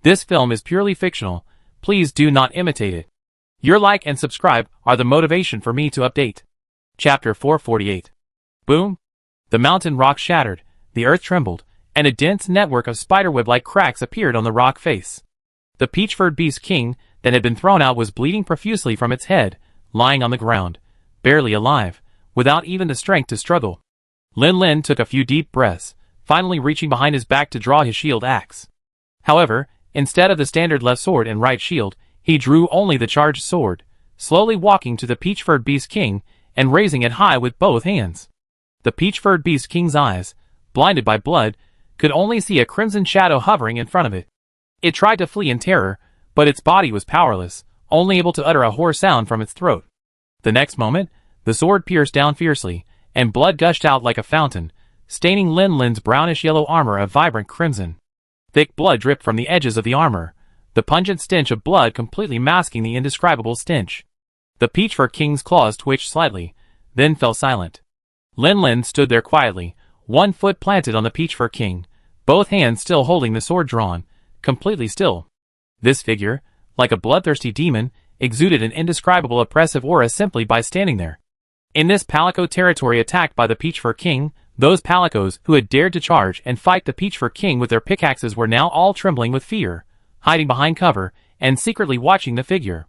This film is purely fictional. Please do not imitate it. Your like and subscribe are the motivation for me to update. Chapter 448. Boom! The mountain rock shattered, the earth trembled, and a dense network of spiderweb-like cracks appeared on the rock face. The peach-furred beast king that had been thrown out was bleeding profusely from its head, lying on the ground, barely alive, without even the strength to struggle. Lin took a few deep breaths, finally reaching behind his back to draw his shield axe. However, instead of the standard left sword and right shield, he drew only the charged sword, slowly walking to the peach-furred beast king and raising it high with both hands. The peach-furred beast king's eyes, blinded by blood, could only see a crimson shadow hovering in front of it. It tried to flee in terror, but its body was powerless, only able to utter a hoarse sound from its throat. The next moment, the sword pierced down fiercely, and blood gushed out like a fountain, staining Lin's brownish-yellow armor a vibrant crimson. Thick blood dripped from the edges of the armor, the pungent stench of blood completely masking the indescribable stench. The peach-fur king's claws twitched slightly, then fell silent. Lin stood there quietly, one foot planted on the peach-fur king, both hands still holding the sword drawn, completely still. This figure, like a bloodthirsty demon, exuded an indescribable oppressive aura simply by standing there. In this Palico territory attacked by the peach-fur king, those Palicos who had dared to charge and fight the peach-fur king with their pickaxes were now all trembling with fear, hiding behind cover, and secretly watching the figure.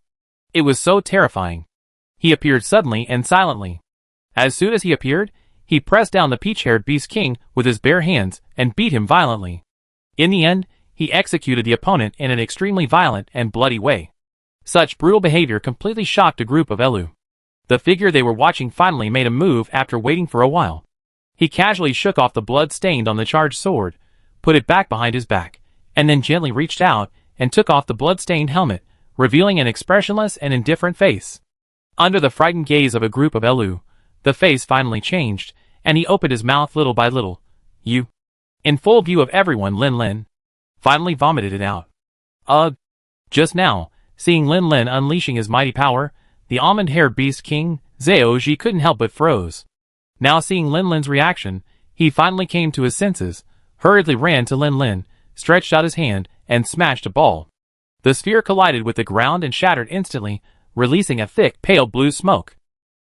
It was so terrifying. He appeared suddenly and silently. As soon as he appeared, he pressed down the peach-haired beast king with his bare hands and beat him violently. In the end, he executed the opponent in an extremely violent and bloody way. Such brutal behavior completely shocked a group of Elu. The figure they were watching finally made a move after waiting for a while. He casually shook off the blood stained on the charged sword, put it back behind his back, and then gently reached out and took off the blood-stained helmet, revealing an expressionless and indifferent face. Under the frightened gaze of a group of Elu, the face finally changed, and he opened his mouth little by little. "You?" In full view of everyone, Lin finally vomited it out. "Ugh." Just now, seeing Lin unleashing his mighty power, the almond-haired beast king, Zhaoji, couldn't help but froze. Now seeing Lin's reaction, he finally came to his senses, hurriedly ran to Lin, stretched out his hand, and smashed a ball. The sphere collided with the ground and shattered instantly, releasing a thick, pale blue smoke.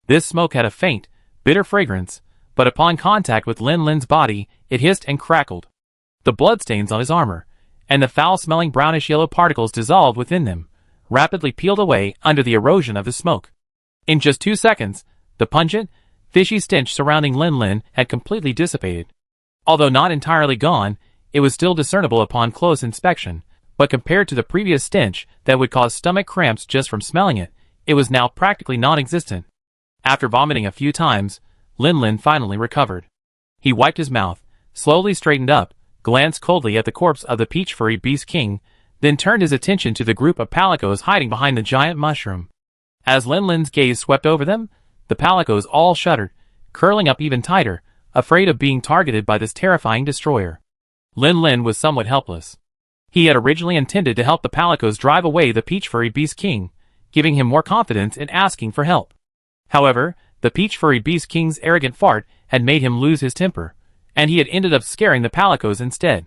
This smoke had a faint, bitter fragrance, but upon contact with Lin's body, it hissed and crackled. The bloodstains on his armor, and the foul-smelling brownish-yellow particles dissolved within them, rapidly peeled away under the erosion of the smoke. In just 2 seconds, the pungent, fishy stench surrounding Lin had completely dissipated. Although not entirely gone, it was still discernible upon close inspection, but compared to the previous stench that would cause stomach cramps just from smelling it, it was now practically non-existent. After vomiting a few times, Lin finally recovered. He wiped his mouth, slowly straightened up, glanced coldly at the corpse of the peach-furry beast king, then turned his attention to the group of Palicos hiding behind the giant mushroom. As Lin's gaze swept over them, the Palicos all shuddered, curling up even tighter, afraid of being targeted by this terrifying destroyer. Lin was somewhat helpless. He had originally intended to help the Palicos drive away the peach-furry beast king, giving him more confidence in asking for help. However, the peach-furry beast king's arrogant fart had made him lose his temper, and he had ended up scaring the Palicos instead.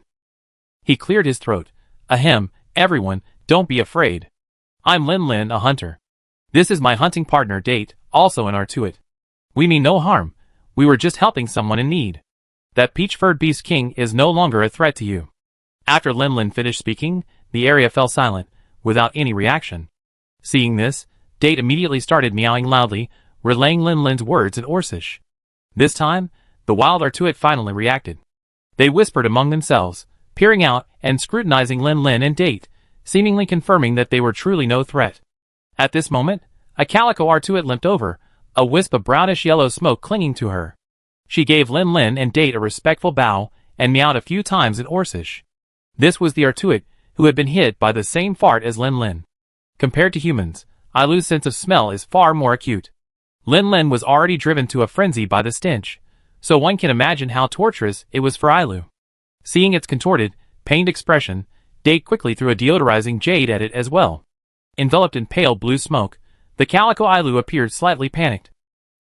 He cleared his throat. "Ahem, everyone, don't be afraid. I'm Lin, a hunter. This is my hunting partner Date, also an Artuit. We mean no harm, we were just helping someone in need. That peach-furred beast king is no longer a threat to you." After Lin finished speaking, the area fell silent, without any reaction. Seeing this, Date immediately started meowing loudly, relaying Lin's words in Orcish. This time, the wild Artuit finally reacted. They whispered among themselves, peering out and scrutinizing Lin and Date, seemingly confirming that they were truly no threat. At this moment, a calico Artuit limped over, a wisp of brownish-yellow smoke clinging to her. She gave Lin and Date a respectful bow and meowed a few times in Orcish. This was the Artuit who had been hit by the same fart as Lin. Compared to humans, Ailu's sense of smell is far more acute. Lin was already driven to a frenzy by the stench, so one can imagine how torturous it was for Ailu. Seeing its contorted, pained expression, Date quickly threw a deodorizing jade at it as well. Enveloped in pale blue smoke, the calico Ailu appeared slightly panicked.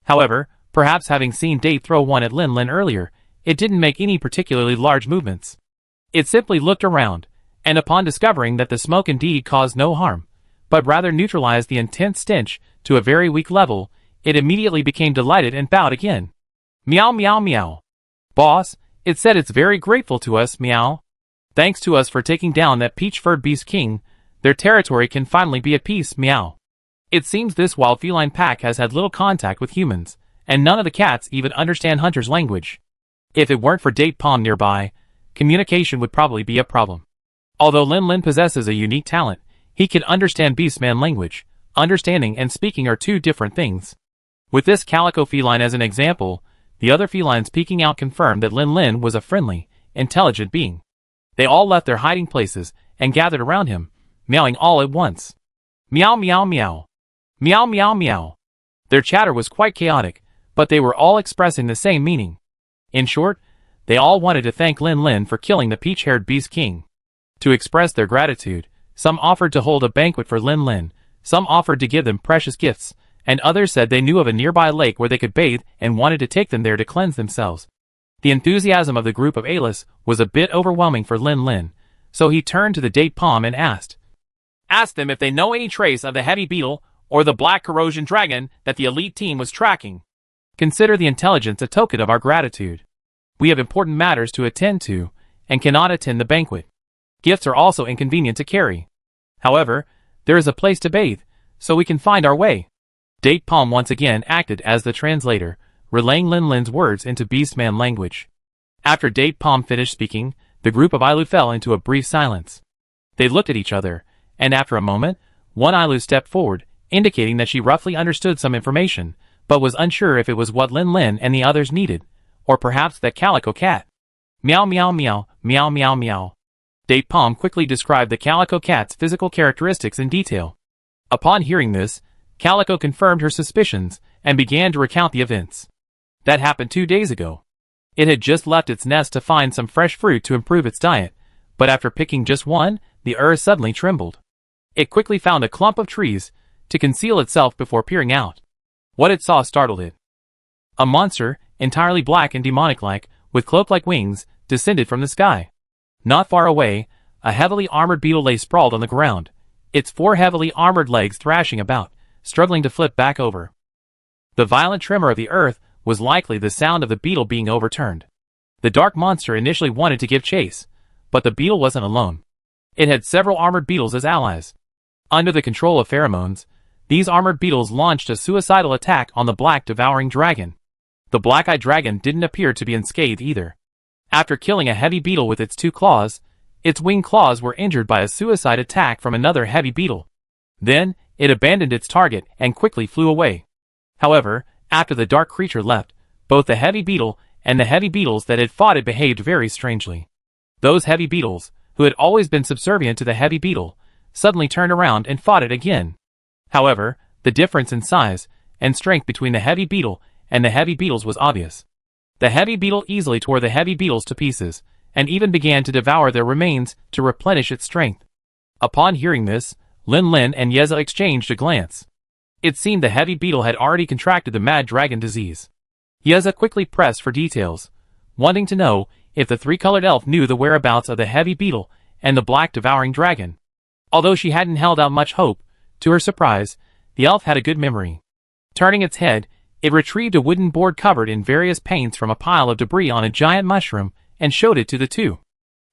However, perhaps having seen Date throw one at Lin earlier, it didn't make any particularly large movements. It simply looked around, And upon discovering that the smoke indeed caused no harm, but rather neutralized the intense stench to a very weak level, it immediately became delighted and bowed again. Meow meow meow. Boss, it said it's very grateful to us, meow. Thanks to us for taking down that peach-furred beast king, their territory can finally be at peace, meow. It seems this wild feline pack has had little contact with humans, and none of the cats even understand hunters' language. If it weren't for Date Palm nearby, communication would probably be a problem. Although Lin Lin possesses a unique talent, he can understand beastman language. Understanding and speaking are two different things. With this calico feline as an example, the other felines peeking out confirmed that Lin Lin was a friendly, intelligent being. They all left their hiding places and gathered around him, meowing all at once. Meow meow meow. Meow meow meow. Their chatter was quite chaotic, but they were all expressing the same meaning. In short, they all wanted to thank Lin Lin for killing the peach-haired beast king. To express their gratitude, some offered to hold a banquet for Lin Lin, some offered to give them precious gifts, and others said they knew of a nearby lake where they could bathe and wanted to take them there to cleanse themselves. The enthusiasm of the group of A-lists was a bit overwhelming for Lin Lin, so he turned to the Date Palm and asked them if they know any trace of the heavy beetle or the black corrosion dragon that the elite team was tracking. Consider the intelligence a token of our gratitude. We have important matters to attend to, and cannot attend the banquet. Gifts are also inconvenient to carry. However, there is a place to bathe, so we can find our way. Date Palm once again acted as the translator, relaying Lin Lin's words into beastman language. After Date Palm finished speaking, the group of Ailu fell into a brief silence. They looked at each other, and after a moment, one Ailu stepped forward, indicating that she roughly understood some information, but was unsure if it was what Lin Lin and the others needed, or perhaps that calico cat. Meow meow meow, meow meow meow. Date Palm quickly described the calico cat's physical characteristics in detail. Upon hearing this, Calico confirmed her suspicions and began to recount the events. That happened 2 days ago. It had just left its nest to find some fresh fruit to improve its diet, but after picking just one, the earth suddenly trembled. It quickly found a clump of trees to conceal itself before peering out. What it saw startled it. A monster, entirely black and demonic-like, with cloak-like wings, descended from the sky. Not far away, a heavily armored beetle lay sprawled on the ground, its 4 heavily armored legs thrashing about, struggling to flip back over. The violent tremor of the earth was likely the sound of the beetle being overturned. The dark monster initially wanted to give chase, but the beetle wasn't alone. It had several armored beetles as allies. Under the control of pheromones, these armored beetles launched a suicidal attack on the black devouring dragon. The black-eyed dragon didn't appear to be unscathed either. After killing a heavy beetle with its 2 claws, its wing claws were injured by a suicide attack from another heavy beetle. Then, it abandoned its target and quickly flew away. However, after the dark creature left, both the heavy beetle and the heavy beetles that had fought it behaved very strangely. Those heavy beetles, who had always been subservient to the heavy beetle, suddenly turned around and fought it again. However, the difference in size and strength between the heavy beetle and the heavy beetles was obvious. The heavy beetle easily tore the heavy beetles to pieces, and even began to devour their remains to replenish its strength. Upon hearing this, Lin Lin and Yeza exchanged a glance. It seemed the heavy beetle had already contracted the mad dragon disease. Yeza quickly pressed for details, wanting to know if the 3-colored elf knew the whereabouts of the heavy beetle and the black devouring dragon. Although she hadn't held out much hope, to her surprise, the elf had a good memory. Turning its head, it retrieved a wooden board covered in various paints from a pile of debris on a giant mushroom and showed it to the two.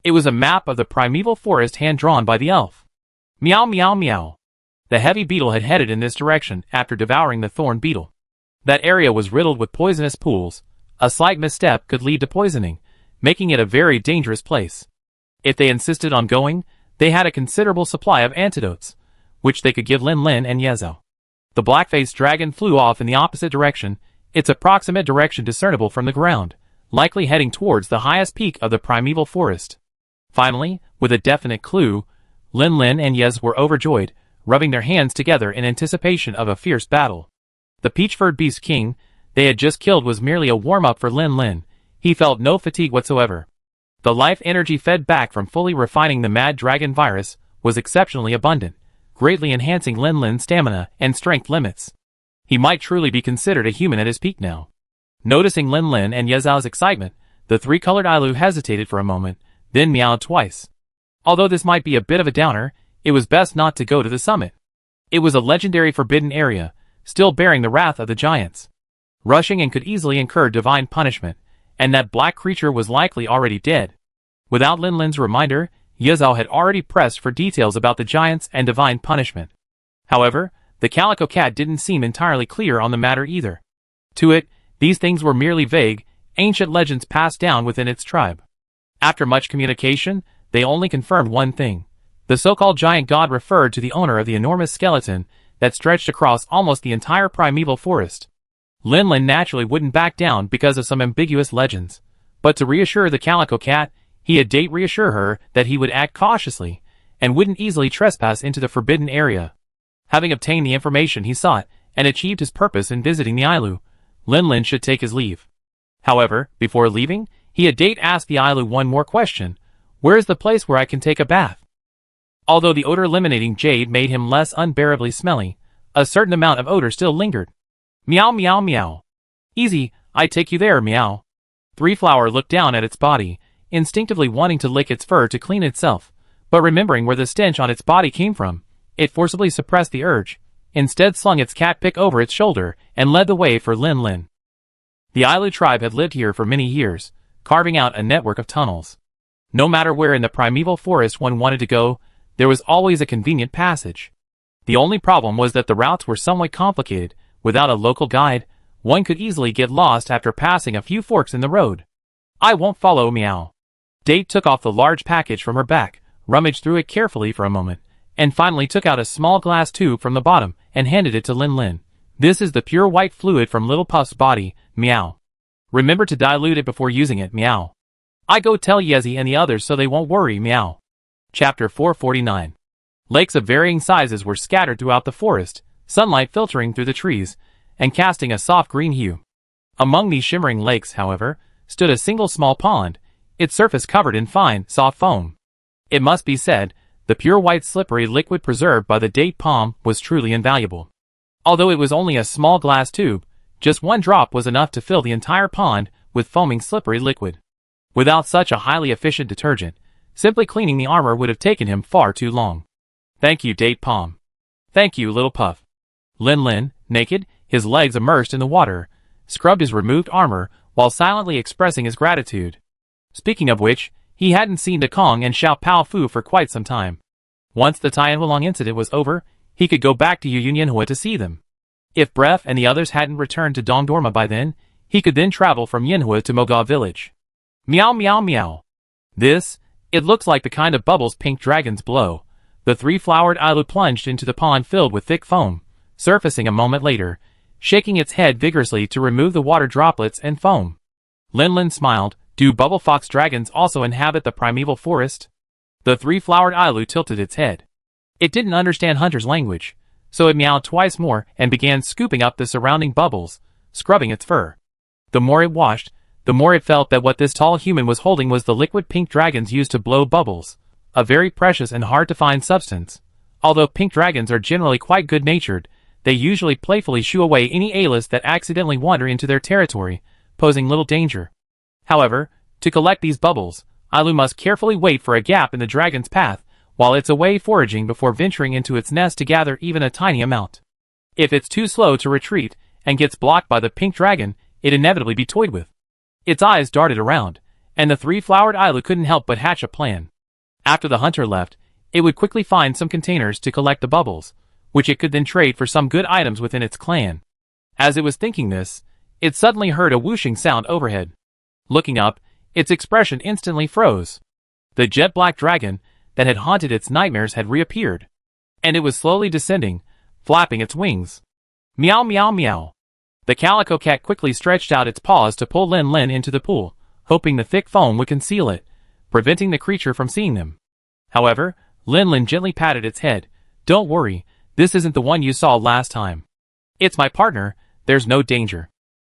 It was a map of the primeval forest hand-drawn by the elf. Meow meow meow. The heavy beetle had headed in this direction after devouring the thorn beetle. That area was riddled with poisonous pools. A slight misstep could lead to poisoning, making it a very dangerous place. If they insisted on going, they had a considerable supply of antidotes, which they could give Lin Lin and Yezo. The black-faced dragon flew off in the opposite direction, its approximate direction discernible from the ground, likely heading towards the highest peak of the primeval forest. Finally, with a definite clue, Lin Lin and Yez were overjoyed, rubbing their hands together in anticipation of a fierce battle. The peach-furred beast king they had just killed was merely a warm-up for Lin Lin. He felt no fatigue whatsoever. The life energy fed back from fully refining the mad dragon virus was exceptionally abundant, greatly enhancing Lin Lin's stamina and strength limits. He might truly be considered a human at his peak now. Noticing Lin Lin and Yezao's excitement, the 3-colored Ailu hesitated for a moment, then meowed twice. Although this might be a bit of a downer, it was best not to go to the summit. It was a legendary forbidden area, still bearing the wrath of the giants. Rushing and could easily incur divine punishment, and that black creature was likely already dead. Without Lin Lin's reminder, Yizhao had already pressed for details about the giants and divine punishment. However, the Calico Cat didn't seem entirely clear on the matter either. To it, these things were merely vague, ancient legends passed down within its tribe. After much communication, they only confirmed one thing. The so-called giant god referred to the owner of the enormous skeleton that stretched across almost the entire primeval forest. Lin Lin naturally wouldn't back down because of some ambiguous legends. But to reassure the Calico Cat, he had reassure her that he would act cautiously, and wouldn't easily trespass into the forbidden area. Having obtained the information he sought, and achieved his purpose in visiting the Ailu, Lin Lin should take his leave. However, before leaving, he had asked the Ailu one more question. Where is the place where I can take a bath? Although the odor-eliminating jade made him less unbearably smelly, a certain amount of odor still lingered. Meow meow meow. Easy, I take you there, meow. Three Flower looked down at its body, instinctively wanting to lick its fur to clean itself, but remembering where the stench on its body came from, it forcibly suppressed the urge, instead slung its cat pick over its shoulder, and led the way for Lin Lin. The Ailu tribe had lived here for many years, carving out a network of tunnels. No matter where in the primeval forest one wanted to go, there was always a convenient passage. The only problem was that the routes were somewhat complicated. Without a local guide, one could easily get lost after passing a few forks in the road. I won't follow, meow. Date took off the large package from her back, rummaged through it carefully for a moment, and finally took out a small glass tube from the bottom and handed it to Lin Lin. This is the pure white fluid from Little Puff's body, meow. Remember to dilute it before using it, meow. I go tell Yezi and the others so they won't worry, meow. Chapter 449. Lakes of varying sizes were scattered throughout the forest, sunlight filtering through the trees, and casting a soft green hue. Among these shimmering lakes, however, stood a single small pond, its surface covered in fine, soft foam. It must be said, the pure white slippery liquid preserved by the date palm was truly invaluable. Although it was only a small glass tube, just one drop was enough to fill the entire pond with foaming slippery liquid. Without such a highly efficient detergent, simply cleaning the armor would have taken him far too long. Thank you, Date Palm. Thank you, Little Puff. Lin Lin, naked, his legs immersed in the water, scrubbed his removed armor while silently expressing his gratitude. Speaking of which, he hadn't seen De Kong and Xiao Pao Fu for quite some time. Once the Tian Wulong incident was over, he could go back to Yunyanhua to see them. If Bref and the others hadn't returned to Dongdorma by then, he could then travel from Yanhua to Moga village. Meow meow meow. It looks like the kind of bubbles pink dragons blow. The three-flowered Ailu plunged into the pond filled with thick foam, surfacing a moment later, shaking its head vigorously to remove the water droplets and foam. Lin Lin smiled. Do bubble fox dragons also inhabit the primeval forest? The three-flowered Ailu tilted its head. It didn't understand Hunter's language, so it meowed twice more and began scooping up the surrounding bubbles, scrubbing its fur. The more it washed, the more it felt that what this tall human was holding was the liquid pink dragons used to blow bubbles, a very precious and hard-to-find substance. Although pink dragons are generally quite good-natured, they usually playfully shoo away any A-list that accidentally wander into their territory, posing little danger. However, to collect these bubbles, Ailu must carefully wait for a gap in the dragon's path while it's away foraging before venturing into its nest to gather even a tiny amount. If it's too slow to retreat and gets blocked by the pink dragon, it'd inevitably be toyed with. Its eyes darted around, and the three-flowered Ailu couldn't help but hatch a plan. After the hunter left, it would quickly find some containers to collect the bubbles, which it could then trade for some good items within its clan. As it was thinking this, it suddenly heard a whooshing sound overhead. Looking up, its expression instantly froze. The jet-black dragon that had haunted its nightmares had reappeared, and it was slowly descending, flapping its wings. Meow meow meow. The Calico Cat quickly stretched out its paws to pull Lin Lin into the pool, hoping the thick foam would conceal it, preventing the creature from seeing them. However, Lin Lin gently patted its head. Don't worry, this isn't the one you saw last time. It's my partner, there's no danger.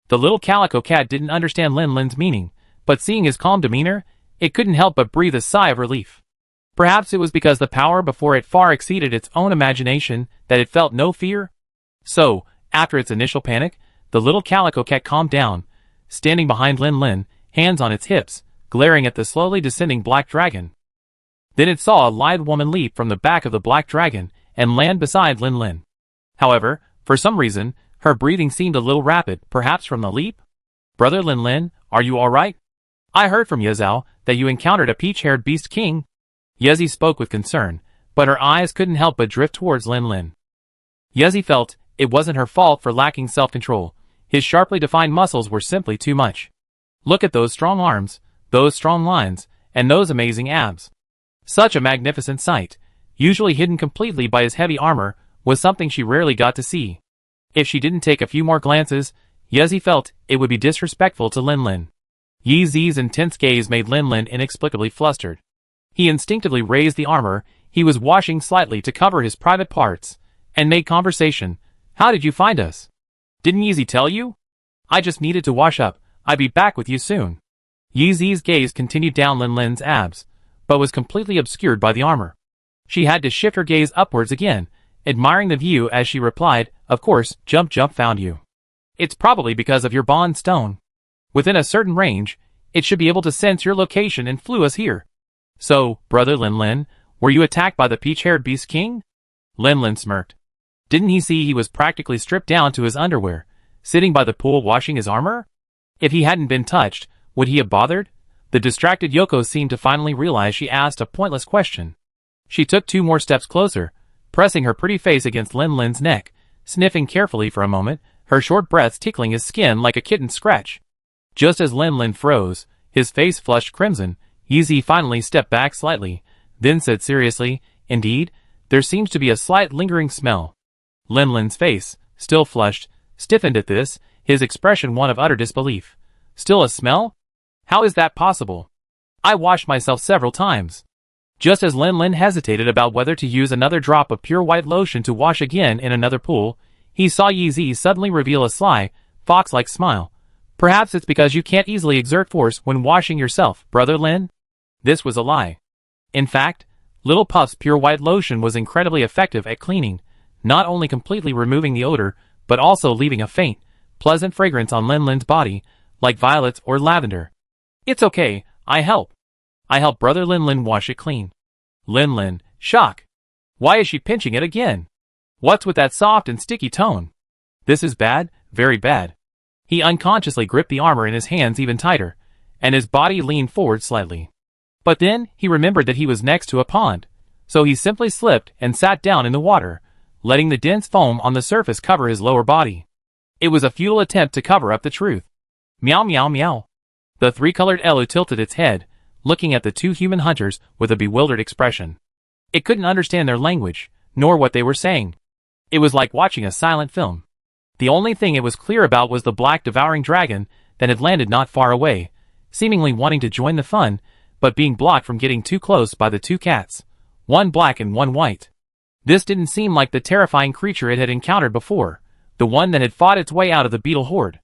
The little Calico Cat didn't understand Lin Lin's meaning, but seeing his calm demeanor, it couldn't help but breathe a sigh of relief. Perhaps it was because the power before it far exceeded its own imagination that it felt no fear? So, after its initial panic, the little Calico Cat calmed down, standing behind Lin Lin, hands on its hips, glaring at the slowly descending black dragon. Then it saw a lithe woman leap from the back of the black dragon and land beside Lin Lin. However, for some reason, her breathing seemed a little rapid, perhaps from the leap? Brother Lin Lin, are you alright? I heard from Yezhao that you encountered a peach-haired beast king. Yezi spoke with concern, but her eyes couldn't help but drift towards Lin Lin. Yezi felt it wasn't her fault for lacking self-control. His sharply defined muscles were simply too much. Look at those strong arms, those strong lines, and those amazing abs. Such a magnificent sight, usually hidden completely by his heavy armor, was something she rarely got to see. If she didn't take a few more glances, Yezi felt it would be disrespectful to Lin Lin. Yi Zi's intense gaze made Lin Lin inexplicably flustered. He instinctively raised the armor he was washing slightly to cover his private parts, and made conversation. How did you find us? Didn't Yi Zi tell you? I just needed to wash up. I'd be back with you soon. Yi Zi's gaze continued down Lin Lin's abs, but was completely obscured by the armor. She had to shift her gaze upwards again, admiring the view as she replied, of course, Jump found you. It's probably because of your bond stone. Within a certain range, it should be able to sense your location and flew us here. So, brother Lin Lin, were you attacked by the peach-haired beast king? Lin Lin smirked. Didn't he see he was practically stripped down to his underwear, sitting by the pool washing his armor? If he hadn't been touched, would he have bothered? The distracted Yoko seemed to finally realize she asked a pointless question. She took 2 more steps closer, pressing her pretty face against Lin Lin's neck, sniffing carefully for a moment, her short breaths tickling his skin like a kitten's scratch. Just as Lin Lin froze, his face flushed crimson, Yi Zi finally stepped back slightly, then said seriously, indeed, there seems to be a slight lingering smell. Lin Lin's face, still flushed, stiffened at this, his expression one of utter disbelief. Still a smell? How is that possible? I washed myself several times. Just as Lin Lin hesitated about whether to use another drop of pure white lotion to wash again in another pool, he saw Yi Zi suddenly reveal a sly, fox-like smile. Perhaps it's because you can't easily exert force when washing yourself, brother Lin? This was a lie. In fact, Little Puff's pure white lotion was incredibly effective at cleaning, not only completely removing the odor, but also leaving a faint, pleasant fragrance on Lin Lin's body, like violets or lavender. It's okay, I help. I help brother Lin Lin wash it clean. Lin Lin, shock. Why is she pinching it again? What's with that soft and sticky tone? This is bad, very bad. He unconsciously gripped the armor in his hands even tighter, and his body leaned forward slightly. But then, he remembered that he was next to a pond, so he simply slipped and sat down in the water, letting the dense foam on the surface cover his lower body. It was a futile attempt to cover up the truth. Meow meow meow. The 3-colored Elu tilted its head, looking at the 2 human hunters with a bewildered expression. It couldn't understand their language, nor what they were saying. It was like watching a silent film. The only thing it was clear about was the black devouring dragon that had landed not far away, seemingly wanting to join the fun, but being blocked from getting too close by the 2 cats, one black and one white. This didn't seem like the terrifying creature it had encountered before, the one that had fought its way out of the beetle horde.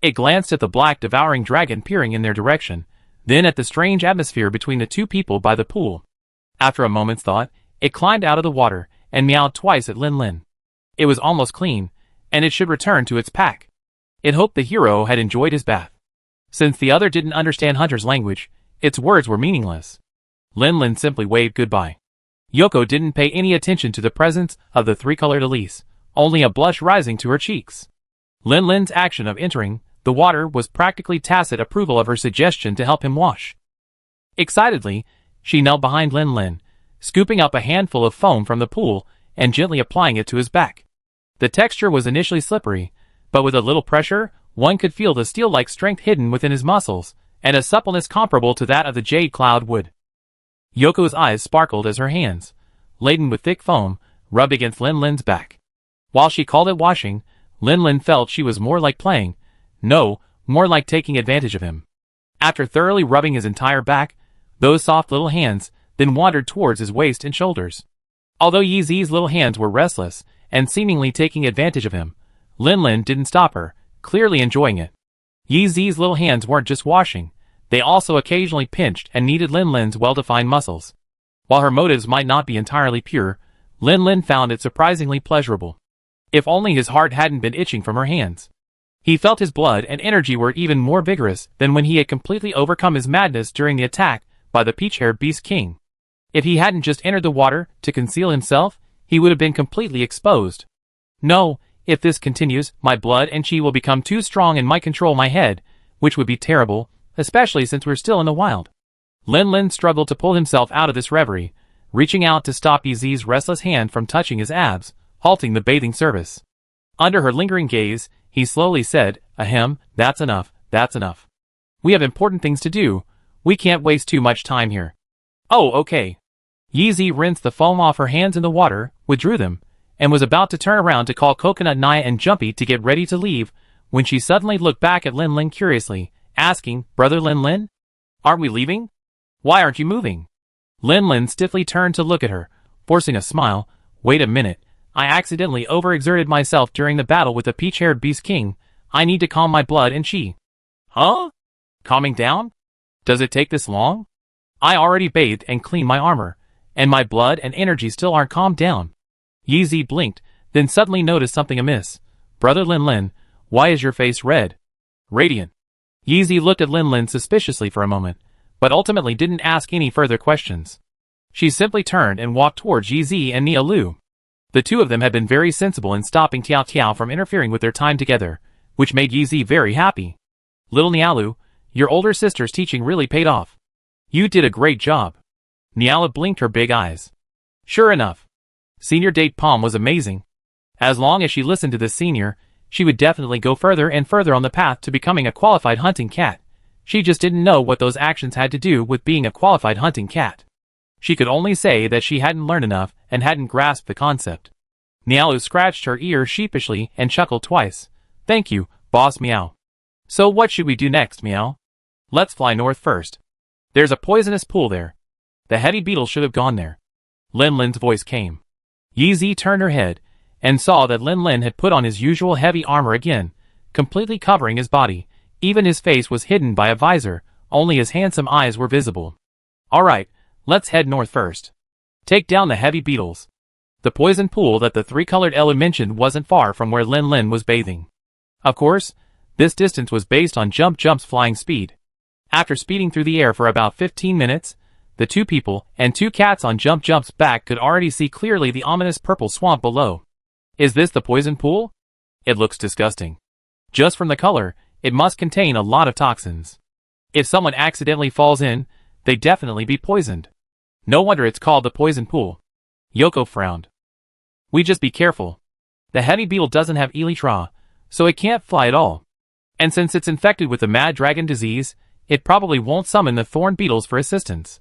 It glanced at the black devouring dragon peering in their direction, then at the strange atmosphere between the 2 people by the pool. After a moment's thought, it climbed out of the water and meowed twice at Lin Lin. It was almost clean, and it should return to its pack. It hoped the hero had enjoyed his bath. Since the other didn't understand Hunter's language, its words were meaningless. Lin Lin simply waved goodbye. Yoko didn't pay any attention to the presence of the 3-colored Elise, only a blush rising to her cheeks. Lin Lin's action of entering the water was practically tacit approval of her suggestion to help him wash. Excitedly, she knelt behind Lin Lin, scooping up a handful of foam from the pool and gently applying it to his back. The texture was initially slippery, but with a little pressure, one could feel the steel-like strength hidden within his muscles, and a suppleness comparable to that of the jade cloud wood. Yoko's eyes sparkled as her hands, laden with thick foam, rubbed against Lin Lin's back. While she called it washing, Lin Lin felt she was more like playing, no, more like taking advantage of him. After thoroughly rubbing his entire back, those soft little hands then wandered towards his waist and shoulders. Although Yi Zi's little hands were restless and seemingly taking advantage of him, Lin Lin didn't stop her, clearly enjoying it. Yi Zi's little hands weren't just washing, they also occasionally pinched and kneaded Lin Lin's well-defined muscles. While her motives might not be entirely pure, Lin Lin found it surprisingly pleasurable. If only his heart hadn't been itching from her hands. He felt his blood and energy were even more vigorous than when he had completely overcome his madness during the attack by the peach-haired beast king. If he hadn't just entered the water to conceal himself, he would have been completely exposed. No, if this continues, my blood and chi will become too strong and might control my head, which would be terrible, especially since we're still in the wild. Lin Lin struggled to pull himself out of this reverie, reaching out to stop Yizi's restless hand from touching his abs, halting the bathing service. Under her lingering gaze, he slowly said, "Ahem, that's enough, that's enough. We have important things to do, we can't waste too much time here." "Oh, okay." Yizi rinsed the foam off her hands in the water, withdrew them, and was about to turn around to call Coconut, Naya and Jumpy to get ready to leave, when she suddenly looked back at Lin Lin curiously, asking, "Brother Lin Lin? Aren't we leaving? Why aren't you moving?" Lin Lin stiffly turned to look at her, forcing a smile. "Wait a minute, I accidentally overexerted myself during the battle with the peach-haired Beast King. I need to calm my blood and chi." "Huh? Calming down? Does it take this long? I already bathed and cleaned my armor, and my blood and energy still aren't calmed down." Yizi blinked, then suddenly noticed something amiss. "Brother Lin Lin, why is your face red? Radiant?" Yizi looked at Lin Lin suspiciously for a moment, but ultimately didn't ask any further questions. She simply turned and walked towards Yizi and Nia Lu. The two of them had been very sensible in stopping Tiao Tiao from interfering with their time together, which made Yizi very happy. "Little Nialu, your older sister's teaching really paid off. You did a great job." Niala blinked her big eyes. Sure enough, Senior Date Palm was amazing. As long as she listened to the senior, she would definitely go further and further on the path to becoming a qualified hunting cat. She just didn't know what those actions had to do with being a qualified hunting cat. She could only say that she hadn't learned enough and hadn't grasped the concept. Nialu scratched her ear sheepishly and chuckled twice. "Thank you, Boss Meow. So what should we do next, Meow?" "Let's fly north first. There's a poisonous pool there. The heavy beetle should have gone there." Lin Lin's voice came. Yizi turned her head, and saw that Lin Lin had put on his usual heavy armor again, completely covering his body. Even his face was hidden by a visor, only his handsome eyes were visible. "Alright, let's head north first. Take down the heavy beetles." The poison pool that the three-colored Ella mentioned wasn't far from where Lin Lin was bathing. Of course, this distance was based on Jump's flying speed. After speeding through the air for about 15 minutes, the two people and two cats on Jump's back could already see clearly the ominous purple swamp below. Is this the poison pool? It looks disgusting. Just from the color, it must contain a lot of toxins. If someone accidentally falls in, they'd definitely be poisoned. No wonder it's called the poison pool. Yoko frowned. We just be careful. The heavy beetle doesn't have elytra, so it can't fly at all. And since it's infected with the mad dragon disease, it probably won't summon the thorn beetles for assistance.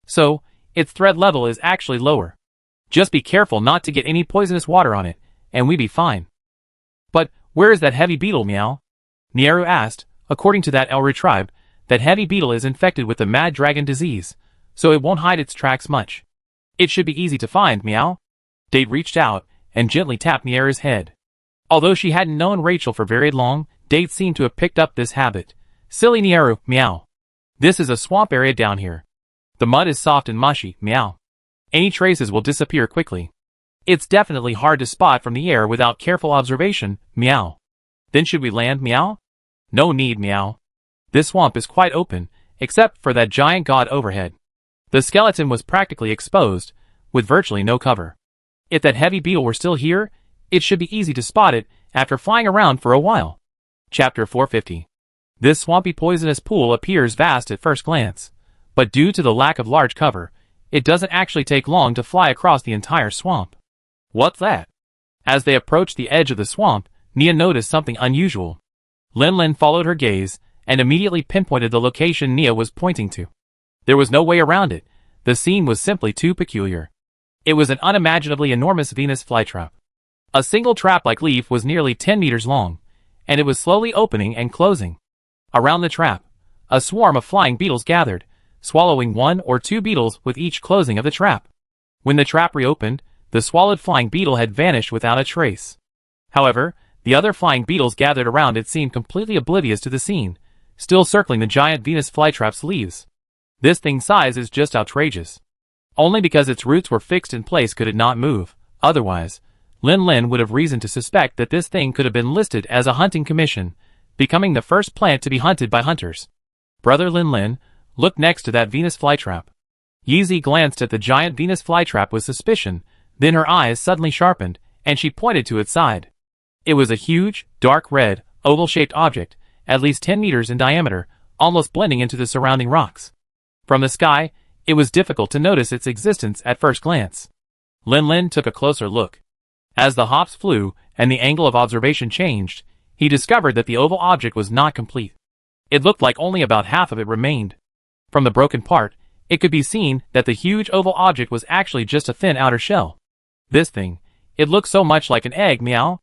So, its threat level is actually lower. Just be careful not to get any poisonous water on it, and we be fine. But, where is that heavy beetle, Meow? Nieru asked. According to that Elri tribe, that heavy beetle is infected with the mad dragon disease, so it won't hide its tracks much. It should be easy to find, Meow. Date reached out, and gently tapped Nieru's head. Although she hadn't known Rachel for very long, Date seemed to have picked up this habit. Silly Nieru, Meow. This is a swamp area down here. The mud is soft and mushy, Meow. Any traces will disappear quickly. It's definitely hard to spot from the air without careful observation, Meow. Then should we land, Meow? No need, Meow. This swamp is quite open, except for that giant god overhead. The skeleton was practically exposed, with virtually no cover. If that heavy beetle were still here, it should be easy to spot it after flying around for a while. Chapter 450. This swampy poisonous pool appears vast at first glance, but due to the lack of large cover, it doesn't actually take long to fly across the entire swamp. What's that? As they approached the edge of the swamp, Nia noticed something unusual. Lin Lin followed her gaze, and immediately pinpointed the location Nia was pointing to. There was no way around it. The scene was simply too peculiar. It was an unimaginably enormous Venus flytrap. A single trap-like leaf was nearly 10 meters long, and it was slowly opening and closing. Around the trap, a swarm of flying beetles gathered, swallowing 1 or 2 beetles with each closing of the trap. When the trap reopened, the swallowed flying beetle had vanished without a trace. However, the other flying beetles gathered around it seemed completely oblivious to the scene, still circling the giant Venus flytrap's leaves. This thing's size is just outrageous. Only because its roots were fixed in place could it not move. Otherwise, Lin Lin would have reason to suspect that this thing could have been listed as a hunting commission, becoming the first plant to be hunted by hunters. Brother Lin Lin, look next to that Venus flytrap. Yeezy glanced at the giant Venus flytrap with suspicion, then her eyes suddenly sharpened, and she pointed to its side. It was a huge, dark red, oval-shaped object, at least 10 meters in diameter, almost blending into the surrounding rocks. From the sky, it was difficult to notice its existence at first glance. Lin took a closer look. As the hops flew, and the angle of observation changed, he discovered that the oval object was not complete. It looked like only about half of it remained. From the broken part, it could be seen that the huge oval object was actually just a thin outer shell. This thing, it looked so much like an egg, meow.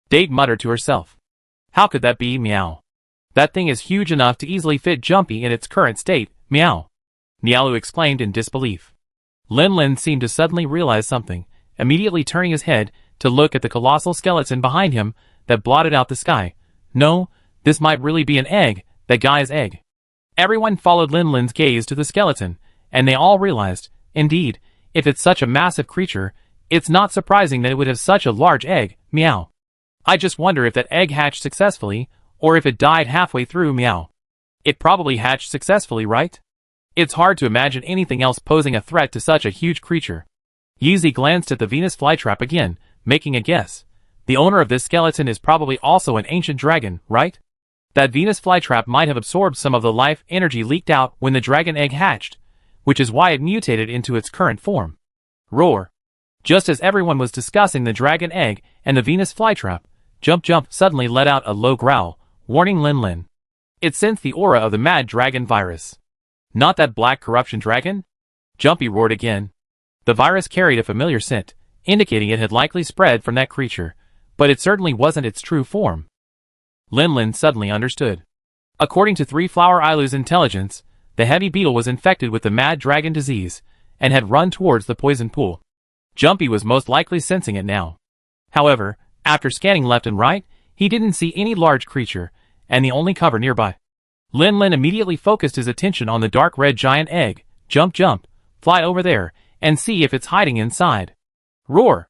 Date muttered to herself. How could that be, meow? That thing is huge enough to easily fit Jumpy in its current state, meow. Nialu exclaimed in disbelief. Lin seemed to suddenly realize something, immediately turning his head to look at the colossal skeleton behind him that blotted out the sky. No, this might really be an egg, that guy's egg. Everyone followed Lin's gaze to the skeleton, and they all realized, indeed, if it's such a massive creature, it's not surprising that it would have such a large egg, meow. I just wonder if that egg hatched successfully, or if it died halfway through, meow. It probably hatched successfully, right? It's hard to imagine anything else posing a threat to such a huge creature. Yeezy glanced at the Venus flytrap again, making a guess. The owner of this skeleton is probably also an ancient dragon, right? That Venus flytrap might have absorbed some of the life energy leaked out when the dragon egg hatched, which is why it mutated into its current form. Roar. Just as everyone was discussing the dragon egg and the Venus flytrap, Jump suddenly let out a low growl, warning Lin. It sensed the aura of the mad dragon virus. Not that black corruption dragon? Jumpy roared again. The virus carried a familiar scent, indicating it had likely spread from that creature, but it certainly wasn't its true form. Lin suddenly understood. According to Three Flower Ilu's intelligence, the heavy beetle was infected with the mad dragon disease, and had run towards the poison pool. Jumpy was most likely sensing it now. However, after scanning left and right, he didn't see any large creature, and the only cover nearby. Lin immediately focused his attention on the dark red giant egg. Jump, fly over there, and see if it's hiding inside. Roar!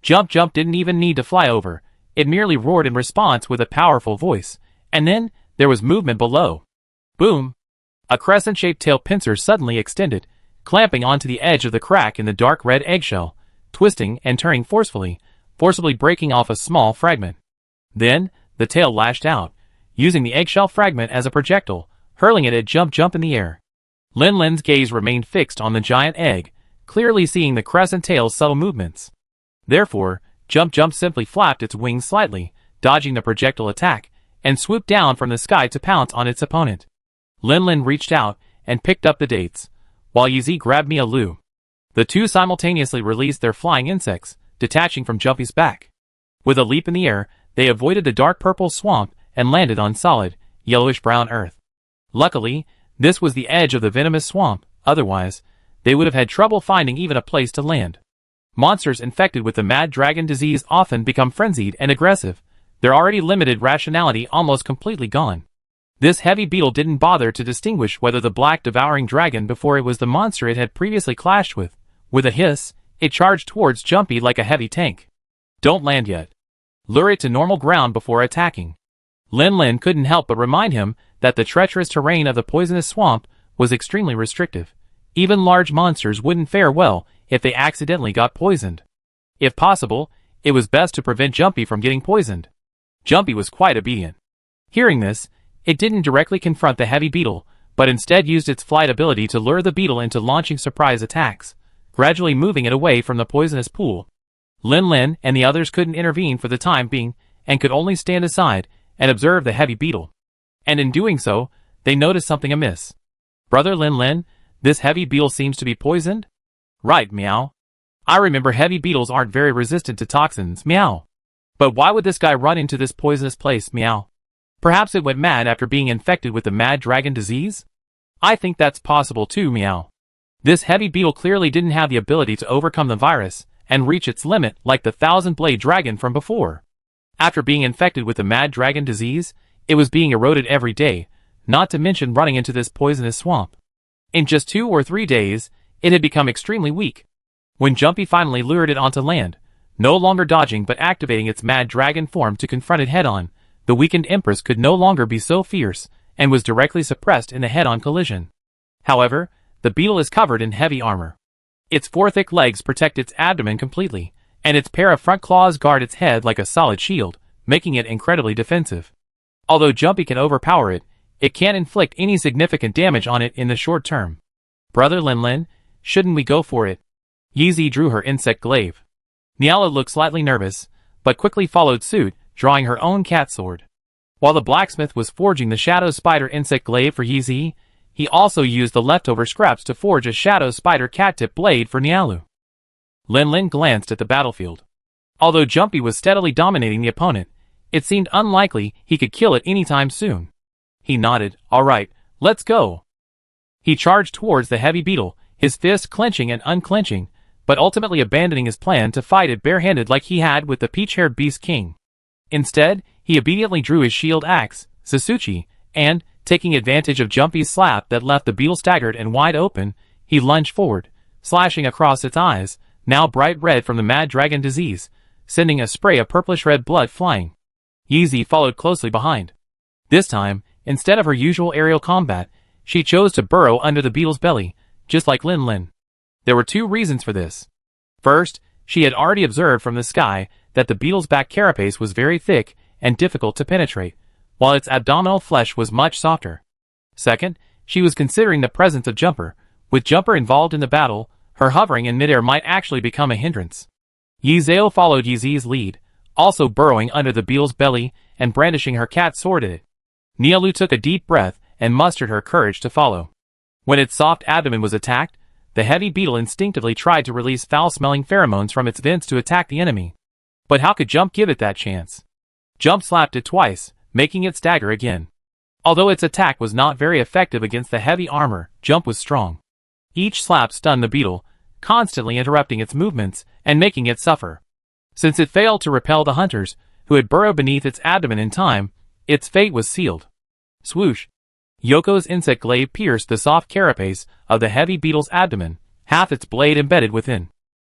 Jump didn't even need to fly over, it merely roared in response with a powerful voice, and then, there was movement below. Boom! A crescent-shaped tail pincer suddenly extended, clamping onto the edge of the crack in the dark red eggshell, twisting and turning forcefully breaking off a small fragment. Then, the tail lashed out, using the eggshell fragment as a projectile, hurling it at Jump in the air. Lin's gaze remained fixed on the giant egg, clearly seeing the crescent tail's subtle movements. Therefore, Jump simply flapped its wings slightly, dodging the projectile attack, and swooped down from the sky to pounce on its opponent. Lin reached out and picked up the dates, while Yeezy grabbed Nialu. The two simultaneously released their flying insects, detaching from Jumpy's back. With a leap in the air, they avoided the dark purple swamp and landed on solid, yellowish-brown earth. Luckily, this was the edge of the venomous swamp, otherwise, they would have had trouble finding even a place to land. Monsters infected with the mad dragon disease often become frenzied and aggressive, their already limited rationality almost completely gone. This heavy beetle didn't bother to distinguish whether the black devouring dragon before it was the monster it had previously clashed with. With a hiss, it charged towards Jumpy like a heavy tank. Don't land yet. Lure it to normal ground before attacking. Lin couldn't help but remind him that the treacherous terrain of the poisonous swamp was extremely restrictive. Even large monsters wouldn't fare well if they accidentally got poisoned. If possible, it was best to prevent Jumpy from getting poisoned. Jumpy was quite obedient. Hearing this, it didn't directly confront the heavy beetle, but instead used its flight ability to lure the beetle into launching surprise attacks, gradually moving it away from the poisonous pool. Lin and the others couldn't intervene for the time being, and could only stand aside and observe the heavy beetle. And in doing so, they noticed something amiss. Brother Lin, this heavy beetle seems to be poisoned? Right, meow. I remember heavy beetles aren't very resistant to toxins, meow. But why would this guy run into this poisonous place, meow? Perhaps it went mad after being infected with the mad dragon disease? I think that's possible too, meow. This heavy beetle clearly didn't have the ability to overcome the virus and reach its limit like the thousand-blade dragon from before. After being infected with the mad dragon disease, it was being eroded every day, not to mention running into this poisonous swamp. In just 2 or 3 days, it had become extremely weak. When Jumpy finally lured it onto land, no longer dodging but activating its mad dragon form to confront it head-on, the weakened Empress could no longer be so fierce, and was directly suppressed in a head-on collision. However, the beetle is covered in heavy armor. Its four thick legs protect its abdomen completely, and its pair of front claws guard its head like a solid shield, making it incredibly defensive. Although Jumpy can overpower it, it can't inflict any significant damage on it in the short term. Brother Lin, shouldn't we go for it? Yeezy drew her insect glaive. Nyala looked slightly nervous, but quickly followed suit, drawing her own cat sword. While the blacksmith was forging the shadow spider insect glaive for Yeezy, he also used the leftover scraps to forge a shadow spider cat-tip blade for Nyalu. Lin glanced at the battlefield. Although Jumpy was steadily dominating the opponent, it seemed unlikely he could kill it anytime soon. He nodded. Alright, let's go. He charged towards the heavy beetle, his fists clenching and unclenching, but ultimately abandoning his plan to fight it barehanded like he had with the peach-haired Beast King. Instead, he obediently drew his shield axe, Sasuchi, and, taking advantage of Jumpy's slap that left the beetle staggered and wide open, he lunged forward, slashing across its eyes, now bright red from the mad dragon disease, sending a spray of purplish-red blood flying. Yeezy followed closely behind. This time, instead of her usual aerial combat, she chose to burrow under the beetle's belly, just like Lin. There were two reasons for this. First, she had already observed from the sky that the beetle's back carapace was very thick and difficult to penetrate, while its abdominal flesh was much softer. Second, she was considering the presence of Jumper. With Jumper involved in the battle, her hovering in midair might actually become a hindrance. Yizeo followed Yeezy's lead, also burrowing under the beetle's belly and brandishing her cat sword at it. Nyalu took a deep breath and mustered her courage to follow. When its soft abdomen was attacked, the heavy beetle instinctively tried to release foul-smelling pheromones from its vents to attack the enemy. But how could Jump give it that chance? Jump slapped it twice, making it stagger again. Although its attack was not very effective against the heavy armor, Jump was strong. Each slap stunned the beetle, constantly interrupting its movements and making it suffer. Since it failed to repel the hunters, who had burrowed beneath its abdomen in time, its fate was sealed. Swoosh! Yoko's insect glaive pierced the soft carapace of the heavy beetle's abdomen, half its blade embedded within.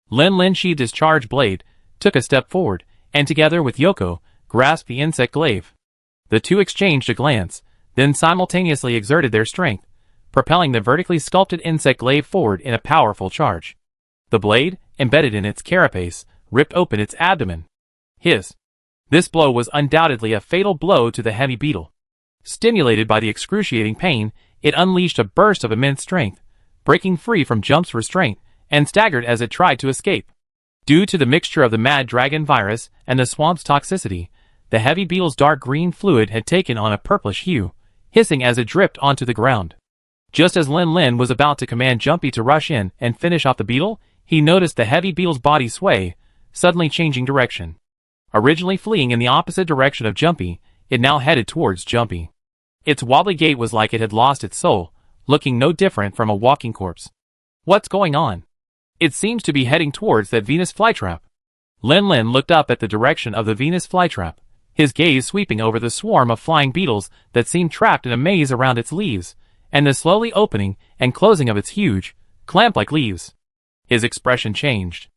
Lin sheathed his charged blade, took a step forward, and together with Yoko, grasped the insect glaive. The two exchanged a glance, then simultaneously exerted their strength, propelling the vertically sculpted insect glaive forward in a powerful charge. The blade, embedded in its carapace, ripped open its abdomen. Hiss! This blow was undoubtedly a fatal blow to the heavy beetle. Stimulated by the excruciating pain, it unleashed a burst of immense strength, breaking free from Jump's restraint, and staggered as it tried to escape. Due to the mixture of the mad dragon virus and the swamp's toxicity, the heavy beetle's dark green fluid had taken on a purplish hue, hissing as it dripped onto the ground. Just as Lin was about to command Jumpy to rush in and finish off the beetle, he noticed the heavy beetle's body sway, suddenly changing direction. Originally fleeing in the opposite direction of Jumpy, it now headed towards Jumpy. Its wobbly gait was like it had lost its soul, looking no different from a walking corpse. What's going on? It seems to be heading towards that Venus flytrap. Lin looked up at the direction of the Venus flytrap, his gaze sweeping over the swarm of flying beetles that seemed trapped in a maze around its leaves, and the slowly opening and closing of its huge, clamp-like leaves. His expression changed.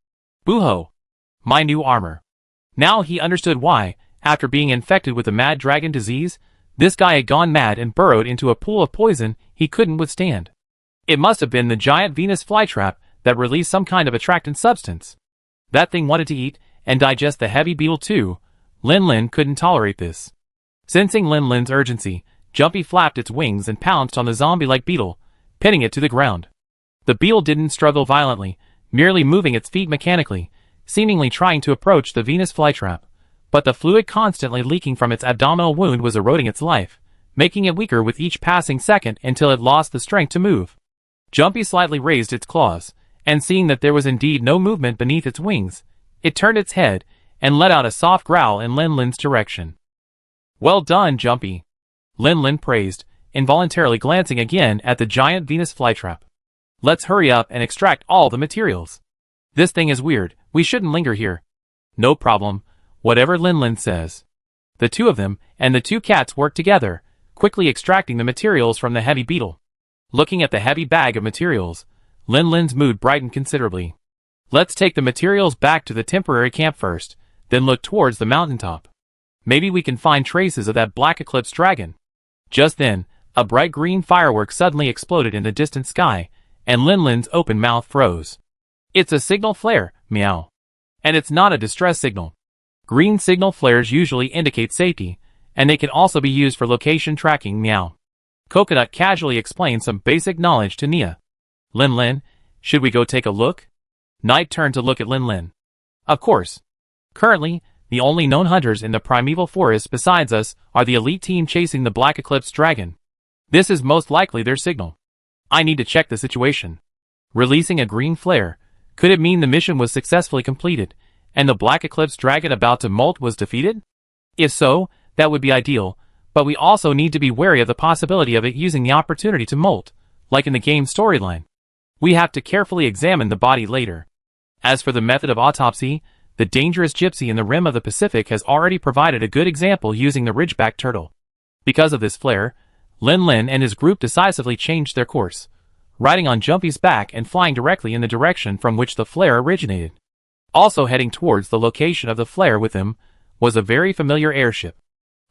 Boo-ho! My new armor. Now he understood why, after being infected with the mad dragon disease, this guy had gone mad and burrowed into a pool of poison he couldn't withstand. It must have been the giant Venus flytrap that released some kind of attractant substance. That thing wanted to eat and digest the heavy beetle too. Lin couldn't tolerate this. Sensing Lin's urgency, Jumpy flapped its wings and pounced on the zombie-like beetle, pinning it to the ground. The beetle didn't struggle violently, merely moving its feet mechanically, seemingly trying to approach the Venus flytrap, but the fluid constantly leaking from its abdominal wound was eroding its life, making it weaker with each passing second until it lost the strength to move. Jumpy slightly raised its claws, and seeing that there was indeed no movement beneath its wings, it turned its head and let out a soft growl in Lin's direction. Well done, Jumpy! Lin praised, involuntarily glancing again at the giant Venus flytrap. Let's hurry up and extract all the materials. This thing is weird, we shouldn't linger here. No problem, whatever Lin says. The two of them and the two cats worked together, quickly extracting the materials from the heavy beetle. Looking at the heavy bag of materials, Lin's mood brightened considerably. Let's take the materials back to the temporary camp first, then look towards the mountaintop. Maybe we can find traces of that black eclipse dragon. Just then, a bright green firework suddenly exploded in the distant sky, and Lin Lin's open mouth froze. It's a signal flare, meow. And it's not a distress signal. Green signal flares usually indicate safety, and they can also be used for location tracking, meow. Coconut casually explained some basic knowledge to Nia. Lin Lin, should we go take a look? Knight turned to look at Lin Lin. Of course. Currently, the only known hunters in the primeval forest besides us are the elite team chasing the Black Eclipse Dragon. This is most likely their signal. I need to check the situation. Releasing a green flare, could it mean the mission was successfully completed, and the Black Eclipse Dragon about to molt was defeated? If so, that would be ideal, but we also need to be wary of the possibility of it using the opportunity to molt, like in the game storyline. We have to carefully examine the body later. As for the method of autopsy, the dangerous gypsy in the rim of the Pacific has already provided a good example using the ridgeback turtle. Because of this flare, Lin Lin and his group decisively changed their course, riding on Jumpy's back and flying directly in the direction from which the flare originated. Also heading towards the location of the flare with him was a very familiar airship.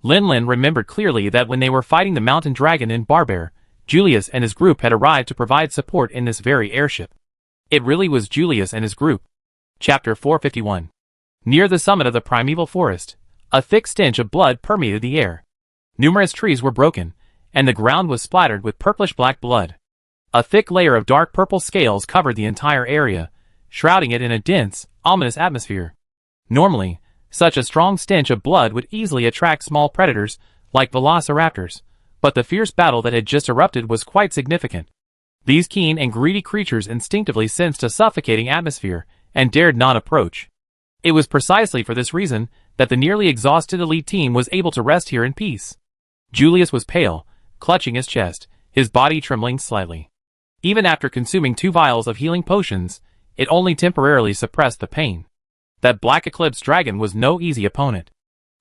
Lin Lin remembered clearly that when they were fighting the mountain dragon in Barbear, Julius and his group had arrived to provide support in this very airship. It really was Julius and his group. Chapter 451. Near the summit of the primeval forest, a thick stench of blood permeated the air. Numerous trees were broken, and the ground was splattered with purplish-black blood. A thick layer of dark purple scales covered the entire area, shrouding it in a dense, ominous atmosphere. Normally, such a strong stench of blood would easily attract small predators, like velociraptors, but the fierce battle that had just erupted was quite significant. These keen and greedy creatures instinctively sensed a suffocating atmosphere, and dared not approach. It was precisely for this reason that the nearly exhausted elite team was able to rest here in peace. Julius was pale, clutching his chest, his body trembling slightly. Even after consuming 2 vials of healing potions, it only temporarily suppressed the pain. That Black Eclipse Dragon was no easy opponent.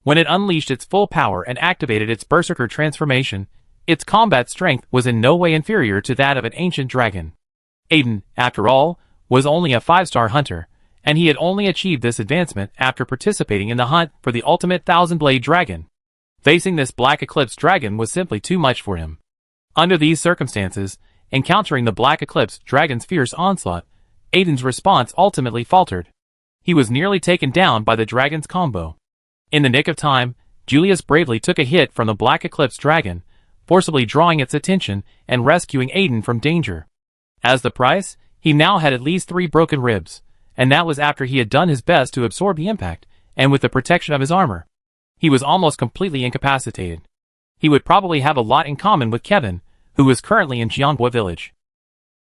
When it unleashed its full power and activated its berserker transformation, its combat strength was in no way inferior to that of an ancient dragon. Aiden, after all, was only a 5-star hunter, and he had only achieved this advancement after participating in the hunt for the ultimate thousand-blade dragon. Facing this Black Eclipse Dragon was simply too much for him. Under these circumstances, encountering the Black Eclipse Dragon's fierce onslaught, Aiden's response ultimately faltered. He was nearly taken down by the dragon's combo. In the nick of time, Julius bravely took a hit from the Black Eclipse Dragon, forcibly drawing its attention and rescuing Aiden from danger. As the price, he now had at least 3 broken ribs, and that was after he had done his best to absorb the impact, and with the protection of his armor. He was almost completely incapacitated. He would probably have a lot in common with Kevin, who was currently in Jianghua village.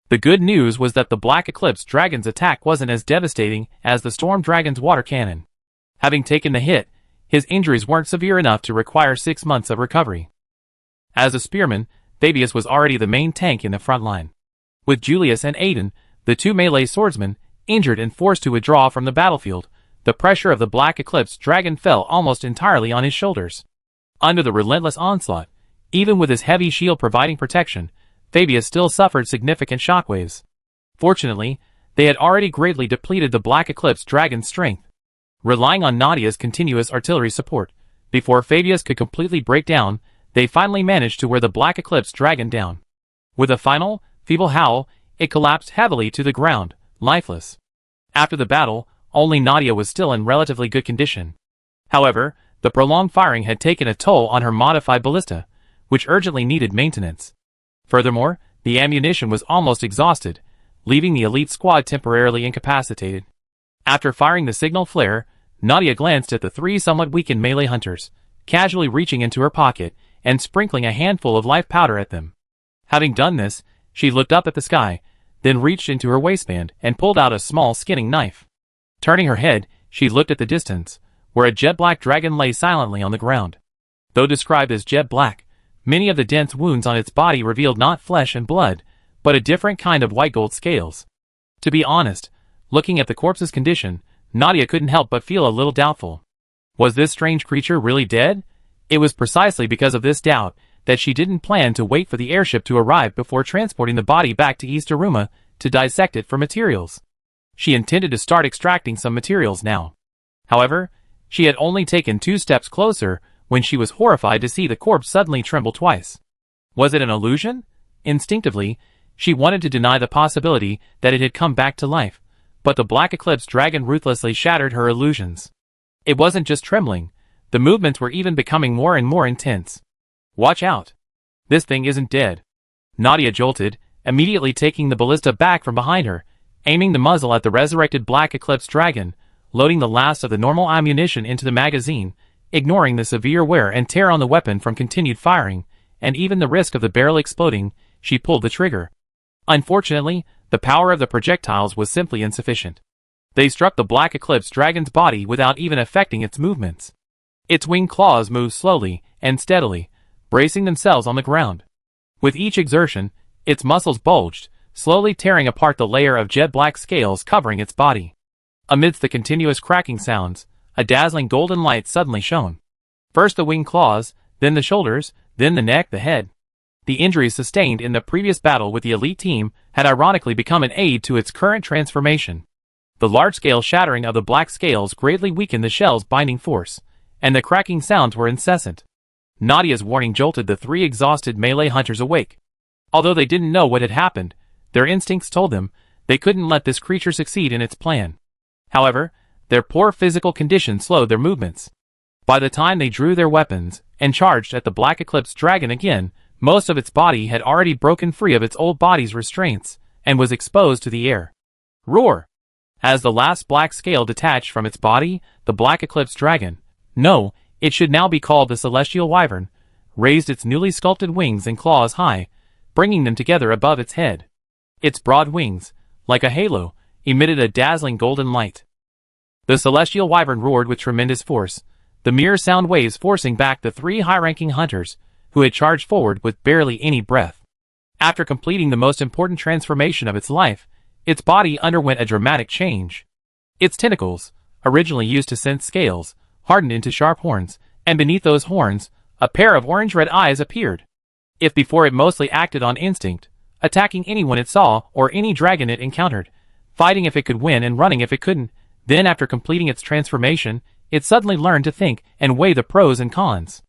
The good news was that the Black Eclipse Dragon's attack wasn't as devastating as the Storm Dragon's water cannon. Having taken the hit, his injuries weren't severe enough to require 6 months of recovery. As a spearman, Fabius was already the main tank in the front line. With Julius and Aiden, the 2 melee swordsmen, injured and forced to withdraw from the battlefield, the pressure of the Black Eclipse Dragon fell almost entirely on his shoulders. Under the relentless onslaught, even with his heavy shield providing protection, Fabius still suffered significant shockwaves. Fortunately, they had already greatly depleted the Black Eclipse Dragon's strength. Relying on Nadia's continuous artillery support, before Fabius could completely break down, they finally managed to wear the Black Eclipse Dragon down. With a final, feeble howl, it collapsed heavily to the ground, lifeless. After the battle, only Nadia was still in relatively good condition. However, the prolonged firing had taken a toll on her modified ballista, which urgently needed maintenance. Furthermore, the ammunition was almost exhausted, leaving the elite squad temporarily incapacitated. After firing the signal flare, Nadia glanced at the 3 somewhat weakened melee hunters, casually reaching into her pocket and sprinkling a handful of life powder at them. Having done this, she looked up at the sky, then reached into her waistband and pulled out a small skinning knife. Turning her head, she looked at the distance, where a jet-black dragon lay silently on the ground. Though described as jet-black, many of the dense wounds on its body revealed not flesh and blood, but a different kind of white gold scales. To be honest, looking at the corpse's condition, Nadia couldn't help but feel a little doubtful. Was this strange creature really dead? It was precisely because of this doubt that she didn't plan to wait for the airship to arrive before transporting the body back to East Aruma to dissect it for materials. She intended to start extracting some materials now. However, she had only taken 2 steps closer when she was horrified to see the corpse suddenly tremble twice. Was it an illusion? Instinctively, She wanted to deny the possibility that it had come back to life, but the Black Eclipse Dragon ruthlessly shattered her illusions. It wasn't just trembling, the movements were even becoming more and more intense. Watch out! This thing isn't dead. Nadia jolted, immediately taking the ballista back from behind her, aiming the muzzle at the resurrected Black Eclipse Dragon, loading the last of the normal ammunition into the magazine, ignoring the severe wear and tear on the weapon from continued firing, and even the risk of the barrel exploding. She pulled the trigger. Unfortunately, the power of the projectiles was simply insufficient. They struck the Black Eclipse Dragon's body without even affecting its movements. Its winged claws moved slowly and steadily, bracing themselves on the ground. With each exertion, its muscles bulged, slowly tearing apart the layer of jet-black scales covering its body. Amidst the continuous cracking sounds, a dazzling golden light suddenly shone. First the winged claws, then the shoulders, then the neck, the head. The injuries sustained in the previous battle with the elite team had ironically become an aid to its current transformation. The large-scale shattering of the black scales greatly weakened the shell's binding force, and the cracking sounds were incessant. Nadia's warning jolted the three exhausted melee hunters awake. Although they didn't know what had happened, their instincts told them they couldn't let this creature succeed in its plan. However, their poor physical condition slowed their movements. By the time they drew their weapons and charged at the Black Eclipse Dragon again, most of its body had already broken free of its old body's restraints and was exposed to the air. Roar! As the last black scale detached from its body, the Black Eclipse Dragon, no, it should now be called the Celestial Wyvern, raised its newly sculpted wings and claws high, bringing them together above its head. Its broad wings, like a halo, emitted a dazzling golden light. The Celestial Wyvern roared with tremendous force, the mere sound waves forcing back the three high-ranking hunters, who had charged forward with barely any breath. After completing the most important transformation of its life, its body underwent a dramatic change. Its tentacles, originally used to sense scales, hardened into sharp horns, and beneath those horns, a pair of orange-red eyes appeared. If before it mostly acted on instinct, attacking anyone it saw or any dragon it encountered, fighting if it could win and running if it couldn't, then after completing its transformation, it suddenly learned to think and weigh the pros and cons.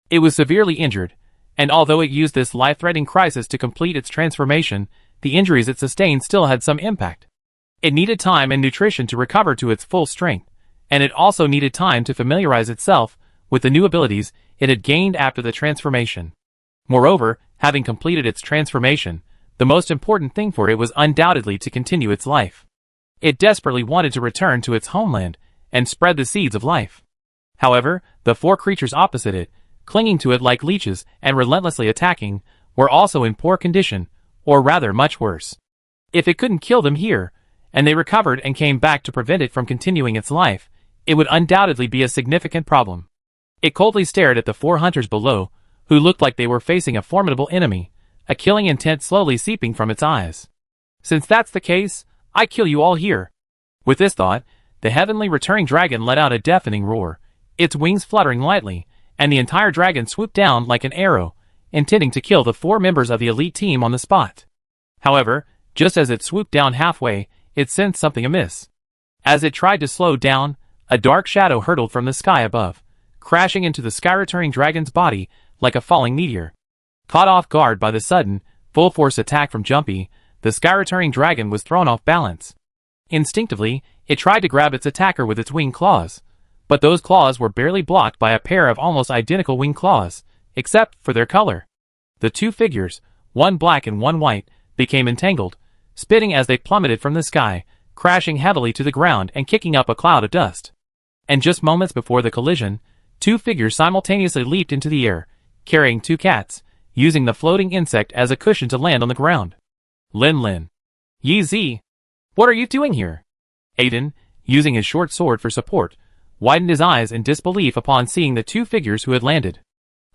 It was severely injured, and although it used this life-threatening crisis to complete its transformation, the injuries it sustained still had some impact. It needed time and nutrition to recover to its full strength, and it also needed time to familiarize itself with the new abilities it had gained after the transformation. Moreover, having completed its transformation, the most important thing for it was undoubtedly to continue its life. It desperately wanted to return to its homeland and spread the seeds of life. However, the four creatures opposite it, clinging to it like leeches and relentlessly attacking, were also in poor condition, or rather much worse. If it couldn't kill them here, and they recovered and came back to prevent it from continuing its life, it would undoubtedly be a significant problem. It coldly stared at the four hunters below, who looked like they were facing a formidable enemy, a killing intent slowly seeping from its eyes. Since that's the case, I kill you all here. With this thought, the heavenly returning dragon let out a deafening roar, its wings fluttering lightly, and the entire dragon swooped down like an arrow, intending to kill the four members of the elite team on the spot. However, just as it swooped down halfway, it sensed something amiss. As it tried to slow down, a dark shadow hurtled from the sky above, crashing into the sky-returning dragon's body like a falling meteor. Caught off guard by the sudden, full-force attack from Jumpy, the sky-returning dragon was thrown off balance. Instinctively, it tried to grab its attacker with its winged claws, but those claws were barely blocked by a pair of almost identical winged claws, except for their color. The two figures, one black and one white, became entangled, spitting as they plummeted from the sky, crashing heavily to the ground and kicking up a cloud of dust. And just moments before the collision, two figures simultaneously leaped into the air, carrying two cats, using the floating insect as a cushion to land on the ground. Lin. Yi Zi, what are you doing here? Aiden, using his short sword for support, widened his eyes in disbelief upon seeing the two figures who had landed.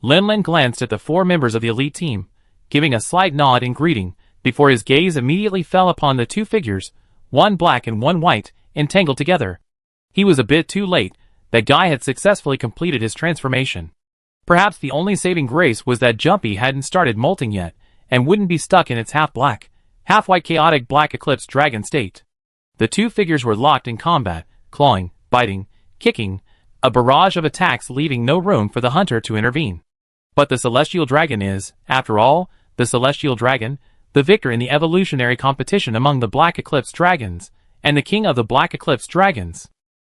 Lin glanced at the four members of the elite team, giving a slight nod in greeting, before his gaze immediately fell upon the two figures, one black and one white, entangled together. He was a bit too late. That guy had successfully completed his transformation. Perhaps the only saving grace was that Jumpy hadn't started molting yet, and wouldn't be stuck in its half-black, half-white chaotic Black Eclipse dragon state. The two figures were locked in combat, clawing, biting, kicking, a barrage of attacks leaving no room for the hunter to intervene. But the Celestial Dragon is, after all, the Celestial Dragon, the victor in the evolutionary competition among the Black Eclipse Dragons, and the king of the Black Eclipse Dragons.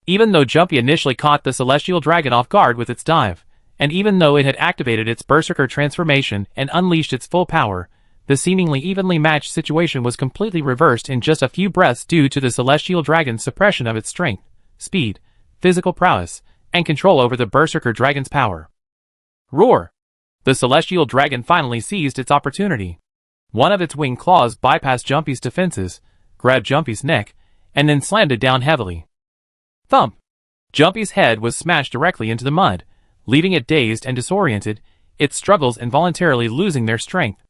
Even though Jumpy initially caught the Celestial Dragon off guard with its dive, and even though it had activated its Berserker transformation and unleashed its full power, the seemingly evenly matched situation was completely reversed in just a few breaths due to the Celestial Dragon's suppression of its strength, speed, physical prowess, and control over the Berserker Dragon's power. Roar! The Celestial Dragon finally seized its opportunity. One of its wing claws bypassed Jumpy's defenses, grabbed Jumpy's neck, and then slammed it down heavily. Thump! Jumpy's head was smashed directly into the mud, leaving it dazed and disoriented, its struggles involuntarily losing their strength.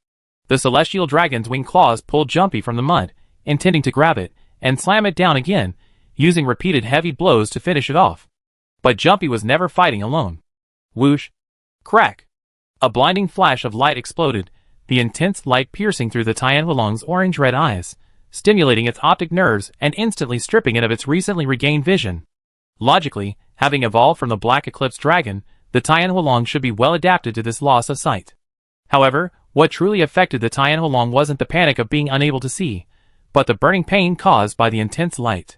The Celestial Dragon's wing claws pulled Jumpy from the mud, intending to grab it and slam it down again, using repeated heavy blows to finish it off. But Jumpy was never fighting alone. Whoosh! Crack! A blinding flash of light exploded, the intense light piercing through the Tien Wulong's orange-red eyes, stimulating its optic nerves and instantly stripping it of its recently regained vision. Logically, having evolved from the Black Eclipse Dragon, the Tien Wulong should be well adapted to this loss of sight. However, what truly affected the Tien Wulong wasn't the panic of being unable to see, but the burning pain caused by the intense light.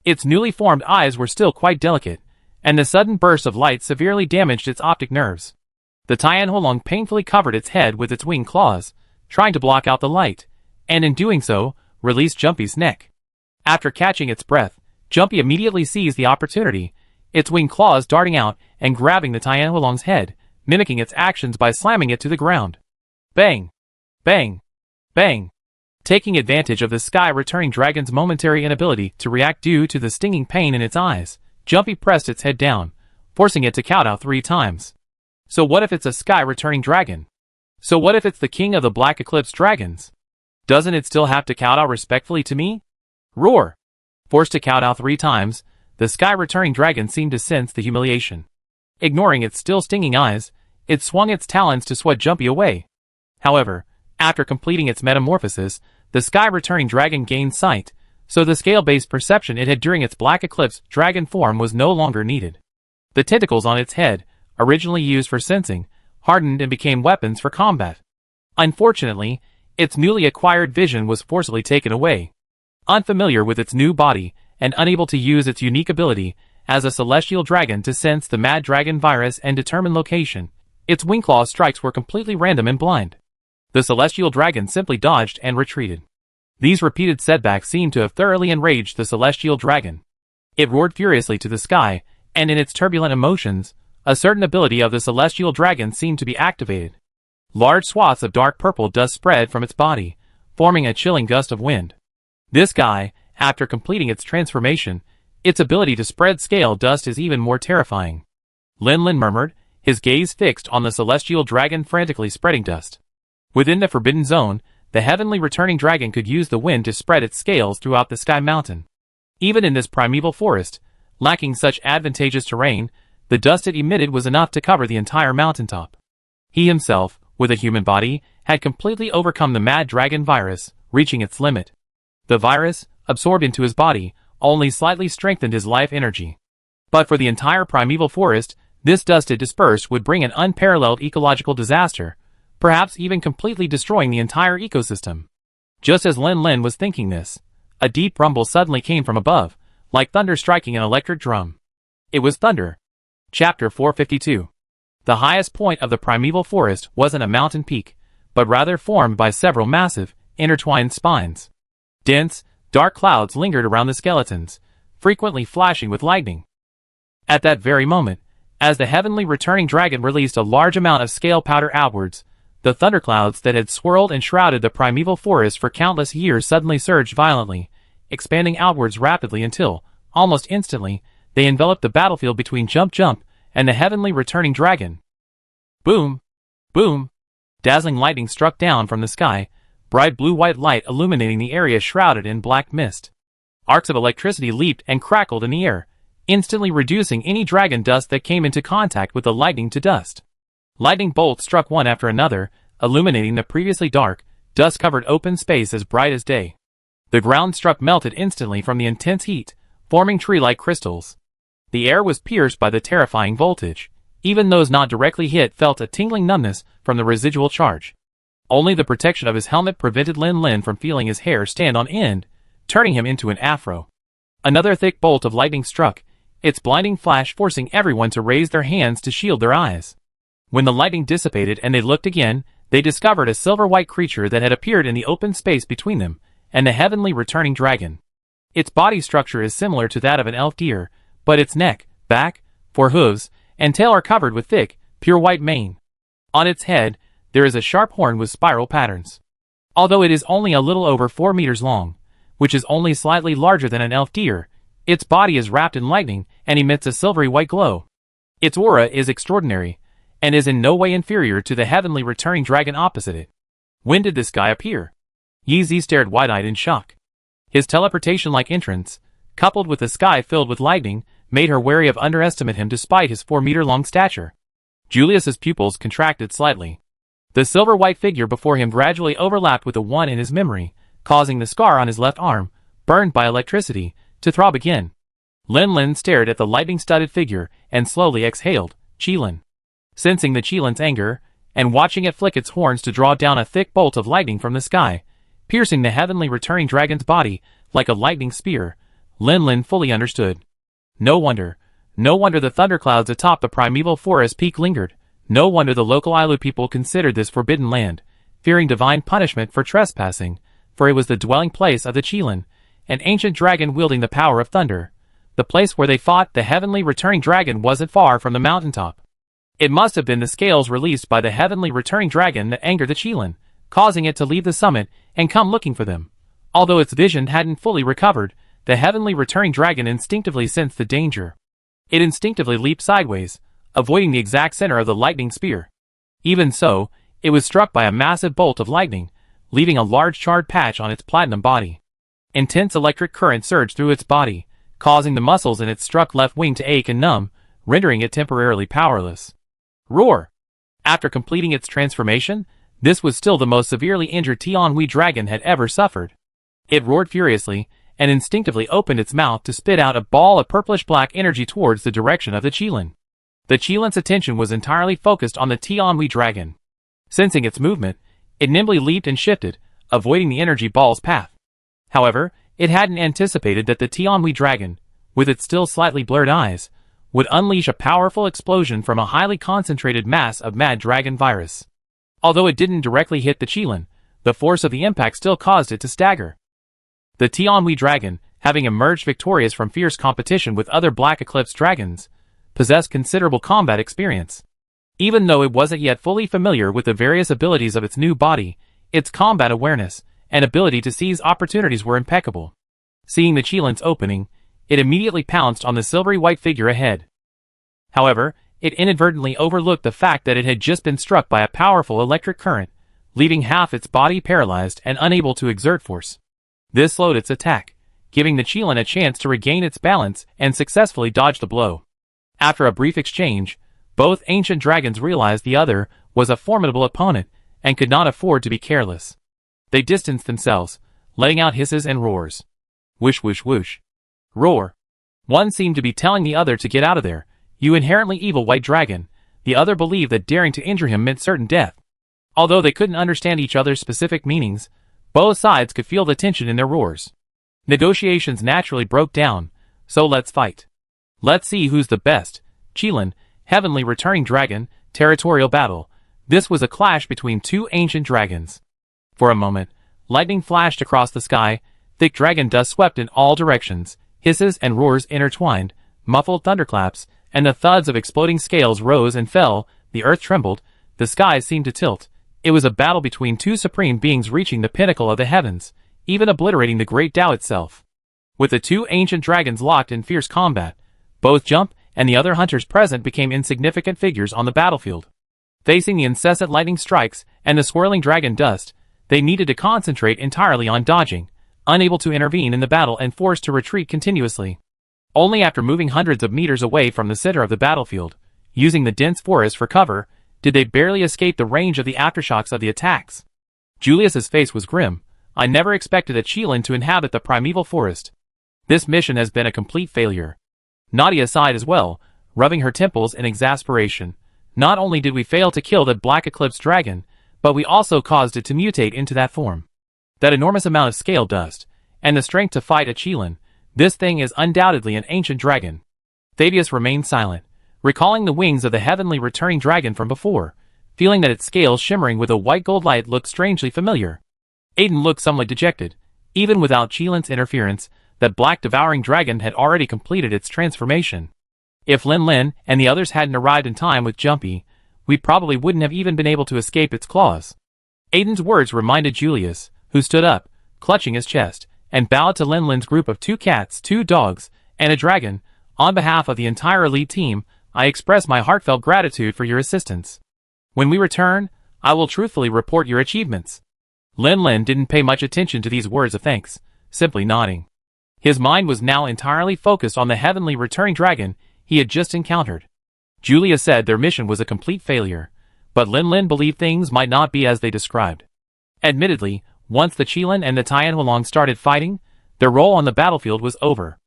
Its newly formed eyes were still quite delicate, and the sudden burst of light severely damaged its optic nerves. The Tien Wulong painfully covered its head with its wing claws, trying to block out the light, and in doing so, released Jumpy's neck. After catching its breath, Jumpy immediately seized the opportunity, its wing claws darting out and grabbing the Tien Wulong's head, mimicking its actions by slamming it to the ground. Bang! Bang! Bang! Taking advantage of the Sky-returning dragon's momentary inability to react due to the stinging pain in its eyes, Jumpy pressed its head down, forcing it to kowtow 3 times. So what if it's a Sky-returning dragon? So what if it's the king of the Black Eclipse Dragons? Doesn't it still have to kowtow respectfully to me? Roar! Forced to kowtow 3 times, the Sky-returning dragon seemed to sense the humiliation. Ignoring its still stinging eyes, it swung its talons to swat Jumpy away. However, after completing its metamorphosis, the Sky-returning dragon gained sight, so the scale-based perception it had during its Black Eclipse dragon form was no longer needed. The tentacles on its head, originally used for sensing, hardened and became weapons for combat. Unfortunately, its newly acquired vision was forcibly taken away. Unfamiliar with its new body, and unable to use its unique ability as a celestial dragon to sense the Mad Dragon virus and determine location, its wing-claw strikes were completely random and blind. The celestial dragon simply dodged and retreated. These repeated setbacks seemed to have thoroughly enraged the celestial dragon. It roared furiously to the sky, and in its turbulent emotions, a certain ability of the celestial dragon seemed to be activated. Large swaths of dark purple dust spread from its body, forming a chilling gust of wind. This guy, after completing its transformation, its ability to spread scale dust is even more terrifying. Lin Lin murmured, his gaze fixed on the celestial dragon frantically spreading dust. Within the Forbidden Zone, the heavenly returning dragon could use the wind to spread its scales throughout the Sky Mountain. Even in this primeval forest, lacking such advantageous terrain, the dust it emitted was enough to cover the entire mountaintop. He himself, with a human body, had completely overcome the Mad Dragon virus, reaching its limit. The virus, absorbed into his body, only slightly strengthened his life energy. But for the entire primeval forest, this dust it dispersed would bring an unparalleled ecological disaster, perhaps even completely destroying the entire ecosystem. Just as Lin Lin was thinking this, a deep rumble suddenly came from above, like thunder striking an electric drum. It was thunder. Chapter 452. The highest point of the primeval forest wasn't a mountain peak, but rather formed by several massive, intertwined spines. Dense, dark clouds lingered around the skeletons, frequently flashing with lightning. At that very moment, as the heavenly returning dragon released a large amount of scale powder outwards, the thunderclouds that had swirled and shrouded the primeval forest for countless years suddenly surged violently, expanding outwards rapidly until, almost instantly, they enveloped the battlefield between Jump Jump and the heavenly returning dragon. Boom! Boom! Dazzling lightning struck down from the sky, bright blue-white light illuminating the area shrouded in black mist. Arcs of electricity leaped and crackled in the air, instantly reducing any dragon dust that came into contact with the lightning to dust. Lightning bolts struck one after another, illuminating the previously dark, dust-covered open space as bright as day. The ground struck melted instantly from the intense heat, forming tree-like crystals. The air was pierced by the terrifying voltage. Even those not directly hit felt a tingling numbness from the residual charge. Only the protection of his helmet prevented Lin Lin from feeling his hair stand on end, turning him into an afro. Another thick bolt of lightning struck, its blinding flash forcing everyone to raise their hands to shield their eyes. When the lightning dissipated and they looked again, they discovered a silver-white creature that had appeared in the open space between them and the heavenly returning dragon. Its body structure is similar to that of an elf deer, but its neck, back, 4 hooves, and tail are covered with thick, pure white mane. On its head, there is a sharp horn with spiral patterns. Although it is only a little over 4 meters long, which is only slightly larger than an elf deer, its body is wrapped in lightning and emits a silvery white glow. Its aura is extraordinary, and is in no way inferior to the heavenly returning dragon opposite it. When did this guy appear? Yi Zi stared wide-eyed in shock. His teleportation-like entrance, coupled with the sky filled with lightning, made her wary of underestimate him despite his 4-meter-long stature. Julius's pupils contracted slightly. The silver-white figure before him gradually overlapped with the one in his memory, causing the scar on his left arm, burned by electricity, to throb again. Lin Lin stared at the lightning-studded figure and slowly exhaled, Qilin. Sensing the Qilin's anger, and watching it flick its horns to draw down a thick bolt of lightning from the sky, piercing the heavenly returning dragon's body like a lightning spear, Lin Lin fully understood. No wonder the thunderclouds atop the primeval forest peak lingered. No wonder the local Ailu people considered this forbidden land, fearing divine punishment for trespassing, for it was the dwelling place of the Qilin, an ancient dragon wielding the power of thunder. The place where they fought the heavenly returning dragon wasn't far from the mountaintop. It must have been the scales released by the heavenly returning dragon that angered the Qilin, causing it to leave the summit and come looking for them. Although its vision hadn't fully recovered, the heavenly returning dragon instinctively sensed the danger. It instinctively leaped sideways, avoiding the exact center of the lightning spear. Even so, it was struck by a massive bolt of lightning, leaving a large charred patch on its platinum body. Intense electric current surged through its body, causing the muscles in its struck left wing to ache and numb, rendering it temporarily powerless. Roar! After completing its transformation, this was still the most severely injured Tianhui dragon had ever suffered. It roared furiously, and instinctively opened its mouth to spit out a ball of purplish-black energy towards the direction of the Qilin. The Qilin's attention was entirely focused on the Tianhui dragon. Sensing its movement, it nimbly leaped and shifted, avoiding the energy ball's path. However, it hadn't anticipated that the Tianhui dragon, with its still slightly blurred eyes, would unleash a powerful explosion from a highly concentrated mass of mad dragon virus. Although it didn't directly hit the Qilin, the force of the impact still caused it to stagger. The Tianhui dragon, having emerged victorious from fierce competition with other Black Eclipse dragons, possessed considerable combat experience. Even though it wasn't yet fully familiar with the various abilities of its new body, its combat awareness and ability to seize opportunities were impeccable. Seeing the Qilin's opening, it immediately pounced on the silvery white figure ahead. However, it inadvertently overlooked the fact that it had just been struck by a powerful electric current, leaving half its body paralyzed and unable to exert force. This slowed its attack, giving the Qilin a chance to regain its balance and successfully dodge the blow. After a brief exchange, both ancient dragons realized the other was a formidable opponent and could not afford to be careless. They distanced themselves, letting out hisses and roars. Whoosh whoosh whoosh. Roar. One seemed to be telling the other to get out of there, you inherently evil white dragon. The other believed that daring to injure him meant certain death. Although they couldn't understand each other's specific meanings, both sides could feel the tension in their roars. Negotiations naturally broke down, so let's fight. Let's see who's the best. Qilin, heavenly returning dragon, territorial battle. This was a clash between two ancient dragons. For a moment, lightning flashed across the sky, thick dragon dust swept in all directions, hisses and roars intertwined, muffled thunderclaps, and the thuds of exploding scales rose and fell, the earth trembled, the skies seemed to tilt. It was a battle between two supreme beings reaching the pinnacle of the heavens, even obliterating the great Tao itself. With the two ancient dragons locked in fierce combat, both Jump and the other hunters present became insignificant figures on the battlefield. Facing the incessant lightning strikes and the swirling dragon dust, they needed to concentrate entirely on dodging, unable to intervene in the battle and forced to retreat continuously. Only after moving hundreds of meters away from the center of the battlefield, using the dense forest for cover, did they barely escape the range of the aftershocks of the attacks. Julius's face was grim. I never expected a Qilin to inhabit the primeval forest. This mission has been a complete failure. Nadia sighed as well, rubbing her temples in exasperation. Not only did we fail to kill the Black Eclipse dragon, but we also caused it to mutate into that form. That enormous amount of scale dust, and the strength to fight a Qilin, this thing is undoubtedly an ancient dragon. Fabius remained silent, recalling the wings of the heavenly returning dragon from before, feeling that its scales shimmering with a white gold light looked strangely familiar. Aiden looked somewhat dejected. Even without Qilin's interference, that black devouring dragon had already completed its transformation. If Lin Lin and the others hadn't arrived in time with Jumpy, we probably wouldn't have even been able to escape its claws. Aiden's words reminded Julius, who stood up, clutching his chest, and bowed to Lin Lin's group of 2 cats, 2 dogs, and a dragon. On behalf of the entire elite team, I express my heartfelt gratitude for your assistance. When we return, I will truthfully report your achievements. Lin Lin didn't pay much attention to these words of thanks, simply nodding. His mind was now entirely focused on the heavenly returning dragon he had just encountered. Julia said their mission was a complete failure, but Lin Lin believed things might not be as they described. Admittedly, once the Qilin and the Tianhualong started fighting, their role on the battlefield was over.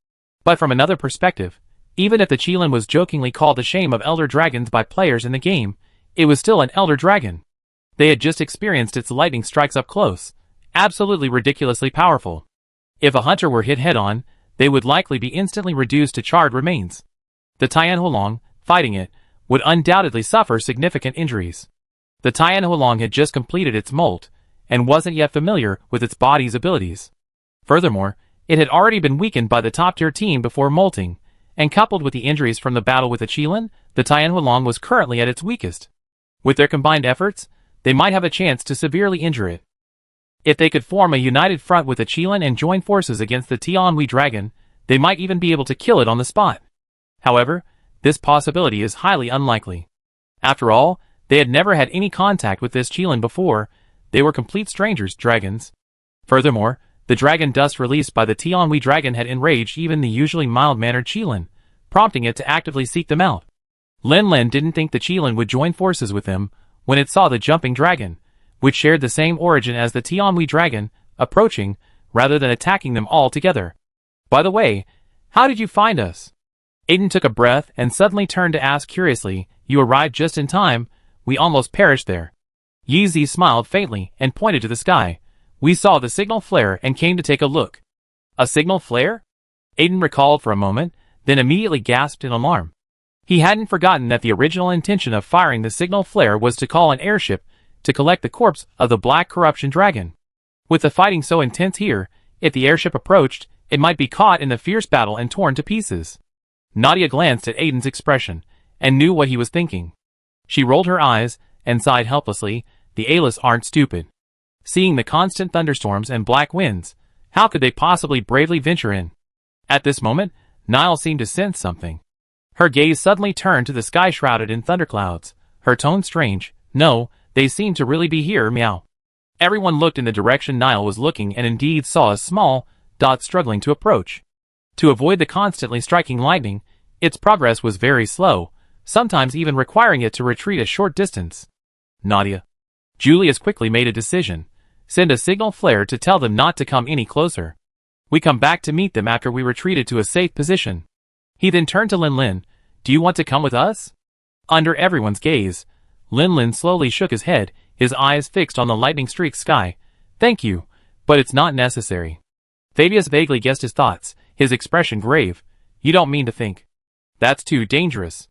But from another perspective, even if the Qilin was jokingly called the shame of elder dragons by players in the game, it was still an elder dragon. They had just experienced its lightning strikes up close, absolutely ridiculously powerful. If a hunter were hit head-on, they would likely be instantly reduced to charred remains. The Tianhualong, fighting it, would undoubtedly suffer significant injuries. The Tianhualong had just completed its molt, and wasn't yet familiar with its body's abilities. Furthermore, it had already been weakened by the top-tier team before molting, and coupled with the injuries from the battle with the Qilin, the Tianhualong was currently at its weakest. With their combined efforts, they might have a chance to severely injure it. If they could form a united front with the Qilin and join forces against the Tianhui dragon, they might even be able to kill it on the spot. However, this possibility is highly unlikely. After all, they had never had any contact with this Qilin before. They were complete strangers, dragons. Furthermore, the dragon dust released by the Tianhui dragon had enraged even the usually mild-mannered Qilin, prompting it to actively seek them out. Lin Lin didn't think the Qilin would join forces with them when it saw the jumping dragon, which shared the same origin as the Tianhui dragon, approaching, rather than attacking them all together. By the way, how did you find us? Aiden took a breath and suddenly turned to ask curiously, you arrived just in time, we almost perished there. Yi Zi smiled faintly and pointed to the sky. We saw the signal flare and came to take a look. A signal flare? Aiden recalled for a moment, then immediately gasped in alarm. He hadn't forgotten that the original intention of firing the signal flare was to call an airship to collect the corpse of the Black Corruption Dragon. With the fighting so intense here, if the airship approached, it might be caught in the fierce battle and torn to pieces. Nadia glanced at Aiden's expression, and knew what he was thinking. She rolled her eyes, and sighed helplessly, the Alis aren't stupid. Seeing the constant thunderstorms and black winds, how could they possibly bravely venture in? At this moment, Nile seemed to sense something. Her gaze suddenly turned to the sky shrouded in thunderclouds, her tone strange. No, they seemed to really be here, meow. Everyone looked in the direction Nile was looking and indeed saw a small dot struggling to approach. To avoid the constantly striking lightning, its progress was very slow, sometimes even requiring it to retreat a short distance. Nadia. Julius quickly made a decision. Send a signal flare to tell them not to come any closer. We come back to meet them after we retreated to a safe position. He then turned to Lin Lin. Do you want to come with us? Under everyone's gaze, Lin Lin slowly shook his head, his eyes fixed on the lightning-streaked sky. Thank you, but it's not necessary. Fabius vaguely guessed his thoughts, his expression grave. You don't mean to think that's too dangerous.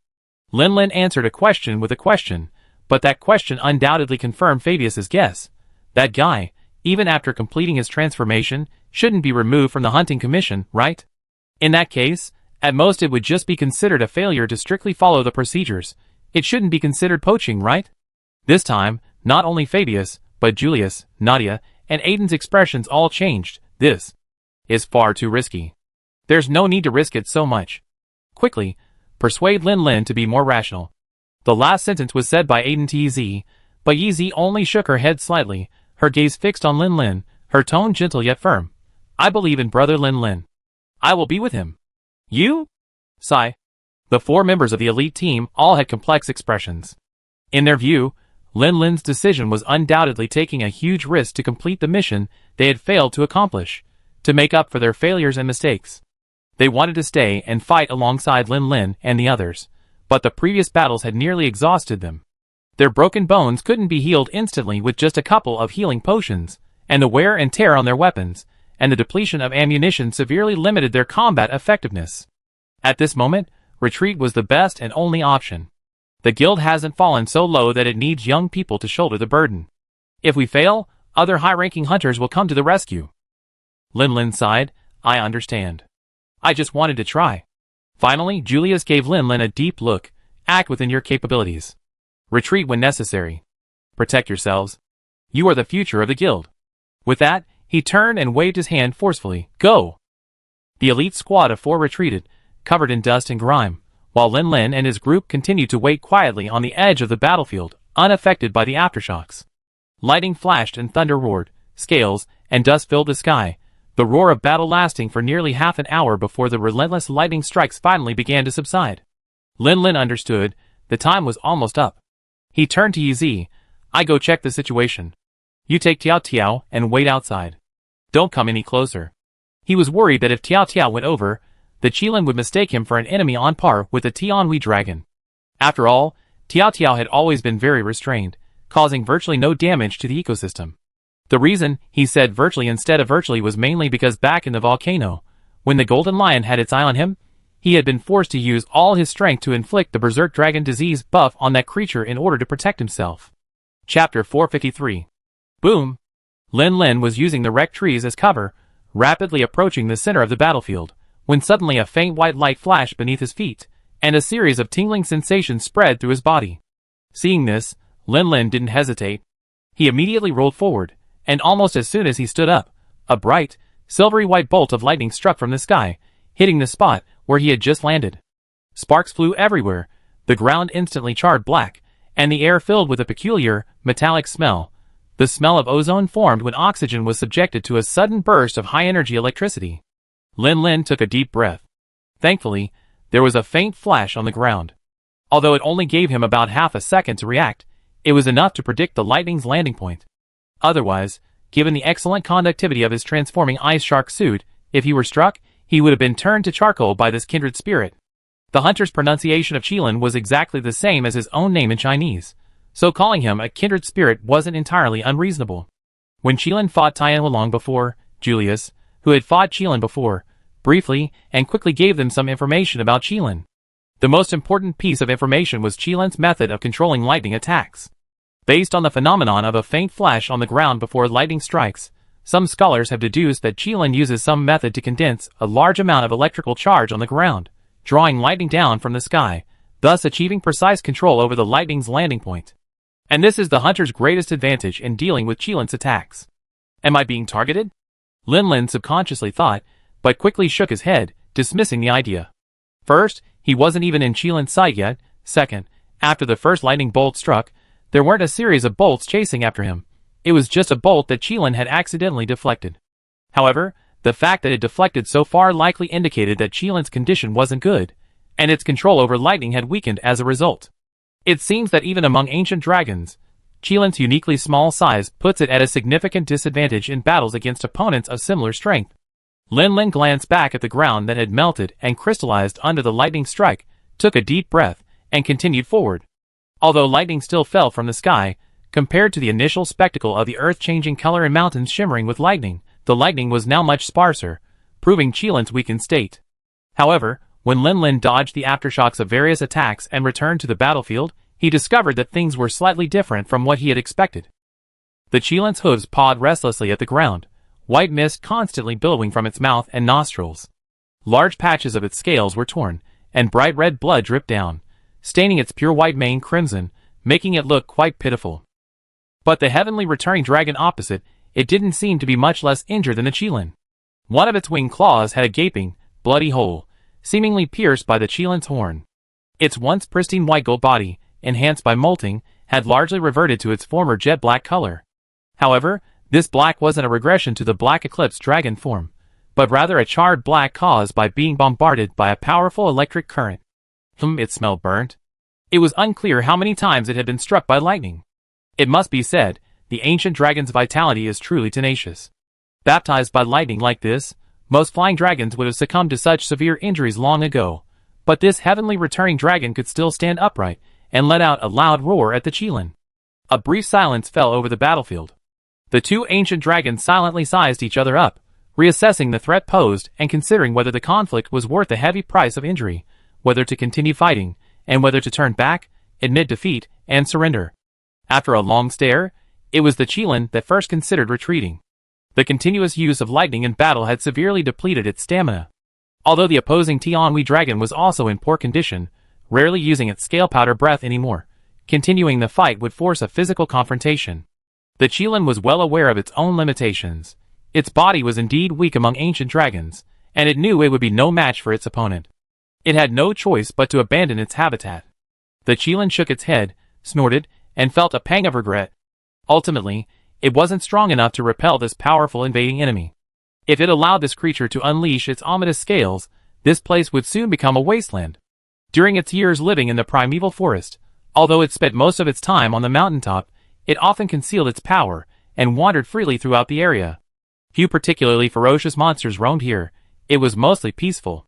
Lin Lin answered a question with a question, but that question undoubtedly confirmed Fabius's guess. That guy, even after completing his transformation, shouldn't be removed from the hunting commission, right? In that case, at most it would just be considered a failure to strictly follow the procedures. It shouldn't be considered poaching, right? This time, not only Fabius, but Julius, Nadia, and Aiden's expressions all changed. This is far too risky. There's no need to risk it so much. Quickly, persuade Lin Lin to be more rational. The last sentence was said by Aiden to Yi Zi, but Yi Zi only shook her head slightly, her gaze fixed on Lin Lin, her tone gentle yet firm. I believe in brother Lin Lin. I will be with him. You? Sigh. The 4 members of the elite team all had complex expressions. In their view, Lin Lin's decision was undoubtedly taking a huge risk to complete the mission they had failed to accomplish, to make up for their failures and mistakes. They wanted to stay and fight alongside Lin Lin and the others, but the previous battles had nearly exhausted them. Their broken bones couldn't be healed instantly with just a couple of healing potions, and the wear and tear on their weapons, and the depletion of ammunition severely limited their combat effectiveness. At this moment, retreat was the best and only option. The guild hasn't fallen so low that it needs young people to shoulder the burden. If we fail, other high-ranking hunters will come to the rescue. Lin Lin sighed. I understand. I just wanted to try. Finally, Julius gave Lin Lin a deep look. Act within your capabilities. Retreat when necessary. Protect yourselves. You are the future of the guild. With that, he turned and waved his hand forcefully. Go! The elite squad of 4 retreated, covered in dust and grime, while Lin Lin and his group continued to wait quietly on the edge of the battlefield, unaffected by the aftershocks. Lightning flashed and thunder roared, scales and dust filled the sky, the roar of battle lasting for nearly half an hour before the relentless lightning strikes finally began to subside. Lin Lin understood, the time was almost up. He turned to Yi. I go check the situation. You take Tiao Tiao and wait outside. Don't come any closer. He was worried that if Tiao Tiao went over, the Qilin would mistake him for an enemy on par with the Tianhui dragon. After all, Tiao Tiao had always been very restrained, causing virtually no damage to the ecosystem. The reason he said virtually instead of virtually was mainly because back in the volcano, when the golden lion had its eye on him, he had been forced to use all his strength to inflict the berserk dragon disease buff on that creature in order to protect himself. Chapter 453. Boom! Lin Lin was using the wrecked trees as cover, rapidly approaching the center of the battlefield, when suddenly a faint white light flashed beneath his feet, and a series of tingling sensations spread through his body. Seeing this, Lin Lin didn't hesitate. He immediately rolled forward, and almost as soon as he stood up, a bright, silvery white bolt of lightning struck from the sky, hitting the spot where he had just landed. Sparks flew everywhere, the ground instantly charred black, and the air filled with a peculiar, metallic smell. The smell of ozone formed when oxygen was subjected to a sudden burst of high-energy electricity. Lin Lin took a deep breath. Thankfully, there was a faint flash on the ground. Although it only gave him about half a second to react, it was enough to predict the lightning's landing point. Otherwise, given the excellent conductivity of his transforming ice shark suit, if he were struck, he would have been turned to charcoal by this kindred spirit. The hunter's pronunciation of Qilin was exactly the same as his own name in Chinese, so calling him a kindred spirit wasn't entirely unreasonable. When Qilin fought Tianhui long before, Julius, who had fought Qilin before, briefly and quickly gave them some information about Qilin. The most important piece of information was Qilin's method of controlling lightning attacks. Based on the phenomenon of a faint flash on the ground before lightning strikes, some scholars have deduced that Qilin uses some method to condense a large amount of electrical charge on the ground, drawing lightning down from the sky, thus achieving precise control over the lightning's landing point. And this is the hunter's greatest advantage in dealing with Qilin's attacks. Am I being targeted? Lin Lin subconsciously thought, but quickly shook his head, dismissing the idea. First, he wasn't even in Qilin's sight yet. Second, after the first lightning bolt struck, there weren't a series of bolts chasing after him. It was just a bolt that Qilin had accidentally deflected. However, the fact that it deflected so far likely indicated that Qilin's condition wasn't good, and its control over lightning had weakened as a result. It seems that even among ancient dragons, Qilin's uniquely small size puts it at a significant disadvantage in battles against opponents of similar strength. Lin Lin glanced back at the ground that had melted and crystallized under the lightning strike, took a deep breath, and continued forward. Although lightning still fell from the sky, compared to the initial spectacle of the earth-changing color and mountains shimmering with lightning, the lightning was now much sparser, proving Qilin's weakened state. However, when Lin Lin dodged the aftershocks of various attacks and returned to the battlefield, he discovered that things were slightly different from what he had expected. The Qilin's hooves pawed restlessly at the ground, white mist constantly billowing from its mouth and nostrils. Large patches of its scales were torn, and bright red blood dripped down, staining its pure white mane crimson, making it look quite pitiful. But the heavenly returning dragon opposite, it didn't seem to be much less injured than the Qilin. One of its wing claws had a gaping, bloody hole, seemingly pierced by the Qilin's horn. Its once pristine white gold body, enhanced by molting, had largely reverted to its former jet black color. However, this black wasn't a regression to the black eclipse dragon form, but rather a charred black caused by being bombarded by a powerful electric current. It smelled burnt. It was unclear how many times it had been struck by lightning. It must be said, the ancient dragon's vitality is truly tenacious. Baptized by lightning like this, most flying dragons would have succumbed to such severe injuries long ago, but this heavenly returning dragon could still stand upright, and let out a loud roar at the Qilin. A brief silence fell over the battlefield. The two ancient dragons silently sized each other up, reassessing the threat posed and considering whether the conflict was worth the heavy price of injury, whether to continue fighting, and whether to turn back, admit defeat, and surrender. After a long stare, it was the Qilin that first considered retreating. The continuous use of lightning in battle had severely depleted its stamina. Although the opposing Tianhui dragon was also in poor condition, rarely using its scale powder breath anymore, continuing the fight would force a physical confrontation. The Qilin was well aware of its own limitations. Its body was indeed weak among ancient dragons, and it knew it would be no match for its opponent. It had no choice but to abandon its habitat. The Qilin shook its head, snorted, and felt a pang of regret. Ultimately, it wasn't strong enough to repel this powerful invading enemy. If it allowed this creature to unleash its ominous scales, this place would soon become a wasteland. During its years living in the primeval forest, although it spent most of its time on the mountaintop, it often concealed its power and wandered freely throughout the area. Few particularly ferocious monsters roamed here. It was mostly peaceful.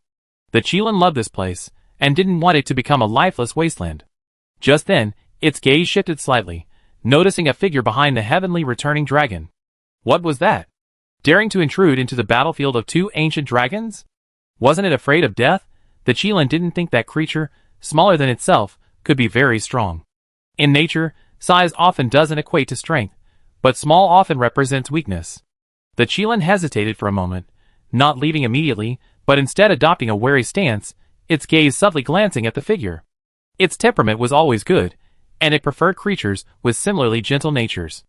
The Qilin loved this place, and didn't want it to become a lifeless wasteland. Just then, its gaze shifted slightly, noticing a figure behind the heavenly returning dragon. What was that? Daring to intrude into the battlefield of two ancient dragons? Wasn't it afraid of death? The Qilin didn't think that creature, smaller than itself, could be very strong. In nature, size often doesn't equate to strength, but small often represents weakness. The Qilin hesitated for a moment, not leaving immediately, but instead adopting a wary stance, its gaze subtly glancing at the figure. Its temperament was always good, and it preferred creatures with similarly gentle natures.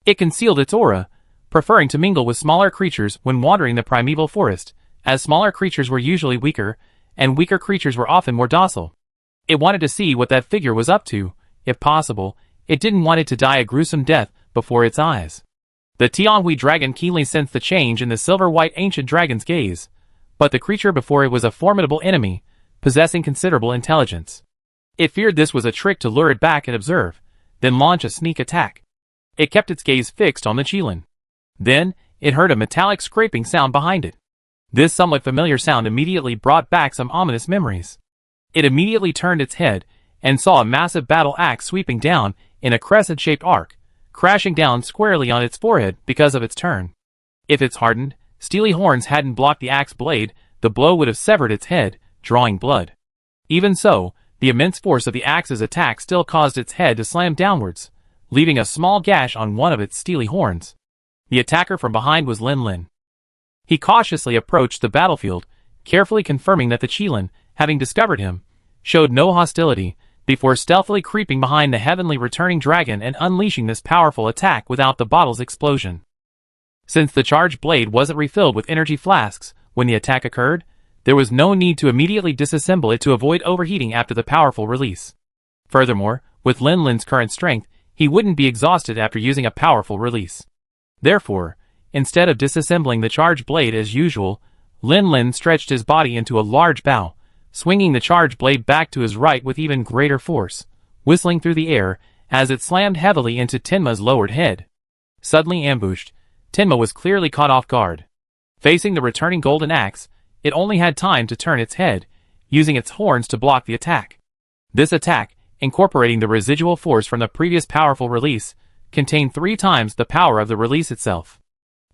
It concealed its aura, preferring to mingle with smaller creatures when wandering the primeval forest, as smaller creatures were usually weaker, and weaker creatures were often more docile. It wanted to see what that figure was up to. If possible, it didn't want it to die a gruesome death before its eyes. The Tianhui dragon keenly sensed the change in the silver-white ancient dragon's gaze, but the creature before it was a formidable enemy, possessing considerable intelligence. It feared this was a trick to lure it back and observe, then launch a sneak attack. It kept its gaze fixed on the Qilin. Then, it heard a metallic scraping sound behind it. This somewhat familiar sound immediately brought back some ominous memories. It immediately turned its head, and saw a massive battle axe sweeping down in a crescent-shaped arc, crashing down squarely on its forehead because of its turn. If its hardened, steely horns hadn't blocked the axe blade, the blow would have severed its head, drawing blood. Even so, the immense force of the axe's attack still caused its head to slam downwards, leaving a small gash on one of its steely horns. The attacker from behind was Lin Lin. He cautiously approached the battlefield, carefully confirming that the Qilin, having discovered him, showed no hostility, before stealthily creeping behind the heavenly returning dragon and unleashing this powerful attack without the bottle's explosion. Since the charged blade wasn't refilled with energy flasks when the attack occurred, there was no need to immediately disassemble it to avoid overheating after the powerful release. Furthermore, with Lin Lin's current strength, he wouldn't be exhausted after using a powerful release. Therefore, instead of disassembling the charged blade as usual, Lin Lin stretched his body into a large bow, swinging the charged blade back to his right with even greater force, whistling through the air as it slammed heavily into Tenma's lowered head. Suddenly ambushed, Tenma was clearly caught off guard. Facing the returning golden axe, it only had time to turn its head, using its horns to block the attack. This attack, incorporating the residual force from the previous powerful release, contained 3 times the power of the release itself.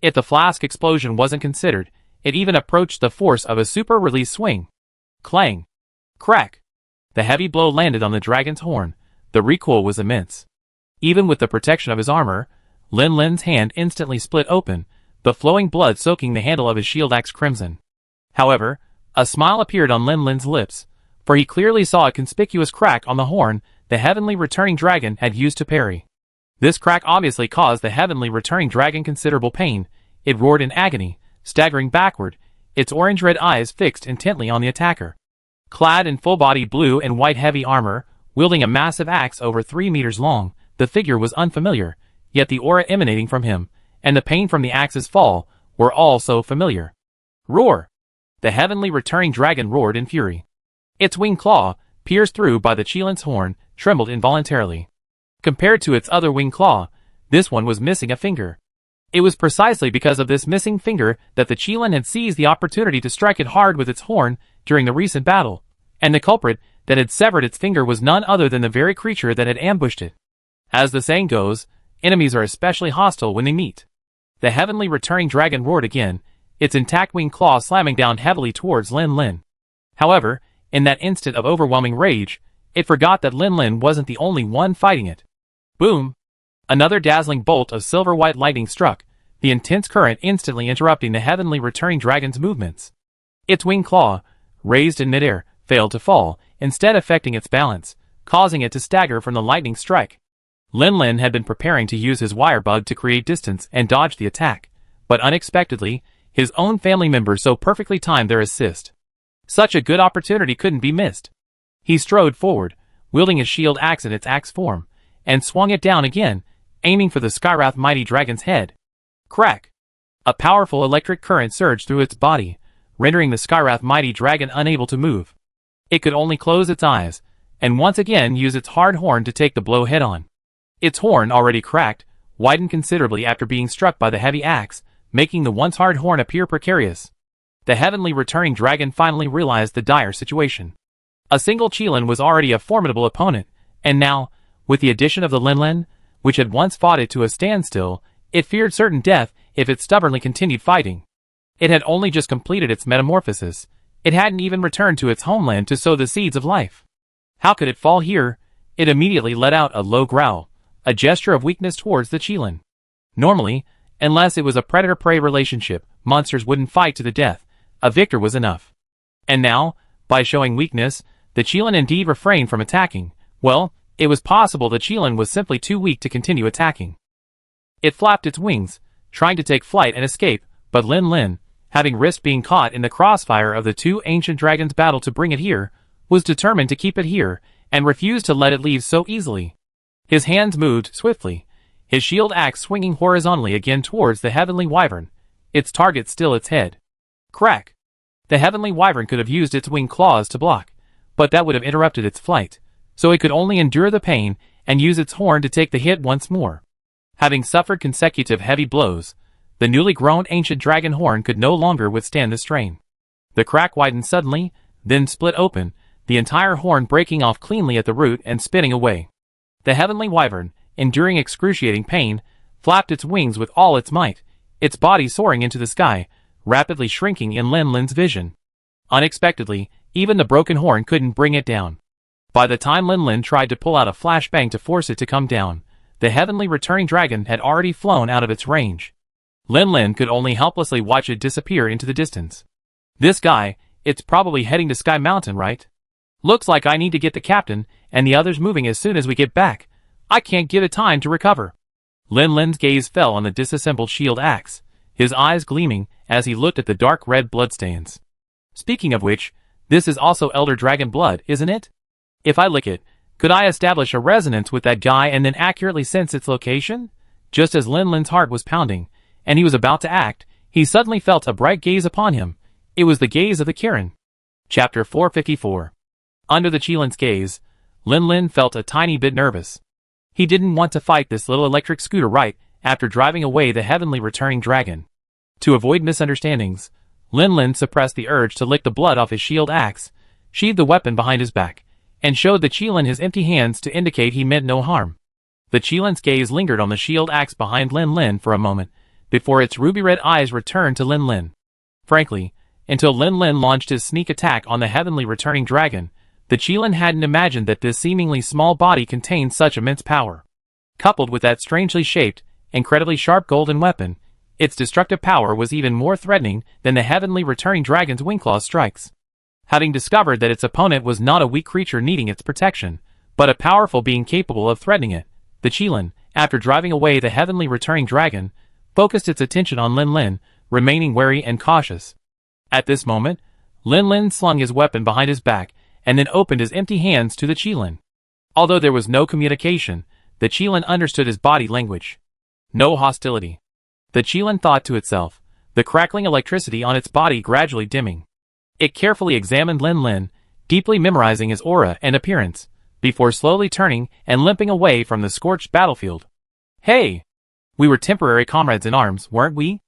If the flask explosion wasn't considered, it even approached the force of a super release swing. Clang! Crack! The heavy blow landed on the dragon's horn. The recoil was immense. Even with the protection of his armor, Lin Lin's hand instantly split open, the flowing blood soaking the handle of his shield axe crimson. However, a smile appeared on Lin Lin's lips, for he clearly saw a conspicuous crack on the horn the heavenly returning dragon had used to parry. This crack obviously caused the heavenly returning dragon considerable pain. It roared in agony, staggering backward, its orange-red eyes fixed intently on the attacker. Clad in full-body blue and white heavy armor, wielding a massive axe over 3 meters long, the figure was unfamiliar, yet the aura emanating from him, and the pain from the axe's fall, were all so familiar. Roar! The heavenly returning dragon roared in fury. Its winged claw, pierced through by the Qilin's horn, trembled involuntarily. Compared to its other winged claw, this one was missing a finger. It was precisely because of this missing finger that the Qilin had seized the opportunity to strike it hard with its horn during the recent battle, and the culprit that had severed its finger was none other than the very creature that had ambushed it. As the saying goes, enemies are especially hostile when they meet. The heavenly returning dragon roared again, its intact wing claw slamming down heavily towards Lin Lin. However, in that instant of overwhelming rage, it forgot that Lin Lin wasn't the only one fighting it. Boom! Another dazzling bolt of silver-white lightning struck, the intense current instantly interrupting the heavenly returning dragon's movements. Its wing claw, raised in midair, failed to fall, instead affecting its balance, causing it to stagger from the lightning strike. Lin Lin had been preparing to use his wire bug to create distance and dodge the attack, but unexpectedly, his own family member so perfectly timed their assist. Such a good opportunity couldn't be missed. He strode forward, wielding his shield axe in its axe form, and swung it down again, aiming for the Skywrath mighty dragon's head. Crack! A powerful electric current surged through its body, rendering the Skywrath mighty dragon unable to move. It could only close its eyes, and once again use its hard horn to take the blow head-on. Its horn, already cracked, widened considerably after being struck by the heavy axe, making the once hard horn appear precarious. The heavenly returning dragon finally realized the dire situation. A single Qilin was already a formidable opponent, and now, with the addition of the Lin Lin, which had once fought it to a standstill, it feared certain death if it stubbornly continued fighting. It had only just completed its metamorphosis. It hadn't even returned to its homeland to sow the seeds of life. How could it fall here? It immediately let out a low growl, a gesture of weakness towards the Qilin. Normally, unless it was a predator-prey relationship, monsters wouldn't fight to the death. A victor was enough. And now, by showing weakness, the Qilin indeed refrained from attacking. Well, it was possible the Qilin was simply too weak to continue attacking. It flapped its wings, trying to take flight and escape, but Lin Lin, having risked being caught in the crossfire of the two ancient dragons' battle to bring it here, was determined to keep it here, and refused to let it leave so easily. His hands moved swiftly, his shield axe swinging horizontally again towards the heavenly wyvern, its target still its head. Crack! The heavenly wyvern could have used its wing claws to block, but that would have interrupted its flight, so it could only endure the pain and use its horn to take the hit once more. Having suffered consecutive heavy blows, the newly grown ancient dragon horn could no longer withstand the strain. The crack widened suddenly, then split open, the entire horn breaking off cleanly at the root and spinning away. The heavenly wyvern, enduring excruciating pain, flapped its wings with all its might, its body soaring into the sky, rapidly shrinking in Lin Lin's vision. Unexpectedly, even the broken horn couldn't bring it down. By the time Lin Lin tried to pull out a flashbang to force it to come down, the heavenly returning dragon had already flown out of its range. Lin Lin could only helplessly watch it disappear into the distance. This guy, it's probably heading to Sky Mountain, right? Looks like I need to get the captain and the others moving as soon as we get back. I can't give it time to recover. Lin Lin's gaze fell on the disassembled shield axe, his eyes gleaming as he looked at the dark red bloodstains. Speaking of which, this is also Elder Dragon blood, isn't it? If I lick it, could I establish a resonance with that guy and then accurately sense its location? Just as Lin Lin's heart was pounding, and he was about to act, he suddenly felt a bright gaze upon him. It was the gaze of the Kirin. Chapter 454. Under the Qilin's gaze, Lin Lin felt a tiny bit nervous. He didn't want to fight this little electric scooter right after driving away the heavenly returning dragon. To avoid misunderstandings, Lin Lin suppressed the urge to lick the blood off his shield axe, sheathed the weapon behind his back, and showed the Qilin his empty hands to indicate he meant no harm. The Qilin's gaze lingered on the shield axe behind Lin Lin for a moment, before its ruby-red eyes returned to Lin Lin. Frankly, until Lin Lin launched his sneak attack on the heavenly returning dragon, the Qilin hadn't imagined that this seemingly small body contained such immense power. Coupled with that strangely shaped, incredibly sharp golden weapon, its destructive power was even more threatening than the heavenly returning dragon's wingclaw strikes. Having discovered that its opponent was not a weak creature needing its protection, but a powerful being capable of threatening it, the Qilin, after driving away the heavenly returning dragon, focused its attention on Lin Lin, remaining wary and cautious. At this moment, Lin Lin slung his weapon behind his back and then opened his empty hands to the Qilin. Although there was no communication, the Qilin understood his body language. No hostility. The Qilin thought to itself, the crackling electricity on its body gradually dimming. It carefully examined Lin Lin, deeply memorizing his aura and appearance, before slowly turning and limping away from the scorched battlefield. Hey! We were temporary comrades in arms, weren't we?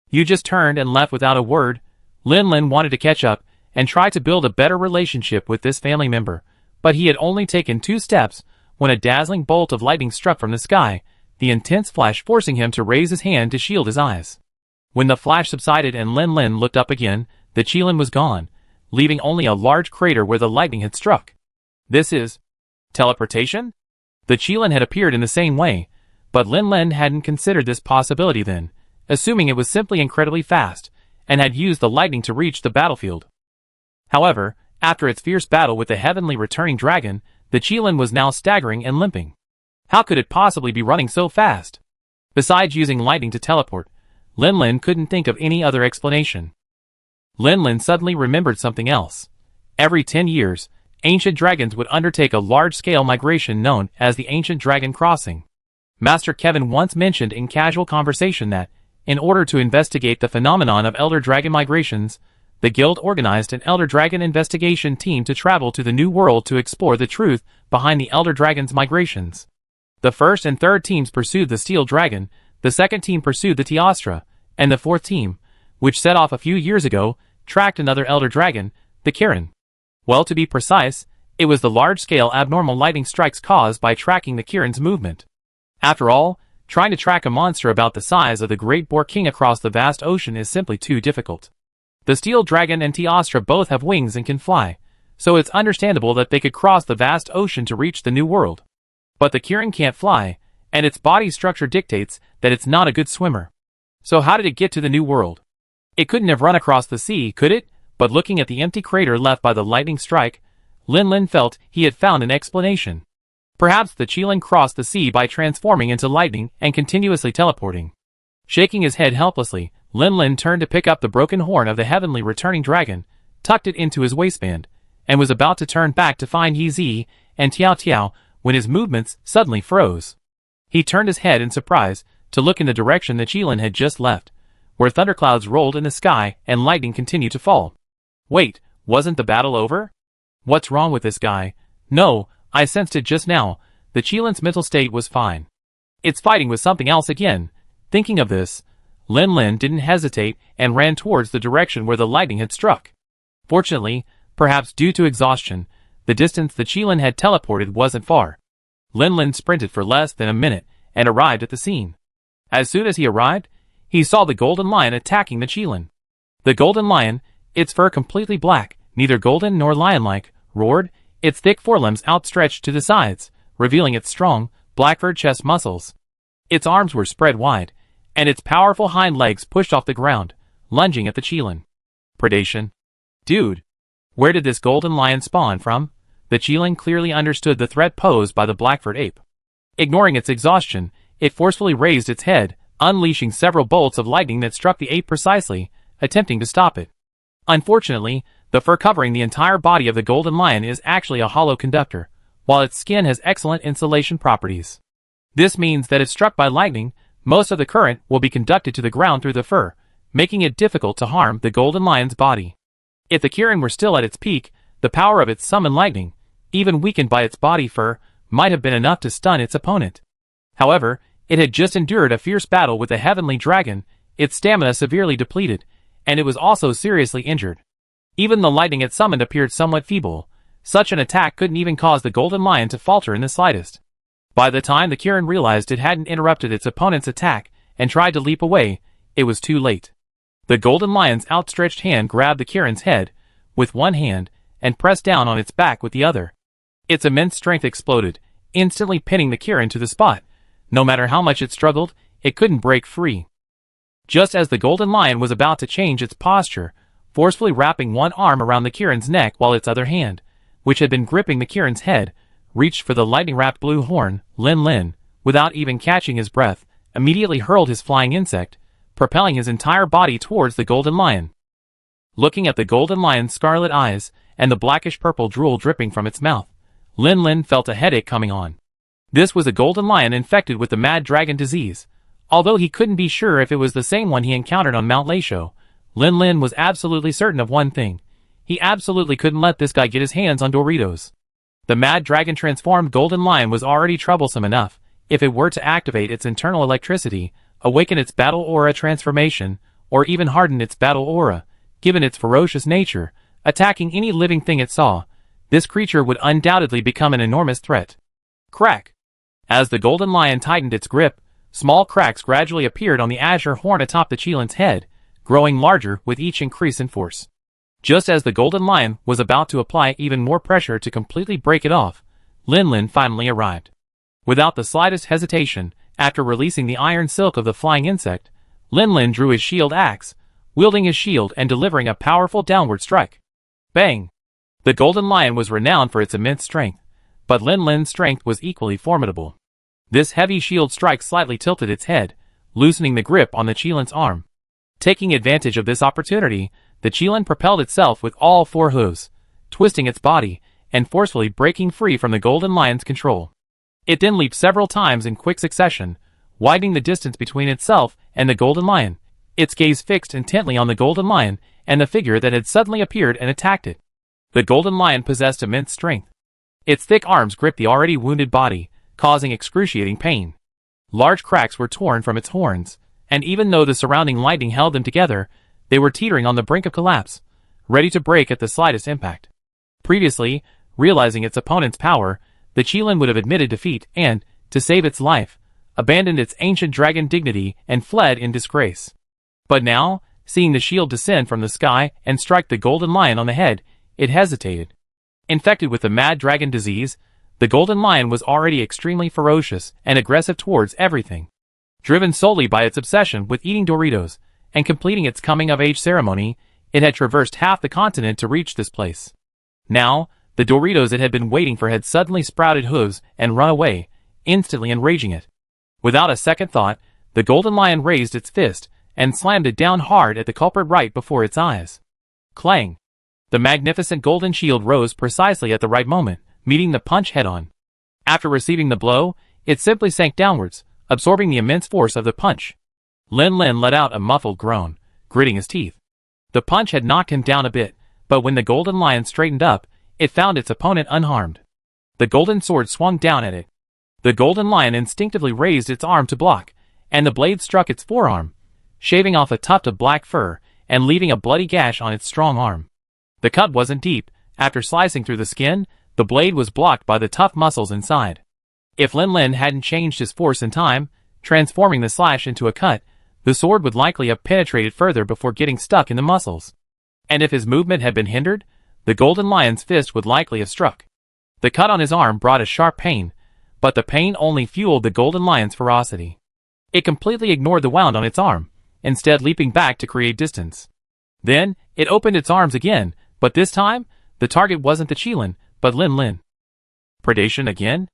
You just turned and left without a word. Lin Lin wanted to catch up and try to build a better relationship with this family member, But he had only taken 2 steps when a dazzling bolt of lightning struck from the sky, the intense flash forcing him to raise his hand to shield his eyes. When the flash subsided and Lin Lin looked up again, the Qilin was gone, leaving only a large crater where the lightning had struck. This is teleportation? The Qilin had appeared in the same way, but Lin Lin hadn't considered this possibility then, assuming it was simply incredibly fast, and had used the lightning to reach the battlefield. However, after its fierce battle with the heavenly returning dragon, the Qilin was now staggering and limping. How could it possibly be running so fast? Besides using lightning to teleport, Lin Lin couldn't think of any other explanation. Lin Lin suddenly remembered something else. Every 10 years, ancient dragons would undertake a large-scale migration known as the Ancient Dragon Crossing. Master Kevin once mentioned in casual conversation that, in order to investigate the phenomenon of elder dragon migrations, the guild organized an elder dragon investigation team to travel to the New World to explore the truth behind the elder dragon's migrations. The first and third teams pursued the steel dragon, the second team pursued the Teostra, and the fourth team, which set off a few years ago, tracked another elder dragon, the Kirin. Well, to be precise, it was the large-scale abnormal lightning strikes caused by tracking the Kirin's movement. After all, trying to track a monster about the size of the Great Boar King across the vast ocean is simply too difficult. The Steel Dragon and Teostra both have wings and can fly, so it's understandable that they could cross the vast ocean to reach the New World. But the Kirin can't fly, and its body structure dictates that it's not a good swimmer. So how did it get to the New World? It couldn't have run across the sea, could it? But looking at the empty crater left by the lightning strike, Lin Lin felt he had found an explanation. Perhaps the Qilin crossed the sea by transforming into lightning and continuously teleporting. Shaking his head helplessly, Lin Lin turned to pick up the broken horn of the heavenly returning dragon, tucked it into his waistband, and was about to turn back to find Yi Zi and Tiao Tiao when his movements suddenly froze. He turned his head in surprise to look in the direction the Qilin had just left, where thunderclouds rolled in the sky and lightning continued to fall. Wait, wasn't the battle over? What's wrong with this guy? No, I sensed it just now. The Qilin's mental state was fine. It's fighting with something else again. Thinking of this, Lin Lin didn't hesitate and ran towards the direction where the lightning had struck. Fortunately, perhaps due to exhaustion, the distance the Qilin had teleported wasn't far. Lin Lin sprinted for less than a minute and arrived at the scene. As soon as he arrived, he saw the golden lion attacking the Qilin. The golden lion, its fur completely black, neither golden nor lion-like, roared, its thick forelimbs outstretched to the sides, revealing its strong, black-furred chest muscles. Its arms were spread wide, and its powerful hind legs pushed off the ground, lunging at the Qilin. Predation. Dude, where did this golden lion spawn from? The Qilin clearly understood the threat posed by the black-furred ape. Ignoring its exhaustion, it forcefully raised its head, unleashing several bolts of lightning that struck the ape precisely, attempting to stop it. Unfortunately, the fur covering the entire body of the golden lion is actually a hollow conductor, while its skin has excellent insulation properties. This means that if struck by lightning, most of the current will be conducted to the ground through the fur, making it difficult to harm the golden lion's body. If the Kirin were still at its peak, the power of its summon lightning, even weakened by its body fur, might have been enough to stun its opponent. However, it had just endured a fierce battle with the heavenly dragon, its stamina severely depleted, and it was also seriously injured. Even the lightning it summoned appeared somewhat feeble. Such an attack couldn't even cause the golden lion to falter in the slightest. By the time the Kirin realized it hadn't interrupted its opponent's attack and tried to leap away, it was too late. The golden lion's outstretched hand grabbed the Kirin's head with one hand and pressed down on its back with the other. Its immense strength exploded, instantly pinning the Kirin to the spot. No matter how much it struggled, it couldn't break free. Just as the golden lion was about to change its posture, forcefully wrapping one arm around the Kirin's neck while its other hand, which had been gripping the Kirin's head, reached for the lightning-wrapped blue horn, Lin Lin, without even catching his breath, immediately hurled his flying insect, propelling his entire body towards the golden lion. Looking at the golden lion's scarlet eyes and the blackish-purple drool dripping from its mouth, Lin Lin felt a headache coming on. This was a golden lion infected with the mad dragon disease. Although he couldn't be sure if it was the same one he encountered on Mount Leisho, Lin Lin was absolutely certain of one thing. He absolutely couldn't let this guy get his hands on Doritos. The mad dragon transformed golden lion was already troublesome enough. If it were to activate its internal electricity, awaken its battle aura transformation, or even harden its battle aura, given its ferocious nature, attacking any living thing it saw, this creature would undoubtedly become an enormous threat. Crack! As the golden lion tightened its grip, small cracks gradually appeared on the azure horn atop the Chilin's head, growing larger with each increase in force. Just as the golden lion was about to apply even more pressure to completely break it off, Lin Lin finally arrived. Without the slightest hesitation, after releasing the iron silk of the flying insect, Lin Lin drew his shield axe, wielding his shield and delivering a powerful downward strike. Bang! The golden lion was renowned for its immense strength, but Lin Lin's strength was equally formidable. This heavy shield strike slightly tilted its head, loosening the grip on the Chilin's arm. Taking advantage of this opportunity, the Chilin propelled itself with all four hooves, twisting its body, and forcefully breaking free from the golden lion's control. It then leaped several times in quick succession, widening the distance between itself and the golden lion, its gaze fixed intently on the golden lion and the figure that had suddenly appeared and attacked it. The golden lion possessed immense strength. Its thick arms gripped the already wounded body, causing excruciating pain. Large cracks were torn from its horns, and even though the surrounding lightning held them together, they were teetering on the brink of collapse, ready to break at the slightest impact. Previously, realizing its opponent's power, the Chilin would have admitted defeat and, to save its life, abandoned its ancient dragon dignity and fled in disgrace. But now, seeing the shield descend from the sky and strike the golden lion on the head, it hesitated. Infected with the mad dragon disease, the golden lion was already extremely ferocious and aggressive towards everything. Driven solely by its obsession with eating Doritos and completing its coming-of-age ceremony, it had traversed half the continent to reach this place. Now, the Doritos it had been waiting for had suddenly sprouted hooves and run away, instantly enraging it. Without a second thought, the golden lion raised its fist and slammed it down hard at the culprit right before its eyes. Clang! The magnificent golden shield rose precisely at the right moment, meeting the punch head-on. After receiving the blow, it simply sank downwards, absorbing the immense force of the punch. Lin Lin let out a muffled groan, gritting his teeth. The punch had knocked him down a bit, but when the golden lion straightened up, it found its opponent unharmed. The golden sword swung down at it. The golden lion instinctively raised its arm to block, and the blade struck its forearm, shaving off a tuft of black fur and leaving a bloody gash on its strong arm. The cut wasn't deep. After slicing through the skin, the blade was blocked by the tough muscles inside. If Lin Lin hadn't changed his force in time, transforming the slash into a cut, the sword would likely have penetrated further before getting stuck in the muscles. And if his movement had been hindered, the golden lion's fist would likely have struck. The cut on his arm brought a sharp pain, but the pain only fueled the golden lion's ferocity. It completely ignored the wound on its arm, instead leaping back to create distance. Then, it opened its arms again, but this time, the target wasn't the Chilin, but Lin Lin. Predation again?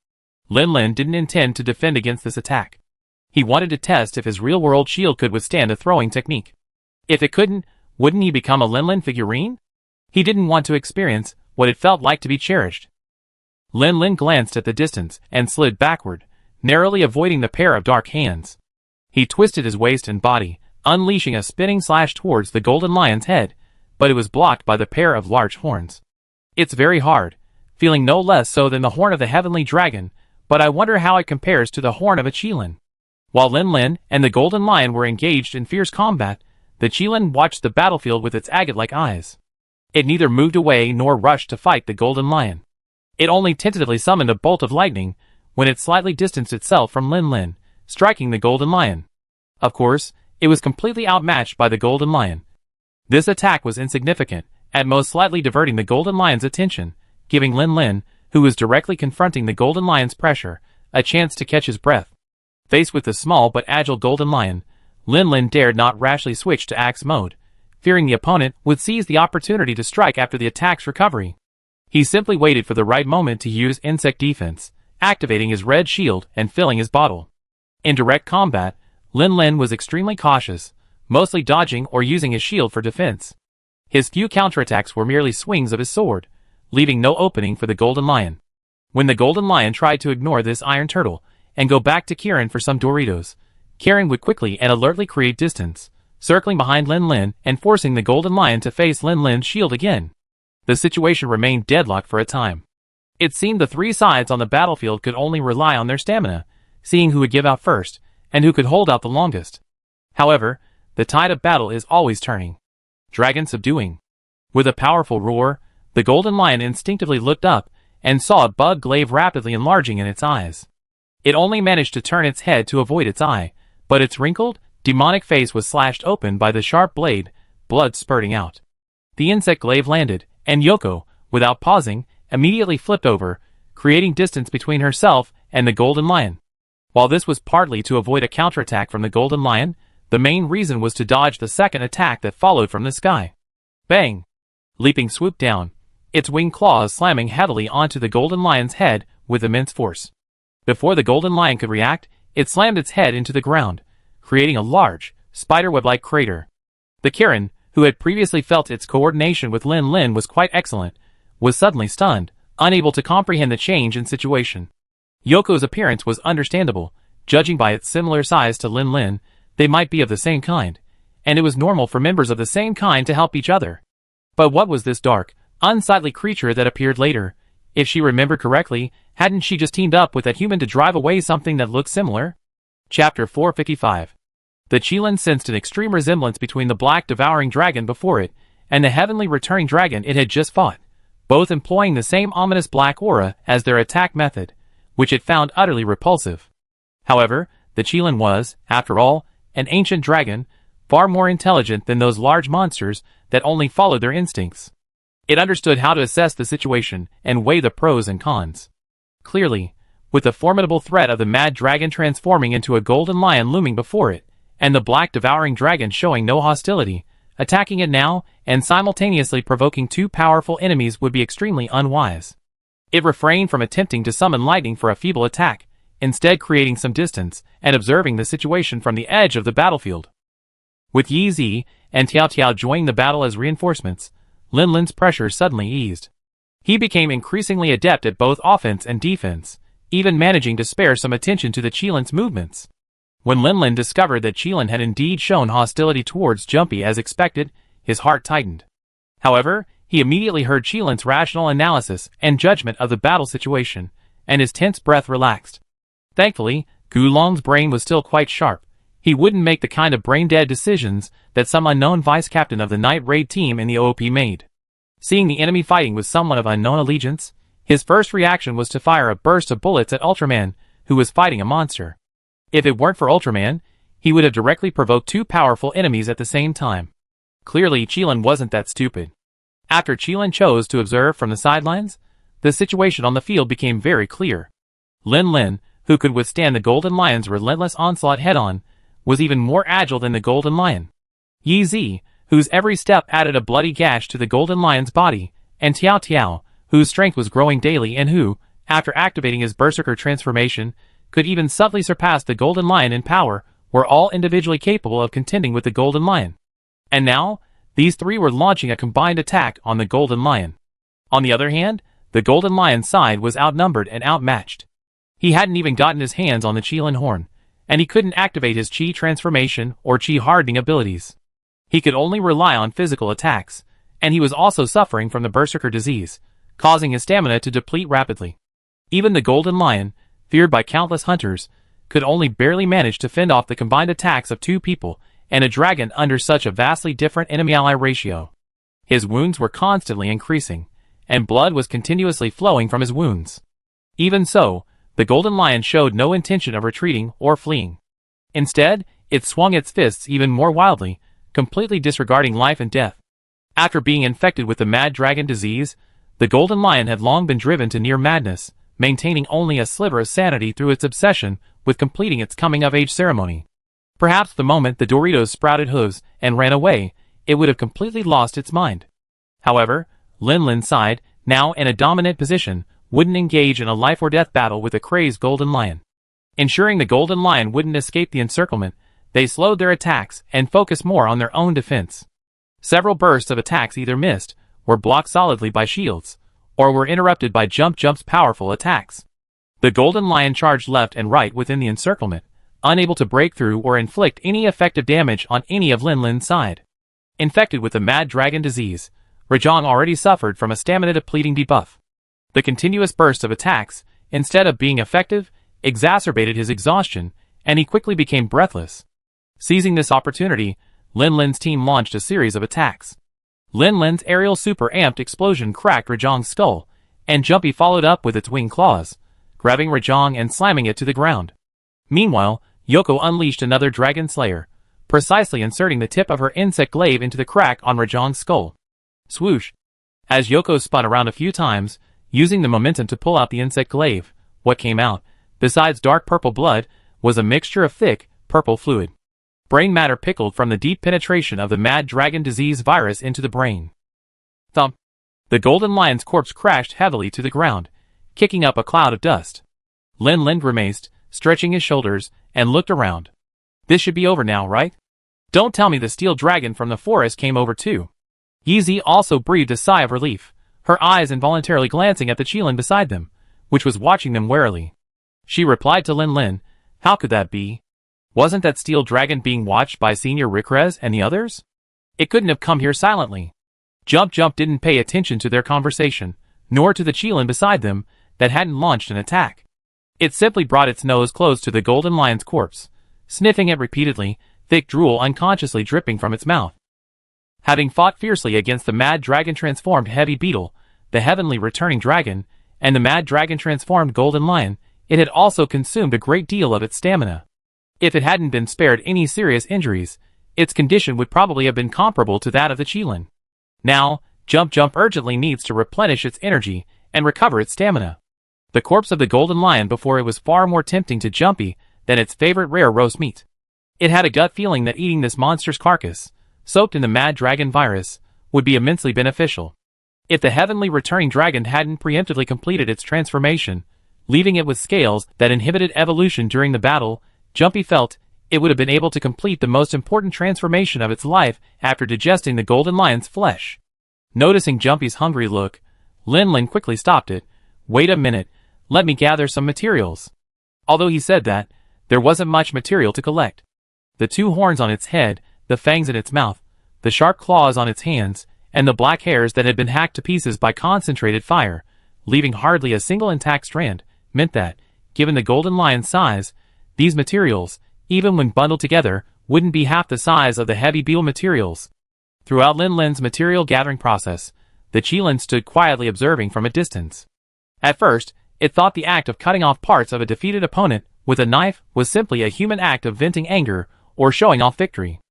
Lin Lin didn't intend to defend against this attack. He wanted to test if his real-world shield could withstand a throwing technique. If it couldn't, wouldn't he become a Lin Lin figurine? He didn't want to experience what it felt like to be cherished. Lin Lin glanced at the distance and slid backward, narrowly avoiding the pair of dark hands. He twisted his waist and body, unleashing a spinning slash towards the golden lion's head, but it was blocked by the pair of large horns. It's very hard, feeling no less so than the horn of the heavenly dragon, but I wonder how it compares to the horn of a Chilin. While Lin Lin and the golden lion were engaged in fierce combat, the Chilin watched the battlefield with its agate-like eyes. It neither moved away nor rushed to fight the golden lion. It only tentatively summoned a bolt of lightning when it slightly distanced itself from Lin Lin, striking the golden lion. Of course, it was completely outmatched by the golden lion. This attack was insignificant, at most slightly diverting the golden lion's attention, giving Lin Lin, who was directly confronting the golden lion's pressure, a chance to catch his breath. Faced with the small but agile golden lion, Lin Lin dared not rashly switch to axe mode, fearing the opponent would seize the opportunity to strike after the attack's recovery. He simply waited for the right moment to use insect defense, activating his red shield and filling his bottle. In direct combat, Lin Lin was extremely cautious, mostly dodging or using his shield for defense. His few counterattacks were merely swings of his sword, leaving no opening for the golden lion. When the golden lion tried to ignore this iron turtle and go back to Kieran for some Doritos, Kieran would quickly and alertly create distance, circling behind Lin Lin and forcing the golden lion to face Lin Lin's shield again. The situation remained deadlocked for a time. It seemed the three sides on the battlefield could only rely on their stamina, seeing who would give out first, and who could hold out the longest. However, the tide of battle is always turning. Dragon subduing. With a powerful roar, The golden lion instinctively looked up and saw a bug glaive rapidly enlarging in its eyes. It only managed to turn its head to avoid its eye, but its wrinkled, demonic face was slashed open by the sharp blade, blood spurting out. The insect glaive landed, and Yoko, without pausing, immediately flipped over, creating distance between herself and the golden lion. While this was partly to avoid a counterattack from the golden lion, the main reason was to dodge the second attack that followed from the sky. Bang! Leaping swooped down, its winged claws slamming heavily onto the golden lion's head with immense force. Before the golden lion could react, it slammed its head into the ground, creating a large, spiderweb-like crater. The Kirin, who had previously felt its coordination with Lin Lin was quite excellent, was suddenly stunned, unable to comprehend the change in situation. Yoko's appearance was understandable, judging by its similar size to Lin Lin, they might be of the same kind, and it was normal for members of the same kind to help each other. But what was this dark, unsightly creature that appeared later? If she remembered correctly, hadn't she just teamed up with that human to drive away something that looked similar? Chapter 455. The Qilin sensed an extreme resemblance between the black devouring dragon before it and the heavenly returning dragon it had just fought, both employing the same ominous black aura as their attack method, which it found utterly repulsive. However, the Qilin was, after all, an ancient dragon, far more intelligent than those large monsters that only followed their instincts. It understood how to assess the situation and weigh the pros and cons. Clearly, with the formidable threat of the mad dragon transforming into a golden lion looming before it, and the black devouring dragon showing no hostility, attacking it now and simultaneously provoking two powerful enemies would be extremely unwise. It refrained from attempting to summon lightning for a feeble attack, instead creating some distance and observing the situation from the edge of the battlefield. With Yi Zi and Tiao Tiao joining the battle as reinforcements, Lin Lin's pressure suddenly eased. He became increasingly adept at both offense and defense, even managing to spare some attention to the Qilin's movements. When Lin Lin discovered that Qilin had indeed shown hostility towards Jumpy as expected, his heart tightened. However, he immediately heard Qilin's rational analysis and judgment of the battle situation, and his tense breath relaxed. Thankfully, Gulong's brain was still quite sharp. He wouldn't make the kind of brain-dead decisions that some unknown vice-captain of the night raid team in the OOP made. Seeing the enemy fighting with someone of unknown allegiance, his first reaction was to fire a burst of bullets at Ultraman, who was fighting a monster. If it weren't for Ultraman, he would have directly provoked two powerful enemies at the same time. Clearly, Qilin wasn't that stupid. After Qilin chose to observe from the sidelines, the situation on the field became very clear. Lin Lin, who could withstand the Golden Lion's relentless onslaught head-on, was even more agile than the Golden Lion. Yi Zi, whose every step added a bloody gash to the Golden Lion's body, and Tiao Tiao, whose strength was growing daily and who, after activating his Berserker transformation, could even subtly surpass the Golden Lion in power, were all individually capable of contending with the Golden Lion. And now, these three were launching a combined attack on the Golden Lion. On the other hand, the Golden Lion's side was outnumbered and outmatched. He hadn't even gotten his hands on the Qilin horn, and he couldn't activate his Qi transformation or Qi hardening abilities. He could only rely on physical attacks, and he was also suffering from the Berserker disease, causing his stamina to deplete rapidly. Even the Golden Lion, feared by countless hunters, could only barely manage to fend off the combined attacks of two people and a dragon under such a vastly different enemy-ally ratio. His wounds were constantly increasing, and blood was continuously flowing from his wounds. Even so, the Golden Lion showed no intention of retreating or fleeing. Instead, it swung its fists even more wildly, completely disregarding life and death. After being infected with the mad dragon disease, the Golden Lion had long been driven to near madness, maintaining only a sliver of sanity through its obsession with completing its coming-of-age ceremony. Perhaps the moment the Doritos sprouted hooves and ran away, it would have completely lost its mind. However, Lin Lin's side, now in a dominant position, wouldn't engage in a life-or-death battle with the crazed Golden Lion. Ensuring the Golden Lion wouldn't escape the encirclement, they slowed their attacks and focused more on their own defense. Several bursts of attacks either missed, were blocked solidly by shields, or were interrupted by Jump's powerful attacks. The Golden Lion charged left and right within the encirclement, unable to break through or inflict any effective damage on any of Lin Lin's side. Infected with the mad dragon disease, Rajong already suffered from a stamina-depleting debuff. The continuous burst of attacks, instead of being effective, exacerbated his exhaustion, and he quickly became breathless. Seizing this opportunity, Lin Lin's team launched a series of attacks. Lin Lin's aerial super amped explosion cracked Rajong's skull, and Jumpy followed up with its wing claws, grabbing Rajong and slamming it to the ground. Meanwhile, Yoko unleashed another Dragon Slayer, precisely inserting the tip of her insect glaive into the crack on Rajong's skull. Swoosh! As Yoko spun around a few times, using the momentum to pull out the insect glaive, what came out, besides dark purple blood, was a mixture of thick, purple fluid. Brain matter pickled from the deep penetration of the mad dragon disease virus into the brain. Thump! The golden lion's corpse crashed heavily to the ground, kicking up a cloud of dust. Lin Lin grimaced, stretching his shoulders, and looked around. This should be over now, right? Don't tell me the steel dragon from the forest came over too. Yi also breathed a sigh of relief, her eyes involuntarily glancing at the Qilin beside them, which was watching them warily. She replied to Lin Lin, how could that be? Wasn't that steel dragon being watched by Senior Rickrez and the others? It couldn't have come here silently. Jump didn't pay attention to their conversation, nor to the Qilin beside them that hadn't launched an attack. It simply brought its nose close to the golden lion's corpse, sniffing it repeatedly, thick drool unconsciously dripping from its mouth. Having fought fiercely against the mad dragon-transformed heavy beetle, the heavenly returning dragon, and the mad dragon-transformed golden lion, it had also consumed a great deal of its stamina. If it hadn't been spared any serious injuries, its condition would probably have been comparable to that of the Qilin. Now, Jump urgently needs to replenish its energy and recover its stamina. The corpse of the golden lion before it was far more tempting to Jumpy than its favorite rare roast meat. It had a gut feeling that eating this monster's carcass, soaked in the mad dragon virus, would be immensely beneficial. If the heavenly returning dragon hadn't preemptively completed its transformation, leaving it with scales that inhibited evolution during the battle, Jumpy felt it would have been able to complete the most important transformation of its life after digesting the golden lion's flesh. Noticing Jumpy's hungry look, Lin Lin quickly stopped it. Wait a minute, let me gather some materials. Although he said that, there wasn't much material to collect. The two horns on its head, the fangs in its mouth, the sharp claws on its hands, and the black hairs that had been hacked to pieces by concentrated fire, leaving hardly a single intact strand, meant that, given the golden lion's size, these materials, even when bundled together, wouldn't be half the size of the heavy beetle materials. Throughout Lin Lin's material gathering process, the Qilin stood quietly observing from a distance. At first, it thought the act of cutting off parts of a defeated opponent with a knife was simply a human act of venting anger or showing off victory.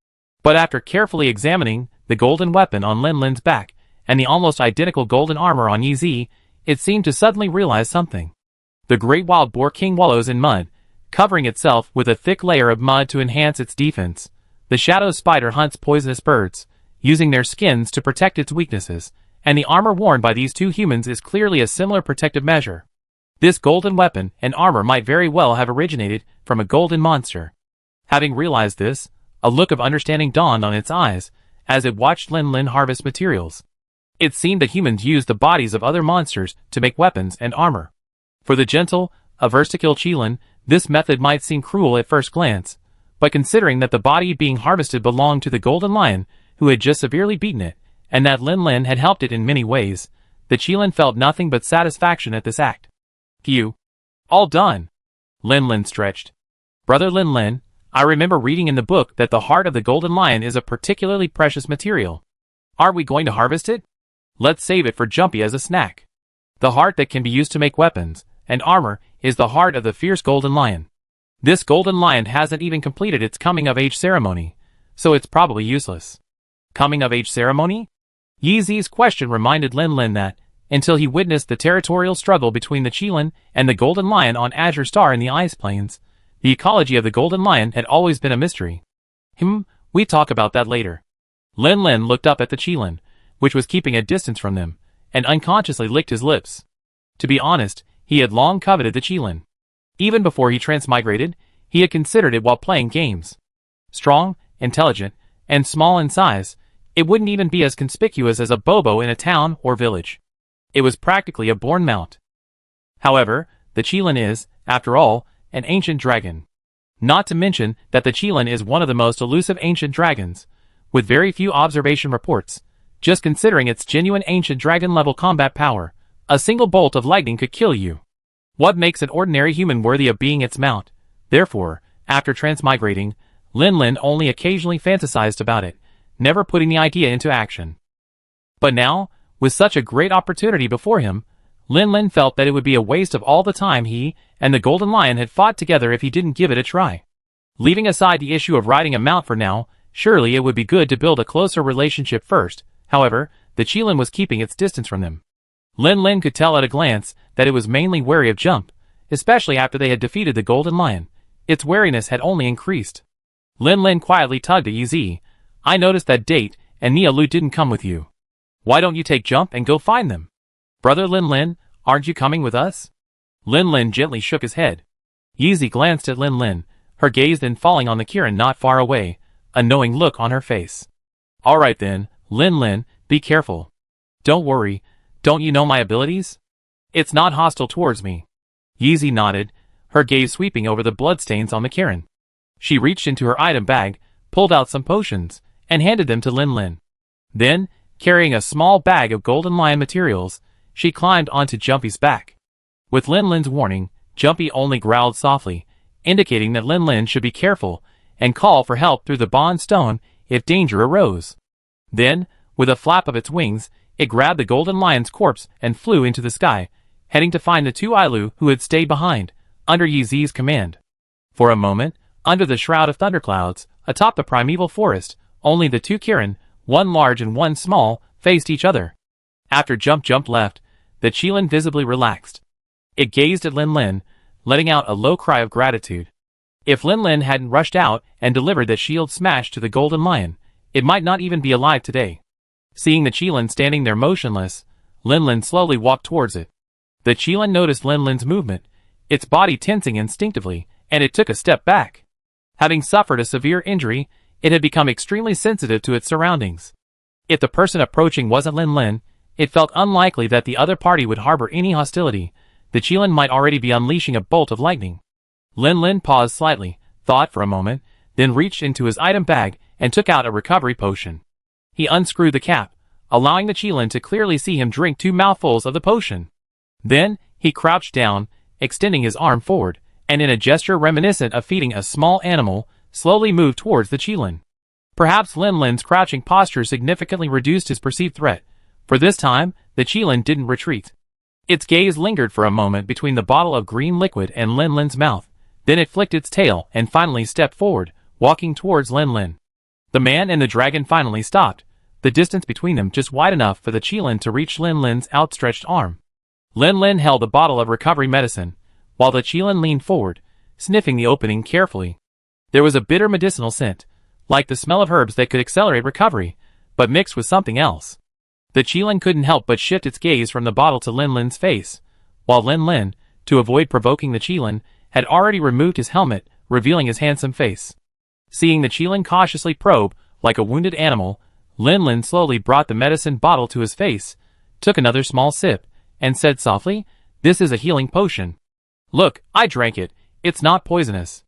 But after carefully examining the golden weapon on Lin Lin's back and the almost identical golden armor on Yi, it seemed to suddenly realize something. The great wild boar king wallows in mud, covering itself with a thick layer of mud to enhance its defense. The shadow spider hunts poisonous birds, using their skins to protect its weaknesses, and the armor worn by these two humans is clearly a similar protective measure. This golden weapon and armor might very well have originated from a golden monster. Having realized this, a look of understanding dawned on its eyes as it watched Lin Lin harvest materials. It seemed that humans used the bodies of other monsters to make weapons and armor. For the gentle, averse-to-kill Qilin, this method might seem cruel at first glance, but considering that the body being harvested belonged to the golden lion who had just severely beaten it, and that Lin Lin had helped it in many ways, the Qilin felt nothing but satisfaction at this act. Phew. All done. Lin Lin stretched. Brother Lin Lin, I remember reading in the book that the heart of the golden lion is a particularly precious material. Are we going to harvest it? Let's save it for Jumpy as a snack. The heart that can be used to make weapons and armor is the heart of the fierce golden lion. This golden lion hasn't even completed its coming-of-age ceremony, so it's probably useless. Coming-of-age ceremony? Yi's question reminded Lin Lin that, until he witnessed the territorial struggle between the Qilin and the golden lion on Azure Star in the Ice Plains, the ecology of the golden lion had always been a mystery. We talk about that later. Lin Lin looked up at the Qilin, which was keeping a distance from them, and unconsciously licked his lips. To be honest, he had long coveted the Qilin. Even before he transmigrated, he had considered it while playing games. Strong, intelligent, and small in size, it wouldn't even be as conspicuous as a bobo in a town or village. It was practically a born mount. However, the Qilin is, after all, an ancient dragon. Not to mention that the Qilin is one of the most elusive ancient dragons, with very few observation reports. Just considering its genuine ancient dragon-level combat power, a single bolt of lightning could kill you. What makes an ordinary human worthy of being its mount? Therefore, after transmigrating, Lin Lin only occasionally fantasized about it, never putting the idea into action. But now, with such a great opportunity before him, Lin Lin felt that it would be a waste of all the time he and the Golden Lion had fought together if he didn't give it a try. Leaving aside the issue of riding a mount for now, surely it would be good to build a closer relationship first. However, the Qilin was keeping its distance from them. Lin Lin could tell at a glance that it was mainly wary of Jump, especially after they had defeated the Golden Lion. Its wariness had only increased. Lin Lin quietly tugged at Yi. I noticed that Date and Nia Lu didn't come with you. Why don't you take Jump and go find them? Brother Lin Lin, aren't you coming with us? Lin Lin gently shook his head. Yi glanced at Lin Lin, her gaze then falling on the Kirin not far away, a knowing look on her face. Alright then, Lin Lin, be careful. Don't worry, don't you know my abilities? It's not hostile towards me. Yi nodded, her gaze sweeping over the bloodstains on the Kirin. She reached into her item bag, pulled out some potions, and handed them to Lin Lin. Then, carrying a small bag of Golden Lion materials, she climbed onto Jumpy's back. With Lin Lin's warning, Jumpy only growled softly, indicating that Lin Lin should be careful and call for help through the bond stone if danger arose. Then, with a flap of its wings, it grabbed the Golden Lion's corpse and flew into the sky, heading to find the two Ailu who had stayed behind, under Yi's command. For a moment, under the shroud of thunderclouds, atop the primeval forest, only the two Kirin, one large and one small, faced each other. After Jump left, the Qilin visibly relaxed. It gazed at Lin Lin, letting out a low cry of gratitude. If Lin Lin hadn't rushed out and delivered that shield smash to the Golden Lion, it might not even be alive today. Seeing the Qilin standing there motionless, Lin Lin slowly walked towards it. The Qilin noticed Lin Lin's movement, its body tensing instinctively, and it took a step back. Having suffered a severe injury, it had become extremely sensitive to its surroundings. If the person approaching wasn't Lin Lin, it felt unlikely that the other party would harbor any hostility. The Qilin might already be unleashing a bolt of lightning. Lin Lin paused slightly, thought for a moment, then reached into his item bag and took out a recovery potion. He unscrewed the cap, allowing the Qilin to clearly see him drink 2 mouthfuls of the potion. Then, he crouched down, extending his arm forward, and in a gesture reminiscent of feeding a small animal, slowly moved towards the Qilin. Perhaps Lin Lin's crouching posture significantly reduced his perceived threat, for this time, the Qilin didn't retreat. Its gaze lingered for a moment between the bottle of green liquid and Lin Lin's mouth, then it flicked its tail and finally stepped forward, walking towards Lin Lin. The man and the dragon finally stopped, the distance between them just wide enough for the Qilin to reach Lin Lin's outstretched arm. Lin Lin held the bottle of recovery medicine, while the Qilin leaned forward, sniffing the opening carefully. There was a bitter medicinal scent, like the smell of herbs that could accelerate recovery, but mixed with something else. The Qilin couldn't help but shift its gaze from the bottle to Lin Lin's face, while Lin Lin, to avoid provoking the Qilin, had already removed his helmet, revealing his handsome face. Seeing the Qilin cautiously probe, like a wounded animal, Lin Lin slowly brought the medicine bottle to his face, took another small sip, and said softly, "This is a healing potion. Look, I drank it, it's not poisonous."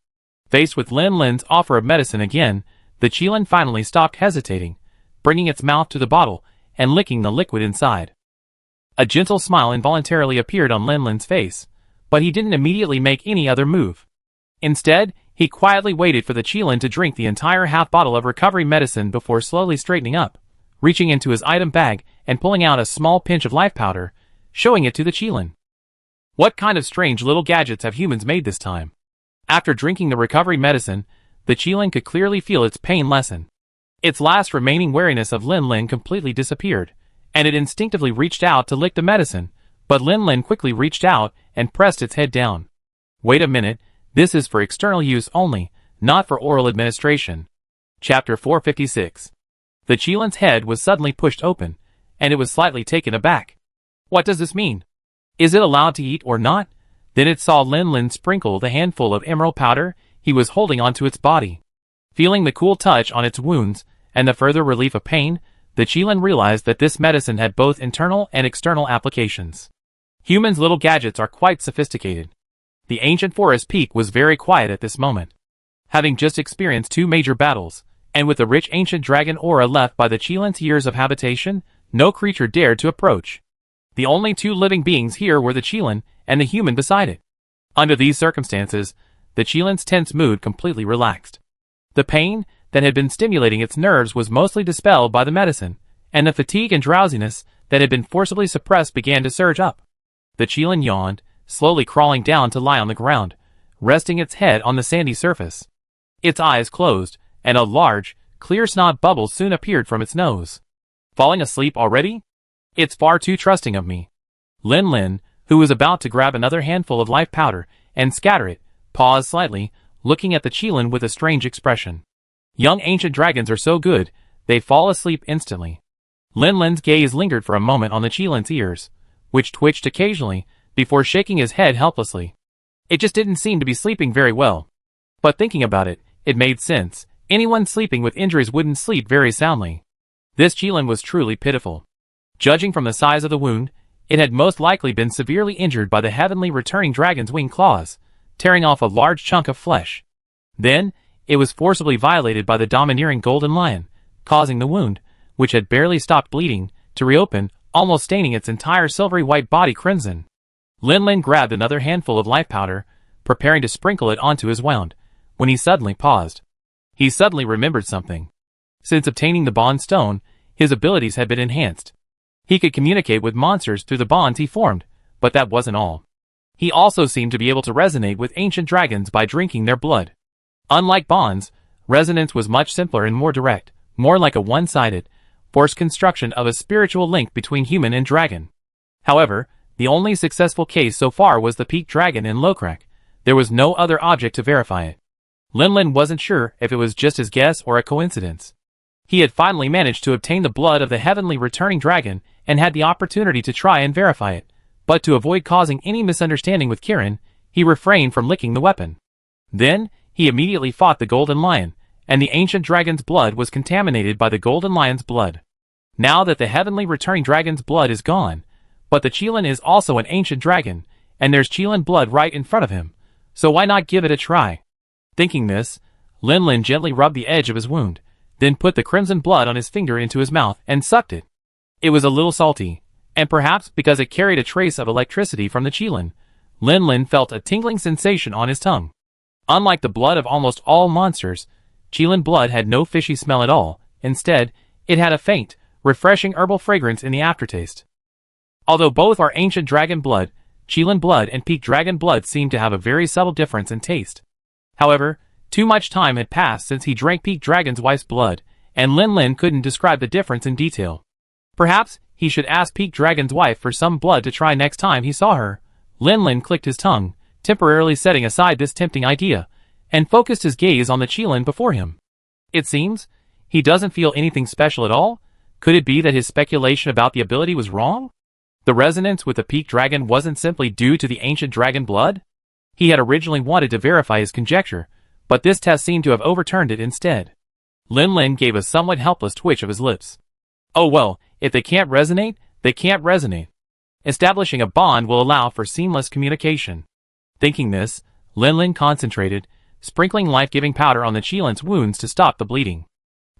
Faced with Lin Lin's offer of medicine again, the Qilin finally stopped hesitating, bringing its mouth to the bottle and licking the liquid inside. A gentle smile involuntarily appeared on Lin Lin's face, but he didn't immediately make any other move. Instead, he quietly waited for the Qilin to drink the entire half bottle of recovery medicine before slowly straightening up, reaching into his item bag and pulling out a small pinch of life powder, showing it to the Qilin. What kind of strange little gadgets have humans made this time? After drinking the recovery medicine, the Qilin could clearly feel its pain lessen. Its last remaining wariness of Lin Lin completely disappeared, and it instinctively reached out to lick the medicine, but Lin Lin quickly reached out and pressed its head down. Wait a minute, this is for external use only, not for oral administration. Chapter 456. The Qilin's head was suddenly pushed open, and it was slightly taken aback. What does this mean? Is it allowed to eat or not? Then it saw Lin Lin sprinkle the handful of emerald powder he was holding onto its body. Feeling the cool touch on its wounds, and the further relief of pain, the Qilin realized that this medicine had both internal and external applications. Humans' little gadgets are quite sophisticated. The ancient forest peak was very quiet at this moment. Having just experienced 2 major battles, and with the rich ancient dragon aura left by the Qilin's years of habitation, no creature dared to approach. The only 2 living beings here were the Qilin and the human beside it. Under these circumstances, the Qilin's tense mood completely relaxed. The pain that had been stimulating its nerves was mostly dispelled by the medicine, and the fatigue and drowsiness that had been forcibly suppressed began to surge up. The Qilin yawned, slowly crawling down to lie on the ground, resting its head on the sandy surface. Its eyes closed, and a large, clear snot bubble soon appeared from its nose. Falling asleep already? It's far too trusting of me. Lin Lin, who was about to grab another handful of life powder and scatter it, paused slightly, looking at the Qilin with a strange expression. Young ancient dragons are so good, they fall asleep instantly. Lin Lin's gaze lingered for a moment on the Qilin's ears, which twitched occasionally, before shaking his head helplessly. It just didn't seem to be sleeping very well. But thinking about it, it made sense. Anyone sleeping with injuries wouldn't sleep very soundly. This Qilin was truly pitiful. Judging from the size of the wound, it had most likely been severely injured by the heavenly returning dragon's wing claws, tearing off a large chunk of flesh. Then, it was forcibly violated by the domineering golden lion, causing the wound, which had barely stopped bleeding, to reopen, almost staining its entire silvery white body crimson. Lin Lin grabbed another handful of life powder, preparing to sprinkle it onto his wound, when he suddenly paused. He suddenly remembered something. Since obtaining the bond stone, his abilities had been enhanced. He could communicate with monsters through the bonds he formed, but that wasn't all. He also seemed to be able to resonate with ancient dragons by drinking their blood. Unlike bonds, resonance was much simpler and more direct, more like a one-sided, forced construction of a spiritual link between human and dragon. However, the only successful case so far was the peak dragon in Lokrak. There was no other object to verify it. Lin Lin wasn't sure if it was just his guess or a coincidence. He had finally managed to obtain the blood of the heavenly returning dragon and had the opportunity to try and verify it, but to avoid causing any misunderstanding with Kirin, he refrained from licking the weapon. Then, he immediately fought the golden lion, and the ancient dragon's blood was contaminated by the golden lion's blood. Now that the heavenly returning dragon's blood is gone, but the Qilin is also an ancient dragon, and there's Qilin blood right in front of him, so why not give it a try? Thinking this, Lin Lin gently rubbed the edge of his wound, then put the crimson blood on his finger into his mouth and sucked it. It was a little salty, and perhaps because it carried a trace of electricity from the Qilin, Lin Lin felt a tingling sensation on his tongue. Unlike the blood of almost all monsters, Qilin blood had no fishy smell at all. Instead, it had a faint, refreshing herbal fragrance in the aftertaste. Although both are ancient dragon blood, Qilin blood and peak dragon blood seemed to have a very subtle difference in taste. However, too much time had passed since he drank peak dragon's wife's blood, and Lin Lin couldn't describe the difference in detail. Perhaps he should ask peak dragon's wife for some blood to try next time he saw her. Lin Lin clicked his tongue, temporarily setting aside this tempting idea, and focused his gaze on the Qilin before him. It seems, he doesn't feel anything special at all. Could it be that his speculation about the ability was wrong? The resonance with the peak dragon wasn't simply due to the ancient dragon blood? He had originally wanted to verify his conjecture, but this test seemed to have overturned it instead. Lin Lin gave a somewhat helpless twitch of his lips. Oh well, if they can't resonate, they can't resonate. Establishing a bond will allow for seamless communication. Thinking this, Lin Lin concentrated, sprinkling life-giving powder on the Qilin's wounds to stop the bleeding.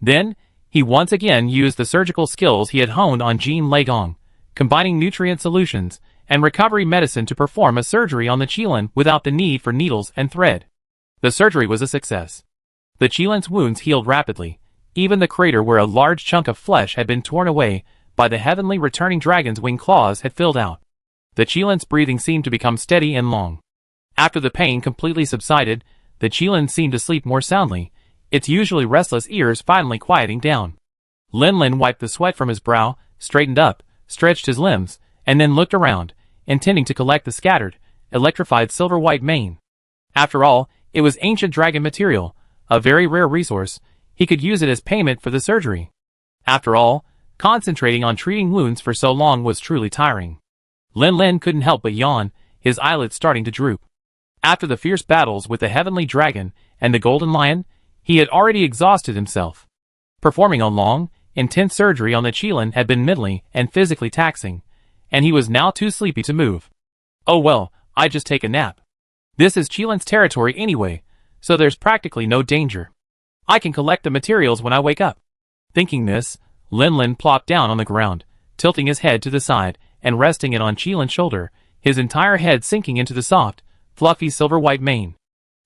Then, he once again used the surgical skills he had honed on Jean Legong, combining nutrient solutions and recovery medicine to perform a surgery on the Qilin without the need for needles and thread. The surgery was a success. The Qilin's wounds healed rapidly, even the crater where a large chunk of flesh had been torn away by the heavenly returning dragon's wing claws had filled out. The Qilin's breathing seemed to become steady and long. After the pain completely subsided, the Qilin seemed to sleep more soundly, its usually restless ears finally quieting down. Lin Lin wiped the sweat from his brow, straightened up, stretched his limbs, and then looked around, intending to collect the scattered, electrified silver-white mane. After all, it was ancient dragon material, a very rare resource. He could use it as payment for the surgery. After all, concentrating on treating wounds for so long was truly tiring. Lin Lin couldn't help but yawn, his eyelids starting to droop. After the fierce battles with the heavenly dragon and the golden lion, he had already exhausted himself. Performing a long, intense surgery on the Qilin had been mentally and physically taxing, and he was now too sleepy to move. Oh well, I'd just take a nap. This is Qilin's territory anyway, so there's practically no danger. I can collect the materials when I wake up. Thinking this, Lin Lin plopped down on the ground, tilting his head to the side and resting it on Qilin's shoulder, his entire head sinking into the soft, fluffy silver-white mane.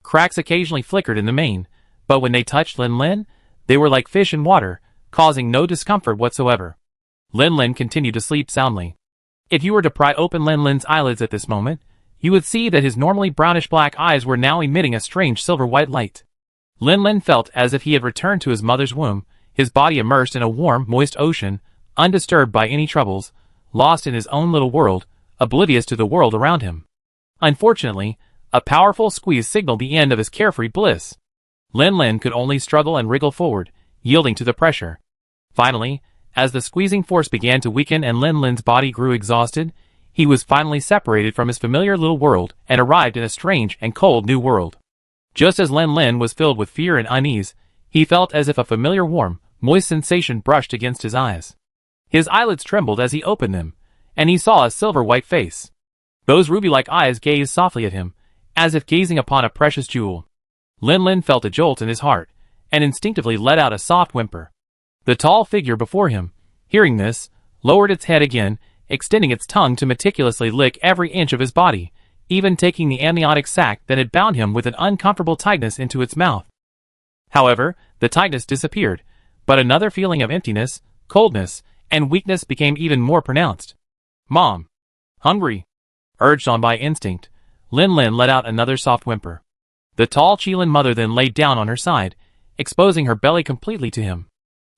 Cracks occasionally flickered in the mane, but when they touched Lin Lin, they were like fish in water, causing no discomfort whatsoever. Lin Lin continued to sleep soundly. If you were to pry open Lin Lin's eyelids at this moment, you would see that his normally brownish-black eyes were now emitting a strange silver-white light. Lin Lin felt as if he had returned to his mother's womb, his body immersed in a warm, moist ocean, undisturbed by any troubles, lost in his own little world, oblivious to the world around him. Unfortunately, a powerful squeeze signaled the end of his carefree bliss. Lin Lin could only struggle and wriggle forward, yielding to the pressure. Finally, as the squeezing force began to weaken and Lin Lin's body grew exhausted, he was finally separated from his familiar little world and arrived in a strange and cold new world. Just as Lin Lin was filled with fear and unease, he felt as if a familiar warm, moist sensation brushed against his eyes. His eyelids trembled as he opened them, and he saw a silver-white face. Those ruby-like eyes gazed softly at him, as if gazing upon a precious jewel. Lin Lin felt a jolt in his heart, and instinctively let out a soft whimper. The tall figure before him, hearing this, lowered its head again, extending its tongue to meticulously lick every inch of his body, even taking the amniotic sac that had bound him with an uncomfortable tightness into its mouth. However, the tightness disappeared, but another feeling of emptiness, coldness, and weakness became even more pronounced. "Mom. Hungry." Urged on by instinct, Lin Lin let out another soft whimper. The tall Qilin mother then laid down on her side, exposing her belly completely to him.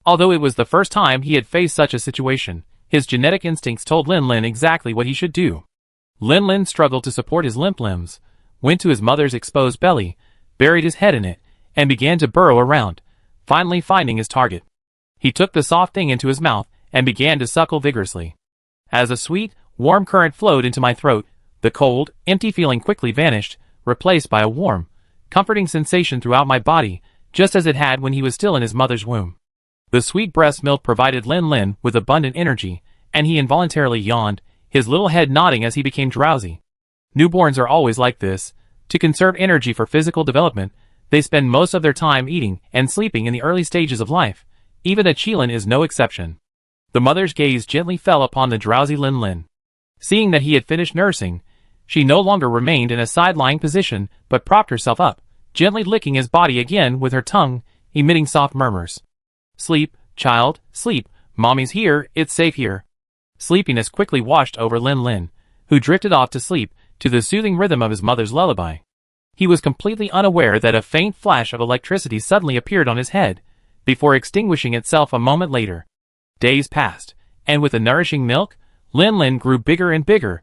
Although it was the first time he had faced such a situation, his genetic instincts told Lin Lin exactly what he should do. Lin Lin struggled to support his limp limbs, went to his mother's exposed belly, buried his head in it, and began to burrow around, finally finding his target. He took the soft thing into his mouth and began to suckle vigorously. As a sweet, warm current flowed into my throat, the cold, empty feeling quickly vanished, replaced by a warm, comforting sensation throughout my body, just as it had when he was still in his mother's womb. The sweet breast milk provided Lin Lin with abundant energy, and he involuntarily yawned, his little head nodding as he became drowsy. Newborns are always like this. To conserve energy for physical development, they spend most of their time eating and sleeping in the early stages of life. Even a Qilin is no exception. The mother's gaze gently fell upon the drowsy Lin Lin. Seeing that he had finished nursing, she no longer remained in a side-lying position, but propped herself up, gently licking his body again with her tongue, emitting soft murmurs. "Sleep, child, sleep. Mommy's here, it's safe here." Sleepiness quickly washed over Lin Lin, who drifted off to sleep, to the soothing rhythm of his mother's lullaby. He was completely unaware that a faint flash of electricity suddenly appeared on his head, before extinguishing itself a moment later. Days passed, and with the nourishing milk, Lin Lin grew bigger and bigger.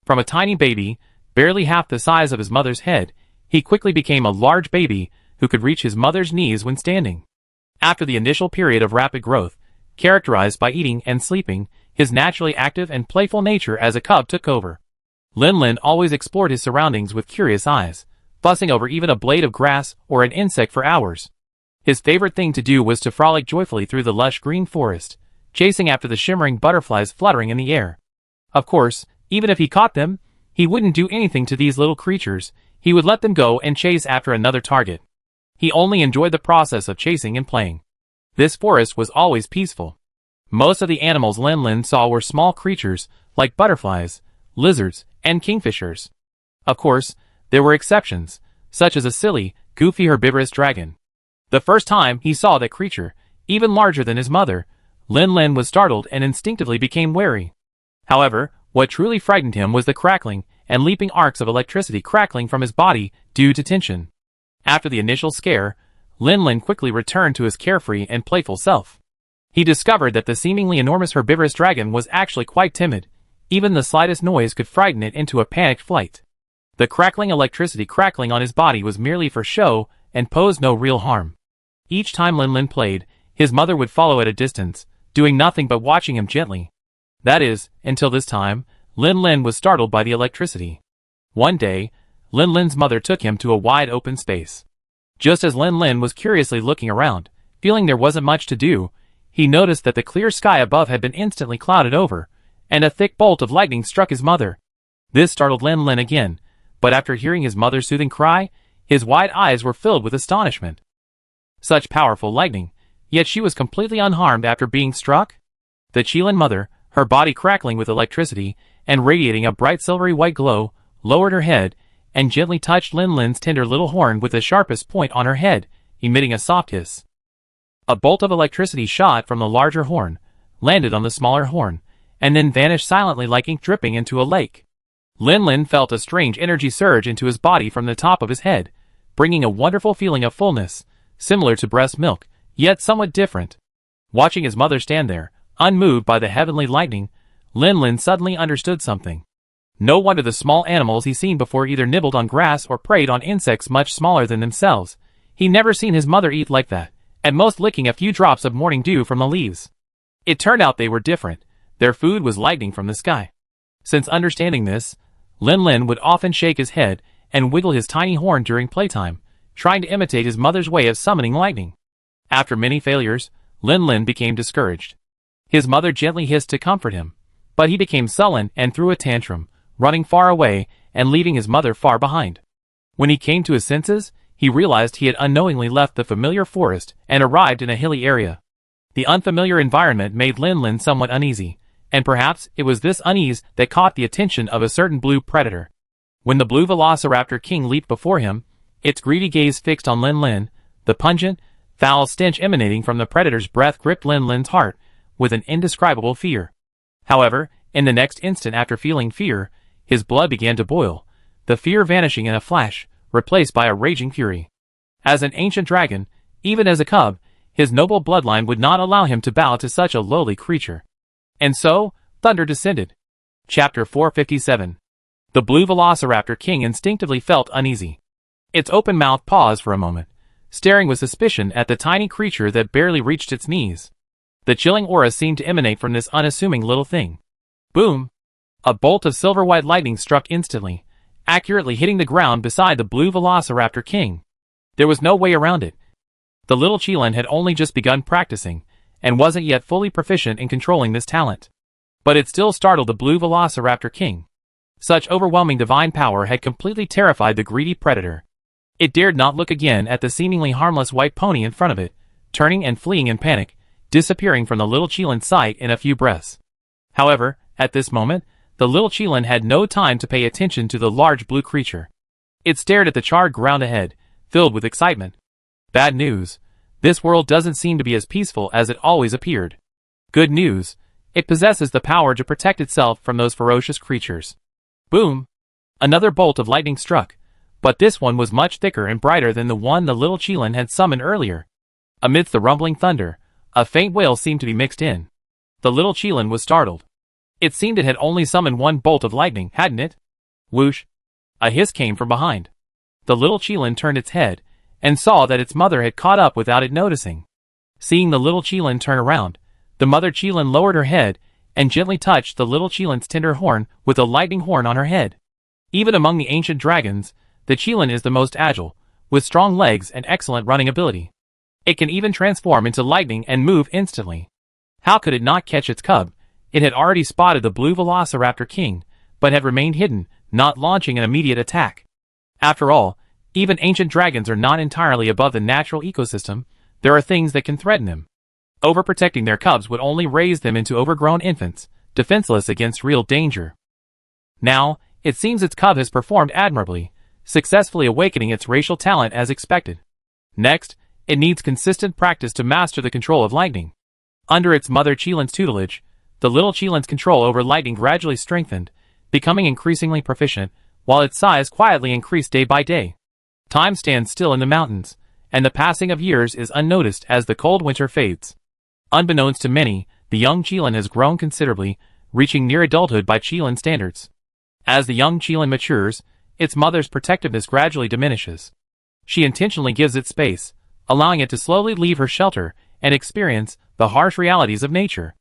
From a tiny baby, barely half the size of his mother's head, he quickly became a large baby who could reach his mother's knees when standing. After the initial period of rapid growth, characterized by eating and sleeping, his naturally active and playful nature as a cub took over. Lin Lin always explored his surroundings with curious eyes, fussing over even a blade of grass or an insect for hours. His favorite thing to do was to frolic joyfully through the lush green forest, chasing after the shimmering butterflies fluttering in the air. Of course, even if he caught them, he wouldn't do anything to these little creatures. He would let them go and chase after another target. He only enjoyed the process of chasing and playing. This forest was always peaceful. Most of the animals Lin Lin saw were small creatures, like butterflies, lizards, and kingfishers. Of course, there were exceptions, such as a silly, goofy herbivorous dragon. The first time he saw that creature, even larger than his mother, Lin Lin was startled and instinctively became wary. However, what truly frightened him was the crackling and leaping arcs of electricity crackling from his body due to tension. After the initial scare, Lin Lin quickly returned to his carefree and playful self. He discovered that the seemingly enormous herbivorous dragon was actually quite timid. Even the slightest noise could frighten it into a panicked flight. The crackling electricity crackling on his body was merely for show and posed no real harm. Each time Lin Lin played, his mother would follow at a distance, doing nothing but watching him gently. That is, until this time, Lin Lin was startled by the electricity. One day, Lin Lin's mother took him to a wide open space. Just as Lin Lin was curiously looking around, feeling there wasn't much to do, he noticed that the clear sky above had been instantly clouded over, and a thick bolt of lightning struck his mother. This startled Lin Lin again, but after hearing his mother's soothing cry, his wide eyes were filled with astonishment. Such powerful lightning, yet she was completely unharmed after being struck? The Qilin mother, her body crackling with electricity and radiating a bright silvery white glow, lowered her head and gently touched Lin Lin's tender little horn with the sharpest point on her head, emitting a soft hiss. A bolt of electricity shot from the larger horn, landed on the smaller horn, and then vanished silently like ink dripping into a lake. Lin Lin felt a strange energy surge into his body from the top of his head, bringing a wonderful feeling of fullness, similar to breast milk, yet somewhat different. Watching his mother stand there, unmoved by the heavenly lightning, Lin Lin suddenly understood something. No wonder the small animals he'd seen before either nibbled on grass or preyed on insects much smaller than themselves. He'd never seen his mother eat like that, at most licking a few drops of morning dew from the leaves. It turned out they were different. Their food was lightning from the sky. Since understanding this, Lin Lin would often shake his head and wiggle his tiny horn during playtime, trying to imitate his mother's way of summoning lightning. After many failures, Lin Lin became discouraged. His mother gently hissed to comfort him, but he became sullen and threw a tantrum, running far away and leaving his mother far behind. When he came to his senses, he realized he had unknowingly left the familiar forest and arrived in a hilly area. The unfamiliar environment made Lin Lin somewhat uneasy, and perhaps it was this unease that caught the attention of a certain blue predator. When the blue velociraptor king leaped before him, its greedy gaze fixed on Lin Lin, the pungent, foul stench emanating from the predator's breath gripped Lin Lin's heart with an indescribable fear. However, in the next instant after feeling fear, his blood began to boil, the fear vanishing in a flash, replaced by a raging fury. As an ancient dragon, even as a cub, his noble bloodline would not allow him to bow to such a lowly creature. And so, thunder descended. Chapter 457. The blue velociraptor king instinctively felt uneasy. Its open mouth paused for a moment, staring with suspicion at the tiny creature that barely reached its knees. The chilling aura seemed to emanate from this unassuming little thing. Boom! A bolt of silver-white lightning struck instantly, accurately hitting the ground beside the blue velociraptor king. There was no way around it. The little Qilin had only just begun practicing, and wasn't yet fully proficient in controlling this talent. But it still startled the blue velociraptor king. Such overwhelming divine power had completely terrified the greedy predator. It dared not look again at the seemingly harmless white pony in front of it, turning and fleeing in panic, disappearing from the little Qilin's sight in a few breaths. However, at this moment, the little Qilin had no time to pay attention to the large blue creature. It stared at the charred ground ahead, filled with excitement. Bad news. This world doesn't seem to be as peaceful as it always appeared. Good news. It possesses the power to protect itself from those ferocious creatures. Boom! Another bolt of lightning struck, but this one was much thicker and brighter than the one the little Qilin had summoned earlier. Amidst the rumbling thunder, a faint wail seemed to be mixed in. The little Qilin was startled. It seemed it had only summoned one bolt of lightning, hadn't it? Whoosh! A hiss came from behind. The little Qilin turned its head, and saw that its mother had caught up without it noticing. Seeing the little Qilin turn around, the mother Qilin lowered her head, and gently touched the little Qilin's tender horn with a lightning horn on her head. Even among the ancient dragons, the Qilin is the most agile, with strong legs and excellent running ability. It can even transform into lightning and move instantly. How could it not catch its cub? It had already spotted the blue velociraptor king, but had remained hidden, not launching an immediate attack. After all, even ancient dragons are not entirely above the natural ecosystem. There are things that can threaten them. Overprotecting their cubs would only raise them into overgrown infants, defenseless against real danger. Now, it seems its cub has performed admirably, successfully awakening its racial talent as expected. Next, it needs consistent practice to master the control of lightning. Under its mother Qilin's tutelage, the little Qilin's control over lightning gradually strengthened, becoming increasingly proficient, while its size quietly increased day by day. Time stands still in the mountains, and the passing of years is unnoticed as the cold winter fades. Unbeknownst to many, the young Qilin has grown considerably, reaching near adulthood by Qilin standards. As the young Qilin matures, its mother's protectiveness gradually diminishes. She intentionally gives it space, allowing it to slowly leave her shelter and experience the harsh realities of nature.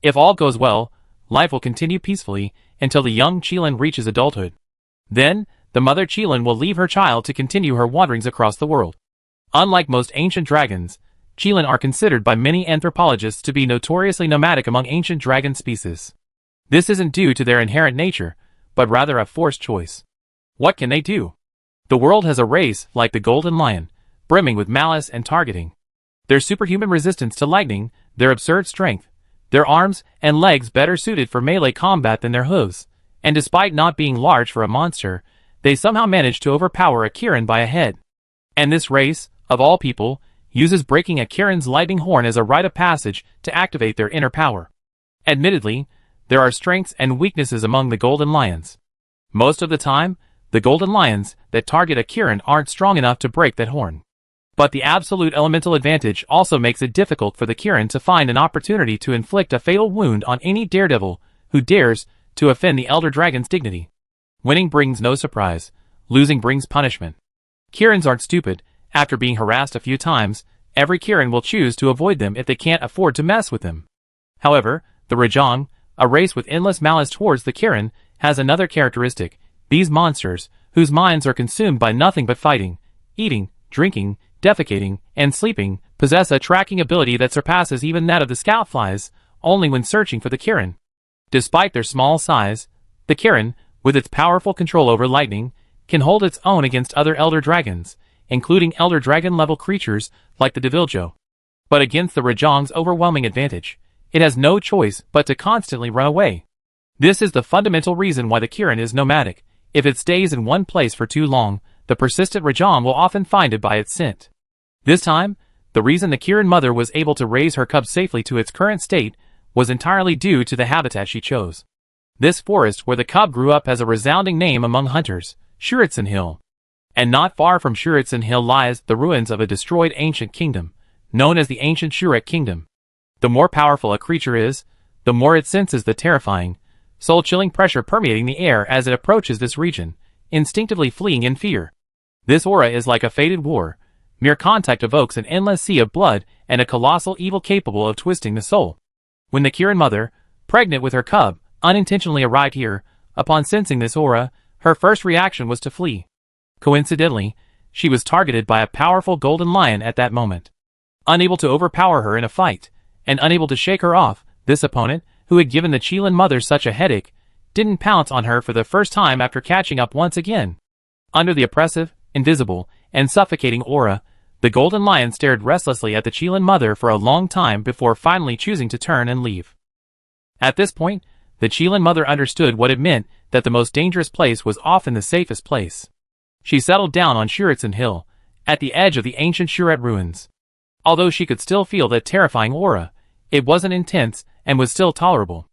If all goes well, life will continue peacefully until the young Qilin reaches adulthood. Then, the mother Qilin will leave her child to continue her wanderings across the world. Unlike most ancient dragons, Qilin are considered by many anthropologists to be notoriously nomadic among ancient dragon species. This isn't due to their inherent nature, but rather a forced choice. What can they do? The world has a race like the golden lion, brimming with malice and targeting. Their superhuman resistance to lightning, their absurd strength, their arms and legs better suited for melee combat than their hooves, and despite not being large for a monster, they somehow manage to overpower a Kirin by a head. And this race, of all people, uses breaking a Kirin's lightning horn as a rite of passage to activate their inner power. Admittedly, there are strengths and weaknesses among the golden lions. Most of the time, the golden lions that target a Kirin aren't strong enough to break that horn. But the absolute elemental advantage also makes it difficult for the Kirin to find an opportunity to inflict a fatal wound on any daredevil who dares to offend the Elder Dragon's dignity. Winning brings no surprise, losing brings punishment. Kirins aren't stupid. After being harassed a few times, every Kirin will choose to avoid them if they can't afford to mess with them. However, the Rajang, a race with endless malice towards the Kirin, has another characteristic. These monsters, whose minds are consumed by nothing but fighting, eating, drinking, defecating, and sleeping, possess a tracking ability that surpasses even that of the scoutflies, only when searching for the Kirin. Despite their small size, the Kirin, with its powerful control over lightning, can hold its own against other Elder Dragons, including Elder Dragon-level creatures like the Deviljo. But against the Rajang's overwhelming advantage, it has no choice but to constantly run away. This is the fundamental reason why the Kirin is nomadic. If it stays in one place for too long, the persistent Rajang will often find it by its scent. This time, the reason the Kirin mother was able to raise her cub safely to its current state was entirely due to the habitat she chose. This forest where the cub grew up has a resounding name among hunters, Shuritzen Hill. And not far from Shuritzen Hill lies the ruins of a destroyed ancient kingdom, known as the Ancient Shurek Kingdom. The more powerful a creature is, the more it senses the terrifying, soul-chilling pressure permeating the air as it approaches this region, instinctively fleeing in fear. This aura is like a fated war. Mere contact evokes an endless sea of blood and a colossal evil capable of twisting the soul. When the Kirin mother, pregnant with her cub, unintentionally arrived here, upon sensing this aura, her first reaction was to flee. Coincidentally, she was targeted by a powerful golden lion at that moment. Unable to overpower her in a fight, and unable to shake her off, this opponent, who had given the Qilin mother such a headache, didn't pounce on her for the first time after catching up once again. Under the oppressive, invisible, and suffocating aura, the golden lion stared restlessly at the Qilin mother for a long time before finally choosing to turn and leave. At this point, the Qilin mother understood what it meant that the most dangerous place was often the safest place. She settled down on Shuritzen Hill, at the edge of the ancient Shuret ruins. Although she could still feel that terrifying aura, it wasn't intense and was still tolerable.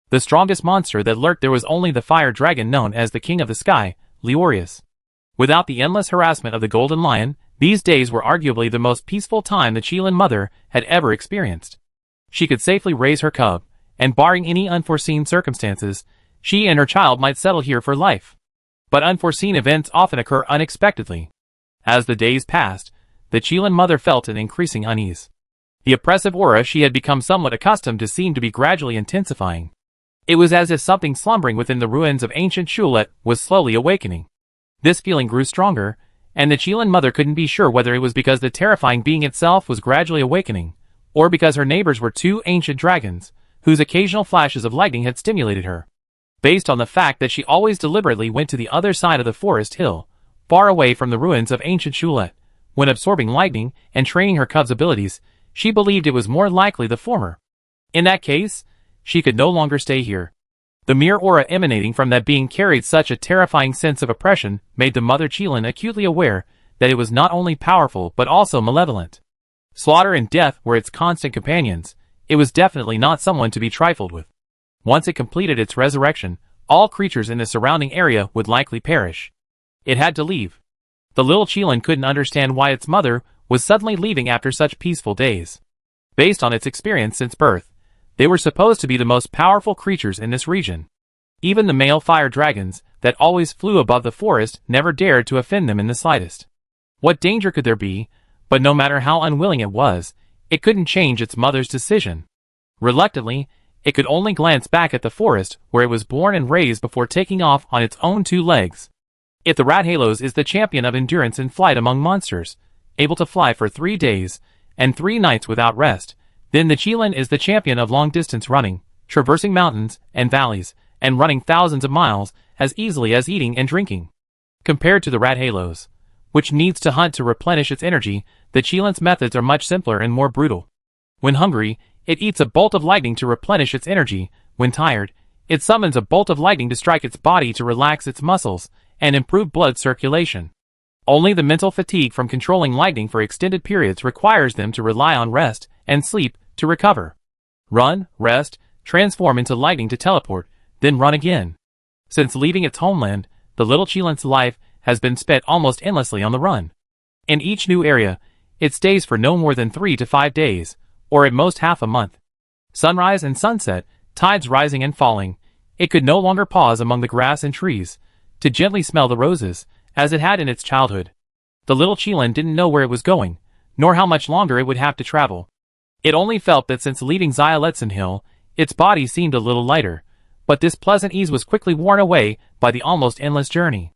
The strongest monster that lurked there was only the fire dragon known as the King of the Sky, Leorius. Without the endless harassment of the Golden Lion, these days were arguably the most peaceful time the Qilin mother had ever experienced. She could safely raise her cub, and barring any unforeseen circumstances, she and her child might settle here for life. But unforeseen events often occur unexpectedly. As the days passed, the Qilin mother felt an increasing unease. The oppressive aura she had become somewhat accustomed to seemed to be gradually intensifying. It was as if something slumbering within the ruins of ancient Shulet was slowly awakening. This feeling grew stronger, and the Qilin mother couldn't be sure whether it was because the terrifying being itself was gradually awakening, or because her neighbors were two ancient dragons, whose occasional flashes of lightning had stimulated her. Based on the fact that she always deliberately went to the other side of the forest hill, far away from the ruins of ancient Shulet, when absorbing lightning and training her cub's abilities, she believed it was more likely the former. In that case, she could no longer stay here. The mere aura emanating from that being carried such a terrifying sense of oppression made the mother Qilin acutely aware that it was not only powerful but also malevolent. Slaughter and death were its constant companions. It was definitely not someone to be trifled with. Once it completed its resurrection, all creatures in the surrounding area would likely perish. It had to leave. The little Qilin couldn't understand why its mother was suddenly leaving after such peaceful days. Based on its experience since birth, they were supposed to be the most powerful creatures in this region. Even the male fire dragons that always flew above the forest never dared to offend them in the slightest. What danger could there be? But no matter how unwilling it was, it couldn't change its mother's decision. Reluctantly, it could only glance back at the forest where it was born and raised before taking off on its own two legs. If the Rat Halos is the champion of endurance in flight among monsters, able to fly for 3 days and 3 nights without rest, then the Qilin is the champion of long-distance running, traversing mountains and valleys, and running thousands of miles as easily as eating and drinking. Compared to the Rat Halos, which needs to hunt to replenish its energy, the Qilin's methods are much simpler and more brutal. When hungry, it eats a bolt of lightning to replenish its energy. When tired, it summons a bolt of lightning to strike its body to relax its muscles and improve blood circulation. Only the mental fatigue from controlling lightning for extended periods requires them to rely on rest and sleep to recover. Run, rest, transform into lightning to teleport, then run again. Since leaving its homeland, the little Chillin's life has been spent almost endlessly on the run. In each new area, it stays for no more than 3 to 5 days, or at most half a month. Sunrise and sunset, tides rising and falling, it could no longer pause among the grass and trees, to gently smell the roses, as it had in its childhood. The little Chillin didn't know where it was going, nor how much longer it would have to travel. It only felt that since leaving Xyaletzen Hill, its body seemed a little lighter, but this pleasant ease was quickly worn away by the almost endless journey.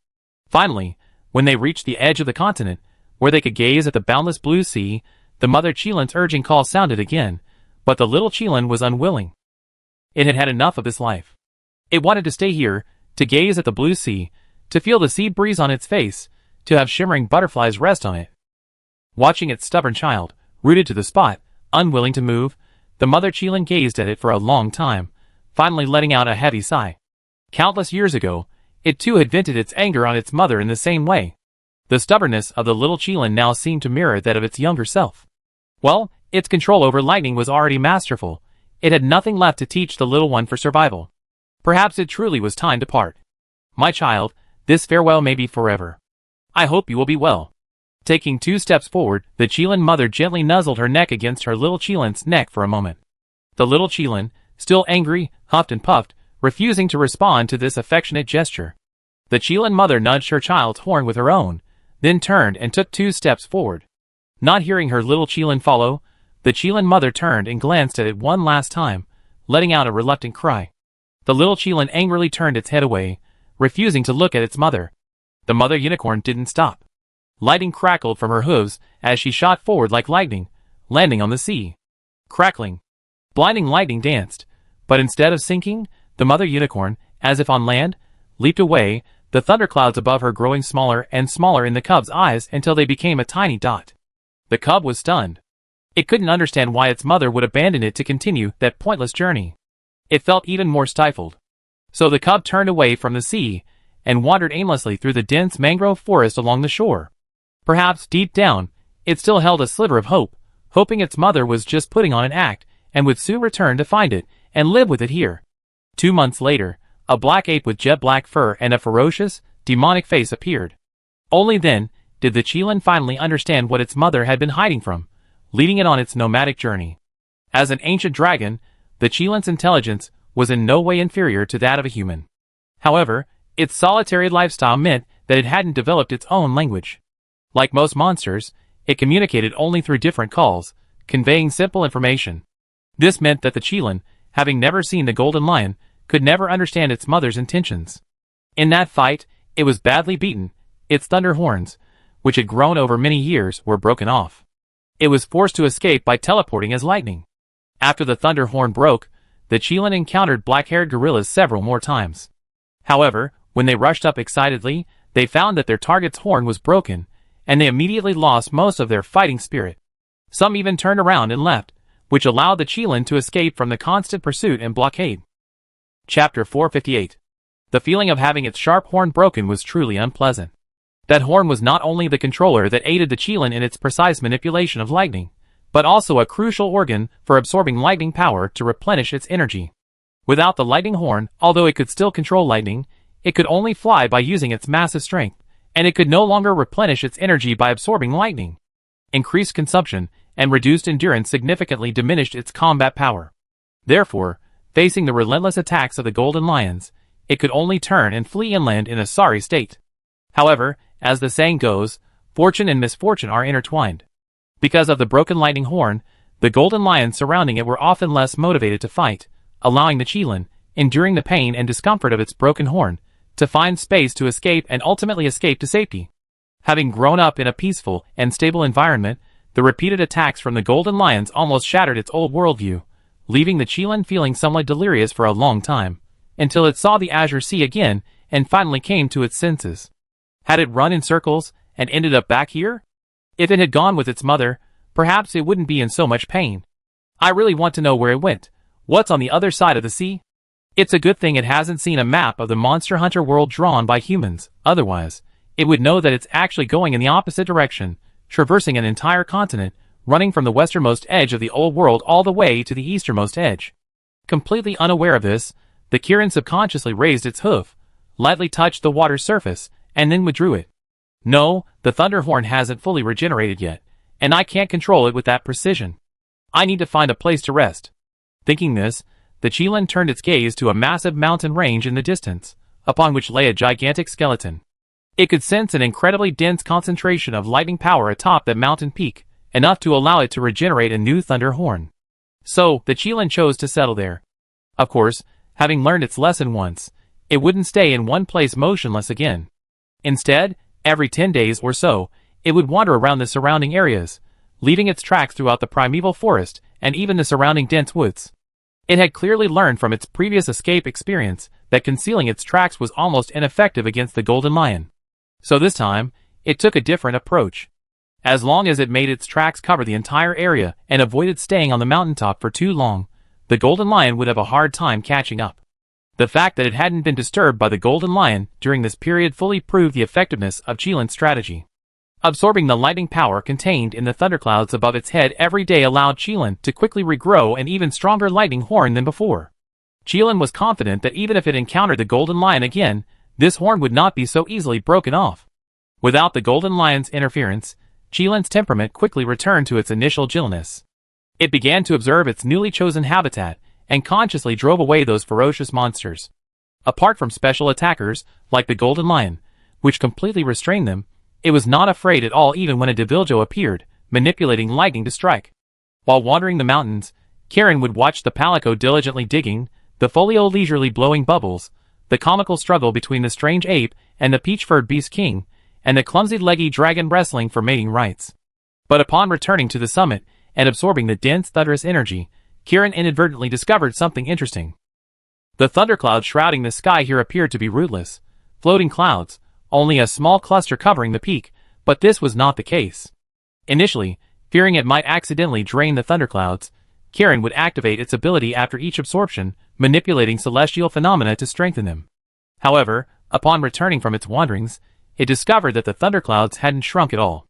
Finally, when they reached the edge of the continent, where they could gaze at the boundless blue sea, the mother Chillin's urging call sounded again, but the little Chillin was unwilling. It had had enough of this life. It wanted to stay here, to gaze at the blue sea, to feel the sea breeze on its face, to have shimmering butterflies rest on it. Watching its stubborn child, rooted to the spot, unwilling to move, the mother Chillin gazed at it for a long time, finally letting out a heavy sigh. Countless years ago, it too had vented its anger on its mother in the same way. The stubbornness of the little Chillin now seemed to mirror that of its younger self. Well, its control over lightning was already masterful. It had nothing left to teach the little one for survival. Perhaps it truly was time to part. My child, this farewell may be forever. I hope you will be well. Taking 2 steps forward, the Chillin mother gently nuzzled her neck against her little Chillin's neck for a moment. The little Chillin, still angry, huffed and puffed, refusing to respond to this affectionate gesture. The Chillin mother nudged her child's horn with her own, then turned and took 2 steps forward. Not hearing her little Chillin follow, the Chillin mother turned and glanced at it one last time, letting out a reluctant cry. The little Chillin angrily turned its head away, refusing to look at its mother. The mother unicorn didn't stop. Lightning crackled from her hooves as she shot forward like lightning, landing on the sea. Crackling, blinding lightning danced, but instead of sinking, the mother unicorn, as if on land, leaped away, the thunderclouds above her growing smaller and smaller in the cub's eyes until they became a tiny dot. The cub was stunned. It couldn't understand why its mother would abandon it to continue that pointless journey. It felt even more stifled. So the cub turned away from the sea and wandered aimlessly through the dense mangrove forest along the shore. Perhaps deep down, it still held a sliver of hope, hoping its mother was just putting on an act and would soon return to find it and live with it here. 2 months later, a black ape with jet black fur and a ferocious, demonic face appeared. Only then did the Chillin finally understand what its mother had been hiding from, leading it on its nomadic journey. As an ancient dragon, the Chillin's intelligence was in no way inferior to that of a human. However, its solitary lifestyle meant that it hadn't developed its own language. Like most monsters, it communicated only through different calls, conveying simple information. This meant that the Chillin, having never seen the golden lion, could never understand its mother's intentions. In that fight, it was badly beaten. Its thunder horns, which had grown over many years, were broken off. It was forced to escape by teleporting as lightning. After the thunder horn broke, the Chillin encountered black-haired gorillas several more times. However, when they rushed up excitedly, they found that their target's horn was broken, and they immediately lost most of their fighting spirit. Some even turned around and left, which allowed the Chillin to escape from the constant pursuit and blockade. Chapter 458. The feeling of having its sharp horn broken was truly unpleasant. That horn was not only the controller that aided the Chillin in its precise manipulation of lightning, but also a crucial organ for absorbing lightning power to replenish its energy. Without the lightning horn, although it could still control lightning, it could only fly by using its massive strength, and it could no longer replenish its energy by absorbing lightning. Increased consumption and reduced endurance significantly diminished its combat power. Therefore, facing the relentless attacks of the golden lions, it could only turn and flee inland in a sorry state. However, as the saying goes, fortune and misfortune are intertwined. Because of the broken lightning horn, the golden lions surrounding it were often less motivated to fight, allowing the Chillin, enduring the pain and discomfort of its broken horn, to find space to escape and ultimately escape to safety. Having grown up in a peaceful and stable environment, the repeated attacks from the golden lions almost shattered its old worldview, leaving the Chillin feeling somewhat delirious for a long time, until it saw the azure sea again and finally came to its senses. Had it run in circles and ended up back here? If it had gone with its mother, perhaps it wouldn't be in so much pain. I really want to know where it went. What's on the other side of the sea? It's a good thing it hasn't seen a map of the Monster Hunter world drawn by humans, otherwise, it would know that it's actually going in the opposite direction, traversing an entire continent, running from the westernmost edge of the old world all the way to the easternmost edge. completely unaware of this, the Kirin subconsciously raised its hoof, lightly touched the water's surface, and then withdrew it. No, the thunder horn hasn't fully regenerated yet, and I can't control it with that precision. I need to find a place to rest. Thinking this, the Qilin turned its gaze to a massive mountain range in the distance, upon which lay a gigantic skeleton. It could sense an incredibly dense concentration of lightning power atop that mountain peak, enough to allow it to regenerate a new thunder horn. So, the Qilin chose to settle there. Of course, having learned its lesson once, it wouldn't stay in one place motionless again. Instead, every 10 days or so, it would wander around the surrounding areas, leaving its tracks throughout the primeval forest and even the surrounding dense woods. It had clearly learned from its previous escape experience that concealing its tracks was almost ineffective against the golden lion. So this time, it took a different approach. As long as it made its tracks cover the entire area and avoided staying on the mountaintop for too long, the golden lion would have a hard time catching up. The fact that it hadn't been disturbed by the golden lion during this period fully proved the effectiveness of Qilin's strategy. Absorbing the lightning power contained in the thunderclouds above its head every day allowed Qilin to quickly regrow an even stronger lightning horn than before. Qilin was confident that even if it encountered the golden lion again, this horn would not be so easily broken off. Without the golden lion's interference, Qilin's temperament quickly returned to its initial gentleness. It began to observe its newly chosen habitat and consciously drove away those ferocious monsters. Apart from special attackers, like the golden lion, which completely restrained them, it was not afraid at all even when a Deviljo appeared, manipulating lightning to strike. While wandering the mountains, Kirin would watch the palico diligently digging, the folio leisurely blowing bubbles, the comical struggle between the strange ape and the peach-furred beast king, and the clumsy leggy dragon wrestling for mating rights. But upon returning to the summit and absorbing the dense thunderous energy, Kirin inadvertently discovered something interesting. The thunderclouds shrouding the sky here appeared to be rootless, floating clouds, only a small cluster covering the peak, but this was not the case. Initially, fearing it might accidentally drain the thunderclouds, Kirin would activate its ability after each absorption, manipulating celestial phenomena to strengthen them. However, upon returning from its wanderings, it discovered that the thunderclouds hadn't shrunk at all.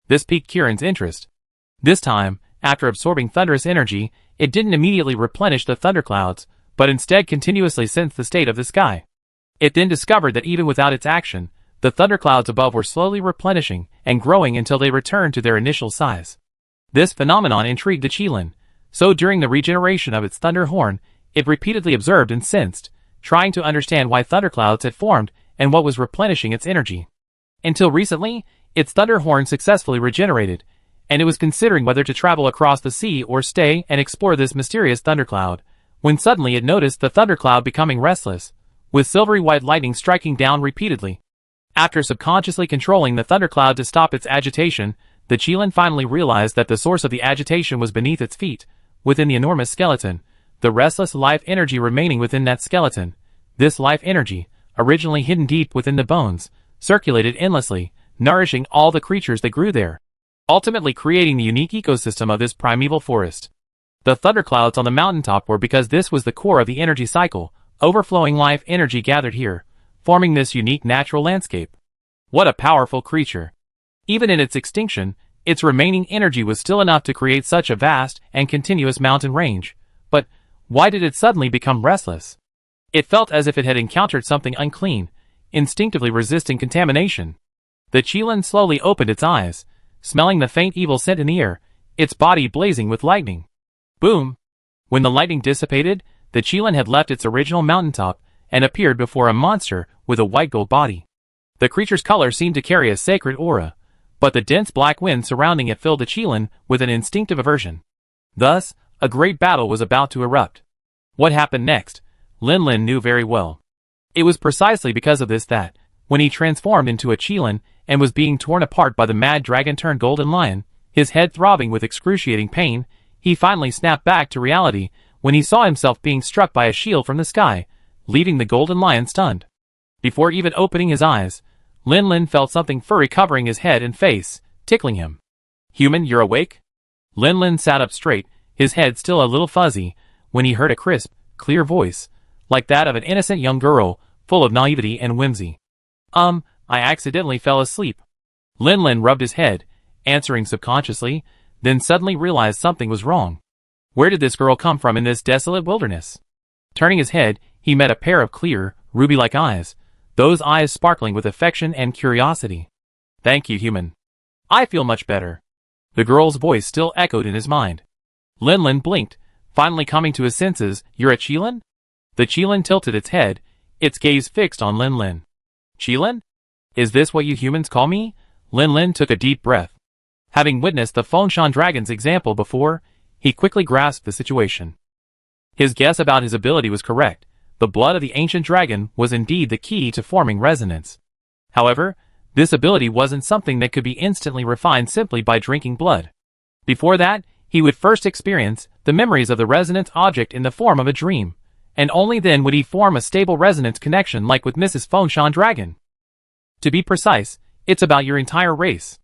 This piqued Kirin's interest. This time, after absorbing thunderous energy, it didn't immediately replenish the thunderclouds, but instead continuously sensed the state of the sky. It then discovered that even without its action, the thunderclouds above were slowly replenishing and growing until they returned to their initial size. This phenomenon intrigued the Qilin, so during the regeneration of its thunder horn, it repeatedly observed and sensed, trying to understand why thunderclouds had formed and what was replenishing its energy. Until recently, its thunder horn successfully regenerated, and it was considering whether to travel across the sea or stay and explore this mysterious thundercloud, when suddenly it noticed the thundercloud becoming restless, with silvery white lightning striking down repeatedly. After subconsciously controlling the thundercloud to stop its agitation, the Qilin finally realized that the source of the agitation was beneath its feet, within the enormous skeleton, the restless life energy remaining within that skeleton. This life energy, originally hidden deep within the bones, circulated endlessly, nourishing all the creatures that grew there, ultimately creating the unique ecosystem of this primeval forest. The thunderclouds on the mountaintop were because this was the core of the energy cycle, overflowing life energy gathered here, forming this unique natural landscape. What a powerful creature! Even in its extinction, its remaining energy was still enough to create such a vast and continuous mountain range. But why did it suddenly become restless? It felt as if it had encountered something unclean, instinctively resisting contamination. The Qilin slowly opened its eyes, smelling the faint evil scent in the air, its body blazing with lightning. Boom! When the lightning dissipated, the Qilin had left its original mountaintop and appeared before a monster with a white gold body. The creature's color seemed to carry a sacred aura, but the dense black wind surrounding it filled the Qilin with an instinctive aversion. Thus, a great battle was about to erupt. What happened next, Lin Lin knew very well. It was precisely because of this that, when he transformed into a Qilin and was being torn apart by the mad dragon-turned-golden lion, his head throbbing with excruciating pain, he finally snapped back to reality when he saw himself being struck by a shield from the sky, leaving the golden lion stunned. Before even opening his eyes, Lin Lin felt something furry covering his head and face, tickling him. "Human, you're awake?" Lin Lin sat up straight, his head still a little fuzzy, when he heard a crisp, clear voice, like that of an innocent young girl, full of naivety and whimsy. I accidentally fell asleep." Lin Lin rubbed his head, answering subconsciously, then suddenly realized something was wrong. Where did this girl come from in this desolate wilderness? Turning his head, he met a pair of clear, ruby-like eyes, those eyes sparkling with affection and curiosity. Thank you, human. I feel much better. The girl's voice still echoed in his mind. Lin blinked, finally coming to his senses. You're a Qilin? The Qilin tilted its head, its gaze fixed on Lin. Qilin? Is this what you humans call me? Lin took a deep breath. Having witnessed the Fengshan dragon's example before, he quickly grasped the situation. His guess about his ability was correct. The blood of the ancient dragon was indeed the key to forming resonance. However, this ability wasn't something that could be instantly refined simply by drinking blood. Before that, he would first experience the memories of the resonance object in the form of a dream, and only then would he form a stable resonance connection like with Mrs. Fengshan Dragon. To be precise, it's about your entire race.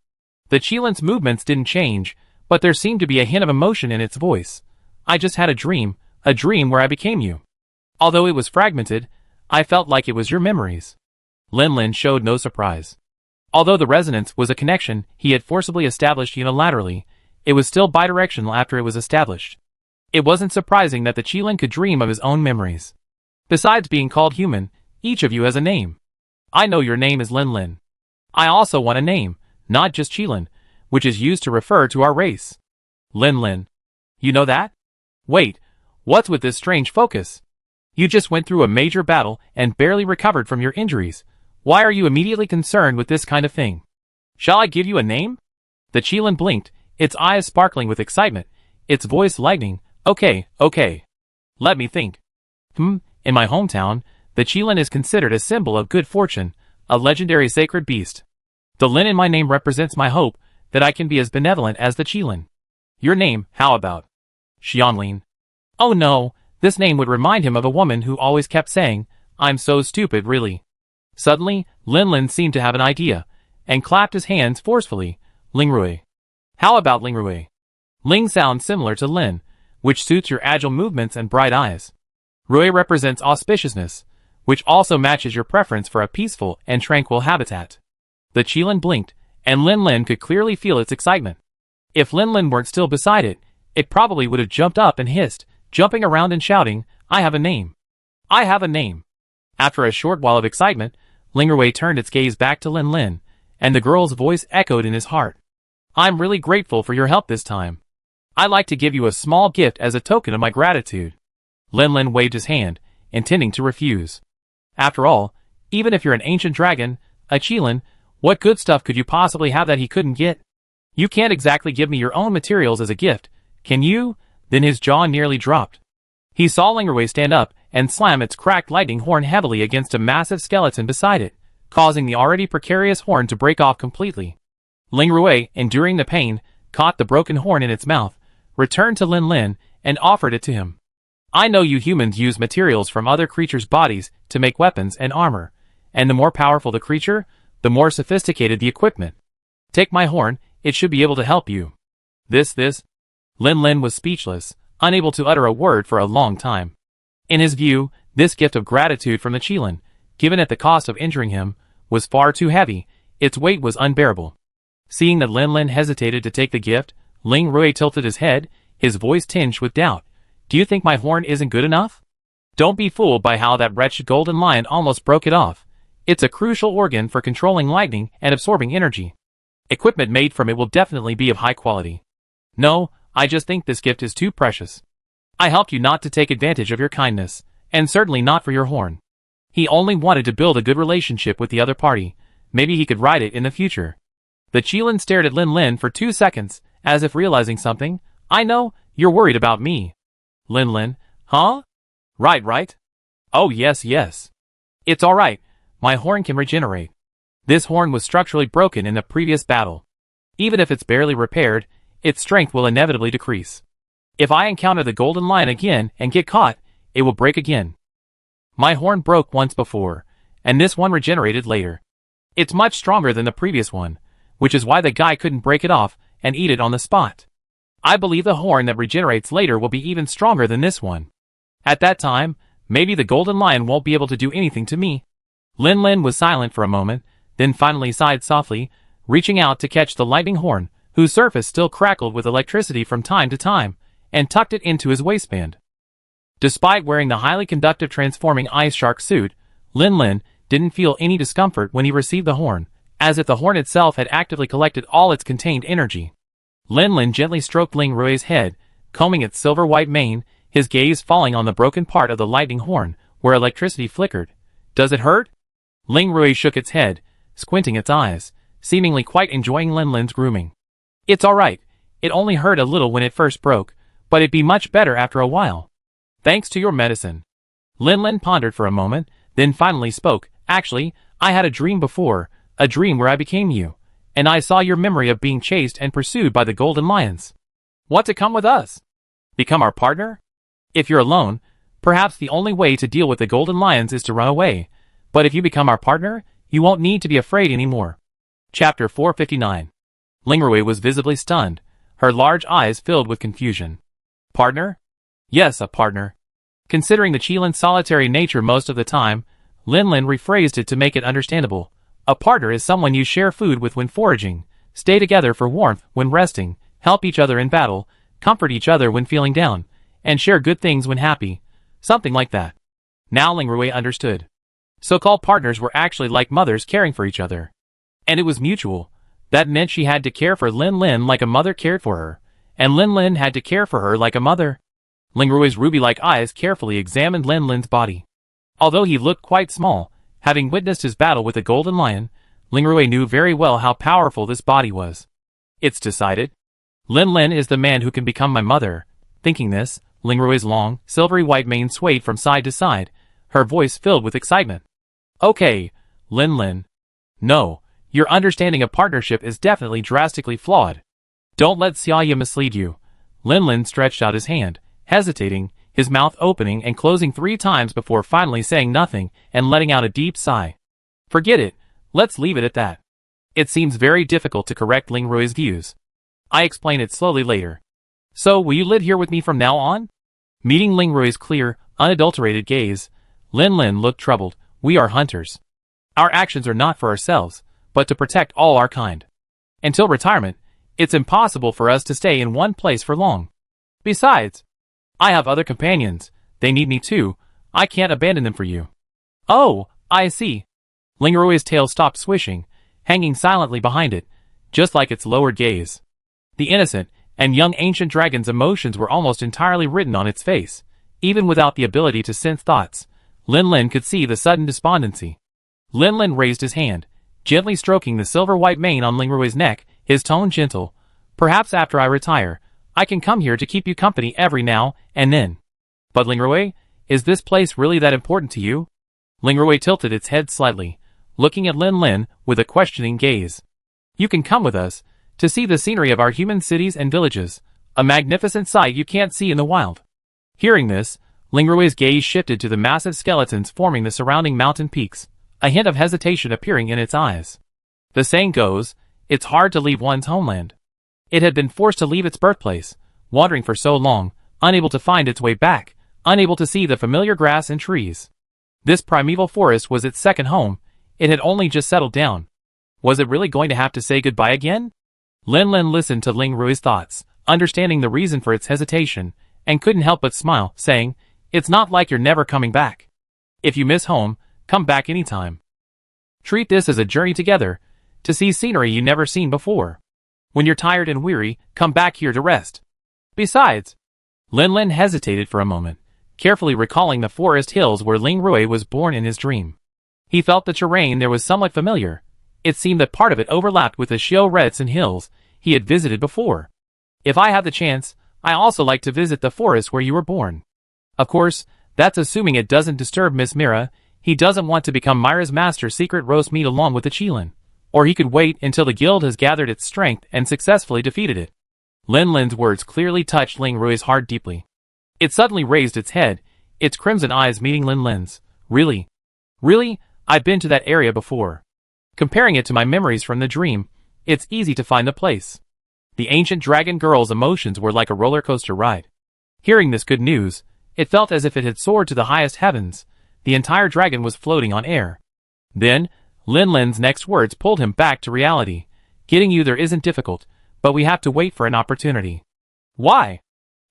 The Qilin's movements didn't change, but there seemed to be a hint of emotion in its voice. I just had a dream where I became you. Although it was fragmented, I felt like it was your memories. Lin showed no surprise. Although the resonance was a connection he had forcibly established unilaterally, it was still bidirectional after it was established. It wasn't surprising that the Qilin could dream of his own memories. Besides being called human, each of you has a name. I know your name is Lin. I also want a name, not just Qilin, which is used to refer to our race. Lin. You know that? Wait, what's with this strange focus? You just went through a major battle and barely recovered from your injuries. Why are you immediately concerned with this kind of thing? Shall I give you a name? The Qilin blinked, its eyes sparkling with excitement, its voice lightning. Okay. Let me think. In my hometown, the Qilin is considered a symbol of good fortune, a legendary sacred beast. The Lin in my name represents my hope that I can be as benevolent as the Qilin. Your name, how about? Xianlin. Oh no, this name would remind him of a woman who always kept saying, I'm so stupid, really. Suddenly, Lin seemed to have an idea, and clapped his hands forcefully. Lingrui. How about Lingrui? Ling sounds similar to Lin, which suits your agile movements and bright eyes. Rui represents auspiciousness, which also matches your preference for a peaceful and tranquil habitat. The Qilin blinked, and Lin could clearly feel its excitement. If Lin weren't still beside it, it probably would have jumped up and hissed, jumping around and shouting, I have a name. I have a name. After a short while of excitement, Lingrui turned its gaze back to Lin, and the girl's voice echoed in his heart. I'm really grateful for your help this time. I'd like to give you a small gift as a token of my gratitude. Lin waved his hand, intending to refuse. After all, even if you're an ancient dragon, a Qilin, what good stuff could you possibly have that he couldn't get? You can't exactly give me your own materials as a gift, can you? Then his jaw nearly dropped. He saw Lingrui stand up and slam its cracked lightning horn heavily against a massive skeleton beside it, causing the already precarious horn to break off completely. Lingrui, enduring the pain, caught the broken horn in its mouth, returned to Lin, and offered it to him. I know you humans use materials from other creatures' bodies to make weapons and armor, and the more powerful the creature, the more sophisticated the equipment. Take my horn, it should be able to help you. This. Lin was speechless, unable to utter a word for a long time. In his view, this gift of gratitude from the Qilin, given at the cost of injuring him, was far too heavy, its weight was unbearable. Seeing that Lin hesitated to take the gift, Lingrui tilted his head, his voice tinged with doubt. Do you think my horn isn't good enough? Don't be fooled by how that wretched golden lion almost broke it off. It's a crucial organ for controlling lightning and absorbing energy. Equipment made from it will definitely be of high quality. No, I just think this gift is too precious. I helped you not to take advantage of your kindness, and certainly not for your horn. He only wanted to build a good relationship with the other party. Maybe he could ride it in the future. The Qilin stared at Lin for 2 seconds, as if realizing something. I know, you're worried about me. Lin, huh? Right. Oh yes. It's alright, my horn can regenerate. This horn was structurally broken in the previous battle. Even if it's barely repaired, its strength will inevitably decrease. If I encounter the golden lion again and get caught, it will break again. My horn broke once before, and this one regenerated later. It's much stronger than the previous one, which is why the guy couldn't break it off and eat it on the spot. I believe the horn that regenerates later will be even stronger than this one. At that time, maybe the golden lion won't be able to do anything to me. Lin was silent for a moment, then finally sighed softly, reaching out to catch the lightning horn, whose surface still crackled with electricity from time to time, and tucked it into his waistband. Despite wearing the highly conductive transforming ice shark suit, Lin Lin didn't feel any discomfort when he received the horn, as if the horn itself had actively collected all its contained energy. Lin Lin gently stroked Ling Rui's head, combing its silver-white mane, his gaze falling on the broken part of the lightning horn, where electricity flickered. "Does it hurt?" Ling Rui shook its head, squinting its eyes, seemingly quite enjoying Lin Lin's grooming. "It's alright. It only hurt a little when it first broke, but it'd be much better after a while. Thanks to your medicine." Lin Lin pondered for a moment, then finally spoke. "Actually, I had a dream before, a dream where I became you, and I saw your memory of being chased and pursued by the golden lions. Want to come with us? Become our partner? If you're alone, perhaps the only way to deal with the golden lions is to run away, but if you become our partner, you won't need to be afraid anymore." Chapter 459. Ling Rui was visibly stunned, her large eyes filled with confusion. Partner? Yes, a partner. Considering the Qilin's solitary nature most of the time, Lin Lin rephrased it to make it understandable. A partner is someone you share food with when foraging, stay together for warmth when resting, help each other in battle, comfort each other when feeling down, and share good things when happy. Something like that. Now Ling Rui understood. So-called partners were actually like mothers caring for each other. And it was mutual. That meant she had to care for Lin Lin like a mother cared for her, and Lin Lin had to care for her like a mother. Ling Rui's ruby-like eyes carefully examined Lin Lin's body. Although he looked quite small, having witnessed his battle with the golden lion, Ling Rui knew very well how powerful this body was. "It's decided. Lin Lin is the man who can become my mother." Thinking this, Ling Rui's long, silvery white mane swayed from side to side, her voice filled with excitement. "Okay, Lin Lin. No, your understanding of partnership is definitely drastically flawed. Don't let Xiaoya mislead you." Lin Lin stretched out his hand, hesitating, his mouth opening and closing 3 times before finally saying nothing and letting out a deep sigh. "Forget it, let's leave it at that. It seems very difficult to correct Ling Rui's views. I explain it slowly later. So will you live here with me from now on?" Meeting Ling Rui's clear, unadulterated gaze, Lin Lin looked troubled. "We are hunters. Our actions are not for ourselves, but to protect all our kind. Until retirement, it's impossible for us to stay in one place for long. Besides, I have other companions. They need me too. I can't abandon them for you." "Oh, I see." Ling Rui's tail stopped swishing, hanging silently behind it, just like its lowered gaze. The innocent and young ancient dragon's emotions were almost entirely written on its face. Even without the ability to sense thoughts, Lin Lin could see the sudden despondency. Lin Lin raised his hand, gently stroking the silver-white mane on Ling Rui's neck, his tone gentle. "Perhaps after I retire, I can come here to keep you company every now and then. But Ling Rui, is this place really that important to you?" Ling Rui tilted its head slightly, looking at Lin Lin with a questioning gaze. "You can come with us, to see the scenery of our human cities and villages, a magnificent sight you can't see in the wild." Hearing this, Ling Rui's gaze shifted to the massive skeletons forming the surrounding mountain peaks, a hint of hesitation appearing in its eyes. The saying goes, it's hard to leave one's homeland. It had been forced to leave its birthplace, wandering for so long, unable to find its way back, unable to see the familiar grass and trees. This primeval forest was its second home. It had only just settled down. Was it really going to have to say goodbye again? Lin Lin listened to Ling Rui's thoughts, understanding the reason for its hesitation, and couldn't help but smile, saying, "It's not like you're never coming back. If you miss home, come back anytime. Treat this as a journey together, to see scenery you never seen before. When you're tired and weary, come back here to rest. Besides..." Lin Lin hesitated for a moment, carefully recalling the forest hills where Ling Rui was born in his dream. He felt the terrain there was somewhat familiar. It seemed that part of it overlapped with the Xiao Retsun hills he had visited before. "If I have the chance, I also like to visit the forest where you were born. Of course, that's assuming it doesn't disturb Miss Mira. He doesn't want to become Myra's master secret roast meat along with the Qilin. Or he could wait until the guild has gathered its strength and successfully defeated it." Lin Lin's words clearly touched Ling Rui's heart deeply. It suddenly raised its head, its crimson eyes meeting Lin Lin's. "Really? Really? I've been to that area before. Comparing it to my memories from the dream, it's easy to find the place." The ancient dragon girl's emotions were like a roller coaster ride. Hearing this good news, it felt as if it had soared to the highest heavens. The entire dragon was floating on air. Then, Lin Lin's next words pulled him back to reality. "Getting you there isn't difficult, but we have to wait for an opportunity." "Why?"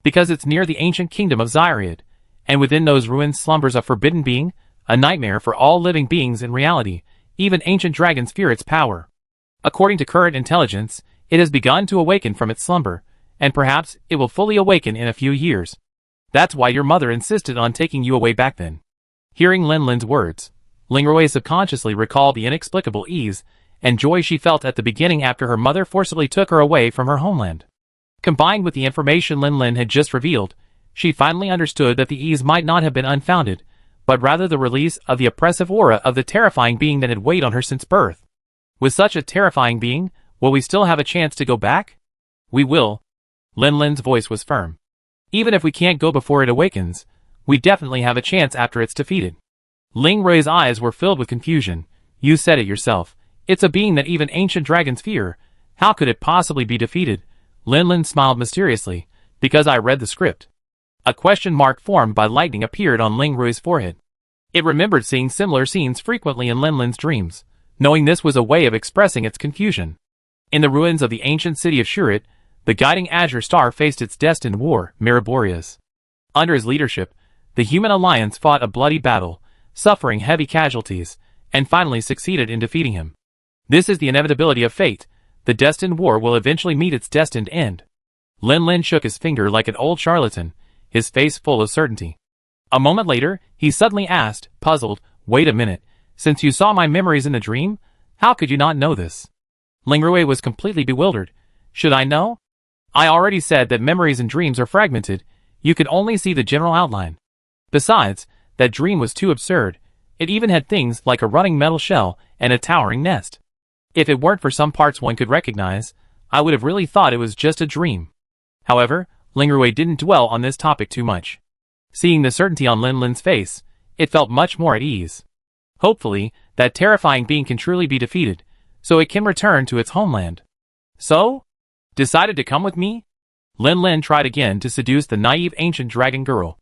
"Because it's near the ancient kingdom of Zyriad, And within those ruins slumbers a forbidden being, a nightmare for all living beings in reality. Even ancient dragons fear its power. According to current intelligence, it has begun to awaken from its slumber, and perhaps it will fully awaken in a few years. That's why your mother insisted on taking you away back then. Hearing Lin Lin's words, Ling Rui subconsciously recalled the inexplicable ease and joy she felt at the beginning after her mother forcibly took her away from her homeland. Combined with the information Lin Lin had just revealed, she finally understood that the ease might not have been unfounded, but rather the release of the oppressive aura of the terrifying being that had weighed on her since birth. With such a terrifying being, will we still have a chance to go back? We will. Lin Lin's voice was firm. Even if we can't go before it awakens, we definitely have a chance after it's defeated. Ling Rui's eyes were filled with confusion. You said it yourself. It's a being that even ancient dragons fear. How could it possibly be defeated? Lin Lin smiled mysteriously. Because I read the script. A question mark formed by lightning appeared on Ling Rui's forehead. It remembered seeing similar scenes frequently in Lin Lin's dreams, knowing this was a way of expressing its confusion. In the ruins of the ancient city of Shurit, the guiding azure star faced its destined war, Miraborius. Under his leadership, the human alliance fought a bloody battle, suffering heavy casualties, and finally succeeded in defeating him. This is the inevitability of fate. The destined war will eventually meet its destined end. Lin Lin shook his finger like an old charlatan, his face full of certainty. A moment later, he suddenly asked, puzzled, wait a minute, since you saw my memories in the dream, how could you not know this? Ling Rui was completely bewildered. Should I know? I already said that memories and dreams are fragmented. You could only see the general outline. Besides, that dream was too absurd. It even had things like a running metal shell and a towering nest. If it weren't for some parts one could recognize, I would have really thought it was just a dream. However, Ling Rui didn't dwell on this topic too much. Seeing the certainty on Lin Lin's face, it felt much more at ease. Hopefully, that terrifying being can truly be defeated, so it can return to its homeland. So? Decided to come with me? Lin Lin tried again to seduce the naive ancient dragon girl.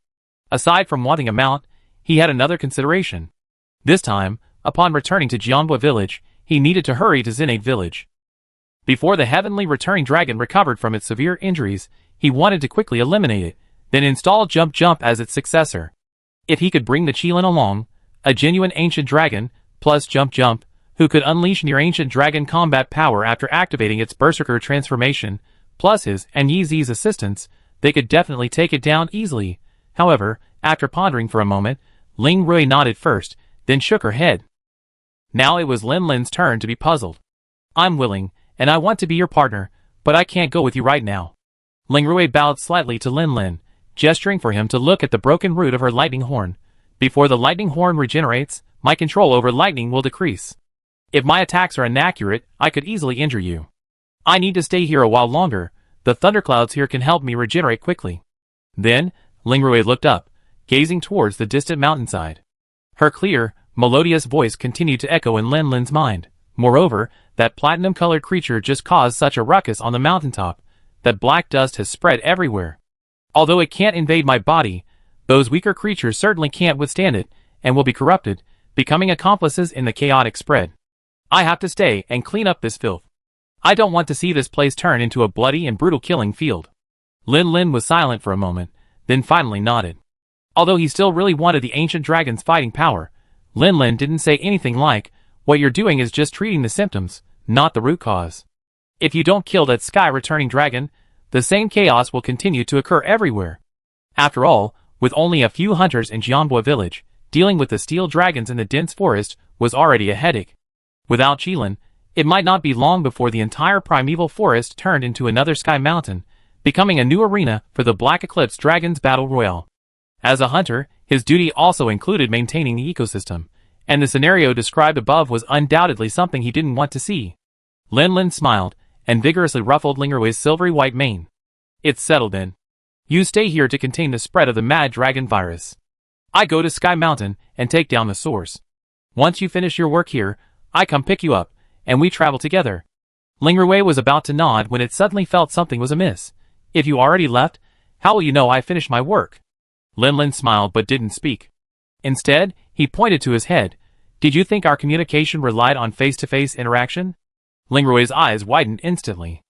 Aside from wanting a mount, he had another consideration. This time, upon returning to Jianhua village, he needed to hurry to Zinade village. Before the heavenly returning dragon recovered from its severe injuries, he wanted to quickly eliminate it, then install Jump Jump as its successor. If he could bring the Qilin along, a genuine ancient dragon, plus Jump Jump, who could unleash near-ancient dragon combat power after activating its berserker transformation, plus his and Yi Zi's assistance, they could definitely take it down easily. However, after pondering for a moment, Ling Rui nodded first, then shook her head. Now it was Lin Lin's turn to be puzzled. I'm willing, and I want to be your partner, but I can't go with you right now. Ling Rui bowed slightly to Lin Lin, gesturing for him to look at the broken root of her lightning horn. Before the lightning horn regenerates, my control over lightning will decrease. If my attacks are inaccurate, I could easily injure you. I need to stay here a while longer. The thunderclouds here can help me regenerate quickly. Then, Ling Rui looked up, gazing towards the distant mountainside. Her clear, melodious voice continued to echo in Lin Lin's mind. Moreover, that platinum-colored creature just caused such a ruckus on the mountaintop that black dust has spread everywhere. Although it can't invade my body, those weaker creatures certainly can't withstand it and will be corrupted, becoming accomplices in the chaotic spread. I have to stay and clean up this filth. I don't want to see this place turn into a bloody and brutal killing field. Lin Lin was silent for a moment, then finally nodded. Although he still really wanted the ancient dragon's fighting power, Lin Lin didn't say anything like, what you're doing is just treating the symptoms, not the root cause. If you don't kill that sky-returning dragon, the same chaos will continue to occur everywhere. After all, with only a few hunters in Jianhua village, dealing with the steel dragons in the dense forest was already a headache. Without Qilin, it might not be long before the entire primeval forest turned into another sky mountain, becoming a new arena for the Black Eclipse Dragons Battle Royale. As a hunter, his duty also included maintaining the ecosystem, and the scenario described above was undoubtedly something he didn't want to see. Lin Lin smiled, and vigorously ruffled Ling Rui's silvery white mane. It's settled then. You stay here to contain the spread of the mad dragon virus. I go to Sky Mountain and take down the source. Once you finish your work here, I come pick you up, and we travel together. Ling Rui was about to nod when it suddenly felt something was amiss. If you already left, how will you know I finished my work? Lin Lin smiled but didn't speak. Instead, he pointed to his head. Did you think our communication relied on face-to-face interaction? Ling Rui's eyes widened instantly.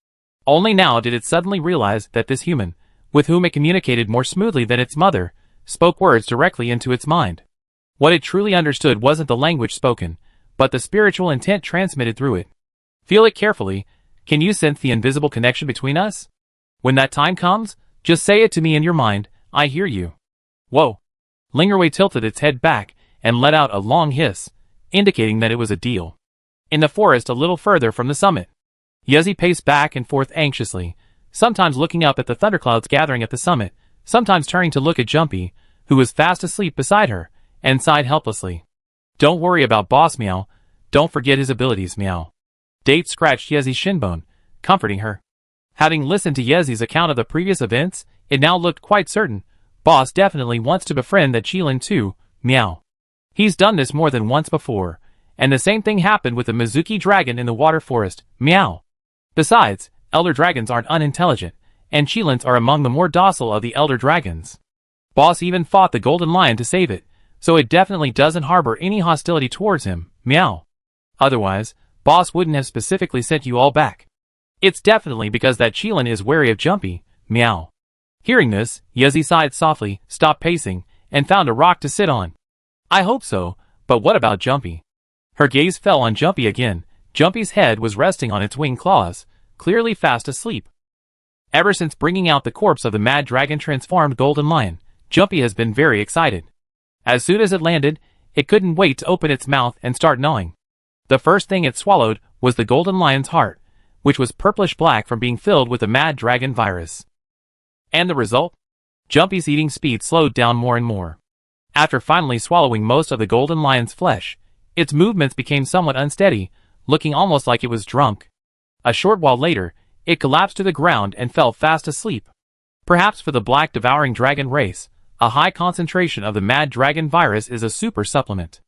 Only now did it suddenly realize that this human, with whom it communicated more smoothly than its mother, spoke words directly into its mind. What it truly understood wasn't the language spoken, but the spiritual intent transmitted through it. Feel it carefully. Can you sense the invisible connection between us? When that time comes, just say it to me in your mind. I hear you. Whoa. Lingerway tilted its head back and let out a long hiss, indicating that it was a deal. In the forest a little further from the summit, Yezi paced back and forth anxiously, sometimes looking up at the thunderclouds gathering at the summit, sometimes turning to look at Jumpy, who was fast asleep beside her, and sighed helplessly. Don't worry about Boss Meow. Don't forget his abilities, Meow. Date scratched Yezi's shinbone, comforting her. Having listened to Yezi's account of the previous events, it now looked quite certain. Boss definitely wants to befriend that Qilin too, Meow. He's done this more than once before, and the same thing happened with the Mizuki dragon in the water forest, Meow. Besides, elder dragons aren't unintelligent, and Qilins are among the more docile of the elder dragons. Boss even fought the golden lion to save it, so it definitely doesn't harbor any hostility towards him, Meow. Otherwise, Boss wouldn't have specifically sent you all back. It's definitely because that Qilin is wary of Jumpy, Meow. Hearing this, Yezi sighed softly, stopped pacing, and found a rock to sit on. I hope so, but what about Jumpy? Her gaze fell on Jumpy again. Jumpy's head was resting on its winged claws, clearly fast asleep. Ever since bringing out the corpse of the mad dragon transformed golden lion, Jumpy has been very excited. As soon as it landed, it couldn't wait to open its mouth and start gnawing. The first thing it swallowed was the golden lion's heart, which was purplish black from being filled with the mad dragon virus. And the result? Jumpy's eating speed slowed down more and more. After finally swallowing most of the golden lion's flesh, its movements became somewhat unsteady, looking almost like it was drunk. A short while later, it collapsed to the ground and fell fast asleep. Perhaps for the black devouring dragon race, a high concentration of the mad dragon virus is a super supplement.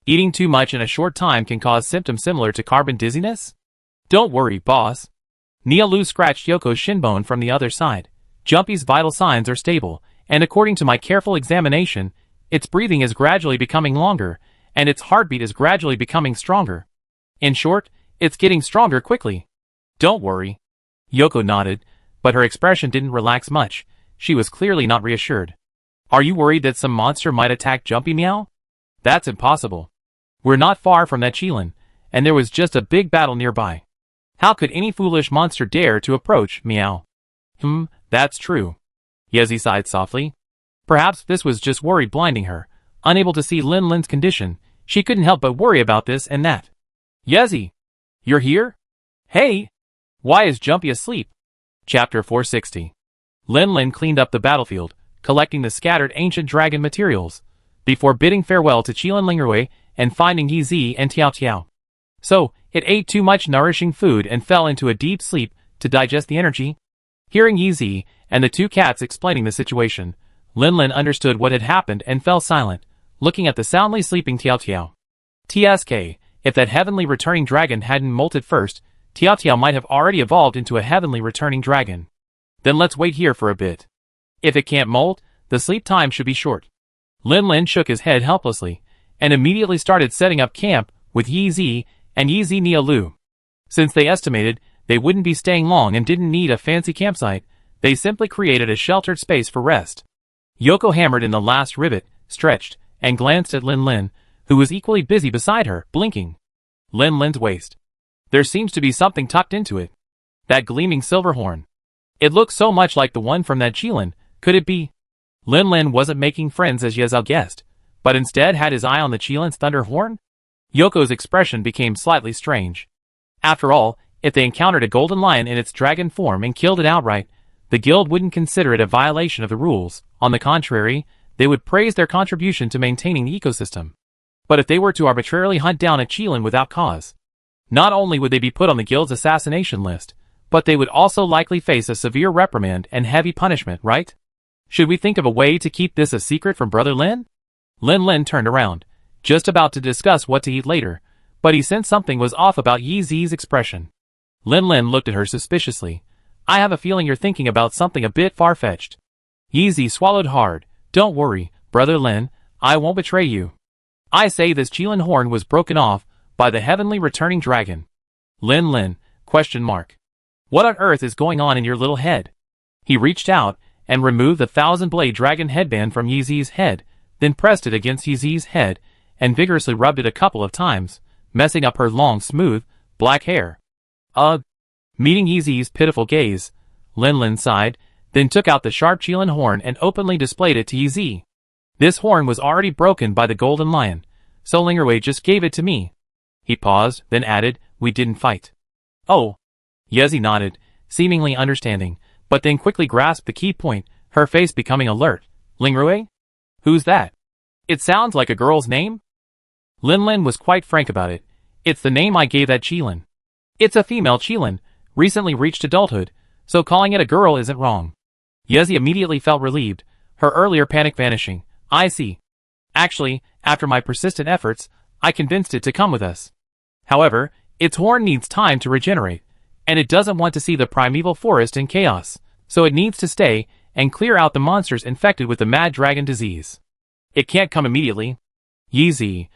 Eating too much in a short time can cause symptoms similar to carbon dizziness? Don't worry, boss. Nia Lu scratched Yoko's shinbone from the other side. Jumpy's vital signs are stable, and according to my careful examination, its breathing is gradually becoming longer, and its heartbeat is gradually becoming stronger. In short, it's getting stronger quickly. Don't worry. Yoko nodded, but her expression didn't relax much. She was clearly not reassured. Are you worried that some monster might attack Jumpy, Meow? That's impossible. We're not far from that Qilin, and there was just a big battle nearby. How could any foolish monster dare to approach, Meow? That's true. Yezi sighed softly. Perhaps this was just worry blinding her. Unable to see Lin Lin's condition, she couldn't help but worry about this and that. Yezi! You're here? Hey! Why is Jumpy asleep? Chapter 460. Lin Lin cleaned up the battlefield, collecting the scattered ancient dragon materials, before bidding farewell to Qilin Lingerwei and finding Yi Zi and Tiao Tiao. So, it ate too much nourishing food and fell into a deep sleep to digest the energy. Hearing Yi Zi and the two cats explaining the situation, Lin Lin understood what had happened and fell silent, looking at the soundly sleeping Tiao Tiao. TSK, if that heavenly returning dragon hadn't molted first, Tiao Tiao might have already evolved into a heavenly returning dragon. Then let's wait here for a bit. If it can't molt, the sleep time should be short. Lin Lin shook his head helplessly, and immediately started setting up camp with Yi Zi and Yi Zi Nia Lu. Since they estimated they wouldn't be staying long and didn't need a fancy campsite, they simply created a sheltered space for rest. Yoko hammered in the last rivet, stretched, and glanced at Lin Lin, who was equally busy beside her, blinking. Lin Lin's waist. There seems to be something tucked into it. That gleaming silver horn. It looks so much like the one from that Qilin. Could it be? Lin Lin wasn't making friends as Yezal guessed, but instead had his eye on the Qilin's thunder horn? Yoko's expression became slightly strange. After all, if they encountered a golden lion in its dragon form and killed it outright, the guild wouldn't consider it a violation of the rules. On the contrary, they would praise their contribution to maintaining the ecosystem. But if they were to arbitrarily hunt down a Qilin without cause, not only would they be put on the guild's assassination list, but they would also likely face a severe reprimand and heavy punishment, right? Should we think of a way to keep this a secret from Brother Lin? Lin Lin turned around, just about to discuss what to eat later, but he sensed something was off about Yi Zi's expression. Lin Lin looked at her suspiciously. I have a feeling you're thinking about something a bit far-fetched. Yi Zi swallowed hard. Don't worry, Brother Lin, I won't betray you. I say this Qilin horn was broken off by the heavenly returning dragon. Lin Lin, question mark. What on earth is going on in your little head? He reached out and removed the 1,000-blade dragon headband from Yeezy's head, then pressed it against Yeezy's head, and vigorously rubbed it a couple of times, messing up her long, smooth, black hair. Ugh! Meeting Yeezy's pitiful gaze, Lin sighed, then took out the sharp Qilin horn and openly displayed it to Yeezy. This horn was already broken by the golden lion, so Lingerwei just gave it to me. He paused, then added, we didn't fight. Oh. Yeezy nodded, seemingly understanding, but then quickly grasped the key point, her face becoming alert. Lingerwei? Who's that? It sounds like a girl's name? Lin was quite frank about it. It's the name I gave that Qilin. It's a female Qilin, recently reached adulthood, so calling it a girl isn't wrong. Yeezy immediately felt relieved, her earlier panic vanishing. I see. Actually, after my persistent efforts, I convinced it to come with us. However, its horn needs time to regenerate, and it doesn't want to see the primeval forest in chaos, so it needs to stay and clear out the monsters infected with the mad dragon disease. It can't come immediately. Yeezy? ?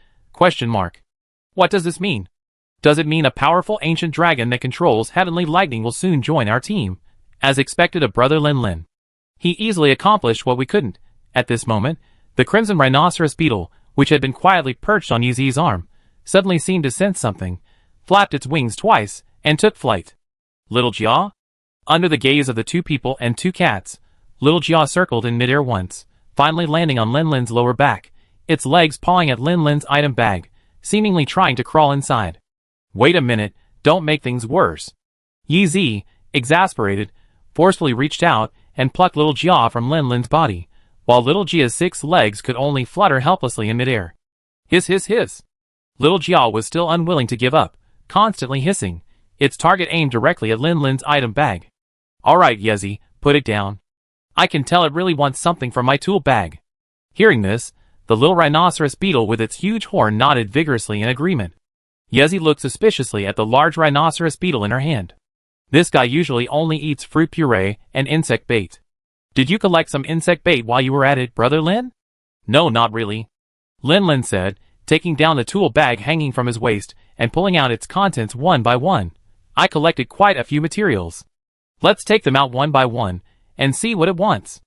What does this mean? Does it mean a powerful ancient dragon that controls heavenly lightning will soon join our team, as expected of brother Lin? He easily accomplished what we couldn't. At this moment, the crimson rhinoceros beetle, which had been quietly perched on Yeezy's arm, suddenly seemed to sense something, flapped its wings twice, and took flight. Little Jia? Under the gaze of the two people and two cats, Little Jia circled in midair once, finally landing on Lin's lower back, its legs pawing at Lin's item bag, seemingly trying to crawl inside. Wait a minute, don't make things worse. Yeezy, exasperated, forcefully reached out and plucked Little Jia from Lin's body, while Little Jia's 6 legs could only flutter helplessly in midair. Hiss. Little Jia was still unwilling to give up, constantly hissing, its target aimed directly at Lin's item bag. Alright Yeezy, put it down. I can tell it really wants something from my tool bag. Hearing this, the little rhinoceros beetle with its huge horn nodded vigorously in agreement. Yeezy looked suspiciously at the large rhinoceros beetle in her hand. This guy usually only eats fruit puree and insect bait. Did you collect some insect bait while you were at it, brother Lin? No, not really. Lin said, taking down the tool bag hanging from his waist and pulling out its contents one by one. I collected quite a few materials. Let's take them out one by one and see what it wants.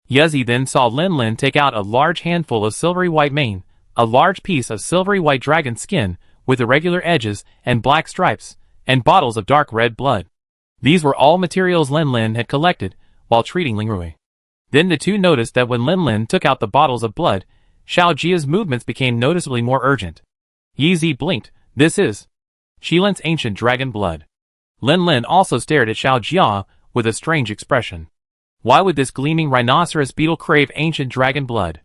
Yeezy then saw Lin take out a large handful of silvery white mane, a large piece of silvery white dragon skin with irregular edges and black stripes, and bottles of dark red blood. These were all materials Lin had collected while treating Lingerwei. Then the two noticed that when Lin took out the bottles of blood, Xiao Jia's movements became noticeably more urgent. Yeezy blinked. This is Qilin's ancient dragon blood. Lin also stared at Xiao Jia with a strange expression. Why would this gleaming rhinoceros beetle crave ancient dragon blood?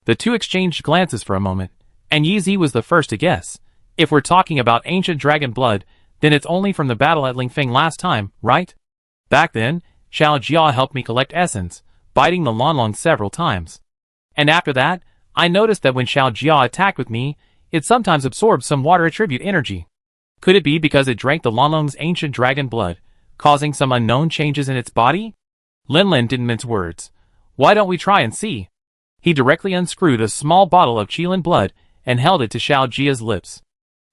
The two exchanged glances for a moment, and Yeezy was the first to guess. If we're talking about ancient dragon blood, then it's only from the battle at Lingfeng last time, right? Back then, Xiao Jia helped me collect essence, biting the Longlong several times. And after that, I noticed that when Xiao Jia attacked with me, it sometimes absorbed some water attribute energy. Could it be because it drank the Longlong's ancient dragon blood, causing some unknown changes in its body? Lin didn't mince words. Why don't we try and see? He directly unscrewed a small bottle of Qilin blood and held it to Xiao Jia's lips.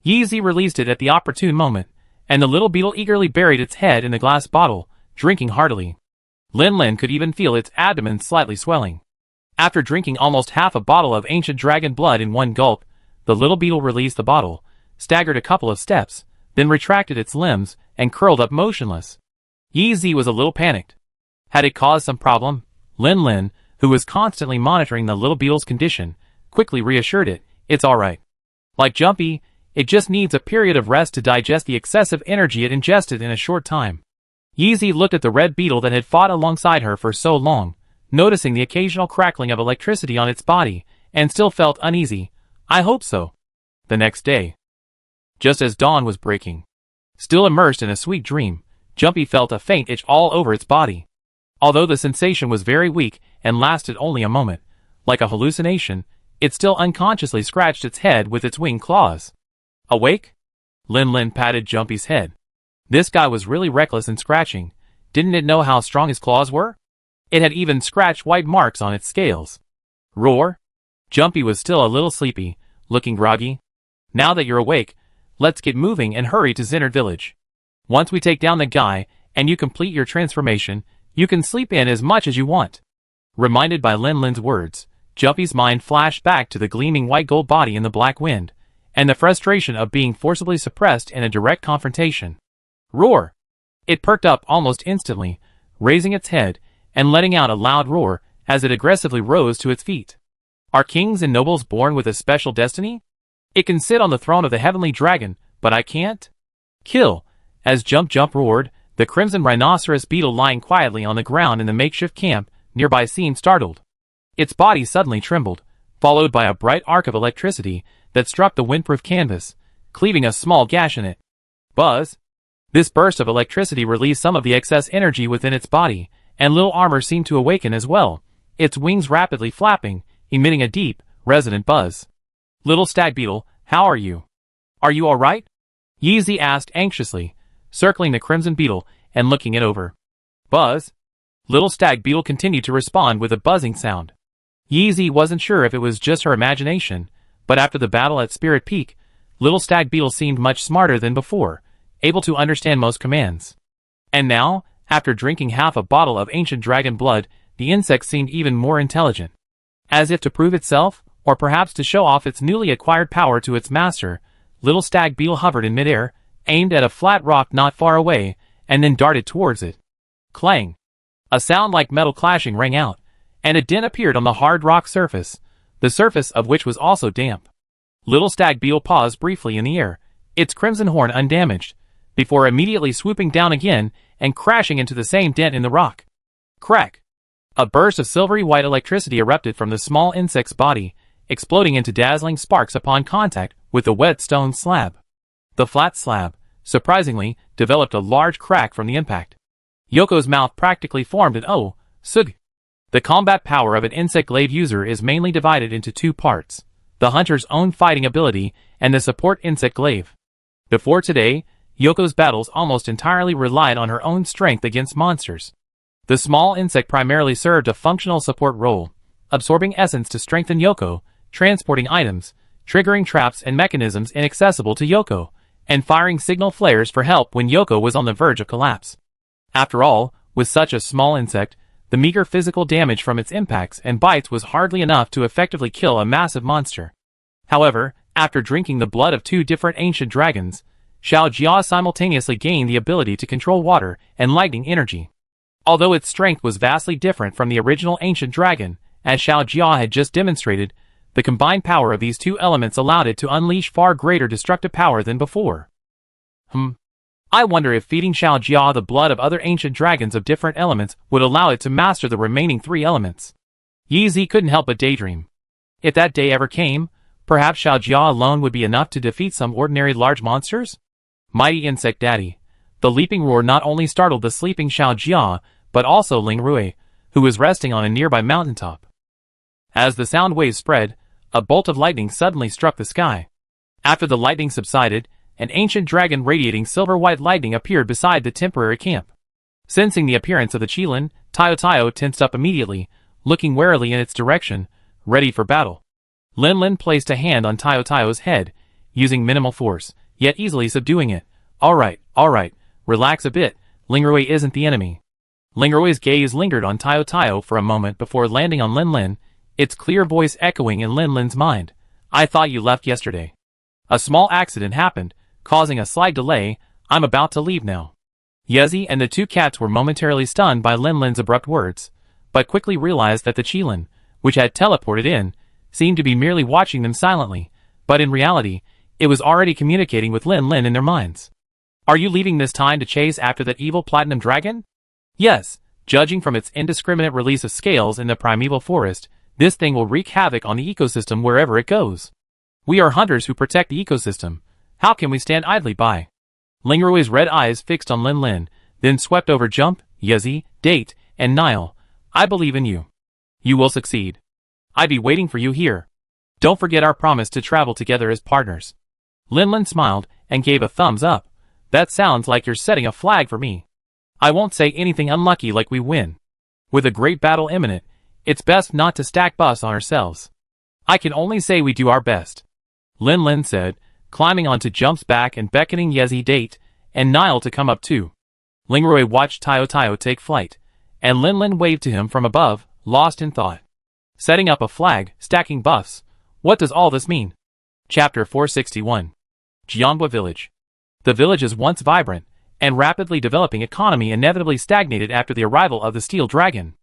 Yeezy released it at the opportune moment, and the little beetle eagerly buried its head in the glass bottle, drinking heartily. Lin could even feel its abdomen slightly swelling. After drinking almost half a bottle of ancient dragon blood in one gulp, the little beetle released the bottle, staggered a couple of steps, then retracted its limbs and curled up motionless. Yeezy was a little panicked. Had it caused some problem? Lin, who was constantly monitoring the little beetle's condition, quickly reassured it, it's alright. Like Jumpy, it just needs a period of rest to digest the excessive energy it ingested in a short time. Yeezy looked at the red beetle that had fought alongside her for so long, noticing the occasional crackling of electricity on its body, and still felt uneasy. I hope so. The next day, just as dawn was breaking, still immersed in a sweet dream, Jumpy felt a faint itch all over its body. Although the sensation was very weak and lasted only a moment, like a hallucination, it still unconsciously scratched its head with its wing claws. Awake? Lin patted Jumpy's head. This guy was really reckless in scratching. Didn't it know how strong his claws were? It had even scratched white marks on its scales. Roar? Jumpy was still a little sleepy, looking groggy. Now that you're awake, let's get moving and hurry to Zinard Village. Once we take down the guy, and you complete your transformation, you can sleep in as much as you want. Reminded by Lin Lin's words, Jumpy's mind flashed back to the gleaming white gold body in the black wind, and the frustration of being forcibly suppressed in a direct confrontation. Roar! It perked up almost instantly, raising its head and letting out a loud roar as it aggressively rose to its feet. Are kings and nobles born with a special destiny? It can sit on the throne of the heavenly dragon, but I can't? Kill! As Jump roared, the crimson rhinoceros beetle lying quietly on the ground in the makeshift camp nearby seemed startled. Its body suddenly trembled, followed by a bright arc of electricity that struck the windproof canvas, cleaving a small gash in it. Buzz! This burst of electricity released some of the excess energy within its body, and little armor seemed to awaken as well, its wings rapidly flapping, emitting a deep, resonant buzz. Little stag beetle, how are you? Are you alright? Yeezy asked anxiously, circling the crimson beetle and looking it over. Buzz? Little stag beetle continued to respond with a buzzing sound. Yeezy wasn't sure if it was just her imagination, but after the battle at Spirit Peak, little stag beetle seemed much smarter than before, able to understand most commands. And now, after drinking half a bottle of ancient dragon blood, the insect seemed even more intelligent. As if to prove itself, or perhaps to show off its newly acquired power to its master, little stag beetle hovered in midair, aimed at a flat rock not far away, and then darted towards it. Clang! A sound like metal clashing rang out, and a dent appeared on the hard rock surface, the surface of which was also damp. Little stag beetle paused briefly in the air, its crimson horn undamaged, before immediately swooping down again and crashing into the same dent in the rock. Crack! A burst of silvery white electricity erupted from the small insect's body, exploding into dazzling sparks upon contact with the wet stone slab. The flat slab, surprisingly, developed a large crack from the impact. Yoko's mouth practically formed an O, sug. The combat power of an insect glaive user is mainly divided into two parts, the hunter's own fighting ability and the support insect glaive. Before today, Yoko's battles almost entirely relied on her own strength against monsters. The small insect primarily served a functional support role, absorbing essence to strengthen Yoko, transporting items, triggering traps and mechanisms inaccessible to Yoko, and firing signal flares for help when Yoko was on the verge of collapse. After all, with such a small insect, the meager physical damage from its impacts and bites was hardly enough to effectively kill a massive monster. However, after drinking the blood of two different ancient dragons, Xiao Jia simultaneously gained the ability to control water and lightning energy. Although its strength was vastly different from the original ancient dragon, as Xiao Jia had just demonstrated, the combined power of these two elements allowed it to unleash far greater destructive power than before. I wonder if feeding Xiao Jia the blood of other ancient dragons of different elements would allow it to master the remaining three elements. Yeezy couldn't help but daydream. If that day ever came, perhaps Xiao Jia alone would be enough to defeat some ordinary large monsters? Mighty Insect Daddy. The leaping roar not only startled the sleeping Xiao Jia, but also Ling Rui, who was resting on a nearby mountaintop. As the sound waves spread, a bolt of lightning suddenly struck the sky. After the lightning subsided, an ancient dragon radiating silver-white lightning appeared beside the temporary camp. Sensing the appearance of the Qilin, Tayo tensed up immediately, looking warily in its direction, ready for battle. Lin Lin placed a hand on Tayo's head, using minimal force, yet easily subduing it. Alright, relax a bit, Ling Rui isn't the enemy. Ling Rui's gaze lingered on Tayo for a moment before landing on Lin Lin, its clear voice echoing in Lin Lin's mind. I thought you left yesterday. A small accident happened, causing a slight delay. I'm about to leave now. Yezi and the two cats were momentarily stunned by Lin Lin's abrupt words, but quickly realized that the Qilin, which had teleported in, seemed to be merely watching them silently, but in reality, it was already communicating with Lin Lin in their minds. Are you leaving this time to chase after that evil platinum dragon? Yes, judging from its indiscriminate release of scales in the primeval forest, this thing will wreak havoc on the ecosystem wherever it goes. We are hunters who protect the ecosystem. How can we stand idly by? Ling Rui's red eyes fixed on Lin Lin, then swept over Jump, Yezi, Date, and Nile. I believe in you. You will succeed. I'd be waiting for you here. Don't forget our promise to travel together as partners. Lin Lin smiled and gave a thumbs up. That sounds like you're setting a flag for me. I won't say anything unlucky like we win. With a great battle imminent, it's best not to stack buffs on ourselves. I can only say we do our best. Lin Lin said, climbing onto Jump's back and beckoning Yezi, Date, and Nile to come up too. Ling Rui watched Tayo take flight, and Lin Lin waved to him from above, lost in thought. Setting up a flag, stacking buffs. What does all this mean? Chapter 461. Jianhua Village. The village's once vibrant and rapidly developing economy inevitably stagnated after the arrival of the Steel Dragon.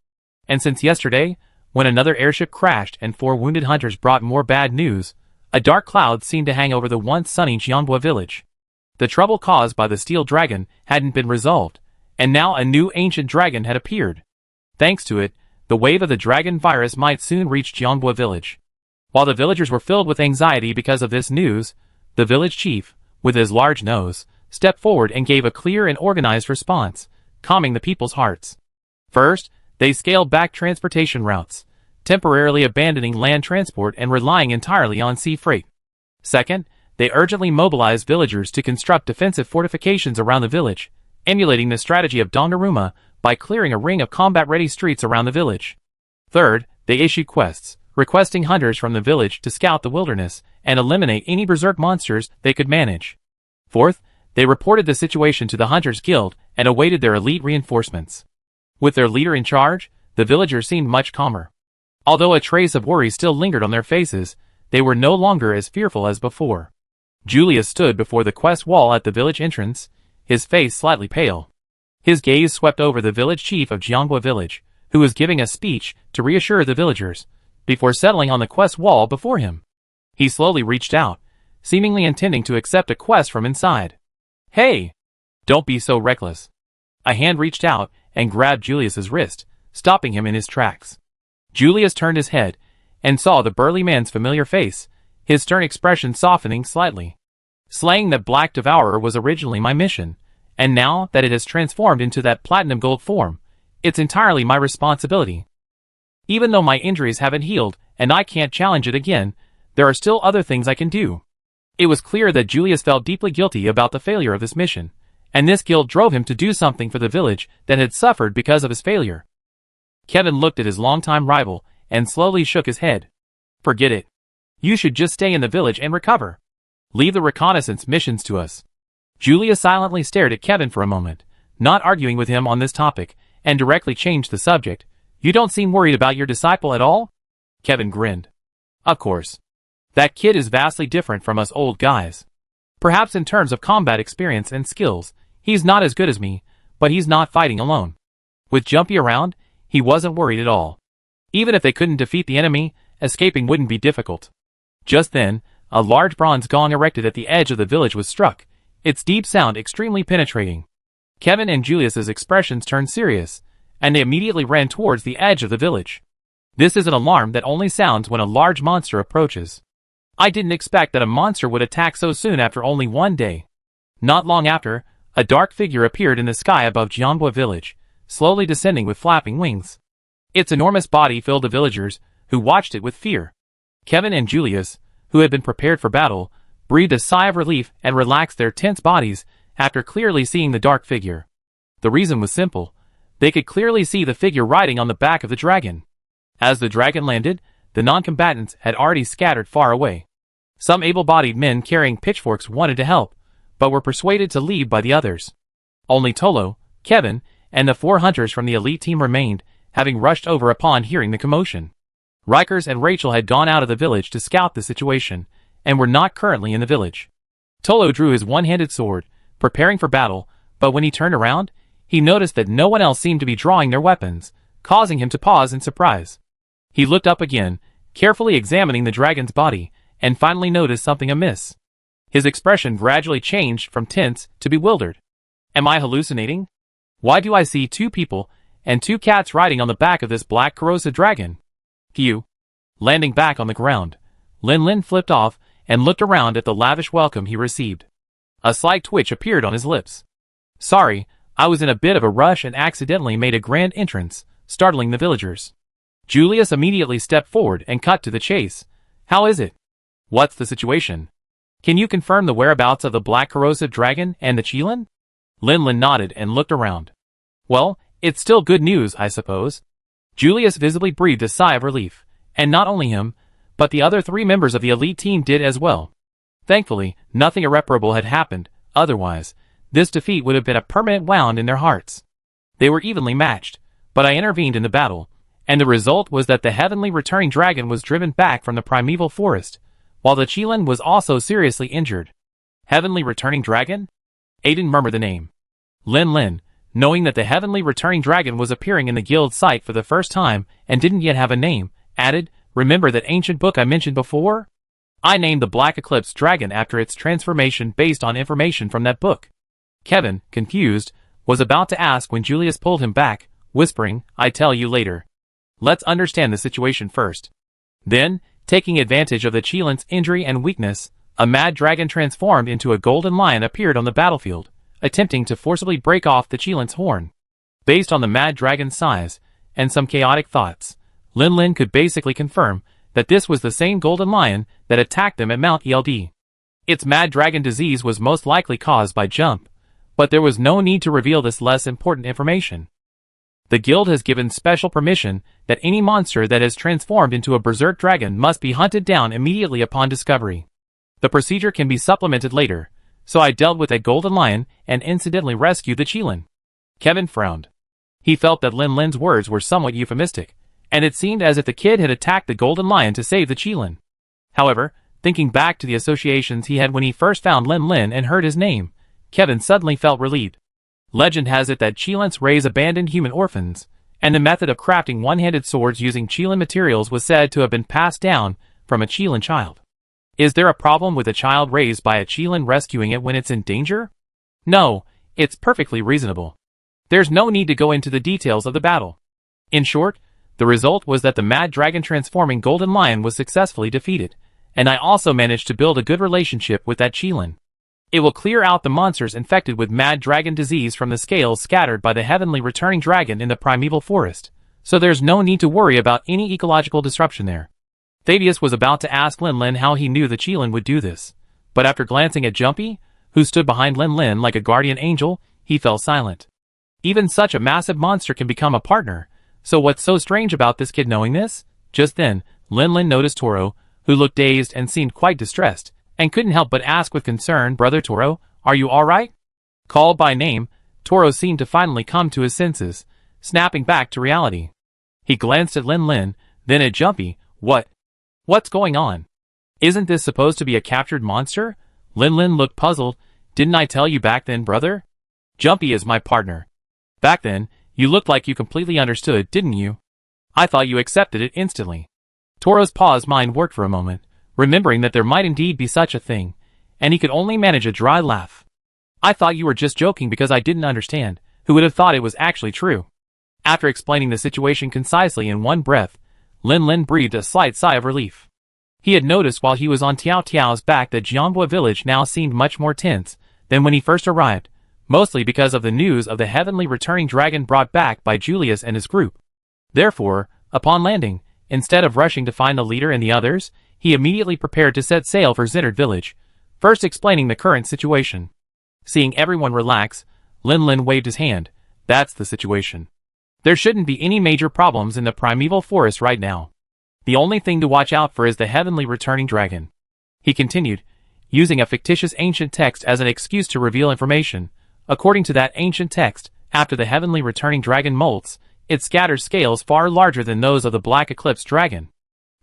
And since yesterday, when another airship crashed and 4 wounded hunters brought more bad news, a dark cloud seemed to hang over the once sunny Jianhua Village. The trouble caused by the Steel Dragon hadn't been resolved, and now a new ancient dragon had appeared. Thanks to it, the wave of the dragon virus might soon reach Jianhua Village. While the villagers were filled with anxiety because of this news, the village chief, with his large nose, stepped forward and gave a clear and organized response, calming the people's hearts. First, they scaled back transportation routes, temporarily abandoning land transport and relying entirely on sea freight. Second, they urgently mobilized villagers to construct defensive fortifications around the village, emulating the strategy of Donnarumma by clearing a ring of combat-ready streets around the village. Third, they issued quests, requesting hunters from the village to scout the wilderness and eliminate any berserk monsters they could manage. Fourth, they reported the situation to the Hunters Guild and awaited their elite reinforcements. With their leader in charge, the villagers seemed much calmer. Although a trace of worry still lingered on their faces, they were no longer as fearful as before. Julius stood before the quest wall at the village entrance, his face slightly pale. His gaze swept over the village chief of Jianhua Village, who was giving a speech to reassure the villagers, before settling on the quest wall before him. He slowly reached out, seemingly intending to accept a quest from inside. "Hey! Don't be so reckless." A hand reached out and grabbed Julius's wrist, stopping him in his tracks. Julius turned his head and saw the burly man's familiar face, his stern expression softening slightly. "Slaying that Black Devourer was originally my mission, and now that it has transformed into that platinum gold form, it's entirely my responsibility. Even though my injuries haven't healed and I can't challenge it again, there are still other things I can do." It was clear that Julius felt deeply guilty about the failure of this mission, and this guilt drove him to do something for the village that had suffered because of his failure. Kevin looked at his longtime rival and slowly shook his head. "Forget it. You should just stay in the village and recover. Leave the reconnaissance missions to us." Julius silently stared at Kevin for a moment, not arguing with him on this topic, and directly changed the subject. "You don't seem worried about your disciple at all?" Kevin grinned. "Of course. That kid is vastly different from us old guys. Perhaps in terms of combat experience and skills, he's not as good as me, but he's not fighting alone. With Jumpy around, he wasn't worried at all. Even if they couldn't defeat the enemy, escaping wouldn't be difficult." Just then, a large bronze gong erected at the edge of the village was struck, its deep sound extremely penetrating. Kevin and Julius's expressions turned serious, and they immediately ran towards the edge of the village. This is an alarm that only sounds when a large monster approaches. I didn't expect that a monster would attack so soon after only one day. Not long after, a dark figure appeared in the sky above Jianhua Village, slowly descending with flapping wings. Its enormous body filled the villagers, who watched it with fear. Kevin and Julius, who had been prepared for battle, breathed a sigh of relief and relaxed their tense bodies after clearly seeing the dark figure. The reason was simple. They could clearly see the figure riding on the back of the dragon. As the dragon landed, the non-combatants had already scattered far away. Some able-bodied men carrying pitchforks wanted to help, but were persuaded to leave by the others. Only Tolo, Kevin, and the 4 hunters from the elite team remained, having rushed over upon hearing the commotion. Rikers and Rachel had gone out of the village to scout the situation, and were not currently in the village. Tolo drew his one-handed sword, preparing for battle, but when he turned around, he noticed that no one else seemed to be drawing their weapons, causing him to pause in surprise. He looked up again, carefully examining the dragon's body, and finally noticed something amiss. His expression gradually changed from tense to bewildered. "Am I hallucinating? Why do I see 2 people and 2 cats riding on the back of this black corrosive dragon?" Phew. Landing back on the ground, Lin flipped off and looked around at the lavish welcome he received. A slight twitch appeared on his lips. "Sorry, I was in a bit of a rush and accidentally made a grand entrance, startling the villagers." Julius immediately stepped forward and cut to the chase. "How is it? What's the situation? Can you confirm the whereabouts of the black corrosive dragon and the Qilin?" Lin nodded and looked around. "Well, it's still good news, I suppose." Julius visibly breathed a sigh of relief, and not only him, but the other 3 members of the elite team did as well. Thankfully, nothing irreparable had happened, otherwise, this defeat would have been a permanent wound in their hearts. They were evenly matched, but I intervened in the battle, and the result was that the heavenly returning dragon was driven back from the primeval forest, while the Qilin was also seriously injured. Heavenly returning dragon? Aiden murmured the name. Lin Lin, knowing that the heavenly returning dragon was appearing in the guild site for the first time and didn't yet have a name, added, "Remember that ancient book I mentioned before? I named the Black Eclipse Dragon after its transformation based on information from that book." Kevin, confused, was about to ask when Julius pulled him back, whispering, "I tell you later. Let's understand the situation first." Then, taking advantage of the Qilin's injury and weakness, a mad dragon transformed into a golden lion appeared on the battlefield, attempting to forcibly break off the Qilin's horn. Based on the mad dragon's size and some chaotic thoughts, Lin Lin could basically confirm that this was the same golden lion that attacked them at Mount Eld. Its mad dragon disease was most likely caused by Jump, but there was no need to reveal this less important information. The guild has given special permission that any monster that has transformed into a berserk dragon must be hunted down immediately upon discovery. The procedure can be supplemented later, so I dealt with a golden lion and incidentally rescued the Qilin. Kevin frowned. He felt that Lin Lin's words were somewhat euphemistic, and it seemed as if the kid had attacked the golden lion to save the Qilin. However, thinking back to the associations he had when he first found Lin Lin and heard his name, Kevin suddenly felt relieved. Legend has it that Qilins raise abandoned human orphans, and the method of crafting one-handed swords using Qilin materials was said to have been passed down from a Qilin child. Is there a problem with a child raised by a Qilin rescuing it when it's in danger? No, it's perfectly reasonable. There's no need to go into the details of the battle. In short, the result was that the mad dragon transforming golden lion was successfully defeated, and I also managed to build a good relationship with that Qilin. It will clear out the monsters infected with mad dragon disease from the scales scattered by the heavenly returning dragon in the primeval forest, so there's no need to worry about any ecological disruption there. Thaddeus was about to ask Lin Lin how he knew the Qilin would do this, but after glancing at Jumpy, who stood behind Lin Lin like a guardian angel, he fell silent. Even such a massive monster can become a partner, so what's so strange about this kid knowing this? Just then, Lin Lin noticed Toro, who looked dazed and seemed quite distressed, and couldn't help but ask with concern, "Brother Toro, are you alright?" Called by name, Toro seemed to finally come to his senses, snapping back to reality. He glanced at Lin Lin, then at Jumpy. What's going on? Isn't this supposed to be a captured monster?" Lin Lin looked puzzled. "Didn't I tell you back then, brother? Jumpy is my partner. Back then, you looked like you completely understood, didn't you? I thought you accepted it instantly." Toro's paused mind worked for a moment, remembering that there might indeed be such a thing, and he could only manage a dry laugh. "I thought you were just joking because I didn't understand. Who would have thought it was actually true?" After explaining the situation concisely in one breath, Lin Lin breathed a slight sigh of relief. He had noticed while he was on Tiao Tiao's back that Jianghua village now seemed much more tense than when he first arrived, mostly because of the news of the heavenly returning dragon brought back by Julius and his group. Therefore, upon landing, instead of rushing to find the leader and the others, he immediately prepared to set sail for Zinard village, first explaining the current situation. Seeing everyone relax, Lin Lin waved his hand. "That's the situation. There shouldn't be any major problems in the primeval forest right now. The only thing to watch out for is the heavenly returning dragon." He continued, using a fictitious ancient text as an excuse to reveal information. According to that ancient text, after the heavenly returning dragon molts, it scatters scales far larger than those of the Black Eclipse dragon.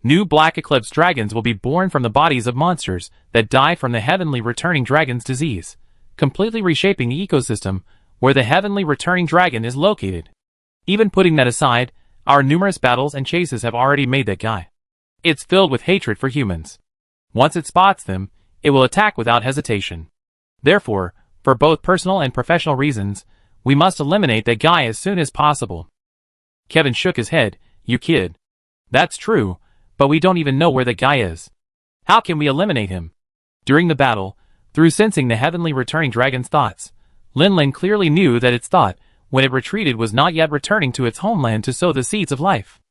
New Black Eclipse dragons will be born from the bodies of monsters that die from the heavenly returning dragon's disease, completely reshaping the ecosystem where the heavenly returning dragon is located. Even putting that aside, our numerous battles and chases have already made that guy. It's filled with hatred for humans. Once it spots them, it will attack without hesitation. Therefore, for both personal and professional reasons, we must eliminate that guy as soon as possible. Kevin shook his head. "You kid. That's true, but we don't even know where that guy is. How can we eliminate him?" During the battle, through sensing the heavenly returning dragon's thoughts, Lin Lin clearly knew that its thought, when it retreated, was not yet returning to its homeland to sow the seeds of life.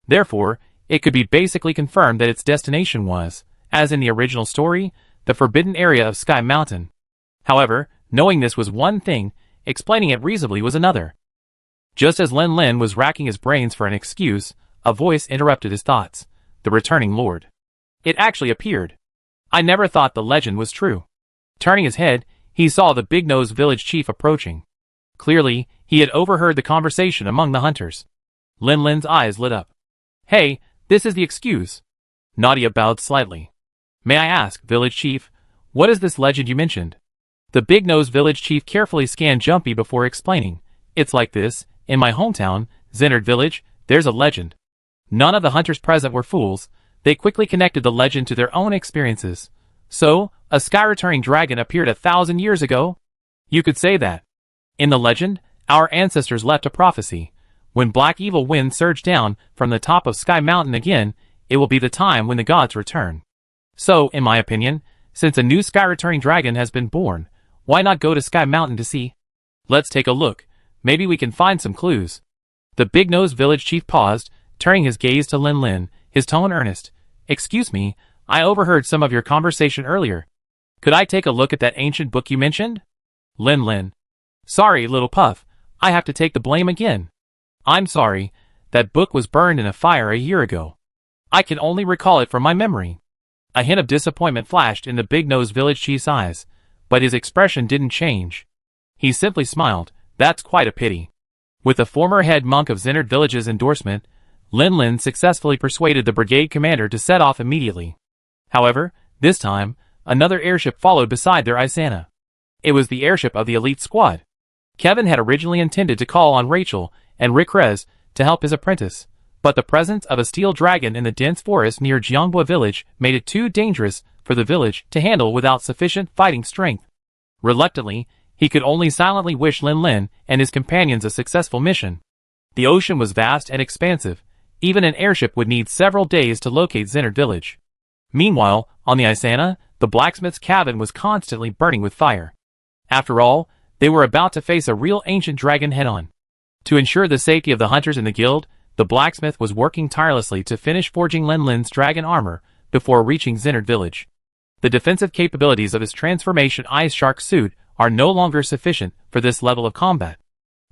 Therefore, it could be basically confirmed that its destination was, as in the original story, the forbidden area of Sky Mountain. However, knowing this was one thing, explaining it reasonably was another. Just as Lin Lin was racking his brains for an excuse, a voice interrupted his thoughts. The returning lord. It actually appeared. I never thought the legend was true. Turning his head, he saw the big-nosed village chief approaching. Clearly, he had overheard the conversation among the hunters. Lin Lin's eyes lit up. Hey, this is the excuse. Nadia bowed slightly. May I ask, village chief, what is this legend you mentioned? The big-nosed village chief carefully scanned Jumpy before explaining. It's like this, in my hometown, Zinard village, there's a legend. None of the hunters present were fools. They quickly connected the legend to their own experiences. So, a sky-returning dragon appeared 1,000 years ago? You could say that. In the legend, our ancestors left a prophecy. When black evil winds surge down from the top of Sky Mountain again, it will be the time when the gods return. So, in my opinion, since a new sky-returning dragon has been born, why not go to Sky Mountain to see? Let's take a look. Maybe we can find some clues. The big-nosed village chief paused, turning his gaze to Lin Lin, his tone earnest. Excuse me, I overheard some of your conversation earlier. Could I take a look at that ancient book you mentioned? Lin Lin. Sorry, little puff, I have to take the blame again. I'm sorry, that book was burned in a fire a year ago. I can only recall it from my memory. A hint of disappointment flashed in the big-nosed village chief's eyes, but his expression didn't change. He simply smiled. That's quite a pity. With the former head monk of Zinard village's endorsement, Lin Lin successfully persuaded the brigade commander to set off immediately. However, this time, another airship followed beside their Isana. It was the airship of the elite squad. Kevin had originally intended to call on Rachel and Rick Rez to help his apprentice, but the presence of a steel dragon in the dense forest near Jiangbua village made it too dangerous for the village to handle without sufficient fighting strength. Reluctantly, he could only silently wish Lin Lin and his companions a successful mission. The ocean was vast and expansive. Even an airship would need several days to locate Zinard village. Meanwhile, on the Isana, the blacksmith's cabin was constantly burning with fire. After all, they were about to face a real ancient dragon head-on. To ensure the safety of the hunters in the guild, the blacksmith was working tirelessly to finish forging Lin Lin's dragon armor before reaching Zinard village. The defensive capabilities of his transformation ice shark suit are no longer sufficient for this level of combat.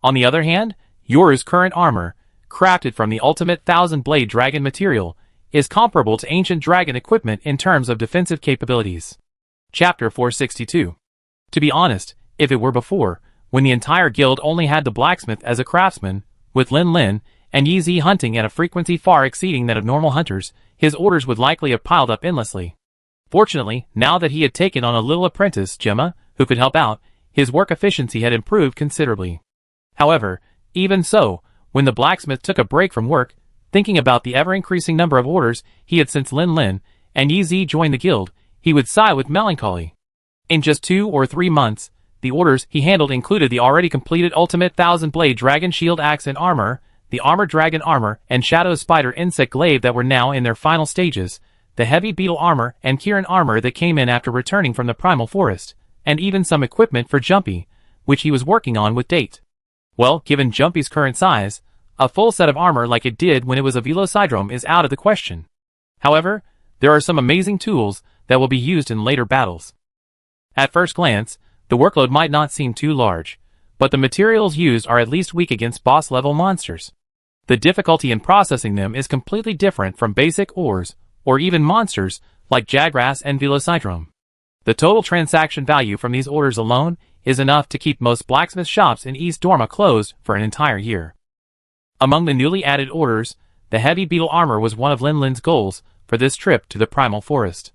On the other hand, Yoru's current armor, crafted from the ultimate thousand-blade dragon material, is comparable to ancient dragon equipment in terms of defensive capabilities. Chapter 462. To be honest, if it were before, when the entire guild only had the blacksmith as a craftsman, with Lin Lin and Yi Zi hunting at a frequency far exceeding that of normal hunters, his orders would likely have piled up endlessly. Fortunately, now that he had taken on a little apprentice, Gemma, who could help out, his work efficiency had improved considerably. However, even so, when the blacksmith took a break from work, thinking about the ever-increasing number of orders he had since Lin Lin and Yi Zi joined the guild, he would sigh with melancholy. In just 2 or 3 months, the orders he handled included the already completed ultimate thousand-blade dragon shield axe and armor, the armored dragon armor and shadow spider insect glaive that were now in their final stages, the heavy beetle armor and Kirin armor that came in after returning from the primal forest, and even some equipment for Jumpy, which he was working on with date. Well, given Jumpy's current size, a full set of armor like it did when it was a Velocidrome is out of the question. However, there are some amazing tools that will be used in later battles. At first glance, the workload might not seem too large, but the materials used are at least weak against boss-level monsters. The difficulty in processing them is completely different from basic ores, or even monsters like Jagras and Velocidrome. The total transaction value from these orders alone is enough to keep most blacksmith shops in East Dorma closed for an entire year. Among the newly added orders, the heavy beetle armor was one of Lin Lin's goals for this trip to the primal forest.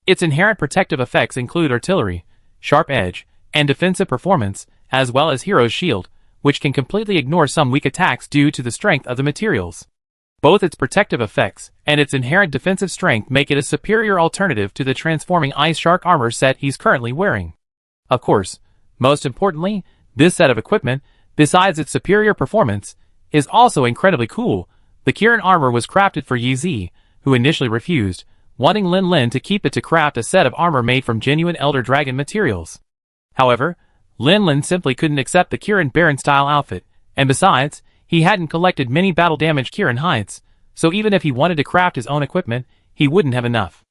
Its inherent protective effects include artillery, sharp edge, and defensive performance, as well as Hero's Shield, which can completely ignore some weak attacks due to the strength of the materials. Both its protective effects and its inherent defensive strength make it a superior alternative to the transforming Ice Shark armor set he's currently wearing. Of course, most importantly, this set of equipment, besides its superior performance, is also incredibly cool. The Kirin armor was crafted for Yi Zi, who initially refused, wanting Lin Lin to keep it to craft a set of armor made from genuine Elder Dragon materials. However, Lin Lin simply couldn't accept the Kirin Baron-style outfit, and besides, he hadn't collected many battle-damaged Kirin hides, so even if he wanted to craft his own equipment, he wouldn't have enough.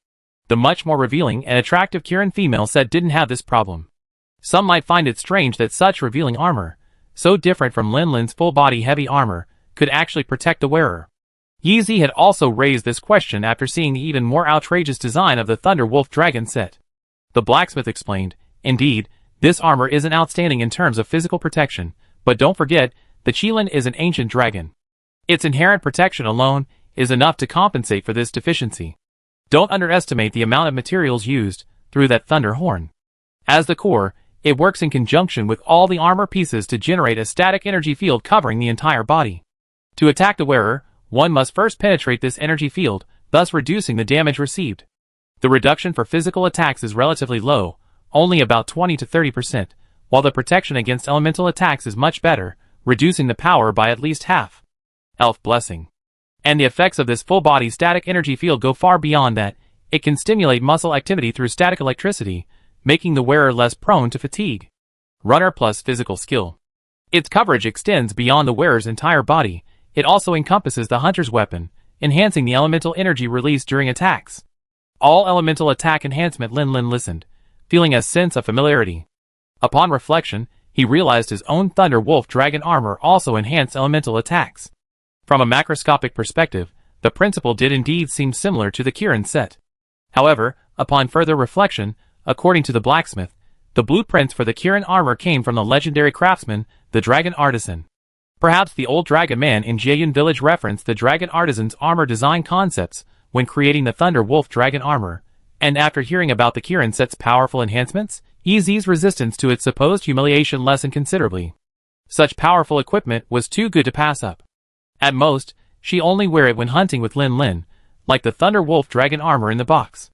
The much more revealing and attractive Kirin female set didn't have this problem. Some might find it strange that such revealing armor, so different from Lin Lin's full-body heavy armor, could actually protect the wearer. Yi Zi had also raised this question after seeing the even more outrageous design of the Thunder Wolf Dragon set. The blacksmith explained, "Indeed, this armor isn't outstanding in terms of physical protection, but don't forget, the Qilin is an ancient dragon. Its inherent protection alone is enough to compensate for this deficiency. Don't underestimate the amount of materials used through that thunder horn. As the core, it works in conjunction with all the armor pieces to generate a static energy field covering the entire body. To attack the wearer, one must first penetrate this energy field, thus reducing the damage received. The reduction for physical attacks is relatively low, only about 20 to 30%, while the protection against elemental attacks is much better, reducing the power by at least half. Elf Blessing. And the effects of this full-body static energy field go far beyond that. It can stimulate muscle activity through static electricity, making the wearer less prone to fatigue. Runner plus physical skill. Its coverage extends beyond the wearer's entire body. It also encompasses the hunter's weapon, enhancing the elemental energy released during attacks. All elemental attack enhancement. Lin Lin listened, feeling a sense of familiarity. Upon reflection, he realized his own Thunder Wolf Dragon armor also enhanced elemental attacks. From a macroscopic perspective, the principle did indeed seem similar to the Kirin set. However, upon further reflection, according to the blacksmith, the blueprints for the Kirin armor came from the legendary craftsman, the Dragon Artisan. Perhaps the old Dragon Man in Jieyun Village referenced the Dragon Artisan's armor design concepts when creating the Thunder Wolf Dragon armor, and after hearing about the Kirin set's powerful enhancements, EZ's resistance to its supposed humiliation lessened considerably. Such powerful equipment was too good to pass up. At most, she only wear it when hunting with Lin Lin, like the Thunder Wolf Dragon armor in the box.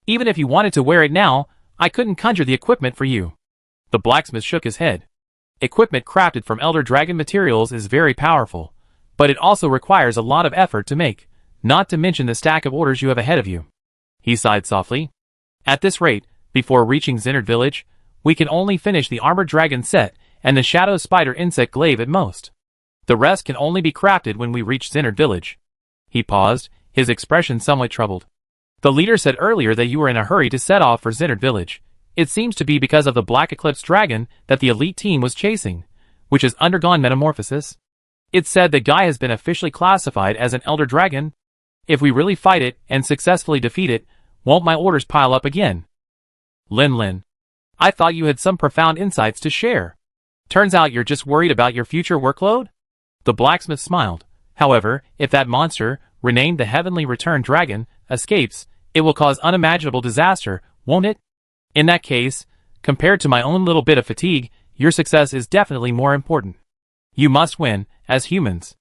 Even if you wanted to wear it now, I couldn't conjure the equipment for you. The blacksmith shook his head. Equipment crafted from Elder Dragon materials is very powerful, but it also requires a lot of effort to make, not to mention the stack of orders you have ahead of you. He sighed softly. At this rate, before reaching Zenard Village, we can only finish the Armored Dragon set and the Shadow Spider Insect Glaive at most. The rest can only be crafted when we reach Zenard Village. He paused, his expression somewhat troubled. The leader said earlier that you were in a hurry to set off for Zenard Village. It seems to be because of the Black Eclipse Dragon that the elite team was chasing, which has undergone metamorphosis. It's said the guy has been officially classified as an Elder Dragon. If we really fight it and successfully defeat it, won't my orders pile up again? Lin Lin. I thought you had some profound insights to share. Turns out you're just worried about your future workload? The blacksmith smiled. However, if that monster, renamed the Heavenly Return Dragon, escapes, it will cause unimaginable disaster, won't it? In that case, compared to my own little bit of fatigue, your success is definitely more important. You must win, as humans.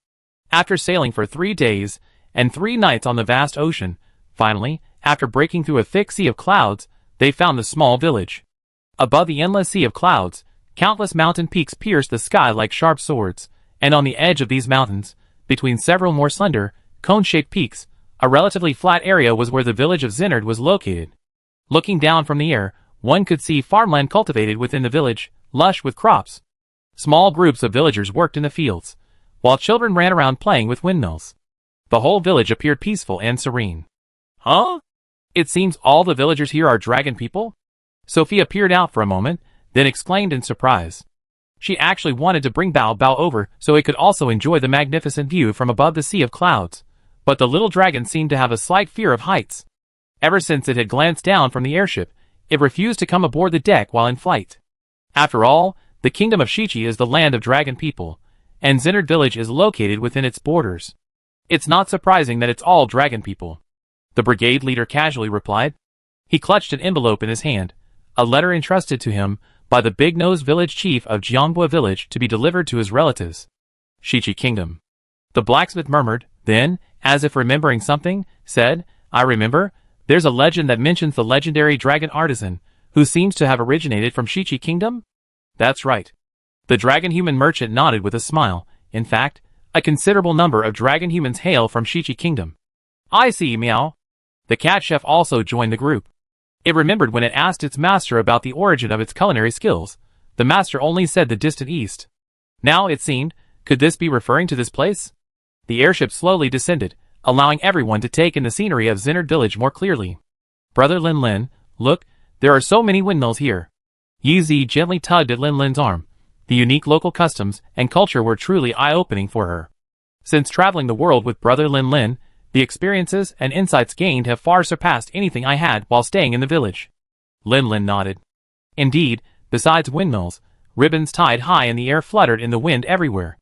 After sailing for 3 days and 3 nights on the vast ocean, finally, after breaking through a thick sea of clouds, they found the small village. Above the endless sea of clouds, countless mountain peaks pierced the sky like sharp swords, and on the edge of these mountains, between several more slender, cone-shaped peaks, a relatively flat area was where the village of Zenard was located. Looking down from the air, one could see farmland cultivated within the village, lush with crops. Small groups of villagers worked in the fields, while children ran around playing with windmills. The whole village appeared peaceful and serene. Huh? It seems all the villagers here are dragon people? Sophia peered out for a moment, then exclaimed in surprise. She actually wanted to bring Bao Bao over so it could also enjoy the magnificent view from above the sea of clouds, but the little dragon seemed to have a slight fear of heights. Ever since it had glanced down from the airship, it refused to come aboard the deck while in flight. After all, the kingdom of Shichi is the land of dragon people, and Zenard Village is located within its borders. It's not surprising that it's all dragon people. The brigade leader casually replied. He clutched an envelope in his hand, a letter entrusted to him by the big-nosed village chief of Jiangbua Village to be delivered to his relatives. Shichi Kingdom. The blacksmith murmured, then, as if remembering something, said, I remember, there's a legend that mentions the legendary Dragon Artisan, who seems to have originated from Shichi Kingdom? That's right. The dragon-human merchant nodded with a smile. In fact, a considerable number of dragon humans hail from Shichi Kingdom. I see, meow. The cat chef also joined the group. It remembered when it asked its master about the origin of its culinary skills. The master only said the distant east. Now, it seemed, could this be referring to this place? The airship slowly descended, allowing everyone to take in the scenery of Zenard Village more clearly. Brother Lin Lin, look, there are so many windmills here. Yi Zi gently tugged at Lin Lin's arm. The unique local customs and culture were truly eye-opening for her. Since traveling the world with Brother Lin Lin, the experiences and insights gained have far surpassed anything I had while staying in the village. Lin Lin nodded. Indeed, besides windmills, ribbons tied high in the air fluttered in the wind everywhere.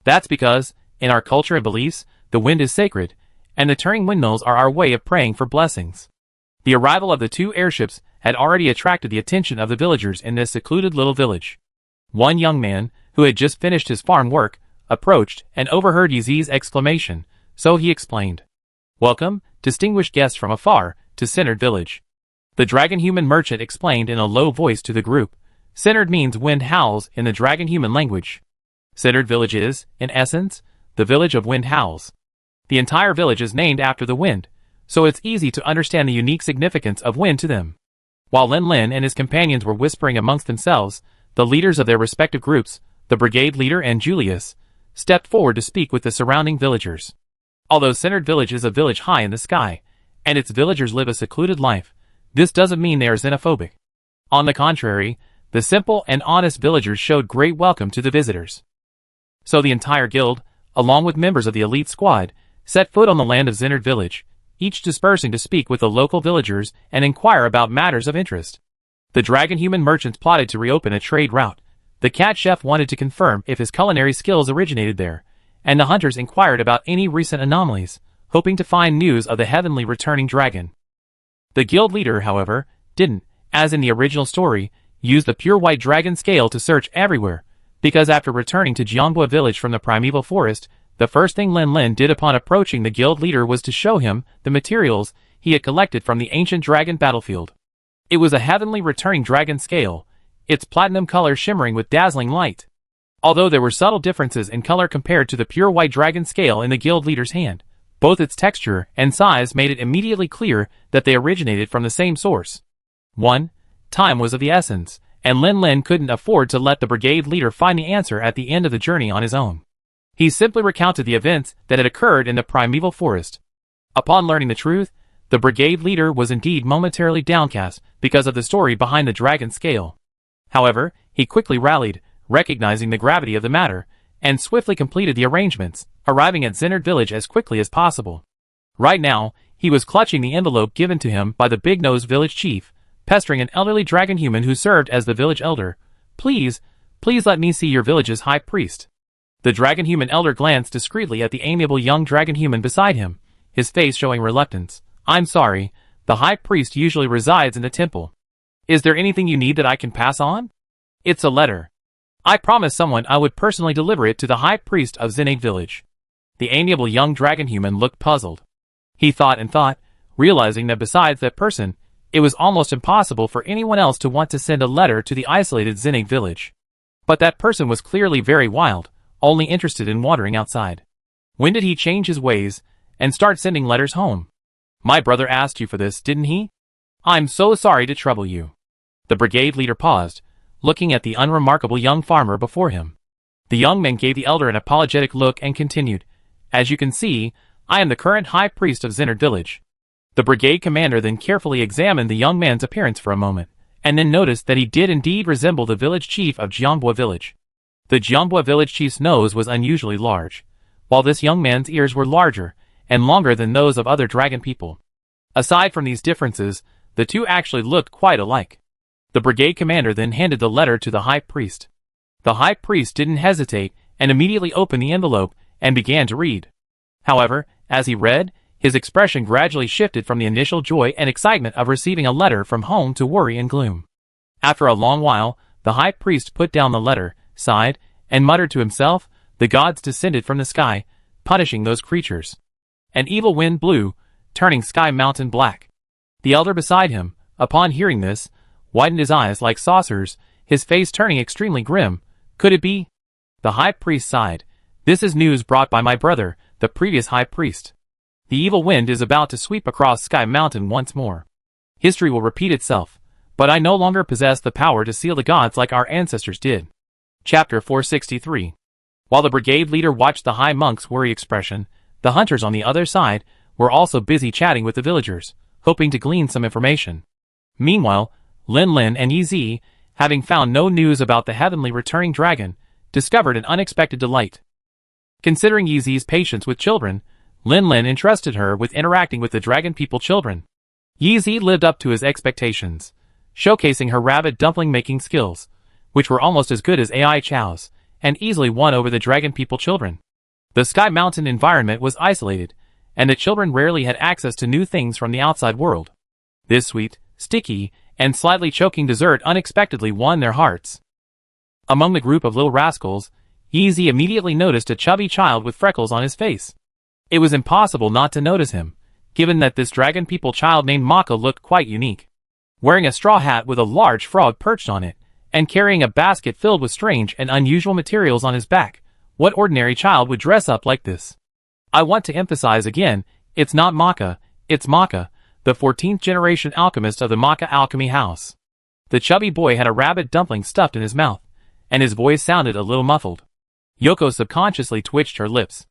That's because, In our culture and beliefs, the wind is sacred, and the turning windmills are our way of praying for blessings. The arrival of the two airships had already attracted the attention of the villagers in this secluded little village. One young man, who had just finished his farm work, approached and overheard Yeezy's exclamation, so he explained, "Welcome, distinguished guests from afar, to Centered Village." The dragon-human merchant explained in a low voice to the group. Centered means wind howls in the dragon-human language. Centered Village is, in essence, the village of wind howls. The entire village is named after the wind, so it's easy to understand the unique significance of wind to them. While Lin Lin and his companions were whispering amongst themselves, the leaders of their respective groups, the brigade leader and Julius, stepped forward to speak with the surrounding villagers. Although Centered Village is a village high in the sky, and its villagers live a secluded life, this doesn't mean they are xenophobic. On the contrary, the simple and honest villagers showed great welcome to the visitors. So the entire guild, along with members of the elite squad, set foot on the land of Centered Village, each dispersing to speak with the local villagers and inquire about matters of interest. The dragon-human merchants plotted to reopen a trade route. The cat chef wanted to confirm if his culinary skills originated there, and the hunters inquired about any recent anomalies, hoping to find news of the heavenly returning dragon. The guild leader, however, didn't, as in the original story, use the pure white dragon scale to search everywhere, because after returning to Jiangbua village from the primeval forest, the first thing Lin Lin did upon approaching the guild leader was to show him the materials he had collected from the ancient dragon battlefield. It was a heavenly returning dragon scale, its platinum color shimmering with dazzling light. Although there were subtle differences in color compared to the pure white dragon scale in the guild leader's hand, both its texture and size made it immediately clear that they originated from the same source. 1. Time was of the essence, and Lin Lin couldn't afford to let the brigade leader find the answer at the end of the journey on his own. He simply recounted the events that had occurred in the primeval forest. Upon learning the truth, the brigade leader was indeed momentarily downcast because of the story behind the dragon scale. However, he quickly rallied, recognizing the gravity of the matter, and swiftly completed the arrangements, arriving at Centered Village as quickly as possible. Right now, he was clutching the envelope given to him by the big-nosed village chief, pestering an elderly dragon human who served as the village elder. Please let me see your village's high priest." The dragon human elder glanced discreetly at the amiable young dragon human beside him, his face showing reluctance. "I'm sorry, the high priest usually resides in the temple. Is there anything you need that I can pass on?" "It's a letter. I promised someone I would personally deliver it to the high priest of Zenade village." The amiable young dragon human looked puzzled. He thought and thought, realizing that besides that person, it was almost impossible for anyone else to want to send a letter to the isolated Zenade village. But that person was clearly very wild, only interested in wandering outside. When did he change his ways and start sending letters home? "My brother asked you for this, didn't he? I'm so sorry to trouble you." The brigade leader paused, looking at the unremarkable young farmer before him. The young man gave the elder an apologetic look and continued, "As you can see, I am the current high priest of Zenade village." The brigade commander then carefully examined the young man's appearance for a moment, and then noticed that he did indeed resemble the village chief of Jiangbua village. The Jiangbua village chief's nose was unusually large, while this young man's ears were larger and longer than those of other dragon people. Aside from these differences, the two actually looked quite alike. The brigade commander then handed the letter to the high priest. The high priest didn't hesitate and immediately opened the envelope and began to read. However, as he read, his expression gradually shifted from the initial joy and excitement of receiving a letter from home to worry and gloom. After a long while, the high priest put down the letter, sighed, and muttered to himself, "The gods descended from the sky, punishing those creatures." An evil wind blew, turning Sky Mountain black. The elder beside him, upon hearing this, widened his eyes like saucers, his face turning extremely grim. "Could it be?" The high priest sighed. "This is news brought by my brother, the previous high priest. The evil wind is about to sweep across Sky Mountain once more. History will repeat itself, but I no longer possess the power to seal the gods like our ancestors did." Chapter 463. While the brigade leader watched the high monk's worry expression, the hunters on the other side were also busy chatting with the villagers, hoping to glean some information. Meanwhile, Lin Lin and Yi, having found no news about the heavenly returning dragon, discovered an unexpected delight. Considering Yi's patience with children, Lin Lin entrusted her with interacting with the dragon people children. Yi lived up to his expectations, showcasing her rabid dumpling-making skills, which were almost as good as AI Chow's, and easily won over the dragon people children. The Sky Mountain environment was isolated, and the children rarely had access to new things from the outside world. This sweet, sticky, and slightly choking dessert unexpectedly won their hearts. Among the group of little rascals, Yeezy immediately noticed a chubby child with freckles on his face. It was impossible not to notice him, given that this dragon people child named Maka looked quite unique. Wearing a straw hat with a large frog perched on it, and carrying a basket filled with strange and unusual materials on his back, what ordinary child would dress up like this? I want to emphasize again, it's not Maka, it's Maka, the 14th generation alchemist of the Maka Alchemy House. The chubby boy had a rabbit dumpling stuffed in his mouth, and his voice sounded a little muffled. Yoko subconsciously twitched her lips.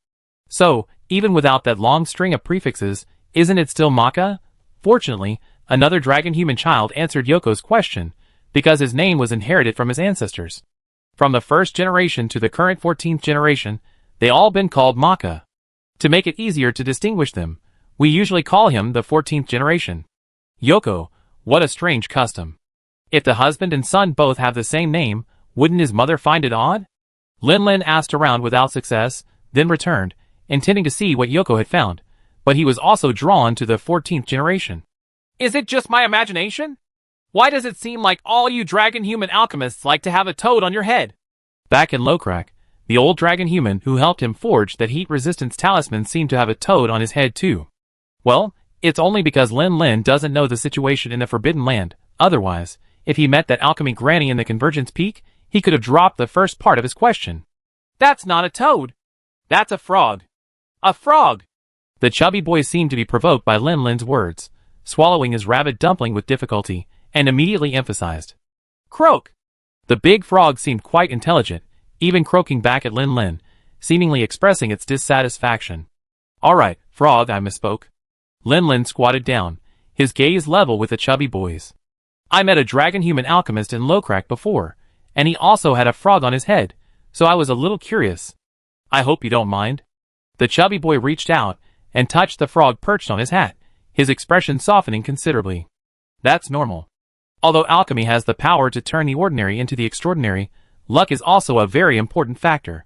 So, even without that long string of prefixes, isn't it still Maka? Fortunately, another dragon-human child answered Yoko's question, because his name was inherited from his ancestors. From the first generation to the current 14th generation, they all been called Maka. To make it easier to distinguish them, we usually call him the 14th generation. Yoko, what a strange custom. If the husband and son both have the same name, wouldn't his mother find it odd? Lin asked around without success, then returned, intending to see what Yoko had found, but he was also drawn to the 14th generation. Is it just my imagination? Why does it seem like all you dragon-human alchemists like to have a toad on your head? Back in Lokrak, the old dragon-human who helped him forge that heat-resistance talisman seemed to have a toad on his head too. Well, it's only because Lin doesn't know the situation in the Forbidden Land. Otherwise, if he met that alchemy granny in the Convergence Peak, he could have dropped the first part of his question. That's not a toad. That's a frog. A frog! The chubby boy seemed to be provoked by Lin's words, swallowing his rabbit dumpling with difficulty, and immediately emphasized. Croak! The big frog seemed quite intelligent, even croaking back at Lin, seemingly expressing its dissatisfaction. Alright, frog, I misspoke. Lin squatted down, his gaze level with the chubby boy's. I met a dragon-human alchemist in Lokrak before, and he also had a frog on his head, so I was a little curious. I hope you don't mind. The chubby boy reached out and touched the frog perched on his hat, his expression softening considerably. That's normal. Although alchemy has the power to turn the ordinary into the extraordinary, luck is also a very important factor.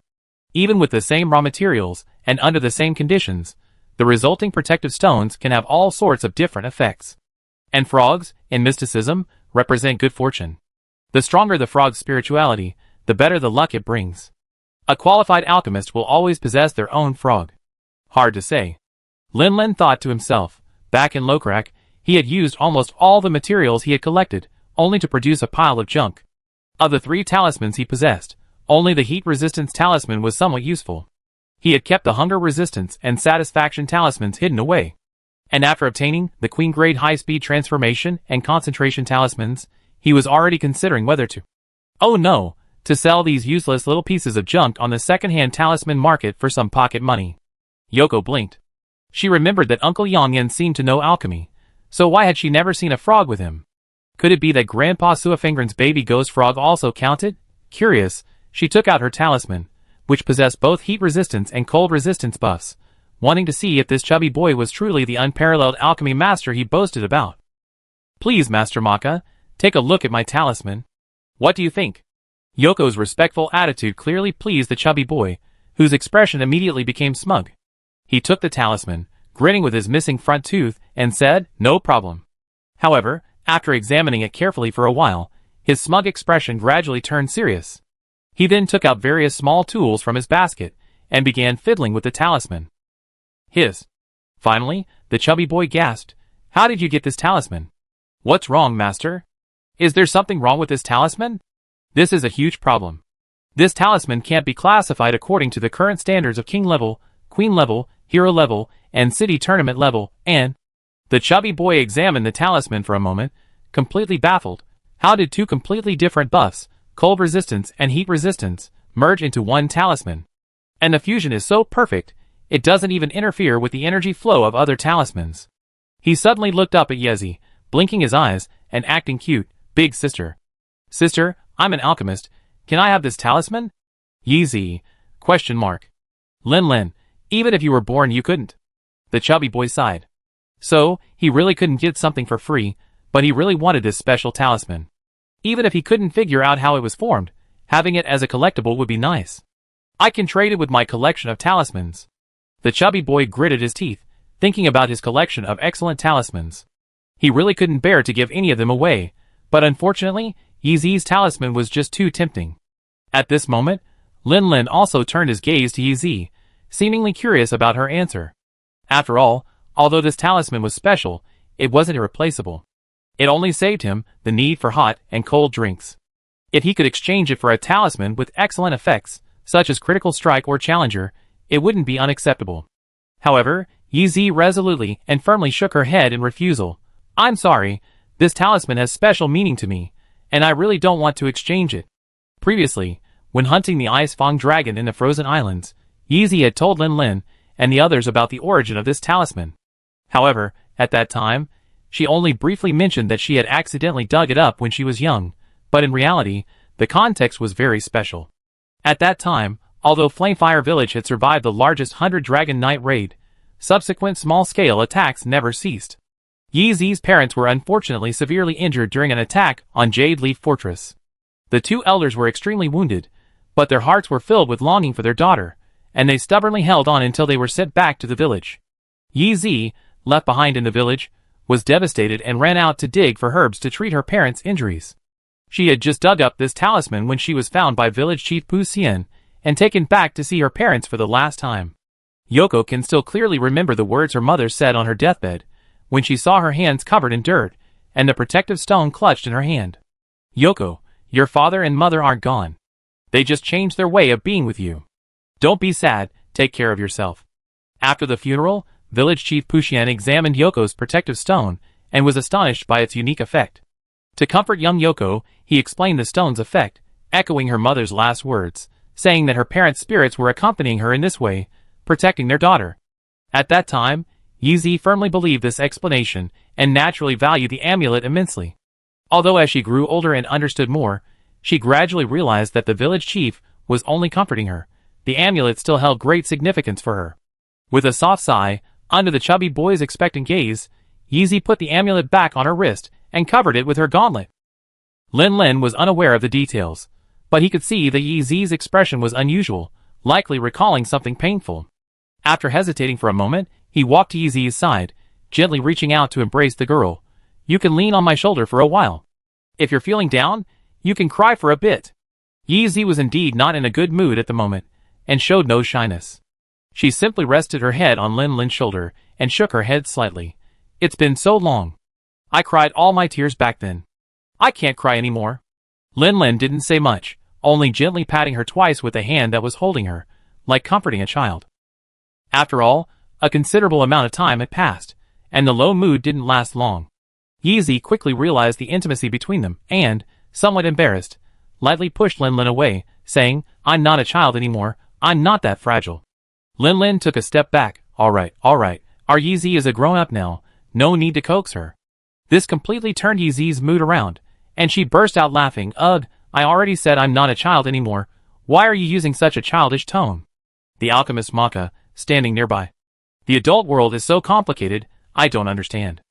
Even with the same raw materials, and under the same conditions, the resulting protective stones can have all sorts of different effects. And frogs, in mysticism, represent good fortune. The stronger the frog's spirituality, the better the luck it brings. A qualified alchemist will always possess their own frog. Hard to say. Lin thought to himself. Back in Lokrak, he had used almost all the materials he had collected, only to produce a pile of junk. Of the 3 talismans he possessed, only the heat resistance talisman was somewhat useful. He had kept the hunger resistance and satisfaction talismans hidden away. And after obtaining the Queen Grade high-speed transformation and concentration talismans, he was already considering whether to, oh no, to sell these useless little pieces of junk on the second-hand talisman market for some pocket money. Yoko blinked. She remembered that Uncle Yongyan seemed to know alchemy, so why had she never seen a frog with him? Could it be that Grandpa Suafengren's baby ghost frog also counted? Curious, she took out her talisman, which possessed both heat resistance and cold resistance buffs, wanting to see if this chubby boy was truly the unparalleled alchemy master he boasted about. Please, Master Maka, take a look at my talisman. What do you think? Yoko's respectful attitude clearly pleased the chubby boy, whose expression immediately became smug. He took the talisman, grinning with his missing front tooth, and said, no problem. However, after examining it carefully for a while, his smug expression gradually turned serious. He then took out various small tools from his basket, and began fiddling with the talisman. Finally, the chubby boy gasped, how did you get this talisman? What's wrong, master? Is there something wrong with this talisman? This is a huge problem. This talisman can't be classified according to the current standards of king level, queen level, hero level, and city tournament level, and... The chubby boy examined the talisman for a moment, completely baffled. How did 2 completely different buffs, cold resistance and heat resistance, merge into one talisman? And the fusion is so perfect, it doesn't even interfere with the energy flow of other talismans. He suddenly looked up at Yezi, blinking his eyes, and acting cute. Big sister. Sister, I'm an alchemist. Can I have this talisman? Yezi. ? Lin, even if you were born you couldn't. The chubby boy sighed. So, he really couldn't get something for free, but he really wanted this special talisman. Even if he couldn't figure out how it was formed, having it as a collectible would be nice. I can trade it with my collection of talismans. The chubby boy gritted his teeth, thinking about his collection of excellent talismans. He really couldn't bear to give any of them away, but unfortunately, Yi Zi's talisman was just too tempting. At this moment, Lin Lin also turned his gaze to Yi Zi, seemingly curious about her answer. After all, although this talisman was special, it wasn't irreplaceable. It only saved him the need for hot and cold drinks. If he could exchange it for a talisman with excellent effects, such as critical strike or challenger, it wouldn't be unacceptable. However, Yi Zi resolutely and firmly shook her head in refusal. I'm sorry, this talisman has special meaning to me, and I really don't want to exchange it. Previously, when hunting the Ice Fang dragon in the Frozen Islands, Yi Zi had told Lin Lin and the others about the origin of this talisman. However, at that time, she only briefly mentioned that she had accidentally dug it up when she was young, but in reality, the context was very special. At that time, although Flamefire Village had survived the largest 100-dragon night raid, subsequent small-scale attacks never ceased. Yi Zi's parents were unfortunately severely injured during an attack on Jade Leaf Fortress. The two elders were extremely wounded, but their hearts were filled with longing for their daughter, and they stubbornly held on until they were sent back to the village. Yi Zi, left behind in the village, was devastated and ran out to dig for herbs to treat her parents' injuries. She had just dug up this talisman when she was found by village chief Pu Xian and taken back to see her parents for the last time. Yoko can still clearly remember the words her mother said on her deathbed, when she saw her hands covered in dirt, and the protective stone clutched in her hand. Yoko, your father and mother aren't gone. They just changed their way of being with you. Don't be sad, take care of yourself. After the funeral, village chief Pu Xian examined Yoko's protective stone, and was astonished by its unique effect. To comfort young Yoko, he explained the stone's effect, echoing her mother's last words, saying that her parents' spirits were accompanying her in this way, protecting their daughter. At that time, Yi Zi firmly believed this explanation, and naturally valued the amulet immensely. Although as she grew older and understood more, she gradually realized that the village chief was only comforting her. The amulet still held great significance for her. With a soft sigh, under the chubby boy's expectant gaze, Yi Zi put the amulet back on her wrist and covered it with her gauntlet. Lin Lin was unaware of the details, but he could see that Yi Zi's expression was unusual, likely recalling something painful. After hesitating for a moment, he walked to Yi Zi's side, gently reaching out to embrace the girl. You can lean on my shoulder for a while. If you're feeling down, you can cry for a bit. Yi Zi was indeed not in a good mood at the moment, and showed no shyness. She simply rested her head on Lin Lin's shoulder, and shook her head slightly. It's been so long. I cried all my tears back then. I can't cry anymore. Lin Lin didn't say much, only gently patting her twice with the hand that was holding her, like comforting a child. After all, a considerable amount of time had passed, and the low mood didn't last long. Yi Zi quickly realized the intimacy between them, and, somewhat embarrassed, lightly pushed Lin Lin away, saying, I'm not a child anymore, I'm not that fragile. Lin Lin took a step back. All right, our Yi Zi is a grown-up now, no need to coax her. This completely turned Yi Zi's mood around, and she burst out laughing. Ugh, I already said I'm not a child anymore, why are you using such a childish tone? The alchemist Maka, standing nearby. The adult world is so complicated, I don't understand.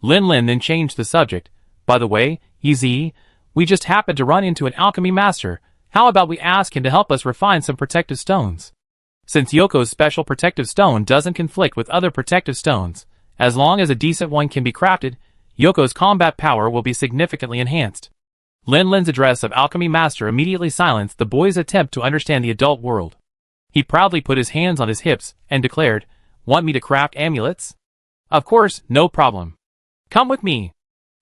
Lin Lin then changed the subject. By the way, Yi Zi, we just happened to run into an alchemy master. How about we ask him to help us refine some protective stones? Since Yoko's special protective stone doesn't conflict with other protective stones, as long as a decent one can be crafted, Yoko's combat power will be significantly enhanced. Lin Lin's address of alchemy master immediately silenced the boy's attempt to understand the adult world. He proudly put his hands on his hips and declared, Want me to craft amulets? Of course, no problem. Come with me.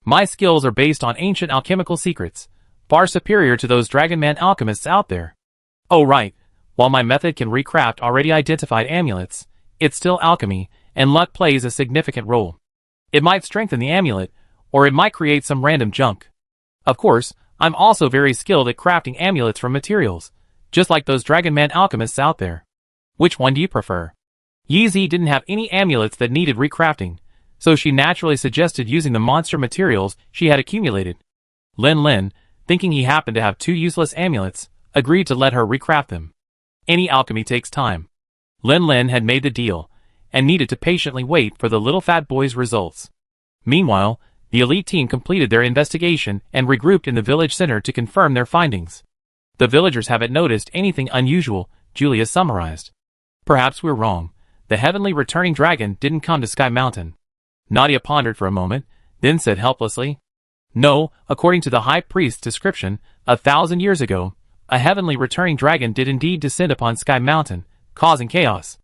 My skills are based on ancient alchemical secrets, far superior to those Dragonman alchemists out there. Oh right, while my method can recraft already identified amulets, it's still alchemy, and luck plays a significant role. It might strengthen the amulet, or it might create some random junk. Of course, I'm also very skilled at crafting amulets from materials, just like those Dragonman alchemists out there. Which one do you prefer? Yi Zi didn't have any amulets that needed recrafting, so she naturally suggested using the monster materials she had accumulated. Lin Lin, thinking he happened to have two useless amulets, agreed to let her recraft them. Any alchemy takes time. Lin Lin had made the deal, and needed to patiently wait for the little fat boy's results. Meanwhile, the elite team completed their investigation and regrouped in the village center to confirm their findings. The villagers haven't noticed anything unusual, Julius summarized. Perhaps we're wrong. The heavenly returning dragon didn't come to Sky Mountain. Nadia pondered for a moment, then said helplessly, No, according to the high priest's description, 1,000 years ago, a heavenly returning dragon did indeed descend upon Sky Mountain, causing chaos.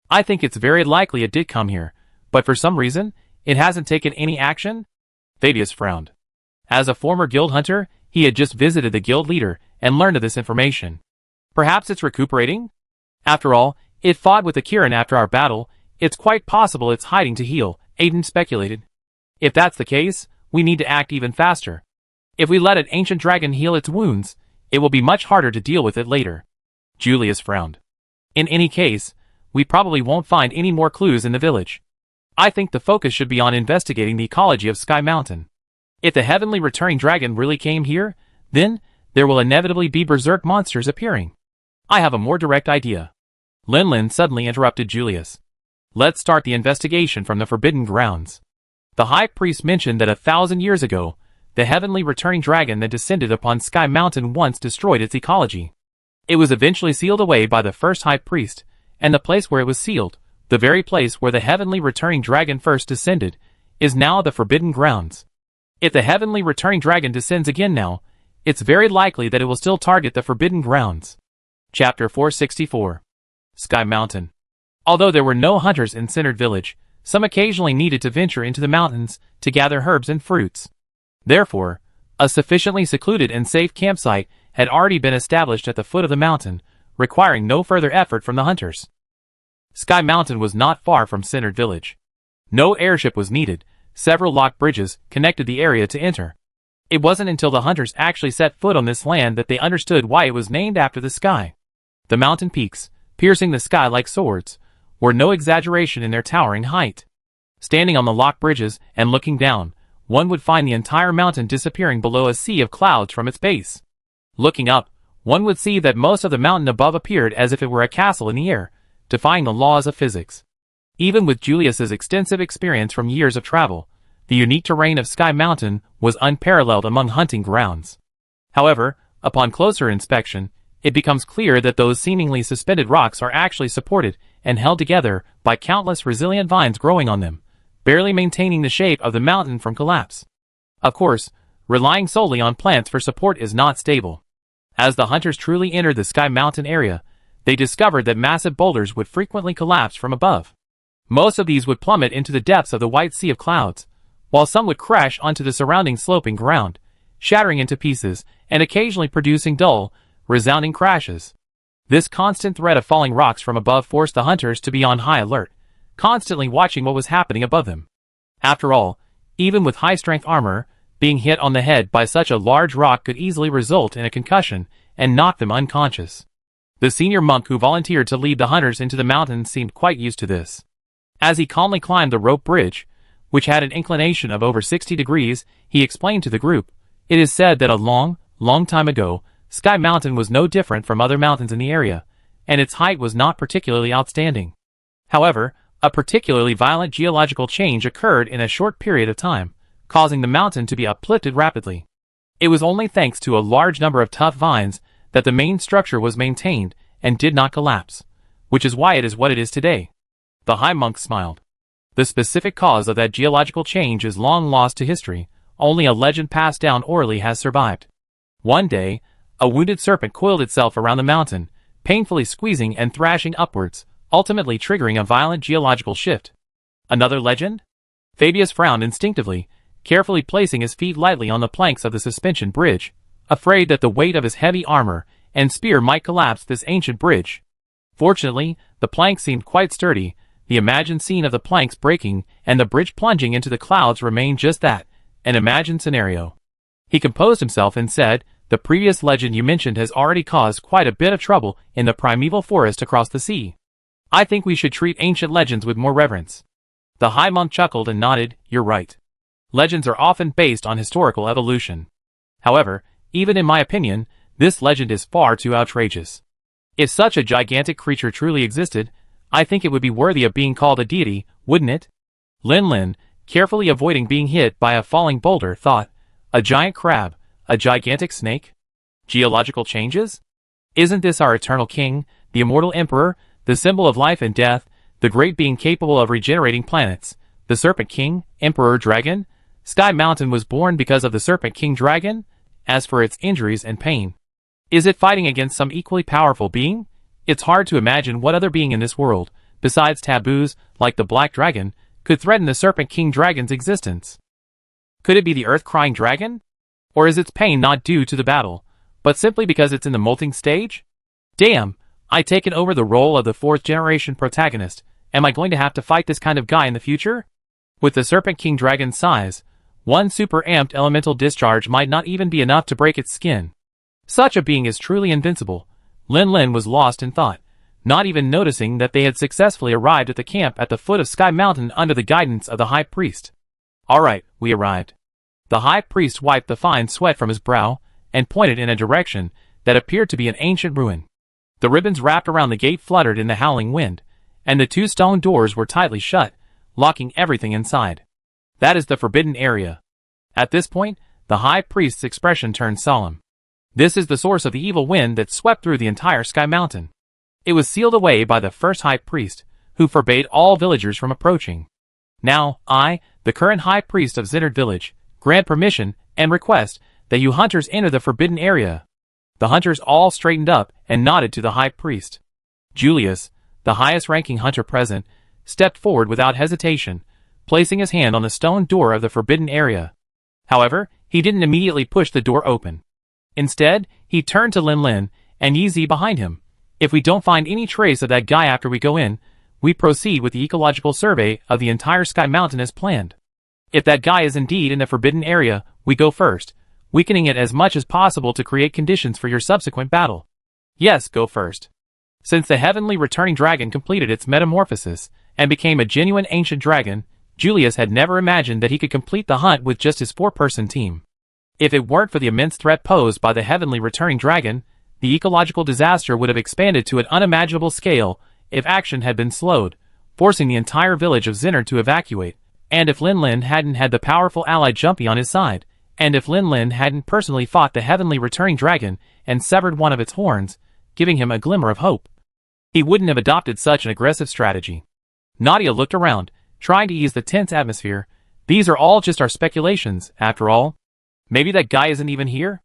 I think it's very likely it did come here, but for some reason, it hasn't taken any action? Fabius frowned. As a former guild hunter, he had just visited the guild leader and learned of this information. Perhaps it's recuperating? After all, it fought with the Kirin after our battle. It's quite possible it's hiding to heal, Aiden speculated. If that's the case, we need to act even faster. If we let an ancient dragon heal its wounds, it will be much harder to deal with it later. Julius frowned. In any case, we probably won't find any more clues in the village. I think the focus should be on investigating the ecology of Sky Mountain. If the heavenly returning dragon really came here, then there will inevitably be berserk monsters appearing. I have a more direct idea. Lin suddenly interrupted Julius. Let's start the investigation from the Forbidden Grounds. The High Priest mentioned that 1,000 years ago, the heavenly returning dragon that descended upon Sky Mountain once destroyed its ecology. It was eventually sealed away by the first High Priest, and the place where it was sealed, the very place where the heavenly returning dragon first descended, is now the Forbidden Grounds. If the heavenly returning dragon descends again now, it's very likely that it will still target the Forbidden Grounds. Chapter 464. Sky Mountain. Although there were no hunters in Centered Village, some occasionally needed to venture into the mountains to gather herbs and fruits. Therefore, a sufficiently secluded and safe campsite had already been established at the foot of the mountain, requiring no further effort from the hunters. Sky Mountain was not far from Centered Village. No airship was needed. Several locked bridges connected the area to enter. It wasn't until the hunters actually set foot on this land that they understood why it was named after the sky. The mountain peaks, piercing the sky like swords, were no exaggeration in their towering height. Standing on the locked bridges and looking down, one would find the entire mountain disappearing below a sea of clouds from its base. Looking up, one would see that most of the mountain above appeared as if it were a castle in the air, defying the laws of physics. Even with Julius's extensive experience from years of travel, the unique terrain of Sky Mountain was unparalleled among hunting grounds. However, upon closer inspection, it becomes clear that those seemingly suspended rocks are actually supported and held together by countless resilient vines growing on them, barely maintaining the shape of the mountain from collapse. Of course, relying solely on plants for support is not stable. As the hunters truly entered the Sky Mountain area, they discovered that massive boulders would frequently collapse from above. Most of these would plummet into the depths of the white sea of clouds, while some would crash onto the surrounding sloping ground, shattering into pieces and occasionally producing dull, resounding crashes. This constant threat of falling rocks from above forced the hunters to be on high alert, constantly watching what was happening above them. After all, even with high-strength armor, being hit on the head by such a large rock could easily result in a concussion and knock them unconscious. The senior monk who volunteered to lead the hunters into the mountains seemed quite used to this. As he calmly climbed the rope bridge, which had an inclination of over 60 degrees, he explained to the group, "It is said that a long, long time ago, Sky Mountain was no different from other mountains in the area, and its height was not particularly outstanding. However, a particularly violent geological change occurred in a short period of time, causing the mountain to be uplifted rapidly. It was only thanks to a large number of tough vines that the main structure was maintained and did not collapse, which is why it is what it is today." The high monk smiled. The specific cause of that geological change is long lost to history. Only a legend passed down orally has survived. One day, a wounded serpent coiled itself around the mountain, painfully squeezing and thrashing upwards, ultimately triggering a violent geological shift. Another legend? Fabius frowned instinctively, carefully placing his feet lightly on the planks of the suspension bridge, afraid that the weight of his heavy armor and spear might collapse this ancient bridge. Fortunately, the planks seemed quite sturdy. The imagined scene of the planks breaking and the bridge plunging into the clouds remained just that, an imagined scenario. He composed himself and said, "The previous legend you mentioned has already caused quite a bit of trouble in the primeval forest across the sea. I think we should treat ancient legends with more reverence." The high monk chuckled and nodded, "You're right. Legends are often based on historical evolution. However, even in my opinion, this legend is far too outrageous. If such a gigantic creature truly existed, I think it would be worthy of being called a deity, wouldn't it?" Lin, carefully avoiding being hit by a falling boulder, thought, "A giant crab, a gigantic snake? Geological changes? Isn't this our eternal king, the immortal emperor, the symbol of life and death, the great being capable of regenerating planets, the Serpent King, Emperor Dragon. Sky Mountain was born because of the Serpent King Dragon. As for its injuries and pain, is it fighting against some equally powerful being? It's hard to imagine what other being in this world, besides taboos like the Black Dragon, could threaten the Serpent King Dragon's existence. Could it be the Earth-Crying Dragon? Or is its pain not due to the battle, but simply because it's in the molting stage? Damn, I've taken over the role of the 4th-generation protagonist. Am I going to have to fight this kind of guy in the future? With the Serpent King Dragon's size, one super-amped elemental discharge might not even be enough to break its skin. Such a being is truly invincible. Lin Lin was lost in thought, not even noticing that they had successfully arrived at the camp at the foot of Sky Mountain under the guidance of the High Priest. Alright, we arrived. The High Priest wiped the fine sweat from his brow, and pointed in a direction that appeared to be an ancient ruin. The ribbons wrapped around the gate fluttered in the howling wind, and the 2 stone doors were tightly shut, locking everything inside. That is the forbidden area. At this point, the High Priest's expression turned solemn. This is the source of the evil wind that swept through the entire Sky Mountain. It was sealed away by the first High Priest, who forbade all villagers from approaching. Now, I, the current High Priest of Zinard Village, grant permission and request that you hunters enter the forbidden area. The hunters all straightened up and nodded to the High Priest. Julius, the highest-ranking hunter present, stepped forward without hesitation, placing his hand on the stone door of the forbidden area. However, he didn't immediately push the door open. Instead, he turned to Lin Lin and Yi Zi behind him. If we don't find any trace of that guy after we go in, we proceed with the ecological survey of the entire Sky Mountain as planned. If that guy is indeed in the forbidden area, we go first, weakening it as much as possible to create conditions for your subsequent battle. Yes, go first. Since the heavenly returning dragon completed its metamorphosis and became a genuine ancient dragon, Julius had never imagined that he could complete the hunt with just his 4-person team. If it weren't for the immense threat posed by the heavenly returning dragon, the ecological disaster would have expanded to an unimaginable scale if action had been slowed, forcing the entire village of Zinard to evacuate, and if Lin Lin hadn't had the powerful ally Jumpy on his side, and if Lin Lin hadn't personally fought the heavenly returning dragon and severed one of its horns, giving him a glimmer of hope. He wouldn't have adopted such an aggressive strategy. Nadia looked around, trying to ease the tense atmosphere. These are all just our speculations, after all. Maybe that guy isn't even here?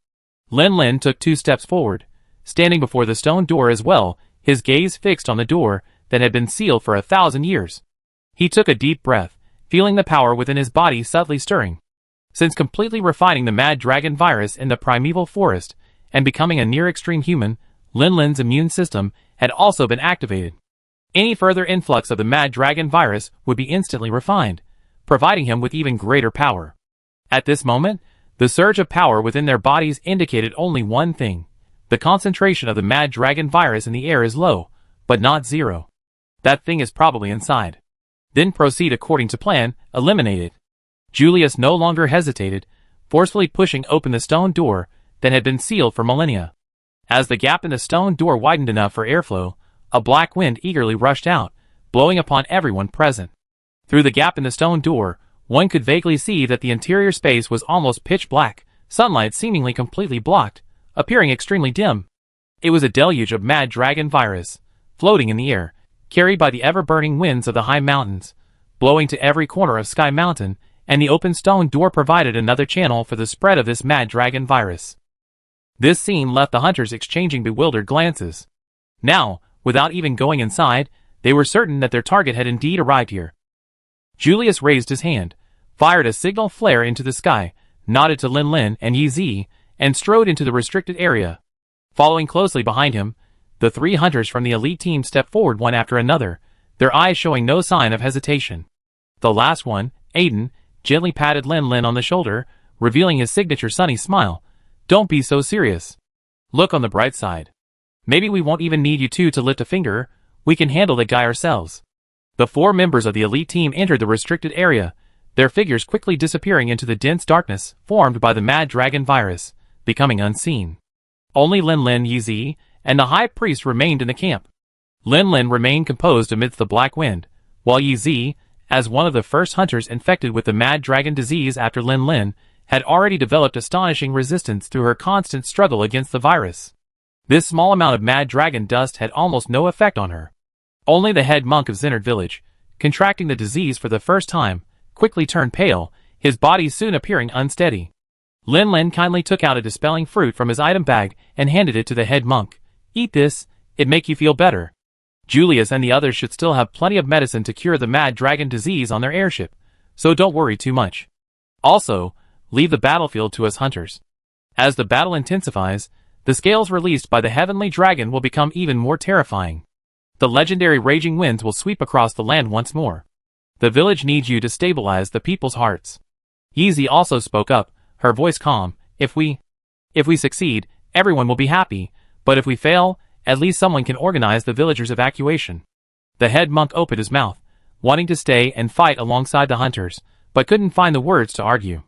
Lin Lin took 2 steps forward, standing before the stone door as well, his gaze fixed on the door that had been sealed for 1,000 years. He took a deep breath, feeling the power within his body subtly stirring. Since completely refining the Mad Dragon virus in the primeval forest and becoming a near-extreme human, Lin Lin's immune system had also been activated. Any further influx of the Mad Dragon virus would be instantly refined, providing him with even greater power. At this moment, the surge of power within their bodies indicated only one thing. The concentration of the Mad Dragon virus in the air is low, but not zero. That thing is probably inside. Then proceed according to plan, eliminate it. Julius no longer hesitated, forcefully pushing open the stone door that had been sealed for millennia. As the gap in the stone door widened enough for airflow, a black wind eagerly rushed out, blowing upon everyone present. Through the gap in the stone door, one could vaguely see that the interior space was almost pitch black, sunlight seemingly completely blocked, appearing extremely dim. It was a deluge of Mad Dragon virus, floating in the air, carried by the ever-burning winds of the high mountains, blowing to every corner of Sky Mountain, and the open stone door provided another channel for the spread of this Mad Dragon virus. This scene left the hunters exchanging bewildered glances. Now, without even going inside, they were certain that their target had indeed arrived here. Julius raised his hand, fired a signal flare into the sky, nodded to Lin Lin and Yi Zi, and strode into the restricted area. Following closely behind him, the 3 hunters from the elite team stepped forward one after another, their eyes showing no sign of hesitation. The last one, Aiden, gently patted Lin Lin on the shoulder, revealing his signature sunny smile. "Don't be so serious. Look on the bright side. Maybe we won't even need you two to lift a finger, we can handle the guy ourselves." The 4 members of the elite team entered the restricted area, their figures quickly disappearing into the dense darkness formed by the Mad Dragon virus, becoming unseen. Only Lin Lin, Yi Zi, and the High Priest remained in the camp. Lin Lin remained composed amidst the black wind, while Yi Zi, as one of the first hunters infected with the Mad Dragon disease after Lin Lin, had already developed astonishing resistance through her constant struggle against the virus. This small amount of mad dragon dust had almost no effect on her. Only the head monk of Zinard village, contracting the disease for the first time, quickly turned pale, his body soon appearing unsteady. Lin Lin kindly took out a dispelling fruit from his item bag and handed it to the head monk. "Eat this, it make you feel better. Julius and the others should still have plenty of medicine to cure the mad dragon disease on their airship, so don't worry too much. Also, leave the battlefield to us hunters. As the battle intensifies, the scales released by the heavenly dragon will become even more terrifying. The legendary raging winds will sweep across the land once more. The village needs you to stabilize the people's hearts." Yeezy also spoke up, her voice calm. If we succeed, everyone will be happy, but if we fail, at least someone can organize the villagers' evacuation." The head monk opened his mouth, wanting to stay and fight alongside the hunters, but couldn't find the words to argue.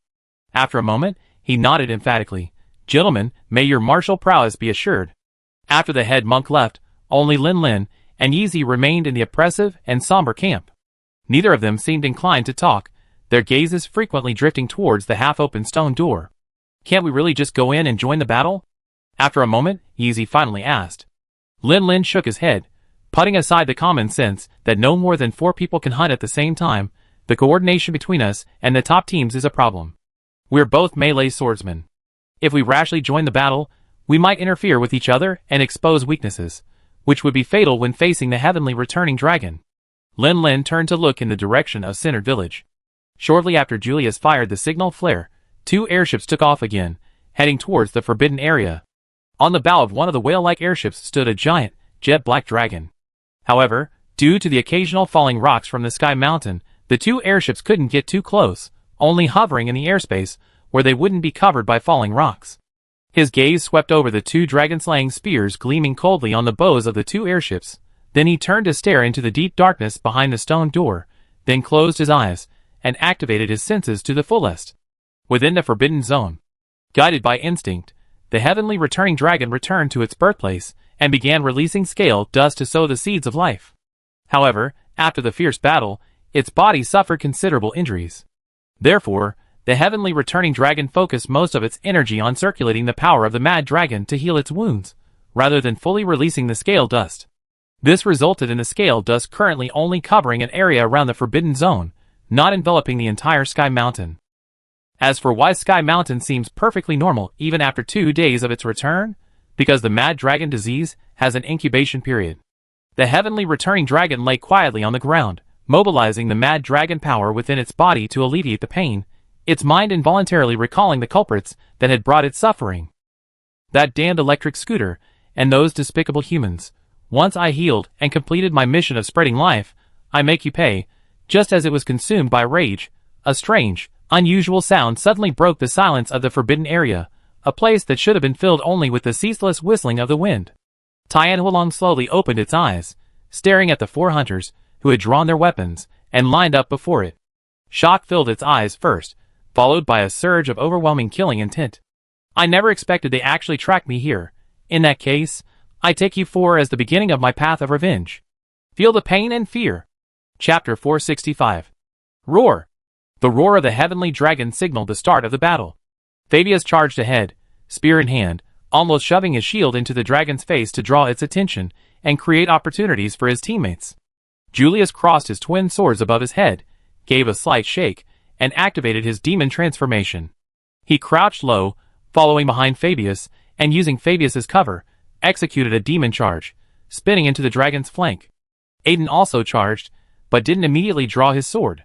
After a moment, he nodded emphatically. "Gentlemen, may your martial prowess be assured." After the head monk left, only Lin Lin and Yeezy remained in the oppressive and somber camp. Neither of them seemed inclined to talk, their gazes frequently drifting towards the half-open stone door. "Can't we really just go in and join the battle?" After a moment, Yeezy finally asked. Lin Lin shook his head, putting aside the common sense that no more than 4 people can hunt at the same time. "The coordination between us and the top teams is a problem. We're both melee swordsmen. If we rashly join the battle, we might interfere with each other and expose weaknesses, which would be fatal when facing the heavenly returning dragon." Lin Lin turned to look in the direction of Zinard village. Shortly after Julius fired the signal flare, 2 airships took off again, heading towards the forbidden area. On the bow of one of the whale-like airships stood a giant, jet-black dragon. However, due to the occasional falling rocks from the sky mountain, the 2 airships couldn't get too close, only hovering in the airspace where they wouldn't be covered by falling rocks. His gaze swept over the 2 dragon-slaying spears gleaming coldly on the bows of the 2 airships. Then he turned to stare into the deep darkness behind the stone door, then closed his eyes and activated his senses to the fullest. Within the forbidden zone, guided by instinct, the heavenly returning dragon returned to its birthplace and began releasing scale dust to sow the seeds of life. However, after the fierce battle, its body suffered considerable injuries. Therefore, the heavenly returning dragon focused most of its energy on circulating the power of the mad dragon to heal its wounds, rather than fully releasing the scale dust. This resulted in the scale dust currently only covering an area around the forbidden zone, not enveloping the entire Sky Mountain. As for why Sky Mountain seems perfectly normal even after 2 days of its return, because the mad dragon disease has an incubation period. The heavenly returning dragon lay quietly on the ground, mobilizing the mad dragon power within its body to alleviate the pain, its mind involuntarily recalling the culprits that had brought it suffering. That damned electric scooter, and those despicable humans. Once I healed and completed my mission of spreading life, I make you pay. Just as it was consumed by rage, a strange, unusual sound suddenly broke the silence of the forbidden area, a place that should have been filled only with the ceaseless whistling of the wind. Tian Huolong slowly opened its eyes, staring at the 4 hunters, who had drawn their weapons, and lined up before it. Shock filled its eyes first, followed by a surge of overwhelming killing intent. "I never expected they actually tracked me here. In that case, I take you 4 as the beginning of my path of revenge. Feel the pain and fear." Chapter 465. Roar. The roar of the heavenly dragon signaled the start of the battle. Fabius charged ahead, spear in hand, almost shoving his shield into the dragon's face to draw its attention and create opportunities for his teammates. Julius crossed his twin swords above his head, gave a slight shake, and activated his demon transformation. He crouched low, following behind Fabius, and using Fabius's cover, executed a demon charge, spinning into the dragon's flank. Aiden also charged, but didn't immediately draw his sword.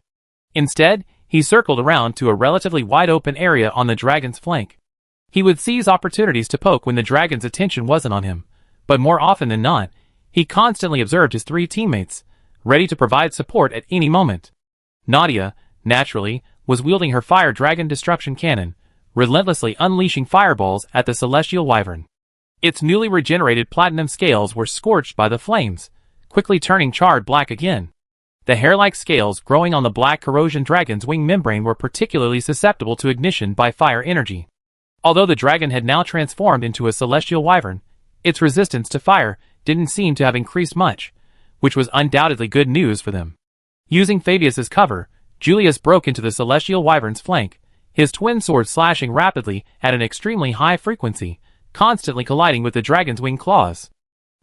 Instead, he circled around to a relatively wide-open area on the dragon's flank. He would seize opportunities to poke when the dragon's attention wasn't on him, but more often than not, he constantly observed his 3 teammates, ready to provide support at any moment. Nadia, naturally, was wielding her fire dragon destruction cannon, relentlessly unleashing fireballs at the celestial wyvern. Its newly regenerated platinum scales were scorched by the flames, quickly turning charred black again. The hair-like scales growing on the black corrosion dragon's wing membrane were particularly susceptible to ignition by fire energy. Although the dragon had now transformed into a celestial wyvern, its resistance to fire didn't seem to have increased much, which was undoubtedly good news for them. Using Fabius's cover, Julius broke into the celestial wyvern's flank, his twin swords slashing rapidly at an extremely high frequency, constantly colliding with the dragon's wing claws.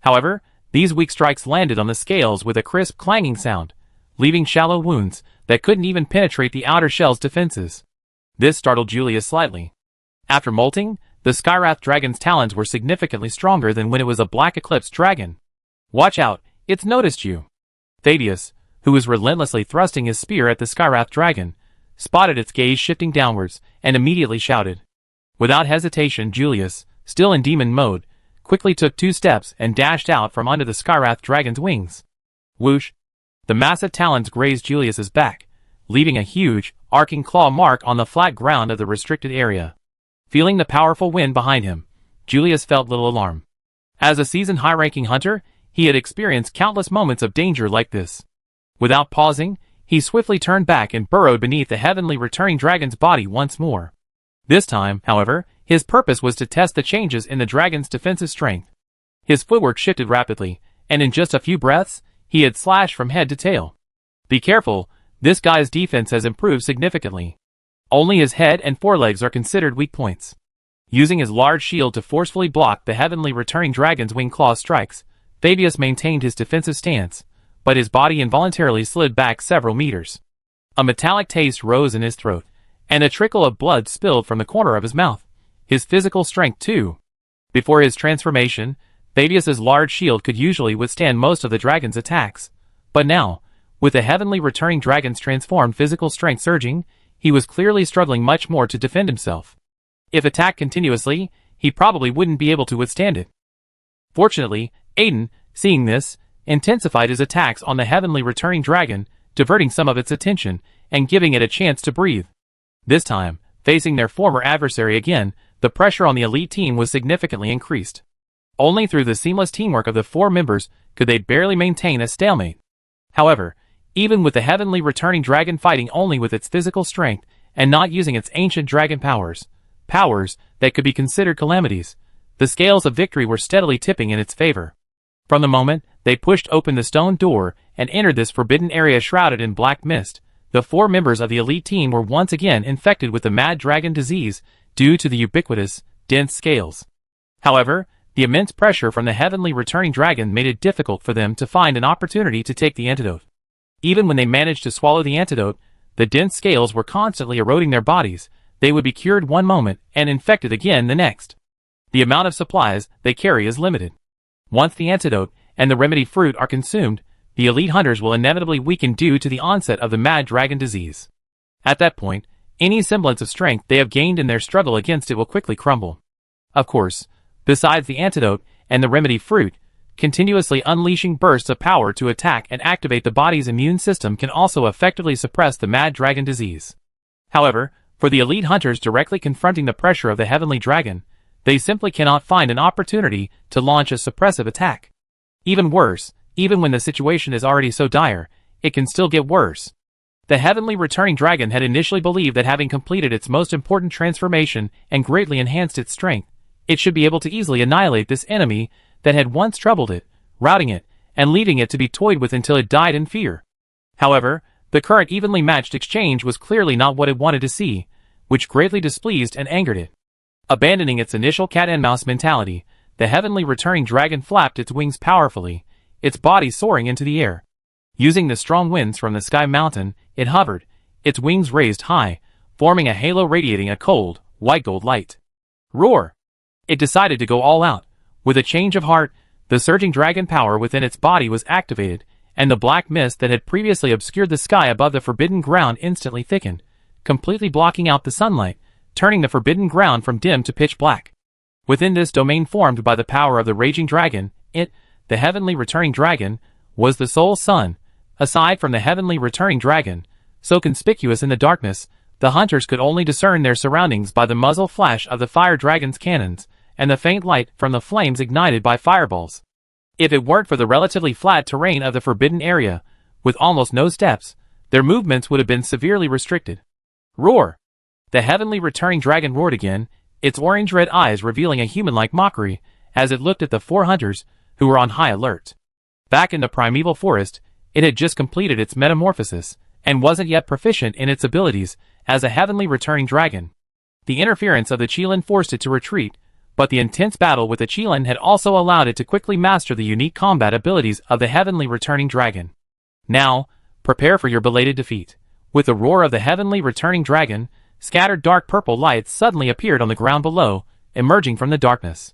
However, these weak strikes landed on the scales with a crisp clanging sound, leaving shallow wounds that couldn't even penetrate the outer shell's defenses. This startled Julius slightly. After molting, the Skywrath dragon's talons were significantly stronger than when it was a Black Eclipse dragon. "Watch out, it's noticed you." Thaddeus, who was relentlessly thrusting his spear at the Skywrath dragon, spotted its gaze shifting downwards and immediately shouted. Without hesitation, Julius, still in demon mode, quickly took 2 steps and dashed out from under the Skywrath dragon's wings. Whoosh! The massive talons grazed Julius's back, leaving a huge, arcing claw mark on the flat ground of the restricted area. Feeling the powerful wind behind him, Julius felt little alarm. As a seasoned high-ranking hunter, he had experienced countless moments of danger like this. Without pausing, he swiftly turned back and burrowed beneath the heavenly returning dragon's body once more. This time, however, his purpose was to test the changes in the dragon's defensive strength. His footwork shifted rapidly, and in just a few breaths, he had slashed from head to tail. Be careful, this guy's defense has improved significantly. Only his head and forelegs are considered weak points. Using his large shield to forcefully block the heavenly returning dragon's wing claw strikes, Thaddeus maintained his defensive stance, but his body involuntarily slid back several meters. A metallic taste rose in his throat, and a trickle of blood spilled from the corner of his mouth. His physical strength, too. Before his transformation, Thaddeus's large shield could usually withstand most of the dragon's attacks, but now, with the heavenly returning dragon's transformed physical strength surging, he was clearly struggling much more to defend himself. If attacked continuously, he probably wouldn't be able to withstand it. Fortunately, Aiden, seeing this, intensified his attacks on the heavenly returning dragon, diverting some of its attention and giving it a chance to breathe. This time, facing their former adversary again, the pressure on the elite team was significantly increased. Only through the seamless teamwork of the 4 members could they barely maintain a stalemate. However, even with the heavenly returning dragon fighting only with its physical strength and not using its ancient dragon powers that could be considered calamities, the scales of victory were steadily tipping in its favor. From the moment they pushed open the stone door and entered this forbidden area shrouded in black mist, the 4 members of the elite team were once again infected with the mad dragon disease due to the ubiquitous, dense scales. However, the immense pressure from the heavenly returning dragon made it difficult for them to find an opportunity to take the antidote. Even when they managed to swallow the antidote, the dense scales were constantly eroding their bodies. They would be cured one moment and infected again the next. The amount of supplies they carry is limited. Once the antidote and the remedy fruit are consumed, the elite hunters will inevitably weaken due to the onset of the mad dragon disease. At that point, any semblance of strength they have gained in their struggle against it will quickly crumble. Of course, besides the antidote and the remedy fruit, continuously unleashing bursts of power to attack and activate the body's immune system can also effectively suppress the mad dragon disease. However, for the elite hunters directly confronting the pressure of the heavenly dragon, they simply cannot find an opportunity to launch a suppressive attack. Even worse, even when the situation is already so dire, it can still get worse. The heavenly returning dragon had initially believed that having completed its most important transformation and greatly enhanced its strength, it should be able to easily annihilate this enemy that had once troubled it, routing it, and leaving it to be toyed with until it died in fear. However, the current evenly matched exchange was clearly not what it wanted to see, which greatly displeased and angered it. Abandoning its initial cat-and-mouse mentality, the heavenly returning dragon flapped its wings powerfully, its body soaring into the air. Using the strong winds from the sky mountain, it hovered, its wings raised high, forming a halo radiating a cold, white gold light. Roar! It decided to go all out. With a change of heart, the surging dragon power within its body was activated, and the black mist that had previously obscured the sky above the forbidden ground instantly thickened, completely blocking out the sunlight, turning the forbidden ground from dim to pitch black. Within this domain formed by the power of the raging dragon, it, the heavenly returning dragon, was the sole sun. Aside from the heavenly returning dragon, so conspicuous in the darkness, the hunters could only discern their surroundings by the muzzle flash of the fire dragon's cannons, and the faint light from the flames ignited by fireballs. If it weren't for the relatively flat terrain of the forbidden area, with almost no steps, their movements would have been severely restricted. Roar! The heavenly returning dragon roared again, its orange-red eyes revealing a human-like mockery, as it looked at the 4 hunters, who were on high alert. Back in the primeval forest, it had just completed its metamorphosis, and wasn't yet proficient in its abilities as a heavenly returning dragon. The interference of the Qilin forced it to retreat, but the intense battle with the Qilin had also allowed it to quickly master the unique combat abilities of the heavenly returning dragon. Now, prepare for your belated defeat. With the roar of the heavenly returning dragon, scattered dark purple lights suddenly appeared on the ground below, emerging from the darkness.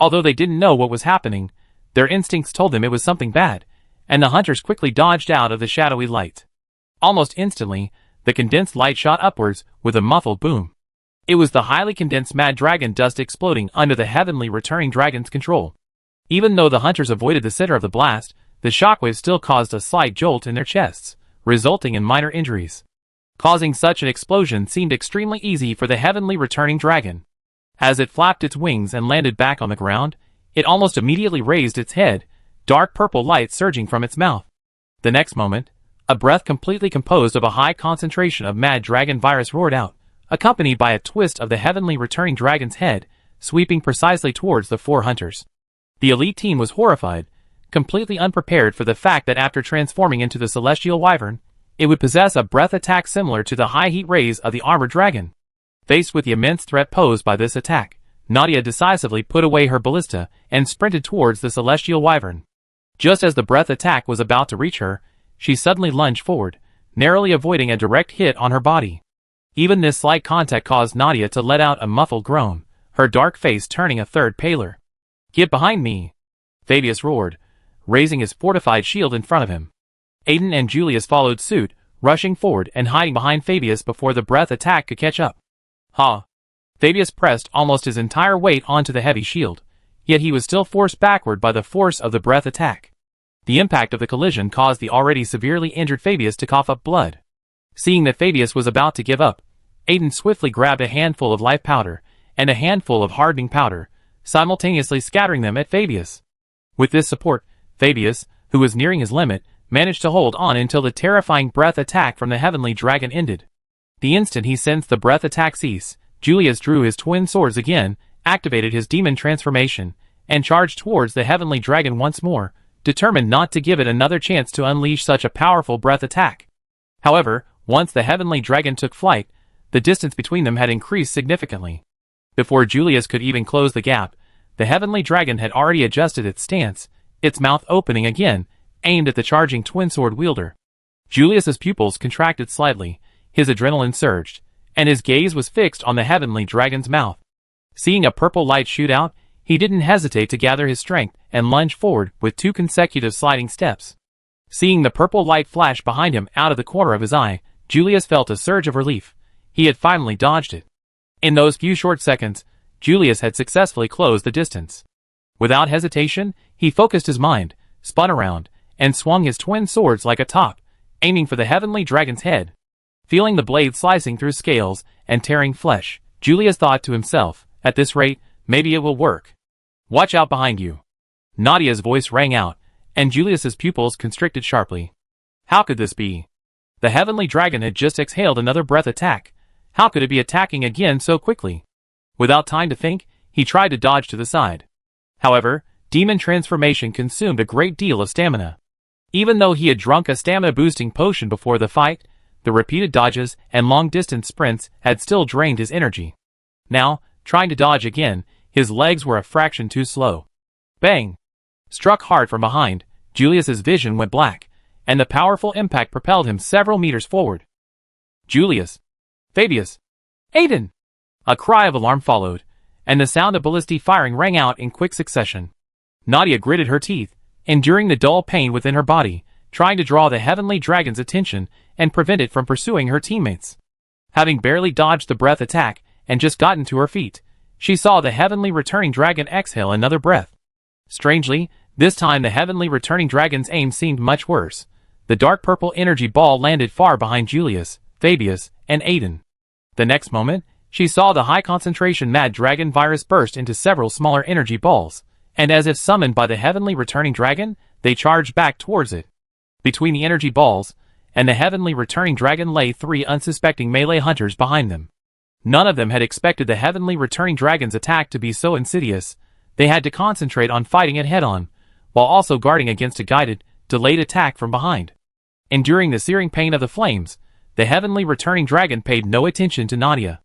Although they didn't know what was happening, their instincts told them it was something bad, and the hunters quickly dodged out of the shadowy light. Almost instantly, the condensed light shot upwards with a muffled boom. It was the highly condensed mad dragon dust exploding under the heavenly returning dragon's control. Even though the hunters avoided the center of the blast, the shockwave still caused a slight jolt in their chests, resulting in minor injuries. Causing such an explosion seemed extremely easy for the heavenly returning dragon. As it flapped its wings and landed back on the ground, it almost immediately raised its head, dark purple light surging from its mouth. The next moment, a breath completely composed of a high concentration of mad dragon virus roared out, accompanied by a twist of the heavenly returning dragon's head, sweeping precisely towards the four hunters. The elite team was horrified, completely unprepared for the fact that after transforming into the celestial wyvern, it would possess a breath attack similar to the high heat rays of the armored dragon. Faced with the immense threat posed by this attack, Nadia decisively put away her ballista and sprinted towards the celestial wyvern. Just as the breath attack was about to reach her, she suddenly lunged forward, narrowly avoiding a direct hit on her body. Even this slight contact caused Nadia to let out a muffled groan, her dark face turning a third paler. "Get behind me!" Fabius roared, raising his fortified shield in front of him. Aiden and Julius followed suit, rushing forward and hiding behind Fabius before the breath attack could catch up. Ha! Fabius pressed almost his entire weight onto the heavy shield, yet he was still forced backward by the force of the breath attack. The impact of the collision caused the already severely injured Fabius to cough up blood. Seeing that Fabius was about to give up, Aiden swiftly grabbed a handful of life powder and a handful of hardening powder, simultaneously scattering them at Fabius. With this support, Fabius, who was nearing his limit, managed to hold on until the terrifying breath attack from the heavenly dragon ended. The instant he sensed the breath attack cease, Julius drew his twin swords again, activated his demon transformation, and charged towards the heavenly dragon once more, determined not to give it another chance to unleash such a powerful breath attack. However, once the heavenly dragon took flight, the distance between them had increased significantly. Before Julius could even close the gap, the heavenly dragon had already adjusted its stance, its mouth opening again, aimed at the charging twin sword wielder. Julius's pupils contracted slightly, his adrenaline surged, and his gaze was fixed on the heavenly dragon's mouth. Seeing a purple light shoot out, he didn't hesitate to gather his strength and lunge forward with 2 consecutive sliding steps. Seeing the purple light flash behind him out of the corner of his eye, Julius felt a surge of relief. He had finally dodged it. In those few short seconds, Julius had successfully closed the distance. Without hesitation, he focused his mind, spun around, and swung his twin swords like a top, aiming for the heavenly dragon's head. Feeling the blade slicing through scales and tearing flesh, Julius thought to himself, "At this rate, maybe it will work. Watch out behind you." Nadia's voice rang out, and Julius's pupils constricted sharply. How could this be? The heavenly dragon had just exhaled another breath attack. How could it be attacking again so quickly? Without time to think, he tried to dodge to the side. However, demon transformation consumed a great deal of stamina. Even though he had drunk a stamina-boosting potion before the fight, the repeated dodges and long-distance sprints had still drained his energy. Now, trying to dodge again, his legs were a fraction too slow. Bang! Struck hard from behind, Julius's vision went black, and the powerful impact propelled him several meters forward. Julius! Fabius! Aiden! A cry of alarm followed, and the sound of ballistic firing rang out in quick succession. Nadia gritted her teeth, enduring the dull pain within her body, trying to draw the heavenly dragon's attention and prevent it from pursuing her teammates. Having barely dodged the breath attack and just gotten to her feet, she saw the heavenly returning dragon exhale another breath. Strangely, this time the heavenly returning dragon's aim seemed much worse. The dark purple energy ball landed far behind Julius, Fabius, and Aiden. The next moment, she saw the high-concentration mad dragon virus burst into several smaller energy balls, and as if summoned by the heavenly returning dragon, they charged back towards it. Between the energy balls and the heavenly returning dragon lay 3 unsuspecting melee hunters behind them. None of them had expected the heavenly returning dragon's attack to be so insidious. They had to concentrate on fighting it head-on, while also guarding against a guided, delayed attack from behind. Enduring the searing pain of the flames, the heavenly returning dragon paid no attention to Nadia.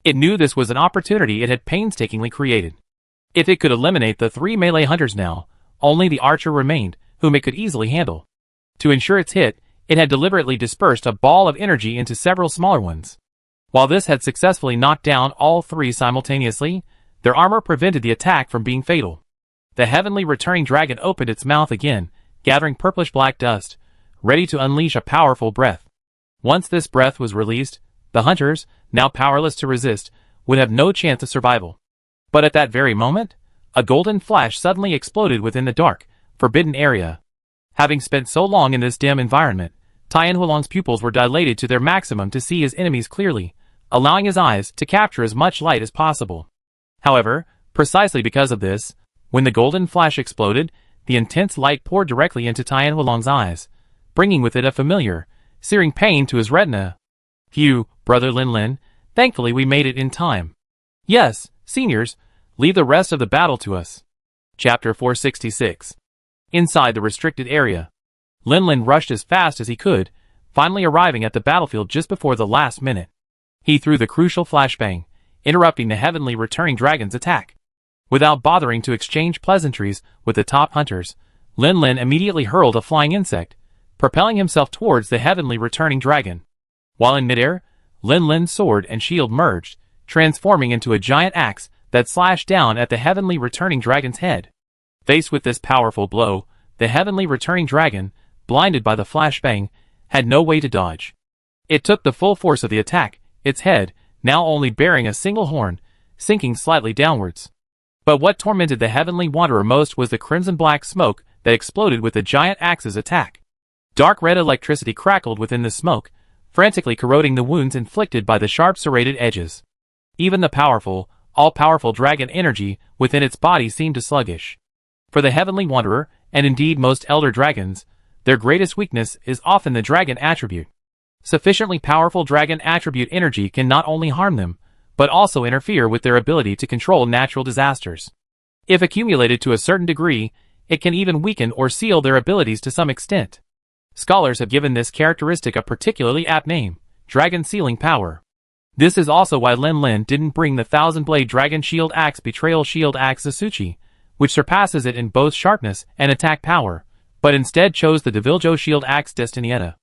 It knew this was an opportunity it had painstakingly created. If it could eliminate the 3 melee hunters now, only the archer remained, whom it could easily handle. To ensure its hit, it had deliberately dispersed a ball of energy into several smaller ones. While this had successfully knocked down all 3 simultaneously, their armor prevented the attack from being fatal. The heavenly returning dragon opened its mouth again, gathering purplish-black dust, ready to unleash a powerful breath. Once this breath was released, the hunters, now powerless to resist, would have no chance of survival. But at that very moment, a golden flash suddenly exploded within the dark, forbidden area. Having spent so long in this dim environment, Tian Hualong's pupils were dilated to their maximum to see his enemies clearly, allowing his eyes to capture as much light as possible. However, precisely because of this, when the golden flash exploded, the intense light poured directly into Tian Hualong's eyes, bringing with it a familiar, searing pain to his retina. Phew, brother Lin Lin, thankfully we made it in time. Yes, seniors, leave the rest of the battle to us. Chapter 466. Inside the restricted area, Lin Lin rushed as fast as he could, finally arriving at the battlefield just before the last minute. He threw the crucial flashbang, interrupting the heavenly returning dragon's attack. Without bothering to exchange pleasantries with the top hunters, Lin Lin immediately hurled a flying insect, propelling himself towards the heavenly returning dragon. While in midair, Lin Lin's sword and shield merged, transforming into a giant axe that slashed down at the heavenly returning dragon's head. Faced with this powerful blow, the heavenly returning dragon, blinded by the flashbang, had no way to dodge. It took the full force of the attack, its head, now only bearing a single horn, sinking slightly downwards. But what tormented the heavenly wanderer most was the crimson-black smoke that exploded with the giant axe's attack. Dark red electricity crackled within the smoke, frantically corroding the wounds inflicted by the sharp serrated edges. Even the powerful, all-powerful dragon energy within its body seemed sluggish. For the heavenly wanderer, and indeed most elder dragons, their greatest weakness is often the dragon attribute. Sufficiently powerful dragon attribute energy can not only harm them, but also interfere with their ability to control natural disasters. If accumulated to a certain degree, it can even weaken or seal their abilities to some extent. Scholars have given this characteristic a particularly apt name, dragon sealing power. This is also why Lin Lin didn't bring the thousand-blade dragon shield axe betrayal shield axe Zasuchi, which surpasses it in both sharpness and attack power, but instead chose the Deviljo shield axe Destinietta.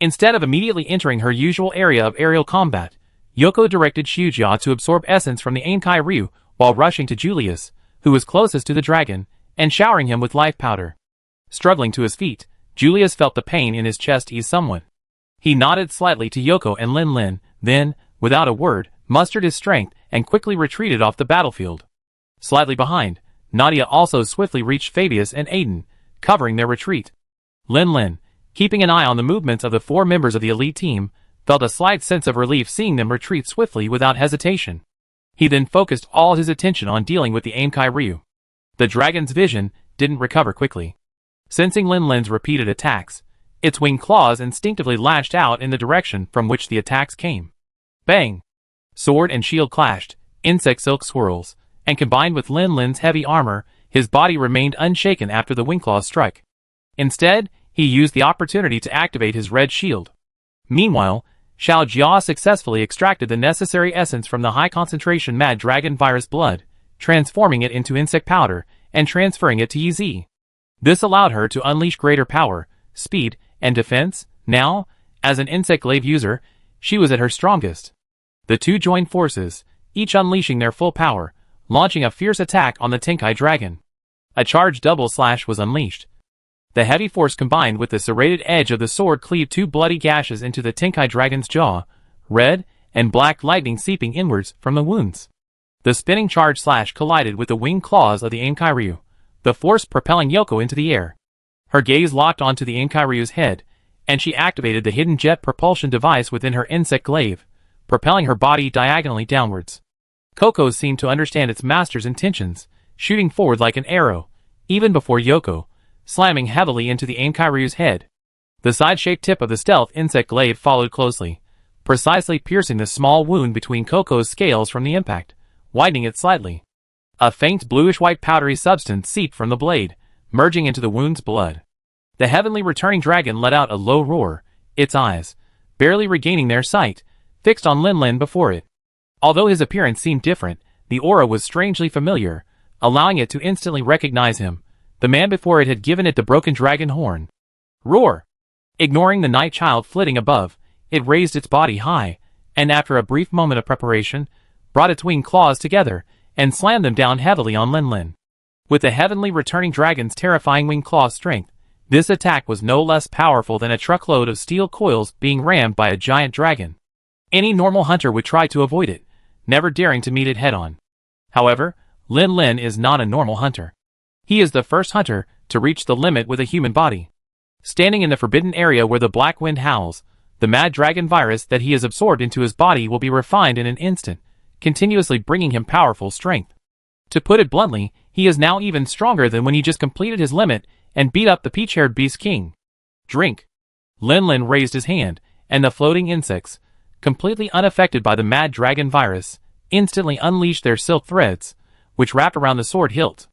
Instead of immediately entering her usual area of aerial combat, Yoko directed Shujia to absorb essence from the Ainkai Ryu while rushing to Julius, who was closest to the dragon, and showering him with life powder. Struggling to his feet, Julius felt the pain in his chest ease somewhat. He nodded slightly to Yoko and Lin Lin, then, without a word, mustered his strength and quickly retreated off the battlefield. Slightly behind, Nadia also swiftly reached Fabius and Aiden, covering their retreat. Lin Lin, keeping an eye on the movements of the 4 members of the elite team, felt a slight sense of relief seeing them retreat swiftly without hesitation. He then focused all his attention on dealing with the Ainkai Ryu. The dragon's vision didn't recover quickly. Sensing Lin Lin's repeated attacks, its winged claws instinctively lashed out in the direction from which the attacks came. Bang! Sword and shield clashed, insect silk swirls, and combined with Lin Lin's heavy armor, his body remained unshaken after the wingclaws struck. Instead, he used the opportunity to activate his red shield. Meanwhile, Xiao Jia successfully extracted the necessary essence from the high-concentration mad dragon virus blood, transforming it into insect powder, and transferring it to Yi. This allowed her to unleash greater power, speed, and defense. Now, as an insect glaive user, she was at her strongest. The two joined forces, each unleashing their full power, launching a fierce attack on the Tenkai dragon. A charged double slash was unleashed. The heavy force combined with the serrated edge of the sword cleaved 2 bloody gashes into the Tenkai dragon's jaw, red and black lightning seeping inwards from the wounds. The spinning charge slash collided with the winged claws of the Ainkai Ryu, the force propelling Yoko into the air. Her gaze locked onto the Ainkai Ryu's head, and she activated the hidden jet propulsion device within her insect glaive, propelling her body diagonally downwards. Coco seemed to understand its master's intentions, shooting forward like an arrow, even before Yoko, slamming heavily into the Ainkai Ryu's head. The side-shaped tip of the stealth insect glaive followed closely, precisely piercing the small wound between Coco's scales from the impact, widening it slightly. A faint bluish-white powdery substance seeped from the blade, merging into the wound's blood. The heavenly returning dragon let out a low roar, its eyes, barely regaining their sight, fixed on Lin Lin before it. Although his appearance seemed different, the aura was strangely familiar, allowing it to instantly recognize him, the man before it had given it the broken dragon horn. Roar! Ignoring the night child flitting above, it raised its body high, and after a brief moment of preparation, brought its winged claws together, and slammed them down heavily on Lin Lin. With the heavenly returning dragon's terrifying winged claw strength, this attack was no less powerful than a truckload of steel coils being rammed by a giant dragon. Any normal hunter would try to avoid it, never daring to meet it head-on. However, Lin Lin is not a normal hunter. He is the first hunter to reach the limit with a human body. Standing in the forbidden area where the black wind howls, the mad dragon virus that he has absorbed into his body will be refined in an instant, continuously bringing him powerful strength. To put it bluntly, he is now even stronger than when he just completed his limit and beat up the peach-haired beast king. Drink! Lin Lin raised his hand, and the floating insects, completely unaffected by the mad dragon virus, instantly unleashed their silk threads, which wrapped around the sword hilt.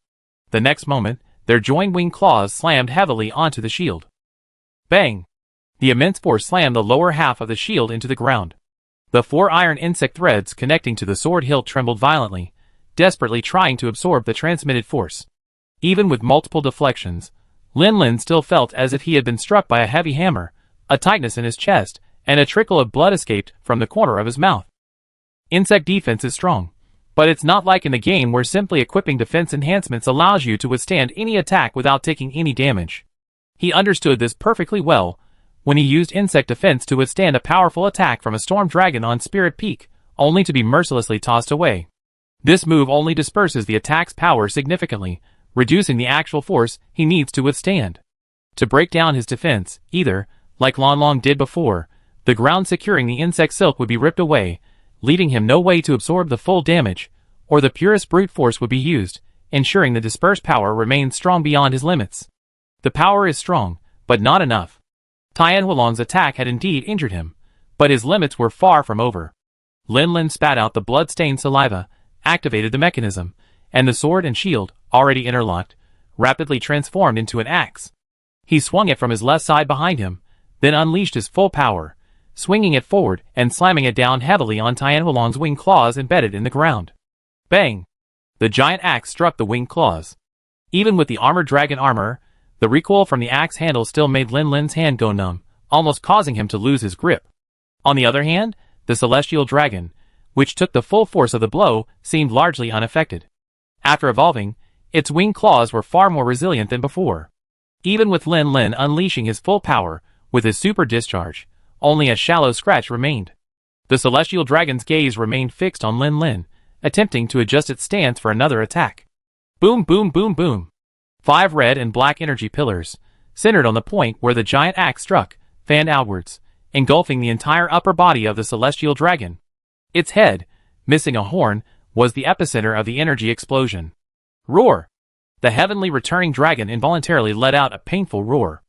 The next moment, their joined winged claws slammed heavily onto the shield. Bang! The immense force slammed the lower half of the shield into the ground. The 4 iron insect threads connecting to the sword hilt trembled violently, desperately trying to absorb the transmitted force. Even with multiple deflections, Lin Lin still felt as if he had been struck by a heavy hammer, a tightness in his chest, and a trickle of blood escaped from the corner of his mouth. Insect defense is strong, but it's not like in the game where simply equipping defense enhancements allows you to withstand any attack without taking any damage. He understood this perfectly well when he used insect defense to withstand a powerful attack from a storm dragon on Spirit Peak, only to be mercilessly tossed away. This move only disperses the attack's power significantly, reducing the actual force he needs to withstand. To break down his defense, either, like Lon Long did before, the ground securing the insect silk would be ripped away, leaving him no way to absorb the full damage, or the purest brute force would be used, ensuring the dispersed power remains strong beyond his limits. The power is strong, but not enough. Tian Hualong's attack had indeed injured him, but his limits were far from over. Lin Lin spat out the blood-stained saliva, activated the mechanism, and the sword and shield, already interlocked, rapidly transformed into an axe. He swung it from his left side behind him, then unleashed his full power, swinging it forward and slamming it down heavily on Tian Hualong's winged claws embedded in the ground. Bang! The giant axe struck the winged claws. Even with the armored dragon armor, the recoil from the axe handle still made Lin Lin's hand go numb, almost causing him to lose his grip. On the other hand, the celestial dragon, which took the full force of the blow, seemed largely unaffected. After evolving, its winged claws were far more resilient than before. Even with Lin Lin unleashing his full power, with his super discharge, only a shallow scratch remained. The celestial dragon's gaze remained fixed on Lin Lin, attempting to adjust its stance for another attack. Boom boom boom boom! 5 red and black energy pillars, centered on the point where the giant axe struck, fanned outwards, engulfing the entire upper body of the celestial dragon. Its head, missing a horn, was the epicenter of the energy explosion. Roar! The heavenly returning dragon involuntarily let out a painful roar.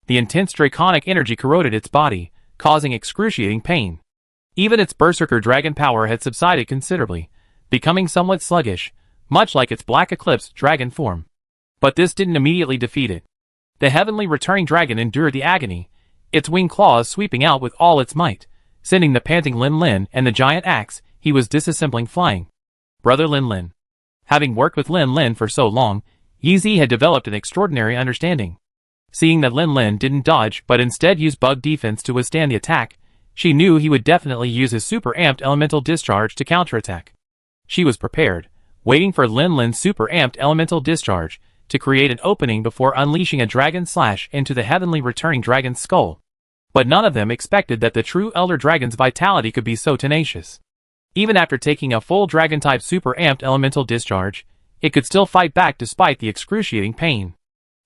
The intense draconic energy corroded its body, causing excruciating pain. Even its berserker dragon power had subsided considerably, becoming somewhat sluggish, much like its black eclipse dragon form. But this didn't immediately defeat it. The heavenly returning dragon endured the agony, its winged claws sweeping out with all its might, sending the panting Lin Lin and the giant axe he was disassembling flying. Brother Lin Lin. Having worked with Lin Lin for so long, Yi Zi had developed an extraordinary understanding. Seeing that Lin Lin didn't dodge but instead used bug defense to withstand the attack, she knew he would definitely use his super amped elemental discharge to counterattack. She was prepared, waiting for Lin Lin's super amped elemental discharge to create an opening before unleashing a dragon slash into the heavenly returning dragon's skull. But none of them expected that the true Elder Dragon's vitality could be so tenacious. Even after taking a full dragon-type super amped elemental discharge, it could still fight back despite the excruciating pain.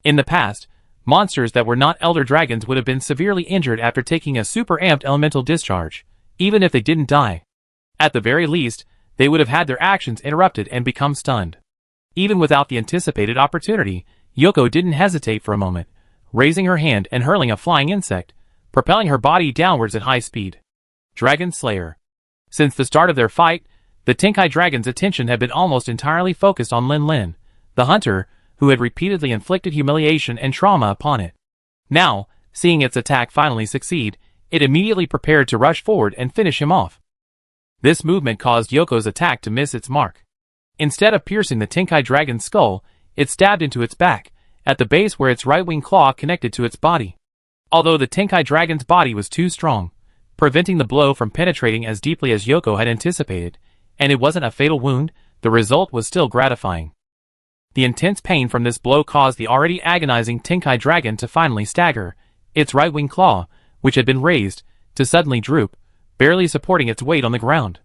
In the past, monsters that were not Elder Dragons would have been severely injured after taking a super amped elemental discharge, even if they didn't die. At the very least, they would have had their actions interrupted and become stunned. Even without the anticipated opportunity, Yoko didn't hesitate for a moment, raising her hand and hurling a flying insect, propelling her body downwards at high speed. Dragon Slayer. Since the start of their fight, the Tenkai Dragon's attention had been almost entirely focused on Lin Lin, the hunter, who had repeatedly inflicted humiliation and trauma upon it. Now, seeing its attack finally succeed, it immediately prepared to rush forward and finish him off. This movement caused Yoko's attack to miss its mark. Instead of piercing the Tenkai dragon's skull, it stabbed into its back, at the base where its right wing claw connected to its body. Although the Tenkai dragon's body was too strong, preventing the blow from penetrating as deeply as Yoko had anticipated, and it wasn't a fatal wound, the result was still gratifying. The intense pain from this blow caused the already agonizing Tenkai dragon to finally stagger, its right wing claw, which had been raised, to suddenly droop, barely supporting its weight on the ground.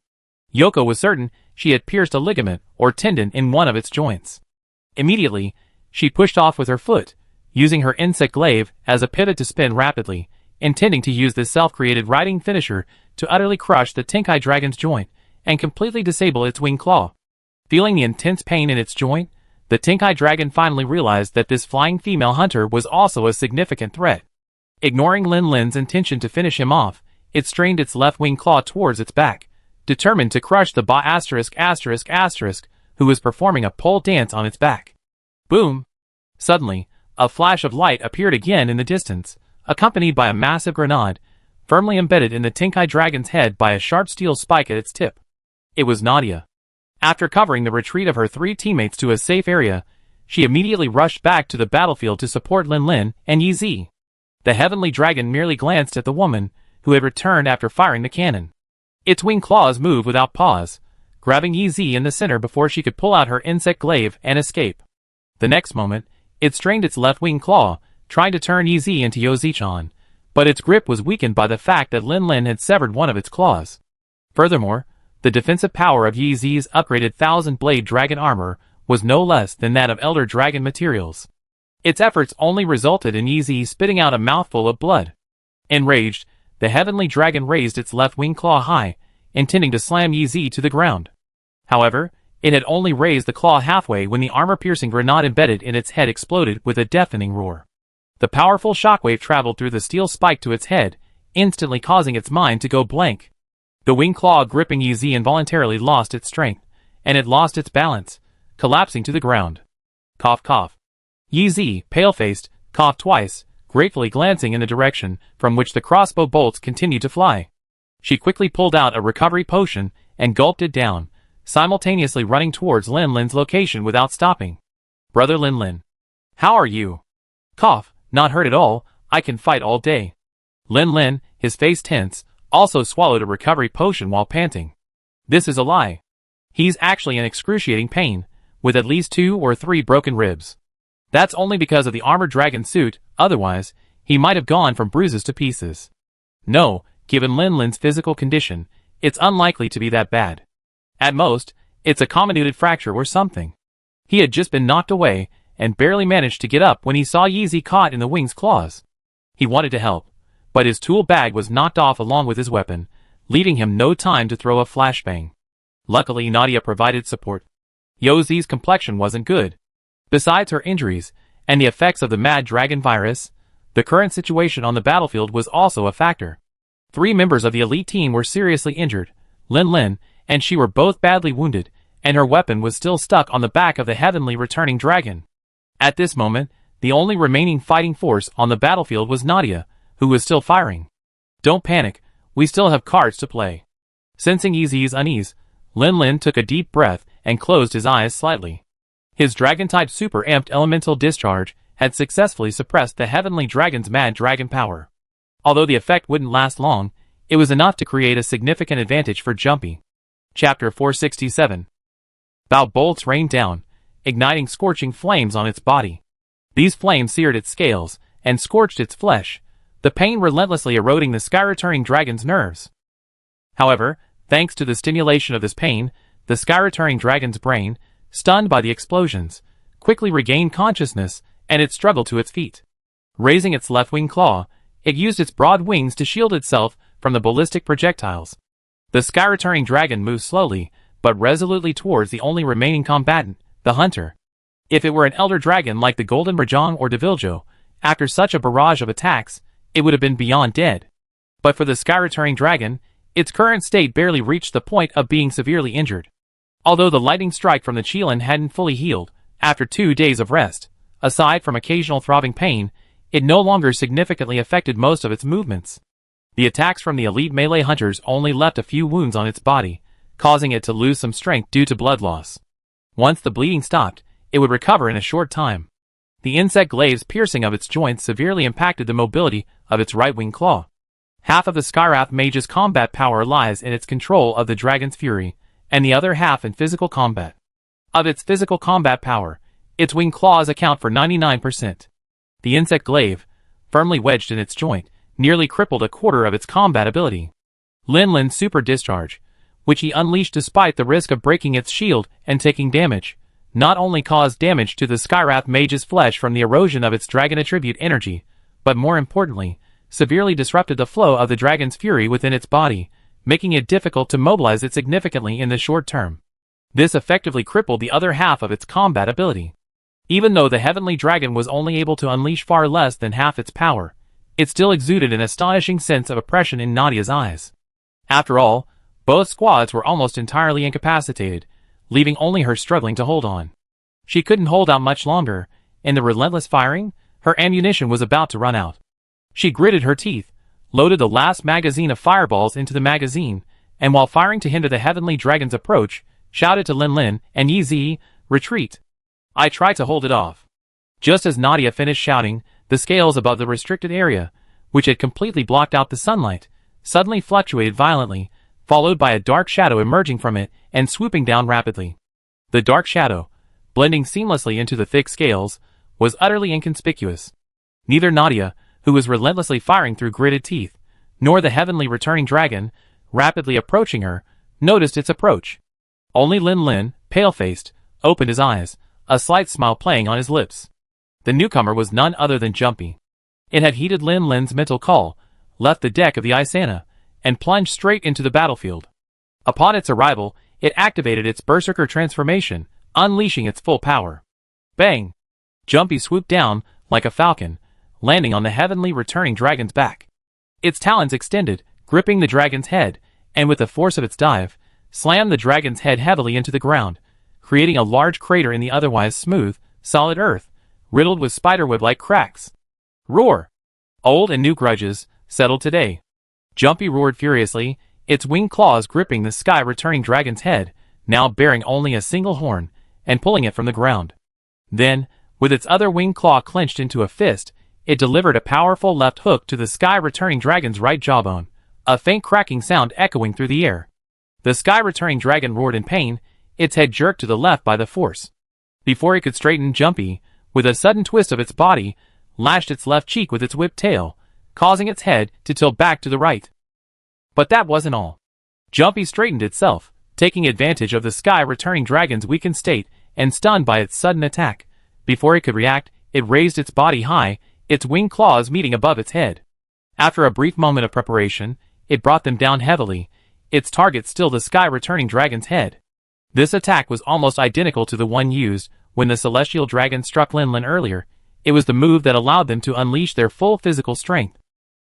Yoko was certain she had pierced a ligament or tendon in one of its joints. Immediately, she pushed off with her foot, using her insect glaive as a pivot to spin rapidly, intending to use this self-created riding finisher to utterly crush the Tenkai dragon's joint and completely disable its wing claw. Feeling the intense pain in its joint, the Tenkai dragon finally realized that this flying female hunter was also a significant threat. Ignoring Lin Lin's intention to finish him off, it strained its left wing claw towards its back, determined to crush the who was performing a pole dance on its back. Boom! Suddenly, a flash of light appeared again in the distance, accompanied by a massive grenade, firmly embedded in the Tenkai dragon's head by a sharp steel spike at its tip. It was Nadia. After covering the retreat of her 3 teammates to a safe area, she immediately rushed back to the battlefield to support Lin Lin and Yi Zi. The heavenly dragon merely glanced at the woman, who had returned after firing the cannon. Its wing claws moved without pause, grabbing Yi Zi in the center before she could pull out her insect glaive and escape. The next moment, it strained its left wing claw, trying to turn Yi Zi into Yozi-chan, but its grip was weakened by the fact that Lin Lin had severed one of its claws. Furthermore, the defensive power of Yi Zi's upgraded 1000-blade dragon armor was no less than that of Elder Dragon materials. Its efforts only resulted in Yi Zi spitting out a mouthful of blood. Enraged, the heavenly dragon raised its left wing claw high, intending to slam Yi Zi to the ground. However, it had only raised the claw halfway when the armor-piercing grenade embedded in its head exploded with a deafening roar. The powerful shockwave traveled through the steel spike to its head, instantly causing its mind to go blank. The wing claw gripping Yi Zi involuntarily lost its strength, and it lost its balance, collapsing to the ground. Cough cough. Yi Zi, pale-faced, coughed twice, gratefully glancing in the direction from which the crossbow bolts continued to fly. She quickly pulled out a recovery potion and gulped it down, simultaneously running towards Lin Lin's location without stopping. Brother Lin Lin. How are you? Cough, not hurt at all, I can fight all day. Lin Lin, his face tense, also swallowed a recovery potion while panting. This is a lie. He's actually in excruciating pain, with at least 2 or 3 broken ribs. That's only because of the armored dragon suit, otherwise, he might have gone from bruises to pieces. No, given Lin Lin's physical condition, it's unlikely to be that bad. At most, it's a comminuted fracture or something. He had just been knocked away, and barely managed to get up when he saw Yi Zi caught in the wing's claws. He wanted to help, but his tool bag was knocked off along with his weapon, leaving him no time to throw a flashbang. Luckily, Nadia provided support. Yozi's complexion wasn't good. Besides her injuries, and the effects of the Mad Dragon virus, the current situation on the battlefield was also a factor. 3 members of the elite team were seriously injured. Lin Lin and she were both badly wounded, and her weapon was still stuck on the back of the heavenly returning dragon. At this moment, the only remaining fighting force on the battlefield was Nadia, who was still firing. Don't panic, we still have cards to play. Sensing Yi Zi's unease, Lin Lin took a deep breath and closed his eyes slightly. His dragon-type super-amped elemental discharge had successfully suppressed the heavenly dragon's mad dragon power. Although the effect wouldn't last long, it was enough to create a significant advantage for Jumpy. Chapter 467. Bow bolts rained down, igniting scorching flames on its body. These flames seared its scales and scorched its flesh, the pain relentlessly eroding the sky-returning dragon's nerves. However, thanks to the stimulation of this pain, the sky-returning dragon's brain, stunned by the explosions, quickly regained consciousness, and it struggled to its feet. Raising its left wing claw, it used its broad wings to shield itself from the ballistic projectiles. The sky-returning dragon moved slowly, but resolutely towards the only remaining combatant, the hunter. If it were an elder dragon like the Golden Rajang or Deviljo, after such a barrage of attacks, it would have been beyond dead. But for the sky-returning dragon, its current state barely reached the point of being severely injured. Although the lightning strike from the Qilin hadn't fully healed, after 2 days of rest, aside from occasional throbbing pain, it no longer significantly affected most of its movements. The attacks from the elite melee hunters only left a few wounds on its body, causing it to lose some strength due to blood loss. Once the bleeding stopped, it would recover in a short time. The insect glaive's piercing of its joints severely impacted the mobility of its right wing claw. Half of the Skywrath Mage's combat power lies in its control of the dragon's fury, and the other half in physical combat. Of its physical combat power, its wing claws account for 99%. The insect glaive, firmly wedged in its joint, nearly crippled a quarter of its combat ability. Lin Lin's super discharge, which he unleashed despite the risk of breaking its shield and taking damage, not only caused damage to the Skywrath Mage's flesh from the erosion of its dragon attribute energy, but more importantly, severely disrupted the flow of the dragon's fury within its body, making it difficult to mobilize it significantly in the short term. This effectively crippled the other half of its combat ability. Even though the heavenly dragon was only able to unleash far less than half its power, it still exuded an astonishing sense of oppression in Nadia's eyes. After all, both squads were almost entirely incapacitated, leaving only her struggling to hold on. She couldn't hold out much longer. In the relentless firing, her ammunition was about to run out. She gritted her teeth, loaded the last magazine of fireballs into the magazine, and while firing to hinder the heavenly dragon's approach, shouted to Lin Lin and Yi Zi, "Retreat." I tried to hold it off. Just as Nadia finished shouting, the scales above the restricted area, which had completely blocked out the sunlight, suddenly fluctuated violently, followed by a dark shadow emerging from it and swooping down rapidly. The dark shadow, blending seamlessly into the thick scales, was utterly inconspicuous. Neither Nadia, who was relentlessly firing through gritted teeth, nor the heavenly returning dragon, rapidly approaching her, noticed its approach. Only Lin Lin, pale-faced, opened his eyes, a slight smile playing on his lips. The newcomer was none other than Jumpy. It had heeded Lin Lin's mental call, left the deck of the Isana, and plunged straight into the battlefield. Upon its arrival, it activated its Berserker transformation, unleashing its full power. Bang! Jumpy swooped down, like a falcon, landing on the heavenly returning dragon's back. Its talons extended, gripping the dragon's head, and with the force of its dive, slammed the dragon's head heavily into the ground, creating a large crater in the otherwise smooth, solid earth, riddled with spiderweb-like cracks. Roar! Old and new grudges settled today. Jumpy roared furiously, its winged claws gripping the sky-returning dragon's head, now bearing only a single horn, and pulling it from the ground. Then, with its other winged claw clenched into a fist, it delivered a powerful left hook to the sky-returning dragon's right jawbone, a faint cracking sound echoing through the air. The sky-returning dragon roared in pain, its head jerked to the left by the force. Before it could straighten, Jumpy, with a sudden twist of its body, lashed its left cheek with its whipped tail, causing its head to tilt back to the right. But that wasn't all. Jumpy straightened itself, taking advantage of the sky-returning dragon's weakened state and stunned by its sudden attack. Before it could react, it raised its body high, its winged claws meeting above its head. After a brief moment of preparation, it brought them down heavily, its target still the sky-returning dragon's head. This attack was almost identical to the one used when the celestial dragon struck Lin Lin earlier. It was the move that allowed them to unleash their full physical strength.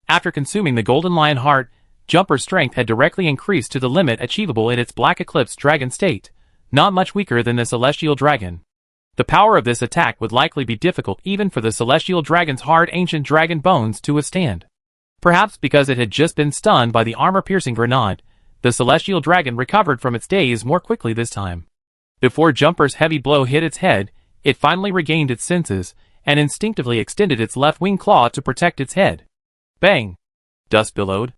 After consuming the Golden Lion Heart, Jumper's strength had directly increased to the limit achievable in its Black Eclipse dragon state, not much weaker than the celestial dragon. The power of this attack would likely be difficult even for the celestial dragon's hard ancient dragon bones to withstand. Perhaps because it had just been stunned by the armor-piercing grenade, the celestial dragon recovered from its daze more quickly this time. Before Jumper's heavy blow hit its head, it finally regained its senses, and instinctively extended its left wing claw to protect its head. Bang! Dust billowed.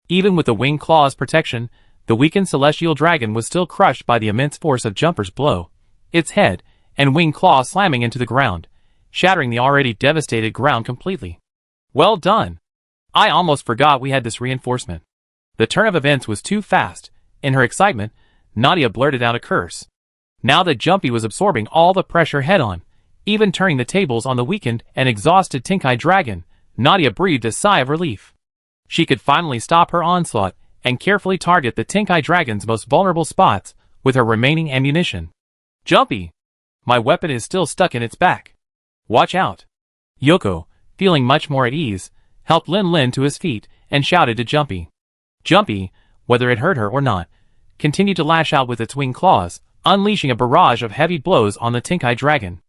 Even with the wing claw's protection, the weakened celestial dragon was still crushed by the immense force of Jumper's blow, its head and wing claw slamming into the ground, shattering the already devastated ground completely. Well done! I almost forgot we had this reinforcement. The turn of events was too fast. In her excitement, Nadia blurted out a curse. Now that Jumpy was absorbing all the pressure head-on, even turning the tables on the weakened and exhausted Tinkai dragon, Nadia breathed a sigh of relief. She could finally stop her onslaught and carefully target the Tinkai dragon's most vulnerable spots with her remaining ammunition. Jumpy! My weapon is still stuck in its back. Watch out! Yoko, feeling much more at ease, helped Lin Lin to his feet and shouted to Jumpy. Jumpy, whether it hurt her or not, continued to lash out with its winged claws, unleashing a barrage of heavy blows on the Tinkai dragon.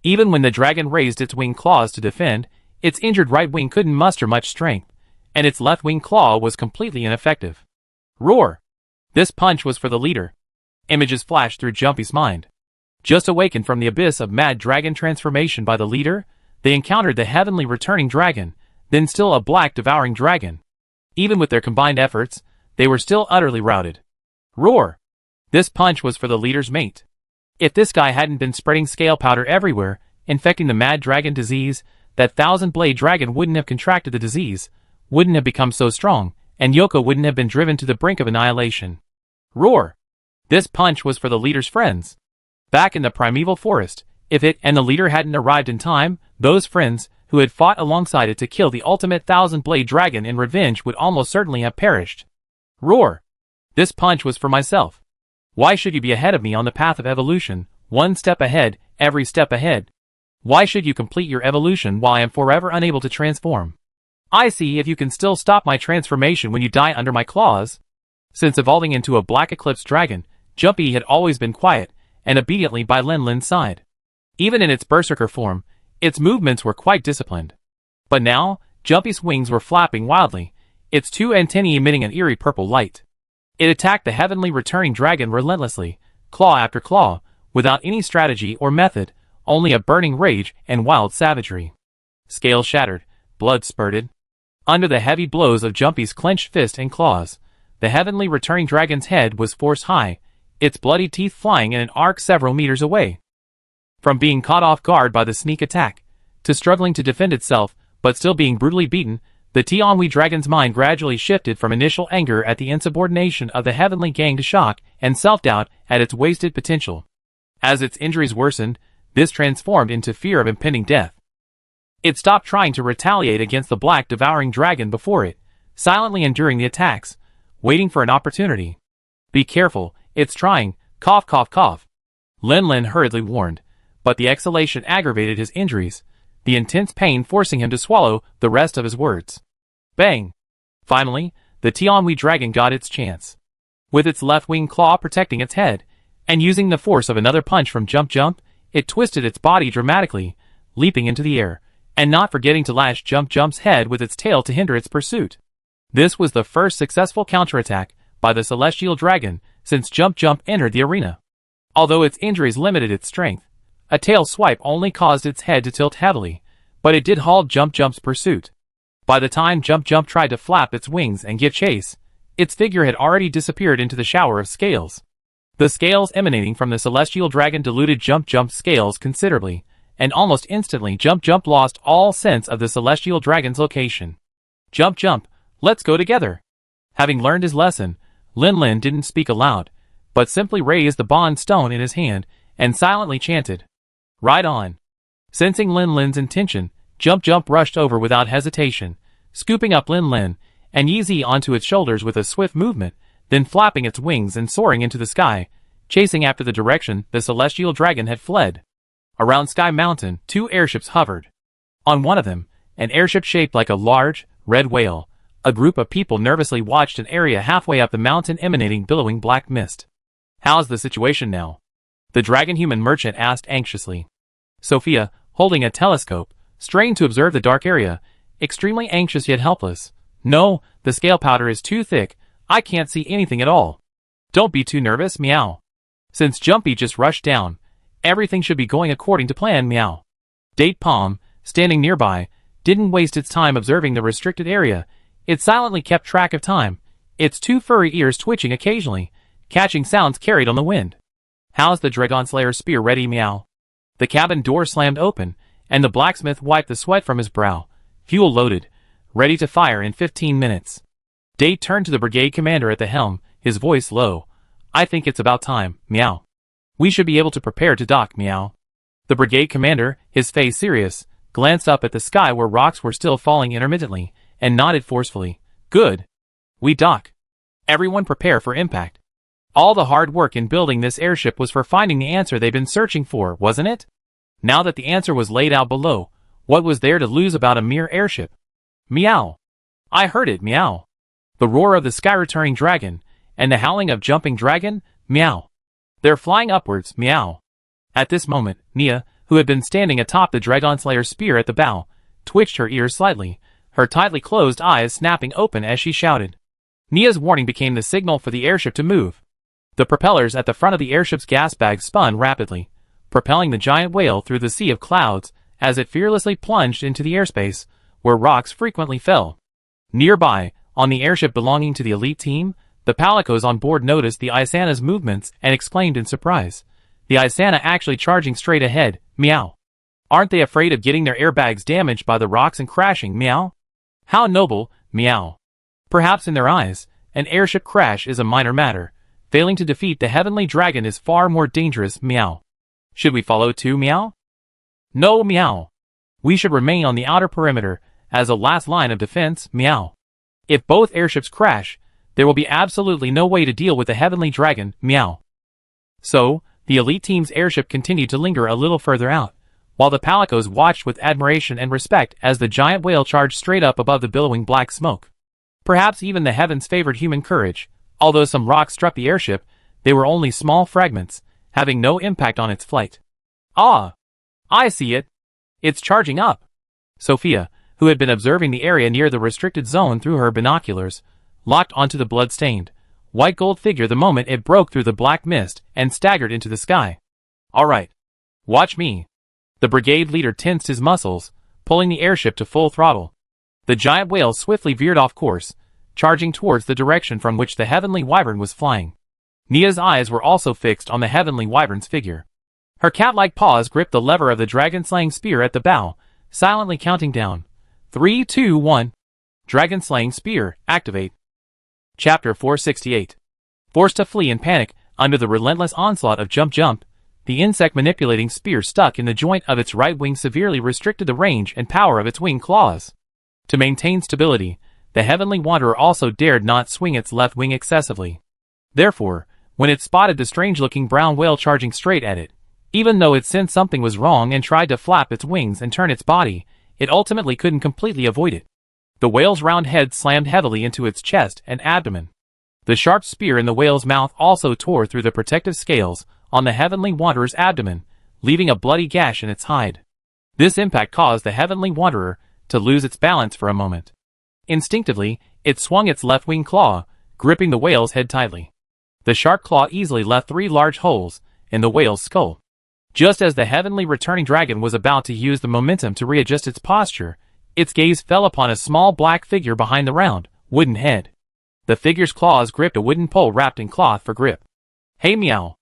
Even when the dragon raised its winged claws to defend, its injured right wing couldn't muster much strength, and its left wing claw was completely ineffective. Roar! This punch was for the leader. Images flashed through Jumpy's mind. Just awakened from the abyss of mad dragon transformation by the leader, they encountered the heavenly returning dragon, then still a black devouring dragon. Even with their combined efforts, they were still utterly routed. Roar! This punch was for the leader's mate. If this guy hadn't been spreading scale powder everywhere, infecting the mad dragon disease, that thousand-blade dragon wouldn't have contracted the disease, wouldn't have become so strong, and Yoko wouldn't have been driven to the brink of annihilation. Roar! This punch was for the leader's friends. Back in the primeval forest, if it and the leader hadn't arrived in time, those friends, who had fought alongside it to kill the ultimate thousand-blade dragon in revenge, would almost certainly have perished. Roar! This punch was for myself. Why should you be ahead of me on the path of evolution, one step ahead, every step ahead? Why should you complete your evolution while I am forever unable to transform? I see if you can still stop my transformation when you die under my claws. Since evolving into a black eclipse dragon, Jumpy had always been quiet, and obediently by Lin Lin's side. Even in its berserker form, its movements were quite disciplined. But now, Jumpy's wings were flapping wildly, its two antennae emitting an eerie purple light. It attacked the heavenly returning dragon relentlessly, claw after claw, without any strategy or method, only a burning rage and wild savagery. Scales shattered, blood spurted. Under the heavy blows of Jumpy's clenched fist and claws, the heavenly returning dragon's head was forced high, its bloody teeth flying in an arc several meters away. From being caught off guard by the sneak attack, to struggling to defend itself, but still being brutally beaten, the Tianhui dragon's mind gradually shifted from initial anger at the insubordination of the heavenly gang to shock and self-doubt at its wasted potential. As its injuries worsened, this transformed into fear of impending death. It stopped trying to retaliate against the black devouring dragon before it, silently enduring the attacks, waiting for an opportunity. Be careful, it's trying, cough cough cough. Lin hurriedly warned, but the exhalation aggravated his injuries, the intense pain forcing him to swallow the rest of his words. Bang! Finally, the Tianhui dragon got its chance. With its left wing claw protecting its head, and using the force of another punch from Jump, it twisted its body dramatically, leaping into the air, and not forgetting to lash Jump's head with its tail to hinder its pursuit. This was the first successful counterattack by the celestial dragon since Jump entered the arena. Although its injuries limited its strength, a tail swipe only caused its head to tilt heavily, but it did halt Jump's pursuit. By the time Jump tried to flap its wings and give chase, its figure had already disappeared into the shower of scales. The scales emanating from the celestial dragon diluted Jump's scales considerably, and almost instantly Jump lost all sense of the celestial dragon's location. Jump, let's go together. Having learned his lesson, Lin didn't speak aloud, but simply raised the bond stone in his hand and silently chanted, "Ride on." Sensing Lin's intention, Jump rushed over without hesitation, scooping up Lin and Yi onto its shoulders with a swift movement, then flapping its wings and soaring into the sky, chasing after the direction the celestial dragon had fled. Around Sky Mountain, two airships hovered. On one of them, an airship shaped like a large, red whale, a group of people nervously watched an area halfway up the mountain emanating billowing black mist. "How's the situation now?" the dragon-human merchant asked anxiously. Sophia, holding a telescope, strained to observe the dark area, extremely anxious yet helpless. "No, the scale powder is too thick, I can't see anything at all." "Don't be too nervous, meow. Since Jumpy just rushed down, everything should be going according to plan, meow." Date Palm, standing nearby, didn't waste its time observing the restricted area. It silently kept track of time, its two furry ears twitching occasionally, catching sounds carried on the wind. "How's the Dragon Slayer spear ready, meow?" The cabin door slammed open, and the blacksmith wiped the sweat from his brow. "Fuel loaded, ready to fire in 15 minutes. Date turned to the brigade commander at the helm, his voice low. "I think it's about time, meow. We should be able to prepare to dock, meow." The brigade commander, his face serious, glanced up at the sky where rocks were still falling intermittently, and nodded forcefully. "Good. We dock. Everyone prepare for impact." All the hard work in building this airship was for finding the answer they'd been searching for, wasn't it? Now that the answer was laid out below, what was there to lose about a mere airship? Meow. I heard it, meow. The roar of the sky-returning dragon, and the howling of jumping dragon, meow. They're flying upwards, meow. At this moment, Nia, who had been standing atop the Dragon Slayer's spear at the bow, twitched her ears slightly, her tightly closed eyes snapping open as she shouted. Nia's warning became the signal for the airship to move. The propellers at the front of the airship's gas bags spun rapidly, propelling the giant whale through the sea of clouds as it fearlessly plunged into the airspace, where rocks frequently fell. Nearby, on the airship belonging to the elite team, the palicos on board noticed the Isana's movements and exclaimed in surprise. The Isana actually charging straight ahead, meow. Aren't they afraid of getting their airbags damaged by the rocks and crashing, meow? How noble, meow. Perhaps in their eyes, an airship crash is a minor matter. Failing to defeat the heavenly dragon is far more dangerous, meow. Should we follow too, meow? No, meow. We should remain on the outer perimeter as a last line of defense, meow. If both airships crash, there will be absolutely no way to deal with the heavenly dragon, meow. So, the elite team's airship continued to linger a little further out, while the palicos watched with admiration and respect as the giant whale charged straight up above the billowing black smoke. Perhaps even the heavens favored human courage. Although some rocks struck the airship, they were only small fragments, having no impact on its flight. Ah! I see it. It's charging up. Sophia, who had been observing the area near the restricted zone through her binoculars, locked onto the blood-stained, white gold figure the moment it broke through the black mist and staggered into the sky. All right. Watch me. The brigade leader tensed his muscles, pulling the airship to full throttle. The giant whale swiftly veered off course, charging towards the direction from which the heavenly wyvern was flying. Nia's eyes were also fixed on the heavenly wyvern's figure. Her cat-like paws gripped the lever of the dragon-slaying spear at the bow, silently counting down. 3, 2, 1. Dragon-slaying spear, activate. Chapter 468. Forced to flee in panic under the relentless onslaught of jump, the insect-manipulating spear stuck in the joint of its right wing severely restricted the range and power of its wing claws. To maintain stability, the heavenly wanderer also dared not swing its left wing excessively. Therefore, when it spotted the strange-looking brown whale charging straight at it, even though it sensed something was wrong and tried to flap its wings and turn its body, it ultimately couldn't completely avoid it. The whale's round head slammed heavily into its chest and abdomen. The sharp spear in the whale's mouth also tore through the protective scales on the heavenly wanderer's abdomen, leaving a bloody gash in its hide. This impact caused the heavenly wanderer to lose its balance for a moment. Instinctively, it swung its left wing claw, gripping the whale's head tightly. The sharp claw easily left 3 large holes in the whale's skull. Just as the heavenly returning dragon was about to use the momentum to readjust its posture, its gaze fell upon a small black figure behind the round, wooden head. The figure's claws gripped a wooden pole wrapped in cloth for grip. Hey, meow.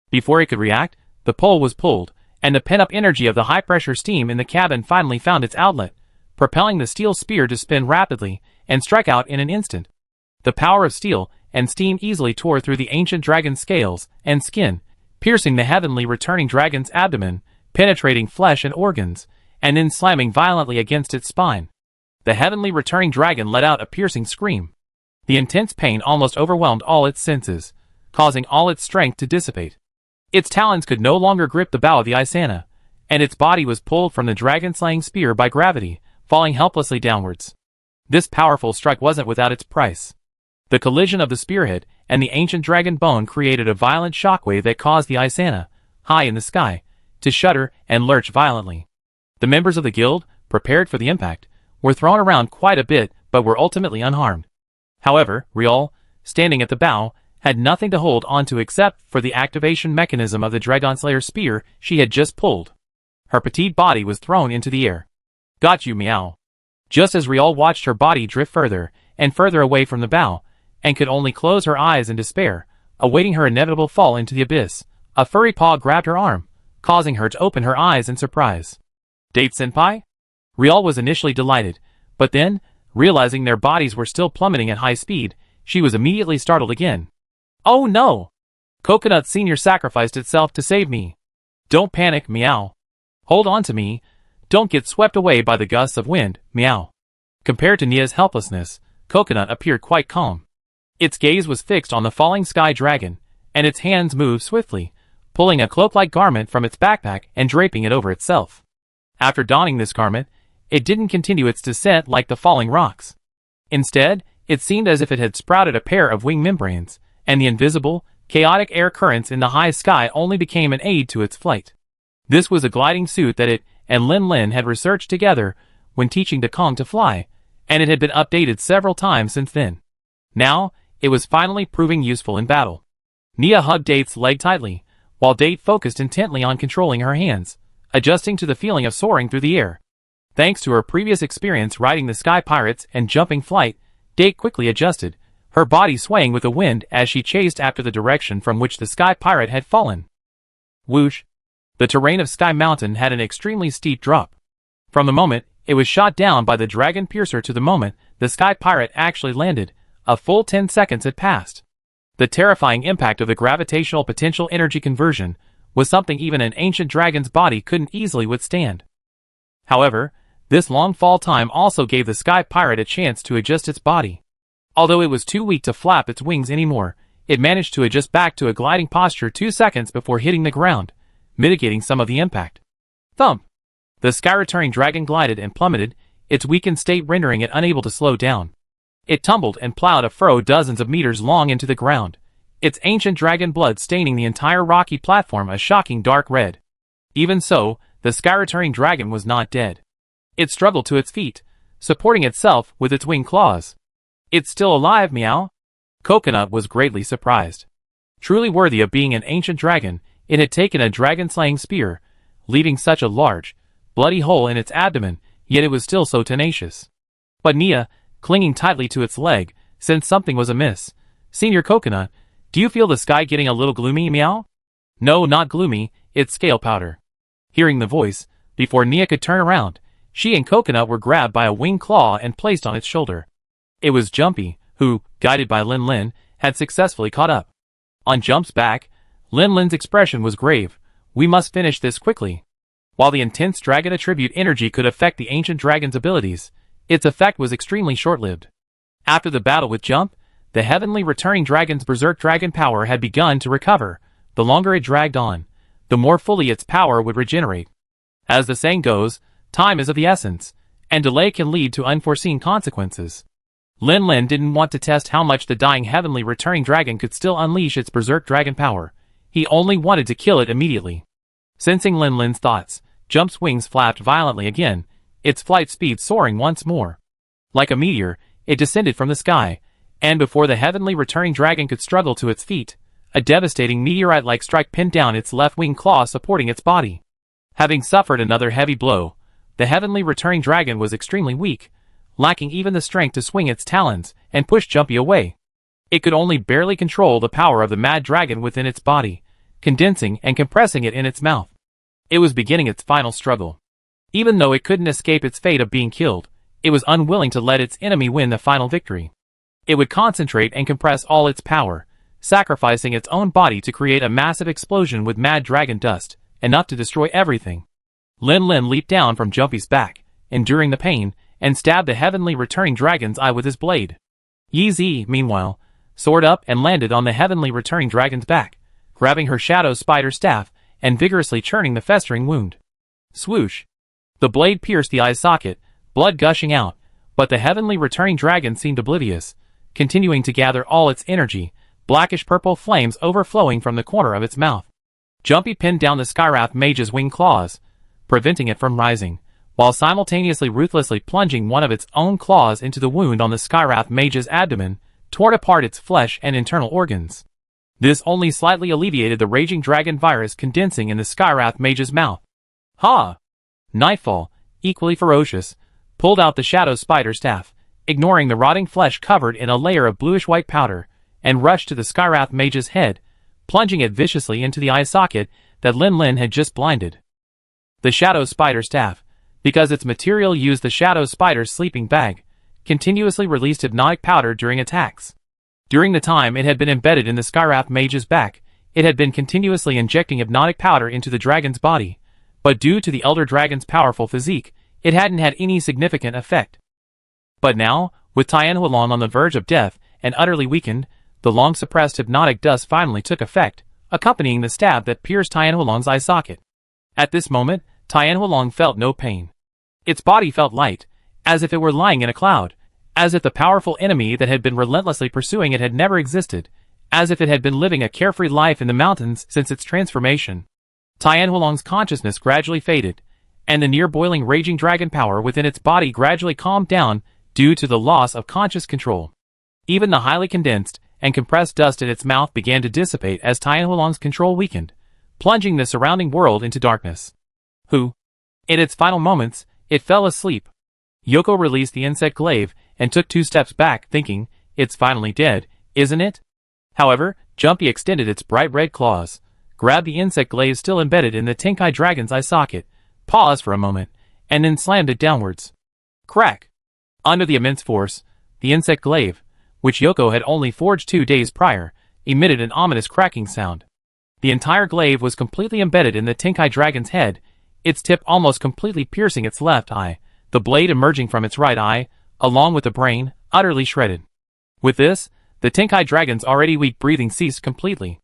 Before it could react, the pole was pulled, and the pent-up energy of the high-pressure steam in the cabin finally found its outlet, propelling the steel spear to spin rapidly and strike out in an instant. The power of steel and steam easily tore through the ancient dragon's scales and skin, piercing the heavenly returning dragon's abdomen, penetrating flesh and organs, and then slamming violently against its spine. The heavenly returning dragon let out a piercing scream. The intense pain almost overwhelmed all its senses, causing all its strength to dissipate. Its talons could no longer grip the bow of the Isana, and its body was pulled from the dragon-slaying spear by gravity, falling helplessly downwards. This powerful strike wasn't without its price. The collision of the spearhead and the ancient dragon bone created a violent shockwave that caused the Isana, high in the sky, to shudder and lurch violently. The members of the guild, prepared for the impact, were thrown around quite a bit but were ultimately unharmed. However, Riol, standing at the bow, had nothing to hold onto except for the activation mechanism of the Dragonslayer spear she had just pulled. Her petite body was thrown into the air. Got you, meow. Just as Riol watched her body drift further and further away from the bow, and could only close her eyes in despair, awaiting her inevitable fall into the abyss, a furry paw grabbed her arm, causing her to open her eyes in surprise. Date-senpai? Riol was initially delighted, but then, realizing their bodies were still plummeting at high speed, she was immediately startled again. Oh no! Coconut Senior sacrificed itself to save me. Don't panic, meow. Hold on to me. Don't get swept away by the gusts of wind, meow. Compared to Nia's helplessness, Coconut appeared quite calm. Its gaze was fixed on the falling sky dragon, and its hands moved swiftly, pulling a cloak-like garment from its backpack and draping it over itself. After donning this garment, it didn't continue its descent like the falling rocks. Instead, it seemed as if it had sprouted a pair of wing membranes, and the invisible, chaotic air currents in the high sky only became an aid to its flight. This was a gliding suit that it and Lin Lin had researched together when teaching Dekong to fly, and it had been updated several times since then. Now, it was finally proving useful in battle. Nia hugged Date's leg tightly, while Date focused intently on controlling her hands, adjusting to the feeling of soaring through the air. Thanks to her previous experience riding the Sky Pirates and jumping flight, Date quickly adjusted, her body swaying with the wind as she chased after the direction from which the Sky Pirate had fallen. Whoosh! The terrain of Sky Mountain had an extremely steep drop. From the moment it was shot down by the Dragon Piercer to the moment the Sky Pirate actually landed, a full 10 seconds had passed. The terrifying impact of the gravitational potential energy conversion was something even an ancient dragon's body couldn't easily withstand. However, this long fall time also gave the Sky Pirate a chance to adjust its body. Although it was too weak to flap its wings anymore, it managed to adjust back to a gliding posture 2 seconds before hitting the ground, mitigating some of the impact. Thump! The sky-returning dragon glided and plummeted, its weakened state rendering it unable to slow down. It tumbled and plowed a furrow dozens of meters long into the ground, its ancient dragon blood staining the entire rocky platform a shocking dark red. Even so, the sky-returning dragon was not dead. It struggled to its feet, supporting itself with its wing claws. It's still alive, meow. Coconut was greatly surprised. Truly worthy of being an ancient dragon, it had taken a dragon-slaying spear, leaving such a large, bloody hole in its abdomen, yet it was still so tenacious. But Nia, clinging tightly to its leg, sensed something was amiss. Senior Coconut, do you feel the sky getting a little gloomy, meow? No, not gloomy, it's scale powder. Hearing the voice, before Nia could turn around, she and Coconut were grabbed by a winged claw and placed on its shoulder. It was Jumpy, who, guided by Lin Lin, had successfully caught up. On Jump's back, Lin Lin's expression was grave. We must finish this quickly. While the intense dragon attribute energy could affect the ancient dragon's abilities, its effect was extremely short-lived. After the battle with Jump, the heavenly returning dragon's berserk dragon power had begun to recover. The longer it dragged on, the more fully its power would regenerate. As the saying goes, time is of the essence, and delay can lead to unforeseen consequences. Lin Lin didn't want to test how much the dying heavenly returning dragon could still unleash its berserk dragon power. He only wanted to kill it immediately. Sensing Lin Lin's thoughts, Jump's wings flapped violently again, its flight speed soaring once more. Like a meteor, it descended from the sky, and before the heavenly returning dragon could struggle to its feet, a devastating meteorite-like strike pinned down its left wing claw supporting its body. Having suffered another heavy blow, the heavenly returning dragon was extremely weak, lacking even the strength to swing its talons and push Jumpy away. It could only barely control the power of the mad dragon within its body, condensing and compressing it in its mouth. It was beginning its final struggle. Even though it couldn't escape its fate of being killed, it was unwilling to let its enemy win the final victory. It would concentrate and compress all its power, sacrificing its own body to create a massive explosion with mad dragon dust, enough to destroy everything. Lin Lin leaped down from Jumpy's back, enduring the pain, and stabbed the heavenly returning dragon's eye with his blade. Yi Zi, meanwhile, soared up and landed on the heavenly returning dragon's back, grabbing her shadow spider staff and vigorously churning the festering wound. Swoosh! The blade pierced the eye socket, blood gushing out, but the heavenly returning dragon seemed oblivious, continuing to gather all its energy, blackish-purple flames overflowing from the corner of its mouth. Jumpy pinned down the Skywrath Mage's wing claws, preventing it from rising, while simultaneously ruthlessly plunging one of its own claws into the wound on the Skywrath Mage's abdomen, tore apart its flesh and internal organs. This only slightly alleviated the raging dragon virus condensing in the Skywrath Mage's mouth. Ha! Nightfall, equally ferocious, pulled out the shadow spider staff, ignoring the rotting flesh covered in a layer of bluish-white powder, and rushed to the Skywrath Mage's head, plunging it viciously into the eye socket that Lin Lin had just blinded. The shadow spider staff, because its material used the shadow spider's sleeping bag, continuously released hypnotic powder during attacks. During the time it had been embedded in the Skywrath Mage's back, it had been continuously injecting hypnotic powder into the dragon's body, but due to the elder dragon's powerful physique, it hadn't had any significant effect. But now, with Tian Hualong on the verge of death and utterly weakened, the long-suppressed hypnotic dust finally took effect, accompanying the stab that pierced Tian Hualong's eye socket. At this moment, Tian Hualong felt no pain. Its body felt light, as if it were lying in a cloud, as if the powerful enemy that had been relentlessly pursuing it had never existed, as if it had been living a carefree life in the mountains since its transformation. Tian Hualong's consciousness gradually faded, and the near-boiling raging dragon power within its body gradually calmed down due to the loss of conscious control. Even the highly condensed and compressed dust in its mouth began to dissipate as Tian Hualong's control weakened, plunging the surrounding world into darkness. In its final moments, it fell asleep. Yoko released the insect glaive and took 2 steps back, thinking, "It's finally dead, isn't it?" However, Jumpy extended its bright red claws, grabbed the insect glaive still embedded in the Tenkai Dragon's eye socket, paused for a moment, and then slammed it downwards. Crack! Under the immense force, the insect glaive, which Yoko had only forged 2 days prior, emitted an ominous cracking sound. The entire glaive was completely embedded in the Tenkai Dragon's head, its tip almost completely piercing its left eye, the blade emerging from its right eye, along with the brain, utterly shredded. With this, the Tenkai Dragon's already weak breathing ceased completely.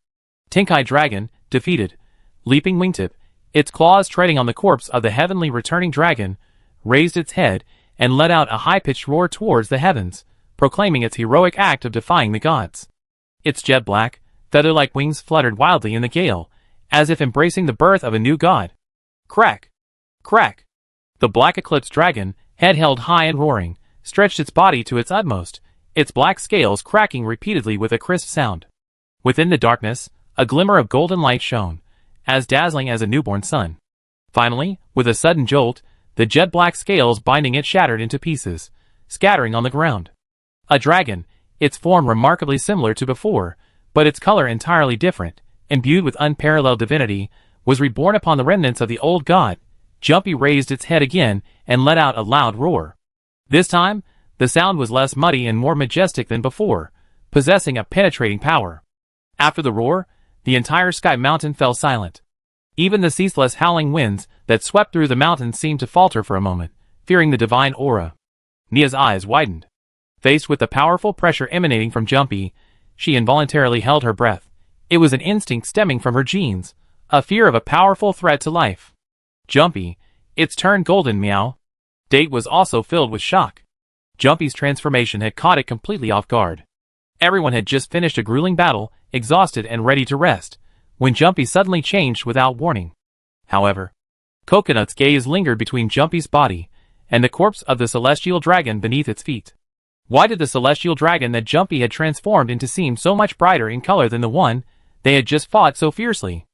Tenkai Dragon, defeated. Leaping wingtip, its claws treading on the corpse of the heavenly returning dragon, raised its head and let out a high-pitched roar towards the heavens, proclaiming its heroic act of defying the gods. Its jet-black, feather-like wings fluttered wildly in the gale, as if embracing the birth of a new god. Crack! Crack! The black eclipse dragon, head held high and roaring, stretched its body to its utmost, its black scales cracking repeatedly with a crisp sound. Within the darkness, a glimmer of golden light shone, as dazzling as a newborn sun. Finally, with a sudden jolt, the jet-black scales binding it shattered into pieces, scattering on the ground. A dragon, its form remarkably similar to before, but its color entirely different, imbued with unparalleled divinity, was reborn upon the remnants of the old god. Jumpy raised its head again and let out a loud roar. This time, the sound was less muddy and more majestic than before, possessing a penetrating power. After the roar, the entire sky mountain fell silent. Even the ceaseless howling winds that swept through the mountain seemed to falter for a moment, fearing the divine aura. Nia's eyes widened. Faced with the powerful pressure emanating from Jumpy, she involuntarily held her breath. It was an instinct stemming from her genes, a fear of a powerful threat to life. Jumpy, its turned golden meow. Date was also filled with shock. Jumpy's transformation had caught it completely off guard. Everyone had just finished a grueling battle, exhausted and ready to rest, when Jumpy suddenly changed without warning. However, Coconut's gaze lingered between Jumpy's body and the corpse of the celestial dragon beneath its feet. Why did the celestial dragon that Jumpy had transformed into seem so much brighter in color than the one they had just fought so fiercely?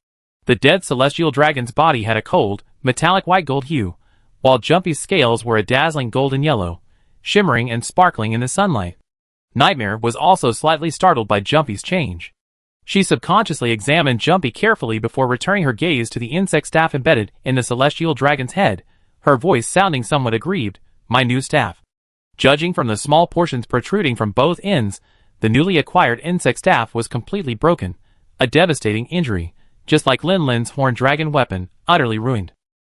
The dead celestial dragon's body had a cold, metallic white gold hue, while Jumpy's scales were a dazzling golden yellow, shimmering and sparkling in the sunlight. Nightmare was also slightly startled by Jumpy's change. She subconsciously examined Jumpy carefully before returning her gaze to the insect staff embedded in the celestial dragon's head, her voice sounding somewhat aggrieved. "My new staff." Judging from the small portions protruding from both ends, the newly acquired insect staff was completely broken, a devastating injury, just like Lin Lin's horned dragon weapon, utterly ruined.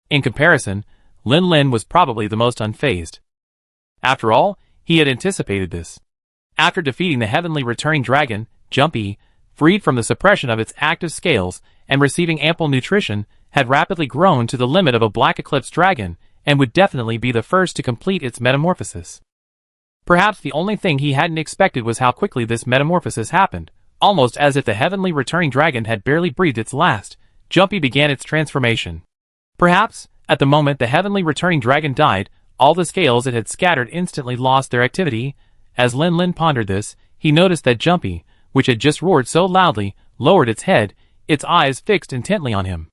In comparison, Lin Lin was probably the most unfazed. After all, he had anticipated this. After defeating the heavenly returning dragon, Jumpy, freed from the suppression of its active scales and receiving ample nutrition, had rapidly grown to the limit of a black eclipse dragon and would definitely be the first to complete its metamorphosis. Perhaps the only thing he hadn't expected was how quickly this metamorphosis happened. Almost as if the heavenly returning dragon had barely breathed its last, Jumpy began its transformation. Perhaps, at the moment the heavenly returning dragon died, all the scales it had scattered instantly lost their activity. As Lin Lin pondered this, he noticed that Jumpy, which had just roared so loudly, lowered its head, its eyes fixed intently on him.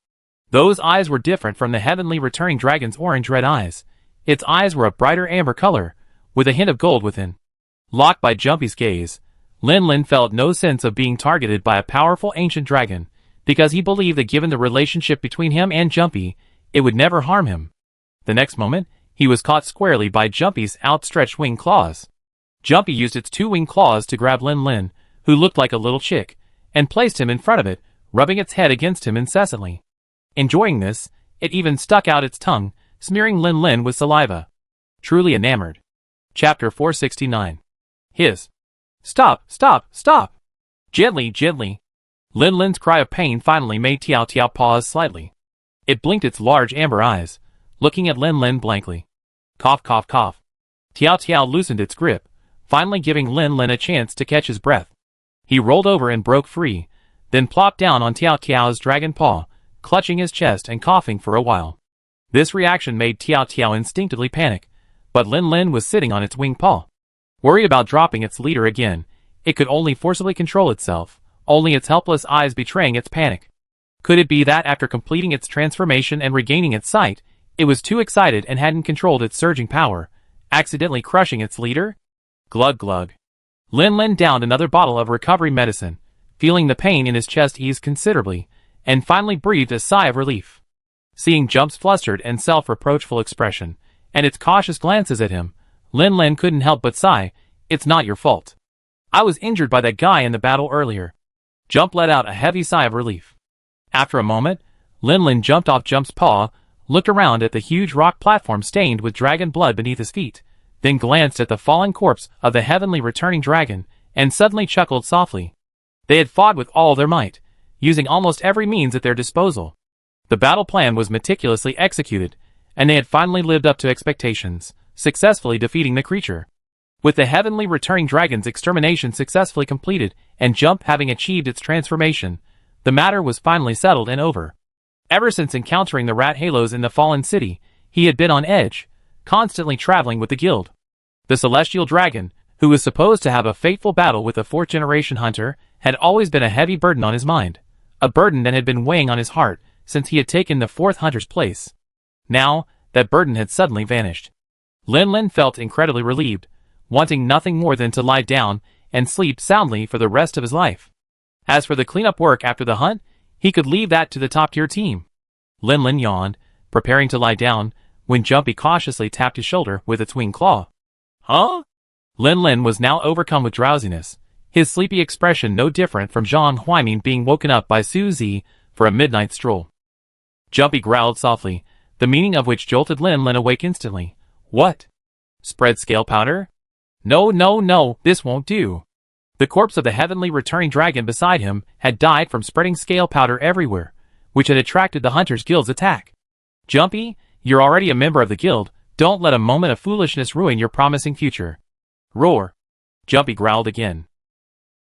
Those eyes were different from the heavenly returning dragon's orange-red eyes. Its eyes were a brighter amber color, with a hint of gold within. Locked by Jumpy's gaze, Lin Lin felt no sense of being targeted by a powerful ancient dragon, because he believed that given the relationship between him and Jumpy, it would never harm him. The next moment, he was caught squarely by Jumpy's outstretched wing claws. Jumpy used its 2 wing claws to grab Lin Lin, who looked like a little chick, and placed him in front of it, rubbing its head against him incessantly. Enjoying this, it even stuck out its tongue, smearing Lin Lin with saliva. Truly enamored. Chapter 469. Hiss. "Stop, stop, stop!" Gently, gently. Lin Lin's cry of pain finally made Tiao Tiao pause slightly. It blinked its large amber eyes, looking at Lin Lin blankly. Cough, cough, cough. Tiao Tiao loosened its grip, finally giving Lin Lin a chance to catch his breath. He rolled over and broke free, then plopped down on Tiao Tiao's dragon paw, clutching his chest and coughing for a while. This reaction made Tiao Tiao instinctively panic, but Lin Lin was sitting on its wing paw. Worried about dropping its leader again, it could only forcibly control itself, only its helpless eyes betraying its panic. Could it be that after completing its transformation and regaining its sight, it was too excited and hadn't controlled its surging power, accidentally crushing its leader? Glug glug. Lin Lin downed another bottle of recovery medicine, feeling the pain in his chest ease considerably, and finally breathed a sigh of relief. Seeing Jump's flustered and self-reproachful expression, and its cautious glances at him, Lin Lin couldn't help but sigh. It's not your fault. I was injured by that guy in the battle earlier. Jump let out a heavy sigh of relief. After a moment, Lin Lin jumped off Jump's paw, looked around at the huge rock platform stained with dragon blood beneath his feet, then glanced at the fallen corpse of the heavenly returning dragon, and suddenly chuckled softly. They had fought with all their might, using almost every means at their disposal. The battle plan was meticulously executed, and they had finally lived up to expectations, successfully defeating the creature. With the heavenly returning dragon's extermination successfully completed and Jump having achieved its transformation, the matter was finally settled and over. Ever since encountering the rat halos in the fallen city, he had been on edge, constantly traveling with the guild. The celestial dragon, who was supposed to have a fateful battle with a fourth-generation hunter, had always been a heavy burden on his mind, a burden that had been weighing on his heart since he had taken the fourth hunter's place. Now, that burden had suddenly vanished. Lin Lin felt incredibly relieved, wanting nothing more than to lie down and sleep soundly for the rest of his life. As for the cleanup work after the hunt, he could leave that to the top-tier team. Lin Lin yawned, preparing to lie down, when Jumpy cautiously tapped his shoulder with its wing claw. Huh? Lin Lin was now overcome with drowsiness, his sleepy expression no different from Zhang Huaimin being woken up by Su Zi for a midnight stroll. Jumpy growled softly, the meaning of which jolted Lin Lin awake instantly. What? Spread scale powder? No, no, no, this won't do. The corpse of the heavenly returning dragon beside him had died from spreading scale powder everywhere, which had attracted the Hunters Guild's attack. Jumpy, you're already a member of the guild, don't let a moment of foolishness ruin your promising future. Roar. Jumpy growled again.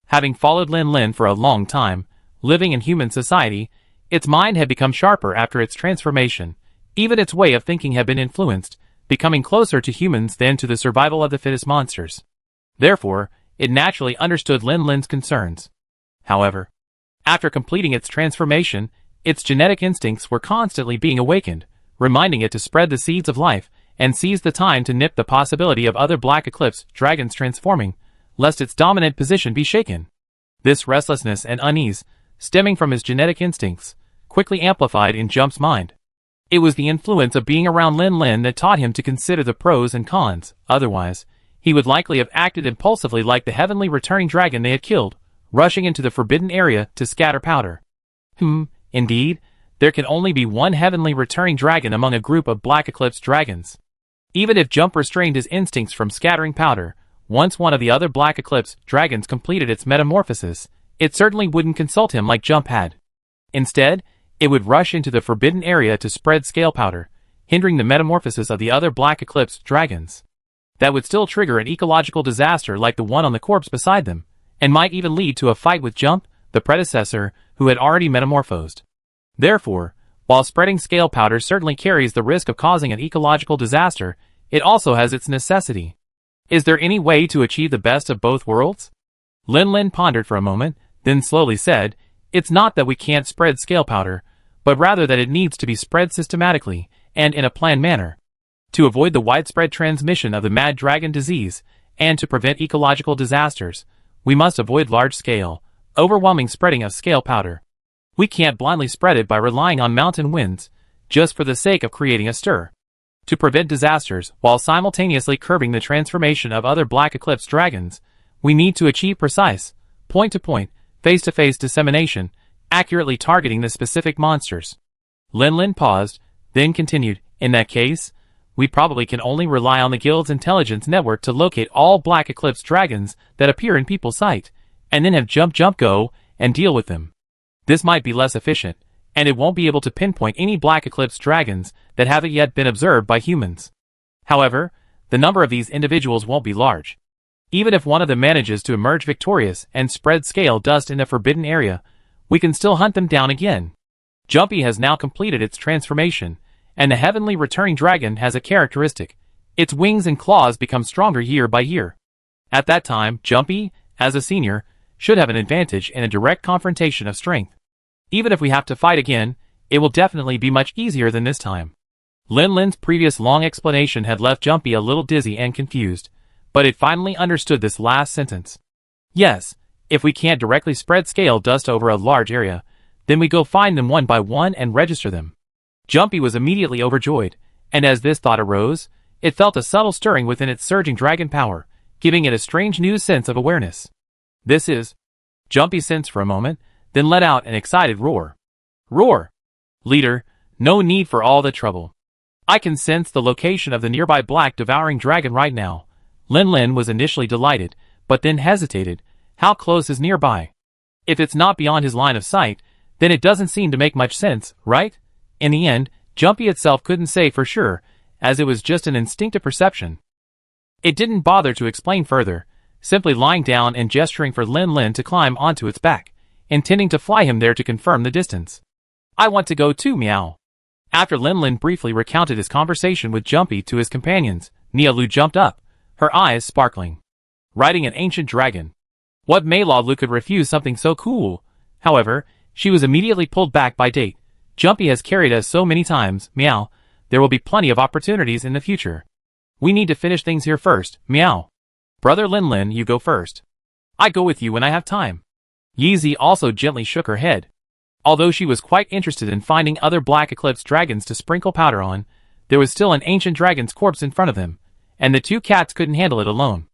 Having followed Lin Lin for a long time, living in human society, its mind had become sharper after its transformation. Even its way of thinking had been influenced, becoming closer to humans than to the survival of the fittest monsters. Therefore, it naturally understood Lin Lin's concerns. However, after completing its transformation, its genetic instincts were constantly being awakened, reminding it to spread the seeds of life and seize the time to nip the possibility of other Black Eclipse dragons transforming, lest its dominant position be shaken. This restlessness and unease, stemming from his genetic instincts, quickly amplified in Jump's mind. It was the influence of being around Lin Lin that taught him to consider the pros and cons. Otherwise, he would likely have acted impulsively like the heavenly returning dragon they had killed, rushing into the forbidden area to scatter powder. Indeed, there can only be one heavenly returning dragon among a group of Black Eclipse dragons. Even if Jump restrained his instincts from scattering powder, once one of the other Black Eclipse dragons completed its metamorphosis, it certainly wouldn't consult him like Jump had. Instead, it would rush into the forbidden area to spread scale powder, hindering the metamorphosis of the other Black Eclipse dragons. That would still trigger an ecological disaster like the one on the corpse beside them, and might even lead to a fight with Jump, the predecessor, who had already metamorphosed. Therefore, while spreading scale powder certainly carries the risk of causing an ecological disaster, it also has its necessity. Is there any way to achieve the best of both worlds? Lin Lin pondered for a moment, then slowly said, It's not that we can't spread scale powder, but rather that it needs to be spread systematically, and in a planned manner. To avoid the widespread transmission of the mad dragon disease, and to prevent ecological disasters, we must avoid large-scale, overwhelming spreading of scale powder. We can't blindly spread it by relying on mountain winds, just for the sake of creating a stir. To prevent disasters, while simultaneously curbing the transformation of other Black Eclipse dragons, we need to achieve precise, point-to-point, face-to-face dissemination, accurately targeting the specific monsters. Lin Lin paused, then continued, In that case, we probably can only rely on the guild's intelligence network to locate all Black Eclipse dragons that appear in people's sight, and then have Jump go and deal with them. This might be less efficient, and it won't be able to pinpoint any Black Eclipse dragons that haven't yet been observed by humans. However, the number of these individuals won't be large. Even if one of them manages to emerge victorious and spread scale dust in the forbidden area, we can still hunt them down again. Jumpy has now completed its transformation, and the heavenly returning dragon has a characteristic. Its wings and claws become stronger year by year. At that time, Jumpy, as a senior, should have an advantage in a direct confrontation of strength. Even if we have to fight again, it will definitely be much easier than this time. Lin Lin's previous long explanation had left Jumpy a little dizzy and confused, but it finally understood this last sentence. Yes, if we can't directly spread scale dust over a large area, then we go find them one by one and register them. Jumpy was immediately overjoyed, and as this thought arose, it felt a subtle stirring within its surging dragon power, giving it a strange new sense of awareness. This is... Jumpy sensed for a moment, then let out an excited roar. Roar! Leader, no need for all the trouble. I can sense the location of the nearby black devouring dragon right now. Lin Lin was initially delighted, but then hesitated. How close is nearby? If it's not beyond his line of sight, then it doesn't seem to make much sense, right? In the end, Jumpy itself couldn't say for sure, as it was just an instinctive perception. It didn't bother to explain further, simply lying down and gesturing for Lin Lin to climb onto its back, intending to fly him there to confirm the distance. I want to go too, meow. After Lin Lin briefly recounted his conversation with Jumpy to his companions, Nia Lu jumped up, her eyes sparkling. Riding an ancient dragon. What Mei-La Lu could refuse something so cool? However, she was immediately pulled back by Date. Jumpy has carried us so many times, meow. There will be plenty of opportunities in the future. We need to finish things here first, meow. Brother Lin Lin, you go first. I go with you when I have time. Yeezy also gently shook her head. Although she was quite interested in finding other Black Eclipse dragons to sprinkle powder on, there was still an ancient dragon's corpse in front of them, and the two cats couldn't handle it alone.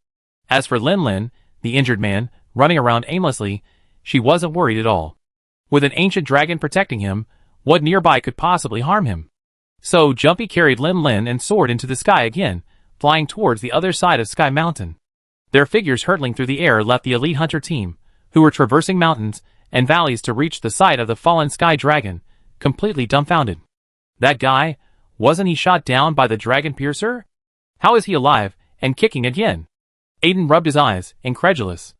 As for Lin Lin, the injured man, running around aimlessly, she wasn't worried at all. With an ancient dragon protecting him, what nearby could possibly harm him? So Jumpy carried Lin Lin and soared into the sky again, flying towards the other side of Sky Mountain. Their figures hurtling through the air left the elite hunter team, who were traversing mountains and valleys to reach the site of the fallen sky dragon, completely dumbfounded. That guy, wasn't he shot down by the dragon piercer? How is he alive and kicking again? Aiden rubbed his eyes, incredulous.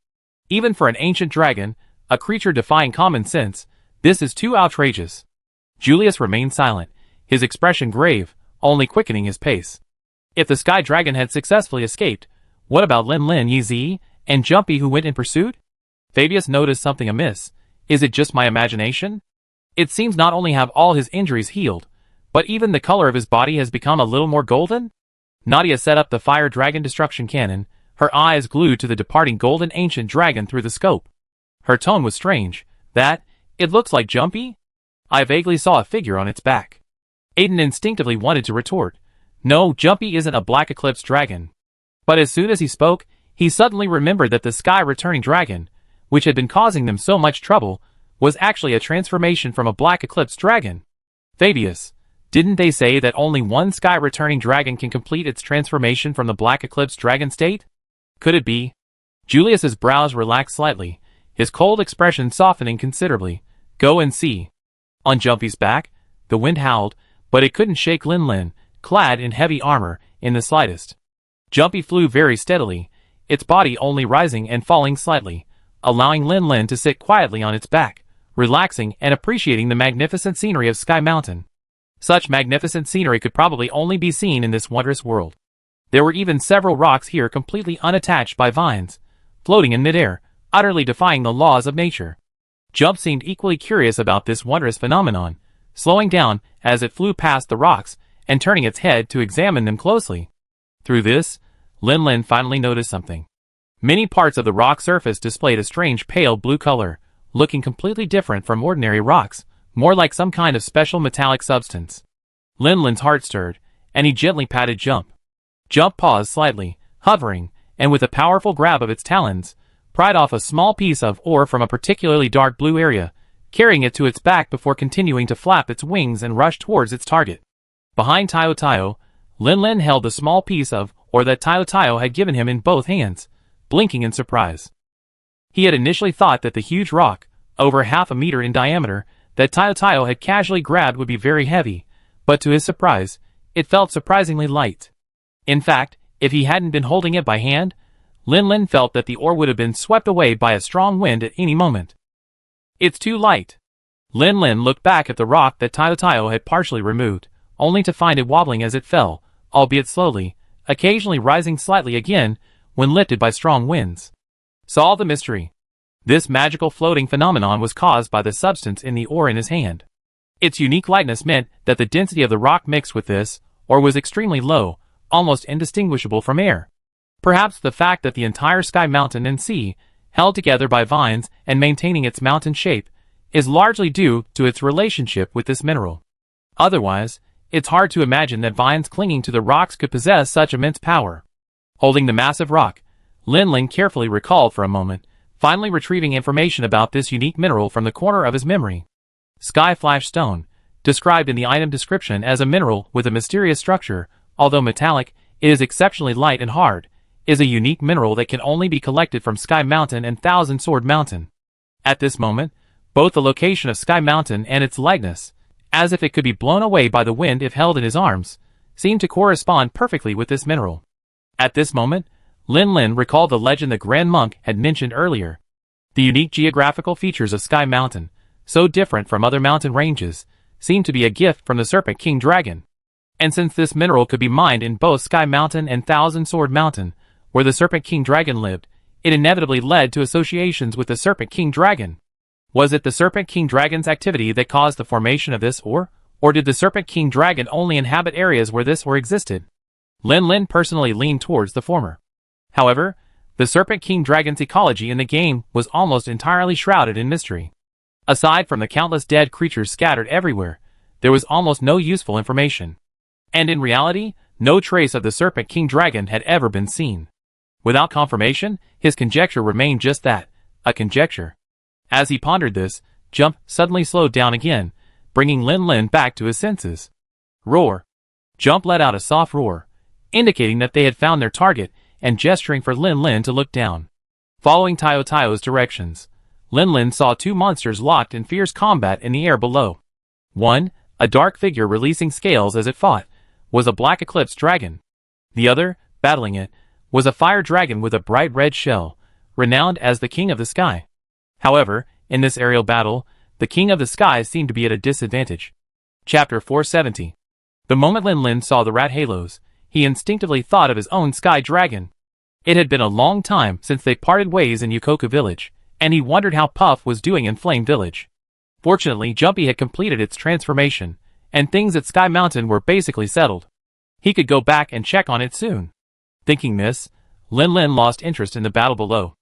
Even for an ancient dragon, a creature defying common sense, this is too outrageous. Julius remained silent, his expression grave, only quickening his pace. If the sky dragon had successfully escaped, what about Lin Lin, Yi and Jumpy who went in pursuit? Fabius noticed something amiss. Is it just my imagination? It seems not only have all his injuries healed, but even the color of his body has become a little more golden? Nadia set up the fire dragon destruction cannon, her eyes glued to the departing golden ancient dragon through the scope. Her tone was strange. It looks like Jumpy? I vaguely saw a figure on its back. Aiden instinctively wanted to retort. No, Jumpy isn't a Black Eclipse dragon. But as soon as he spoke, he suddenly remembered that the sky-returning dragon, which had been causing them so much trouble, was actually a transformation from a Black Eclipse dragon. Fabius, didn't they say that only one sky-returning dragon can complete its transformation from the Black Eclipse dragon state? Could it be? Julius's brows relaxed slightly, his cold expression softening considerably. Go and see. On Jumpy's back, the wind howled, but it couldn't shake Lin Lin, clad in heavy armor, in the slightest. Jumpy flew very steadily, its body only rising and falling slightly, allowing Lin Lin to sit quietly on its back, relaxing and appreciating the magnificent scenery of Sky Mountain. Such magnificent scenery could probably only be seen in this wondrous world. There were even several rocks here completely unattached by vines, floating in midair, utterly defying the laws of nature. Jump seemed equally curious about this wondrous phenomenon, slowing down as it flew past the rocks and turning its head to examine them closely. Through this, Lin Lin finally noticed something. Many parts of the rock surface displayed a strange pale blue color, looking completely different from ordinary rocks, more like some kind of special metallic substance. Lin Lin's heart stirred, and he gently patted Jump. Jump paused slightly, hovering, and with a powerful grab of its talons, pried off a small piece of ore from a particularly dark blue area, carrying it to its back before continuing to flap its wings and rush towards its target. Behind Tayo Tayo, Lin Lin held the small piece of ore that Tayo Tayo had given him in both hands, blinking in surprise. He had initially thought that the huge rock, over half a meter in diameter, that Tayo Tayo had casually grabbed would be very heavy, but to his surprise, it felt surprisingly light. In fact, if he hadn't been holding it by hand, Lin Lin felt that the ore would have been swept away by a strong wind at any moment. It's too light. Lin Lin looked back at the rock that Tayo Tayo had partially removed, only to find it wobbling as it fell, albeit slowly, occasionally rising slightly again when lifted by strong winds. Solve the mystery. This magical floating phenomenon was caused by the substance in the ore in his hand. Its unique lightness meant that the density of the rock mixed with this ore was extremely low, almost indistinguishable from air. Perhaps the fact that the entire sky mountain and sea, held together by vines and maintaining its mountain shape, is largely due to its relationship with this mineral. Otherwise, it's hard to imagine that vines clinging to the rocks could possess such immense power. Holding the massive rock, Lin carefully recalled for a moment, finally retrieving information about this unique mineral from the corner of his memory. Sky Flash Stone, described in the item description as a mineral with a mysterious structure, although metallic, it is exceptionally light and hard, is a unique mineral that can only be collected from Sky Mountain and Thousand Sword Mountain. At this moment, both the location of Sky Mountain and its lightness, as if it could be blown away by the wind if held in his arms, seemed to correspond perfectly with this mineral. At this moment, Lin recalled the legend the Grand Monk had mentioned earlier. The unique geographical features of Sky Mountain, so different from other mountain ranges, seemed to be a gift from the Serpent King Dragon. And since this mineral could be mined in both Sky Mountain and Thousand Sword Mountain, where the Serpent King Dragon lived, it inevitably led to associations with the Serpent King Dragon. Was it the Serpent King Dragon's activity that caused the formation of this ore, or did the Serpent King Dragon only inhabit areas where this ore existed? Lin personally leaned towards the former. However, the Serpent King Dragon's ecology in the game was almost entirely shrouded in mystery. Aside from the countless dead creatures scattered everywhere, there was almost no useful information. And in reality, no trace of the Serpent King Dragon had ever been seen. Without confirmation, his conjecture remained just that, a conjecture. As he pondered this, Jump suddenly slowed down again, bringing Lin back to his senses. Roar! Jump let out a soft roar, indicating that they had found their target and gesturing for Lin to look down. Following Taio's directions, Lin saw two monsters locked in fierce combat in the air below. One, a dark figure releasing scales as it fought, was a black eclipse dragon. The other, battling it, was a fire dragon with a bright red shell, renowned as the King of the Sky. However, in this aerial battle, the King of the Sky seemed to be at a disadvantage. Chapter 470. The moment Lin saw the rat halos, he instinctively thought of his own sky dragon. It had been a long time since they parted ways in Yukoku Village, and he wondered how Puff was doing in Flame Village. Fortunately, Jumpy had completed its transformation, and things at Sky Mountain were basically settled. He could go back and check on it soon. Thinking this, Lin lost interest in the battle below.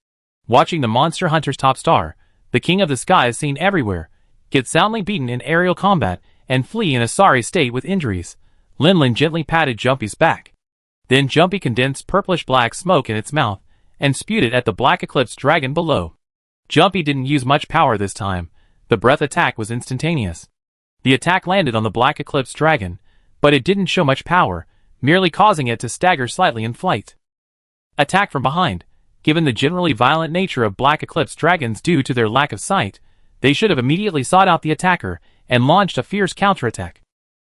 Watching the monster hunter's top star, the King of the Sky is seen everywhere, get soundly beaten in aerial combat, and flee in a sorry state with injuries, Lin gently patted Jumpy's back. Then Jumpy condensed purplish-black smoke in its mouth, and spewed it at the black eclipse dragon below. Jumpy didn't use much power this time. The breath attack was instantaneous. The attack landed on the black eclipse dragon, but it didn't show much power, merely causing it to stagger slightly in flight. Attack from behind. Given the generally violent nature of black eclipse dragons due to their lack of sight, they should have immediately sought out the attacker and launched a fierce counterattack.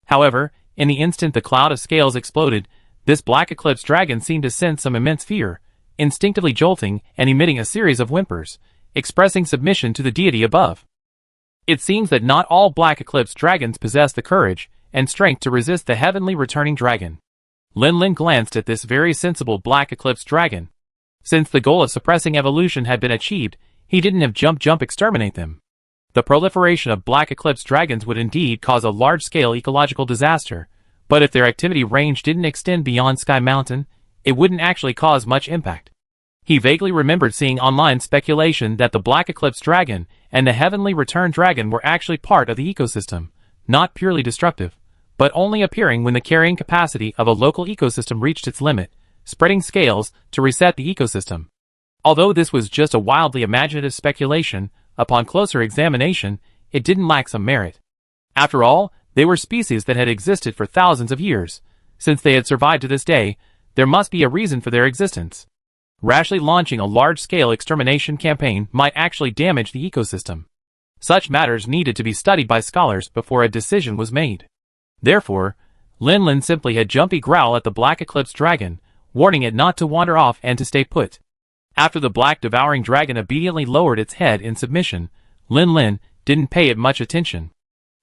However, in the instant the cloud of scales exploded, this black eclipse dragon seemed to sense some immense fear, instinctively jolting and emitting a series of whimpers, expressing submission to the deity above. It seems that not all black eclipse dragons possess the courage and strength to resist the heavenly returning dragon. Lin glanced at this very sensible black eclipse dragon. Since the goal of suppressing evolution had been achieved, he didn't have Jump exterminate them. The proliferation of black eclipse dragons would indeed cause a large-scale ecological disaster, but if their activity range didn't extend beyond Sky Mountain, it wouldn't actually cause much impact. He vaguely remembered seeing online speculation that the black eclipse dragon and the heavenly return dragon were actually part of the ecosystem, not purely destructive, but only appearing when the carrying capacity of a local ecosystem reached its limit, spreading scales to reset the ecosystem. Although this was just a wildly imaginative speculation, upon closer examination, it didn't lack some merit. After all, they were species that had existed for thousands of years. Since they had survived to this day, there must be a reason for their existence. Rashly launching a large-scale extermination campaign might actually damage the ecosystem. Such matters needed to be studied by scholars before a decision was made. Therefore, Lin simply had Jumpy growl at the black eclipse dragon, warning it not to wander off and to stay put. After the black devouring dragon obediently lowered its head in submission, Lin didn't pay it much attention.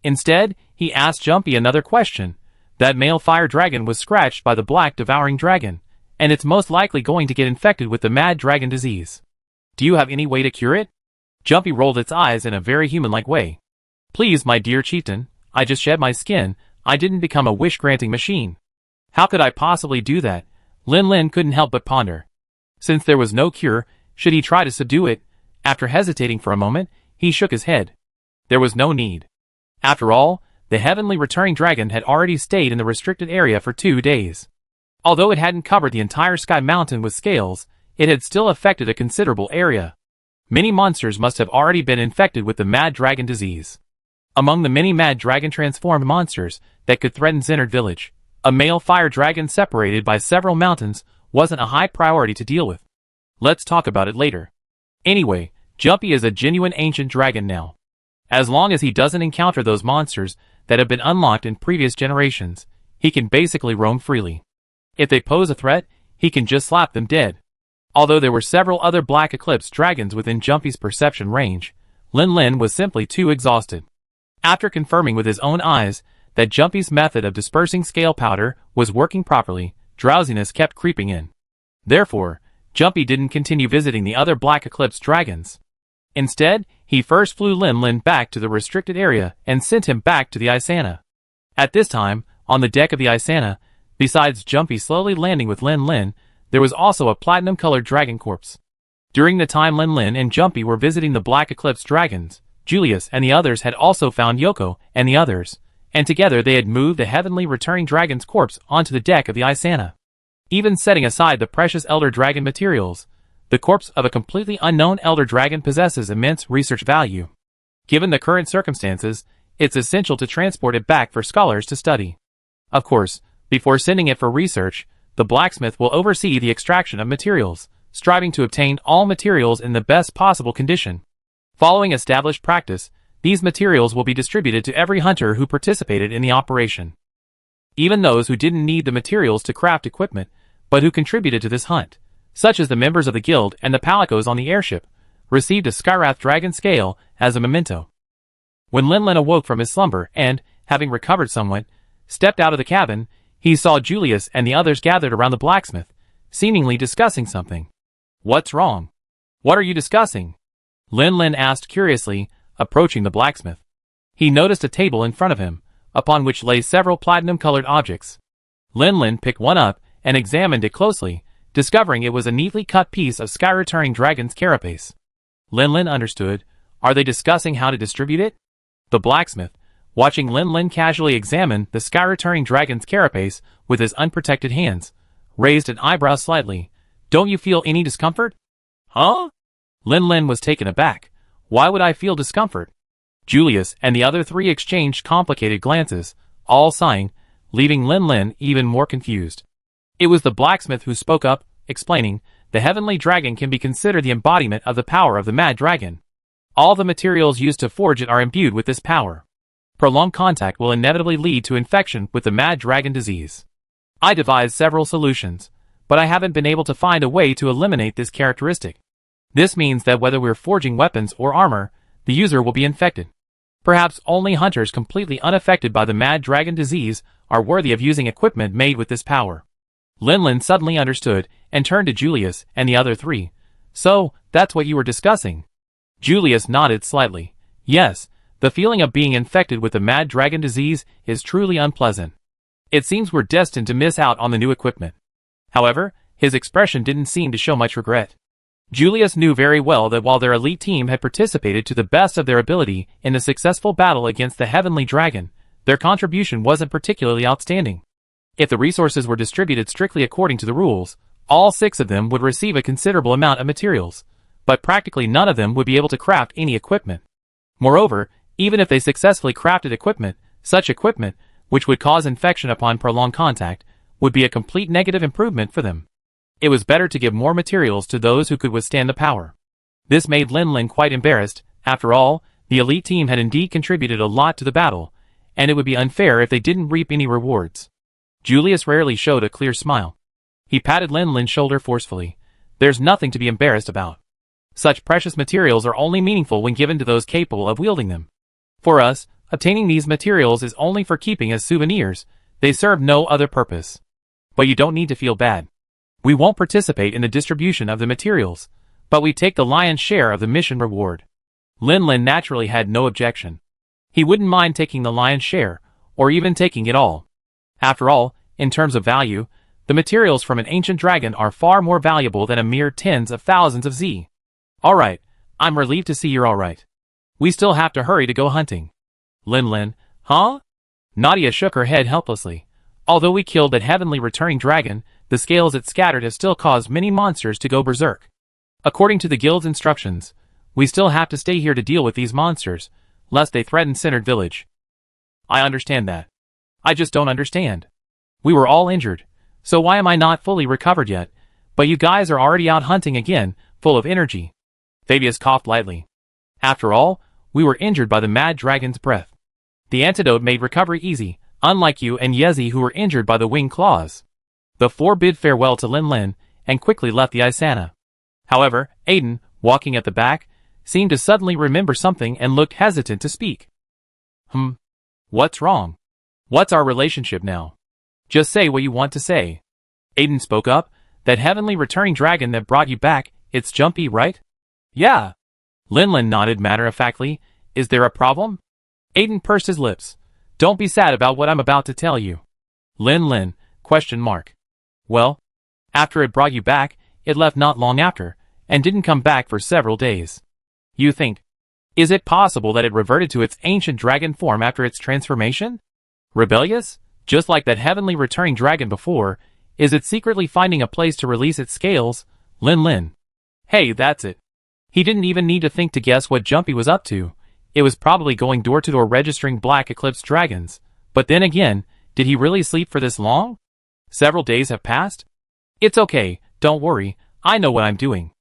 Instead, he asked Jumpy another question. That male fire dragon was scratched by the black devouring dragon, and it's most likely going to get infected with the mad dragon disease. Do you have any way to cure it? Jumpy rolled its eyes in a very human-like way. Please, my dear chieftain, I just shed my skin, I didn't become a wish-granting machine. How could I possibly do that? Lin Lin couldn't help but ponder. Since there was no cure, should he try to subdue it? After hesitating for a moment, he shook his head. There was no need. After all, the heavenly returning dragon had already stayed in the restricted area for 2 days. Although it hadn't covered the entire Sky Mountain with scales, it had still affected a considerable area. Many monsters must have already been infected with the Mad Dragon disease. Among the many Mad Dragon transformed monsters that could threaten Xenard Village, a male fire dragon separated by several mountains wasn't a high priority to deal with. Let's talk about it later. Anyway, Jumpy is a genuine ancient dragon now. As long as he doesn't encounter those monsters that have been unlocked in previous generations, he can basically roam freely. If they pose a threat, he can just slap them dead. Although there were several other Black Eclipse dragons within Jumpy's perception range, Lin Lin was simply too exhausted. After confirming with his own eyes that Jumpy's method of dispersing scale powder was working properly, drowsiness kept creeping in. Therefore, Jumpy didn't continue visiting the other Black Eclipse dragons. Instead, he first flew Lin Lin back to the restricted area and sent him back to the Isana. At this time, on the deck of the Isana, besides Jumpy slowly landing with Lin Lin, there was also a platinum-colored dragon corpse. During the time Lin Lin and Jumpy were visiting the Black Eclipse dragons, Julius and the others had also found Yoko and the others, and together they had moved the heavenly returning dragon's corpse onto the deck of the Isana. Even setting aside the precious Elder Dragon materials, the corpse of a completely unknown Elder Dragon possesses immense research value. Given the current circumstances, it's essential to transport it back for scholars to study. Of course, before sending it for research, the blacksmith will oversee the extraction of materials, striving to obtain all materials in the best possible condition. Following established practice, these materials will be distributed to every hunter who participated in the operation. Even those who didn't need the materials to craft equipment, but who contributed to this hunt, such as the members of the guild and the palicos on the airship, received a Skywrath dragon scale as a memento. When Lin Lin awoke from his slumber and, having recovered somewhat, stepped out of the cabin, he saw Julius and the others gathered around the blacksmith, seemingly discussing something. What's wrong? What are you discussing? Lin Lin asked curiously, approaching the blacksmith. He noticed a table in front of him, upon which lay several platinum-colored objects. Lin Lin picked one up and examined it closely, discovering it was a neatly cut piece of Sky-returning dragon's carapace. Lin Lin understood. Are they discussing how to distribute it? The blacksmith, watching Lin Lin casually examine the Sky-returning dragon's carapace with his unprotected hands, raised an eyebrow slightly. Don't you feel any discomfort? Huh? Lin Lin was taken aback. Why would I feel discomfort? Julius and the other three exchanged complicated glances, all sighing, leaving Lin Lin even more confused. It was the blacksmith who spoke up, explaining, the heavenly dragon can be considered the embodiment of the power of the Mad Dragon. All the materials used to forge it are imbued with this power. Prolonged contact will inevitably lead to infection with the Mad Dragon disease. I devised several solutions, but I haven't been able to find a way to eliminate this characteristic. This means that whether we're forging weapons or armor, the user will be infected. Perhaps only hunters completely unaffected by the Mad Dragon disease are worthy of using equipment made with this power. Lin Lin suddenly understood and turned to Julius and the other three. So, that's what you were discussing? Julius nodded slightly. Yes, the feeling of being infected with the Mad Dragon disease is truly unpleasant. It seems we're destined to miss out on the new equipment. However, his expression didn't seem to show much regret. Julius knew very well that while their elite team had participated to the best of their ability in the successful battle against the Heavenly Dragon, their contribution wasn't particularly outstanding. If the resources were distributed strictly according to the rules, all 6 of them would receive a considerable amount of materials, but practically none of them would be able to craft any equipment. Moreover, even if they successfully crafted equipment, such equipment, which would cause infection upon prolonged contact, would be a complete negative improvement for them. It was better to give more materials to those who could withstand the power. This made Lin Lin quite embarrassed. After all, the elite team had indeed contributed a lot to the battle, and it would be unfair if they didn't reap any rewards. Julius rarely showed a clear smile. He patted Lin Lin's shoulder forcefully. There's nothing to be embarrassed about. Such precious materials are only meaningful when given to those capable of wielding them. For us, obtaining these materials is only for keeping as souvenirs. They serve no other purpose. But you don't need to feel bad. We won't participate in the distribution of the materials, but we take the lion's share of the mission reward. Lin Lin naturally had no objection. He wouldn't mind taking the lion's share, or even taking it all. After all, in terms of value, the materials from an ancient dragon are far more valuable than a mere tens of thousands of Z. Alright, I'm relieved to see you're alright. We still have to hurry to go hunting. Lin Lin, huh? Nadia shook her head helplessly. Although we killed that heavenly returning dragon, the scales it scattered have still caused many monsters to go berserk. According to the guild's instructions, we still have to stay here to deal with these monsters, lest they threaten Centered Village. I understand that. I just don't understand. We were all injured, so why am I not fully recovered yet? But you guys are already out hunting again, full of energy. Fabius coughed lightly. After all, we were injured by the mad dragon's breath. The antidote made recovery easy, unlike you and Yezi who were injured by the winged claws. The four bid farewell to Lin Lin, and quickly left the Isana. However, Aiden, walking at the back, seemed to suddenly remember something and looked hesitant to speak. What's wrong? What's our relationship now? Just say what you want to say. Aiden spoke up. That heavenly returning dragon that brought you back, it's Jumpy, right? Yeah. Lin Lin nodded matter-of-factly. Is there a problem? Aiden pursed his lips. Don't be sad about what I'm about to tell you. Lin Lin, ? Well, after it brought you back, it left not long after, and didn't come back for several days. You think, is it possible that it reverted to its ancient dragon form after its transformation? Rebellious? Just like that heavenly returning dragon before, is it secretly finding a place to release its scales? Lin Lin. Hey, that's it. He didn't even need to think to guess what Jumpy was up to. It was probably going door to door registering Black Eclipse dragons. But then again, did he really sleep for this long? Several days have passed? It's okay, don't worry, I know what I'm doing.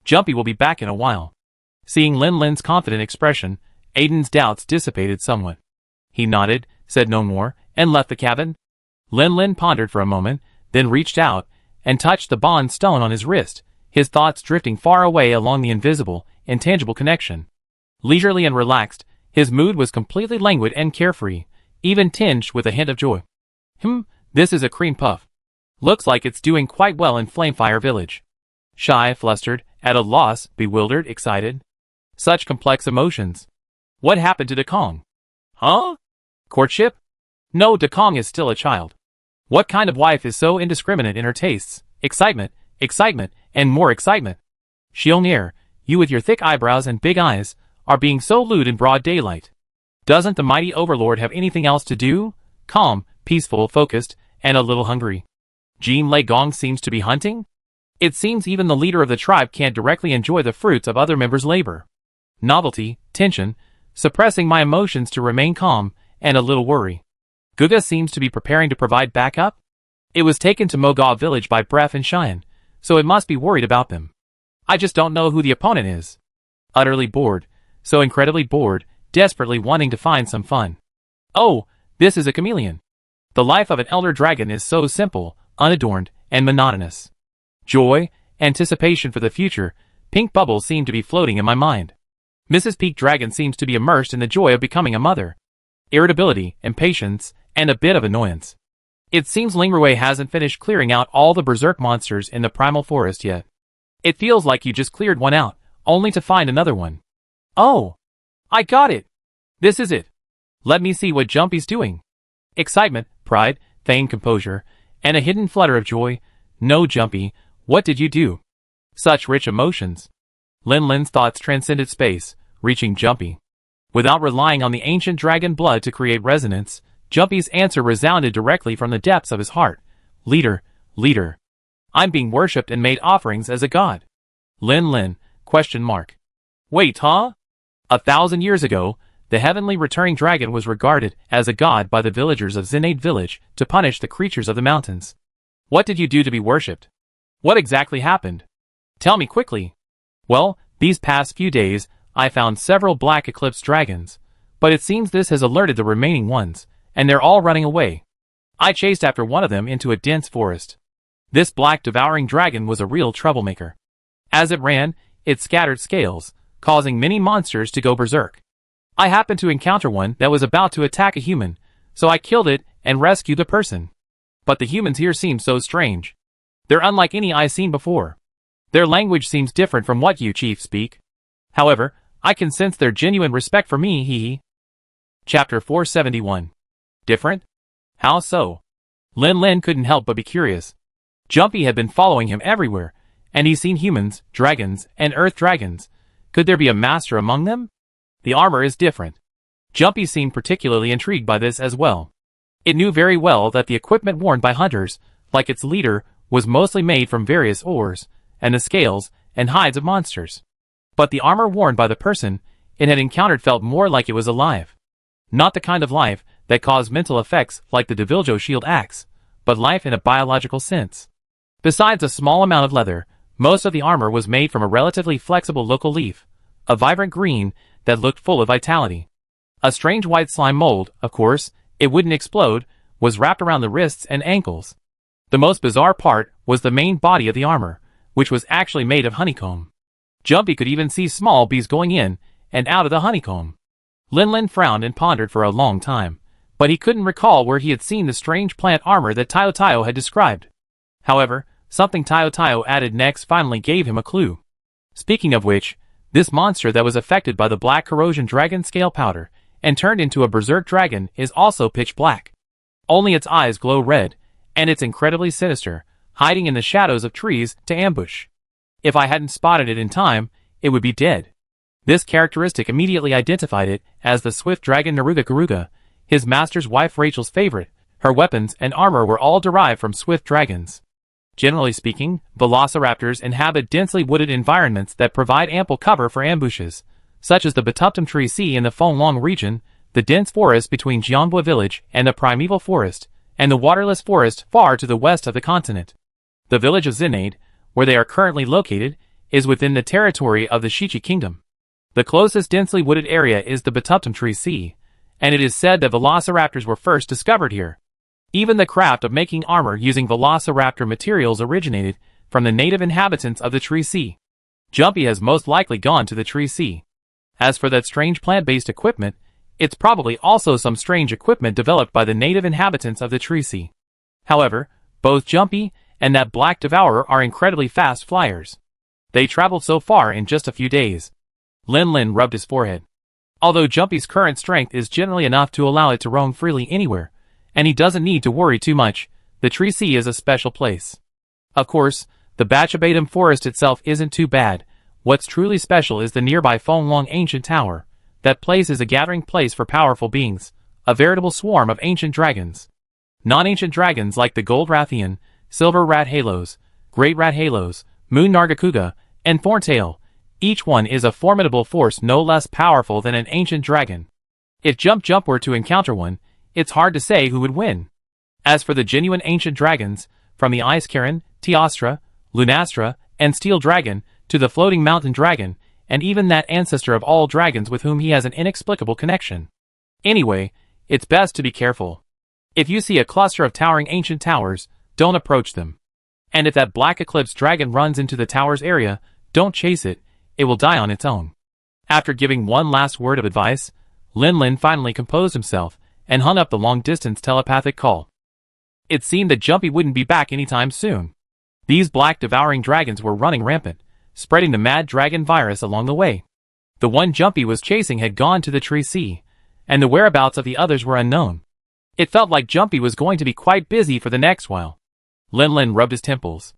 Jumpy will be back in a while. Seeing Lin Lin's confident expression, Aiden's doubts dissipated somewhat. He nodded, said no more, and left the cabin. Lin Lin pondered for a moment, then reached out, and touched the bond stone on his wrist, his thoughts drifting far away along the invisible, intangible connection. Leisurely and relaxed, his mood was completely languid and carefree, even tinged with a hint of joy. This is a cream puff. Looks like it's doing quite well in Flamefire Village. Shy, flustered, at a loss, bewildered, excited. Such complex emotions. What happened to Dekong? Huh? Courtship? No, Dekong is still a child. What kind of wife is so indiscriminate in her tastes? Excitement, excitement, and more excitement. Xiongnier, you with your thick eyebrows and big eyes, are being so lewd in broad daylight. Doesn't the mighty overlord have anything else to do? Calm, peaceful, focused, and a little hungry. Jean Lei Gong seems to be hunting? It seems even the leader of the tribe can't directly enjoy the fruits of other members' labor. Novelty, tension, suppressing my emotions to remain calm, and a little worry. Guga seems to be preparing to provide backup? It was taken to Mogaw village by Bref and Cheyenne, so it must be worried about them. I just don't know who the opponent is. Utterly bored, so incredibly bored, desperately wanting to find some fun. Oh, this is a chameleon. The life of an elder dragon is so simple, unadorned, and monotonous. Joy, anticipation for the future, pink bubbles seem to be floating in my mind. Mrs. Peak Dragon seems to be immersed in the joy of becoming a mother. Irritability, impatience, and a bit of annoyance. It seems Lingrui hasn't finished clearing out all the berserk monsters in the primal forest yet. It feels like you just cleared one out, only to find another one. Oh! I got it! This is it. Let me see what Jumpy's doing. Excitement, pride, feigned composure, and a hidden flutter of joy. No, Jumpy, what did you do? Such rich emotions. Lin Lin's thoughts transcended space, reaching Jumpy. Without relying on the ancient dragon blood to create resonance, Jumpy's answer resounded directly from the depths of his heart. Leader, leader. I'm being worshipped and made offerings as a god. Lin Lin, ? Wait, huh? 1,000 years ago, the heavenly returning dragon was regarded as a god by the villagers of Zinade village to punish the creatures of the mountains. What did you do to be worshipped? What exactly happened? Tell me quickly. Well, these past few days, I found several Black Eclipse dragons, but it seems this has alerted the remaining ones, and they're all running away. I chased after one of them into a dense forest. This black devouring dragon was a real troublemaker. As it ran, it scattered scales, causing many monsters to go berserk. I happened to encounter one that was about to attack a human, so I killed it and rescued the person. But the humans here seem so strange. They're unlike any I've seen before. Their language seems different from what you, Chief, speak. However, I can sense their genuine respect for me, hee. Chapter 471. Different? How so? Lin couldn't help but be curious. Jumpy had been following him everywhere, and he's seen humans, dragons, and earth dragons. Could there be a master among them? The armor is different. Jumpy seemed particularly intrigued by this as well. It knew very well that the equipment worn by hunters, like its leader, was mostly made from various ores, and the scales and hides of monsters. But the armor worn by the person it had encountered felt more like it was alive. Not the kind of life that caused mental effects like the Deviljo shield axe, but life in a biological sense. Besides a small amount of leather, most of the armor was made from a relatively flexible local leaf, a vibrant green that looked full of vitality. A strange white slime mold, of course, it wouldn't explode, was wrapped around the wrists and ankles. The most bizarre part was the main body of the armor, which was actually made of honeycomb. Jumpy could even see small bees going in and out of the honeycomb. Lin frowned and pondered for a long time, but he couldn't recall where he had seen the strange plant armor that Tayo had described. However, something Tayo added next finally gave him a clue. Speaking of which, this monster that was affected by the black corrosion dragon scale powder and turned into a berserk dragon is also pitch black. Only its eyes glow red, and it's incredibly sinister, hiding in the shadows of trees to ambush. If I hadn't spotted it in time, it would be dead. This characteristic immediately identified it as the swift dragon Naruga, his master's wife Rachel's favorite. Her weapons and armor were all derived from swift dragons. Generally speaking, velociraptors inhabit densely wooded environments that provide ample cover for ambushes, such as the Batuptum Tree Sea in the Fonglong region, the dense forest between Jianbua village and the primeval forest, and the waterless forest far to the west of the continent. The village of Zinade, where they are currently located, is within the territory of the Shichi Kingdom. The closest densely wooded area is the Batuptum Tree Sea, and it is said that velociraptors were first discovered here. Even the craft of making armor using velociraptor materials originated from the native inhabitants of the Tree Sea. Jumpy has most likely gone to the Tree Sea. As for that strange plant-based equipment, it's probably also some strange equipment developed by the native inhabitants of the Tree Sea. However, both Jumpy and that black devourer are incredibly fast flyers. They traveled so far in just a few days. Lin rubbed his forehead. Although Jumpy's current strength is generally enough to allow it to roam freely anywhere, and he doesn't need to worry too much, the Tree Sea is a special place. Of course, the Bachabatum forest itself isn't too bad. What's truly special is the nearby Fonglong ancient tower. That place is a gathering place for powerful beings, a veritable swarm of ancient dragons. Non-ancient dragons like the Gold Rathian, Silver Rat Halos, Great Rat Halos, Moon Nargacuga, and Thorntail. Each one is a formidable force no less powerful than an ancient dragon. If Jump were to encounter one, it's hard to say who would win. As for the genuine ancient dragons, from the Ice Karen, Teostra, Lunastra, and Steel Dragon, to the Floating Mountain Dragon, and even that ancestor of all dragons with whom he has an inexplicable connection. Anyway, it's best to be careful. If you see a cluster of towering ancient towers, don't approach them. And if that black eclipse dragon runs into the tower's area, don't chase it, it will die on its own. After giving one last word of advice, Lin finally composed himself and hung up the long-distance telepathic call. It seemed that Jumpy wouldn't be back anytime soon. These black devouring dragons were running rampant, spreading the mad dragon virus along the way. The one Jumpy was chasing had gone to the Tree Sea, and the whereabouts of the others were unknown. It felt like Jumpy was going to be quite busy for the next while. Lin rubbed his temples.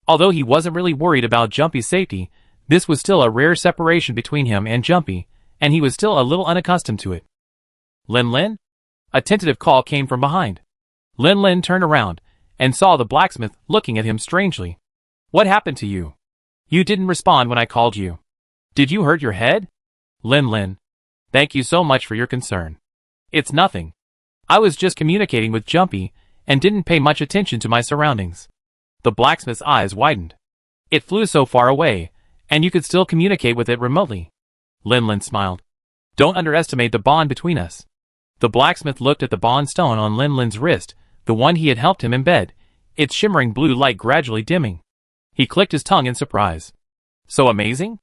Although he wasn't really worried about Jumpy's safety, this was still a rare separation between him and Jumpy, and he was still a little unaccustomed to it. Lin? A tentative call came from behind. Lin turned around and saw the blacksmith looking at him strangely. What happened to you? You didn't respond when I called you. Did you hurt your head? Lin. Thank you so much for your concern. It's nothing. I was just communicating with Jumpy and didn't pay much attention to my surroundings. The blacksmith's eyes widened. It flew so far away, and you could still communicate with it remotely. Lin smiled. Don't underestimate the bond between us. The blacksmith looked at the bond stone on Lin's wrist, the one he had helped him embed, its shimmering blue light gradually dimming. He clicked his tongue in surprise. So amazing?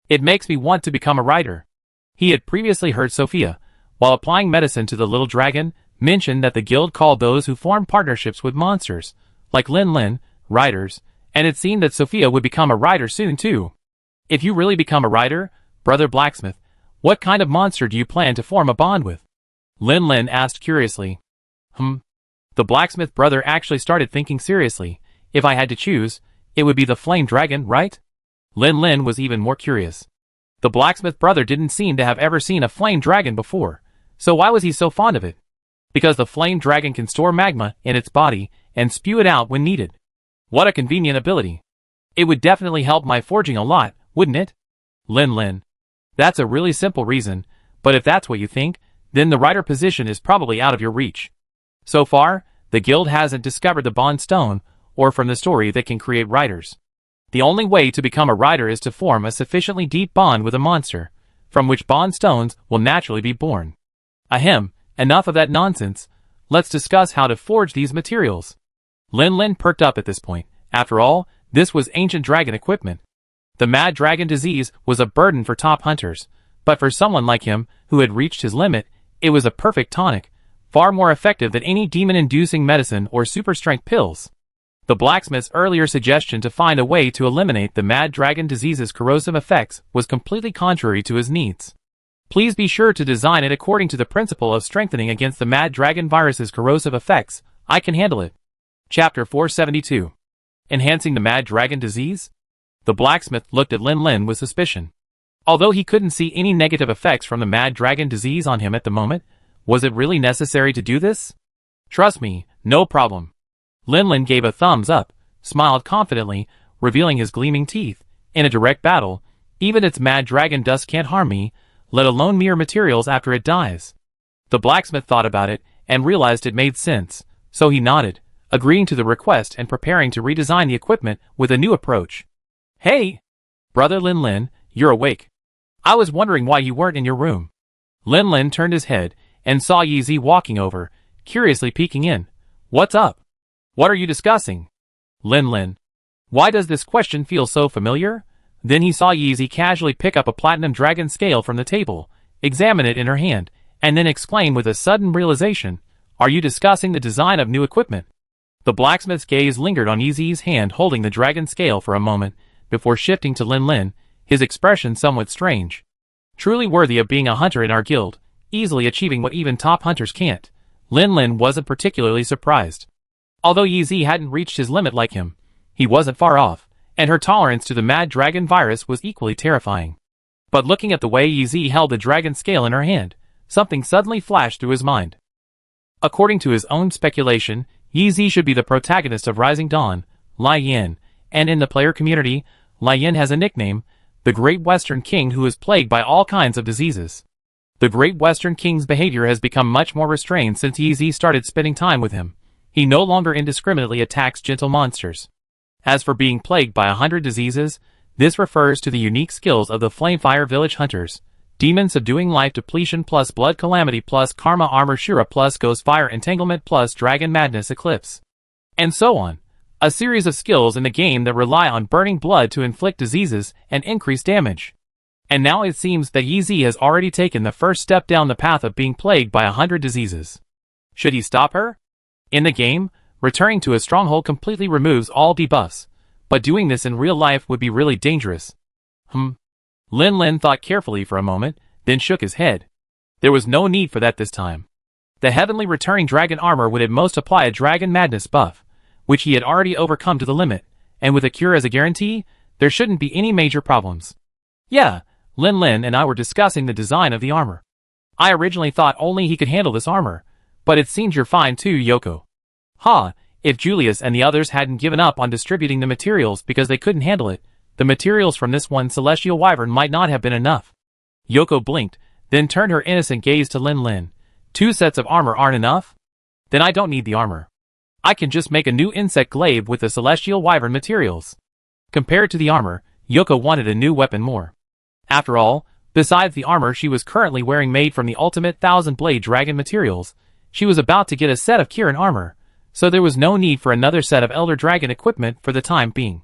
It makes me want to become a writer. He had previously heard Sophia, while applying medicine to the little dragon, mention that the guild called those who formed partnerships with monsters, like Lin, writers, and it seemed that Sophia would become a writer soon too. If you really become a writer, Brother Blacksmith, What kind of monster do you plan to form a bond with? Lin Lin asked curiously. The blacksmith brother actually started thinking seriously. If I had to choose, it would be the flame dragon, right? Lin Lin was even more curious. The blacksmith brother didn't seem to have ever seen a flame dragon before, so why was he so fond of it? Because the flame dragon can store magma in its body and spew it out when needed. What a convenient ability. It would definitely help my forging a lot, wouldn't it? Lin Lin. That's a really simple reason, but if that's what you think, then the writer position is probably out of your reach. So far, the guild hasn't discovered the bond stone, or from the story that can create writers. The only way to become a writer is to form a sufficiently deep bond with a monster, from which bond stones will naturally be born. Ahem, enough of that nonsense. Let's discuss how to forge these materials. Lin Lin perked up at this point. After all, this was ancient dragon equipment. The mad dragon disease was a burden for top hunters, but for someone like him, who had reached his limit, it was a perfect tonic, far more effective than any demon-inducing medicine or super-strength pills. The blacksmith's earlier suggestion to find a way to eliminate the mad dragon disease's corrosive effects was completely contrary to his needs. Please be sure to design it according to the principle of strengthening against the mad dragon virus's corrosive effects. I can handle it. Chapter 472. Enhancing the mad dragon disease? The blacksmith looked at Lin Lin with suspicion. Although he couldn't see any negative effects from the mad dragon disease on him at the moment, was it really necessary to do this? Trust me, no problem. Lin Lin gave a thumbs up, smiled confidently, revealing his gleaming teeth. In a direct battle, even its mad dragon dust can't harm me, let alone mere materials after it dies. The blacksmith thought about it, and realized it made sense, so he nodded, agreeing to the request and preparing to redesign the equipment with a new approach. Hey! Brother Lin Lin, you're awake. I was wondering why you weren't in your room. Lin Lin turned his head, and saw Yi Zi walking over, curiously peeking in. What's up? What are you discussing? Lin Lin. Why does this question feel so familiar? Then he saw Yi Zi casually pick up a platinum dragon scale from the table, examine it in her hand, and then exclaim with a sudden realization, Are you discussing the design of new equipment? The blacksmith's gaze lingered on Yi Zi's hand holding the dragon scale for a moment, before shifting to Lin Lin, his expression somewhat strange. Truly worthy of being a hunter in our guild, easily achieving what even top hunters can't. Lin Lin wasn't particularly surprised. Although Yi Zi hadn't reached his limit like him, he wasn't far off, and her tolerance to the mad dragon virus was equally terrifying. But looking at the way Yi Zi held the dragon scale in her hand, something suddenly flashed through his mind. According to his own speculation, Yi Zi should be the protagonist of Rising Dawn, Lai Yin, and in the player community, Lai Yin has a nickname, the Great Western King, who is plagued by all kinds of diseases. The Great Western King's behavior has become much more restrained since Yi Zi started spending time with him. He no longer indiscriminately attacks gentle monsters. As for being plagued by 100 diseases, this refers to the unique skills of the Flamefire Village Hunters. Demon Subduing Life Depletion plus Blood Calamity plus Karma Armor Shura plus Ghost Fire Entanglement plus Dragon Madness Eclipse. And so on. A series of skills in the game that rely on burning blood to inflict diseases and increase damage. And now it seems that Yi Zi has already taken the first step down the path of being plagued by 100 diseases. Should he stop her? In the game, returning to a stronghold completely removes all debuffs, but doing this in real life would be really dangerous. Lin Lin thought carefully for a moment, then shook his head. There was no need for that this time. The heavenly returning dragon armor would at most apply a dragon madness buff, which he had already overcome to the limit, and with a cure as a guarantee, there shouldn't be any major problems. Yeah, Lin Lin and I were discussing the design of the armor. I originally thought only he could handle this armor, but it seems you're fine too, Yoko. If Julius and the others hadn't given up on distributing the materials because they couldn't handle it, the materials from this one celestial wyvern might not have been enough. Yoko blinked, then turned her innocent gaze to Lin Lin. 2 sets of armor aren't enough? Then I don't need the armor. I can just make a new insect glaive with the celestial wyvern materials. Compared to the armor, Yoko wanted a new weapon more. After all, besides the armor she was currently wearing made from the ultimate 1000-blade dragon materials, she was about to get a set of Kirin armor, so there was no need for another set of Elder Dragon equipment for the time being.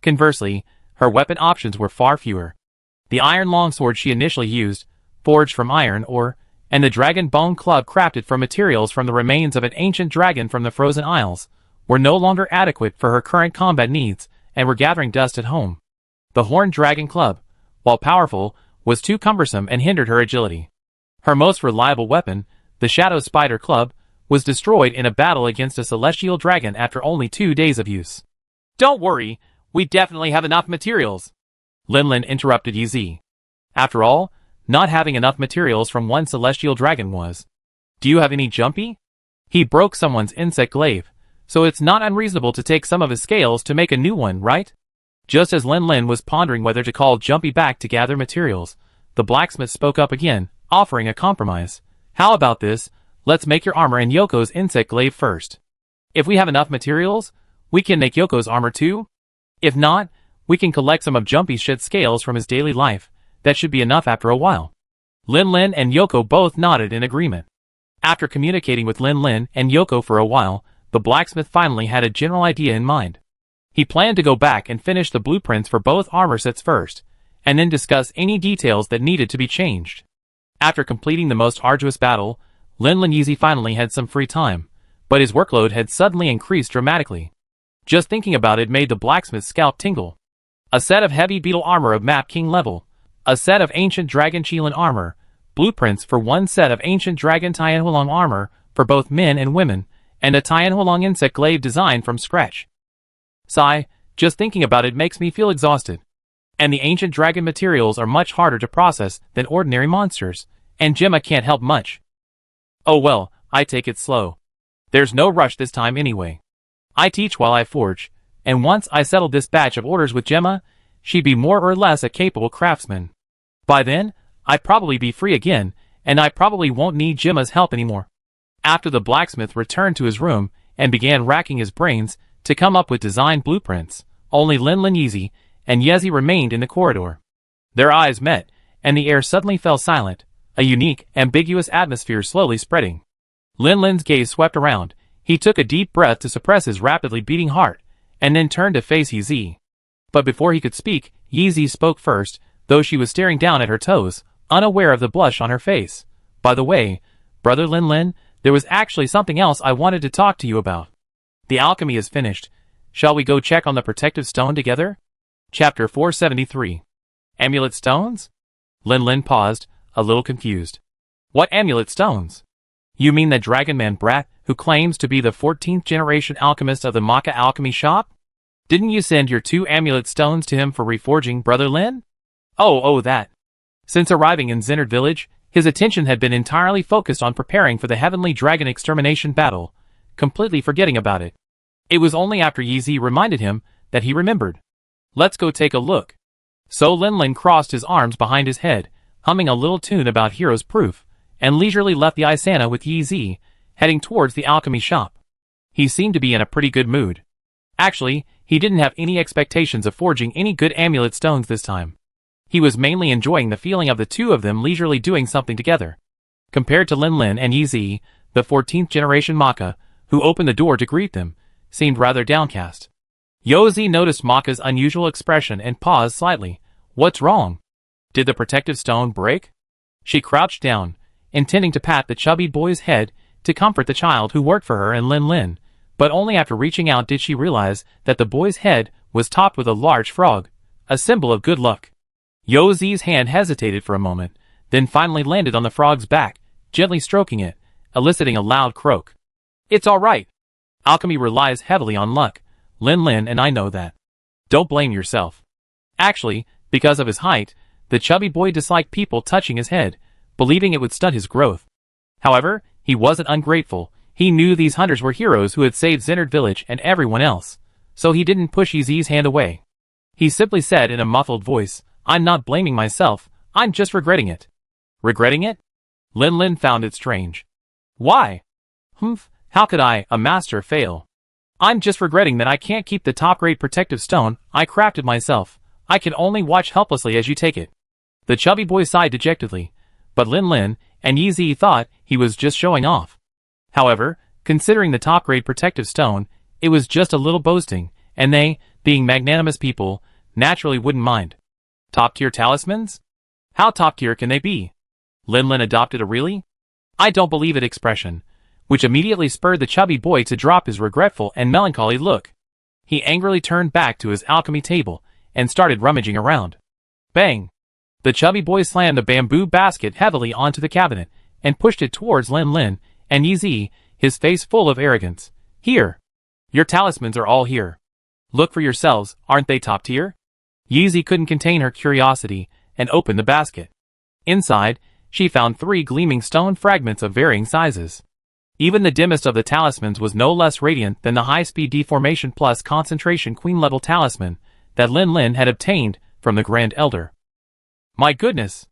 Conversely, her weapon options were far fewer. The iron longsword she initially used, forged from iron ore, and the dragon bone club crafted from materials from the remains of an ancient dragon from the Frozen Isles, were no longer adequate for her current combat needs and were gathering dust at home. The horned dragon club, while powerful, was too cumbersome and hindered her agility. Her most reliable weapon, the Shadow Spider Club, was destroyed in a battle against a celestial dragon after only 2 days of use. "Don't worry, we definitely have enough materials," Lin interrupted Yi. After all, not having enough materials from one celestial dragon was. "Do you have any Jumpy?" He broke someone's insect glaive, so it's not unreasonable to take some of his scales to make a new one, right? Just as Lin was pondering whether to call Jumpy back to gather materials, the blacksmith spoke up again, offering a compromise. "How about this? Let's make your armor and Yoko's insect glaive first. If we have enough materials, we can make Yoko's armor too. If not, we can collect some of Jumpy's shed scales from his daily life. That should be enough after a while." Lin and Yoko both nodded in agreement. After communicating with Lin and Yoko for a while, the blacksmith finally had a general idea in mind. He planned to go back and finish the blueprints for both armor sets first, and then discuss any details that needed to be changed. After completing the most arduous battle, Lin Yeezy finally had some free time, but his workload had suddenly increased dramatically. Just thinking about it made the blacksmith's scalp tingle. A set of heavy beetle armor of Map King level, a set of ancient dragon Qilin armor, blueprints for one set of ancient dragon Tianhuolong armor for both men and women, and a Tianhuolong insect glaive design from scratch. Sigh, just thinking about it makes me feel exhausted. And the ancient dragon materials are much harder to process than ordinary monsters, and Gemma can't help much. Oh well, I take it slow. There's no rush this time anyway. I teach while I forge, and once I settle this batch of orders with Gemma, she'd be more or less a capable craftsman. By then, I'd probably be free again, and I probably won't need Gemma's help anymore. After the blacksmith returned to his room and began racking his brains to come up with design blueprints, only Lin Yeezy and Yezi remained in the corridor. Their eyes met, and the air suddenly fell silent, a unique, ambiguous atmosphere slowly spreading. Lin's gaze swept around. He took a deep breath to suppress his rapidly beating heart, and then turned to face Yi. But before he could speak, Yi spoke first, though she was staring down at her toes, unaware of the blush on her face. "By the way, Brother Lin, there was actually something else I wanted to talk to you about. The alchemy is finished. Shall we go check on the protective stone together?" Chapter 473. Amulet stones? Lin paused, a little confused. "What amulet stones? You mean the Dragonman brat who claims to be the 14th generation alchemist of the Maka alchemy shop? Didn't you send your 2 amulet stones to him for reforging, Brother Lin?" Oh, that. Since arriving in Xenard village, his attention had been entirely focused on preparing for the heavenly dragon extermination battle, completely forgetting about it. It was only after Yi reminded him that he remembered. "Let's go take a look." So Lin crossed his arms behind his head, humming a little tune about Hero's Proof, and leisurely left the Isana with Yi, heading towards the alchemy shop. He seemed to be in a pretty good mood. Actually, he didn't have any expectations of forging any good amulet stones this time. He was mainly enjoying the feeling of the two of them leisurely doing something together. Compared to Lin and Yi, the 14th generation Maka, who opened the door to greet them, seemed rather downcast. Yozi noticed Maka's unusual expression and paused slightly. "What's wrong? Did the protective stone break?" She crouched down, intending to pat the chubby boy's head to comfort the child who worked for her and Lin, but only after reaching out did she realize that the boy's head was topped with a large frog, a symbol of good luck. Yozi's hand hesitated for a moment, then finally landed on the frog's back, gently stroking it, eliciting a loud croak. "It's all right. Alchemy relies heavily on luck, Lin, and I know that. Don't blame yourself." Actually, because of his height, the chubby boy disliked people touching his head, believing it would stunt his growth. However, he wasn't ungrateful. He knew these hunters were heroes who had saved Xenard village and everyone else, so he didn't push Yi's hand away. He simply said in a muffled voice, "I'm not blaming myself, I'm just regretting it." "Regretting it?" Lin found it strange. "Why?" "Humph, how could I, a master, fail? I'm just regretting that I can't keep the top-grade protective stone I crafted myself. I can only watch helplessly as you take it." The chubby boy sighed dejectedly, but Lin and Yi thought he was just showing off. However, considering the top-grade protective stone, it was just a little boasting, and they, being magnanimous people, naturally wouldn't mind. Top-tier talismans? How top-tier can they be? Lin adopted a "really? I don't believe it" expression, which immediately spurred the chubby boy to drop his regretful and melancholy look. He angrily turned back to his alchemy table and started rummaging around. Bang! The chubby boy slammed the bamboo basket heavily onto the cabinet and pushed it towards Lin Lin and Yi Zi, his face full of arrogance. Here. Your talismans are all here. Look for yourselves, aren't they top tier? Yi Zi couldn't contain her curiosity and opened the basket. Inside, she found 3 gleaming stone fragments of varying sizes. Even the dimmest of the talismans was no less radiant than the high-speed deformation plus concentration queen-level talisman that Lin Lin had obtained from the Grand Elder. My goodness!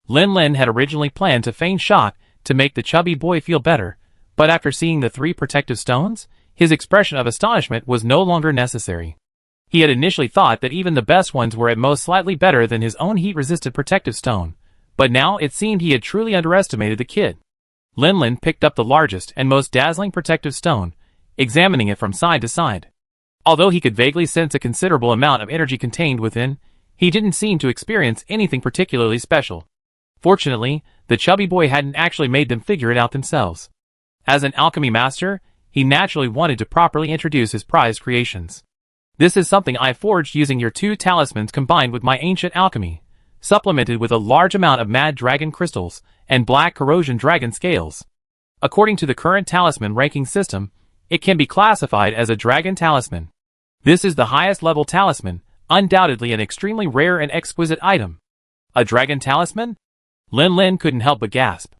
Lin Lin had originally planned to feign shock to make the chubby boy feel better, but after seeing the 3 protective stones, his expression of astonishment was no longer necessary. He had initially thought that even the best ones were at most slightly better than his own heat-resistant protective stone, but now it seemed he had truly underestimated the kid. Lin Lin picked up the largest and most dazzling protective stone, examining it from side to side. Although he could vaguely sense a considerable amount of energy contained within, he didn't seem to experience anything particularly special. Fortunately, the chubby boy hadn't actually made them figure it out themselves. As an alchemy master, he naturally wanted to properly introduce his prized creations. This is something I forged using your 2 talismans combined with my ancient alchemy, supplemented with a large amount of mad dragon crystals and black corrosion dragon scales. According to the current talisman ranking system, it can be classified as a dragon talisman. This is the highest level talisman, undoubtedly an extremely rare and exquisite item. A dragon talisman? Lin Lin couldn't help but gasp.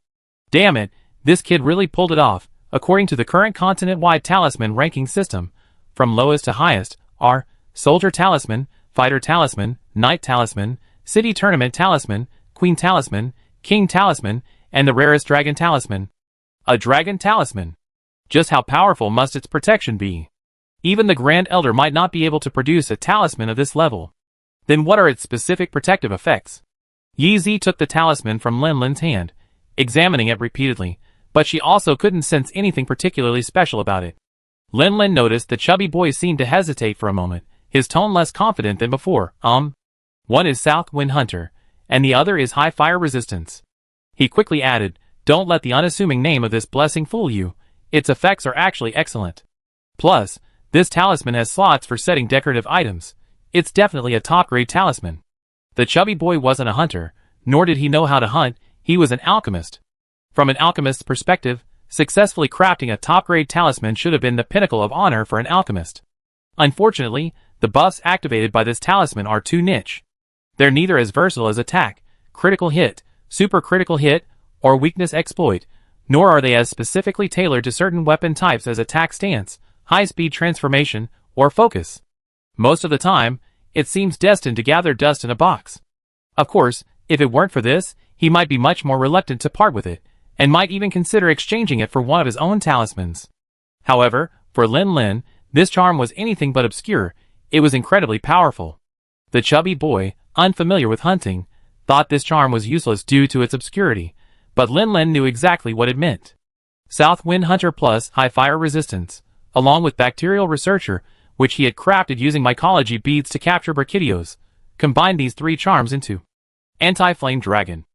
Damn it, this kid really pulled it off. According to the current continent-wide talisman ranking system, from lowest to highest are Soldier Talisman, Fighter Talisman, Knight Talisman, City Tournament Talisman, Queen Talisman, King Talisman, and the rarest Dragon Talisman. A Dragon Talisman. Just how powerful must its protection be? Even the Grand Elder might not be able to produce a talisman of this level. Then what are its specific protective effects? Yi Zi took the talisman from Lin Lin's hand, examining it repeatedly, but she also couldn't sense anything particularly special about it. Lin Lin noticed the chubby boy seemed to hesitate for a moment, his tone less confident than before. One is South Wind Hunter, and the other is High Fire Resistance. He quickly added, don't let the unassuming name of this blessing fool you, its effects are actually excellent. Plus, this talisman has slots for setting decorative items. It's definitely a top-grade talisman. The chubby boy wasn't a hunter, nor did he know how to hunt, he was an alchemist. From an alchemist's perspective, successfully crafting a top-grade talisman should have been the pinnacle of honor for an alchemist. Unfortunately, the buffs activated by this talisman are too niche. They're neither as versatile as attack, critical hit, super critical hit, or weakness exploit, nor are they as specifically tailored to certain weapon types as attack stance, high-speed transformation, or focus. Most of the time, it seems destined to gather dust in a box. Of course, if it weren't for this, he might be much more reluctant to part with it, and might even consider exchanging it for one of his own talismans. However, for Lin Lin, this charm was anything but obscure, it was incredibly powerful. The chubby boy, unfamiliar with hunting, thought this charm was useless due to its obscurity, but Lin Lin knew exactly what it meant. South Wind Hunter plus High Fire Resistance, along with Bacterial Researcher, which he had crafted using mycology beads to capture Brachydios, combined these 3 charms into Anti-Flame Dragon.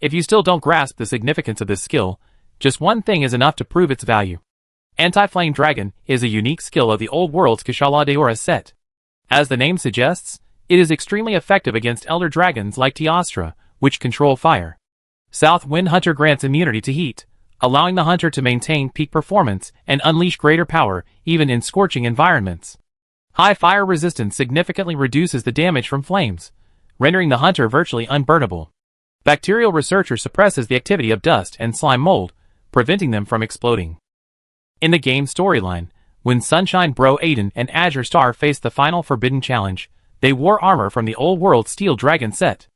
If you still don't grasp the significance of this skill, just one thing is enough to prove its value. Anti-Flame Dragon is a unique skill of the Old World's Kushala Deora set. As the name suggests, it is extremely effective against elder dragons like Teostra, which control fire. South Wind Hunter grants immunity to heat, allowing the hunter to maintain peak performance and unleash greater power even in scorching environments. High Fire Resistance significantly reduces the damage from flames, rendering the hunter virtually unburnable. Bacterial Researcher suppresses the activity of dust and slime mold, preventing them from exploding. In the game storyline, when Sunshine Bro Aiden and Azure Star faced the final Forbidden Challenge, they wore armor from the Old World Steel Dragon set.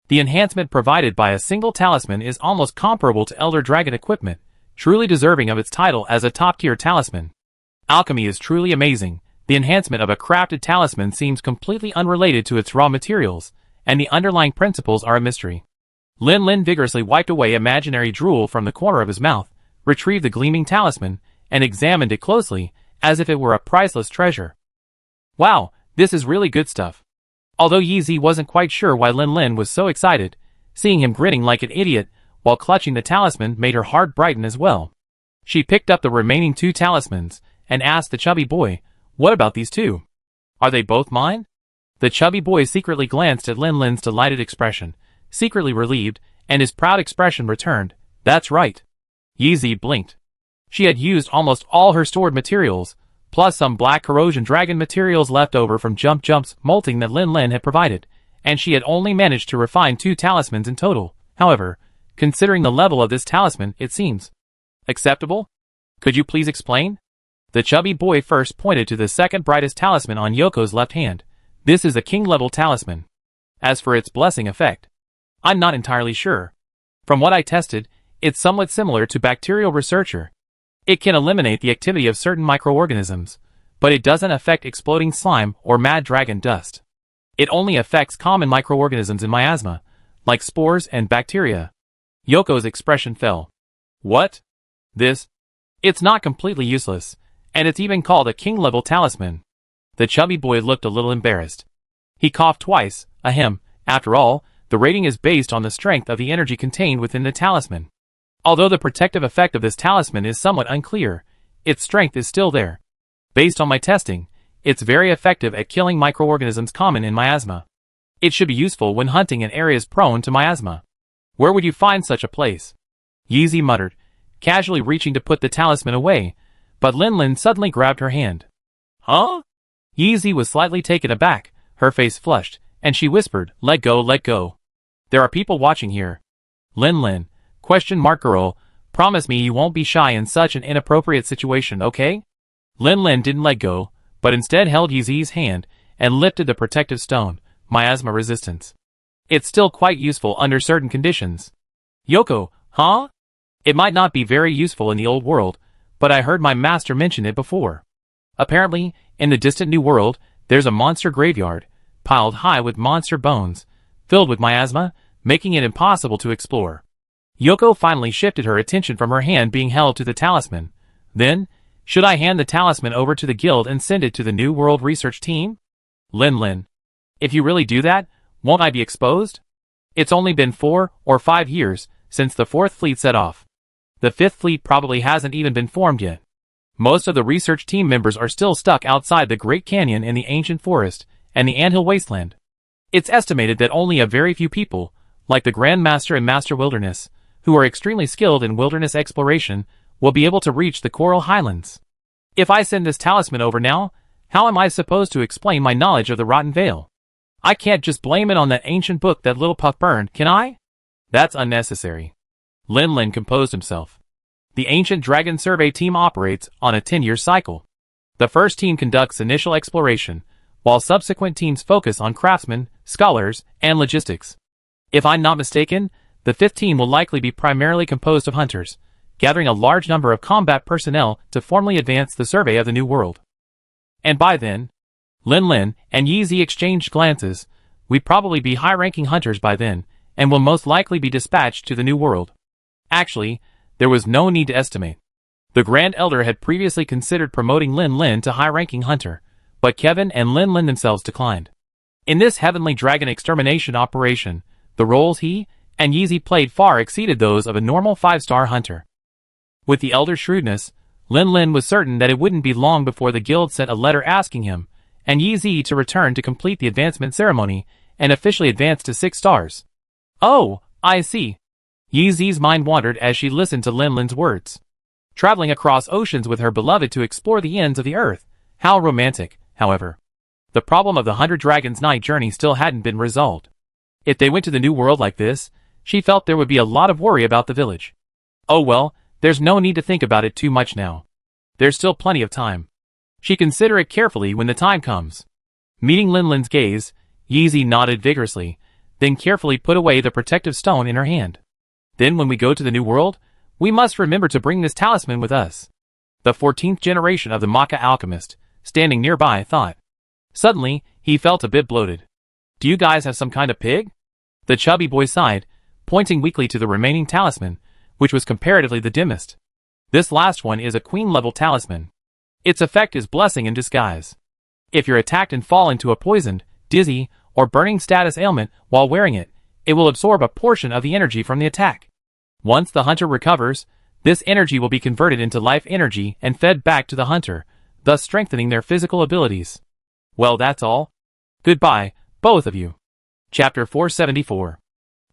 The enhancement provided by a single talisman is almost comparable to Elder Dragon equipment, truly deserving of its title as a top-tier talisman. Alchemy is truly amazing. The enhancement of a crafted talisman seems completely unrelated to its raw materials, and the underlying principles are a mystery. Lin Lin vigorously wiped away imaginary drool from the corner of his mouth, retrieved the gleaming talisman, and examined it closely, as if it were a priceless treasure. Wow, this is really good stuff. Although Yi Zi wasn't quite sure why Lin Lin was so excited, seeing him grinning like an idiot while clutching the talisman made her heart brighten as well. She picked up the remaining 2 talismans and asked the chubby boy, "What about these 2? Are they both mine?" The chubby boy secretly glanced at Lin Lin's delighted expression, secretly relieved, and his proud expression returned. That's right. Yeezy blinked. She had used almost all her stored materials, plus some black corrosion dragon materials left over from Jump's molting that Lin Lin had provided, and she had only managed to refine 2 talismans in total. However, considering the level of this talisman, it seems acceptable. Could you please explain? The chubby boy first pointed to the second brightest talisman on Yoko's left hand. This is a king-level talisman. As for its blessing effect, I'm not entirely sure. From what I tested, it's somewhat similar to Bacterial Researcher. It can eliminate the activity of certain microorganisms, but it doesn't affect exploding slime or mad dragon dust. It only affects common microorganisms in miasma, like spores and bacteria. Yoko's expression fell. What? This? It's not completely useless, and it's even called a king-level talisman. The chubby boy looked a little embarrassed. He coughed twice. Ahem. After all, the rating is based on the strength of the energy contained within the talisman. Although the protective effect of this talisman is somewhat unclear, its strength is still there. Based on my testing, it's very effective at killing microorganisms common in miasma. It should be useful when hunting in areas prone to miasma. Where would you find such a place? Yeezy muttered, casually reaching to put the talisman away, but Lin Lin suddenly grabbed her hand. Huh? Yeezy was slightly taken aback, her face flushed, and she whispered, let go, let go. There are people watching here. Lin Lin, girl, promise me you won't be shy in such an inappropriate situation, okay? Lin Lin didn't let go, but instead held Yeezy's hand and lifted the protective stone, miasma resistance. It's still quite useful under certain conditions. Yoko, huh? It might not be very useful in the old world, but I heard my master mention it before. Apparently, in the distant new world, there's a monster graveyard, piled high with monster bones, filled with miasma, making it impossible to explore. Yoko finally shifted her attention from her hand being held to the talisman. Then, should I hand the talisman over to the guild and send it to the New World research team? Lin Lin. If you really do that, won't I be exposed? It's only been 4 or 5 years since the 4th fleet set off. The 5th fleet probably hasn't even been formed yet. Most of the research team members are still stuck outside the Great Canyon in the ancient forest and the Anthill Wasteland. It's estimated that only a very few people, like the Grand Master and Master Wilderness, who are extremely skilled in wilderness exploration, will be able to reach the Coral Highlands. If I send this talisman over now, how am I supposed to explain my knowledge of the Rotten Vale? I can't just blame it on that ancient book that little puff burned, can I? That's unnecessary. Lin Lin composed himself. The Ancient Dragon Survey Team operates on a 10-year cycle. The first team conducts initial exploration, while subsequent teams focus on craftsmen, scholars, and logistics. If I'm not mistaken, the 5th team will likely be primarily composed of hunters, gathering a large number of combat personnel to formally advance the survey of the New World. And by then, Lin Lin and Yeezy exchanged glances. We'd probably be high-ranking hunters by then, and will most likely be dispatched to the New World. Actually, there was no need to estimate. The Grand Elder had previously considered promoting Lin Lin to high-ranking hunter, but Kevin and Lin Lin themselves declined. In this Heavenly Dragon extermination operation, the roles he and Yeezy played far exceeded those of a normal 5-star hunter. With the Elder's shrewdness, Lin Lin was certain that it wouldn't be long before the guild sent a letter asking him and Yeezy to return to complete the advancement ceremony and officially advance to 6 stars. Oh, I see. Yeezy's mind wandered as she listened to Lin Lin's words. Traveling across oceans with her beloved to explore the ends of the earth. How romantic, however. The problem of the 100 Dragons' night journey still hadn't been resolved. If they went to the New World like this, she felt there would be a lot of worry about the village. Oh well, there's no need to think about it too much now. There's still plenty of time. She consider it carefully when the time comes. Meeting Lin Lin's gaze, Yeezy nodded vigorously, then carefully put away the protective stone in her hand. Then when we go to the New World, we must remember to bring this talisman with us. The 14th generation of the Maca alchemist, standing nearby, thought. Suddenly, he felt a bit bloated. Do you guys have some kind of pig? The chubby boy sighed, pointing weakly to the remaining talisman, which was comparatively the dimmest. This last one is a queen-level talisman. Its effect is blessing in disguise. If you're attacked and fall into a poisoned, dizzy, or burning status ailment while wearing it, it will absorb a portion of the energy from the attack. Once the hunter recovers, this energy will be converted into life energy and fed back to the hunter, thus strengthening their physical abilities. Well, that's all. Goodbye, both of you. Chapter 474.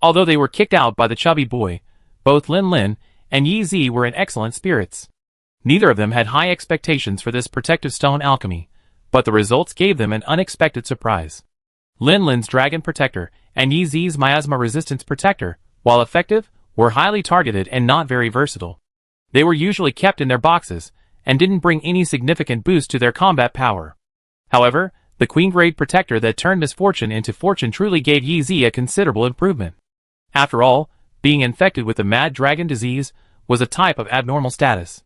Although they were kicked out by the chubby boy, both Lin Lin and Yi Zi were in excellent spirits. Neither of them had high expectations for this protective stone alchemy, but the results gave them an unexpected surprise. Lin Lin's Dragon Protector and Yi Zi's Miasma Resistance Protector, while effective, were highly targeted and not very versatile. They were usually kept in their boxes, and didn't bring any significant boost to their combat power. However, the Queen Grade Protector that turned misfortune into fortune truly gave Yi Zi a considerable improvement. After all, being infected with the Mad Dragon disease was a type of abnormal status.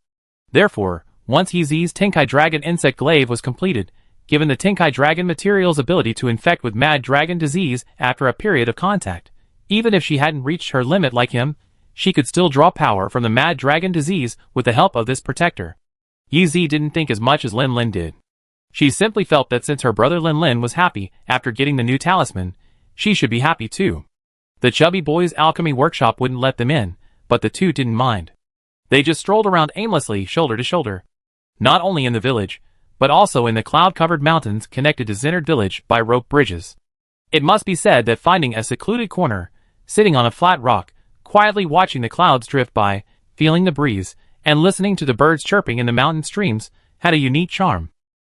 Therefore, once Yi Zi's Tenkai Dragon Insect Glaive was completed, given the Tenkai Dragon material's ability to infect with Mad Dragon disease after a period of contact, even if she hadn't reached her limit like him, she could still draw power from the Mad Dragon disease with the help of this protector. Yi Zi didn't think as much as Lin Lin did. She simply felt that since her brother Lin Lin was happy after getting the new talisman, she should be happy too. The chubby boy's alchemy workshop wouldn't let them in, but the two didn't mind. They just strolled around aimlessly shoulder to shoulder. Not only in the village, but also in the cloud-covered mountains connected to Zinard village by rope bridges. It must be said that finding a secluded corner, sitting on a flat rock, quietly watching the clouds drift by, feeling the breeze, and listening to the birds chirping in the mountain streams, had a unique charm.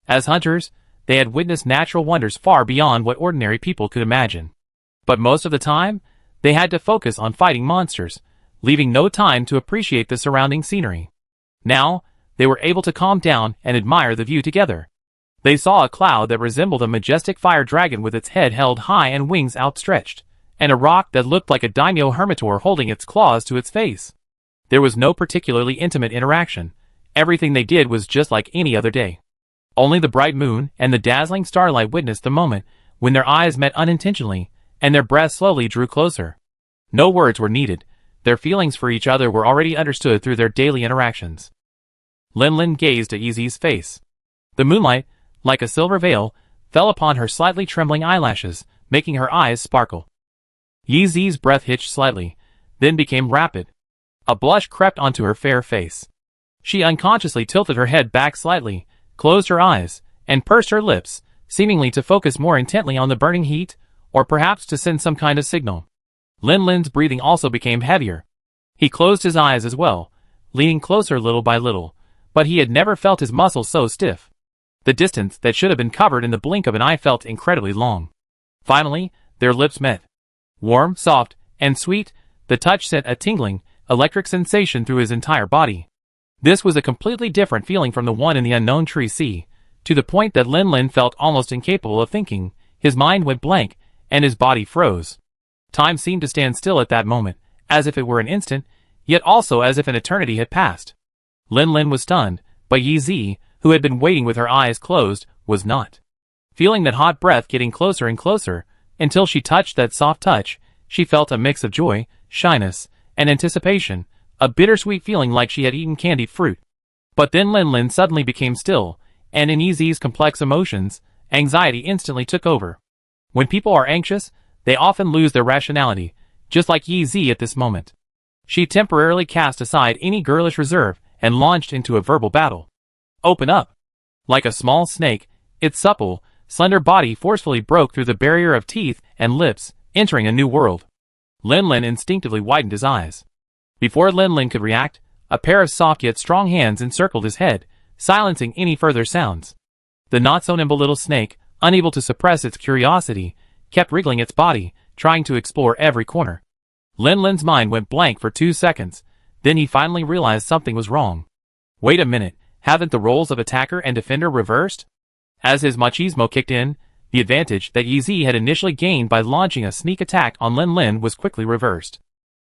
As hunters, they had witnessed natural wonders far beyond what ordinary people could imagine. But most of the time, they had to focus on fighting monsters, leaving no time to appreciate the surrounding scenery. Now, they were able to calm down and admire the view together. They saw a cloud that resembled a majestic fire dragon with its head held high and wings outstretched, and a rock that looked like a daimyo hermitor holding its claws to its face. There was no particularly intimate interaction. Everything they did was just like any other day. Only the bright moon and the dazzling starlight witnessed the moment when their eyes met unintentionally, and their breaths slowly drew closer. No words were needed. Their feelings for each other were already understood through their daily interactions. Lin Lin gazed at Yi Zi's face. The moonlight, like a silver veil, fell upon her slightly trembling eyelashes, making her eyes sparkle. Yi Zi's breath hitched slightly, then became rapid. A blush crept onto her fair face. She unconsciously tilted her head back slightly, closed her eyes, and pursed her lips, seemingly to focus more intently on the burning heat, or perhaps to send some kind of signal. Lin Lin's breathing also became heavier. He closed his eyes as well, leaning closer little by little, but he had never felt his muscles so stiff. The distance that should have been covered in the blink of an eye felt incredibly long. Finally, their lips met. Warm, soft, and sweet, the touch sent a tingling, electric sensation through his entire body. This was a completely different feeling from the one in the unknown tree sea, to the point that Lin Lin felt almost incapable of thinking. His mind went blank, and his body froze. Time seemed to stand still at that moment, as if it were an instant, yet also as if an eternity had passed. Lin Lin was stunned, but Yi Zi, who had been waiting with her eyes closed, was not. Feeling that hot breath getting closer and closer, until she touched that soft touch, she felt a mix of joy, shyness, and anticipation, a bittersweet feeling like she had eaten candied fruit. But then Lin Lin suddenly became still, and in Yi Zi's complex emotions, anxiety instantly took over. When people are anxious, they often lose their rationality, just like Yi Zi at this moment. She temporarily cast aside any girlish reserve and launched into a verbal battle. Open up! Like a small snake, its supple, slender body forcefully broke through the barrier of teeth and lips, entering a new world. Lin Lin instinctively widened his eyes. Before Lin Lin could react, a pair of soft yet strong hands encircled his head, silencing any further sounds. The not-so-nimble little snake, unable to suppress its curiosity, kept wriggling its body, trying to explore every corner. Lin Lin's mind went blank for 2 seconds, then he finally realized something was wrong. Wait a minute, haven't the roles of attacker and defender reversed? As his machismo kicked in, the advantage that Yi Zi had initially gained by launching a sneak attack on Lin Lin was quickly reversed.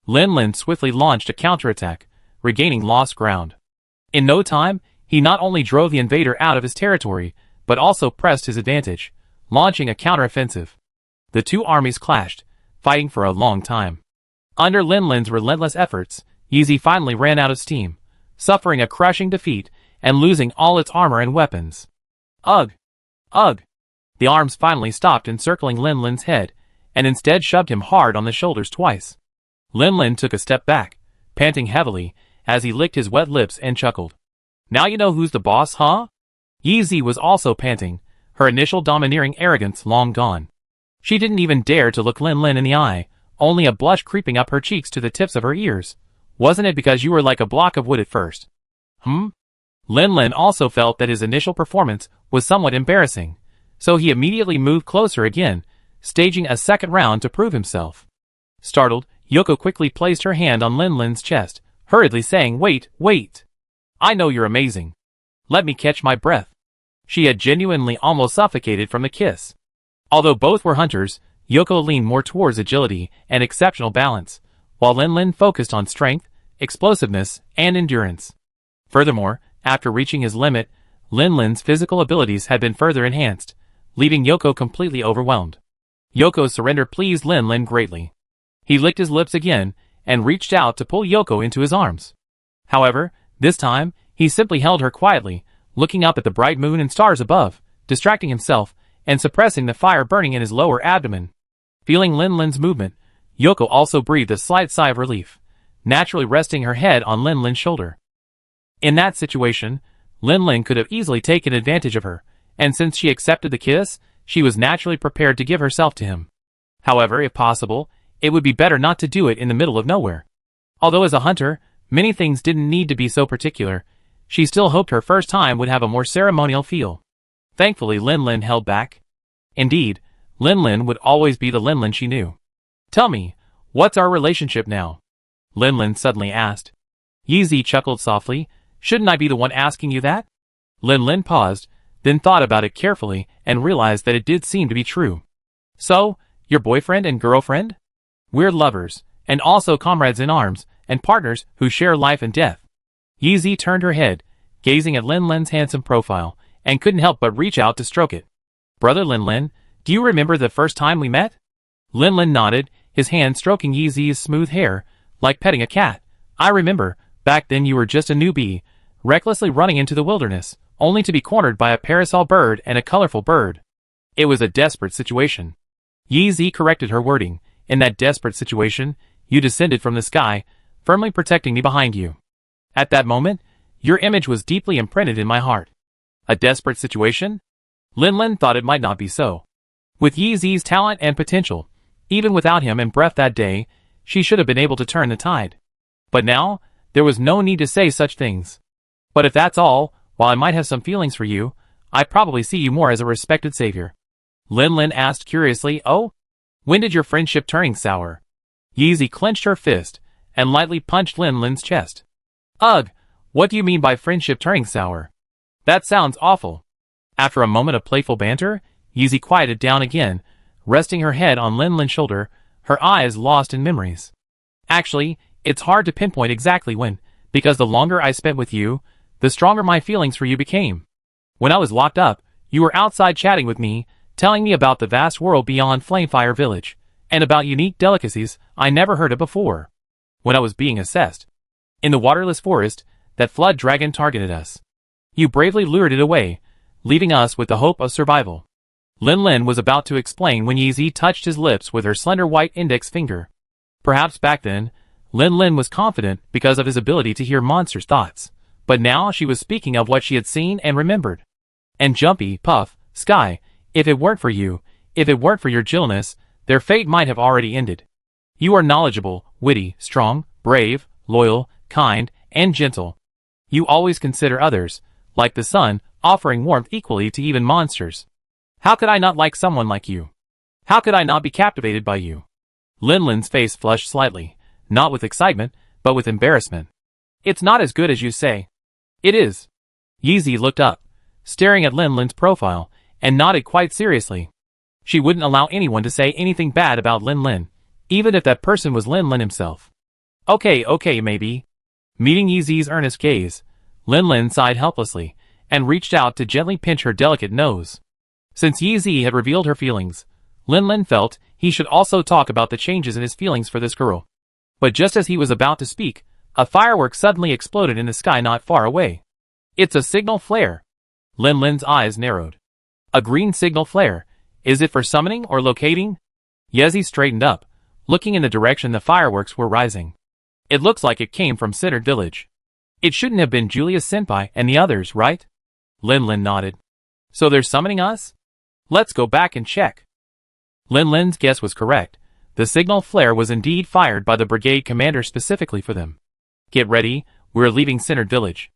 Lin Lin swiftly launched a counterattack, regaining lost ground. In no time, he not only drove the invader out of his territory, but also pressed his advantage, launching a counteroffensive. The two armies clashed, fighting for a long time. Under Lin Lin's relentless efforts, Yi Zi finally ran out of steam, suffering a crushing defeat and losing all its armor and weapons. Ugh! Ugh! The arms finally stopped encircling Lin Lin's head, and instead shoved him hard on the shoulders twice. Lin Lin took a step back, panting heavily, as he licked his wet lips and chuckled. Now you know who's the boss, huh? Yi Zi was also panting, her initial domineering arrogance long gone. She didn't even dare to look Lin Lin in the eye, only a blush creeping up her cheeks to the tips of her ears. Wasn't it because you were like a block of wood at first? Lin also felt that his initial performance was somewhat embarrassing, so he immediately moved closer again, staging a second round to prove himself. Startled, Yoko quickly placed her hand on Lin's chest, hurriedly saying, Wait. I know you're amazing. Let me catch my breath. She had genuinely almost suffocated from the kiss. Although both were hunters, Yoko leaned more towards agility and exceptional balance, while Lin focused on strength, explosiveness, and endurance. Furthermore, after reaching his limit, Lin's physical abilities had been further enhanced, leaving Yoko completely overwhelmed. Yoko's surrender pleased Lin greatly. He licked his lips again and reached out to pull Yoko into his arms. However, this time, he simply held her quietly, looking up at the bright moon and stars above, distracting himself and suppressing the fire burning in his lower abdomen. Feeling Lin's movement, Yoko also breathed a slight sigh of relief, naturally resting her head on Lin's shoulder. In that situation, Lin could have easily taken advantage of her, and since she accepted the kiss, she was naturally prepared to give herself to him. However, if possible, it would be better not to do it in the middle of nowhere. Although as a hunter, many things didn't need to be so particular, she still hoped her first time would have a more ceremonial feel. Thankfully, Lin held back. Indeed, Lin would always be the Lin she knew. Tell me, what's our relationship now? Lin suddenly asked. Yeezy chuckled softly. Shouldn't I be the one asking you that? Lin paused, then thought about it carefully and realized that it did seem to be true. So, your boyfriend and girlfriend? We're lovers, and also comrades in arms, and partners who share life and death. Yeezy turned her head, gazing at Lin's handsome profile, and couldn't help but reach out to stroke it. Brother Lin, do you remember the first time we met? Lin nodded, his hand stroking Yeezy's smooth hair, like petting a cat. I remember, back then you were just a newbie, recklessly running into the wilderness, only to be cornered by a parasol bird and a colorful bird. It was a desperate situation. Yeezy corrected her wording. In that desperate situation, you descended from the sky, firmly protecting me behind you. At that moment, your image was deeply imprinted in my heart. A desperate situation? Lin thought it might not be so. With Yeezy's talent and potential, even without him and breath that day, she should have been able to turn the tide. But now, there was no need to say such things. But if that's all, while I might have some feelings for you, I probably see you more as a respected savior. Lin asked curiously, Oh? When did your friendship turning sour? Yeezy clenched her fist and lightly punched Lin's chest. Ugh, what do you mean by friendship turning sour? That sounds awful. After a moment of playful banter, Yeezy quieted down again, resting her head on Lin's shoulder, her eyes lost in memories. Actually, it's hard to pinpoint exactly when, because the longer I spent with you, the stronger my feelings for you became. When I was locked up, you were outside chatting with me, telling me about the vast world beyond Flamefire Village, and about unique delicacies I never heard of before. When I was being assessed in the waterless forest, that flood dragon targeted us. You bravely lured it away, leaving us with the hope of survival. Lin was about to explain when Yeezy touched his lips with her slender white index finger. Perhaps back then, Lin was confident because of his ability to hear monsters' thoughts, but now she was speaking of what she had seen and remembered. And Jumpy, Puff, Sky, if it weren't for you, if it weren't for your gentleness, their fate might have already ended. You are knowledgeable, witty, strong, brave, loyal, kind, and gentle. You always consider others, like the sun, offering warmth equally to even monsters. How could I not like someone like you? How could I not be captivated by you? Lin's face flushed slightly, not with excitement, but with embarrassment. It's not as good as you say. It is. Yeezy looked up, staring at Lin's profile, and nodded quite seriously. She wouldn't allow anyone to say anything bad about Lin, even if that person was Lin himself. Okay, maybe. Meeting Yeezy's earnest gaze, Lin sighed helplessly, and reached out to gently pinch her delicate nose. Since Yeezy had revealed her feelings, Lin felt he should also talk about the changes in his feelings for this girl. But just as he was about to speak, a firework suddenly exploded in the sky not far away. It's a signal flare. Lin's eyes narrowed. A green signal flare. Is it for summoning or locating? Yeezy straightened up, looking in the direction the fireworks were rising. It looks like it came from Centered Village. It shouldn't have been Julius Senpai and the others, right? Lin nodded. So they're summoning us? Let's go back and check. Lin's guess was correct. The signal flare was indeed fired by the brigade commander specifically for them. Get ready, we're leaving Synod Village.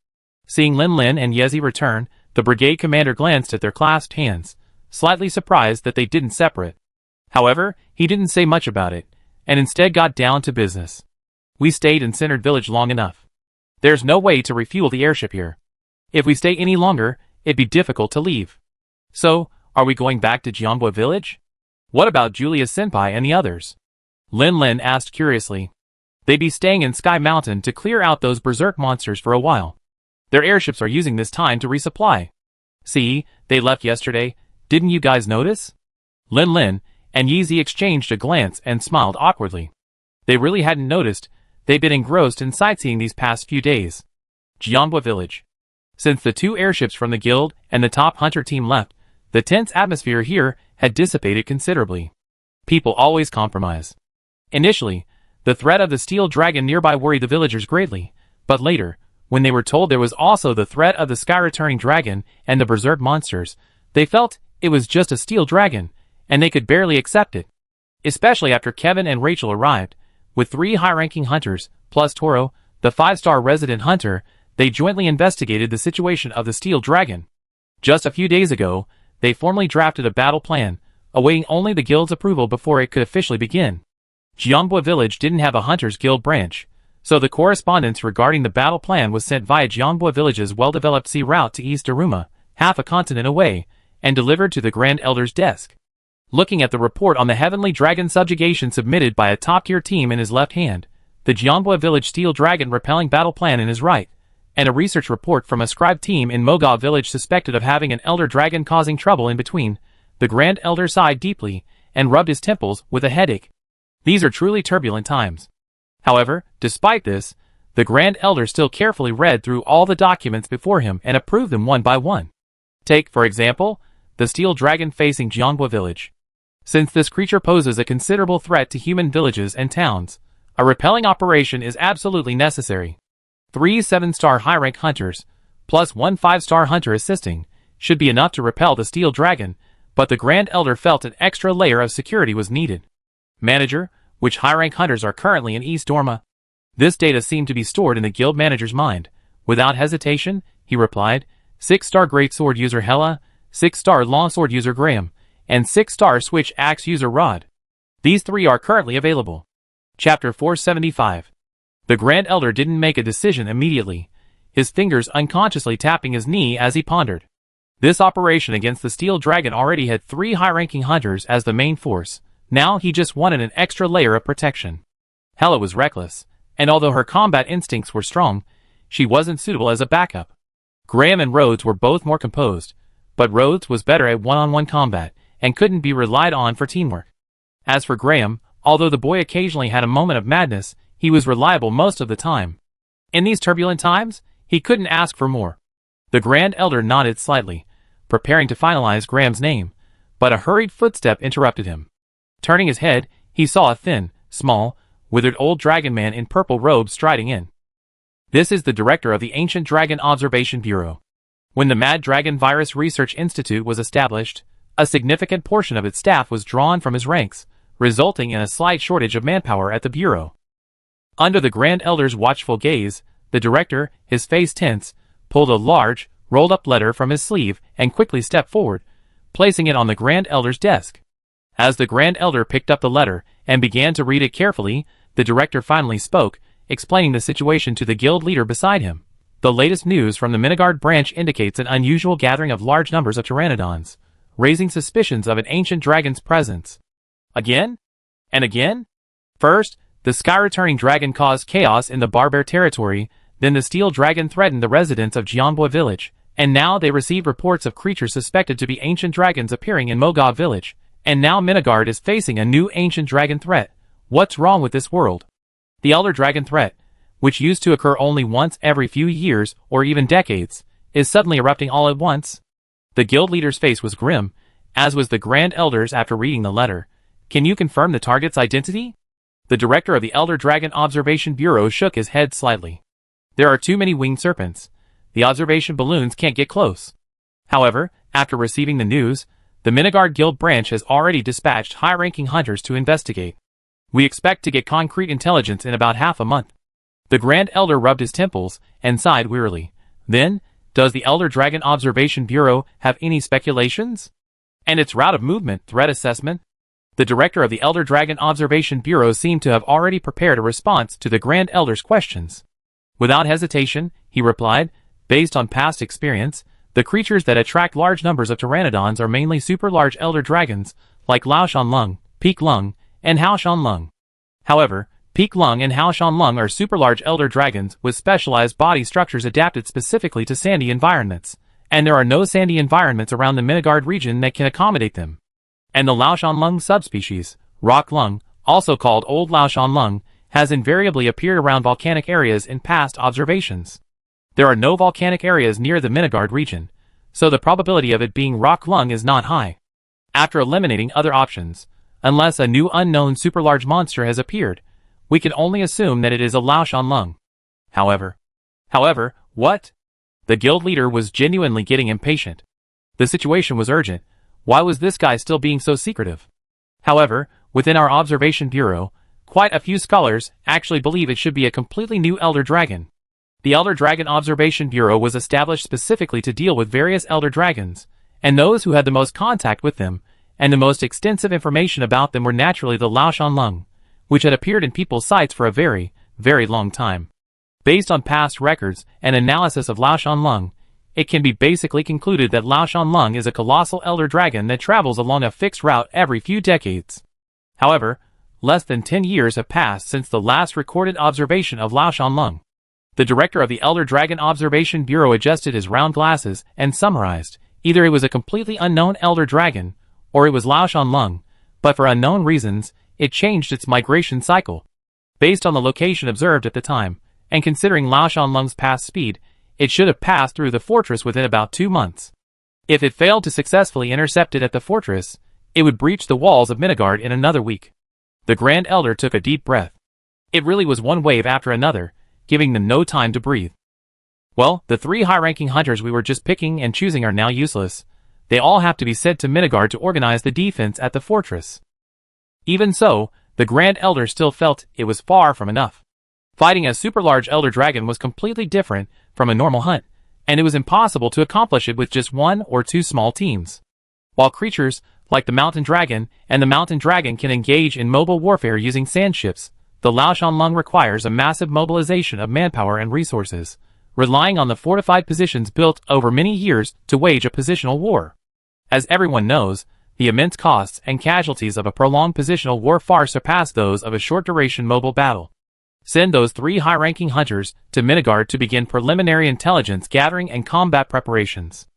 Seeing Lin Lin and Yezi return, the brigade commander glanced at their clasped hands, slightly surprised that they didn't separate. However, he didn't say much about it, and instead got down to business. We stayed in Synod Village long enough. There's no way to refuel the airship here. If we stay any longer, it'd be difficult to leave. So, are we going back to Jianbo Village? What about Julia's senpai and the others? Lin Lin asked curiously. They'd be staying in Sky Mountain to clear out those berserk monsters for a while. Their airships are using this time to resupply. See, they left yesterday, didn't you guys notice? Lin Lin and Yeezy exchanged a glance and smiled awkwardly. They really hadn't noticed, they'd been engrossed in sightseeing these past few days. Jianbo Village. Since the two airships from the guild and the top hunter team left, the tense atmosphere here had dissipated considerably. People always compromise. Initially, the threat of the steel dragon nearby worried the villagers greatly, but later, when they were told there was also the threat of the sky-returning dragon and the berserk monsters, they felt it was just a steel dragon, and they could barely accept it. Especially after Kevin and Rachel arrived, with 3 high-ranking hunters, plus Toro, the 5-star resident hunter, they jointly investigated the situation of the steel dragon. Just a few days ago, they formally drafted a battle plan, awaiting only the guild's approval before it could officially begin. Jianbo Village didn't have a Hunters Guild branch, so the correspondence regarding the battle plan was sent via Jianbo Village's well-developed sea route to East Daruma, half a continent away, and delivered to the Grand Elder's desk. Looking at the report on the Heavenly Dragon subjugation submitted by a top-tier team in his left hand, the Jianbo Village Steel Dragon repelling battle plan in his right, and a research report from a scribe team in Moga Village suspected of having an Elder Dragon causing trouble in between, the Grand Elder sighed deeply and rubbed his temples with a headache. These are truly turbulent times. However, despite this, the Grand Elder still carefully read through all the documents before him and approved them one by one. Take, for example, the Steel Dragon facing Jianbo Village. Since this creature poses a considerable threat to human villages and towns, a repelling operation is absolutely necessary. 3 7-star high-rank hunters, plus 1 5-star hunter assisting, should be enough to repel the Steel Dragon, but the Grand Elder felt an extra layer of security was needed. Manager, which high-rank hunters are currently in East Dorma? This data seemed to be stored in the guild manager's mind. Without hesitation, he replied, 6-star greatsword user Hella, 6-star longsword user Graham, and 6-star switch axe user Rod. These 3 are currently available. Chapter 475. The Grand Elder didn't make a decision immediately, his fingers unconsciously tapping his knee as he pondered. This operation against the Steel Dragon already had 3 high-ranking hunters as the main force. Now he just wanted an extra layer of protection. Hella was reckless, and although her combat instincts were strong, she wasn't suitable as a backup. Graham and Rhodes were both more composed, but Rhodes was better at one-on-one combat and couldn't be relied on for teamwork. As for Graham, although the boy occasionally had a moment of madness, he was reliable most of the time. In these turbulent times, he couldn't ask for more. The Grand Elder nodded slightly, preparing to finalize Graham's name, but a hurried footstep interrupted him. Turning his head, he saw a thin, small, withered old dragon man in purple robes striding in. This is the director of the Ancient Dragon Observation Bureau. When the Mad Dragon Virus Research Institute was established, a significant portion of its staff was drawn from his ranks, resulting in a slight shortage of manpower at the Bureau. Under the Grand Elder's watchful gaze, the director, his face tense, pulled a large, rolled-up letter from his sleeve and quickly stepped forward, placing it on the Grand Elder's desk. As the Grand Elder picked up the letter and began to read it carefully, the director finally spoke, explaining the situation to the guild leader beside him. The latest news from the Minigard branch indicates an unusual gathering of large numbers of pteranodons, raising suspicions of an ancient dragon's presence. Again? And again? First, the sky-returning dragon caused chaos in the Barbear territory, then the steel dragon threatened the residents of Jianbo Village, and now they received reports of creatures suspected to be ancient dragons appearing in Moga Village. And now Minigard is facing a new ancient dragon threat. What's wrong with this world? The Elder Dragon threat, which used to occur only once every few years or even decades, is suddenly erupting all at once. The guild leader's face was grim, as was the Grand Elder's after reading the letter. Can you confirm the target's identity? The director of the Elder Dragon Observation Bureau shook his head slightly. There are too many winged serpents. The observation balloons can't get close. However, after receiving the news, the Minigard Guild branch has already dispatched high-ranking hunters to investigate. We expect to get concrete intelligence in about half a month. The Grand Elder rubbed his temples and sighed wearily. Then, does the Elder Dragon Observation Bureau have any speculations? And its route of movement, threat assessment? The director of the Elder Dragon Observation Bureau seemed to have already prepared a response to the Grand Elder's questions. Without hesitation, he replied, based on past experience, the creatures that attract large numbers of pteranodons are mainly super-large elder dragons, like Lao Shan Lung, Peak Lung, and Hao Shan Lung. However, Peak Lung and Hao Shan Lung are super-large elder dragons with specialized body structures adapted specifically to sandy environments, and there are no sandy environments around the Midgard region that can accommodate them. And the Lao Shan Lung subspecies, Rock Lung, also called Old Lao Shan Lung, has invariably appeared around volcanic areas in past observations. There are no volcanic areas near the Midgard region, so the probability of it being Rock Lung is not high. After eliminating other options, unless a new unknown super-large monster has appeared, we can only assume that it is a Lao Shan Lung. However, what? The guild leader was genuinely getting impatient. The situation was urgent. Why was this guy still being so secretive? However, within our observation bureau, quite a few scholars actually believe it should be a completely new elder dragon. The Elder Dragon Observation Bureau was established specifically to deal with various elder dragons, and those who had the most contact with them, and the most extensive information about them were naturally the Lao Shan Lung, which had appeared in people's sights for a very, very long time. Based on past records and analysis of Lao Shan Lung, it can be basically concluded that Lao Shan Lung is a colossal elder dragon that travels along a fixed route every few decades. However, less than 10 years have passed since the last recorded observation of Lao Shan Lung. The director of the Elder Dragon Observation Bureau adjusted his round glasses and summarized, either it was a completely unknown elder dragon, or it was Lao Shan Lung, but for unknown reasons, it changed its migration cycle. Based on the location observed at the time, and considering Lao Shan Lung's past speed, it should have passed through the fortress within about 2 months. If it failed to successfully intercept it at the fortress, it would breach the walls of Midgard in another week. The Grand Elder took a deep breath. It really was one wave after another, giving them no time to breathe. Well, the 3 high-ranking hunters we were just picking and choosing are now useless. They all have to be sent to Midgard to organize the defense at the fortress. Even so, the Grand Elder still felt it was far from enough. Fighting a super-large elder dragon was completely different from a normal hunt, and it was impossible to accomplish it with just 1 or 2 small teams. While creatures like the Mountain Dragon and the Mountain Dragon can engage in mobile warfare using sand ships, the Lao Shan Lung requires a massive mobilization of manpower and resources, relying on the fortified positions built over many years to wage a positional war. As everyone knows, the immense costs and casualties of a prolonged positional war far surpass those of a short-duration mobile battle. Send those 3 high-ranking hunters to Midgard to begin preliminary intelligence gathering and combat preparations.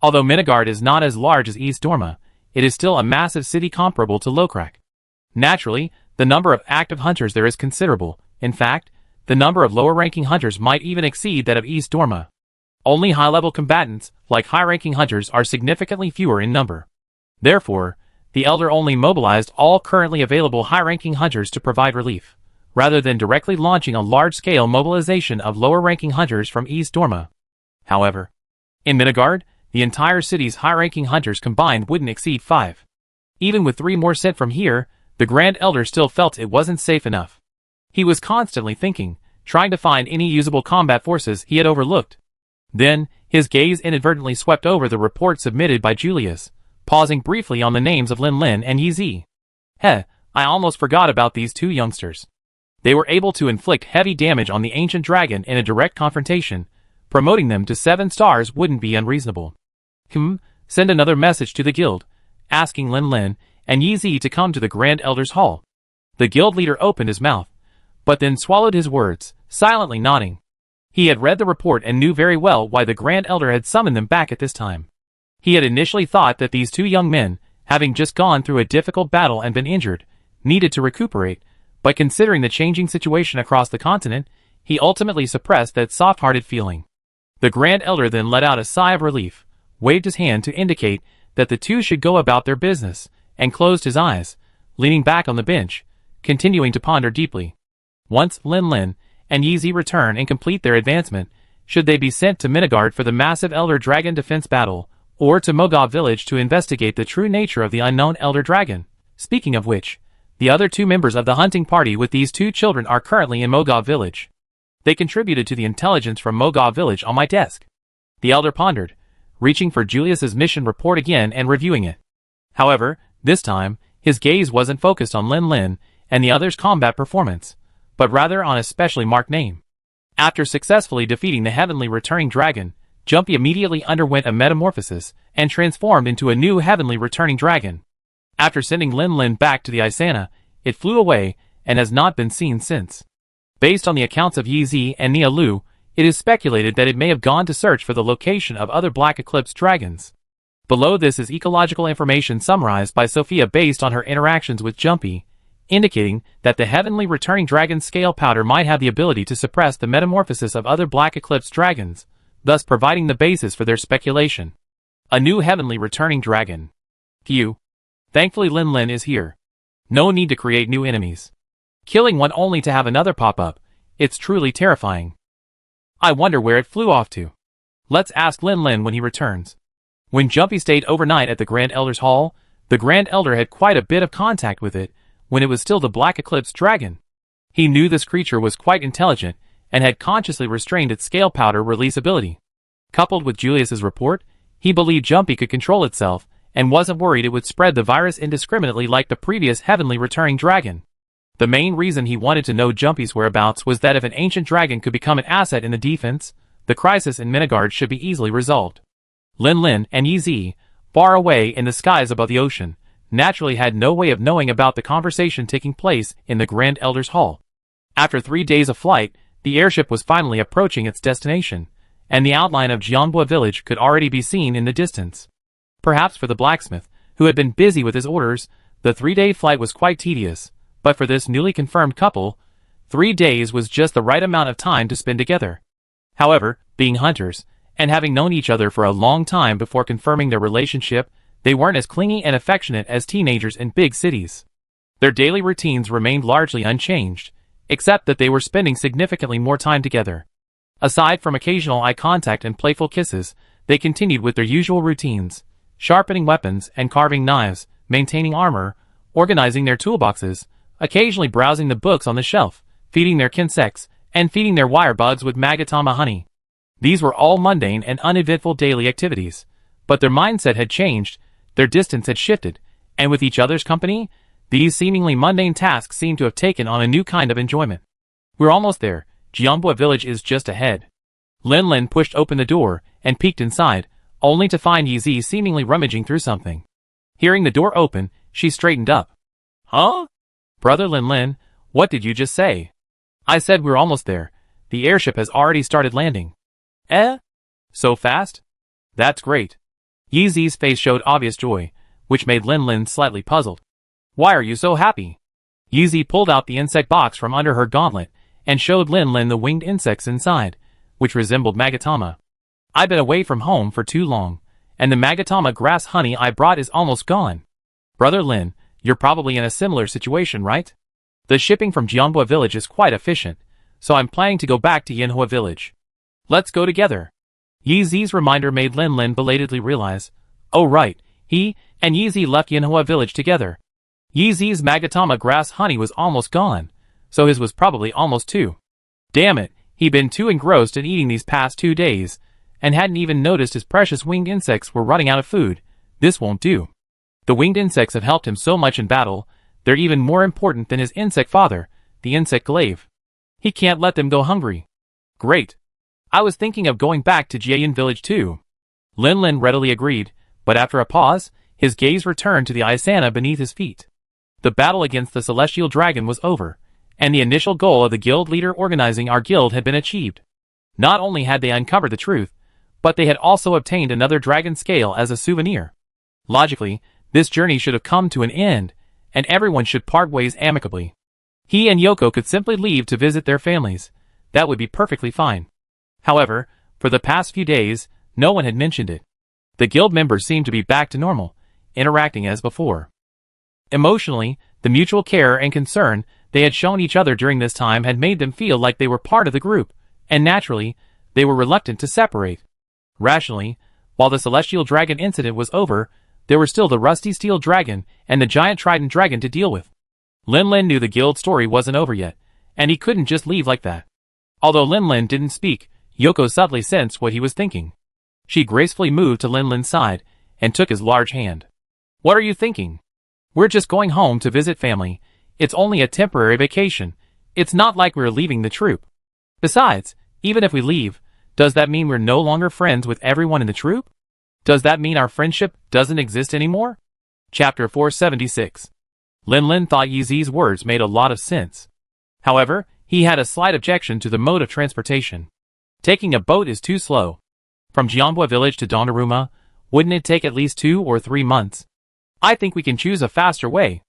Although Midgard is not as large as East Dorma, it is still a massive city comparable to Lokrak. Naturally, the number of active hunters there is considerable. In fact, the number of lower-ranking hunters might even exceed that of East Dorma. Only high-level combatants, like high-ranking hunters, are significantly fewer in number. Therefore, the Elder only mobilized all currently available high-ranking hunters to provide relief, rather than directly launching a large-scale mobilization of lower-ranking hunters from East Dorma. However, in Midgard, the entire city's high-ranking hunters combined wouldn't exceed 5. Even with 3 more sent from here, the Grand Elder still felt it wasn't safe enough. He was constantly thinking, trying to find any usable combat forces he had overlooked. Then, his gaze inadvertently swept over the report submitted by Julius, pausing briefly on the names of Lin Lin and Yi Zi. I almost forgot about these 2 youngsters. They were able to inflict heavy damage on the ancient dragon in a direct confrontation. Promoting them to 7 stars wouldn't be unreasonable. Send another message to the guild, asking Lin Lin and Yi Zi to come to the Grand Elder's hall. The guild leader opened his mouth, but then swallowed his words, silently nodding. He had read the report and knew very well why the Grand Elder had summoned them back at this time. He had initially thought that these 2 young men, having just gone through a difficult battle and been injured, needed to recuperate, but considering the changing situation across the continent, he ultimately suppressed that soft-hearted feeling. The Grand Elder then let out a sigh of relief, waved his hand to indicate that the 2 should go about their business, and closed his eyes, leaning back on the bench, continuing to ponder deeply. Once Lin Lin and Yi Zi return and complete their advancement, should they be sent to Midgard for the massive Elder Dragon defense battle, or to Mogov village to investigate the true nature of the unknown Elder Dragon? Speaking of which, The other two members of the hunting party with these two children are currently in Mogov village. They contributed to the intelligence from Mogov village on my desk. The elder pondered, reaching for Julius's mission report again and reviewing it. However, this time, his gaze wasn't focused on Lin Lin and the others' combat performance, but rather on a specially marked name. After successfully defeating the heavenly returning dragon, Jumpy immediately underwent a metamorphosis and transformed into a new heavenly returning dragon. After sending Lin Lin back to the Isana, it flew away and has not been seen since. Based on the accounts of Yi Zi and Nia Lu, it is speculated that it may have gone to search for the location of other Black Eclipse dragons. Below this is ecological information summarized by Sophia based on her interactions with Jumpy, indicating that the heavenly returning dragon's scale powder might have the ability to suppress the metamorphosis of other Black Eclipse dragons, thus providing the basis for their speculation. A new heavenly returning dragon. Phew. Thankfully Lin Lin is here. No need to create new enemies. Killing one only to have another pop up, it's truly terrifying. I wonder where it flew off to. Let's ask Lin Lin when he returns. When Jumpy stayed overnight at the Grand Elder's Hall, the Grand Elder had quite a bit of contact with it when it was still the Black Eclipse dragon. He knew this creature was quite intelligent and had consciously restrained its scale powder release ability. Coupled with Julius's report, he believed Jumpy could control itself and wasn't worried it would spread the virus indiscriminately like the previous heavenly returning dragon. The main reason he wanted to know Jumpy's whereabouts was that if an ancient dragon could become an asset in the defense, the crisis in Minigard should be easily resolved. Lin Lin and Yi Zi, far away in the skies above the ocean, naturally had no way of knowing about the conversation taking place in the Grand Elder's Hall. After 3 days of flight, the airship was finally approaching its destination, and the outline of Jianbua village could already be seen in the distance. Perhaps for the blacksmith, who had been busy with his orders, the 3-day flight was quite tedious, but for this newly confirmed couple, 3 days was just the right amount of time to spend together. However, being hunters, and having known each other for a long time before confirming their relationship, they weren't as clingy and affectionate as teenagers in big cities. Their daily routines remained largely unchanged, except that they were spending significantly more time together. Aside from occasional eye contact and playful kisses, they continued with their usual routines, sharpening weapons and carving knives, maintaining armor, organizing their toolboxes, occasionally browsing the books on the shelf, feeding their kinsects, and feeding their wire bugs with magatama honey. These were all mundane and uneventful daily activities, but their mindset had changed, their distance had shifted, and with each other's company, these seemingly mundane tasks seemed to have taken on a new kind of enjoyment. We're almost there. Jianbua village is just ahead. Lin Lin pushed open the door and peeked inside, only to find Yi Zi seemingly rummaging through something. Hearing the door open, she straightened up. Huh? Brother Lin Lin, what did you just say? I said we're almost there. The airship has already started landing. Eh? So fast? That's great. Yi Zi's face showed obvious joy, which made Lin Lin slightly puzzled. Why are you so happy? Yi Zi pulled out the insect box from under her gauntlet and showed Lin Lin the winged insects inside, which resembled magatama. I've been away from home for too long, and the magatama grass honey I brought is almost gone. Brother Lin, you're probably in a similar situation, right? The shipping from Jianbua village is quite efficient, so I'm planning to go back to Yanhua village. Let's go together. Yi Zi's reminder made Lin Lin belatedly realize, oh right, he and Yi Zi left Yanhua village together. Yi Zi's magatama grass honey was almost gone, so his was probably almost too. Damn it, he'd been too engrossed in eating these past 2 days, and hadn't even noticed his precious winged insects were running out of food. This won't do. The winged insects have helped him so much in battle, they're even more important than his insect father, the insect glaive. He can't let them go hungry. Great. I was thinking of going back to Jiayan village too. Lin Lin readily agreed, but after a pause, his gaze returned to the Isana beneath his feet. The battle against the celestial dragon was over, and the initial goal of the guild leader organizing our guild had been achieved. Not only had they uncovered the truth, but they had also obtained another dragon scale as a souvenir. Logically, this journey should have come to an end, and everyone should part ways amicably. He and Yoko could simply leave to visit their families. That would be perfectly fine. However, for the past few days, no one had mentioned it. The guild members seemed to be back to normal, interacting as before. Emotionally, the mutual care and concern they had shown each other during this time had made them feel like they were part of the group, and naturally, they were reluctant to separate. Rationally, while the celestial dragon incident was over, there were still the rusty steel dragon and the giant trident dragon to deal with. Lin Lin knew the guild story wasn't over yet, and he couldn't just leave like that. Although Lin Lin didn't speak, Yoko subtly sensed what he was thinking. She gracefully moved to Lin Lin's side and took his large hand. "What are you thinking? We're just going home to visit family. It's only a temporary vacation. It's not like we're leaving the troupe. Besides, even if we leave, does that mean we're no longer friends with everyone in the troupe? Does that mean our friendship doesn't exist anymore?" Chapter 476. Lin Lin thought Yi Zi's words made a lot of sense. However, he had a slight objection to the mode of transportation. Taking a boat is too slow. From Jianhua village to Donnarumma, wouldn't it take at least 2 or 3 months? I think we can choose a faster way.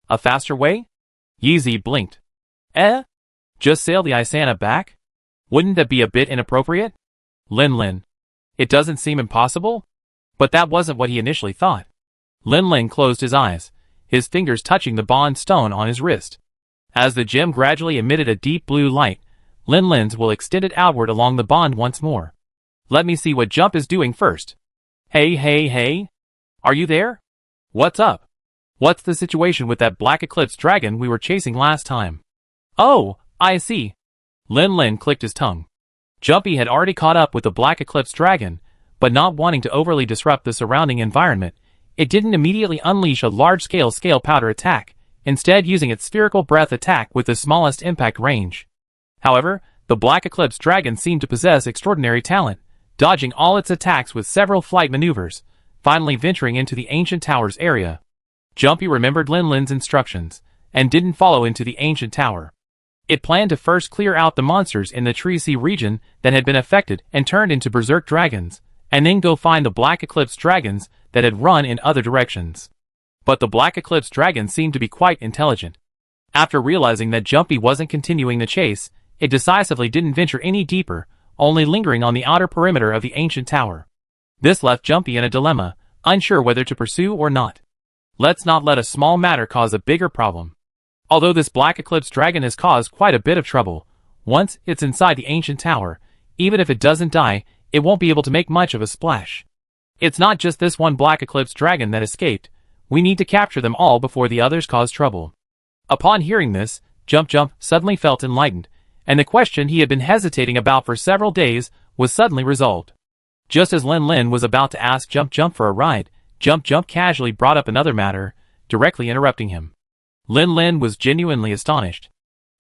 A faster way? Yi Zi blinked. Just sail the Isana back? Wouldn't that be a bit inappropriate? Lin Lin. It doesn't seem impossible? But that wasn't what he initially thought. Lin Lin closed his eyes, his fingers touching the bond stone on his wrist. As the gem gradually emitted a deep blue light, Lin Lin's will extended outward along the bond once more. Let me see what Jump is doing first. Hey. Are you there? What's up? What's the situation with that Black Eclipse dragon we were chasing last time? Oh, I see. Lin Lin clicked his tongue. Jumpy had already caught up with the Black Eclipse dragon, but not wanting to overly disrupt the surrounding environment, it didn't immediately unleash a large-scale scale powder attack, instead using its spherical breath attack with the smallest impact range. However, the Black Eclipse dragon seemed to possess extraordinary talent, dodging all its attacks with several flight maneuvers, finally venturing into the ancient tower's area. Jumpy remembered Lin Lin's instructions, and didn't follow into the ancient tower. It planned to first clear out the monsters in the Tree Sea region that had been affected and turned into berserk dragons, and then go find the Black Eclipse dragons that had run in other directions. But the Black Eclipse dragon seemed to be quite intelligent. After realizing that Jumpy wasn't continuing the chase, it decisively didn't venture any deeper, only lingering on the outer perimeter of the ancient tower. This left Jumpy in a dilemma, unsure whether to pursue or not. Let's not let a small matter cause a bigger problem. Although this Black Eclipse dragon has caused quite a bit of trouble, once it's inside the ancient tower, even if it doesn't die, it won't be able to make much of a splash. It's not just this one Black Eclipse dragon that escaped. We need to capture them all before the others cause trouble. Upon hearing this, Jump suddenly felt enlightened, and the question he had been hesitating about for several days was suddenly resolved. Just as Lin Lin was about to ask Jump for a ride, Jump casually brought up another matter, directly interrupting him. Lin Lin was genuinely astonished.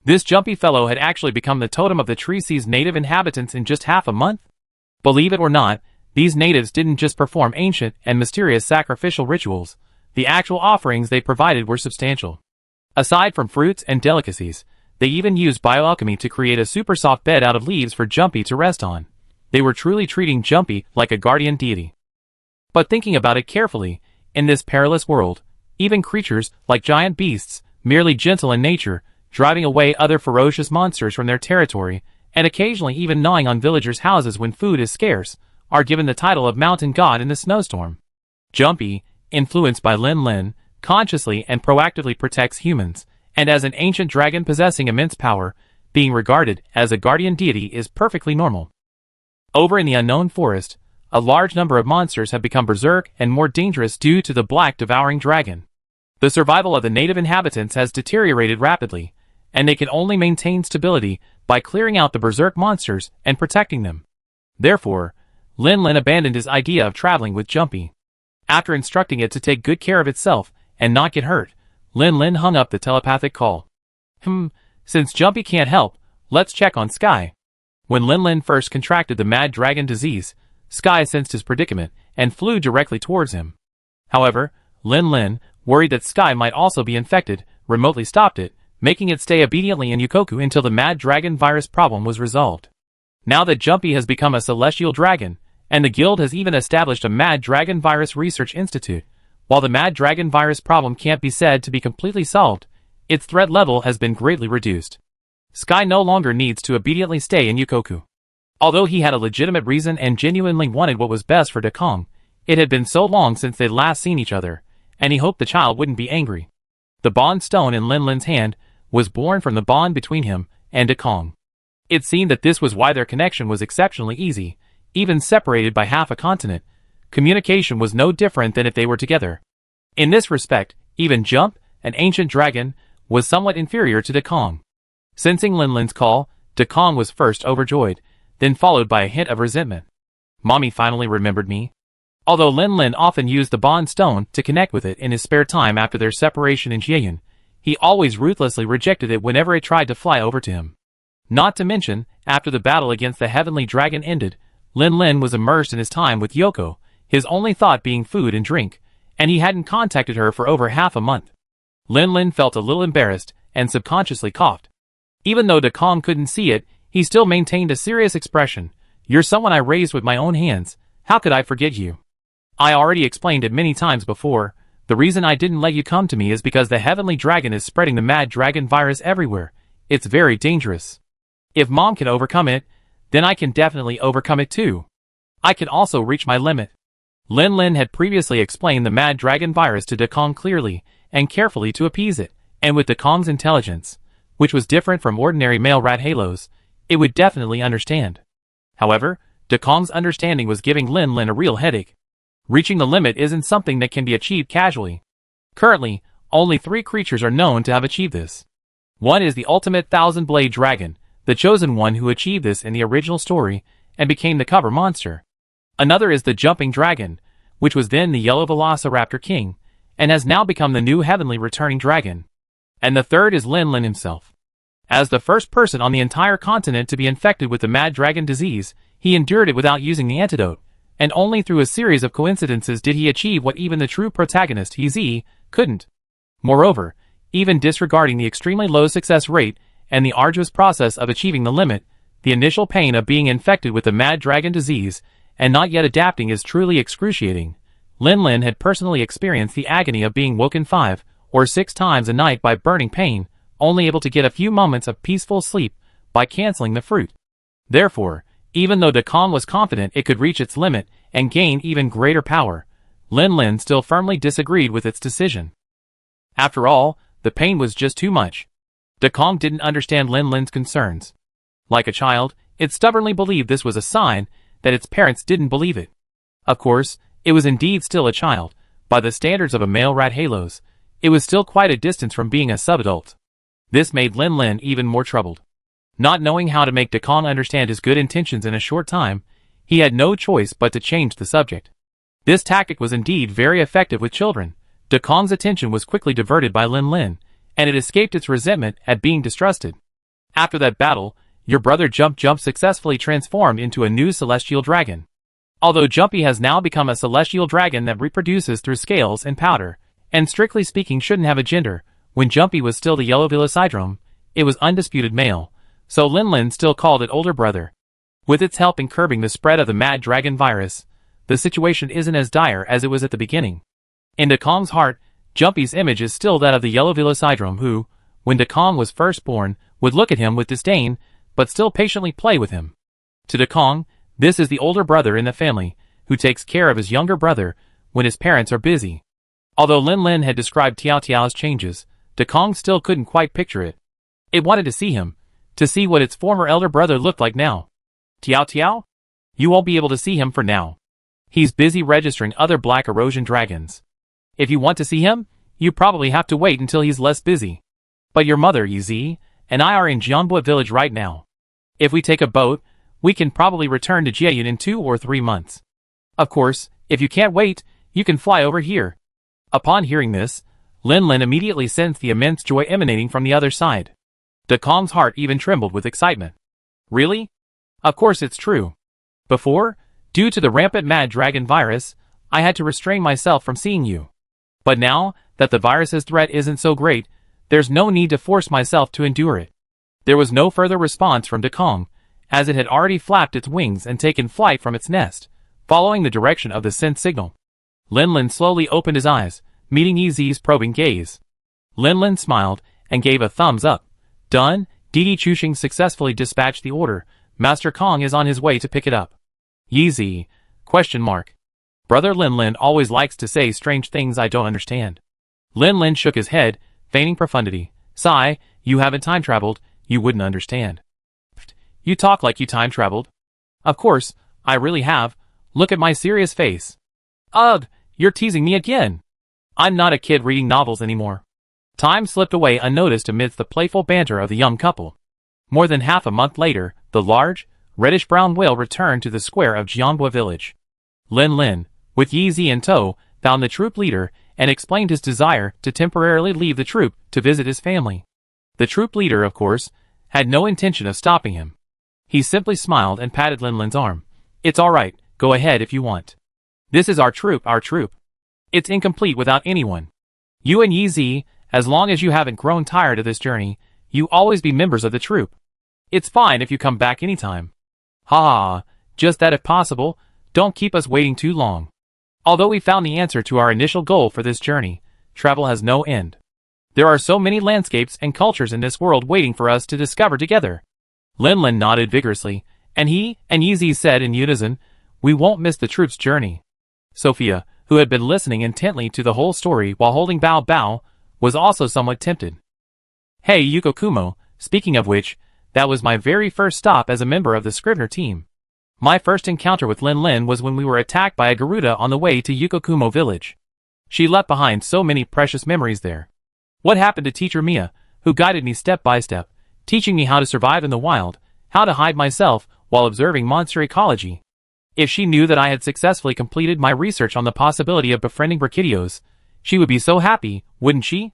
This Jumpy fellow had actually become the totem of the Tree Sea's native inhabitants in just half a month? Believe it or not, these natives didn't just perform ancient and mysterious sacrificial rituals. The actual offerings they provided were substantial. Aside from fruits and delicacies, they even used bioalchemy to create a super soft bed out of leaves for Jumpy to rest on. They were truly treating Jumpy like a guardian deity. But thinking about it carefully, in this perilous world, even creatures like giant beasts, merely gentle in nature, driving away other ferocious monsters from their territory, and occasionally even gnawing on villagers' houses when food is scarce, are given the title of mountain god in the snowstorm. Jumpy, influenced by Lin Lin, consciously and proactively protects humans, and as an ancient dragon possessing immense power, being regarded as a guardian deity is perfectly normal. Over in the unknown forest, a large number of monsters have become berserk and more dangerous due to the black devouring dragon. The survival of the native inhabitants has deteriorated rapidly, and they can only maintain stability by clearing out the berserk monsters and protecting them. Therefore, Lin Lin abandoned his idea of traveling with Jumpy. After instructing it to take good care of itself and not get hurt, Lin Lin hung up the telepathic call. Since Jumpy can't help, let's check on Sky. When Lin Lin first contracted the mad dragon disease, Sky sensed his predicament and flew directly towards him. However, Lin Lin, worried that Sky might also be infected, remotely stopped it, making it stay obediently in Yukoku until the mad dragon virus problem was resolved. Now that Jumpy has become a celestial dragon, and the guild has even established a mad dragon virus research institute, while the mad dragon virus problem can't be said to be completely solved, its threat level has been greatly reduced. Sky no longer needs to obediently stay in Yukoku. Although he had a legitimate reason and genuinely wanted what was best for Dekong, it had been so long since they'd last seen each other, and he hoped the child wouldn't be angry. The bond stone in Lin Lin's hand was born from the bond between him and Dekong. It seemed that this was why their connection was exceptionally easy, even separated by half a continent. Communication was no different than if they were together. In this respect, even Jump, an ancient dragon, was somewhat inferior to Dekong. Sensing Lin Lin's call, Dekong was first overjoyed, then followed by a hint of resentment. Mommy finally remembered me. Although Lin Lin often used the bond stone to connect with it in his spare time after their separation in Jieyun, he always ruthlessly rejected it whenever it tried to fly over to him. Not to mention, after the battle against the heavenly dragon ended, Lin Lin was immersed in his time with Yoko, his only thought being food and drink, and he hadn't contacted her for over half a month. Lin Lin felt a little embarrassed and subconsciously coughed. Even though Dekong couldn't see it, he still maintained a serious expression. "You're someone I raised with my own hands. How could I forget you? I already explained it many times before. The reason I didn't let you come to me is because the heavenly dragon is spreading the mad dragon virus everywhere. It's very dangerous. If Mom can overcome it, then I can definitely overcome it too. I can also reach my limit." Lin Lin had previously explained the mad dragon virus to Dekong clearly and carefully to appease it, and with Dekong's intelligence, which was different from ordinary male rat halos, it would definitely understand. However, Dekong's understanding was giving Lin Lin a real headache. Reaching the limit isn't something that can be achieved casually. Currently, only 3 creatures are known to have achieved this. One is the ultimate thousand-blade dragon, the chosen one who achieved this in the original story and became the cover monster. Another is the jumping dragon, which was then the yellow velociraptor king, and has now become the new heavenly returning dragon. And the third is Lin Lin himself. As the first person on the entire continent to be infected with the mad dragon disease, he endured it without using the antidote, and only through a series of coincidences did he achieve what even the true protagonist, Yi couldn't. Moreover, even disregarding the extremely low success rate and the arduous process of achieving the limit, the initial pain of being infected with the mad dragon disease and not yet adapting is truly excruciating. Lin Lin had personally experienced the agony of being woken 5 or 6 times a night by burning pain, only able to get a few moments of peaceful sleep by canceling the fruit. Therefore, even though Dekong was confident it could reach its limit and gain even greater power, Lin Lin still firmly disagreed with its decision. After all, the pain was just too much. Dekong didn't understand Lin Lin's concerns. Like a child, it stubbornly believed this was a sign that its parents didn't believe it. Of course, it was indeed still a child. By the standards of a male rat halos, it was still quite a distance from being a subadult. This made Lin Lin even more troubled. Not knowing how to make Dekong understand his good intentions in a short time, he had no choice but to change the subject. This tactic was indeed very effective with children. Dekong's attention was quickly diverted by Lin Lin, and it escaped its resentment at being distrusted. "After that battle, your brother Jump successfully transformed into a new celestial dragon. Although Jumpy has now become a celestial dragon that reproduces through scales and powder, and strictly speaking shouldn't have a gender, when Jumpy was still the yellow velociraptor, it was undisputed male, so Lin Lin still called it older brother. With its help in curbing the spread of the mad dragon virus, the situation isn't as dire as it was at the beginning. In Dekong's heart, Jumpy's image is still that of the yellow velociraptor who, when Dekong was first born, would look at him with disdain, but still patiently play with him. To Dekong, this is the older brother in the family, who takes care of his younger brother when his parents are busy. Although Lin Lin had described Tiao Tiao's changes, Dekong still couldn't quite picture it. It wanted to see him, to see what its former elder brother looked like now. "Tiao Tiao? You won't be able to see him for now. He's busy registering other black erosion dragons. If you want to see him, you probably have to wait until he's less busy. But your mother, Yi, and I are in Jianbo village right now. If we take a boat, we can probably return to Jieyun in 2 or 3 months. Of course, if you can't wait, you can fly over here." Upon hearing this, Lin Lin immediately sensed the immense joy emanating from the other side. Dekong's heart even trembled with excitement. "Really? Of course it's true. Before, due to the rampant mad dragon virus, I had to restrain myself from seeing you. But now that the virus's threat isn't so great, there's no need to force myself to endure it." There was no further response from Dekong, as it had already flapped its wings and taken flight from its nest, following the direction of the sense signal. Lin Lin slowly opened his eyes, meeting Yi's probing gaze. Lin Lin smiled and gave a thumbs up. "Done, Didi Chuxing successfully dispatched the order. Master Kong is on his way to pick it up." "Yi? Question mark. Brother Lin Lin always likes to say strange things I don't understand." Lin Lin shook his head, feigning profundity. "Sigh, you haven't time traveled, you wouldn't understand." "You talk like you time traveled." "Of course, I really have. Look at my serious face." "Ugh, you're teasing me again. I'm not a kid reading novels anymore." Time slipped away unnoticed amidst the playful banter of the young couple. More than half a month later, the large, reddish-brown whale returned to the square of Jiangbua village. Lin Lin, with Yi Zi in tow, found the troop leader and explained his desire to temporarily leave the troop to visit his family. The troop leader, of course, had no intention of stopping him. He simply smiled and patted Lin Lin's arm. "It's all right, go ahead if you want. This is our troop, our troop. It's incomplete without anyone. You and Yi Zi, as long as you haven't grown tired of this journey, you always be members of the troop. It's fine if you come back anytime. Ha ha, just that if possible, don't keep us waiting too long. Although we found the answer to our initial goal for this journey, travel has no end. There are so many landscapes and cultures in this world waiting for us to discover together." Lin Lin nodded vigorously, and he and Yi Zi said in unison, "We won't miss the troop's journey." Sophia, who had been listening intently to the whole story while holding Bao Bao, was also somewhat tempted. "Hey Yuko Kumo, speaking of which, that was my very first stop as a member of the Scrivener team. My first encounter with Lin Lin was when we were attacked by a Garuda on the way to Yukokumo village. She left behind so many precious memories there. What happened to Teacher Mia, who guided me step by step, teaching me how to survive in the wild, how to hide myself while observing monster ecology? If she knew that I had successfully completed my research on the possibility of befriending Brachidios, she would be so happy, wouldn't she?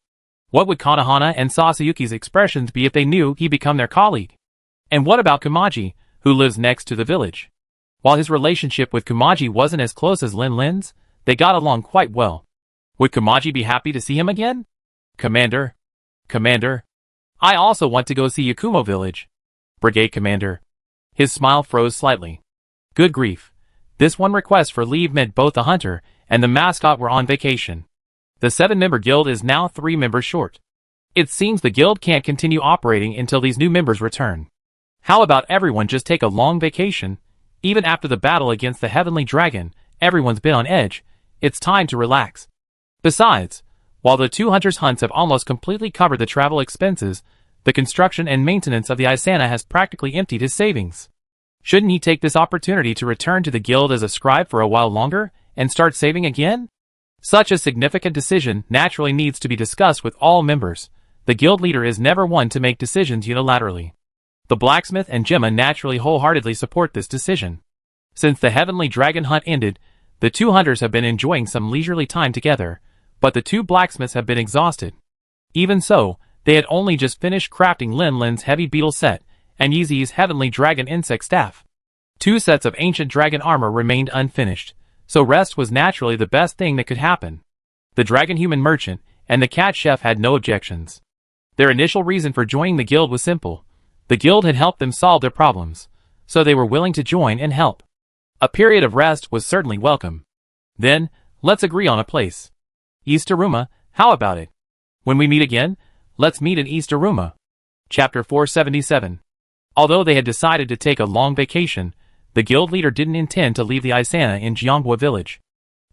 What would Kanahana and Sasayuki's expressions be if they knew he'd become their colleague? And what about Kumaji, who lives next to the village? While his relationship with Kumaji wasn't as close as Lin Lin's, they got along quite well. Would Kumaji be happy to see him again? Commander. I also want to go see Yakumo village. Brigade Commander. His smile froze slightly. Good grief. This one request for leave meant both the hunter and the mascot were on vacation. The 7-member guild is now 3 members short. It seems the guild can't continue operating until these new members return. How about everyone just take a long vacation? Even after the battle against the Heavenly Dragon, everyone's been on edge. It's time to relax. Besides, while the 2 hunters' hunts have almost completely covered the travel expenses, the construction and maintenance of the Isana has practically emptied his savings. Shouldn't he take this opportunity to return to the guild as a scribe for a while longer and start saving again? Such a significant decision naturally needs to be discussed with all members. The guild leader is never one to make decisions unilaterally. The blacksmith and Gemma naturally wholeheartedly support this decision. Since the Heavenly Dragon hunt ended, the 2 hunters have been enjoying some leisurely time together, but the 2 blacksmiths have been exhausted. Even so, they had only just finished crafting Lin Lin's heavy beetle set and Yi Zi's Heavenly Dragon insect staff. 2 sets of ancient dragon armor remained unfinished, so rest was naturally the best thing that could happen. The dragon human merchant and the cat chef had no objections. Their initial reason for joining the guild was simple. The guild had helped them solve their problems, so they were willing to join and help. A period of rest was certainly welcome. Then, let's agree on a place. East Aruma, how about it? When we meet again, let's meet in East Aruma. Chapter 477. Although they had decided to take a long vacation, the guild leader didn't intend to leave the Isana in Jiangbua village.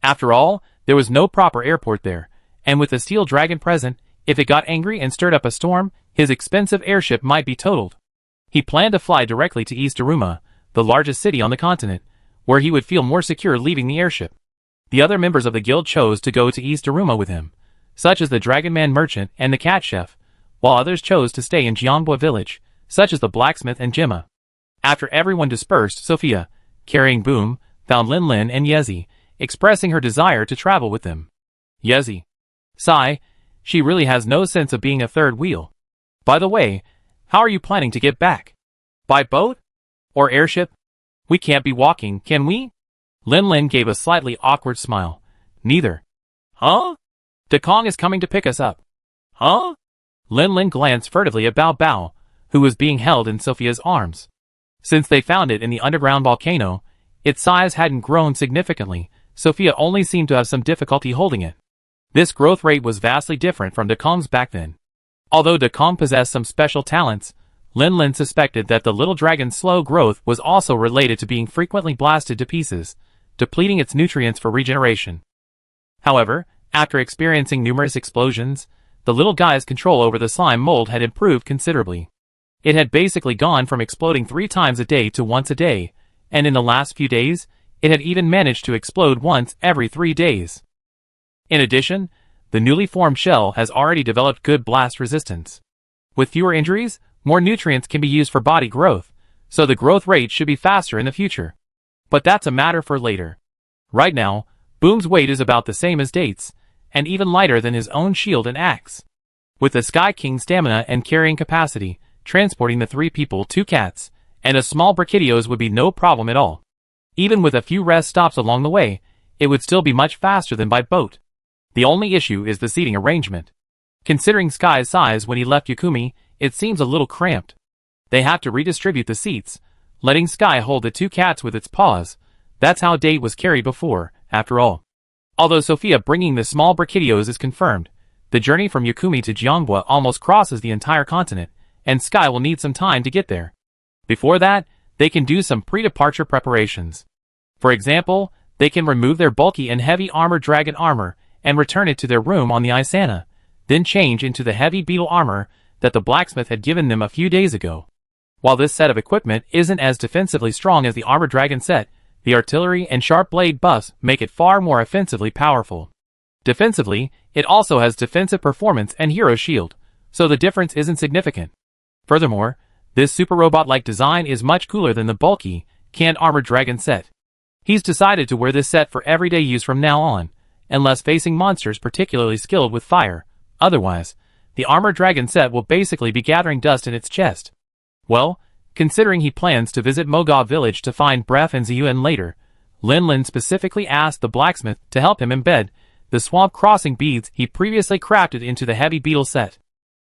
After all, there was no proper airport there, and with the steel dragon present, if it got angry and stirred up a storm, his expensive airship might be totaled. He planned to fly directly to East Aruma, the largest city on the continent, where he would feel more secure leaving the airship. The other members of the guild chose to go to East Aruma with him, such as the Dragon Man merchant and the cat chef, while others chose to stay in Jiangbua village, such as the blacksmith and Gemma. After everyone dispersed, Sophia, carrying Boom, found Lin Lin and Yezi, expressing her desire to travel with them. Yezi. Sigh, she really has no sense of being a third wheel. By the way, how are you planning to get back? By boat? Or airship? We can't be walking, can we? Lin Lin gave a slightly awkward smile. Neither. Huh? Dekong is coming to pick us up. Huh? Lin Lin glanced furtively at Bao Bao, who was being held in Sophia's arms. Since they found it in the underground volcano, its size hadn't grown significantly. Sophia only seemed to have some difficulty holding it. This growth rate was vastly different from Dekong's back then. Although Dekong possessed some special talents, Lin Lin suspected that the little dragon's slow growth was also related to being frequently blasted to pieces, depleting its nutrients for regeneration. However, after experiencing numerous explosions, the little guy's control over the slime mold had improved considerably. It had basically gone from exploding 3 times a day to once a day, and in the last few days, it had even managed to explode once every 3 days. In addition, the newly formed shell has already developed good blast resistance. With fewer injuries, more nutrients can be used for body growth, so the growth rate should be faster in the future. But that's a matter for later. Right now, Boom's weight is about the same as Date's, and even lighter than his own shield and axe. With the Sky King's stamina and carrying capacity, transporting the 3 people, 2 cats, and a small Brachydios would be no problem at all. Even with a few rest stops along the way, it would still be much faster than by boat. The only issue is the seating arrangement. Considering Sky's size when he left Yukumi, it seems a little cramped. They have to redistribute the seats, letting Sky hold the 2 cats with its paws. That's how Date was carried before, after all. Although Sophia bringing the small Brachydios is confirmed, the journey from Yukumi to Gyeongbwa almost crosses the entire continent, and Sky will need some time to get there. Before that, they can do some pre-departure preparations. For example, they can remove their bulky and heavy armored dragon armor and return it to their room on the Isana, then change into the heavy beetle armor that the blacksmith had given them a few days ago. While this set of equipment isn't as defensively strong as the armored dragon set, the artillery and sharp blade buffs make it far more offensively powerful. Defensively, it also has defensive performance and hero shield, so the difference isn't significant. Furthermore, this super robot-like design is much cooler than the bulky, canned armored dragon set. He's decided to wear this set for everyday use from now on, unless facing monsters particularly skilled with fire. Otherwise, the armored dragon set will basically be gathering dust in its chest. Well, considering he plans to visit Moga village to find Bref and Ziyuan later, Lin specifically asked the blacksmith to help him embed the swamp crossing beads he previously crafted into the heavy beetle set.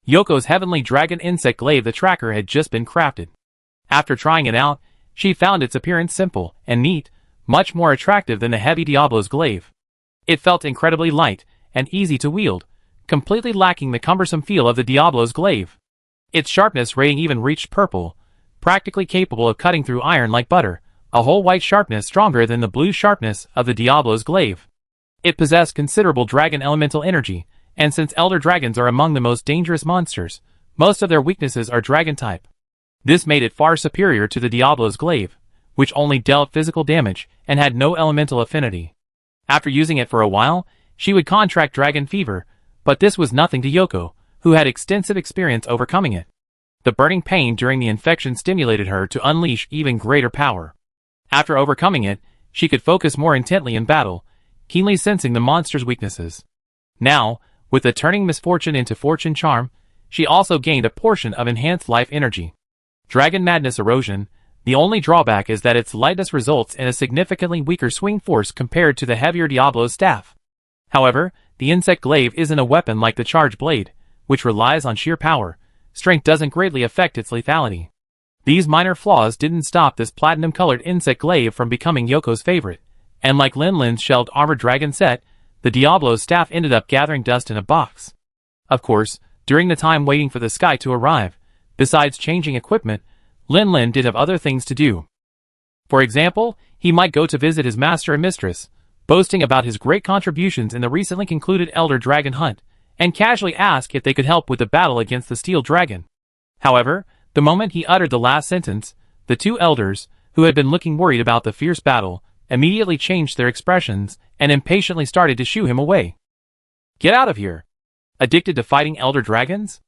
Yoko's heavenly dragon insect glaive the tracker had just been crafted. After trying it out, she found its appearance simple and neat, much more attractive than the heavy Diablo's glaive. It felt incredibly light and easy to wield, completely lacking the cumbersome feel of the Diablo's glaive. Its sharpness rating even reached purple, practically capable of cutting through iron like butter, a whole white sharpness stronger than the blue sharpness of the Diablo's glaive. It possessed considerable dragon elemental energy, and since elder dragons are among the most dangerous monsters, most of their weaknesses are dragon type. This made it far superior to the Diablo's glaive, which only dealt physical damage and had no elemental affinity. After using it for a while, she would contract dragon fever, but this was nothing to Yoko, who had extensive experience overcoming it. The burning pain during the infection stimulated her to unleash even greater power. After overcoming it, she could focus more intently in battle, keenly sensing the monster's weaknesses. Now, with the turning misfortune into fortune charm, she also gained a portion of enhanced life energy. Dragon Madness Erosion. The only drawback is that its lightness results in a significantly weaker swing force compared to the heavier Diablo's staff. However, the insect glaive isn't a weapon like the charge blade, which relies on sheer power. Strength doesn't greatly affect its lethality. These minor flaws didn't stop this platinum-colored insect glaive from becoming Yoko's favorite, and like Lin's shelled armored dragon set, the Diablo's staff ended up gathering dust in a box. Of course, during the time waiting for the Sky to arrive, besides changing equipment, Lin did have other things to do. For example, he might go to visit his master and mistress, boasting about his great contributions in the recently concluded Elder Dragon hunt, and casually ask if they could help with the battle against the Steel Dragon. However, the moment he uttered the last sentence, the 2 elders, who had been looking worried about the fierce battle, immediately changed their expressions and impatiently started to shoo him away. Get out of here! Addicted to fighting Elder Dragons?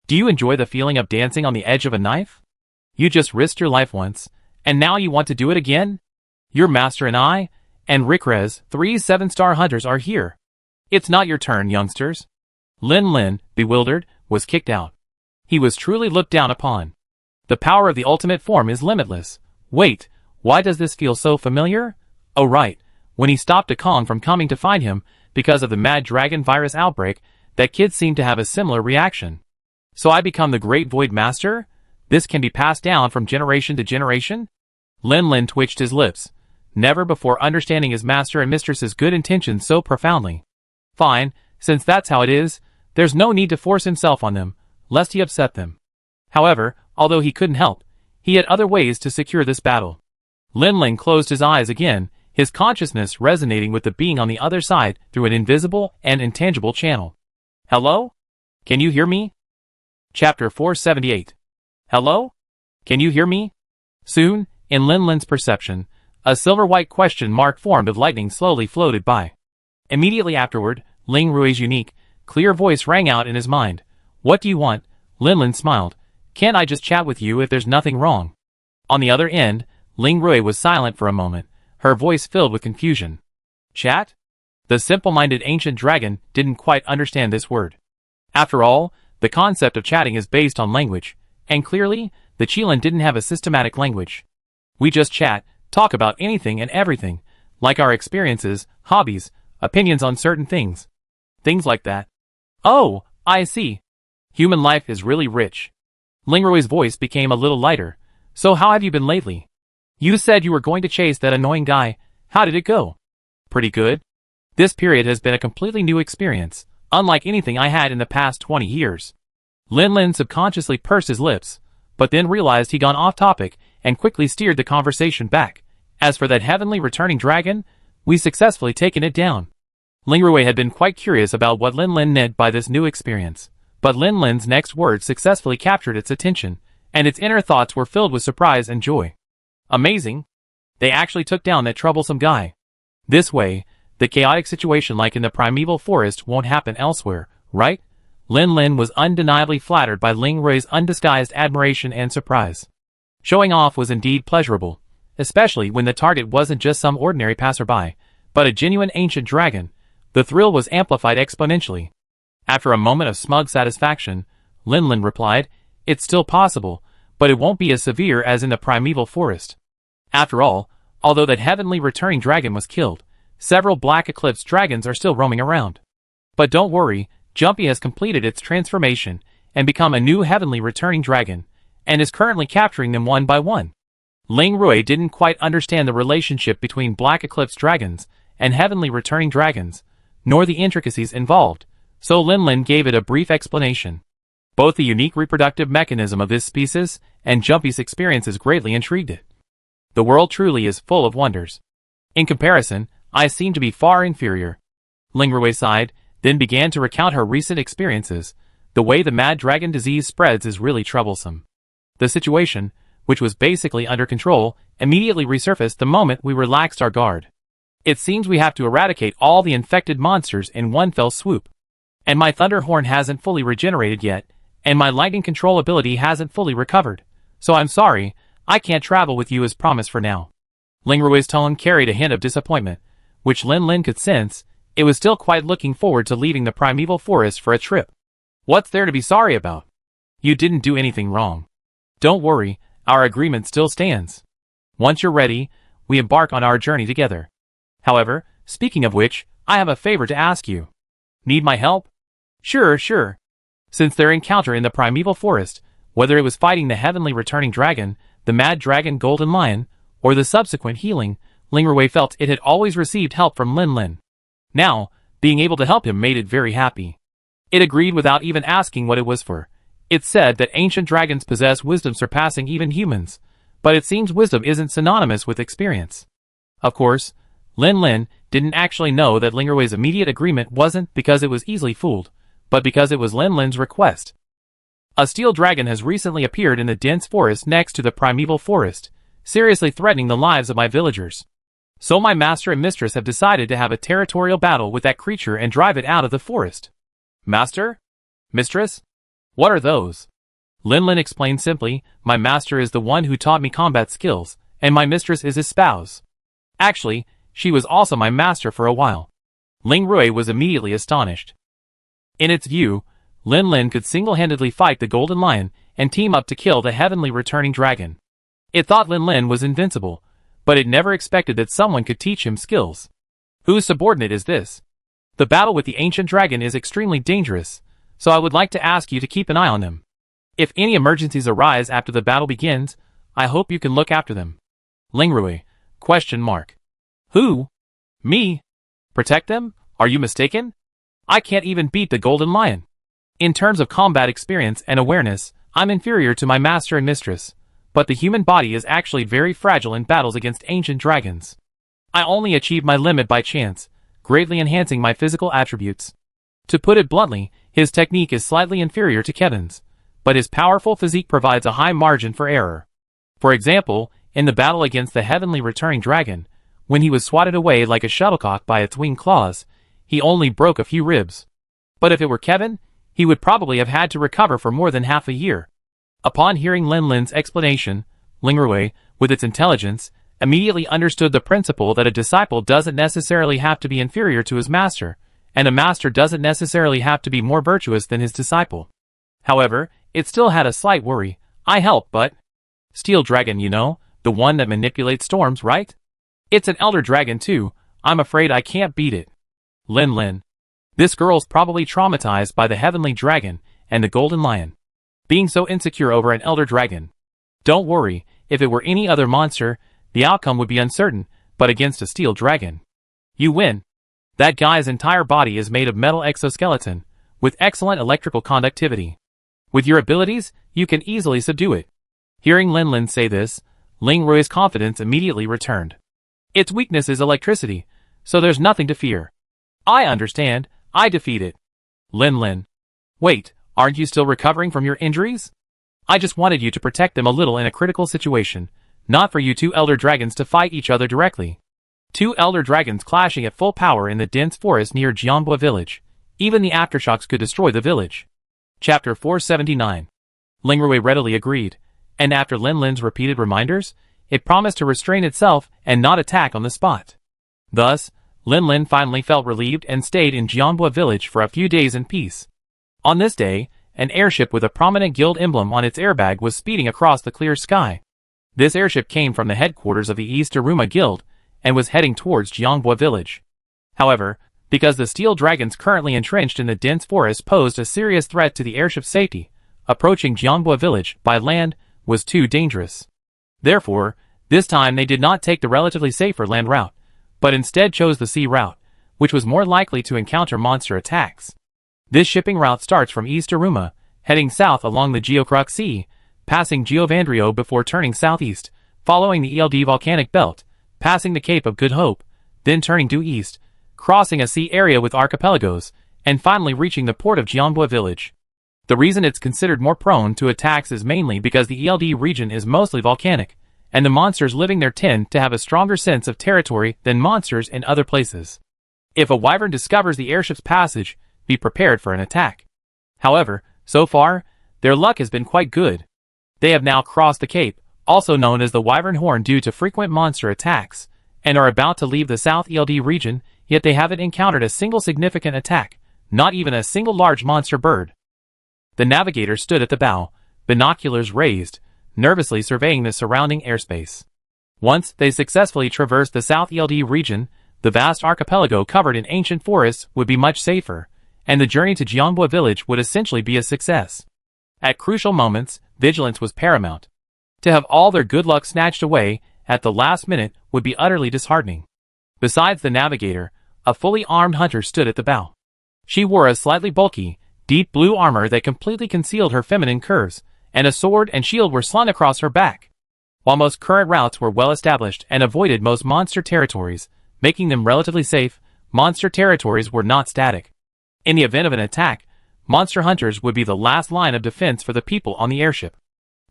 Do you enjoy the feeling of dancing on the edge of a knife? You just risked your life once, and now you want to do it again? Your master and I, and Rickrez, 3 7-star hunters are here. It's not your turn, youngsters. Lin, bewildered, was kicked out. He was truly looked down upon. The power of the ultimate form is limitless. Wait, why does this feel so familiar? Oh right, when he stopped a Kong from coming to find him because of the mad dragon virus outbreak, that kid seemed to have a similar reaction. So I become the Great Void Master? This can be passed down from generation to generation? Lin twitched his lips, never before understanding his master and mistress's good intentions so profoundly. Fine, since that's how it is, there's no need to force himself on them, lest he upset them. However, although he couldn't help, he had other ways to secure this battle. Lin closed his eyes again, his consciousness resonating with the being on the other side through an invisible and intangible channel. Hello? Can you hear me? Chapter 478. Hello? Can you hear me? Soon, in Lin's perception, a silver-white question mark formed of lightning slowly floated by. Immediately afterward, Ling Rui's unique, clear voice rang out in his mind. What do you want? Linlin smiled. Can't I just chat with you if there's nothing wrong? On the other end, Ling Rui was silent for a moment, her voice filled with confusion. Chat? The simple-minded ancient dragon didn't quite understand this word. After all, the concept of chatting is based on language, and clearly, the Qilin didn't have a systematic language. We just chat, talk about anything and everything, like our experiences, hobbies, opinions on certain things. Things like that. Oh, I see. Human life is really rich. Ling Rui's voice became a little lighter. So how have you been lately? You said you were going to chase that annoying guy. How did it go? Pretty good. This period has been a completely new experience, unlike anything I had in the past 20 years. Linlin subconsciously pursed his lips, but then realized he'd gone off topic and quickly steered the conversation back. As for that heavenly returning dragon, we successfully taken it down. Ling Rui had been quite curious about what Linlin meant by this new experience, but Linlin's next words successfully captured its attention, and its inner thoughts were filled with surprise and joy. Amazing! They actually took down that troublesome guy. This way, the chaotic situation like in the primeval forest won't happen elsewhere, right? Linlin was undeniably flattered by Ling Rui's undisguised admiration and surprise. Showing off was indeed pleasurable, especially when the target wasn't just some ordinary passerby, but a genuine ancient dragon. The thrill was amplified exponentially. After a moment of smug satisfaction, Linlin replied, It's still possible, but it won't be as severe as in the primeval forest. After all, although that heavenly returning dragon was killed, several Black Eclipse dragons are still roaming around. But don't worry, Jumpy has completed its transformation and become a new heavenly returning dragon, and is currently capturing them one by one. Ling Rui didn't quite understand the relationship between Black Eclipse dragons and heavenly returning dragons, nor the intricacies involved, so Linlin gave it a brief explanation. Both the unique reproductive mechanism of this species and Jumpy's experiences greatly intrigued it. The world truly is full of wonders. In comparison, I seem to be far inferior. Ling Rui sighed, then began to recount her recent experiences. The way the mad dragon disease spreads is really troublesome. The situation, which was basically under control, immediately resurfaced the moment we relaxed our guard. It seems we have to eradicate all the infected monsters in one fell swoop. And my thunder horn hasn't fully regenerated yet, and my lightning control ability hasn't fully recovered. So I'm sorry, I can't travel with you as promised for now. Ling Rui's tone carried a hint of disappointment, which Linlin could sense. It was still quite looking forward to leaving the primeval forest for a trip. What's there to be sorry about? You didn't do anything wrong. Don't worry, our agreement still stands. Once you're ready, we embark on our journey together. However, speaking of which, I have a favor to ask you. Need my help? Sure. Since their encounter in the primeval forest, whether it was fighting the heavenly returning dragon, the mad dragon golden lion, or the subsequent healing, Ling Rui felt it had always received help from Linlin. Now, being able to help him made it very happy. It agreed without even asking what it was for. It said that ancient dragons possess wisdom surpassing even humans, but it seems wisdom isn't synonymous with experience. Of course, Linlin didn't actually know that Ling Rui's immediate agreement wasn't because it was easily fooled, but because it was Linlin's request. A steel dragon has recently appeared in the dense forest next to the primeval forest, seriously threatening the lives of my villagers. So my master and mistress have decided to have a territorial battle with that creature and drive it out of the forest. Master? Mistress? What are those? Linlin explained simply, my master is the one who taught me combat skills, and my mistress is his spouse. Actually, she was also my master for a while. Ling Rui was immediately astonished. In its view, Linlin could single-handedly fight the Golden Lion and team up to kill the heavenly returning dragon. It thought Linlin was invincible, but it never expected that someone could teach him skills. Whose subordinate is this? The battle with the ancient dragon is extremely dangerous, so I would like to ask you to keep an eye on them. If any emergencies arise after the battle begins, I hope you can look after them. Ling Rui, ? Who? Me? Protect them? Are you mistaken? I can't even beat the Golden Lion. In terms of combat experience and awareness, I'm inferior to my master and mistress, but the human body is actually very fragile in battles against ancient dragons. I only achieved my limit by chance, greatly enhancing my physical attributes. To put it bluntly, his technique is slightly inferior to Kevin's, but his powerful physique provides a high margin for error. For example, in the battle against the heavenly returning dragon, when he was swatted away like a shuttlecock by its winged claws, he only broke a few ribs. But if it were Kevin, he would probably have had to recover for more than half a year. Upon hearing Lin Lin's explanation, Ling Rui, with its intelligence, immediately understood the principle that a disciple doesn't necessarily have to be inferior to his master, and a master doesn't necessarily have to be more virtuous than his disciple. However, it still had a slight worry. I help, but... Steel Dragon, you know, the one that manipulates storms, right? It's an Elder Dragon too. I'm afraid I can't beat it. Lin. This girl's probably traumatized by the Heavenly Dragon and the Golden Lion. Being so insecure over an Elder Dragon. Don't worry, if it were any other monster, the outcome would be uncertain, but against a Steel Dragon, you win. That guy's entire body is made of metal exoskeleton, with excellent electrical conductivity. With your abilities, you can easily subdue it. Hearing Lin say this, Ling Rui's confidence immediately returned. Its weakness is electricity, so there's nothing to fear. I understand, I defeat it. Lin. Wait, aren't you still recovering from your injuries? I just wanted you to protect them a little in a critical situation, not for you two Elder Dragons to fight each other directly. Two Elder Dragons clashing at full power in the dense forest near Jianbua village. Even the aftershocks could destroy the village. Chapter 479. Ling Rui readily agreed, and after Lin Lin's repeated reminders, it promised to restrain itself and not attack on the spot. Thus, Lin Lin finally felt relieved and stayed in Jianbua village for a few days in peace. On this day, an airship with a prominent guild emblem on its airbag was speeding across the clear sky. This airship came from the headquarters of the East Aruma Guild and was heading towards Jianbua village. However, because the steel dragons currently entrenched in the dense forest posed a serious threat to the airship's safety, approaching Jianbua village by land was too dangerous. Therefore, this time they did not take the relatively safer land route, but instead chose the sea route, which was more likely to encounter monster attacks. This shipping route starts from East Aruma, heading south along the Geocrux Sea, passing Geovandrio before turning southeast, following the ELD volcanic belt, passing the Cape of Good Hope, then turning due east, crossing a sea area with archipelagos, and finally reaching the port of Jianbua village. The reason it's considered more prone to attacks is mainly because the ELD region is mostly volcanic, and the monsters living there tend to have a stronger sense of territory than monsters in other places. If a wyvern discovers the airship's passage, be prepared for an attack. However, so far, their luck has been quite good. They have now crossed the cape, also known as the Wyvern Horn due to frequent monster attacks, and are about to leave the South ELD region, yet they haven't encountered a single significant attack, not even a single large monster bird. The navigator stood at the bow, binoculars raised, nervously surveying the surrounding airspace. Once they successfully traversed the South ELD region, the vast archipelago covered in ancient forests would be much safer, and the journey to Jianbua village would essentially be a success. At crucial moments, vigilance was paramount. To have all their good luck snatched away at the last minute would be utterly disheartening. Besides the navigator, a fully armed hunter stood at the bow. She wore a slightly bulky, deep blue armor that completely concealed her feminine curves, and a sword and shield were slung across her back. While most current routes were well established and avoided most monster territories, making them relatively safe, monster territories were not static. In the event of an attack, monster hunters would be the last line of defense for the people on the airship.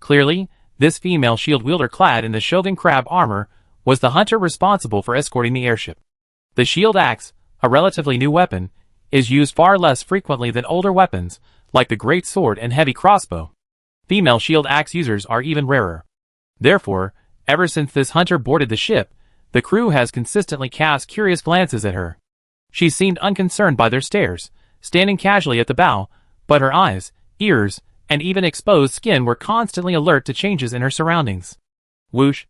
Clearly, this female shield wielder clad in the Shogun crab armor was the hunter responsible for escorting the airship. The shield axe, a relatively new weapon, is used far less frequently than older weapons, like the great sword and heavy crossbow. Female shield axe users are even rarer. Therefore, ever since this hunter boarded the ship, the crew has consistently cast curious glances at her. She seemed unconcerned by their stares, standing casually at the bow, but her eyes, ears, and even exposed skin were constantly alert to changes in her surroundings. Whoosh!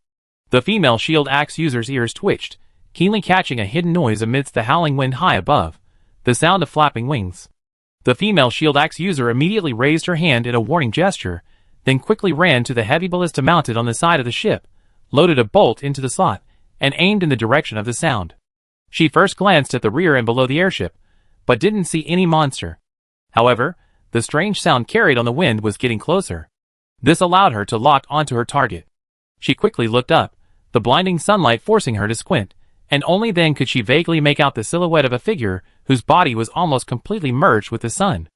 The female shield axe user's ears twitched, keenly catching a hidden noise amidst the howling wind high above, the sound of flapping wings. The female shield axe user immediately raised her hand in a warning gesture, then quickly ran to the heavy ballista mounted on the side of the ship, loaded a bolt into the slot, and aimed in the direction of the sound. She first glanced at the rear and below the airship, but didn't see any monster. However, the strange sound carried on the wind was getting closer. This allowed her to lock onto her target. She quickly looked up, the blinding sunlight forcing her to squint, and only then could she vaguely make out the silhouette of a figure whose body was almost completely merged with the sun.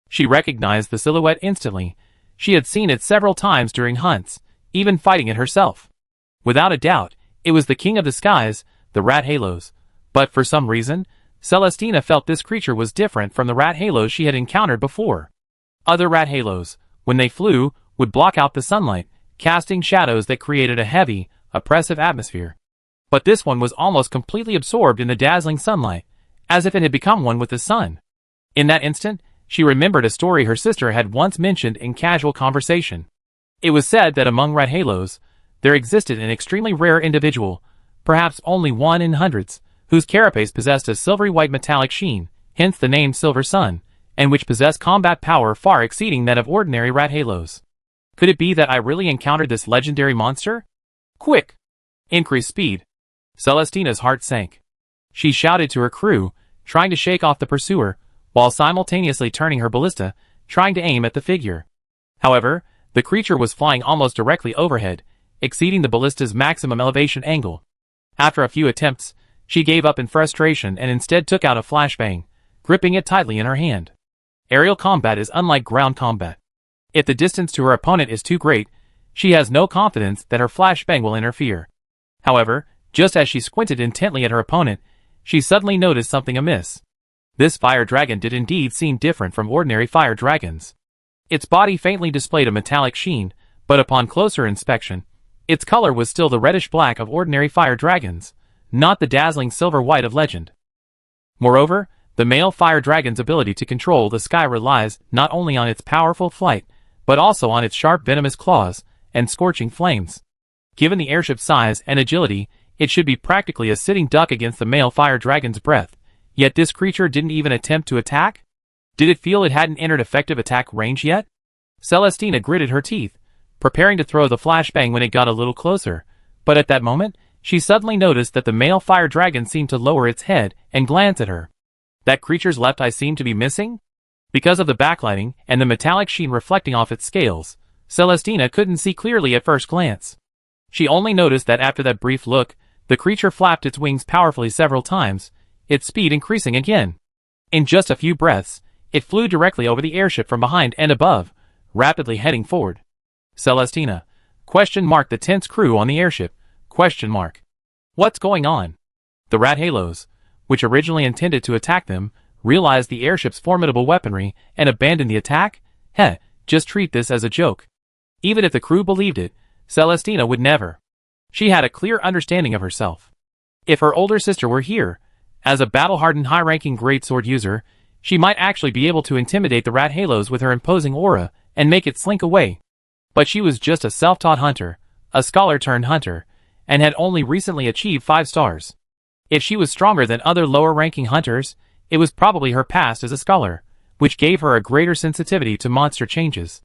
She recognized the silhouette instantly. She had seen it several times during hunts, even fighting it herself. Without a doubt, it was the King of the Skies, the Rat Halos, but for some reason, Celestina felt this creature was different from the rat halos she had encountered before. Other rat halos, when they flew, would block out the sunlight, casting shadows that created a heavy, oppressive atmosphere. But this one was almost completely absorbed in the dazzling sunlight, as if it had become one with the sun. In that instant, she remembered a story her sister had once mentioned in casual conversation. It was said that among rat halos, there existed an extremely rare individual, perhaps only one in hundreds, whose carapace possessed a silvery white metallic sheen, hence the name Silver Sun, and which possessed combat power far exceeding that of ordinary rat halos. Could it be that I really encountered this legendary monster? Quick! Increase speed. Celestina's heart sank. She shouted to her crew, trying to shake off the pursuer, while simultaneously turning her ballista, trying to aim at the figure. However, the creature was flying almost directly overhead, exceeding the ballista's maximum elevation angle. After a few attempts, she gave up in frustration and instead took out a flashbang, gripping it tightly in her hand. Aerial combat is unlike ground combat. If the distance to her opponent is too great, she has no confidence that her flashbang will interfere. However, just as she squinted intently at her opponent, she suddenly noticed something amiss. This fire dragon did indeed seem different from ordinary fire dragons. Its body faintly displayed a metallic sheen, but upon closer inspection, its color was still the reddish-black of ordinary fire dragons, not the dazzling silver-white of legend. Moreover, the male fire dragon's ability to control the sky relies not only on its powerful flight, but also on its sharp venomous claws and scorching flames. Given the airship's size and agility, it should be practically a sitting duck against the male fire dragon's breath, yet this creature didn't even attempt to attack? Did it feel it hadn't entered effective attack range yet? Celestina gritted her teeth, preparing to throw the flashbang when it got a little closer, but at that moment, she suddenly noticed that the male fire dragon seemed to lower its head and glance at her. That creature's left eye seemed to be missing? Because of the backlighting and the metallic sheen reflecting off its scales, Celestina couldn't see clearly at first glance. She only noticed that after that brief look, the creature flapped its wings powerfully several times, its speed increasing again. In just a few breaths, it flew directly over the airship from behind and above, rapidly heading forward. Celestina, ? The tense crew on the airship, ? What's going on? The rat halos, which originally intended to attack them, realized the airship's formidable weaponry and abandoned the attack? Just treat this as a joke. Even if the crew believed it, Celestina would never. She had a clear understanding of herself. If her older sister were here, as a battle-hardened high-ranking greatsword user, she might actually be able to intimidate the rat halos with her imposing aura and make it slink away. But she was just a self-taught hunter, a scholar-turned-hunter, and had only recently achieved 5 stars. If she was stronger than other lower-ranking hunters, it was probably her past as a scholar, which gave her a greater sensitivity to monster changes.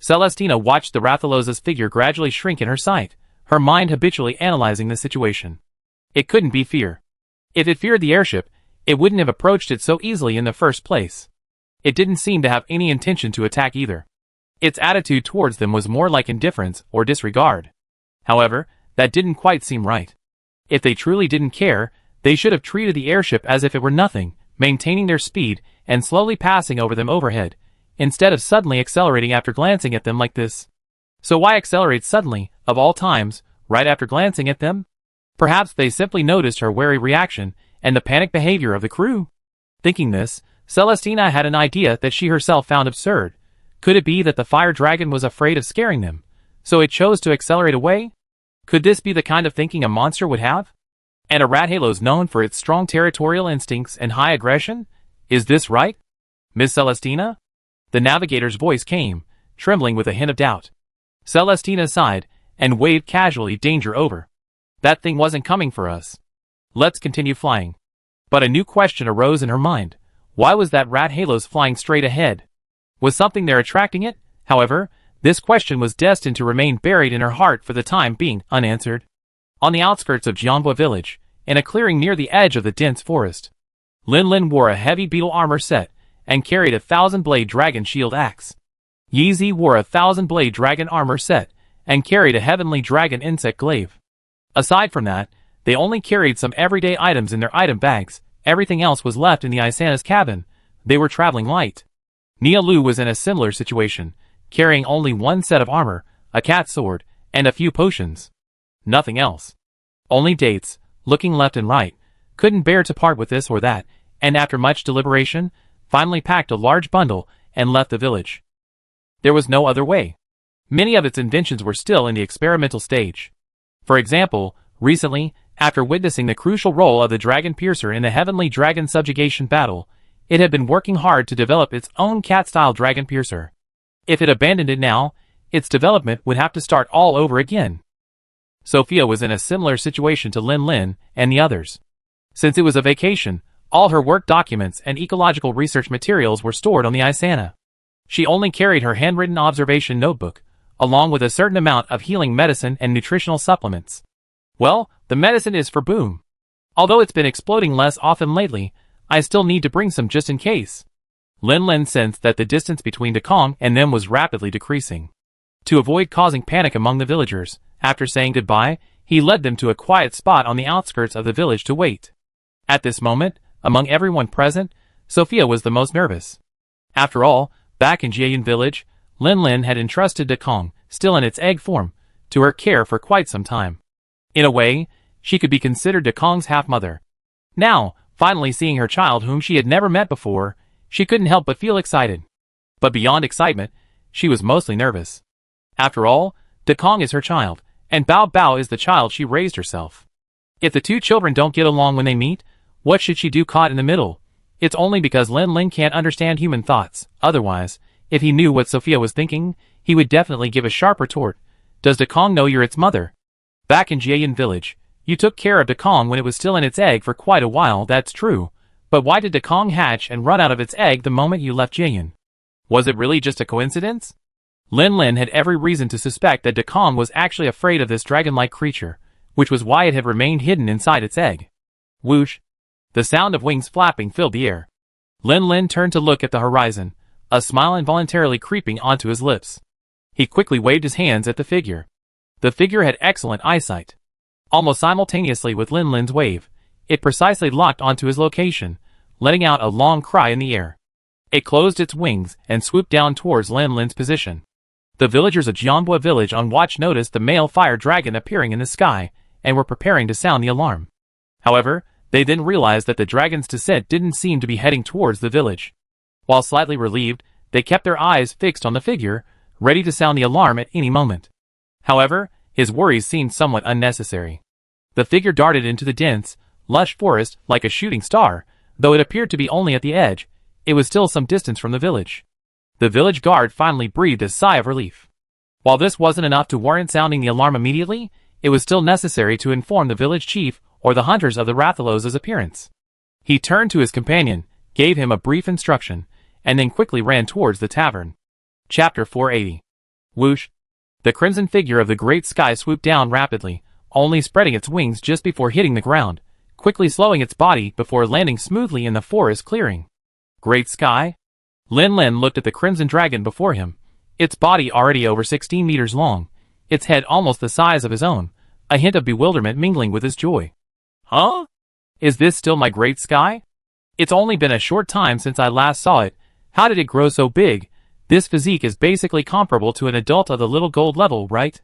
Celestina watched the Rathalos's figure gradually shrink in her sight, her mind habitually analyzing the situation. It couldn't be fear. If it feared the airship, it wouldn't have approached it so easily in the first place. It didn't seem to have any intention to attack either. Its attitude towards them was more like indifference or disregard. However, that didn't quite seem right. If they truly didn't care, they should have treated the airship as if it were nothing, maintaining their speed and slowly passing over them overhead, instead of suddenly accelerating after glancing at them like this. So why accelerate suddenly, of all times, right after glancing at them? Perhaps they simply noticed her wary reaction and the panicked behavior of the crew. Thinking this, Celestina had an idea that she herself found absurd. Could it be that the fire dragon was afraid of scaring them, so it chose to accelerate away? Could this be the kind of thinking a monster would have? And a rat halo's known for its strong territorial instincts and high aggression? Is this right, Miss Celestina? The navigator's voice came, trembling with a hint of doubt. Celestina sighed and waved casually danger over. That thing wasn't coming for us. Let's continue flying. But a new question arose in her mind. Why was that rat halos flying straight ahead? Was something there attracting it? However, this question was destined to remain buried in her heart for the time being unanswered. On the outskirts of Jianhua village, in a clearing near the edge of the dense forest, Lin Lin wore a heavy beetle armor set and carried a 1,000-blade dragon shield axe. Yi Zi wore a 1,000-blade dragon armor set and carried a heavenly dragon insect glaive. Aside from that, they only carried some everyday items in their item bags. Everything else was left in the Isana's cabin. They were traveling light. Nia Lu was in a similar situation, carrying only one set of armor, a cat sword, and a few potions. Nothing else. Only dates, looking left and right, couldn't bear to part with this or that, and after much deliberation, finally packed a large bundle and left the village. There was no other way. Many of its inventions were still in the experimental stage. For example, recently, after witnessing the crucial role of the Dragon Piercer in the Heavenly Dragon Subjugation battle, it had been working hard to develop its own cat-style Dragon Piercer. If it abandoned it now, its development would have to start all over again. Sophia was in a similar situation to Lin Lin and the others. Since it was a vacation, all her work documents and ecological research materials were stored on the Isana. She only carried her handwritten observation notebook, along with a certain amount of healing medicine and nutritional supplements. Well, the medicine is for Boom. Although it's been exploding less often lately, I still need to bring some just in case. Lin Lin sensed that the distance between Dekong and them was rapidly decreasing. To avoid causing panic among the villagers, after saying goodbye, he led them to a quiet spot on the outskirts of the village to wait. At this moment, among everyone present, Sophia was the most nervous. After all, back in Jiayin village, Lin Lin had entrusted Dekong, still in its egg form, to her care for quite some time. In a way, she could be considered Dekong's half-mother. Now, finally seeing her child whom she had never met before, she couldn't help but feel excited. But beyond excitement, she was mostly nervous. After all, Dekong is her child, and Bao Bao is the child she raised herself. If the two children don't get along when they meet, what should she do caught in the middle? It's only because Lin Lin can't understand human thoughts. Otherwise, if he knew what Sophia was thinking, he would definitely give a sharp retort. Does Dekong know you're its mother? Back in Jiayin village, you took care of Dekong when it was still in its egg for quite a while, that's true. But why did Dekong hatch and run out of its egg the moment you left Jiayin? Was it really just a coincidence? Lin Lin had every reason to suspect that Dekong was actually afraid of this dragon-like creature, which was why it had remained hidden inside its egg. Whoosh! The sound of wings flapping filled the air. Lin Lin turned to look at the horizon, a smile involuntarily creeping onto his lips. He quickly waved his hands at the figure. The figure had excellent eyesight. Almost simultaneously with Lin Lin's wave, it precisely locked onto his location, letting out a long cry in the air. It closed its wings and swooped down towards Lin Lin's position. The villagers of Jianbua village on watch noticed the male fire dragon appearing in the sky, and were preparing to sound the alarm. However, they then realized that the dragon's descent didn't seem to be heading towards the village. While slightly relieved, they kept their eyes fixed on the figure, ready to sound the alarm at any moment. However, his worries seemed somewhat unnecessary. The figure darted into the dense, lush forest like a shooting star. Though it appeared to be only at the edge, it was still some distance from the village. The village guard finally breathed a sigh of relief. While this wasn't enough to warrant sounding the alarm immediately, it was still necessary to inform the village chief or the hunters of the Rathalos's appearance. He turned to his companion, gave him a brief instruction, and then quickly ran towards the tavern. Chapter 480. Whoosh! The crimson figure of the great sky swooped down rapidly, only spreading its wings just before hitting the ground, quickly slowing its body before landing smoothly in the forest clearing. Great sky? Lin Lin looked at the crimson dragon before him, its body already over 16 meters long, its head almost the size of his own, a hint of bewilderment mingling with his joy. Huh? Is this still my great sky? It's only been a short time since I last saw it. How did it grow so big? This physique is basically comparable to an adult of the little gold level, right?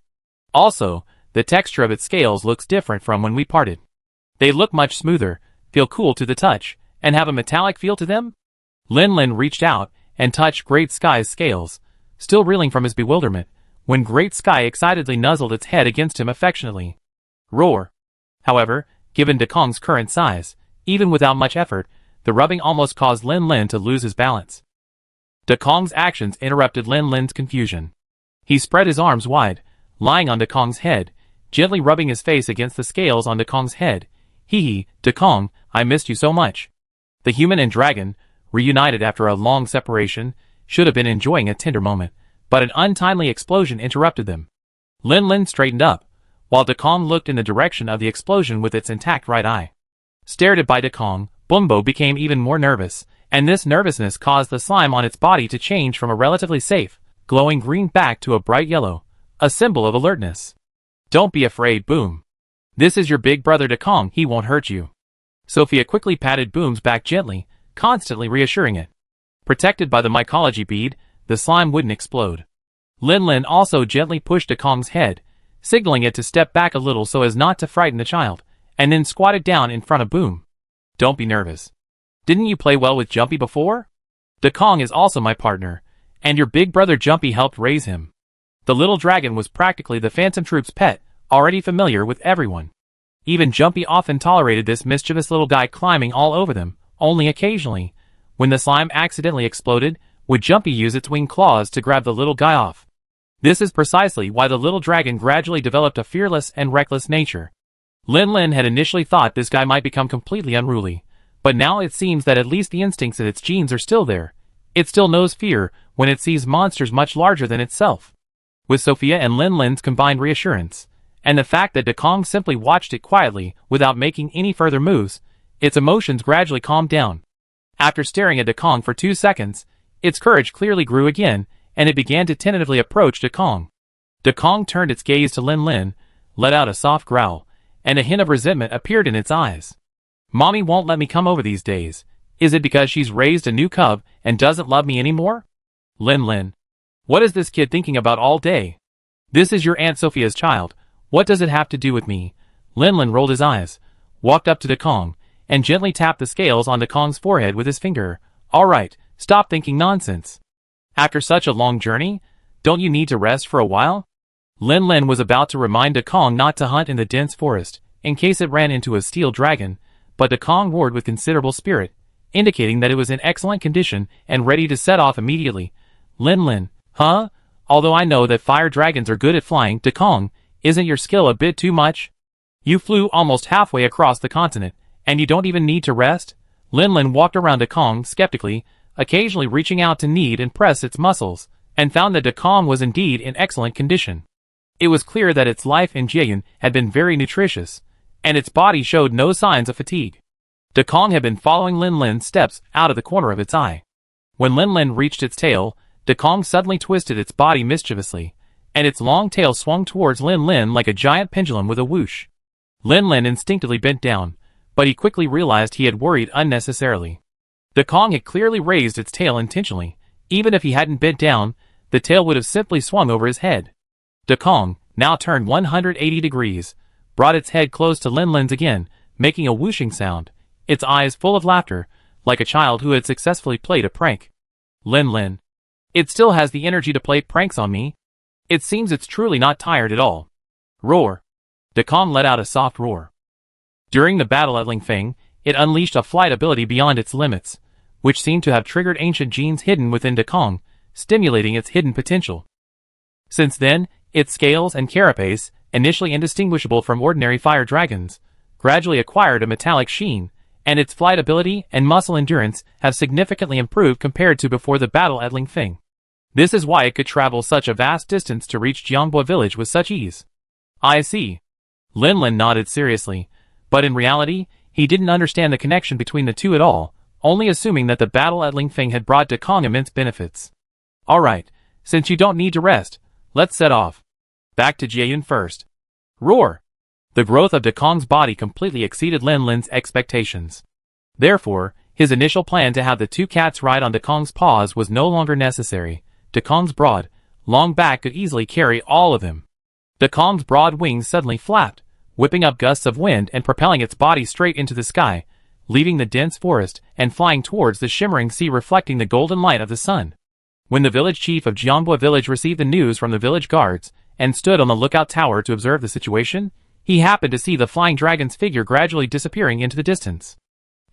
Also, the texture of its scales looks different from when we parted. They look much smoother, feel cool to the touch, and have a metallic feel to them? Lin Lin reached out and touched Great Sky's scales, still reeling from his bewilderment, when Great Sky excitedly nuzzled its head against him affectionately. Roar! However, given Dekong's current size, even without much effort, the rubbing almost caused Lin Lin to lose his balance. Dekong's actions interrupted Lin Lin's confusion. He spread his arms wide, lying on Dekong's head, gently rubbing his face against the scales on Dekong's head. Hee, Dekong, I missed you so much. The human and dragon, reunited after a long separation, should have been enjoying a tender moment, but an untimely explosion interrupted them. Lin Lin straightened up, while Dekong looked in the direction of the explosion with its intact right eye. Stared at by Dekong, Bumbo became even more nervous, and this nervousness caused the slime on its body to change from a relatively safe, glowing green back to a bright yellow, a symbol of alertness. Don't be afraid, Boom. This is your big brother Dekong, he won't hurt you. Sophia quickly patted Boom's back gently, constantly reassuring it. Protected by the mycology bead, the slime wouldn't explode. Lin Lin also gently pushed Dekong's head, signaling it to step back a little so as not to frighten the child, and then squatted down in front of Boom. Don't be nervous. Didn't you play well with Jumpy before? Dekong is also my partner, and your big brother Jumpy helped raise him. The little dragon was practically the Phantom Troop's pet, already familiar with everyone. Even Jumpy often tolerated this mischievous little guy climbing all over them, only occasionally. When the slime accidentally exploded, would Jumpy use its wing claws to grab the little guy off. This is precisely why the little dragon gradually developed a fearless and reckless nature. Lin Lin had initially thought this guy might become completely unruly, but now it seems that at least the instincts in its genes are still there. It still knows fear when it sees monsters much larger than itself. With Sophia and Lin Lin's combined reassurance, and the fact that Dekong simply watched it quietly without making any further moves, its emotions gradually calmed down. After staring at Dekong for 2 seconds, its courage clearly grew again, and it began to tentatively approach Dekong. Dekong turned its gaze to Lin Lin, let out a soft growl, and a hint of resentment appeared in its eyes. Mommy won't let me come over these days. Is it because she's raised a new cub and doesn't love me anymore? Lin Lin. What is this kid thinking about all day? This is your Aunt Sophia's child. What does it have to do with me? Lin Lin rolled his eyes, walked up to Dekong, and gently tapped the scales on Dekong's forehead with his finger. All right, stop thinking nonsense. After such a long journey, don't you need to rest for a while? Lin Lin was about to remind Dekong not to hunt in the dense forest, in case it ran into a steel dragon, but Dekong roared with considerable spirit, indicating that it was in excellent condition and ready to set off immediately. Lin Lin, huh? Although I know that fire dragons are good at flying, Dekong, isn't your skill a bit too much? You flew almost halfway across the continent, and you don't even need to rest? Lin Lin walked around Dekong skeptically, occasionally reaching out to knead and press its muscles, and found that Dekong was indeed in excellent condition. It was clear that its life in Jieyun had been very nutritious, and its body showed no signs of fatigue. Dekong had been following Lin Lin's steps out of the corner of its eye. When Lin Lin reached its tail, Dekong suddenly twisted its body mischievously, and its long tail swung towards Lin Lin like a giant pendulum with a whoosh. Lin Lin instinctively bent down, but he quickly realized he had worried unnecessarily. Dekong had clearly raised its tail intentionally. Even if he hadn't bent down, the tail would have simply swung over his head. Dekong, now turned 180 degrees, brought its head close to Lin Lin's again, making a whooshing sound, its eyes full of laughter, like a child who had successfully played a prank. Lin Lin. It still has the energy to play pranks on me. It seems it's truly not tired at all. Roar. Dekong let out a soft roar. During the battle at Lingfeng, it unleashed a flight ability beyond its limits, which seemed to have triggered ancient genes hidden within Dekong, stimulating its hidden potential. Since then, its scales and carapace, initially indistinguishable from ordinary fire dragons, gradually acquired a metallic sheen, and its flight ability and muscle endurance have significantly improved compared to before the battle at Lingfeng. This is why it could travel such a vast distance to reach Jiangbua village with such ease. I see. Lin Lin nodded seriously, but in reality, he didn't understand the connection between the two at all, only assuming that the battle at Lingfeng had brought Dekong immense benefits. Alright, since you don't need to rest, let's set off. Back to Jieyun first. Roar! The growth of Dekong's body completely exceeded Lin Lin's expectations. Therefore, his initial plan to have the two cats ride on Dekong's paws was no longer necessary. Dekong's broad, long back could easily carry all of them. Dekong's broad wings suddenly flapped, whipping up gusts of wind and propelling its body straight into the sky, leaving the dense forest and flying towards the shimmering sea reflecting the golden light of the sun. When the village chief of Jiangbua village received the news from the village guards and stood on the lookout tower to observe the situation, he happened to see the flying dragon's figure gradually disappearing into the distance.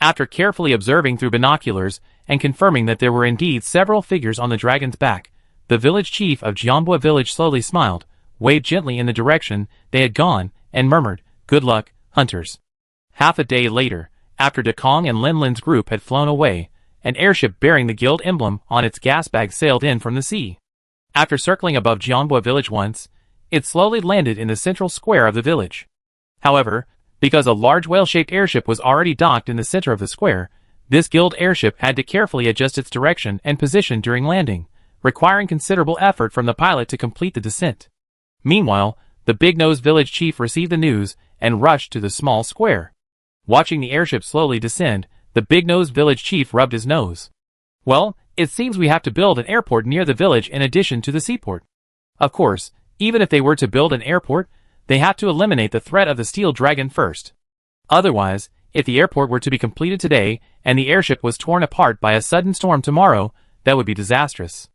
After carefully observing through binoculars and confirming that there were indeed several figures on the dragon's back, the village chief of Jiangbua village slowly smiled, waved gently in the direction they had gone, and murmured, "Good luck, hunters." Half a day later, after Dekong and Lin Lin's group had flown away, an airship bearing the guild emblem on its gas bag sailed in from the sea. After circling above Jiangbua village once, it slowly landed in the central square of the village. However, because a large whale-shaped airship was already docked in the center of the square, this guild airship had to carefully adjust its direction and position during landing, requiring considerable effort from the pilot to complete the descent. Meanwhile, the big-nosed village chief received the news and rushed to the small square. Watching the airship slowly descend, the big-nosed village chief rubbed his nose. Well, it seems we have to build an airport near the village in addition to the seaport. Of course, even if they were to build an airport, they have to eliminate the threat of the steel dragon first. Otherwise, If the airport were to be completed today, and the airship was torn apart by a sudden storm tomorrow, that would be disastrous.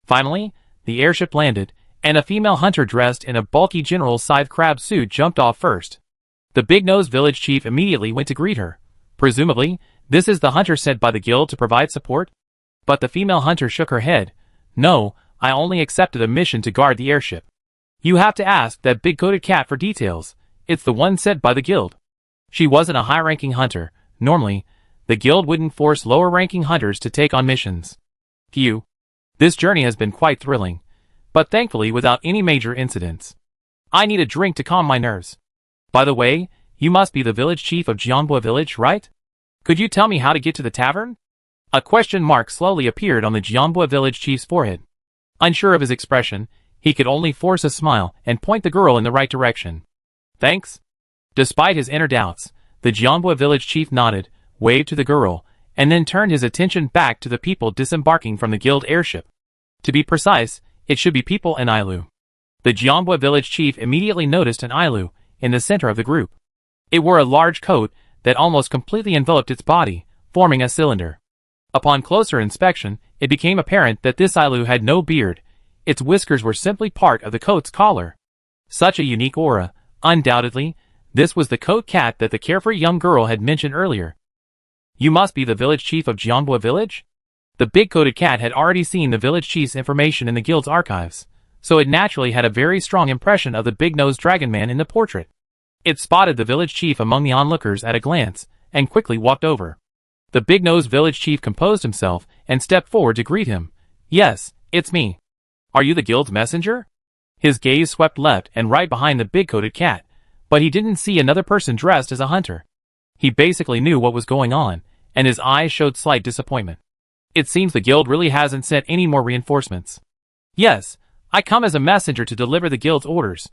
Finally, the airship landed, and a female hunter dressed in a bulky General Scythe crab suit jumped off first. The big-nosed village chief immediately went to greet her. Presumably, this is the hunter sent by the guild to provide support? But the female hunter shook her head. No, I only accepted a mission to guard the airship. You have to ask that big-coated cat for details. It's the one sent by the guild. She wasn't a high-ranking hunter. Normally, the guild wouldn't force lower-ranking hunters to take on missions. Phew. This journey has been quite thrilling, but thankfully without any major incidents. I need a drink to calm my nerves. By the way, you must be the village chief of Jianbua village, right? Could you tell me how to get to the tavern? A question mark slowly appeared on the Jianbua village chief's forehead. Unsure of his expression, he could only force a smile and point the girl in the right direction. Thanks. Despite his inner doubts, the Jianbua village chief nodded, waved to the girl, and then turned his attention back to the people disembarking from the guild airship. To be precise, it should be people and Ailu. The Jianbua village chief immediately noticed an Ailu in the center of the group. It wore a large coat that almost completely enveloped its body, forming a cylinder. Upon closer inspection, it became apparent that this Ailu had no beard. Its whiskers were simply part of the coat's collar. Such a unique aura. Undoubtedly, this was the coat cat that the carefree young girl had mentioned earlier. You must be the village chief of Jianbua village? The big-coated cat had already seen the village chief's information in the guild's archives, so it naturally had a very strong impression of the big-nosed dragon man in the portrait. It spotted the village chief among the onlookers at a glance, and quickly walked over. The big-nosed village chief composed himself and stepped forward to greet him. Yes, it's me. Are you the guild's messenger? His gaze swept left and right behind the big-coated cat, but he didn't see another person dressed as a hunter. He basically knew what was going on, and his eyes showed slight disappointment. It seems the guild really hasn't sent any more reinforcements. Yes, I come as a messenger to deliver the guild's orders.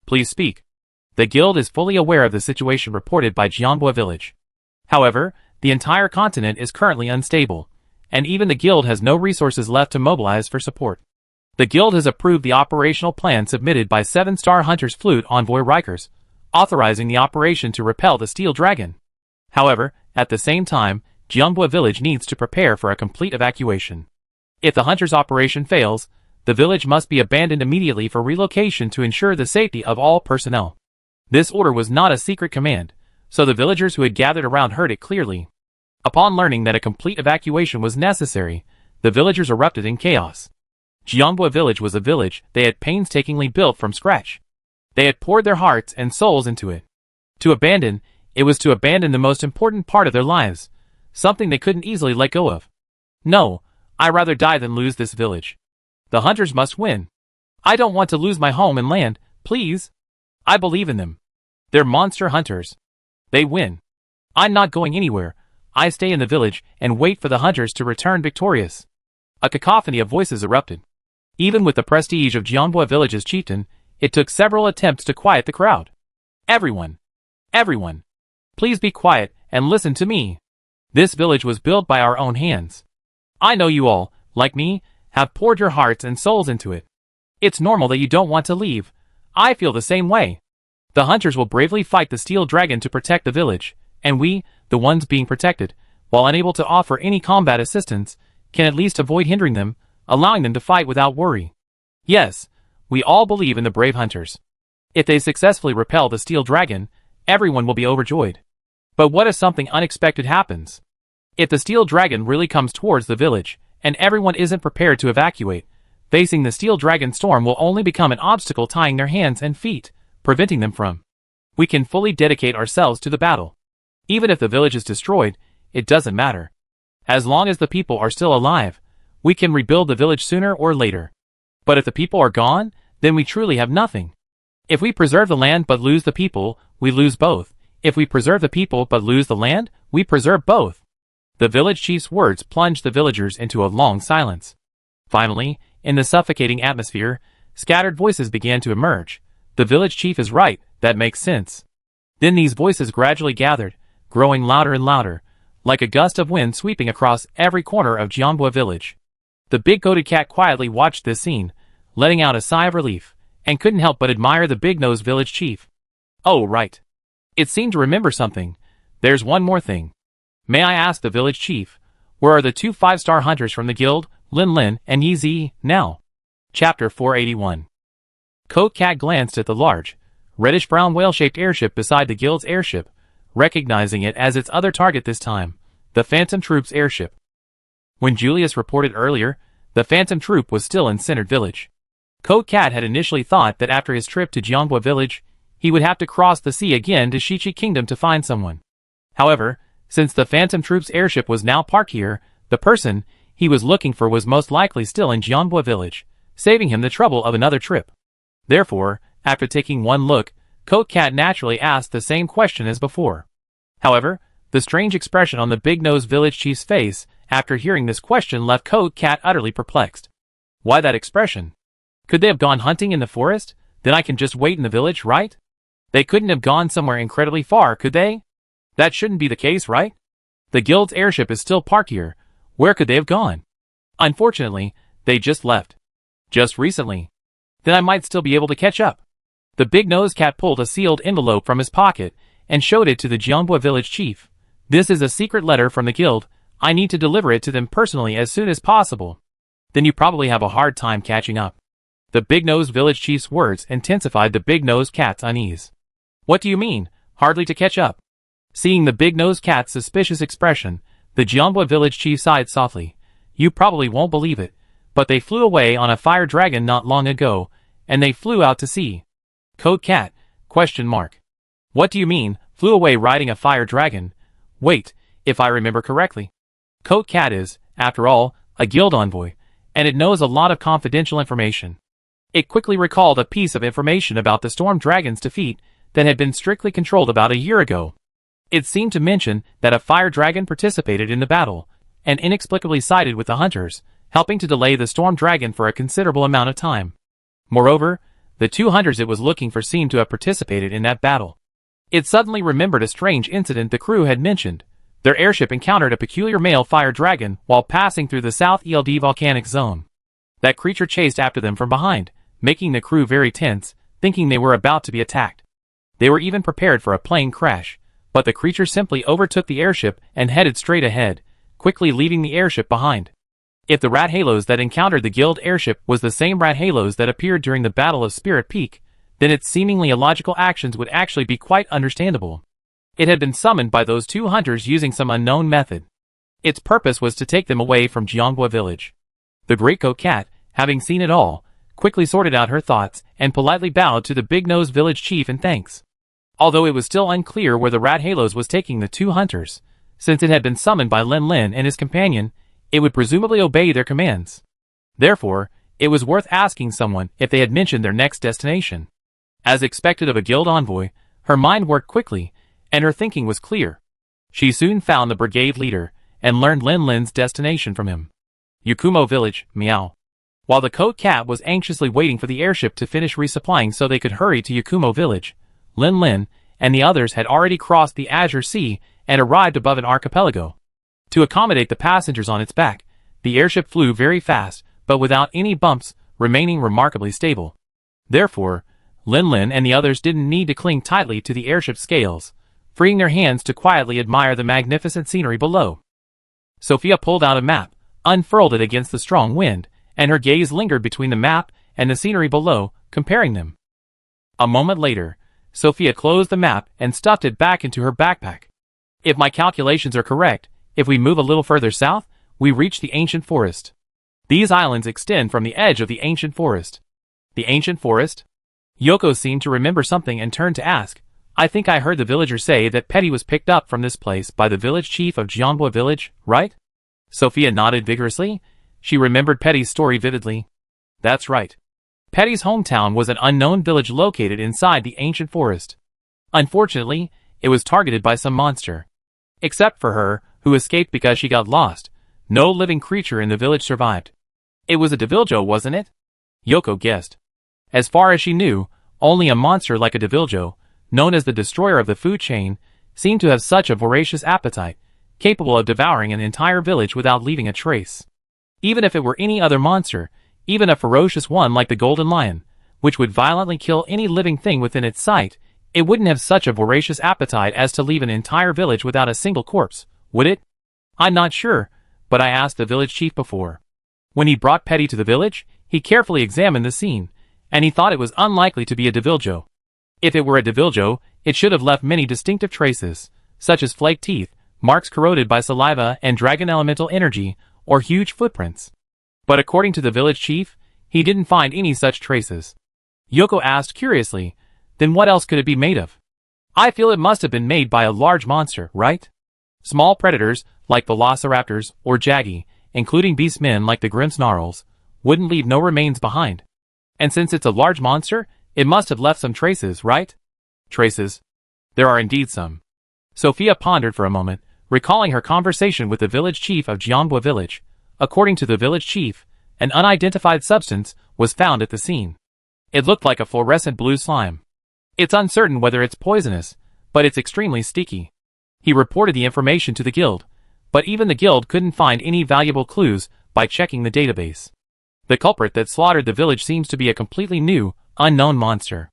Please speak. The guild is fully aware of the situation reported by Jianbua village. However, the entire continent is currently unstable, and even the guild has no resources left to mobilize for support. The guild has approved the operational plan submitted by 7-star Hunter's Flute envoy Rikers, authorizing the operation to repel the Steel Dragon. However, at the same time, Jianbua village needs to prepare for a complete evacuation. If the Hunter's operation fails, the village must be abandoned immediately for relocation to ensure the safety of all personnel. This order was not a secret command, so the villagers who had gathered around heard it clearly. Upon learning that a complete evacuation was necessary, the villagers erupted in chaos. Jianbua village was a village they had painstakingly built from scratch. They had poured their hearts and souls into it. To abandon, it was to abandon the most important part of their lives, something they couldn't easily let go of. No, I'd rather die than lose this village. The hunters must win. I don't want to lose my home and land, please. I believe in them. They're monster hunters. They win. I'm not going anywhere. I stay in the village and wait for the hunters to return victorious. A cacophony of voices erupted. Even with the prestige of Jianbua village's chieftain, it took several attempts to quiet the crowd. Everyone. Please be quiet and listen to me. This village was built by our own hands. I know you all, like me, have poured your hearts and souls into it. It's normal that you don't want to leave. I feel the same way. The hunters will bravely fight the Steel Dragon to protect the village, and we, the ones being protected, while unable to offer any combat assistance, can at least avoid hindering them, allowing them to fight without worry. Yes, we all believe in the brave hunters. If they successfully repel the Steel Dragon, everyone will be overjoyed. But what if something unexpected happens? If the Steel Dragon really comes towards the village, and everyone isn't prepared to evacuate, facing the Steel Dragon storm will only become an obstacle tying their hands and feet, preventing them from. We can fully dedicate ourselves to the battle. Even if the village is destroyed, it doesn't matter. As long as the people are still alive, we can rebuild the village sooner or later. But if the people are gone, then we truly have nothing. If we preserve the land but lose the people, we lose both. If we preserve the people but lose the land, we preserve both. The village chief's words plunged the villagers into a long silence. Finally, in the suffocating atmosphere, scattered voices began to emerge. The village chief is right, that makes sense. Then these voices gradually gathered, growing louder and louder, like a gust of wind sweeping across every corner of Jianbua village. The big-coated cat quietly watched this scene, letting out a sigh of relief, and couldn't help but admire the big-nosed village chief. Oh, right. It seemed to remember something. There's one more thing. May I ask the village chief, where are the 2 5-star hunters from the guild, Lin Lin and Yi Zi, now? Chapter 481. Coat Cat glanced at the large, reddish-brown whale-shaped airship beside the guild's airship, recognizing it as its other target this time, the Phantom Troop's airship. When Julius reported earlier, the Phantom Troop was still in Centered Village. Coat Cat had initially thought that after his trip to Jianghua Village, he would have to cross the sea again to Shichi Kingdom to find someone. However, since the Phantom Troop's airship was now parked here, the person he was looking for was most likely still in Jianghua Village, saving him the trouble of another trip. Therefore, after taking one look, Coat Cat naturally asked the same question as before. However, the strange expression on the big-nosed village chief's face after hearing this question left Coat Cat utterly perplexed. Why that expression? Could they have gone hunting in the forest? Then I can just wait in the village, right? They couldn't have gone somewhere incredibly far, could they? That shouldn't be the case, right? The guild's airship is still parked here. Where could they have gone? Unfortunately, they just left. Just recently. Then I might still be able to catch up. The big-nosed cat pulled a sealed envelope from his pocket and showed it to the Jianghua village chief. This is a secret letter from the guild. I need to deliver it to them personally as soon as possible. Then you probably have a hard time catching up. The big-nosed village chief's words intensified the big-nosed cat's unease. What do you mean, hardly to catch up? Seeing the big-nosed cat's suspicious expression, the Jianghua village chief sighed softly. You probably won't believe it, but they flew away on a fire dragon not long ago, and they flew out to sea. Coat Cat, ? What do you mean, flew away riding a fire dragon? Wait, if I remember correctly. Coat Cat is, after all, a guild envoy, and it knows a lot of confidential information. It quickly recalled a piece of information about the storm dragon's defeat that had been strictly controlled about a year ago. It seemed to mention that a fire dragon participated in the battle, and inexplicably sided with the hunters, helping to delay the storm dragon for a considerable amount of time. Moreover, the 2 hunters it was looking for seemed to have participated in that battle. It suddenly remembered a strange incident the crew had mentioned. Their airship encountered a peculiar male fire dragon while passing through the South ELD volcanic zone. That creature chased after them from behind, making the crew very tense, thinking they were about to be attacked. They were even prepared for a plane crash, but the creature simply overtook the airship and headed straight ahead, quickly leaving the airship behind. If the rat halos that encountered the guild airship was the same rat halos that appeared during the Battle of Spirit Peak, then its seemingly illogical actions would actually be quite understandable. It had been summoned by those 2 hunters using some unknown method. Its purpose was to take them away from Jianghua village. The Great Coat Cat, having seen it all, quickly sorted out her thoughts and politely bowed to the big-nosed village chief in thanks. Although it was still unclear where the rat halos was taking the 2 hunters, since it had been summoned by Lin Lin and his companion, it would presumably obey their commands. Therefore, it was worth asking someone if they had mentioned their next destination. As expected of a guild envoy, her mind worked quickly, and her thinking was clear. She soon found the brigade leader, and learned Lin Lin's destination from him. Yakumo village, meow. While the Coat Cat was anxiously waiting for the airship to finish resupplying so they could hurry to Yakumo village, Lin Lin and the others had already crossed the Azure Sea and arrived above an archipelago. To accommodate the passengers on its back, the airship flew very fast, but without any bumps, remaining remarkably stable. Therefore, Lin Lin and the others didn't need to cling tightly to the airship's scales, freeing their hands to quietly admire the magnificent scenery below. Sophia pulled out a map, unfurled it against the strong wind, and her gaze lingered between the map and the scenery below, comparing them. A moment later, Sophia closed the map and stuffed it back into her backpack. If my calculations are correct, if we move a little further south, we reach the ancient forest. These islands extend from the edge of the ancient forest. The ancient forest? Yoko seemed to remember something and turned to ask, I think I heard the villager say that Petty was picked up from this place by the village chief of Jianghua village, right? Sophia nodded vigorously. She remembered Petty's story vividly. That's right. Petty's hometown was an unknown village located inside the ancient forest. Unfortunately, it was targeted by some monster. Except for her, who escaped because she got lost, no living creature in the village survived. It was a Deviljo, wasn't it? Yoko guessed. As far as she knew, only a monster like a Deviljo, known as the destroyer of the food chain, seemed to have such a voracious appetite, capable of devouring an entire village without leaving a trace. Even if it were any other monster, even a ferocious one like the golden lion, which would violently kill any living thing within its sight, It wouldn't have such a voracious appetite as to leave an entire village without a single corpse, would it? I'm not sure, but I asked the village chief before. When he brought Petty to the village, he carefully examined the scene, and he thought it was unlikely to be a Deviljo. If it were a Deviljo, it should have left many distinctive traces, such as flake teeth, marks corroded by saliva and dragon elemental energy, or huge footprints. But according to the village chief, he didn't find any such traces. Yoko asked curiously, then what else could it be made of? I feel it must have been made by a large monster, right? Small predators, like velociraptors or jaggy, including beastmen like the Grimmsnarls, wouldn't leave no remains behind. And since it's a large monster, it must have left some traces, right? Traces? There are indeed some. Sophia pondered for a moment, recalling her conversation with the village chief of Jianghua village. According to the village chief, an unidentified substance was found at the scene. It looked like a fluorescent blue slime. It's uncertain whether it's poisonous, but it's extremely sticky. He reported the information to the guild, but even the guild couldn't find any valuable clues by checking the database. The culprit that slaughtered the village seems to be a completely new, unknown monster.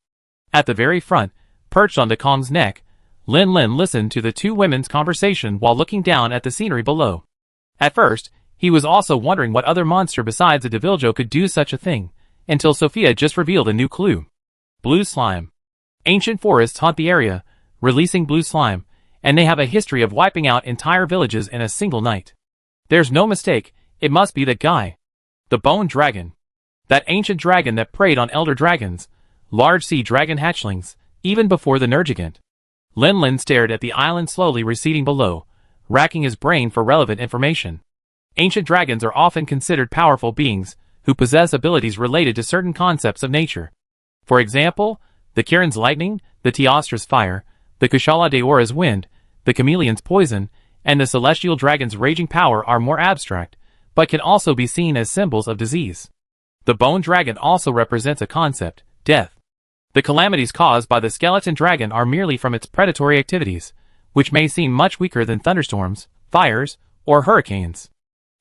At the very front, perched on Dekong's neck, Lin Lin listened to the two women's conversation while looking down at the scenery below. At first, he was also wondering what other monster besides a Deviljo could do such a thing, until Sophia just revealed a new clue. Blue slime. Ancient forests haunt the area, releasing blue slime, and they have a history of wiping out entire villages in a single night. There's no mistake, it must be that guy. The Bone Dragon. That ancient dragon that preyed on elder dragons, large sea dragon hatchlings, even before the Nergigant. Lin Lin stared at the island slowly receding below, racking his brain for relevant information. Ancient dragons are often considered powerful beings, who possess abilities related to certain concepts of nature. For example, the Kirin's lightning, the Teostra's fire, the Kushala Daora's wind, the chameleon's poison, and the celestial dragon's raging power are more abstract, but can also be seen as symbols of disease. The bone dragon also represents a concept, death. The calamities caused by the skeleton dragon are merely from its predatory activities, which may seem much weaker than thunderstorms, fires, or hurricanes.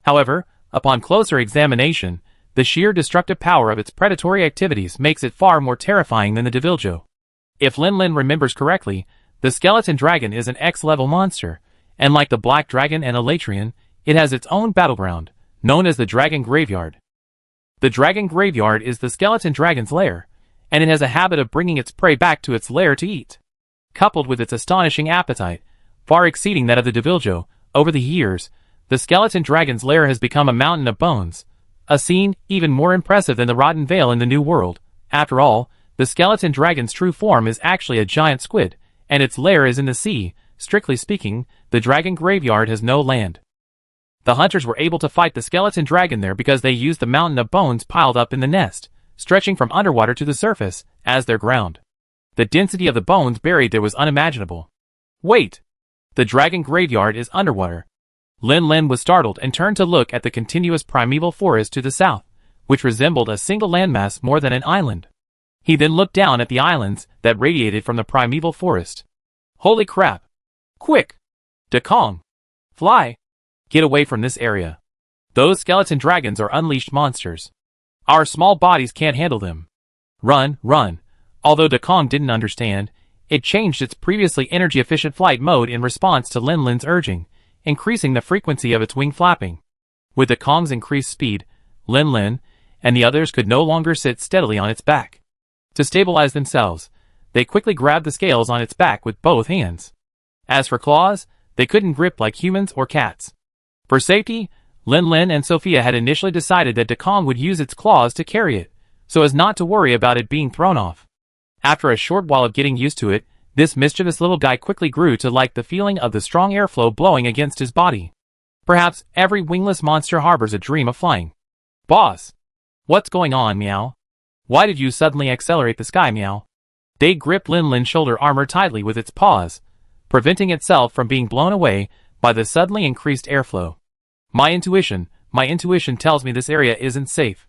However, upon closer examination, the sheer destructive power of its predatory activities makes it far more terrifying than the Deviljo. If Lin Lin remembers correctly, the skeleton dragon is an X-level monster, and like the black dragon and Elatrian, it has its own battleground, known as the Dragon Graveyard. The Dragon Graveyard is the skeleton dragon's lair, and it has a habit of bringing its prey back to its lair to eat. Coupled with its astonishing appetite, far exceeding that of the Deviljo, over the years, the skeleton dragon's lair has become a mountain of bones, a scene even more impressive than the Rotten Vale in the New World. After all, the skeleton dragon's true form is actually a giant squid, and its lair is in the sea. Strictly speaking, the Dragon Graveyard has no land. The hunters were able to fight the skeleton dragon there because they used the mountain of bones piled up in the nest, stretching from underwater to the surface, as their ground. The density of the bones buried there was unimaginable. Wait! The Dragon Graveyard is underwater. Lin Lin was startled and turned to look at the continuous primeval forest to the south, which resembled a single landmass more than an island. He then looked down at the islands that radiated from the primeval forest. Holy crap! Quick! Dekong! Fly! Get away from this area. Those skeleton dragons are unleashed monsters. Our small bodies can't handle them. Run, run. Although Dekong didn't understand, it changed its previously energy-efficient flight mode in response to Lin Lin's urging, increasing the frequency of its wing flapping. With Dekong's increased speed, Lin Lin and the others could no longer sit steadily on its back. To stabilize themselves, they quickly grabbed the scales on its back with both hands. As for claws, they couldn't grip like humans or cats. For safety, Lin Lin and Sophia had initially decided that Dekong would use its claws to carry it, so as not to worry about it being thrown off. After a short while of getting used to it, this mischievous little guy quickly grew to like the feeling of the strong airflow blowing against his body. Perhaps every wingless monster harbors a dream of flying. Boss! What's going on, Meow? Why did you suddenly accelerate the sky, Meow? They gripped Lin Lin's shoulder armor tightly with its paws, preventing itself from being blown away by the suddenly increased airflow. My intuition tells me this area isn't safe.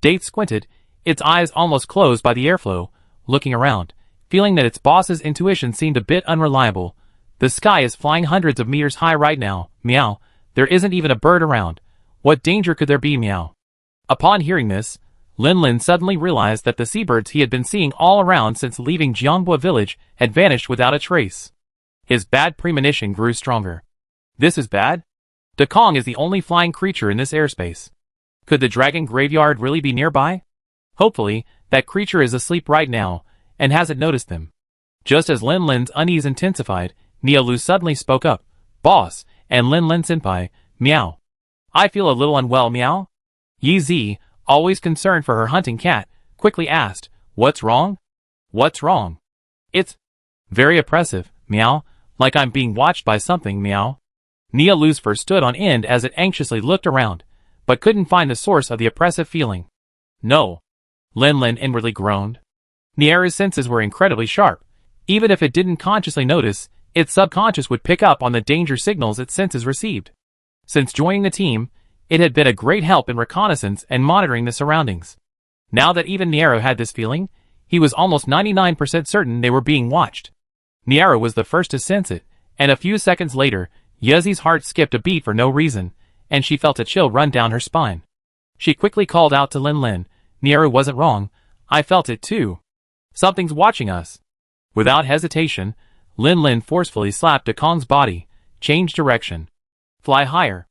Date squinted, its eyes almost closed by the airflow, looking around, feeling that its boss's intuition seemed a bit unreliable. The sky is flying hundreds of meters high right now, Meow. There isn't even a bird around. What danger could there be, Meow? Upon hearing this, Lin Lin suddenly realized that the seabirds he had been seeing all around since leaving Jianghua village had vanished without a trace. His bad premonition grew stronger. This is bad? De Kong is the only flying creature in this airspace. Could the dragon graveyard really be nearby? Hopefully, that creature is asleep right now, and hasn't noticed them. Just as Lin Lin's unease intensified, Nia Lu suddenly spoke up. Boss, and Lin Lin senpai, meow. I feel a little unwell, meow. Yi Zi, always concerned for her hunting cat, quickly asked, what's wrong? What's wrong? It's very oppressive, meow, like I'm being watched by something, meow. Nia Lu's fur stood on end as it anxiously looked around, but couldn't find the source of the oppressive feeling. No. Lin Lin inwardly groaned. Niera's senses were incredibly sharp. Even if it didn't consciously notice, its subconscious would pick up on the danger signals its senses received. Since joining the team, it had been a great help in reconnaissance and monitoring the surroundings. Now that even Niera had this feeling, he was almost 99% certain they were being watched. Niera was the first to sense it, and a few seconds later, Yezi's heart skipped a beat for no reason, and she felt a chill run down her spine. She quickly called out to Lin Lin, Niera wasn't wrong, I felt it too. Something's watching us. Without hesitation, Lin Lin forcefully slapped De Kong's body, changed direction. Fly higher.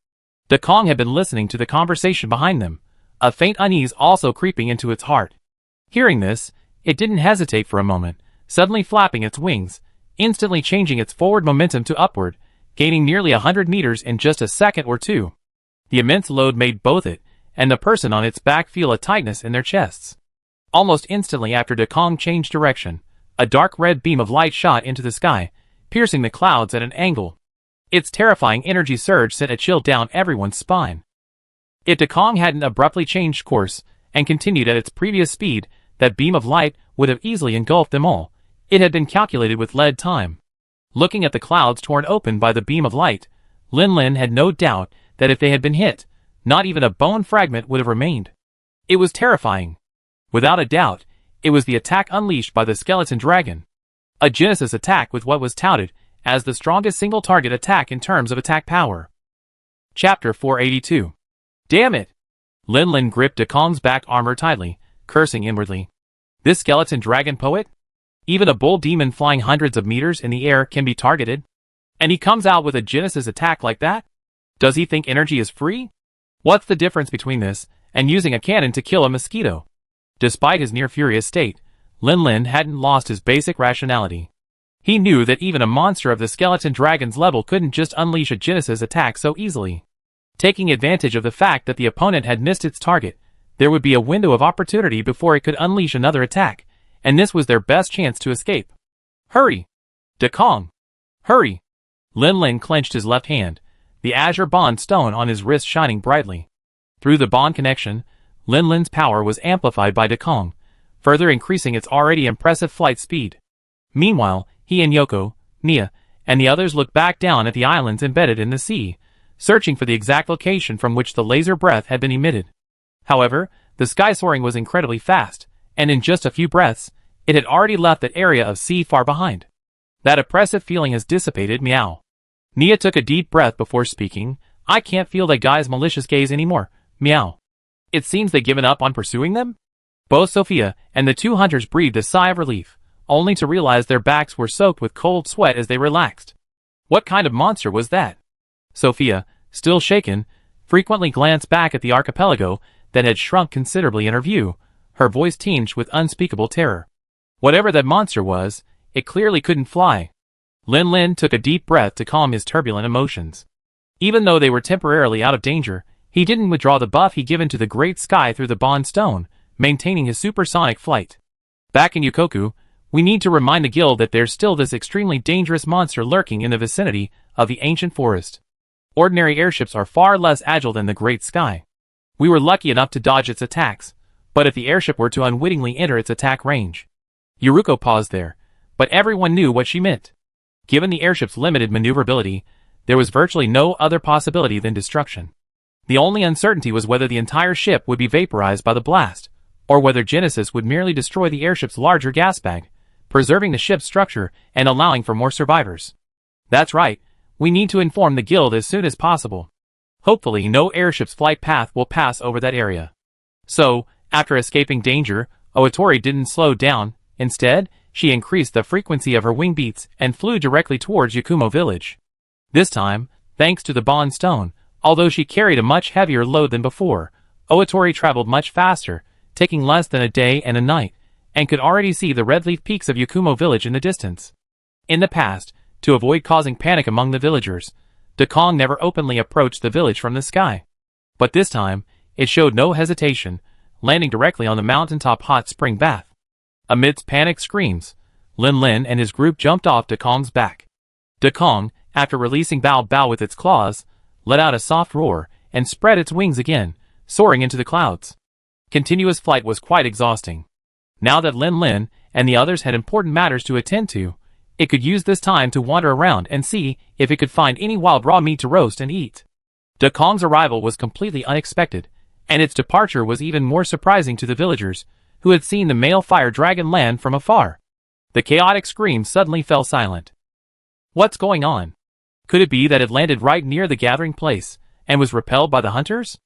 De Kong had been listening to the conversation behind them, a faint unease also creeping into its heart. Hearing this, it didn't hesitate for a moment, suddenly flapping its wings, instantly changing its forward momentum to upward, gaining nearly 100 meters in just a second or two. The immense load made both it and the person on its back feel a tightness in their chests. Almost instantly after De Kong changed direction, a dark red beam of light shot into the sky, piercing the clouds at an angle. Its terrifying energy surge sent a chill down everyone's spine. If De Kong hadn't abruptly changed course and continued at its previous speed, that beam of light would have easily engulfed them all. It had been calculated with lead time. Looking at the clouds torn open by the beam of light, Lin Lin had no doubt that if they had been hit, not even a bone fragment would have remained. It was terrifying. Without a doubt, it was the attack unleashed by the skeleton dragon. A Genesis attack with what was touted as the strongest single target attack in terms of attack power. Chapter 482. Damn it! Lin Lin gripped De Kong's back armor tightly, cursing inwardly. This skeleton dragon poet? Even a bull demon flying hundreds of meters in the air can be targeted? And he comes out with a Genesis attack like that? Does he think energy is free? What's the difference between this and using a cannon to kill a mosquito? Despite his near-furious state, Lin Lin hadn't lost his basic rationality. He knew that even a monster of the skeleton dragon's level couldn't just unleash a Genesis attack so easily. Taking advantage of the fact that the opponent had missed its target, there would be a window of opportunity before it could unleash another attack, and this was their best chance to escape. Hurry! De Kong! Hurry! Lin Lin clenched his left hand, the azure bond stone on his wrist shining brightly. Through the bond connection, Lin Lin's power was amplified by De Kong, further increasing its already impressive flight speed. Meanwhile, he and Yoko, Nia, and the others looked back down at the islands embedded in the sea, searching for the exact location from which the laser breath had been emitted. However, the sky soaring was incredibly fast, and in just a few breaths, it had already left that area of sea far behind. That oppressive feeling has dissipated, meow. Nia took a deep breath before speaking. I can't feel that guy's malicious gaze anymore, meow. It seems they've given up on pursuing them? Both Sophia and the two hunters breathed a sigh of relief, only to realize their backs were soaked with cold sweat as they relaxed. What kind of monster was that? Sophia, still shaken, frequently glanced back at the archipelago that had shrunk considerably in her view, her voice tinged with unspeakable terror. Whatever that monster was, it clearly couldn't fly. Lin Lin took a deep breath to calm his turbulent emotions. Even though they were temporarily out of danger, he didn't withdraw the buff he given to the great sky through the bond stone, maintaining his supersonic flight. Back in Yukoku, we need to remind the guild that there's still this extremely dangerous monster lurking in the vicinity of the ancient forest. Ordinary airships are far less agile than the great sky. We were lucky enough to dodge its attacks, but if the airship were to unwittingly enter its attack range. Yuruko paused there, but everyone knew what she meant. Given the airship's limited maneuverability, there was virtually no other possibility than destruction. The only uncertainty was whether the entire ship would be vaporized by the blast, or whether Genesis would merely destroy the airship's larger gas bag, preserving the ship's structure and allowing for more survivors. That's right, we need to inform the guild as soon as possible. Hopefully no airship's flight path will pass over that area. So, After escaping danger, Oatori didn't slow down. Instead, she increased the frequency of her wing beats and flew directly towards Yakumo village. This time, thanks to the Bond Stone, although she carried a much heavier load than before, Oatori traveled much faster, taking less than a day and a night, and could already see the red leaf peaks of Yakumo village in the distance. In the past, to avoid causing panic among the villagers, Dekong never openly approached the village from the sky. But this time, it showed no hesitation, landing directly on the mountaintop hot spring bath. Amidst panicked screams, Lin Lin and his group jumped off Dekong's back. Dekong, after releasing Bao Bao with its claws, let out a soft roar and spread its wings again, soaring into the clouds. Continuous flight was quite exhausting. Now that Lin Lin and the others had important matters to attend to, it could use this time to wander around and see if it could find any wild raw meat to roast and eat. Dekong's arrival was completely unexpected, and its departure was even more surprising to the villagers, who had seen the male fire dragon land from afar. The chaotic scream suddenly fell silent. What's going on? Could it be that it landed right near the gathering place, and was repelled by the hunters?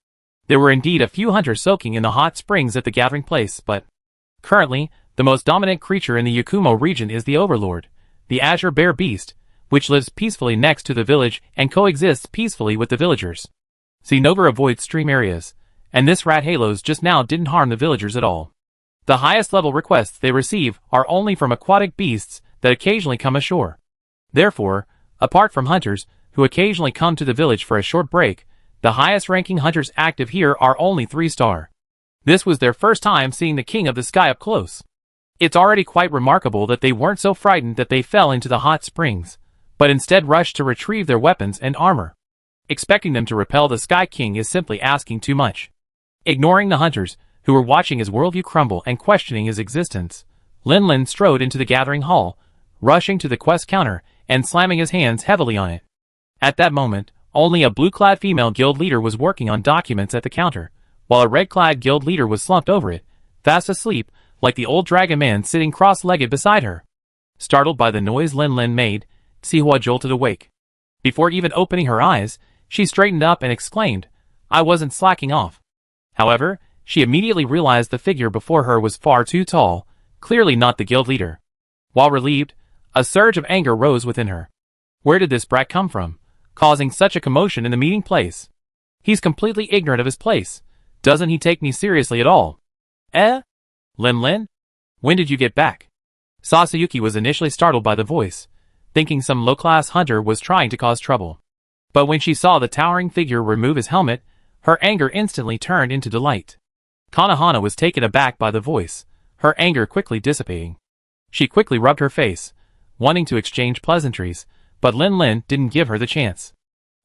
There were indeed a few hunters soaking in the hot springs at the gathering place, but currently, the most dominant creature in the Yakumo region is the Overlord, the Azure Bear Beast, which lives peacefully next to the village and coexists peacefully with the villagers. Xenova avoids stream areas, and this rat halos just now didn't harm the villagers at all. The highest level requests they receive are only from aquatic beasts that occasionally come ashore. Therefore, apart from hunters, who occasionally come to the village for a short break, the highest ranking hunters active here are only 3-star. This was their first time seeing the King of the Sky up close. It's already quite remarkable that they weren't so frightened that they fell into the hot springs, but instead rushed to retrieve their weapons and armor. Expecting them to repel the Sky King is simply asking too much. Ignoring the hunters, who were watching his worldview crumble and questioning his existence, Lin Lin strode into the gathering hall, rushing to the quest counter and slamming his hands heavily on it. At that moment, only a blue-clad female guild leader was working on documents at the counter, while a red-clad guild leader was slumped over it, fast asleep, like the old dragon man sitting cross-legged beside her. Startled by the noise Lin Lin made, Sihua jolted awake. Before even opening her eyes, she straightened up and exclaimed, "I wasn't slacking off." However, she immediately realized the figure before her was far too tall, clearly not the guild leader. While relieved, a surge of anger rose within her. Where did this brat come from, causing such a commotion in the meeting place? He's completely ignorant of his place. Doesn't he take me seriously at all? Lin Lin? When did you get back? Sasayuki was initially startled by the voice, thinking some low-class hunter was trying to cause trouble. But when she saw the towering figure remove his helmet, her anger instantly turned into delight. Kanahana was taken aback by the voice, her anger quickly dissipating. She quickly rubbed her face, wanting to exchange pleasantries, but Lin Lin didn't give her the chance.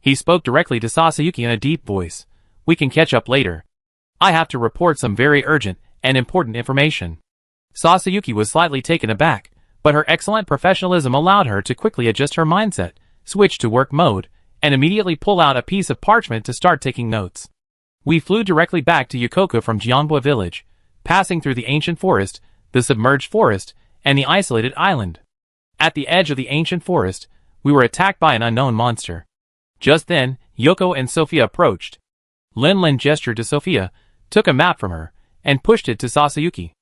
He spoke directly to Sasayuki in a deep voice. "We can catch up later. I have to report some very urgent and important information." Sasayuki was slightly taken aback, but her excellent professionalism allowed her to quickly adjust her mindset, switch to work mode, and immediately pull out a piece of parchment to start taking notes. "We flew directly back to Yukoka from Jianbua village, passing through the ancient forest, the submerged forest, and the isolated island. At the edge of the ancient forest, we were attacked by an unknown monster. Just then, Yoko and Sophia approached. Lin Lin gestured to Sophia, took a map from her, and pushed it to Sasayuki.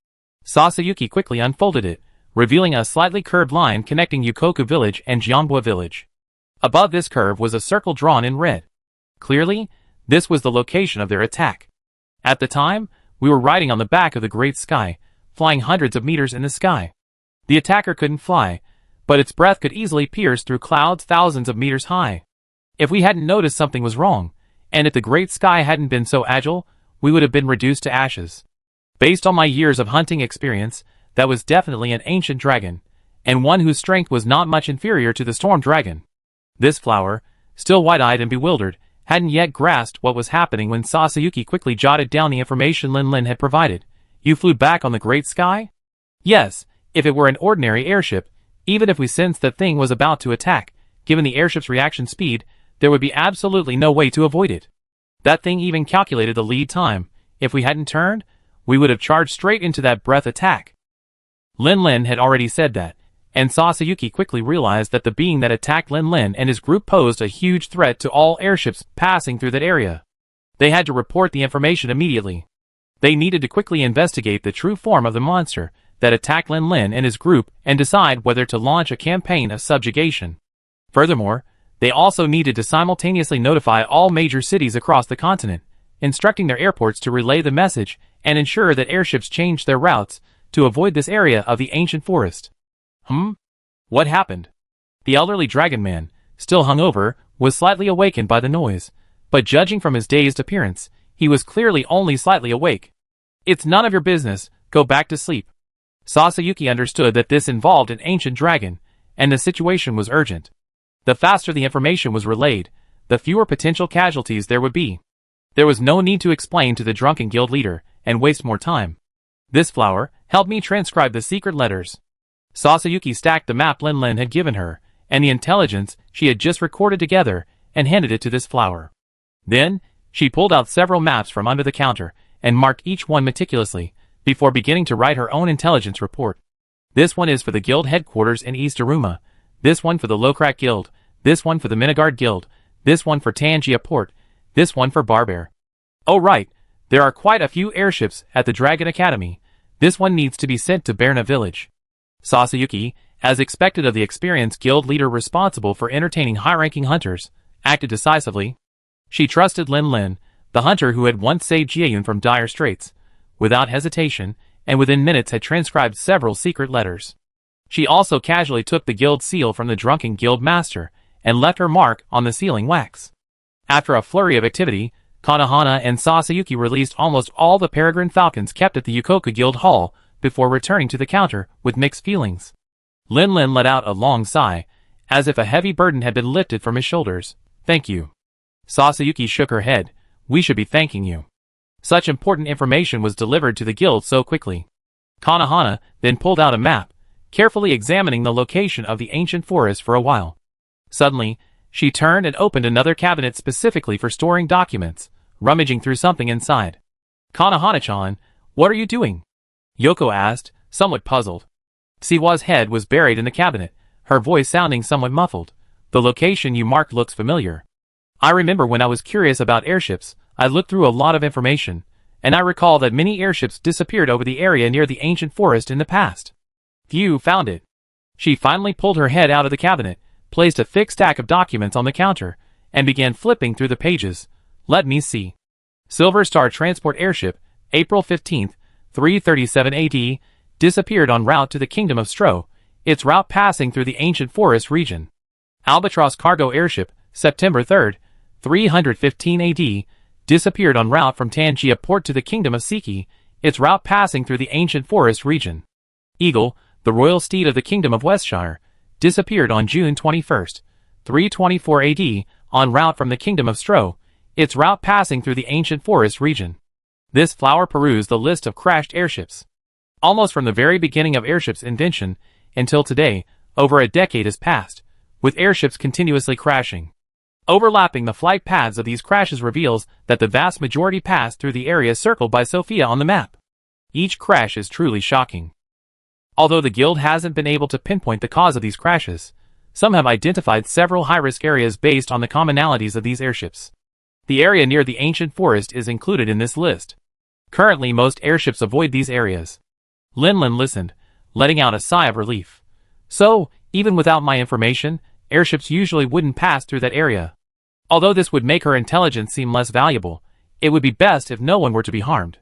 Sasayuki quickly unfolded it, revealing a slightly curved line connecting Yukoku village and Jianbua village. Above this curve was a circle drawn in red. Clearly, this was the location of their attack. At the time, we were riding on the back of the great sky, flying hundreds of meters in the sky. The attacker couldn't fly, but its breath could easily pierce through clouds thousands of meters high. If we hadn't noticed something was wrong, and if the great sky hadn't been so agile, we would have been reduced to ashes. Based on my years of hunting experience, that was definitely an ancient dragon, and one whose strength was not much inferior to the storm dragon." This flower, still wide-eyed and bewildered, hadn't yet grasped what was happening when Sasayuki quickly jotted down the information Lin Lin had provided. "You flew back on the great sky?" "Yes, if it were an ordinary airship, even if we sensed that thing was about to attack, given the airship's reaction speed, there would be absolutely no way to avoid it. That thing even calculated the lead time. If we hadn't turned, we would have charged straight into that breath attack." Lin Lin had already said that, and Sasayuki quickly realized that the being that attacked Lin Lin and his group posed a huge threat to all airships passing through that area. They had to report the information immediately. They needed to quickly investigate the true form of the monster that attacked Lin Lin and his group and decide whether to launch a campaign of subjugation. Furthermore, they also needed to simultaneously notify all major cities across the continent, instructing their airports to relay the message and ensure that airships changed their routes to avoid this area of the ancient forest. What happened? The elderly dragon man, still hungover, was slightly awakened by the noise, but judging from his dazed appearance, he was clearly only slightly awake. It's none of your business, go back to sleep. Sasayuki understood that this involved an ancient dragon, and the situation was urgent. The faster the information was relayed, the fewer potential casualties there would be. There was no need to explain to the drunken guild leader and waste more time. This flower helped me transcribe the secret letters. Sasayuki stacked the map Lin Lin had given her, and the intelligence she had just recorded together, and handed it to this flower. Then, she pulled out several maps from under the counter, and marked each one meticulously, before beginning to write her own intelligence report. This one is for the guild headquarters in East Aruma, this one for the Lokrak Guild, this one for the Minigard Guild, this one for Tangia Port, this one for Barbear. Oh right, there are quite a few airships at the Dragon Academy. This one needs to be sent to Berna Village. Sasayuki, as expected of the experienced guild leader responsible for entertaining high-ranking hunters, acted decisively. She trusted Lin Lin, the hunter who had once saved Jieyun from dire straits, without hesitation, and within minutes had transcribed several secret letters. She also casually took the guild seal from the drunken guild master, and left her mark on the sealing wax. After a flurry of activity, Kanahana and Sasayuki released almost all the peregrine falcons kept at the Yukoku Guild Hall, before returning to the counter with mixed feelings. Lin Lin let out a long sigh, as if a heavy burden had been lifted from his shoulders. Thank you. Sasayuki shook her head. We should be thanking you. Such important information was delivered to the guild so quickly. Kanahana then pulled out a map, carefully examining the location of the ancient forest for a while. Suddenly, she turned and opened another cabinet specifically for storing documents, rummaging through something inside. Kanahana-chan, what are you doing? Yoko asked, somewhat puzzled. Siwa's head was buried in the cabinet, her voice sounding somewhat muffled. The location you marked looks familiar. I remember when I was curious about airships, I looked through a lot of information, and I recall that many airships disappeared over the area near the ancient forest in the past. Phew, found it. She finally pulled her head out of the cabinet, placed a thick stack of documents on the counter, and began flipping through the pages. Let me see. Silver Star Transport Airship, April 15th, 337 AD, disappeared en route to the Kingdom of Stro, its route passing through the ancient forest region. Albatross Cargo Airship, September 3rd, 315 AD, disappeared en route from Tangia Port to the Kingdom of Siki, its route passing through the ancient forest region. Eagle, the royal steed of the Kingdom of Westshire, disappeared on June 21st, 324 AD, en route from the Kingdom of Stro, its route passing through the ancient forest region. This flower perused the list of crashed airships. Almost from the very beginning of airships' invention until today, over a decade has passed, with airships continuously crashing. Overlapping the flight paths of these crashes reveals that the vast majority passed through the area circled by Sophia on the map. Each crash is truly shocking. Although the guild hasn't been able to pinpoint the cause of these crashes, some have identified several high-risk areas based on the commonalities of these airships. The area near the ancient forest is included in this list. Currently, most airships avoid these areas. Lin Lin listened, letting out a sigh of relief. So, even without my information, airships usually wouldn't pass through that area. Although this would make her intelligence seem less valuable, it would be best if no one were to be harmed.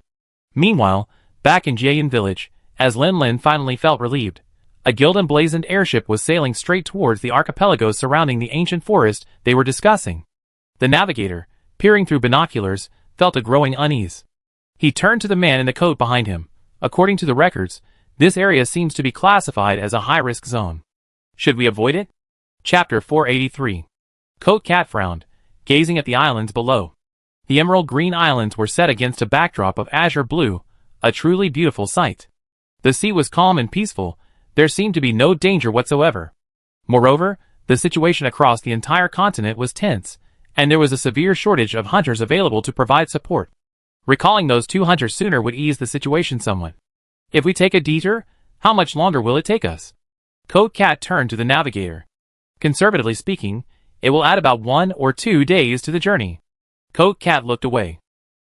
Meanwhile, back in Jieyun Village, as Lin Lin finally felt relieved, a guild-emblazoned airship was sailing straight towards the archipelagos surrounding the ancient forest they were discussing. The navigator, peering through binoculars, felt a growing unease. He turned to the man in the coat behind him. According to the records, this area seems to be classified as a high-risk zone. Should we avoid it? Chapter 483. Coat Cat frowned, gazing at the islands below. The emerald green islands were set against a backdrop of azure blue, a truly beautiful sight. The sea was calm and peaceful, there seemed to be no danger whatsoever. Moreover, the situation across the entire continent was tense, and there was a severe shortage of hunters available to provide support. Recalling those 2 hunters sooner would ease the situation somewhat. If we take a detour, how much longer will it take us? Coat Cat turned to the navigator. Conservatively speaking, it will add about 1 or 2 days to the journey. Coat Cat looked away.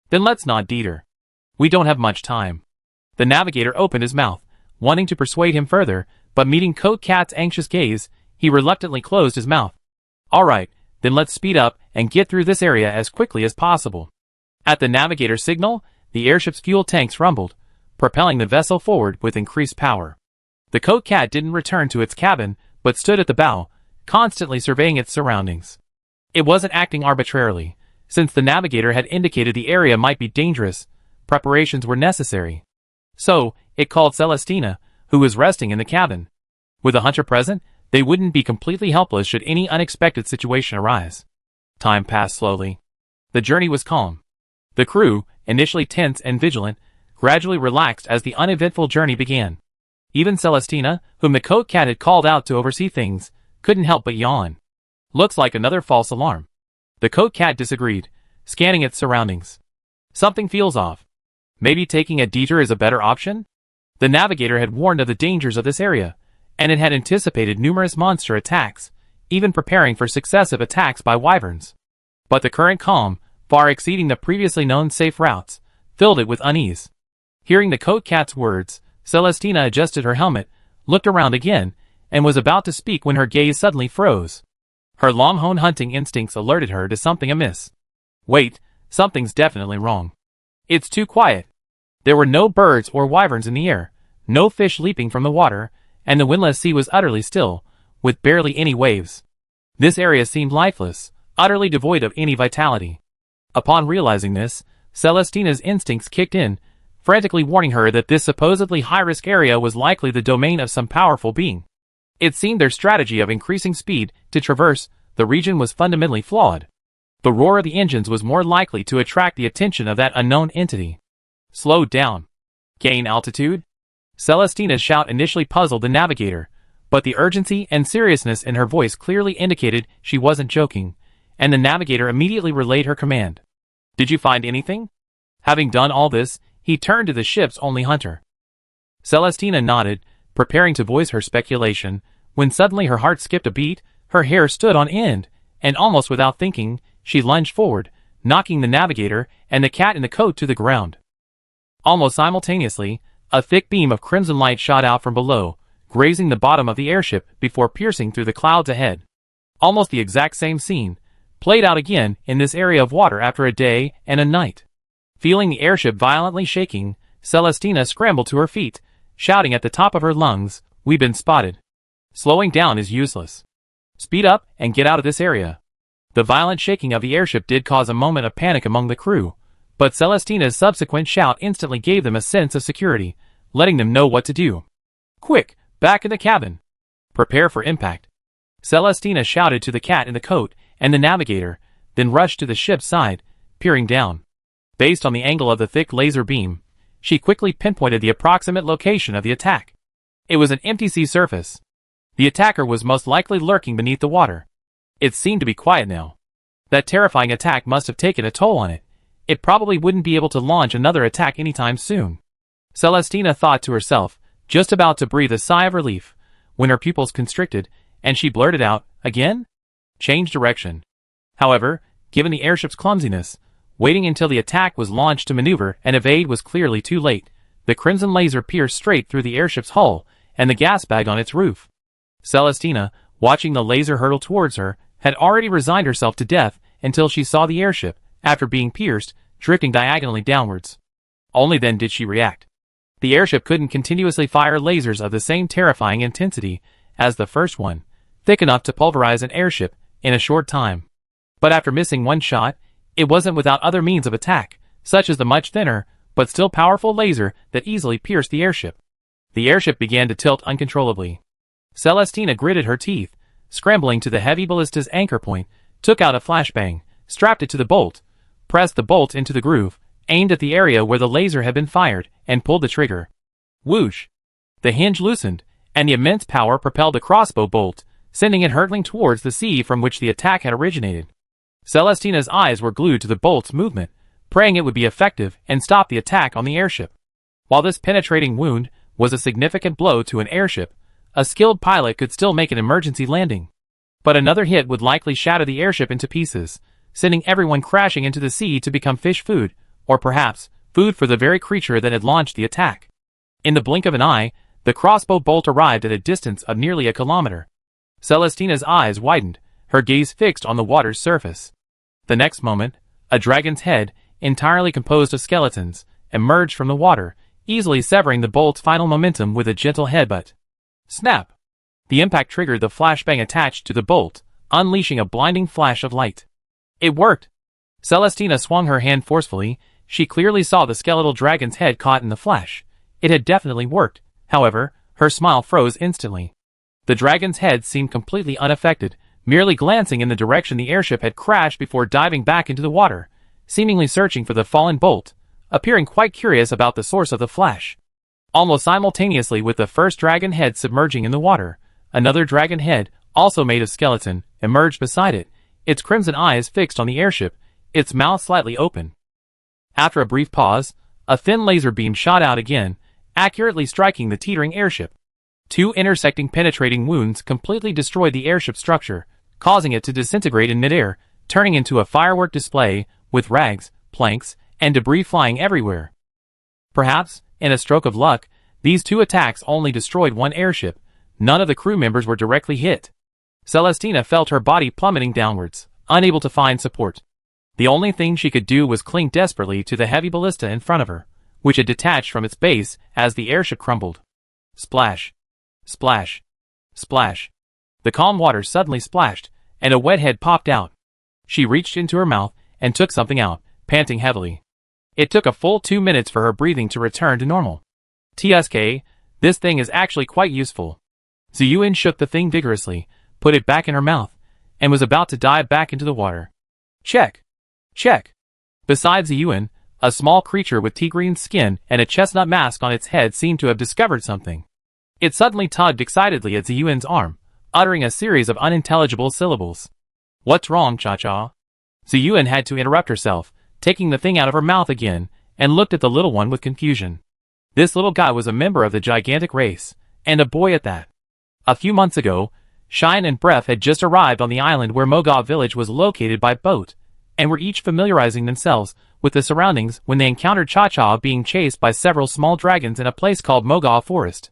Then let's not detour. We don't have much time. The navigator opened his mouth, wanting to persuade him further, but meeting Coat Cat's anxious gaze, he reluctantly closed his mouth. All right, then let's speed up and get through this area as quickly as possible. At the navigator's signal, the airship's fuel tanks rumbled, propelling the vessel forward with increased power. The Coat Cat didn't return to its cabin, but stood at the bow, constantly surveying its surroundings. It wasn't acting arbitrarily. Since the navigator had indicated the area might be dangerous, preparations were necessary. So, it called Celestina, who was resting in the cabin. With a hunter present, they wouldn't be completely helpless should any unexpected situation arise. Time passed slowly. The journey was calm. The crew, initially tense and vigilant, gradually relaxed as the uneventful journey began. Even Celestina, whom the Coat Cat had called out to oversee things, couldn't help but yawn. Looks like another false alarm. The Coat Cat disagreed, scanning its surroundings. Something feels off. Maybe taking a detour is a better option? The navigator had warned of the dangers of this area, and it had anticipated numerous monster attacks, even preparing for successive attacks by wyverns. But the current calm, far exceeding the previously known safe routes, filled it with unease. Hearing the Coat Cat's words, Celestina adjusted her helmet, looked around again, and was about to speak when her gaze suddenly froze. Her longhorn hunting instincts alerted her to something amiss. Wait, something's definitely wrong. It's too quiet. There were no birds or wyverns in the air, no fish leaping from the water, and the windless sea was utterly still, with barely any waves. This area seemed lifeless, utterly devoid of any vitality. Upon realizing this, Celestina's instincts kicked in, frantically warning her that this supposedly high-risk area was likely the domain of some powerful being. It seemed their strategy of increasing speed to traverse the region was fundamentally flawed. The roar of the engines was more likely to attract the attention of that unknown entity. Slow down. Gain altitude? Celestina's shout initially puzzled the navigator, but the urgency and seriousness in her voice clearly indicated she wasn't joking, and the navigator immediately relayed her command. Did you find anything? Having done all this, he turned to the ship's only hunter. Celestina nodded, preparing to voice her speculation, when suddenly her heart skipped a beat, her hair stood on end, and almost without thinking, she lunged forward, knocking the navigator and the cat in the coat to the ground. Almost simultaneously, a thick beam of crimson light shot out from below, grazing the bottom of the airship before piercing through the clouds ahead. Almost the exact same scene, played out again in this area of water after a day and a night. Feeling the airship violently shaking, Celestina scrambled to her feet, shouting at the top of her lungs, "We've been spotted. Slowing down is useless. Speed up and get out of this area." The violent shaking of the airship did cause a moment of panic among the crew, but Celestina's subsequent shout instantly gave them a sense of security, letting them know what to do. "Quick, back in the cabin. Prepare for impact." Celestina shouted to the cat in the coat and the navigator, then rushed to the ship's side, peering down. Based on the angle of the thick laser beam, she quickly pinpointed the approximate location of the attack. It was an empty sea surface. The attacker was most likely lurking beneath the water. It seemed to be quiet now. That terrifying attack must have taken a toll on it. It probably wouldn't be able to launch another attack anytime soon. Celestina thought to herself, just about to breathe a sigh of relief, when her pupils constricted, and she blurted out, "Again? Change direction." However, given the airship's clumsiness, waiting until the attack was launched to maneuver and evade was clearly too late. The crimson laser pierced straight through the airship's hull and the gas bag on its roof. Celestina, watching the laser hurtle towards her, had already resigned herself to death until she saw the airship, after being pierced, drifting diagonally downwards. Only then did she react. The airship couldn't continuously fire lasers of the same terrifying intensity as the first one, thick enough to pulverize an airship in a short time. But after missing one shot, it wasn't without other means of attack, such as the much thinner, but still powerful laser that easily pierced the airship. The airship began to tilt uncontrollably. Celestina gritted her teeth, scrambling to the heavy ballista's anchor point, took out a flashbang, strapped it to the bolt, pressed the bolt into the groove, aimed at the area where the laser had been fired, and pulled the trigger. Whoosh! The hinge loosened, and the immense power propelled the crossbow bolt, sending it hurtling towards the sea from which the attack had originated. Celestina's eyes were glued to the bolt's movement, praying it would be effective and stop the attack on the airship. While this penetrating wound was a significant blow to an airship, a skilled pilot could still make an emergency landing. But another hit would likely shatter the airship into pieces, sending everyone crashing into the sea to become fish food, or perhaps, food for the very creature that had launched the attack. In the blink of an eye, the crossbow bolt arrived at a distance of nearly a kilometer. Celestina's eyes widened, her gaze fixed on the water's surface. The next moment, a dragon's head, entirely composed of skeletons, emerged from the water, easily severing the bolt's final momentum with a gentle headbutt. Snap! The impact triggered the flashbang attached to the bolt, unleashing a blinding flash of light. It worked! Celestina swung her hand forcefully. She clearly saw the skeletal dragon's head caught in the flash. It had definitely worked. However, her smile froze instantly. The dragon's head seemed completely unaffected, merely glancing in the direction the airship had crashed before diving back into the water, seemingly searching for the fallen bolt, appearing quite curious about the source of the flash. Almost simultaneously with the first dragon head submerging in the water, another dragon head, also made of skeleton, emerged beside it, its crimson eyes fixed on the airship, its mouth slightly open. After a brief pause, a thin laser beam shot out again, accurately striking the teetering airship. Two intersecting penetrating wounds completely destroyed the airship structure, causing it to disintegrate in midair, turning into a firework display, with rags, planks, and debris flying everywhere. Perhaps, in a stroke of luck, these two attacks only destroyed one airship. None of the crew members were directly hit. Celestina felt her body plummeting downwards, unable to find support. The only thing she could do was cling desperately to the heavy ballista in front of her, which had detached from its base as the airship crumbled. Splash! Splash! Splash! The calm water suddenly splashed, and a wet head popped out. She reached into her mouth and took something out, panting heavily. It took a full 2 minutes for her breathing to return to normal. TSK, this thing is actually quite useful. Ziyuan shook the thing vigorously, put it back in her mouth, and was about to dive back into the water. Check! Check! Besides Ziyuan, a small creature with tea-green skin and a chestnut mask on its head seemed to have discovered something. It suddenly tugged excitedly at Ziyuan's arm, uttering a series of unintelligible syllables. What's wrong, Cha-Cha? Ziyuan had to interrupt herself, taking the thing out of her mouth again, and looked at the little one with confusion. This little guy was a member of the gigantic race, and a boy at that. A few months ago, Shine and Bref had just arrived on the island where Moga village was located by boat, and were each familiarizing themselves with the surroundings when they encountered Cha-Cha being chased by several small dragons in a place called Moga Forest.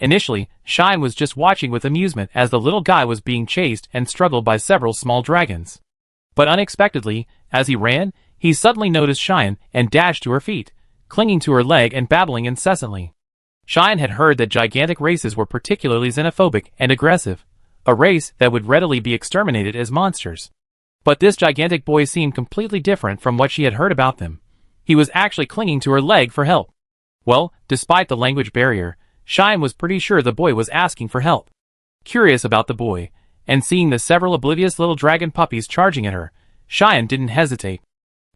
Initially, Shine was just watching with amusement as the little guy was being chased and struggled by several small dragons. But unexpectedly, as he ran, he suddenly noticed Shine and dashed to her feet, clinging to her leg and babbling incessantly. Shine had heard that gigantic races were particularly xenophobic and aggressive, a race that would readily be exterminated as monsters. But this gigantic boy seemed completely different from what she had heard about them. He was actually clinging to her leg for help. Well, despite the language barrier, Shine was pretty sure the boy was asking for help. Curious about the boy, and seeing the several oblivious little dragon puppies charging at her, Shine didn't hesitate.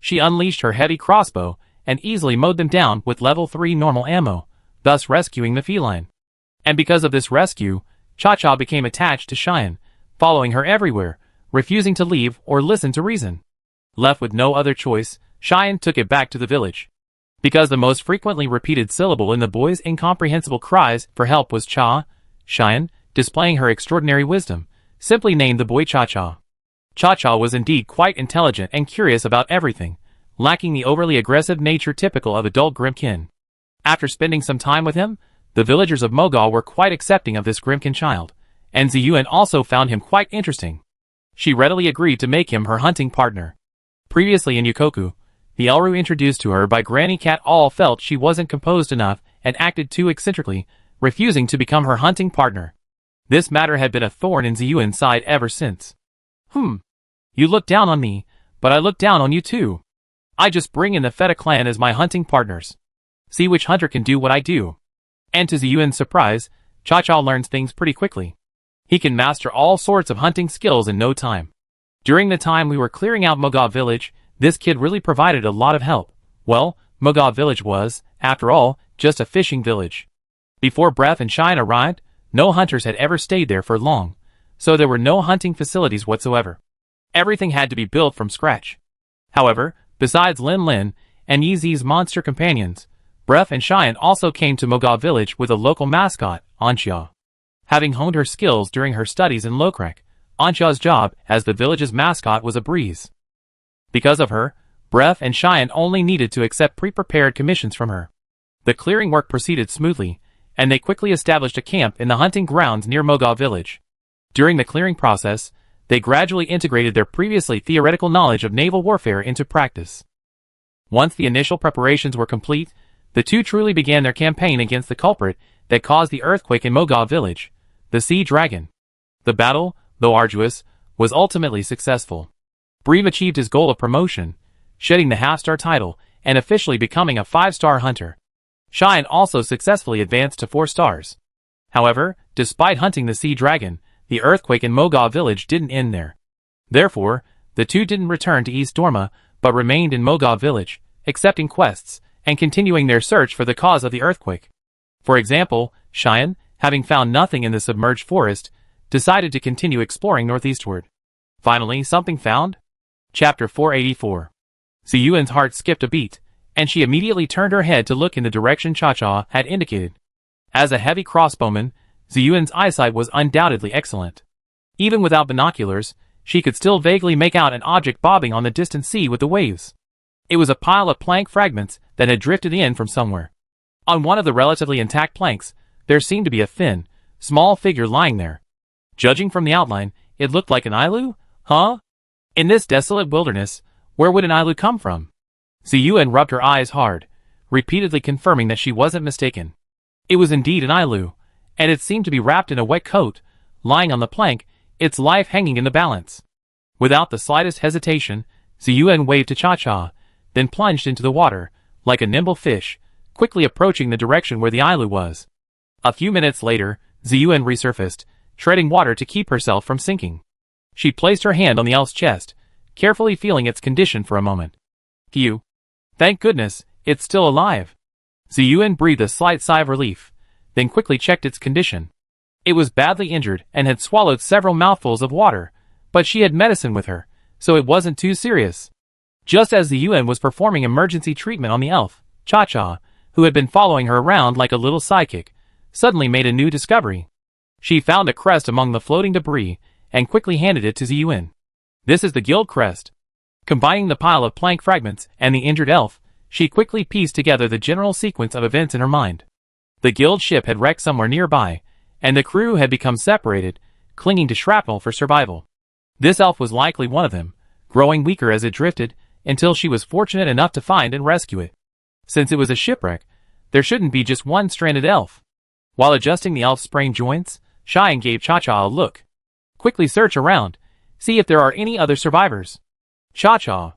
She unleashed her heavy crossbow, and easily mowed them down with level 3 normal ammo, thus rescuing the feline. And because of this rescue, Cha-Cha became attached to Shine, following her everywhere, refusing to leave or listen to reason. Left with no other choice, Shine took it back to the village. Because the most frequently repeated syllable in the boy's incomprehensible cries for help was Cha, Shine, displaying her extraordinary wisdom, simply named the boy Cha-Cha. Cha-Cha was indeed quite intelligent and curious about everything, lacking the overly aggressive nature typical of adult Grimkin. After spending some time with him, the villagers of Mogal were quite accepting of this Grimkin child, and Ziyuan also found him quite interesting. She readily agreed to make him her hunting partner. Previously in Yukoku, the Elru introduced to her by Granny Cat all felt she wasn't composed enough and acted too eccentrically, refusing to become her hunting partner. This matter had been a thorn in Ziyuan's side ever since. You look down on me, but I look down on you too. I just bring in the Feta clan as my hunting partners. See which hunter can do what I do. And to Ziyuan's surprise, Cha-Cha learns things pretty quickly. He can master all sorts of hunting skills in no time. During the time we were clearing out Moga village, this kid really provided a lot of help. Well, Moga village was, after all, just a fishing village. Before Bref and Shine arrived, no hunters had ever stayed there for long, so there were no hunting facilities whatsoever. Everything had to be built from scratch. However, besides Lin Lin and Yeezy's monster companions, Bref and Shine also came to Moga village with a local mascot, Anxia. Having honed her skills during her studies in Lokrak, Anxia's job as the village's mascot was a breeze. Because of her, Breath and Cheyenne only needed to accept pre-prepared commissions from her. The clearing work proceeded smoothly, and they quickly established a camp in the hunting grounds near Moga village. During the clearing process, they gradually integrated their previously theoretical knowledge of naval warfare into practice. Once the initial preparations were complete, the two truly began their campaign against the culprit that caused the earthquake in Moga village, the Sea Dragon. The battle, though arduous, was ultimately successful. Breve achieved his goal of promotion, shedding the half-star title and officially becoming a 5-star hunter. Cheyenne also successfully advanced to 4 stars. However, despite hunting the Sea Dragon, the earthquake in Moga village didn't end there. Therefore, the two didn't return to East Dorma, but remained in Moga village, accepting quests and continuing their search for the cause of the earthquake. For example, Cheyenne, having found nothing in the submerged forest, decided to continue exploring northeastward. Finally, something found? Chapter 484. Ziyuan's heart skipped a beat, and she immediately turned her head to look in the direction Cha-Cha had indicated. As a heavy crossbowman, Ziyuan's eyesight was undoubtedly excellent. Even without binoculars, she could still vaguely make out an object bobbing on the distant sea with the waves. It was a pile of plank fragments that had drifted in from somewhere. On one of the relatively intact planks, there seemed to be a thin, small figure lying there. Judging from the outline, it looked like an Ailu? Huh? In this desolate wilderness, where would an Ailu come from? Ziyuan rubbed her eyes hard, repeatedly confirming that she wasn't mistaken. It was indeed an Ailu, and it seemed to be wrapped in a wet coat, lying on the plank, its life hanging in the balance. Without the slightest hesitation, Ziyuan waved to Cha-Cha, then plunged into the water, like a nimble fish, quickly approaching the direction where the Ailu was. A few minutes later, Ziyuan resurfaced, treading water to keep herself from sinking. She placed her hand on the elf's chest, carefully feeling its condition for a moment. Phew. Thank goodness, it's still alive. Ziyuan breathed a slight sigh of relief, then quickly checked its condition. It was badly injured and had swallowed several mouthfuls of water, but she had medicine with her, so it wasn't too serious. Just as Ziyuan was performing emergency treatment on the elf, Cha-Cha, who had been following her around like a little sidekick, suddenly made a new discovery. She found a crest among the floating debris and quickly handed it to Ziyuan. This is the guild crest. Combining the pile of plank fragments and the injured elf, she quickly pieced together the general sequence of events in her mind. The guild ship had wrecked somewhere nearby, and the crew had become separated, clinging to shrapnel for survival. This elf was likely one of them, growing weaker as it drifted, until she was fortunate enough to find and rescue it. Since it was a shipwreck, there shouldn't be just one stranded elf. While adjusting the elf's sprained joints, Cheyenne gave Cha-Cha a look. Quickly search around, see if there are any other survivors. Cha-Cha.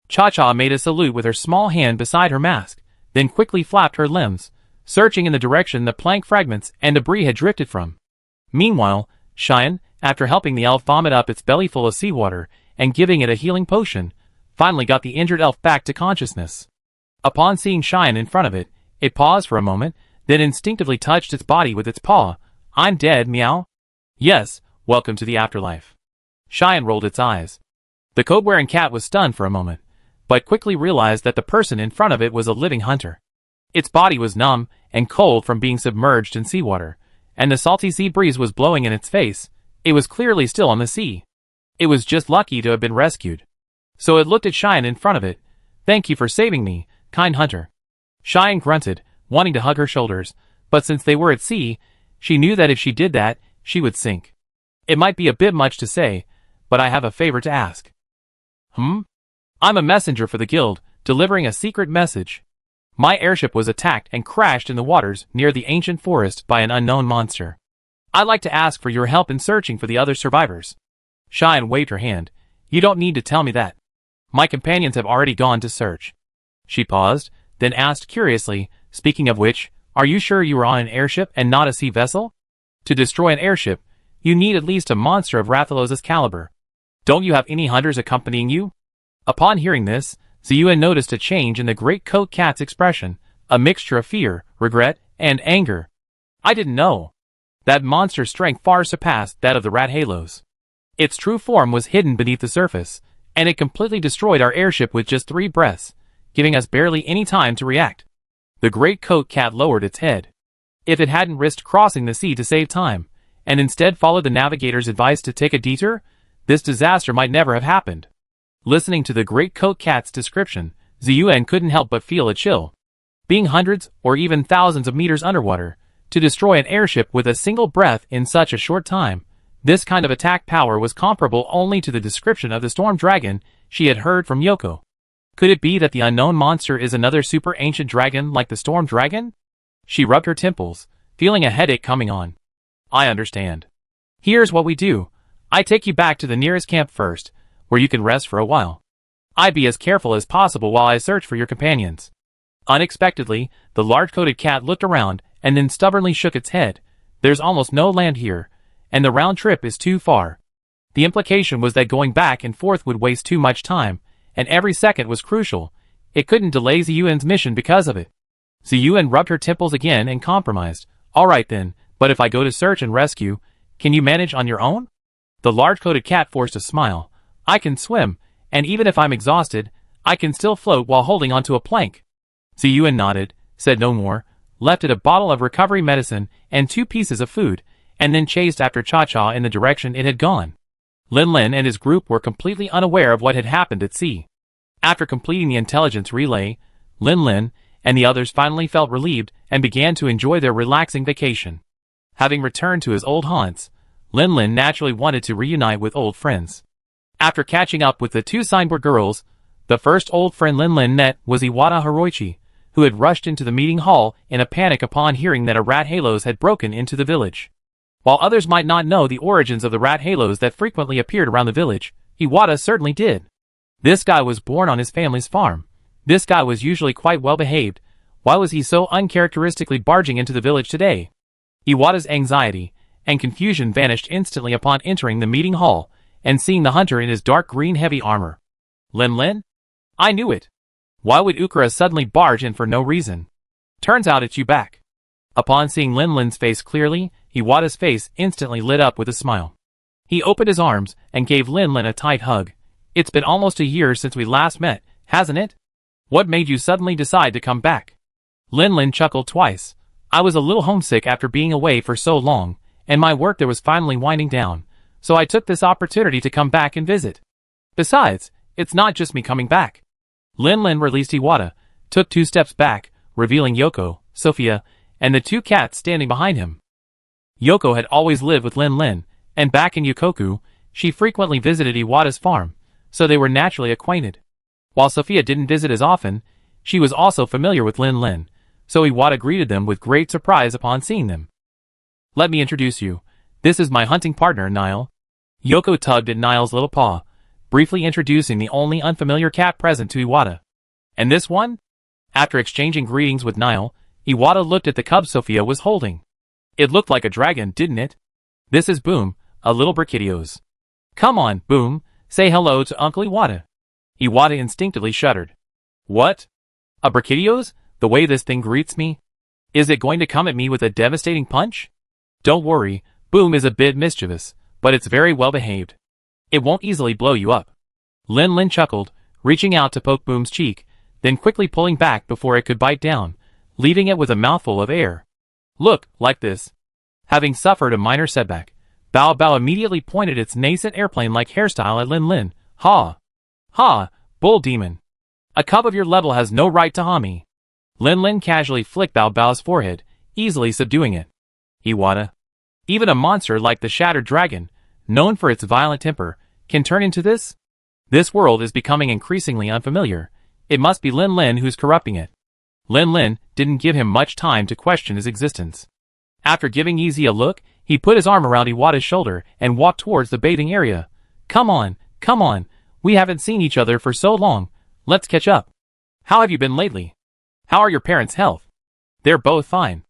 Cha-Cha made a salute with her small hand beside her mask, then quickly flapped her limbs, searching in the direction the plank fragments and debris had drifted from. Meanwhile, Cheyenne, after helping the elf vomit up its belly full of seawater and giving it a healing potion, finally got the injured elf back to consciousness. Upon seeing Cheyenne in front of it, it paused for a moment, then instinctively touched its body with its paw. I'm dead, meow. Yes, welcome to the afterlife. Cheyenne rolled its eyes. The coat-wearing cat was stunned for a moment, but quickly realized that the person in front of it was a living hunter. Its body was numb and cold from being submerged in seawater, and the salty sea breeze was blowing in its face. It was clearly still on the sea. It was just lucky to have been rescued. So it looked at Cheyenne in front of it. Thank you for saving me, kind hunter. Cheyenne grunted, wanting to hug her shoulders, but since they were at sea, she knew that if she did that, she would sink. It might be a bit much to say, but I have a favor to ask. I'm a messenger for the guild, delivering a secret message. My airship was attacked and crashed in the waters near the ancient forest by an unknown monster. I'd like to ask for your help in searching for the other survivors. Cheyenne waved her hand. You don't need to tell me that. My companions have already gone to search. She paused, then asked curiously, speaking of which, are you sure you were on an airship and not a sea vessel? To destroy an airship, you need at least a monster of Rathalos's caliber. Don't you have any hunters accompanying you? Upon hearing this, Ziyuan noticed a change in the great coat cat's expression, a mixture of fear, regret, and anger. I didn't know. That monster's strength far surpassed that of the rat halos. Its true form was hidden beneath the surface, and it completely destroyed our airship with just 3 breaths, giving us barely any time to react. The great coat cat lowered its head. If it hadn't risked crossing the sea to save time, and instead followed the navigator's advice to take a detour, this disaster might never have happened. Listening to the great coat cat's description, Ziyuan couldn't help but feel a chill. Being hundreds or even thousands of meters underwater, to destroy an airship with a single breath in such a short time, this kind of attack power was comparable only to the description of the storm dragon she had heard from Yoko. Could it be that the unknown monster is another super ancient dragon like the storm dragon? She rubbed her temples, feeling a headache coming on. I understand. Here's what we do. I take you back to the nearest camp first, where you can rest for a while. I'd be as careful as possible while I search for your companions. Unexpectedly, the large-coated cat looked around and then stubbornly shook its head. There's almost no land here, and the round trip is too far. The implication was that going back and forth would waste too much time, and every second was crucial. It couldn't delay Ziyuan's mission because of it. Ziyuan rubbed her temples again and compromised. Alright then, but if I go to search and rescue, can you manage on your own? The large-coated cat forced a smile. I can swim, and even if I'm exhausted, I can still float while holding onto a plank. Ziyuan nodded, said no more, left it a bottle of recovery medicine and 2 pieces of food, and then chased after Cha-Cha in the direction it had gone. Lin Lin and his group were completely unaware of what had happened at sea. After completing the intelligence relay, Lin Lin and the others finally felt relieved and began to enjoy their relaxing vacation. Having returned to his old haunts, Lin Lin naturally wanted to reunite with old friends. After catching up with the 2 signboard girls, the first old friend Lin Lin met was Iwata Hiroichi, who had rushed into the meeting hall in a panic upon hearing that a rat halos had broken into the village. While others might not know the origins of the rat halos that frequently appeared around the village, Iwata certainly did. This guy was born on his family's farm. This guy was usually quite well behaved. Why was he so uncharacteristically barging into the village today? Iwata's anxiety and confusion vanished instantly upon entering the meeting hall and seeing the hunter in his dark green heavy armor. Lin Lin? I knew it. Why would Ukura suddenly barge in for no reason? Turns out it's you back. Upon seeing Lin Lin's face clearly, Iwata's face instantly lit up with a smile. He opened his arms and gave Lin Lin a tight hug. It's been almost a year since we last met, hasn't it? What made you suddenly decide to come back? Lin Lin chuckled twice. I was a little homesick after being away for so long, and my work there was finally winding down, so I took this opportunity to come back and visit. Besides, it's not just me coming back. Lin Lin released Iwata, took 2 steps back, revealing Yoko, Sophia, and the 2 cats standing behind him. Yoko had always lived with Lin Lin, and back in Yukoku, she frequently visited Iwata's farm, so they were naturally acquainted. While Sophia didn't visit as often, she was also familiar with Lin Lin, so Iwata greeted them with great surprise upon seeing them. Let me introduce you. This is my hunting partner, Nile. Yoko tugged at Nile's little paw, briefly introducing the only unfamiliar cat present to Iwata. And this one? After exchanging greetings with Nile, Iwata looked at the cub Sophia was holding. It looked like a dragon, didn't it? This is Boom, a little Brachydios. Come on, Boom, say hello to Uncle Iwata. Iwata instinctively shuddered. What? A Brachydios? The way this thing greets me? Is it going to come at me with a devastating punch? Don't worry, Boom is a bit mischievous, but it's very well behaved. It won't easily blow you up. Lin Lin chuckled, reaching out to poke Boom's cheek, then quickly pulling back before it could bite down, leaving it with a mouthful of air. Look, like this. Having suffered a minor setback, Bao Bao immediately pointed its nascent airplane-like hairstyle at Lin Lin. Ha! Ha! Bull demon! A cub of your level has no right to ha me. Lin Lin casually flicked Bao Bao's forehead, easily subduing it. Iwata. Even a monster like the Shattered Dragon, known for its violent temper, can turn into this? This world is becoming increasingly unfamiliar. It must be Lin Lin who's corrupting it. Lin Lin didn't give him much time to question his existence. After giving Easy a look, he put his arm around Iwata's shoulder and walked towards the bathing area. Come on, we haven't seen each other for so long, let's catch up. How have you been lately? How are your parents' health? They're both fine.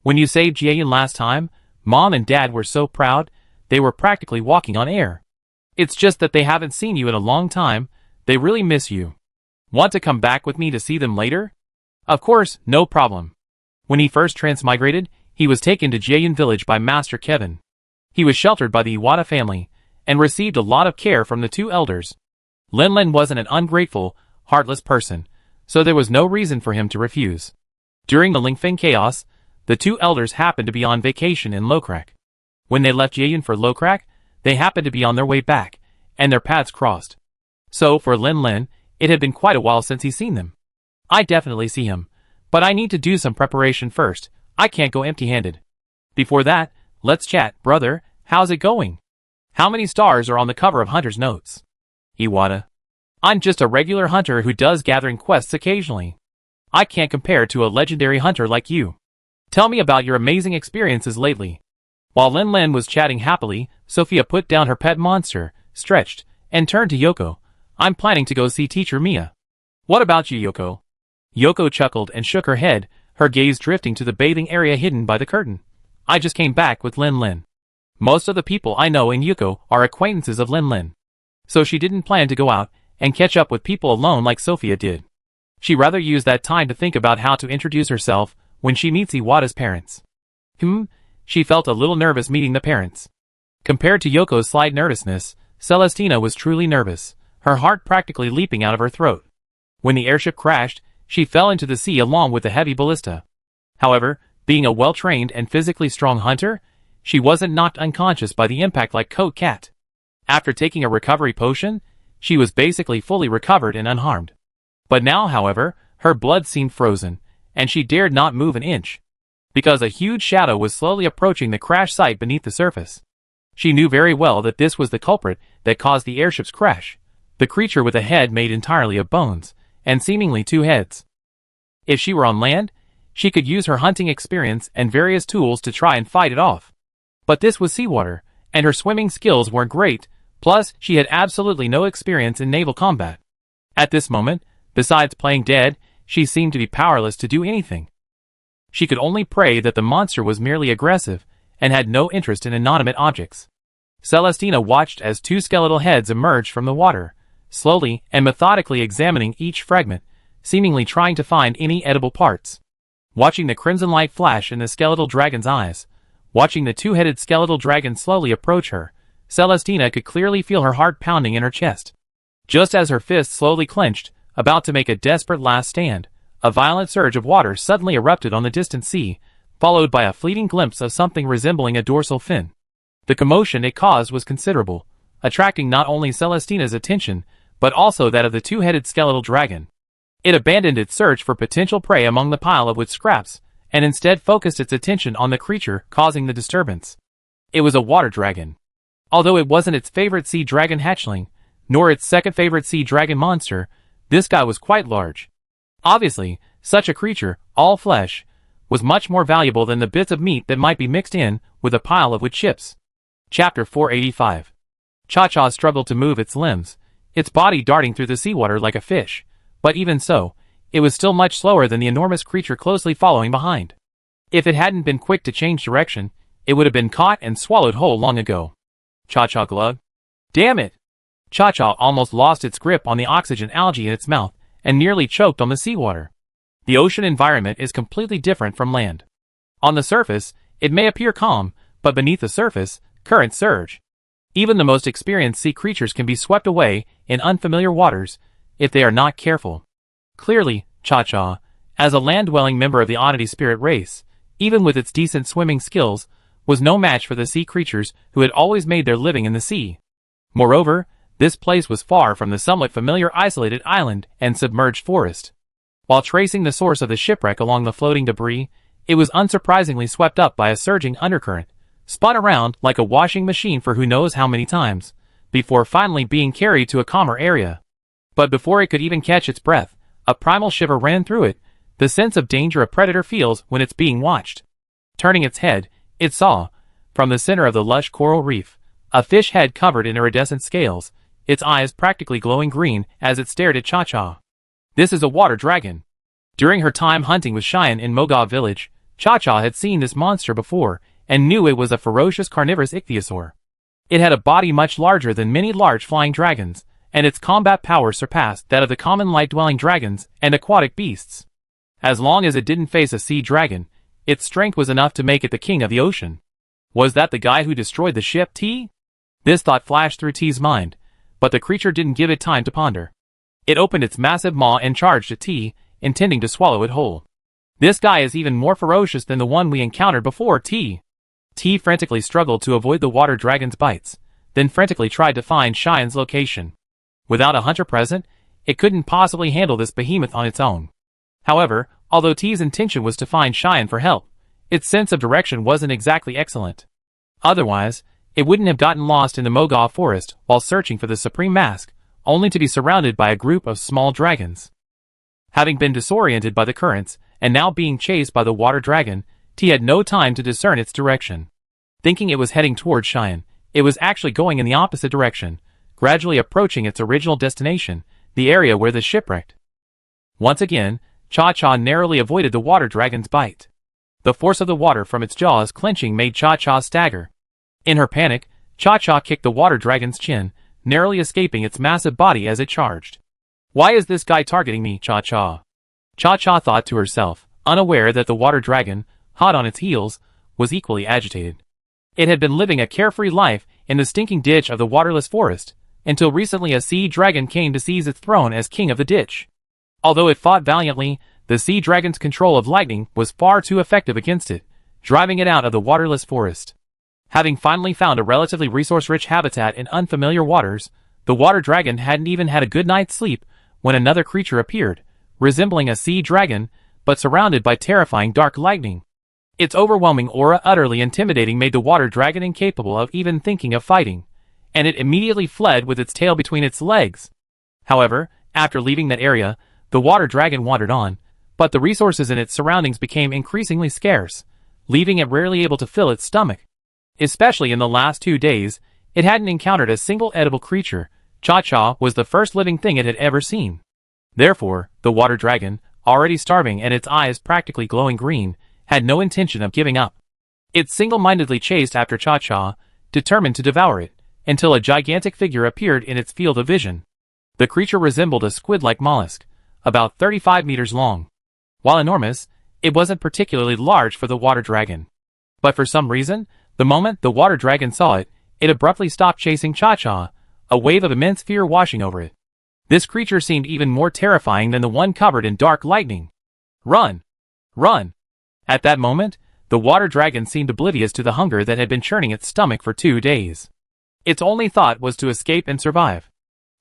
When you saved Jiayan last time, Mom and Dad were so proud, they were practically walking on air. It's just that they haven't seen you in a long time, they really miss you. Want to come back with me to see them later? Of course, no problem. When he first transmigrated, he was taken to Jiayan village by Master Kevin. He was sheltered by the Iwata family, and received a lot of care from the 2 elders. Lin Lin wasn't an ungrateful, heartless person, so there was no reason for him to refuse. During the Lingfeng chaos, the 2 elders happened to be on vacation in Lokrak. When they left Jiayan for Lokrak, they happened to be on their way back, and their paths crossed. So for Lin Lin, it had been quite a while since he's seen them. I definitely see him, but I need to do some preparation first. I can't go empty-handed. Before that, let's chat, brother. How's it going? How many stars are on the cover of Hunter's Notes? Iwata. I'm just a regular hunter who does gathering quests occasionally. I can't compare to a legendary hunter like you. Tell me about your amazing experiences lately. While Lin Lin was chatting happily, Sophia put down her pet monster, stretched, and turned to Yoko. I'm planning to go see Teacher Mia. What about you, Yoko? Yoko chuckled and shook her head, her gaze drifting to the bathing area hidden by the curtain. I just came back with Lin Lin. Most of the people I know in Yoko are acquaintances of Lin Lin. So she didn't plan to go out and catch up with people alone like Sophia did. She rather used that time to think about how to introduce herself when she meets Iwata's parents. She felt a little nervous meeting the parents. Compared to Yoko's slight nervousness, Celestina was truly nervous, her heart practically leaping out of her throat. When the airship crashed, she fell into the sea along with the heavy ballista. However, being a well-trained and physically strong hunter, she wasn't knocked unconscious by the impact like Coat Cat. After taking a recovery potion, she was basically fully recovered and unharmed. But now, however, her blood seemed frozen, and she dared not move an inch, because a huge shadow was slowly approaching the crash site beneath the surface. She knew very well that this was the culprit that caused the airship's crash, the creature with a head made entirely of bones, and seemingly two heads. If she were on land, she could use her hunting experience and various tools to try and fight it off. But this was seawater, and her swimming skills weren't great, plus she had absolutely no experience in naval combat. At this moment, besides playing dead, she seemed to be powerless to do anything. She could only pray that the monster was merely aggressive, and had no interest in inanimate objects. Celestina watched as two skeletal heads emerged from the water, slowly and methodically examining each fragment, seemingly trying to find any edible parts. Watching the crimson light flash in the skeletal dragon's eyes, watching the two-headed skeletal dragon slowly approach her, Celestina could clearly feel her heart pounding in her chest. Just as her fists slowly clenched, about to make a desperate last stand, a violent surge of water suddenly erupted on the distant sea, followed by a fleeting glimpse of something resembling a dorsal fin. The commotion it caused was considerable, attracting not only Celestina's attention, but also that of the two-headed skeletal dragon. It abandoned its search for potential prey among the pile of wood scraps, and instead focused its attention on the creature causing the disturbance. It was a water dragon. Although it wasn't its favorite sea dragon hatchling, nor its second favorite sea dragon monster, this guy was quite large. Obviously, such a creature, all flesh, was much more valuable than the bits of meat that might be mixed in with a pile of wood chips. Chapter 485. Cha-Cha struggled to move its limbs, its body darting through the seawater like a fish, but even so, it was still much slower than the enormous creature closely following behind. If it hadn't been quick to change direction, it would have been caught and swallowed whole long ago. Cha-Cha glug. Damn it! Cha-Cha almost lost its grip on the oxygen algae in its mouth, and nearly choked on the seawater. The ocean environment is completely different from land. On the surface, it may appear calm, but beneath the surface, currents surge. Even the most experienced sea creatures can be swept away in unfamiliar waters if they are not careful. Clearly, Cha-Cha, as a land-dwelling member of the Oddity Spirit race, even with its decent swimming skills, was no match for the sea creatures who had always made their living in the sea. Moreover, this place was far from the somewhat familiar isolated island and submerged forest. While tracing the source of the shipwreck along the floating debris, it was unsurprisingly swept up by a surging undercurrent, spun around like a washing machine for who knows how many times, before finally being carried to a calmer area. But before it could even catch its breath, a primal shiver ran through it, the sense of danger a predator feels when it's being watched. Turning its head, it saw, from the center of the lush coral reef, a fish head covered in iridescent scales, its eyes practically glowing green as it stared at Cha-Cha. This is a water dragon. During her time hunting with Cheyenne in Moga village, Cha-Cha had seen this monster before, and knew it was a ferocious carnivorous ichthyosaur. It had a body much larger than many large flying dragons, and its combat power surpassed that of the common light-dwelling dragons and aquatic beasts. As long as it didn't face a sea dragon, its strength was enough to make it the king of the ocean. Was that the guy who destroyed the ship, T? This thought flashed through T's mind, but the creature didn't give it time to ponder. It opened its massive maw and charged at T, intending to swallow it whole. This guy is even more ferocious than the one we encountered before, T. T frantically struggled to avoid the water dragon's bites, then frantically tried to find Cheyenne's location. Without a hunter present, it couldn't possibly handle this behemoth on its own. However, although T's intention was to find Cheyenne for help, its sense of direction wasn't exactly excellent. Otherwise, it wouldn't have gotten lost in the Mogaw forest while searching for the supreme mask, only to be surrounded by a group of small dragons. Having been disoriented by the currents, and now being chased by the water dragon, T had no time to discern its direction. Thinking it was heading toward Cheyenne, it was actually going in the opposite direction, gradually approaching its original destination, the area where the shipwrecked. Once again, Cha-Cha narrowly avoided the water dragon's bite. The force of the water from its jaws clenching made Cha-Cha stagger. In her panic, Cha-Cha kicked the water dragon's chin, narrowly escaping its massive body as it charged. Why is this guy targeting me, Cha-Cha? Cha-Cha thought to herself, unaware that the water dragon, hot on its heels, was equally agitated. It had been living a carefree life in the stinking ditch of the waterless forest, until recently a sea dragon came to seize its throne as king of the ditch. Although it fought valiantly, the sea dragon's control of lightning was far too effective against it, driving it out of the waterless forest. Having finally found a relatively resource-rich habitat in unfamiliar waters, the water dragon hadn't even had a good night's sleep when another creature appeared, resembling a sea dragon, but surrounded by terrifying dark lightning. Its overwhelming aura, utterly intimidating, made the water dragon incapable of even thinking of fighting, and it immediately fled with its tail between its legs. However, after leaving that area, the water dragon wandered on, but the resources in its surroundings became increasingly scarce, leaving it rarely able to fill its stomach. Especially in the last 2 days, it hadn't encountered a single edible creature. Cha-Cha was the first living thing it had ever seen. Therefore, the water dragon, already starving and its eyes practically glowing green, had no intention of giving up. It single-mindedly chased after Cha-Cha, determined to devour it, until a gigantic figure appeared in its field of vision. The creature resembled a squid-like mollusk, about 35 meters long. While enormous, it wasn't particularly large for the water dragon. But for some reason, the moment the water dragon saw it, it abruptly stopped chasing Cha-Cha, a wave of immense fear washing over it. This creature seemed even more terrifying than the one covered in dark lightning. Run! Run! At that moment, the water dragon seemed oblivious to the hunger that had been churning its stomach for 2 days. Its only thought was to escape and survive.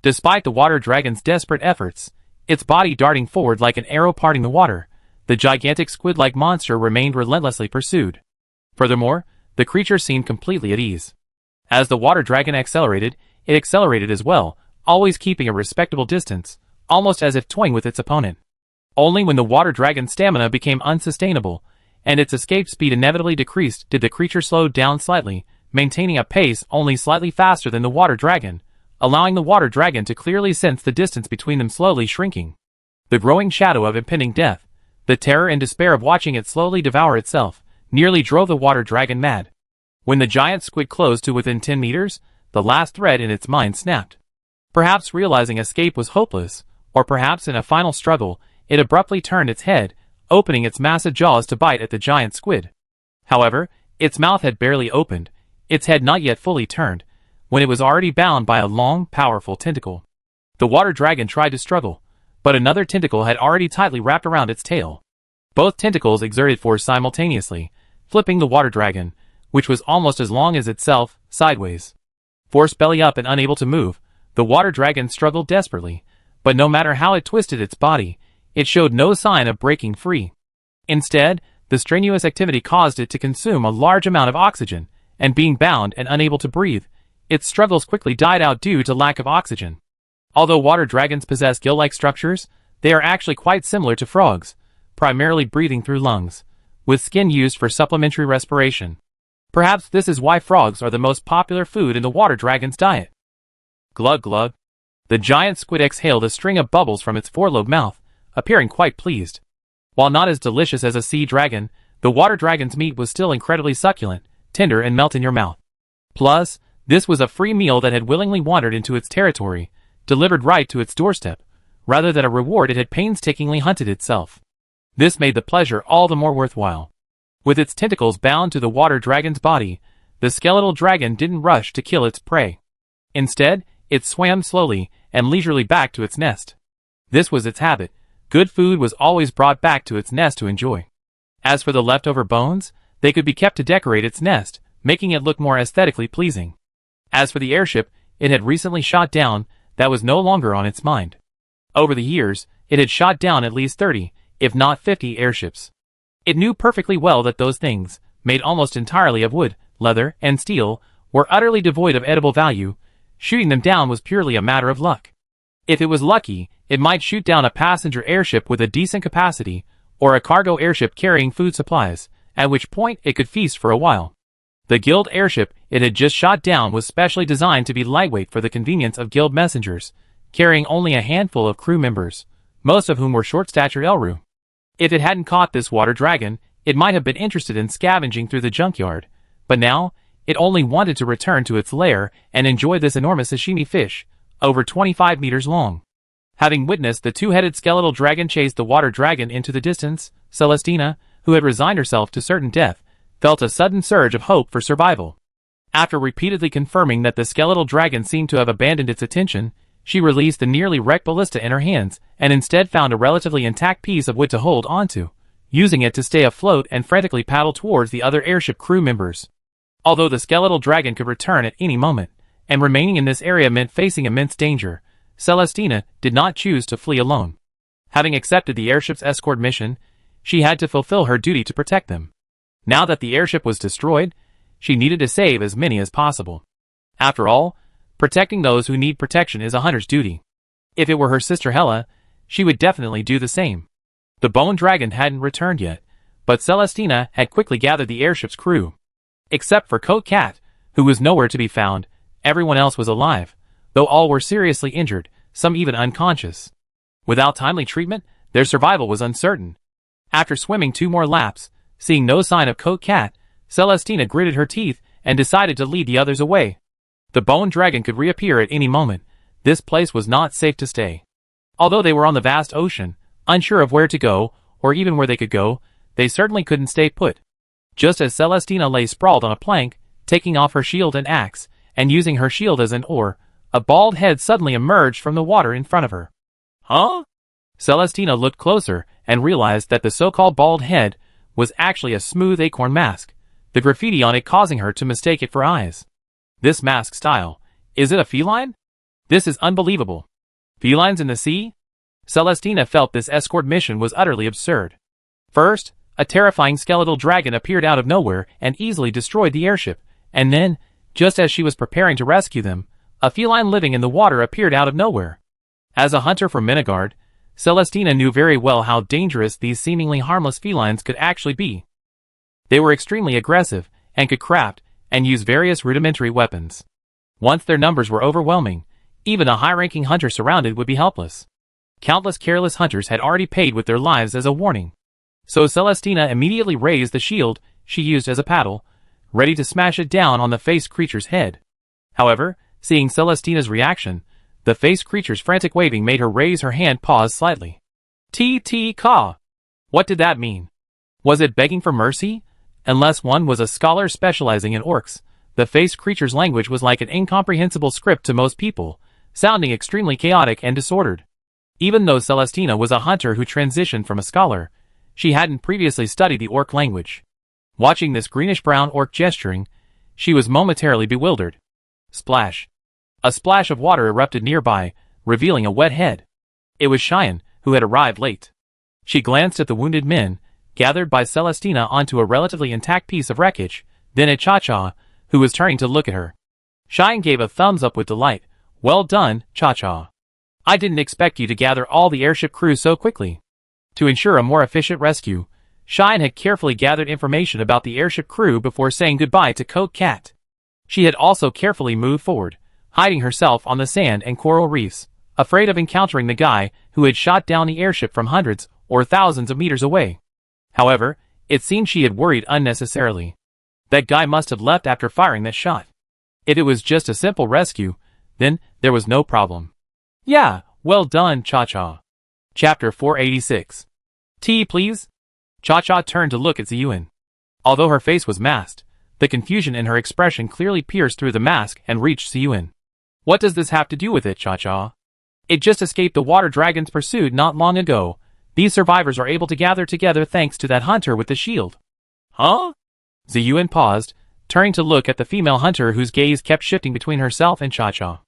Despite the water dragon's desperate efforts, its body darting forward like an arrow parting the water, the gigantic squid-like monster remained relentlessly pursued. Furthermore, the creature seemed completely at ease. As the water dragon accelerated, it accelerated as well, always keeping a respectable distance, almost as if toying with its opponent. Only when the water dragon's stamina became unsustainable, and its escape speed inevitably decreased, did the creature slow down slightly, maintaining a pace only slightly faster than the water dragon, allowing the water dragon to clearly sense the distance between them slowly shrinking. The growing shadow of impending death, the terror and despair of watching it slowly devour itself, nearly drove the water dragon mad. When the giant squid closed to within 10 meters, the last thread in its mind snapped. Perhaps realizing escape was hopeless, or perhaps in a final struggle, it abruptly turned its head, opening its massive jaws to bite at the giant squid. However, its mouth had barely opened, its head not yet fully turned, when it was already bound by a long, powerful tentacle. The water dragon tried to struggle, but another tentacle had already tightly wrapped around its tail. Both tentacles exerted force simultaneously, flipping the water dragon, which was almost as long as itself, sideways. Forced belly up and unable to move, the water dragon struggled desperately, but no matter how it twisted its body, it showed no sign of breaking free. Instead, the strenuous activity caused it to consume a large amount of oxygen, and being bound and unable to breathe, its struggles quickly died out due to lack of oxygen. Although water dragons possess gill-like structures, they are actually quite similar to frogs, primarily breathing through lungs, with skin used for supplementary respiration. Perhaps this is why frogs are the most popular food in the water dragon's diet. Glug glug. The giant squid exhaled a string of bubbles from its four-lobed mouth, appearing quite pleased. While not as delicious as a sea dragon, the water dragon's meat was still incredibly succulent, tender and melt in your mouth. Plus, this was a free meal that had willingly wandered into its territory, delivered right to its doorstep, rather than a reward it had painstakingly hunted itself. This made the pleasure all the more worthwhile. With its tentacles bound to the water dragon's body, the skeletal dragon didn't rush to kill its prey. Instead, it swam slowly and leisurely back to its nest. This was its habit. Good food was always brought back to its nest to enjoy. As for the leftover bones, they could be kept to decorate its nest, making it look more aesthetically pleasing. As for the airship, it had recently shot down, that was no longer on its mind. Over the years, it had shot down at least 30, if not 50 airships. It knew perfectly well that those things, made almost entirely of wood, leather, and steel, were utterly devoid of edible value. Shooting them down was purely a matter of luck. If it was lucky, it might shoot down a passenger airship with a decent capacity, or a cargo airship carrying food supplies, at which point it could feast for a while. The Guild airship it had just shot down was specially designed to be lightweight for the convenience of Guild messengers, carrying only a handful of crew members, most of whom were short-statured Elru. If it hadn't caught this water dragon, it might have been interested in scavenging through the junkyard, but now, it only wanted to return to its lair and enjoy this enormous sashimi fish, over 25 meters long. Having witnessed the two-headed skeletal dragon chase the water dragon into the distance, Celestina, who had resigned herself to certain death, felt a sudden surge of hope for survival. After repeatedly confirming that the skeletal dragon seemed to have abandoned its attention, she released the nearly wrecked ballista in her hands and instead found a relatively intact piece of wood to hold onto, using it to stay afloat and frantically paddle towards the other airship crew members. Although the skeletal dragon could return at any moment, and remaining in this area meant facing immense danger, Celestina did not choose to flee alone. Having accepted the airship's escort mission, she had to fulfill her duty to protect them. Now that the airship was destroyed, she needed to save as many as possible. After all, protecting those who need protection is a hunter's duty. If it were her sister Hela, she would definitely do the same. The bone dragon hadn't returned yet, but Celestina had quickly gathered the airship's crew. Except for Coat Cat, who was nowhere to be found, everyone else was alive, though all were seriously injured, some even unconscious. Without timely treatment, their survival was uncertain. After swimming 2 more laps, seeing no sign of Coat Cat, Celestina gritted her teeth and decided to lead the others away. The bone dragon could reappear at any moment. This place was not safe to stay. Although they were on the vast ocean, unsure of where to go, or even where they could go, they certainly couldn't stay put. Just as Celestina lay sprawled on a plank, taking off her shield and axe, and using her shield as an oar, a bald head suddenly emerged from the water in front of her. Huh? Celestina looked closer and realized that the so-called bald head was actually a smooth acorn mask, the graffiti on it causing her to mistake it for eyes. This mask style, is it a feline? This is unbelievable. Felines in the sea? Celestina felt this escort mission was utterly absurd. First, a terrifying skeletal dragon appeared out of nowhere and easily destroyed the airship, and then, just as she was preparing to rescue them, a feline living in the water appeared out of nowhere. As a hunter from Menegard, Celestina knew very well how dangerous these seemingly harmless felines could actually be. They were extremely aggressive, and could craft and use various rudimentary weapons. Once their numbers were overwhelming, even a high-ranking hunter surrounded would be helpless. Countless careless hunters had already paid with their lives as a warning. So Celestina immediately raised the shield she used as a paddle, ready to smash it down on the faced creature's head. However, seeing Celestina's reaction, the faced creature's frantic waving made her raise her hand pause slightly. Ka! What did that mean? Was it begging for mercy? Unless one was a scholar specializing in orcs, the faced creature's language was like an incomprehensible script to most people, sounding extremely chaotic and disordered. Even though Celestina was a hunter who transitioned from a scholar, she hadn't previously studied the orc language. Watching this greenish-brown orc gesturing, she was momentarily bewildered. Splash. A splash of water erupted nearby, revealing a wet head. It was Cheyenne, who had arrived late. She glanced at the wounded men, gathered by Celestina onto a relatively intact piece of wreckage, then at Cha-Cha, who was turning to look at her. Cheyenne gave a thumbs up with delight. Well done, Cha-Cha. I didn't expect you to gather all the airship crew so quickly. To ensure a more efficient rescue, Cheyenne had carefully gathered information about the airship crew before saying goodbye to Coat Cat. She had also carefully moved forward, hiding herself on the sand and coral reefs, afraid of encountering the guy who had shot down the airship from hundreds or thousands of meters away. However, it seemed she had worried unnecessarily. That guy must have left after firing that shot. If it was just a simple rescue, then there was no problem. Yeah, well done, Cha-Cha. Chapter 486. Tea, please? Cha-Cha turned to look at Ziyuan. Although her face was masked, the confusion in her expression clearly pierced through the mask and reached Ziyuan. What does this have to do with it, Cha-Cha? It just escaped the water dragon's pursuit not long ago. These survivors are able to gather together thanks to that hunter with the shield. Huh? Ziyuan paused, turning to look at the female hunter whose gaze kept shifting between herself and Cha-Cha.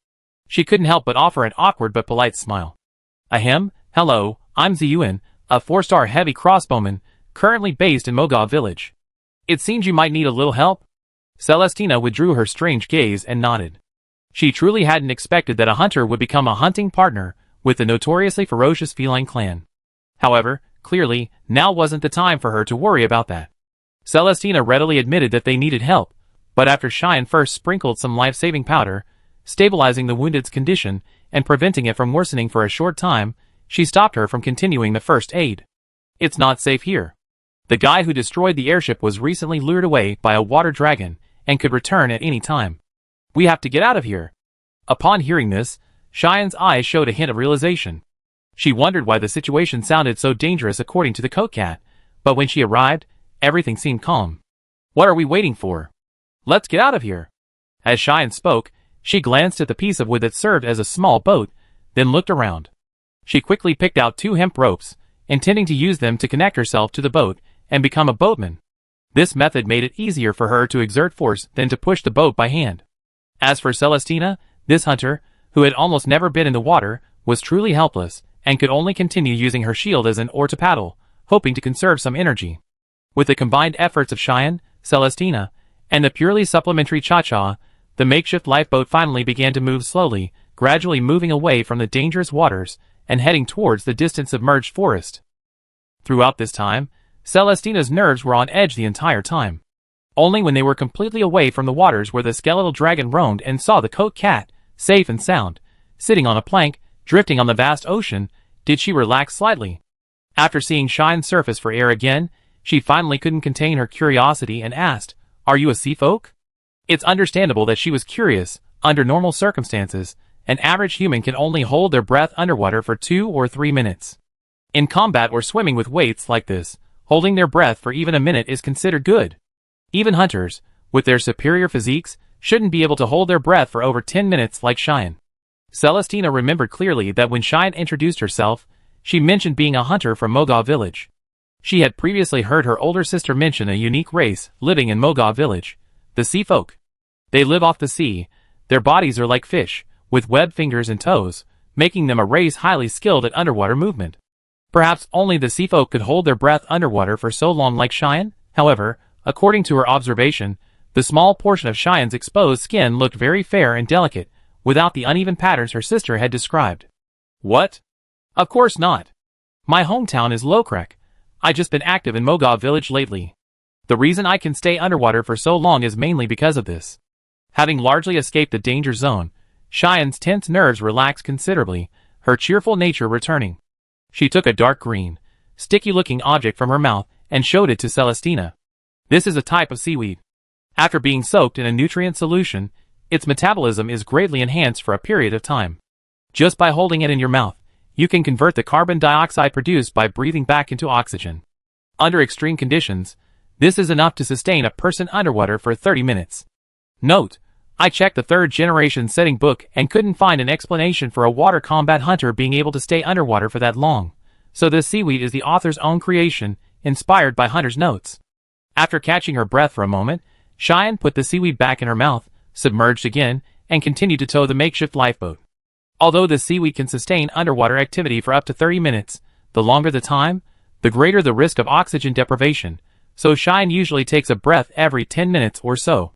She couldn't help but offer an awkward but polite smile. Ahem, hello, I'm Ziyuan, a 4-star heavy crossbowman, currently based in Mogao Village. It seems you might need a little help? Celestina withdrew her strange gaze and nodded. She truly hadn't expected that a hunter would become a hunting partner with the notoriously ferocious feline clan. However, clearly, now wasn't the time for her to worry about that. Celestina readily admitted that they needed help, but after Cheyenne first sprinkled some life-saving powder, stabilizing the wounded's condition and preventing it from worsening for a short time, she stopped her from continuing the first aid. It's not safe here. The guy who destroyed the airship was recently lured away by a water dragon and could return at any time. We have to get out of here. Upon hearing this, Cheyenne's eyes showed a hint of realization. She wondered why the situation sounded so dangerous according to the coat cat, but when she arrived, everything seemed calm. What are we waiting for? Let's get out of here. As Cheyenne spoke, she glanced at the piece of wood that served as a small boat, then looked around. She quickly picked out 2 hemp ropes, intending to use them to connect herself to the boat and become a boatman. This method made it easier for her to exert force than to push the boat by hand. As for Celestina, this hunter, who had almost never been in the water, was truly helpless and could only continue using her shield as an oar to paddle, hoping to conserve some energy. With the combined efforts of Cheyenne, Celestina, and the purely supplementary Cha-Cha, the makeshift lifeboat finally began to move slowly, gradually moving away from the dangerous waters and heading towards the distant submerged forest. Throughout this time, Celestina's nerves were on edge the entire time. Only when they were completely away from the waters where the skeletal dragon roamed and saw the coat cat, safe and sound, sitting on a plank, drifting on the vast ocean, did she relax slightly. After seeing Cheyenne surface for air again, she finally couldn't contain her curiosity and asked, "Are you a sea folk?" It's understandable that she was curious. Under normal circumstances, an average human can only hold their breath underwater for 2 or 3 minutes. In combat or swimming with weights like this, holding their breath for even a minute is considered good. Even hunters, with their superior physiques, shouldn't be able to hold their breath for over 10 minutes like Cheyenne. Celestina remembered clearly that when Cheyenne introduced herself, she mentioned being a hunter from Mogao Village. She had previously heard her older sister mention a unique race living in Mogao Village, the sea folk. They live off the sea. Their bodies are like fish, with webbed fingers and toes, making them a race highly skilled at underwater movement. Perhaps only the sea folk could hold their breath underwater for so long like Cheyenne. However, according to her observation, the small portion of Cheyenne's exposed skin looked very fair and delicate, without the uneven patterns her sister had described. What? Of course not. My hometown is Lokrak. I've just been active in Mogao Village lately. The reason I can stay underwater for so long is mainly because of this. Having largely escaped the danger zone, Cheyenne's tense nerves relaxed considerably, her cheerful nature returning. She took a dark green, sticky-looking object from her mouth and showed it to Celestina. This is a type of seaweed. After being soaked in a nutrient solution, its metabolism is greatly enhanced for a period of time. Just by holding it in your mouth, you can convert the carbon dioxide produced by breathing back into oxygen. Under extreme conditions, this is enough to sustain a person underwater for 30 minutes. Note: I checked the 3rd generation setting book and couldn't find an explanation for a water combat hunter being able to stay underwater for that long, so this seaweed is the author's own creation, inspired by Hunter's notes. After catching her breath for a moment, Cheyenne put the seaweed back in her mouth, submerged again, and continued to tow the makeshift lifeboat. Although the seaweed can sustain underwater activity for up to 30 minutes, the longer the time, the greater the risk of oxygen deprivation, so Cheyenne usually takes a breath every 10 minutes or so.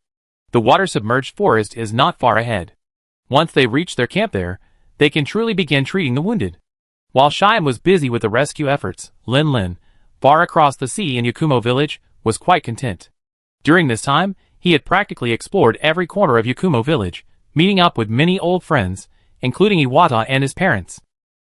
The water-submerged forest is not far ahead. Once they reach their camp there, they can truly begin treating the wounded. While Cheyenne was busy with the rescue efforts, Lin Lin, far across the sea in Yakumo Village, was quite content. During this time, he had practically explored every corner of Yakumo Village, meeting up with many old friends, including Iwata and his parents.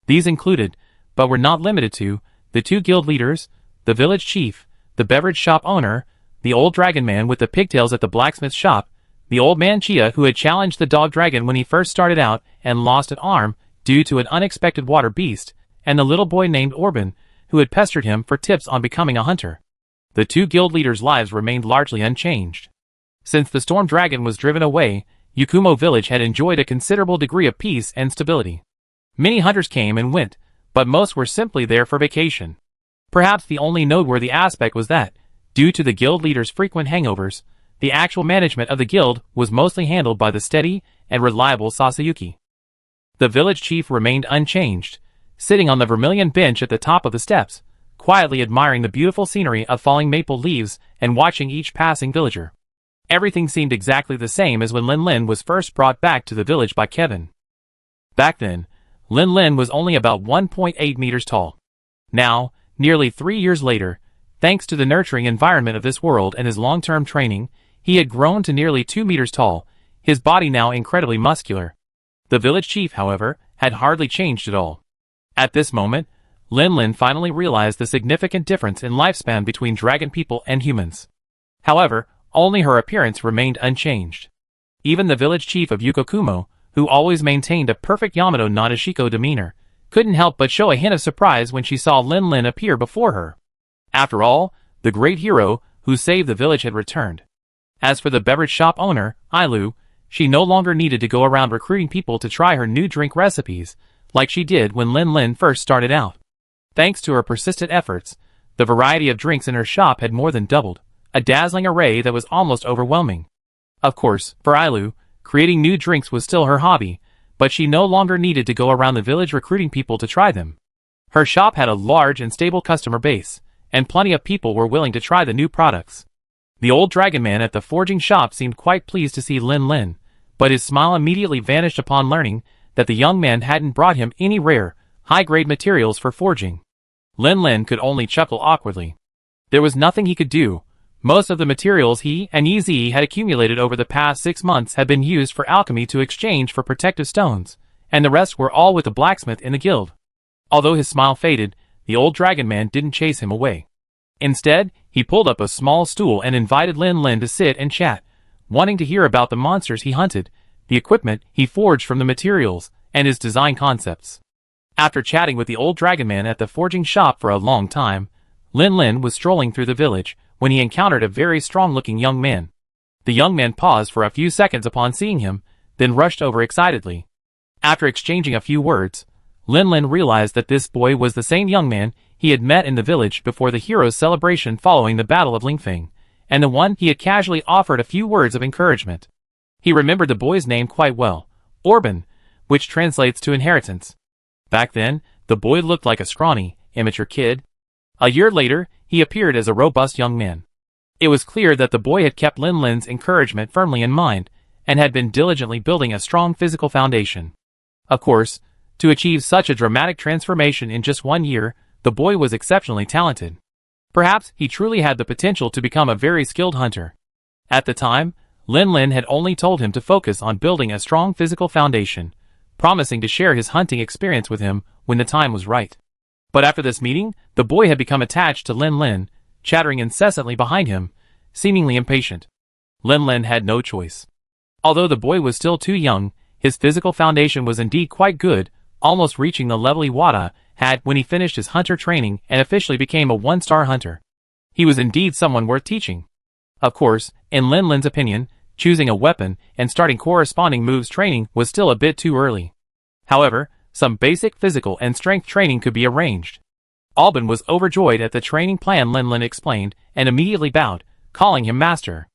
These included, but were not limited to, the 2 guild leaders, the village chief, the beverage shop owner, the old dragon man with the pigtails at the blacksmith shop, the old man Chia who had challenged the dog dragon when he first started out and lost an arm due to an unexpected water beast, and the little boy named Orban, who had pestered him for tips on becoming a hunter. The 2 guild leaders' lives remained largely unchanged. Since the storm dragon was driven away, Yakumo Village had enjoyed a considerable degree of peace and stability. Many hunters came and went, but most were simply there for vacation. Perhaps the only noteworthy aspect was that, due to the guild leaders' frequent hangovers, the actual management of the guild was mostly handled by the steady and reliable Sasayuki. The village chief remained unchanged, sitting on the vermilion bench at the top of the steps, quietly admiring the beautiful scenery of falling maple leaves and watching each passing villager. Everything seemed exactly the same as when Lin Lin was first brought back to the village by Kevin. Back then, Lin Lin was only about 1.8 meters tall. Now, nearly 3 years later, thanks to the nurturing environment of this world and his long-term training, he had grown to nearly 2 meters tall, his body now incredibly muscular. The village chief, however, had hardly changed at all. At this moment, Lin Lin finally realized the significant difference in lifespan between dragon people and humans. However, only her appearance remained unchanged. Even the village chief of Yukokumo, who always maintained a perfect Yamato Nadeshiko demeanor, couldn't help but show a hint of surprise when she saw Lin Lin appear before her. After all, the great hero who saved the village had returned. As for the beverage shop owner, Ailu, she no longer needed to go around recruiting people to try her new drink recipes, like she did when Lin Lin first started out. Thanks to her persistent efforts, the variety of drinks in her shop had more than doubled, a dazzling array that was almost overwhelming. Of course, for Ailu, creating new drinks was still her hobby, but she no longer needed to go around the village recruiting people to try them. Her shop had a large and stable customer base, and plenty of people were willing to try the new products. The old dragon man at the forging shop seemed quite pleased to see Lin Lin, but his smile immediately vanished upon learning that the young man hadn't brought him any rare, high-grade materials for forging. Lin Lin could only chuckle awkwardly. There was nothing he could do. Most of the materials he and EZ had accumulated over the past 6 months had been used for alchemy to exchange for protective stones, and the rest were all with the blacksmith in the guild. Although his smile faded, the old dragon man didn't chase him away. Instead, he pulled up a small stool and invited Lin Lin to sit and chat, wanting to hear about the monsters he hunted, the equipment he forged from the materials, and his design concepts. After chatting with the old dragon man at the forging shop for a long time, Lin Lin was strolling through the village when he encountered a very strong-looking young man. The young man paused for a few seconds upon seeing him, then rushed over excitedly. After exchanging a few words, Lin Lin realized that this boy was the same young man he had met in the village before the hero's celebration following the Battle of Lingfeng, and the one he had casually offered a few words of encouragement. He remembered the boy's name quite well, Orban, which translates to inheritance. Back then, the boy looked like a scrawny, immature kid. A year later, he appeared as a robust young man. It was clear that the boy had kept Lin Lin's encouragement firmly in mind, and had been diligently building a strong physical foundation. Of course, to achieve such a dramatic transformation in just 1 year, the boy was exceptionally talented. Perhaps he truly had the potential to become a very skilled hunter. At the time, Lin Lin had only told him to focus on building a strong physical foundation, promising to share his hunting experience with him when the time was right. But after this meeting, the boy had become attached to Lin Lin, chattering incessantly behind him, seemingly impatient. Lin Lin had no choice. Although the boy was still too young, his physical foundation was indeed quite good, almost reaching the level Iwata had when he finished his hunter training and officially became a 1-star hunter. He was indeed someone worth teaching. Of course, in Lin Lin's opinion, choosing a weapon and starting corresponding moves training was still a bit too early. However, some basic physical and strength training could be arranged. Alban was overjoyed at the training plan Lin Lin explained and immediately bowed, calling him master.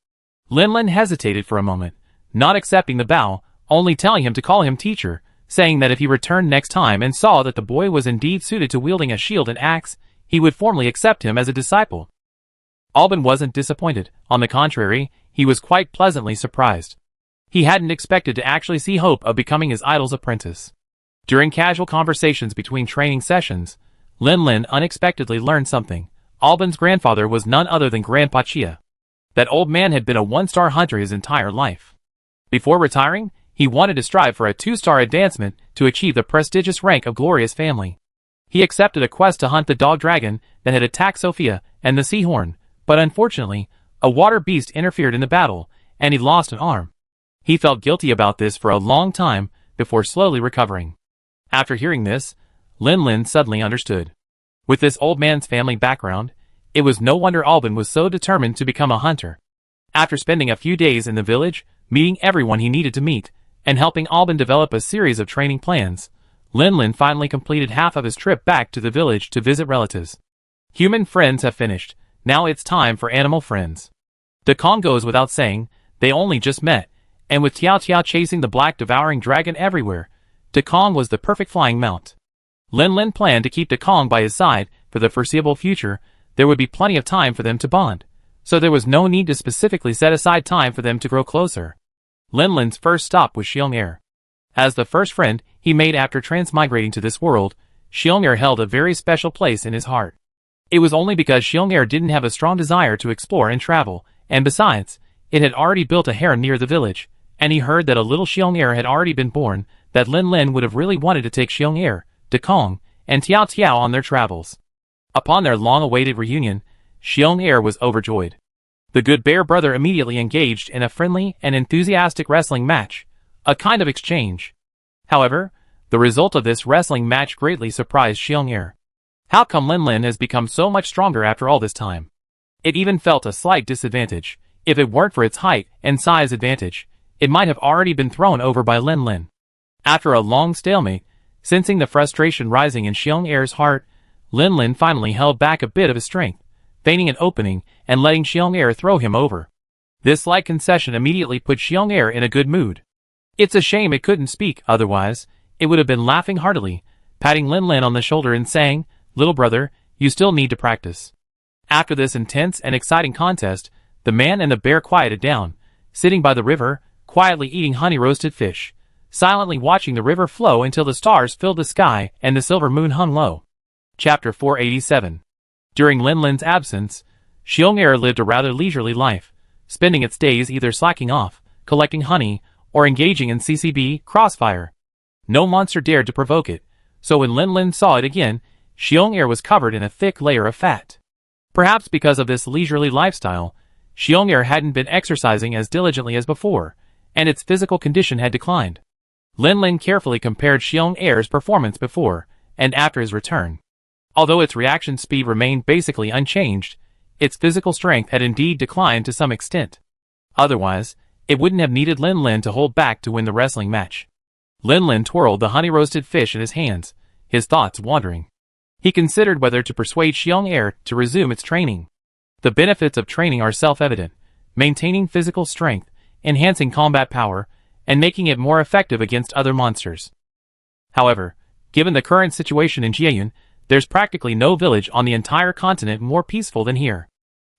Lin Lin hesitated for a moment, not accepting the bow, only telling him to call him teacher, saying that if he returned next time and saw that the boy was indeed suited to wielding a shield and axe, he would formally accept him as a disciple. Alban wasn't disappointed. On the contrary, he was quite pleasantly surprised. He hadn't expected to actually see hope of becoming his idol's apprentice. During casual conversations between training sessions, Lin Lin unexpectedly learned something. Alban's grandfather was none other than Grandpa Chia. That old man had been a 1-star hunter his entire life. Before retiring, he wanted to strive for a 2-star advancement to achieve the prestigious rank of Glorious Family. He accepted a quest to hunt the dog dragon that had attacked Sophia and the seahorn, but unfortunately, a water beast interfered in the battle, and he lost an arm. He felt guilty about this for a long time before slowly recovering. After hearing this, Lin Lin suddenly understood. With this old man's family background, it was no wonder Alban was so determined to become a hunter. After spending a few days in the village, meeting everyone he needed to meet, and helping Alban develop a series of training plans, Lin Lin finally completed half of his trip back to the village to visit relatives. Human friends have finished, now it's time for animal friends. The Kong goes without saying, they only just met, and with Tiao Tiao chasing the black devouring dragon everywhere, Dekong was the perfect flying mount. Lin Lin planned to keep Dekong by his side for the foreseeable future. There would be plenty of time for them to bond, so there was no need to specifically set aside time for them to grow closer. Lin Lin's first stop was Xiong. As the first friend he made after transmigrating to this world, Xiong held a very special place in his heart. It was only because Xiong didn't have a strong desire to explore and travel, and besides, it had already built a harem near the village, and he heard that a little Xiong had already been born, that Lin Lin would have really wanted to take Xiong, Dekong, and Tiao Tiao on their travels. Upon their long-awaited reunion, Xiong was overjoyed. The good bear brother immediately engaged in a friendly and enthusiastic wrestling match, a kind of exchange. However, the result of this wrestling match greatly surprised Xiong. How come Lin Lin has become so much stronger after all this time? It even felt a slight disadvantage. If it weren't for its height and size advantage, it might have already been thrown over by Lin Lin. After a long stalemate, sensing the frustration rising in Xiong heart, Lin Lin finally held back a bit of his strength, feigning an opening and letting Xiong throw him over. This slight concession immediately put Xiong in a good mood. It's a shame it couldn't speak, otherwise, it would have been laughing heartily, patting Lin Lin on the shoulder and saying, "Little brother, you still need to practice." After this intense and exciting contest, the man and the bear quieted down, sitting by the river, quietly eating honey-roasted fish, silently watching the river flow until the stars filled the sky and the silver moon hung low. Chapter 487. During Lin Lin's absence, Xiong lived a rather leisurely life, spending its days either slacking off, collecting honey, or engaging in CCB crossfire. No monster dared to provoke it, so when Lin Lin saw it again, Xiong was covered in a thick layer of fat. Perhaps because of this leisurely lifestyle, Xiong hadn't been exercising as diligently as before, and its physical condition had declined. Lin Lin carefully compared Xiong performance before and after his return. Although its reaction speed remained basically unchanged, its physical strength had indeed declined to some extent. Otherwise, it wouldn't have needed Lin Lin to hold back to win the wrestling match. Lin Lin twirled the honey-roasted fish in his hands, his thoughts wandering. He considered whether to persuade Xiong to resume its training. The benefits of training are self-evident: maintaining physical strength, enhancing combat power, and making it more effective against other monsters. However, given the current situation in Jieyun, there's practically no village on the entire continent more peaceful than here.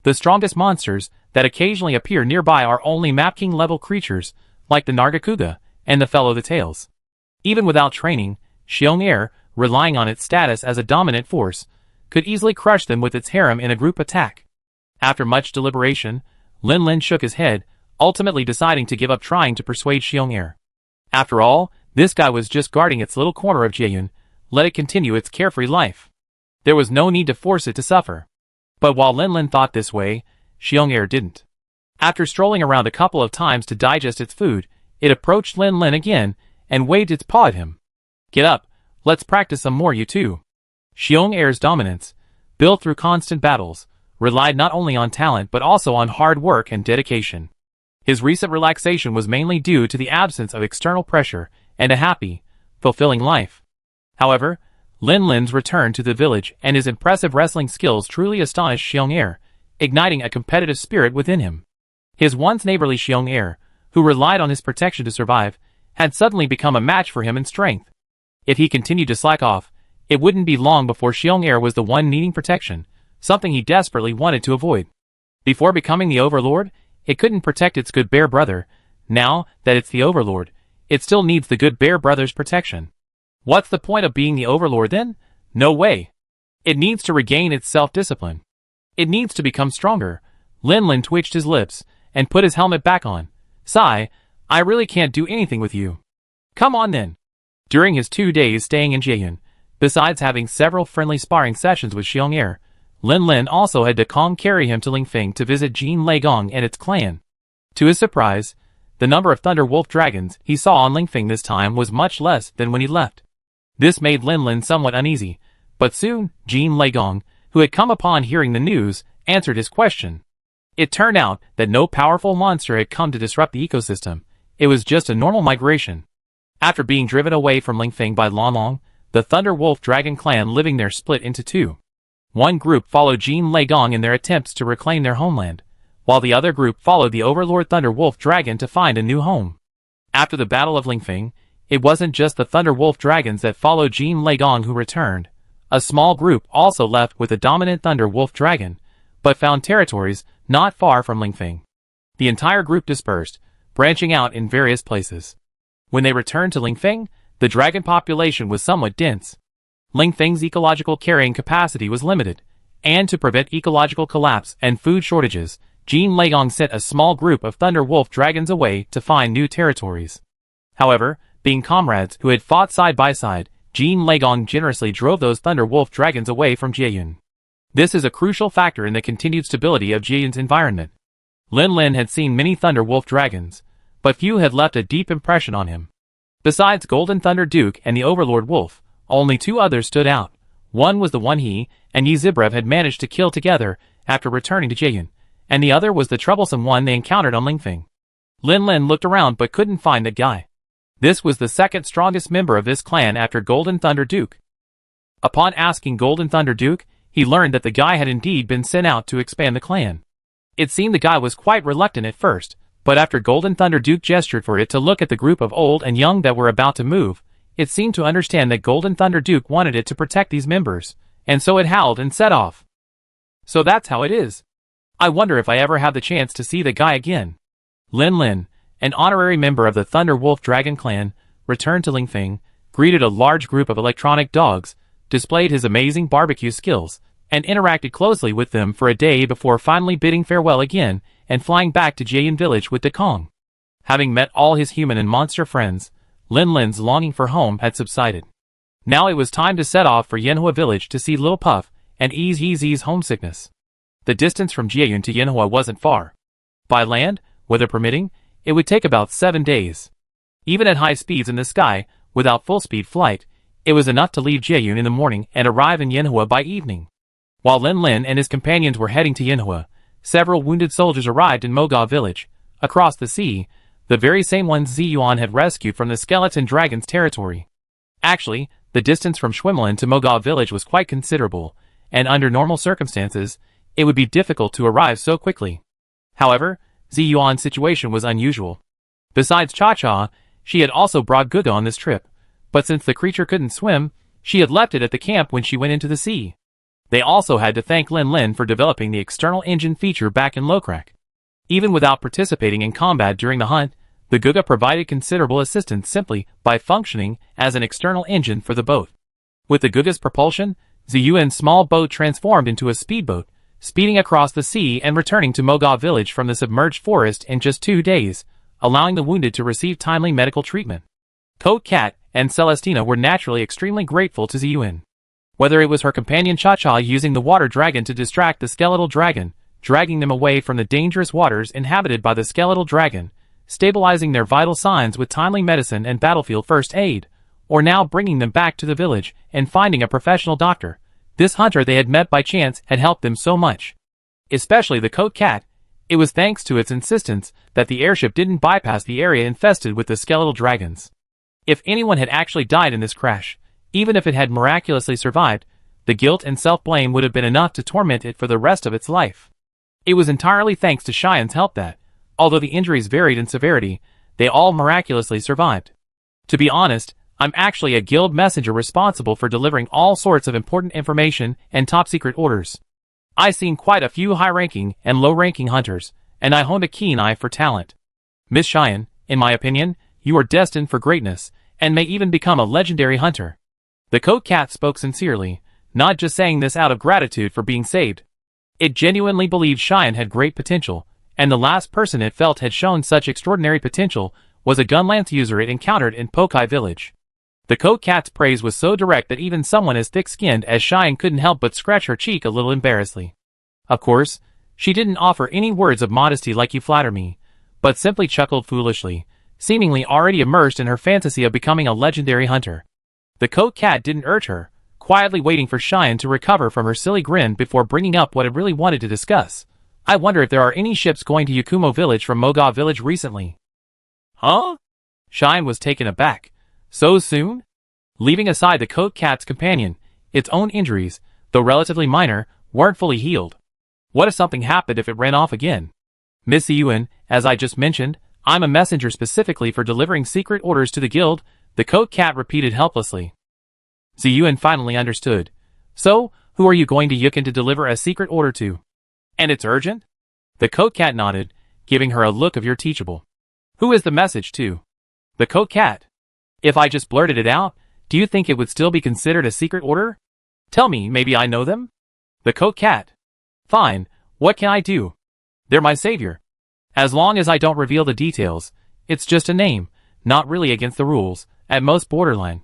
The strongest monsters that occasionally appear nearby are only Map King level creatures, like the Nargacuga and the Fellow the Tails. Even without training, Xiong, relying on its status as a dominant force, could easily crush them with its harem in a group attack. After much deliberation, Lin Lin shook his head, ultimately deciding to give up trying to persuade Xiong. After all, this guy was just guarding its little corner of Jieyun. Let it continue its carefree life. There was no need to force it to suffer. But while Lin Lin thought this way, Xiong didn't. After strolling around a couple of times to digest its food, it approached Lin Lin again and waved its paw at him. "Get up, let's practice some more, you two." Xiong's dominance, built through constant battles, relied not only on talent but also on hard work and dedication. His recent relaxation was mainly due to the absence of external pressure and a happy, fulfilling life. However, Lin Lin's return to the village and his impressive wrestling skills truly astonished Xiong, igniting a competitive spirit within him. His once neighborly Xiong, who relied on his protection to survive, had suddenly become a match for him in strength. If he continued to slack off, it wouldn't be long before Xiong was the one needing protection, something he desperately wanted to avoid. Before becoming the Overlord, it couldn't protect its good bear brother. Now that it's the Overlord, it still needs the good bear brother's protection. What's the point of being the Overlord then? No way. It needs to regain its self-discipline. It needs to become stronger. Lin Lin twitched his lips and put his helmet back on. "Sigh, I really can't do anything with you." "Come on then." During his 2 days staying in Jieyun, besides having several friendly sparring sessions with Xiong, Lin Lin also had Dekong carry him to Lingfeng to visit Jin Leigong and its clan. To his surprise, the number of Thunder Wolf dragons he saw on Lingfeng this time was much less than when he left. This made Lin Lin somewhat uneasy, but soon Jin Leigong, who had come upon hearing the news, answered his question. It turned out that no powerful monster had come to disrupt the ecosystem. It was just a normal migration. After being driven away from Lingfeng by Longlong, the Thunder Wolf dragon clan living there split into two. One group followed Jin Leigong in their attempts to reclaim their homeland, while the other group followed the Overlord Thunder Wolf dragon to find a new home. After the Battle of Lingfeng, it wasn't just the Thunder Wolf dragons that followed Jean Legong who returned. A small group also left with the dominant Thunder Wolf dragon, but found territories not far from Lingfeng. The entire group dispersed, branching out in various places. When they returned to Lingfeng, the dragon population was somewhat dense. Lingfeng's ecological carrying capacity was limited, and to prevent ecological collapse and food shortages, Jean Legong sent a small group of Thunder Wolf dragons away to find new territories. However, being comrades who had fought side by side, Jean Legong generously drove those Thunder Wolf dragons away from Jieyun. This is a crucial factor in the continued stability of Jieyun's environment. Lin Lin had seen many Thunder Wolf dragons, but few had left a deep impression on him. Besides Golden Thunder Duke and the Overlord Wolf, only two others stood out. One was the one he and Yi Zibrev had managed to kill together after returning to Jieyun, and the other was the troublesome one they encountered on Lingfeng. Lin Lin looked around but couldn't find that guy. This was the second strongest member of this clan after Golden Thunder Duke. Upon asking Golden Thunder Duke, he learned that the guy had indeed been sent out to expand the clan. It seemed the guy was quite reluctant at first, but after Golden Thunder Duke gestured for it to look at the group of old and young that were about to move, it seemed to understand that Golden Thunder Duke wanted it to protect these members, and so it howled and set off. So that's how it is. I wonder if I ever have the chance to see the guy again. Lin Lin, an honorary member of the Thunder Wolf Dragon clan, returned to Lingfeng, greeted a large group of electronic dogs, displayed his amazing barbecue skills, and interacted closely with them for a day before finally bidding farewell again and flying back to Jieyun village with Dekong. Having met all his human and monster friends, Lin Lin's longing for home had subsided. Now it was time to set off for Yanhua village to see Lil Puff and ease Yeezy's homesickness. The distance from Jieyun to Yanhua wasn't far. By land, weather permitting, it would take about 7 days. Even at high speeds in the sky, without full-speed flight, it was enough to leave Jieyun in the morning and arrive in Yanhua by evening. While Lin Lin and his companions were heading to Yanhua, several wounded soldiers arrived in Moga village, across the sea, the very same ones Ziyuan had rescued from the skeleton dragon's territory. Actually, the distance from Schwimmelin to Moga village was quite considerable, and under normal circumstances, it would be difficult to arrive so quickly. However, Ziyuan's situation was unusual. Besides Cha-Cha, she had also brought Guga on this trip, but since the creature couldn't swim, she had left it at the camp when she went into the sea. They also had to thank Lin Lin for developing the external engine feature back in Lokrak. Even without participating in combat during the hunt, the Guga provided considerable assistance simply by functioning as an external engine for the boat. With the Guga's propulsion, Ziyuan's small boat transformed into a speedboat, speeding across the sea and returning to Moga village from the submerged forest in just 2 days, allowing the wounded to receive timely medical treatment. Coat Cat and Celestina were naturally extremely grateful to Ziyuan. Whether it was her companion Cha-Cha using the water dragon to distract the skeletal dragon, dragging them away from the dangerous waters inhabited by the skeletal dragon, stabilizing their vital signs with timely medicine and battlefield first aid, or now bringing them back to the village and finding a professional doctor, this hunter they had met by chance had helped them so much. Especially the Coat Cat, it was thanks to its insistence that the airship didn't bypass the area infested with the skeletal dragons. If anyone had actually died in this crash, even if it had miraculously survived, the guilt and self-blame would have been enough to torment it for the rest of its life. It was entirely thanks to Cheyenne's help that, although the injuries varied in severity, they all miraculously survived. To be honest, I'm actually a guild messenger responsible for delivering all sorts of important information and top-secret orders. I've seen quite a few high-ranking and low-ranking hunters, and I honed a keen eye for talent. Miss Cheyenne, in my opinion, you are destined for greatness, and may even become a legendary hunter. The Coat Cat spoke sincerely, not just saying this out of gratitude for being saved. It genuinely believed Cheyenne had great potential, and the last person it felt had shown such extraordinary potential was a gunlance user it encountered in Pokai village. The Coat Cat's praise was so direct that even someone as thick-skinned as Cheyenne couldn't help but scratch her cheek a little embarrassedly. Of course, she didn't offer any words of modesty like "you flatter me," but simply chuckled foolishly, seemingly already immersed in her fantasy of becoming a legendary hunter. The Coat Cat didn't urge her, quietly waiting for Cheyenne to recover from her silly grin before bringing up what it really wanted to discuss. I wonder if there are any ships going to Yakumo village from Moga village recently. Huh? Cheyenne was taken aback. So soon? Leaving aside the Coat Cat's companion, its own injuries, though relatively minor, weren't fully healed. What if something happened if it ran off again? Miss Yuen, as I just mentioned, I'm a messenger specifically for delivering secret orders to the guild, The coat cat repeated helplessly. Ziyuan finally understood. So, who are you going to Yukin to deliver a secret order to? And it's urgent? The coat cat nodded, giving her a look of you're teachable. Who is the message to? The coat cat. If I just blurted it out, do you think it would still be considered a secret order? Tell me, maybe I know them? The coat cat. Fine, what can I do? They're my savior. As long as I don't reveal the details, it's just a name, not really against the rules, at most borderline.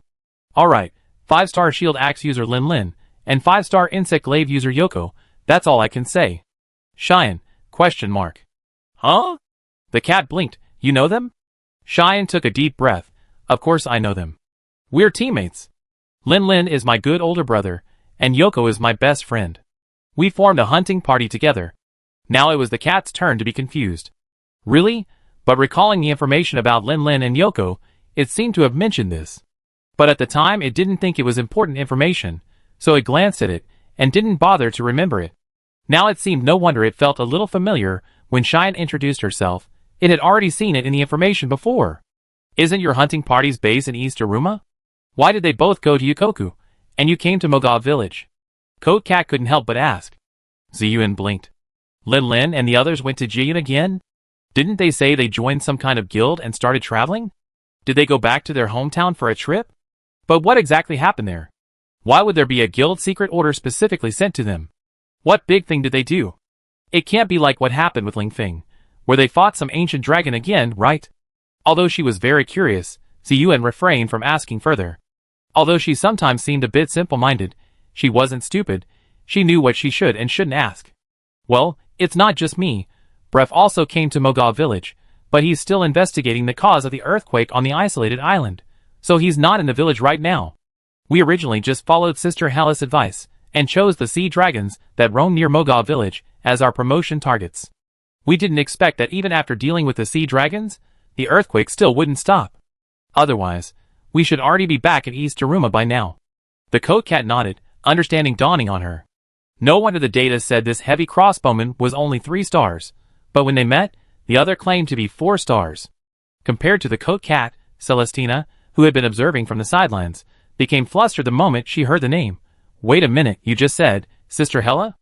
Alright, 5-star shield axe user Lin Lin, and 5-star insect glaive user Yoko, that's all I can say. Cheyenne, question mark. Huh? The cat blinked, you know them? Cheyenne took a deep breath, of course I know them. We're teammates. Lin Lin is my good older brother, and Yoko is my best friend. We formed a hunting party together. Now it was the cat's turn to be confused. Really? But recalling the information about Lin Lin and Yoko, it seemed to have mentioned this. But at the time it didn't think it was important information, so it glanced at it, and didn't bother to remember it. Now it seemed no wonder it felt a little familiar when Cheyenne introduced herself. It had already seen it in the information before. Isn't your hunting party's base in East Aruma? Why did they both go to Yukoku, and you came to Moga village? Coat Cat couldn't help but ask. Ziyuan blinked. Lin Lin and the others went to Jiyun again? Didn't they say they joined some kind of guild and started traveling? Did they go back to their hometown for a trip? But what exactly happened there? Why would there be a guild secret order specifically sent to them? What big thing did they do? It can't be like what happened with Ling Fing, where they fought some ancient dragon again, right? Although she was very curious, Ziyuan refrained from asking further. Although she sometimes seemed a bit simple-minded, she wasn't stupid, she knew what she should and shouldn't ask. Well, it's not just me. Bref also came to Moga village, but he's still investigating the cause of the earthquake on the isolated island, so he's not in the village right now. We originally just followed Sister Hella's advice, and chose the sea dragons that roam near Moga village as our promotion targets. We didn't expect that even after dealing with the sea dragons, the earthquake still wouldn't stop. Otherwise, we should already be back at East Aruma by now. The coat cat nodded, understanding dawning on her. No wonder the data said this heavy crossbowman was only 3 stars, but when they met, the other claimed to be 4 stars. Compared to the coat cat, Celestina, who had been observing from the sidelines, became flustered the moment she heard the name. Wait a minute, you just said, Sister Hella?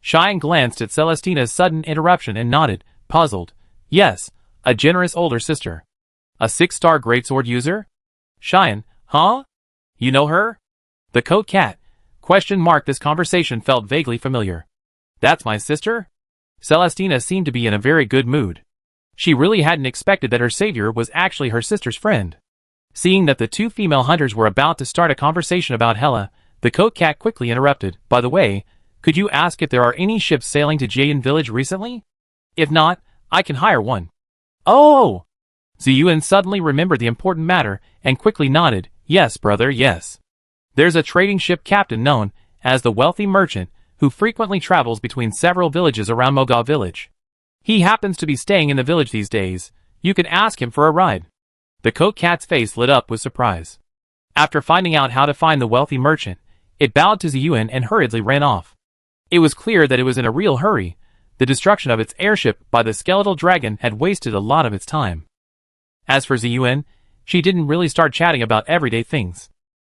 Cheyenne glanced at Celestina's sudden interruption and nodded, puzzled. Yes, a generous older sister. A 6-star greatsword user? Cheyenne, huh? You know her? The coat cat. This conversation felt vaguely familiar. That's my sister? Celestina seemed to be in a very good mood. She really hadn't expected that her savior was actually her sister's friend. Seeing that the 2 female hunters were about to start a conversation about Hella, the coat cat quickly interrupted. By the way, could you ask if there are any ships sailing to Jiyun village recently? If not, I can hire one. Oh! Ziyuan suddenly remembered the important matter and quickly nodded. Yes, brother, yes. There's a trading ship captain known as the Wealthy Merchant who frequently travels between several villages around Moga village. He happens to be staying in the village these days. You can ask him for a ride. The coat cat's face lit up with surprise. After finding out how to find the Wealthy Merchant, it bowed to Ziyuan and hurriedly ran off. It was clear that it was in a real hurry. The destruction of its airship by the skeletal dragon had wasted a lot of its time. As for Ziyuan, she didn't really start chatting about everyday things.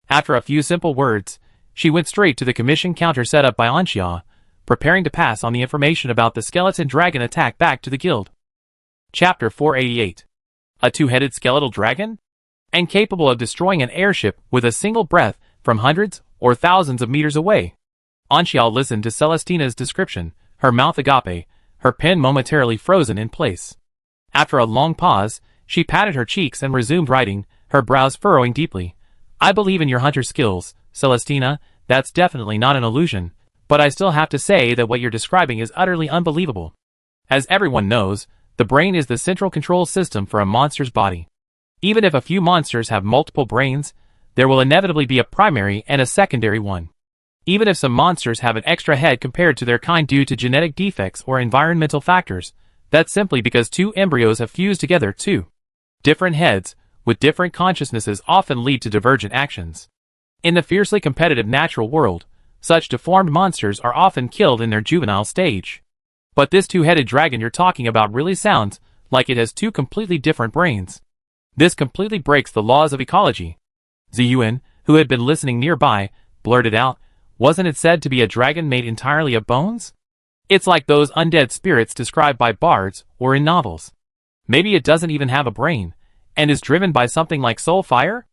After a few simple words, she went straight to the commission counter set up by Anxia, preparing to pass on the information about the skeleton dragon attack back to the guild. Chapter 488. A 2-headed skeletal dragon? And capable of destroying an airship with a single breath from hundreds or thousands of meters away. Anxia listened to Celestina's description, her mouth agape, her pen momentarily frozen in place. After a long pause, she patted her cheeks and resumed writing, her brows furrowing deeply. I believe in your hunter skills, Celestina, that's definitely not an illusion, but I still have to say that what you're describing is utterly unbelievable. As everyone knows, the brain is the central control system for a monster's body. Even if a few monsters have multiple brains, there will inevitably be a primary and a secondary one. Even if some monsters have an extra head compared to their kind due to genetic defects or environmental factors, that's simply because 2 embryos have fused together. 2 different heads, with different consciousnesses often lead to divergent actions. In the fiercely competitive natural world, such deformed monsters are often killed in their juvenile stage. But this 2-headed dragon you're talking about really sounds like it has 2 completely different brains. This completely breaks the laws of ecology. Ziyuan, who had been listening nearby, blurted out, "Wasn't it said to be a dragon made entirely of bones? It's like those undead spirits described by bards or in novels. Maybe it doesn't even have a brain, and is driven by something like soul fire?"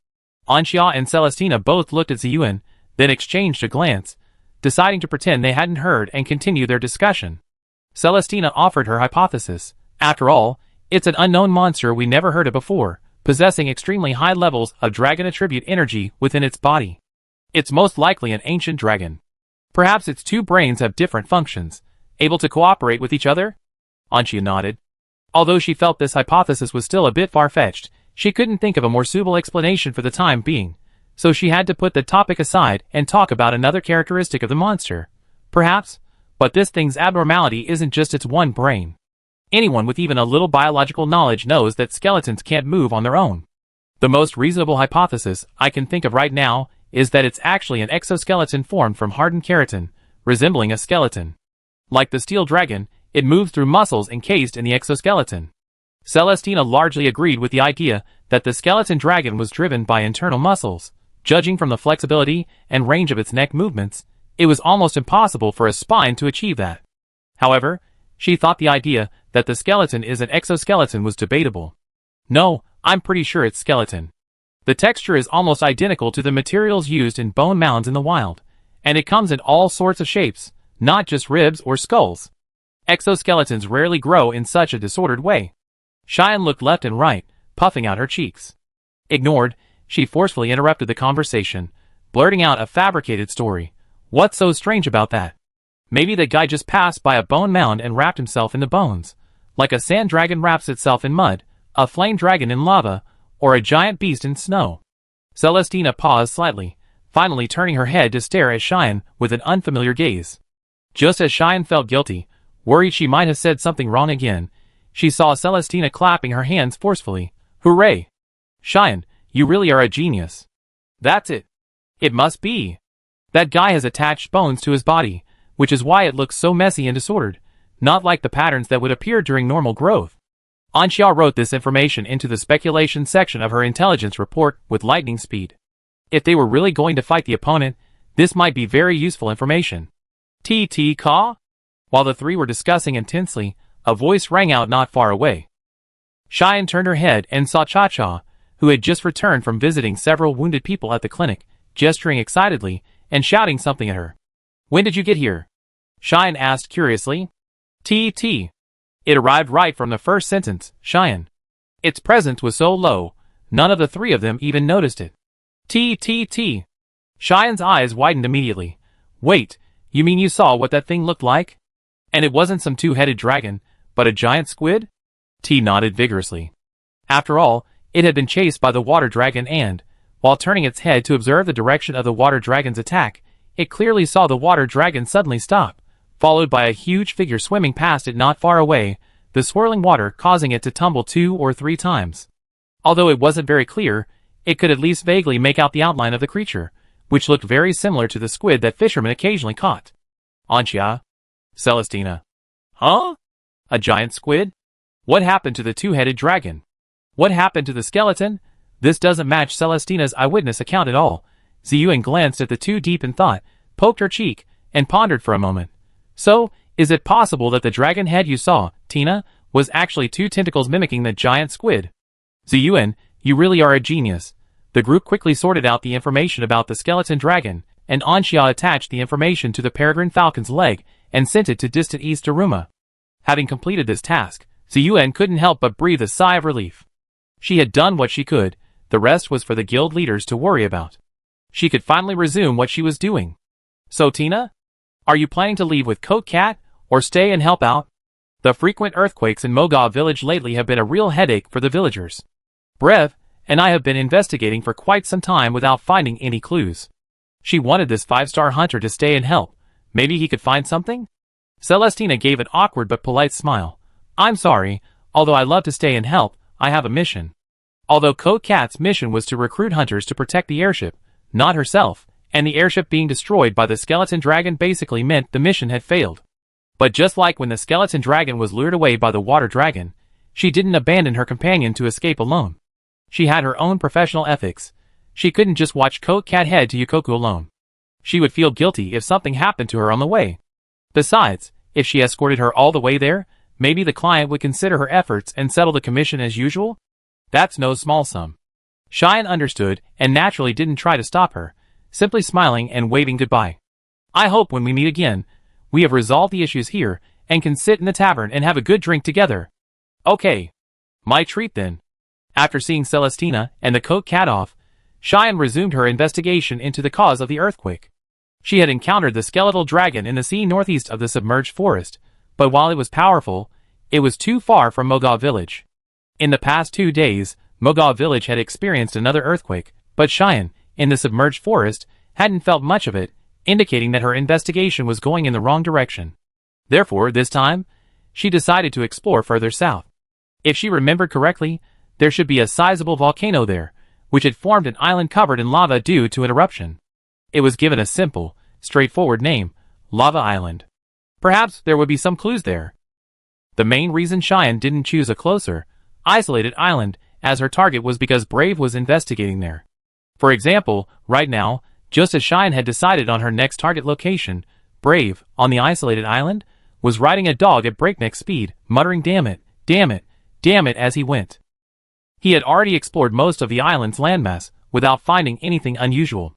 Anxia and Celestina both looked at Ziyuan, then exchanged a glance, deciding to pretend they hadn't heard and continue their discussion. Celestina offered her hypothesis. "After all, it's an unknown monster we never heard of before, possessing extremely high levels of dragon attribute energy within its body. It's most likely an ancient dragon. Perhaps its two brains have different functions, able to cooperate with each other?" Anxia nodded. Although she felt this hypothesis was still a bit far-fetched, she couldn't think of a more suitable explanation for the time being, so she had to put the topic aside and talk about another characteristic of the monster. Perhaps, but this thing's abnormality isn't just its one brain. Anyone with even a little biological knowledge knows that skeletons can't move on their own. The most reasonable hypothesis I can think of right now is that it's actually an exoskeleton formed from hardened keratin, resembling a skeleton. Like the steel dragon, it moves through muscles encased in the exoskeleton. Celestina largely agreed with the idea that the skeleton dragon was driven by internal muscles. Judging from the flexibility and range of its neck movements, it was almost impossible for a spine to achieve that. However, she thought the idea that the skeleton is an exoskeleton was debatable. "No, I'm pretty sure it's skeleton. The texture is almost identical to the materials used in bone mounds in the wild, and it comes in all sorts of shapes, not just ribs or skulls. Exoskeletons rarely grow in such a disordered way." Cheyenne looked left and right, puffing out her cheeks. Ignored, she forcefully interrupted the conversation, blurting out a fabricated story. "What's so strange about that? Maybe the guy just passed by a bone mound and wrapped himself in the bones, like a sand dragon wraps itself in mud, a flame dragon in lava, or a giant beast in snow." Celestina paused slightly, finally turning her head to stare at Cheyenne with an unfamiliar gaze. Just as Cheyenne felt guilty, worried she might have said something wrong again, she saw Celestina clapping her hands forcefully. "Hooray! Cheyenne, you really are a genius. That's it. It must be. That guy has attached bones to his body, which is why it looks so messy and disordered, not like the patterns that would appear during normal growth." Anxia wrote this information into the speculation section of her intelligence report with lightning speed. If they were really going to fight the opponent, this might be very useful information. "T Ka?" While the three were discussing intensely, a voice rang out not far away. Cheyenne turned her head and saw Cha-Cha, who had just returned from visiting several wounded people at the clinic, gesturing excitedly and shouting something at her. "When did you get here?" Cheyenne asked curiously. T. It arrived right from the first sentence, Cheyenne. Its presence was so low, none of the three of them even noticed it. T. Cheyenne's eyes widened immediately. "Wait, you mean you saw what that thing looked like? And it wasn't some two-headed dragon, but a giant squid?" T nodded vigorously. After all, it had been chased by the water dragon and, while turning its head to observe the direction of the water dragon's attack, it clearly saw the water dragon suddenly stop, followed by a huge figure swimming past it not far away, the swirling water causing it to tumble 2 or 3 times. Although it wasn't very clear, it could at least vaguely make out the outline of the creature, which looked very similar to the squid that fishermen occasionally caught. Anxia. Celestina. Huh? A giant squid? What happened to the two-headed dragon? What happened to the skeleton? This doesn't match Celestina's eyewitness account at all. Ziyuan glanced at the two deep in thought, poked her cheek, and pondered for a moment. So, is it possible that the dragon head you saw, Tina, was actually 2 tentacles mimicking the giant squid? Ziyuan, you really are a genius. The group quickly sorted out the information about the skeleton dragon, and Anxia attached the information to the peregrine falcon's leg and sent it to distant East Daruma. Having completed this task, Ziyuan couldn't help but breathe a sigh of relief. She had done what she could, the rest was for the guild leaders to worry about. She could finally resume what she was doing. So Tina? Are you planning to leave with Coat Cat, or stay and help out? The frequent earthquakes in Moga village lately have been a real headache for the villagers. Brev and I have been investigating for quite some time without finding any clues. She wanted this 5-star hunter to stay and help. Maybe he could find something? Celestina gave an awkward but polite smile. I'm sorry, although I love to stay and help, I have a mission. Although Coat Cat's mission was to recruit hunters to protect the airship, not herself, and the airship being destroyed by the skeleton dragon basically meant the mission had failed. But just like when the skeleton dragon was lured away by the water dragon, she didn't abandon her companion to escape alone. She had her own professional ethics. She couldn't just watch Coat Cat head to Yukoku alone. She would feel guilty if something happened to her on the way. Besides, if she escorted her all the way there, maybe the client would consider her efforts and settle the commission as usual? That's no small sum. Cheyenne understood and naturally didn't try to stop her, simply smiling and waving goodbye. I hope when we meet again, we have resolved the issues here and can sit in the tavern and have a good drink together. Okay. My treat then. After seeing Celestina and the Coat Cat off, Cheyenne resumed her investigation into the cause of the earthquake. She had encountered the skeletal dragon in the sea northeast of the submerged forest, but while it was powerful, it was too far from Moga Village. In the past 2 days, Moga Village had experienced another earthquake, but Cheyenne, in the submerged forest, hadn't felt much of it, indicating that her investigation was going in the wrong direction. Therefore, this time, she decided to explore further south. If she remembered correctly, there should be a sizable volcano there, which had formed an island covered in lava due to an eruption. It was given a simple, straightforward name, Lava Island. Perhaps there would be some clues there. The main reason Cheyenne didn't choose a closer, isolated island as her target was because Brave was investigating there. For example, right now, just as Cheyenne had decided on her next target location, Brave, on the isolated island, was riding a dog at breakneck speed, muttering damn it, damn it, damn it as he went. He had already explored most of the island's landmass without finding anything unusual.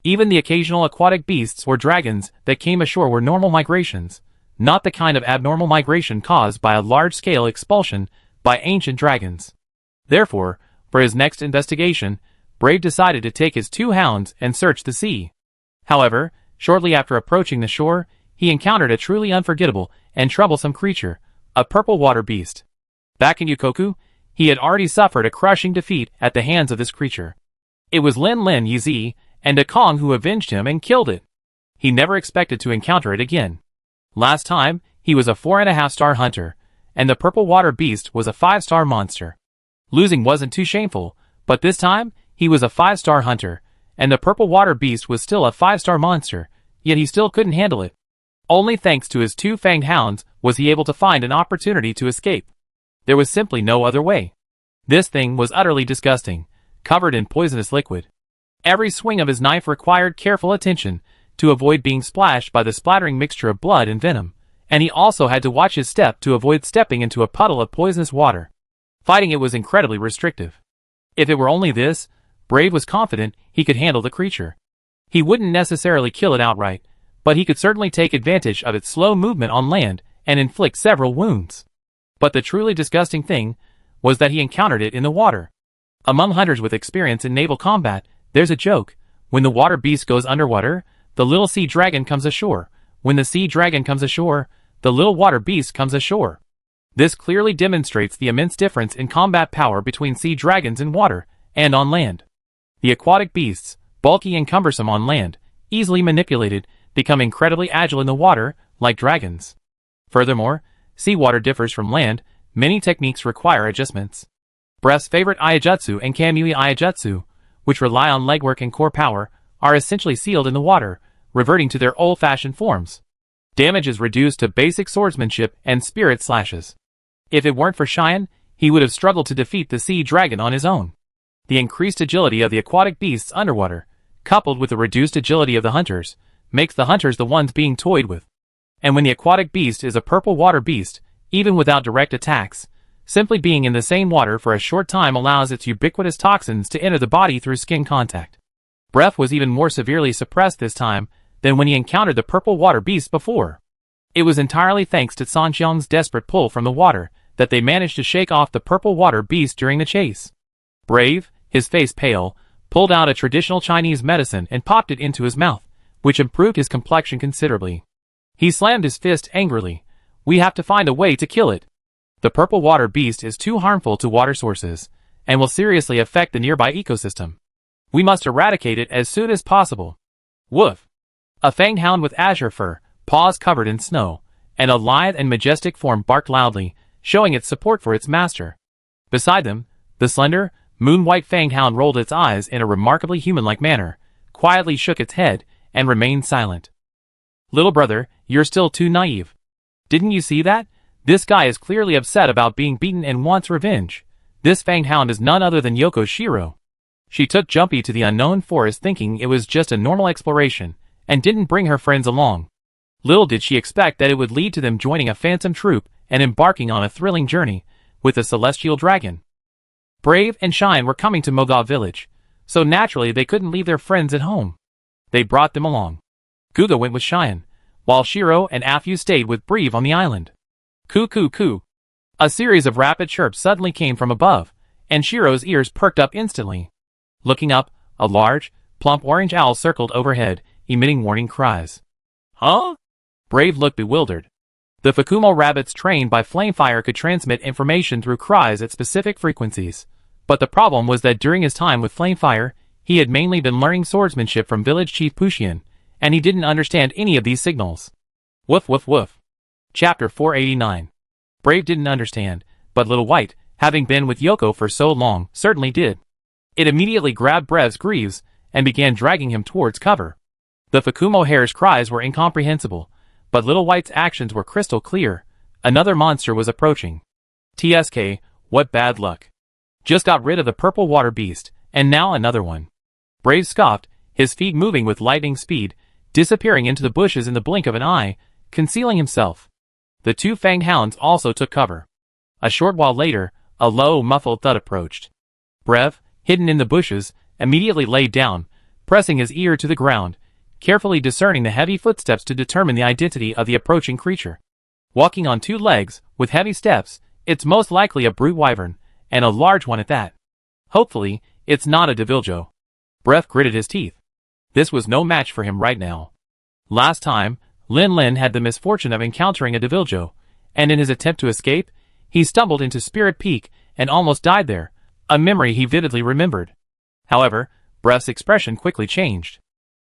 Even the occasional aquatic beasts or dragons that came ashore were normal migrations, not the kind of abnormal migration caused by a large-scale expulsion by ancient dragons. Therefore, for his next investigation, Brave decided to take his 2 hounds and search the sea. However, shortly after approaching the shore, he encountered a truly unforgettable and troublesome creature, a purple water beast. Back in Yukoku, he had already suffered a crushing defeat at the hands of this creature. It was Lin Lin Yizi and a Kong who avenged him and killed it. He never expected to encounter it again. Last time, he was a 4.5-star hunter, and the purple water beast was a 5-star monster. Losing wasn't too shameful, but this time, he was a 5-star hunter, and the purple water beast was still a 5-star monster, yet he still couldn't handle it. Only thanks to his 2 fanged hounds was he able to find an opportunity to escape. There was simply no other way. This thing was utterly disgusting, covered in poisonous liquid. Every swing of his knife required careful attention to avoid being splashed by the splattering mixture of blood and venom, and he also had to watch his step to avoid stepping into a puddle of poisonous water. Fighting it was incredibly restrictive. If it were only this, Brave was confident he could handle the creature. He wouldn't necessarily kill it outright, but he could certainly take advantage of its slow movement on land and inflict several wounds. But the truly disgusting thing was that he encountered it in the water. Among hunters with experience in naval combat, there's a joke. When the water beast goes underwater, the little sea dragon comes ashore. When the sea dragon comes ashore, the little water beast comes ashore. This clearly demonstrates the immense difference in combat power between sea dragons in water and on land. The aquatic beasts, bulky and cumbersome on land, easily manipulated, become incredibly agile in the water, like dragons. Furthermore, seawater differs from land. Many techniques require adjustments. Breath's favorite Iajutsu and Kamui Iajutsu, which rely on legwork and core power, are essentially sealed in the water, reverting to their old-fashioned forms. Damage is reduced to basic swordsmanship and spirit slashes. If it weren't for Cheyenne, he would have struggled to defeat the sea dragon on his own. The increased agility of the aquatic beasts underwater, coupled with the reduced agility of the hunters, makes the hunters the ones being toyed with. And when the aquatic beast is a purple water beast, even without direct attacks, simply being in the same water for a short time allows its ubiquitous toxins to enter the body through skin contact. Breath was even more severely suppressed this time than when he encountered the purple water beast before. It was entirely thanks to Sanxiang's desperate pull from the water that they managed to shake off the purple water beast during the chase. Brave, his face pale, pulled out a traditional Chinese medicine and popped it into his mouth, which improved his complexion considerably. He slammed his fist angrily. We have to find a way to kill it. The purple water beast is too harmful to water sources, and will seriously affect the nearby ecosystem. We must eradicate it as soon as possible. Woof! A fanged hound with azure fur, paws covered in snow, and a lithe and majestic form barked loudly, showing its support for its master. Beside them, the slender, moon-white fanged hound rolled its eyes in a remarkably human-like manner, quietly shook its head, and remained silent. Little brother, you're still too naive. Didn't you see that? This guy is clearly upset about being beaten and wants revenge. This fanged hound is none other than Yoko Shiro. She took Jumpy to the unknown forest thinking it was just a normal exploration, and didn't bring her friends along. Little did she expect that it would lead to them joining a phantom troop and embarking on a thrilling journey with a celestial dragon. Brave and Shine were coming to Moga village, so naturally they couldn't leave their friends at home. They brought them along. Guga went with Shine, while Shiro and Afu stayed with Brave on the island. Coo coo coo. A series of rapid chirps suddenly came from above, and Shiro's ears perked up instantly. Looking up, a large, plump orange owl circled overhead, emitting warning cries. Huh? Brave looked bewildered. The Fukumo rabbits trained by Flamefire could transmit information through cries at specific frequencies. But the problem was that during his time with Flamefire, he had mainly been learning swordsmanship from village chief Pushian, and he didn't understand any of these signals. Woof woof woof. Chapter 489. Brave didn't understand, but Little White, having been with Yoko for so long, certainly did. It immediately grabbed Brev's greaves and began dragging him towards cover. The Fukumo hare's cries were incomprehensible, but Little White's actions were crystal clear. Another monster was approaching. TSK, what bad luck. Just got rid of the purple water beast, and now another one. Brave scoffed, his feet moving with lightning speed, disappearing into the bushes in the blink of an eye, concealing himself. The two fanged hounds also took cover. A short while later, a low, muffled thud approached. Brev, hidden in the bushes, immediately laid down, pressing his ear to the ground, carefully discerning the heavy footsteps to determine the identity of the approaching creature. Walking on two legs, with heavy steps, it's most likely a brute wyvern, and a large one at that. Hopefully, it's not a Deviljo. Brev gritted his teeth. This was no match for him right now. Last time, Lin Lin had the misfortune of encountering a Deviljo, and in his attempt to escape, he stumbled into Spirit Peak and almost died there, a memory he vividly remembered. However, Brev's expression quickly changed.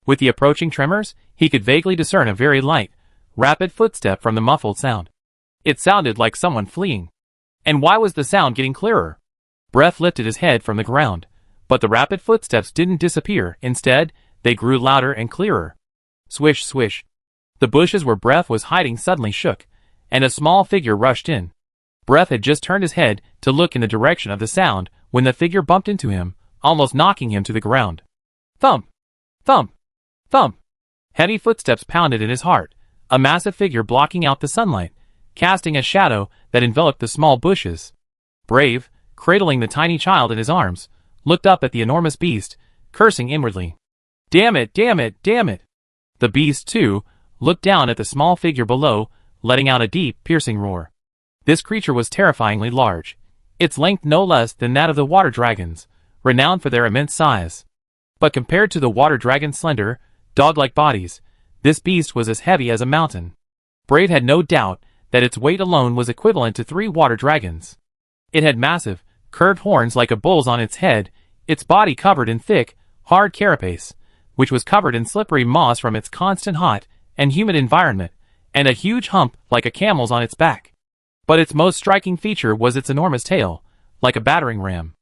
With the approaching tremors, he could vaguely discern a very light, rapid footstep from the muffled sound. It sounded like someone fleeing. And why was the sound getting clearer? Brev lifted his head from the ground, but the rapid footsteps didn't disappear. Instead, they grew louder and clearer. Swish swish. The bushes where Brev was hiding suddenly shook, and a small figure rushed in. Brev had just turned his head to look in the direction of the sound when the figure bumped into him, almost knocking him to the ground. Thump! Thump! Thump! Heavy footsteps pounded in his heart, a massive figure blocking out the sunlight, casting a shadow that enveloped the small bushes. Brave, cradling the tiny child in his arms, looked up at the enormous beast, cursing inwardly. Damn it, damn it, damn it! The beast, too, looked down at the small figure below, letting out a deep, piercing roar. This creature was terrifyingly large, its length no less than that of the water dragons, renowned for their immense size. But compared to the water dragon's slender, dog-like bodies, this beast was as heavy as a mountain. Brave had no doubt that its weight alone was equivalent to 3 water dragons. It had massive, curved horns like a bull's on its head, its body covered in thick, hard carapace, which was covered in slippery moss from its constant hot and humid environment, and a huge hump like a camel's on its back. But its most striking feature was its enormous tail, like a battering ram.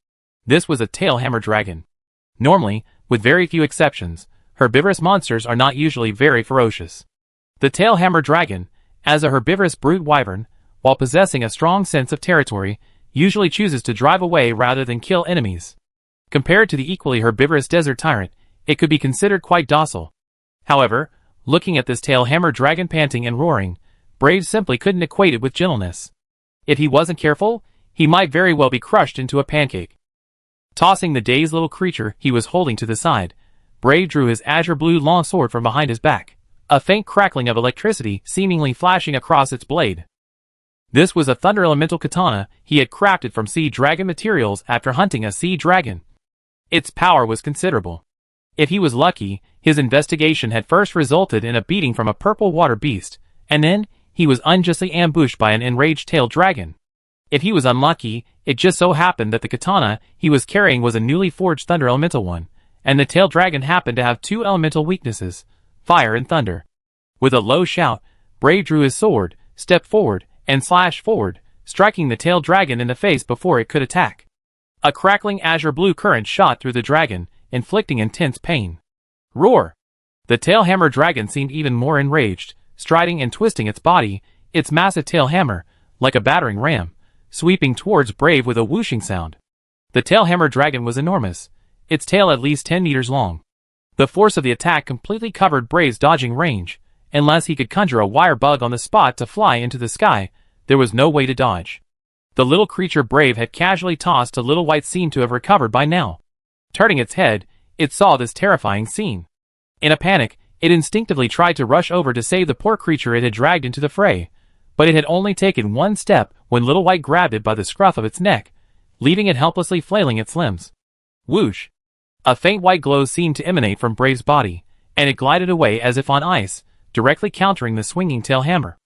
This was a tail-hammer dragon. Normally, with very few exceptions, herbivorous monsters are not usually very ferocious. The tail-hammer dragon, as a herbivorous brute wyvern, while possessing a strong sense of territory, usually chooses to drive away rather than kill enemies. Compared to the equally herbivorous desert tyrant, it could be considered quite docile. However, looking at this tail-hammer dragon panting and roaring, Brave simply couldn't equate it with gentleness. If he wasn't careful, he might very well be crushed into a pancake. Tossing the dazed little creature he was holding to the side, Brave drew his azure blue long sword from behind his back, a faint crackling of electricity seemingly flashing across its blade. This was a thunder elemental katana he had crafted from sea dragon materials after hunting a sea dragon. Its power was considerable. If he was lucky, his investigation had first resulted in a beating from a purple water beast, and then he was unjustly ambushed by an enraged tail dragon. If he was unlucky, it just so happened that the katana he was carrying was a newly forged thunder elemental one, and the tail dragon happened to have 2 elemental weaknesses, fire and thunder. With a low shout, Brave drew his sword, stepped forward, and slashed forward, striking the tail dragon in the face before it could attack. A crackling azure blue current shot through the dragon, inflicting intense pain. Roar! The tail-hammer dragon seemed even more enraged, striding and twisting its body, its massive tail hammer, like a battering ram, sweeping towards Brave with a whooshing sound. The tailhammer dragon was enormous, its tail at least 10 meters long. The force of the attack completely covered Brave's dodging range. Unless he could conjure a wire bug on the spot to fly into the sky, there was no way to dodge. The little creature Brave had casually tossed to Little White seemed to have recovered by now. Turning its head, it saw this terrifying scene. In a panic, it instinctively tried to rush over to save the poor creature it had dragged into the fray, but it had only taken one step when Little White grabbed it by the scruff of its neck, leaving it helplessly flailing its limbs. Whoosh! A faint white glow seemed to emanate from Brave's body, and it glided away as if on ice, directly countering the swinging tail hammer.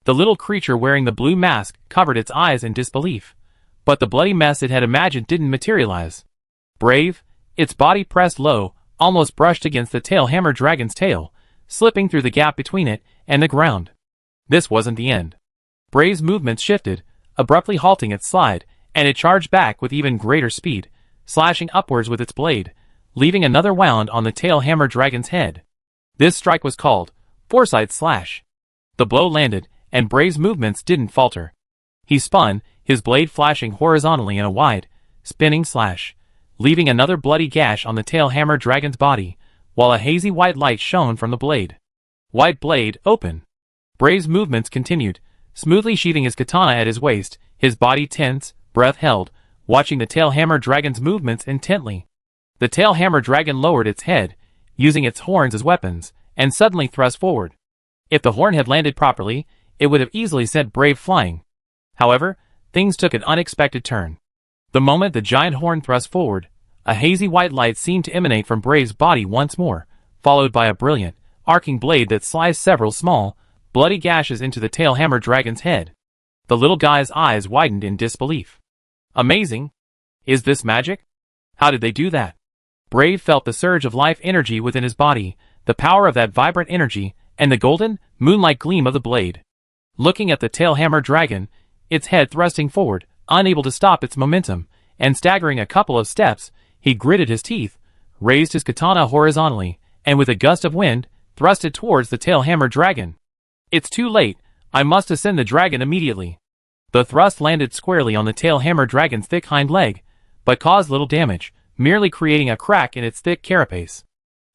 The little creature wearing the blue mask covered its eyes in disbelief, but the bloody mess it had imagined didn't materialize. Brave, its body pressed low, almost brushed against the tail hammer dragon's tail, slipping through the gap between it and the ground. This wasn't the end. Brave's movements shifted, abruptly halting its slide, and it charged back with even greater speed, slashing upwards with its blade, leaving another wound on the tail hammer dragon's head. This strike was called Foresight Slash. The blow landed, and Brave's movements didn't falter. He spun, his blade flashing horizontally in a wide, spinning slash, leaving another bloody gash on the tail hammer dragon's body, while a hazy white light shone from the blade. White blade, open. Brave's movements continued, smoothly sheathing his katana at his waist, his body tense, breath held, watching the tail hammer dragon's movements intently. The tail hammer dragon lowered its head, using its horns as weapons, and suddenly thrust forward. If the horn had landed properly, it would have easily sent Brave flying. However, things took an unexpected turn. The moment the giant horn thrust forward, a hazy white light seemed to emanate from Brave's body once more, followed by a brilliant, arcing blade that sliced several small, bloody gashes into the tail hammer dragon's head. The little guy's eyes widened in disbelief. Amazing! Is this magic? How did they do that? Brave felt the surge of life energy within his body, the power of that vibrant energy, and the golden, moonlight gleam of the blade. Looking at the tail hammer dragon, its head thrusting forward, unable to stop its momentum, and staggering a couple of steps, he gritted his teeth, raised his katana horizontally, and with a gust of wind, thrust it towards the tail hammer dragon. It's too late, I must ascend the dragon immediately. The thrust landed squarely on the tail hammer dragon's thick hind leg, but caused little damage, merely creating a crack in its thick carapace.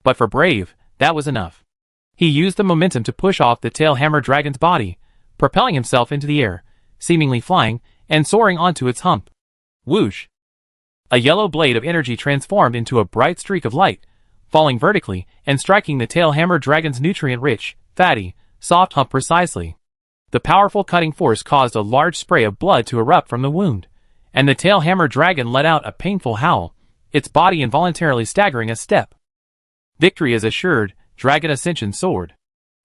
But for Brave, that was enough. He used the momentum to push off the tail hammer dragon's body, propelling himself into the air, seemingly flying, and soaring onto its hump. Whoosh! A yellow blade of energy transformed into a bright streak of light, falling vertically and striking the tail hammer dragon's nutrient-rich, fatty, soft hump precisely. The powerful cutting force caused a large spray of blood to erupt from the wound, and the tail hammer dragon let out a painful howl, its body involuntarily staggering a step. Victory is assured, Dragon Ascension soared.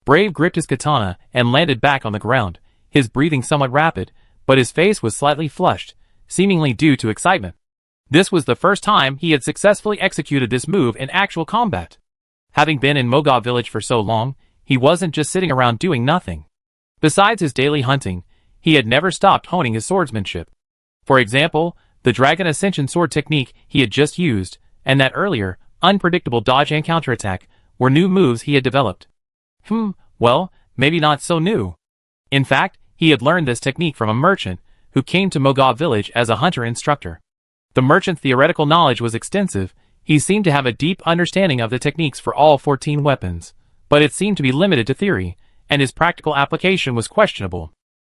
Brave gripped his katana and landed back on the ground, his breathing somewhat rapid, but his face was slightly flushed, seemingly due to excitement. This was the first time he had successfully executed this move in actual combat. Having been in Mogab village for so long, he wasn't just sitting around doing nothing. Besides his daily hunting, he had never stopped honing his swordsmanship. For example, the Dragon Ascension sword technique he had just used, and that earlier, unpredictable dodge and counterattack, were new moves he had developed. Well, maybe not so new. In fact, he had learned this technique from a merchant, who came to Mogab village as a hunter instructor. The merchant's theoretical knowledge was extensive, he seemed to have a deep understanding of the techniques for all 14 weapons, but it seemed to be limited to theory, and his practical application was questionable.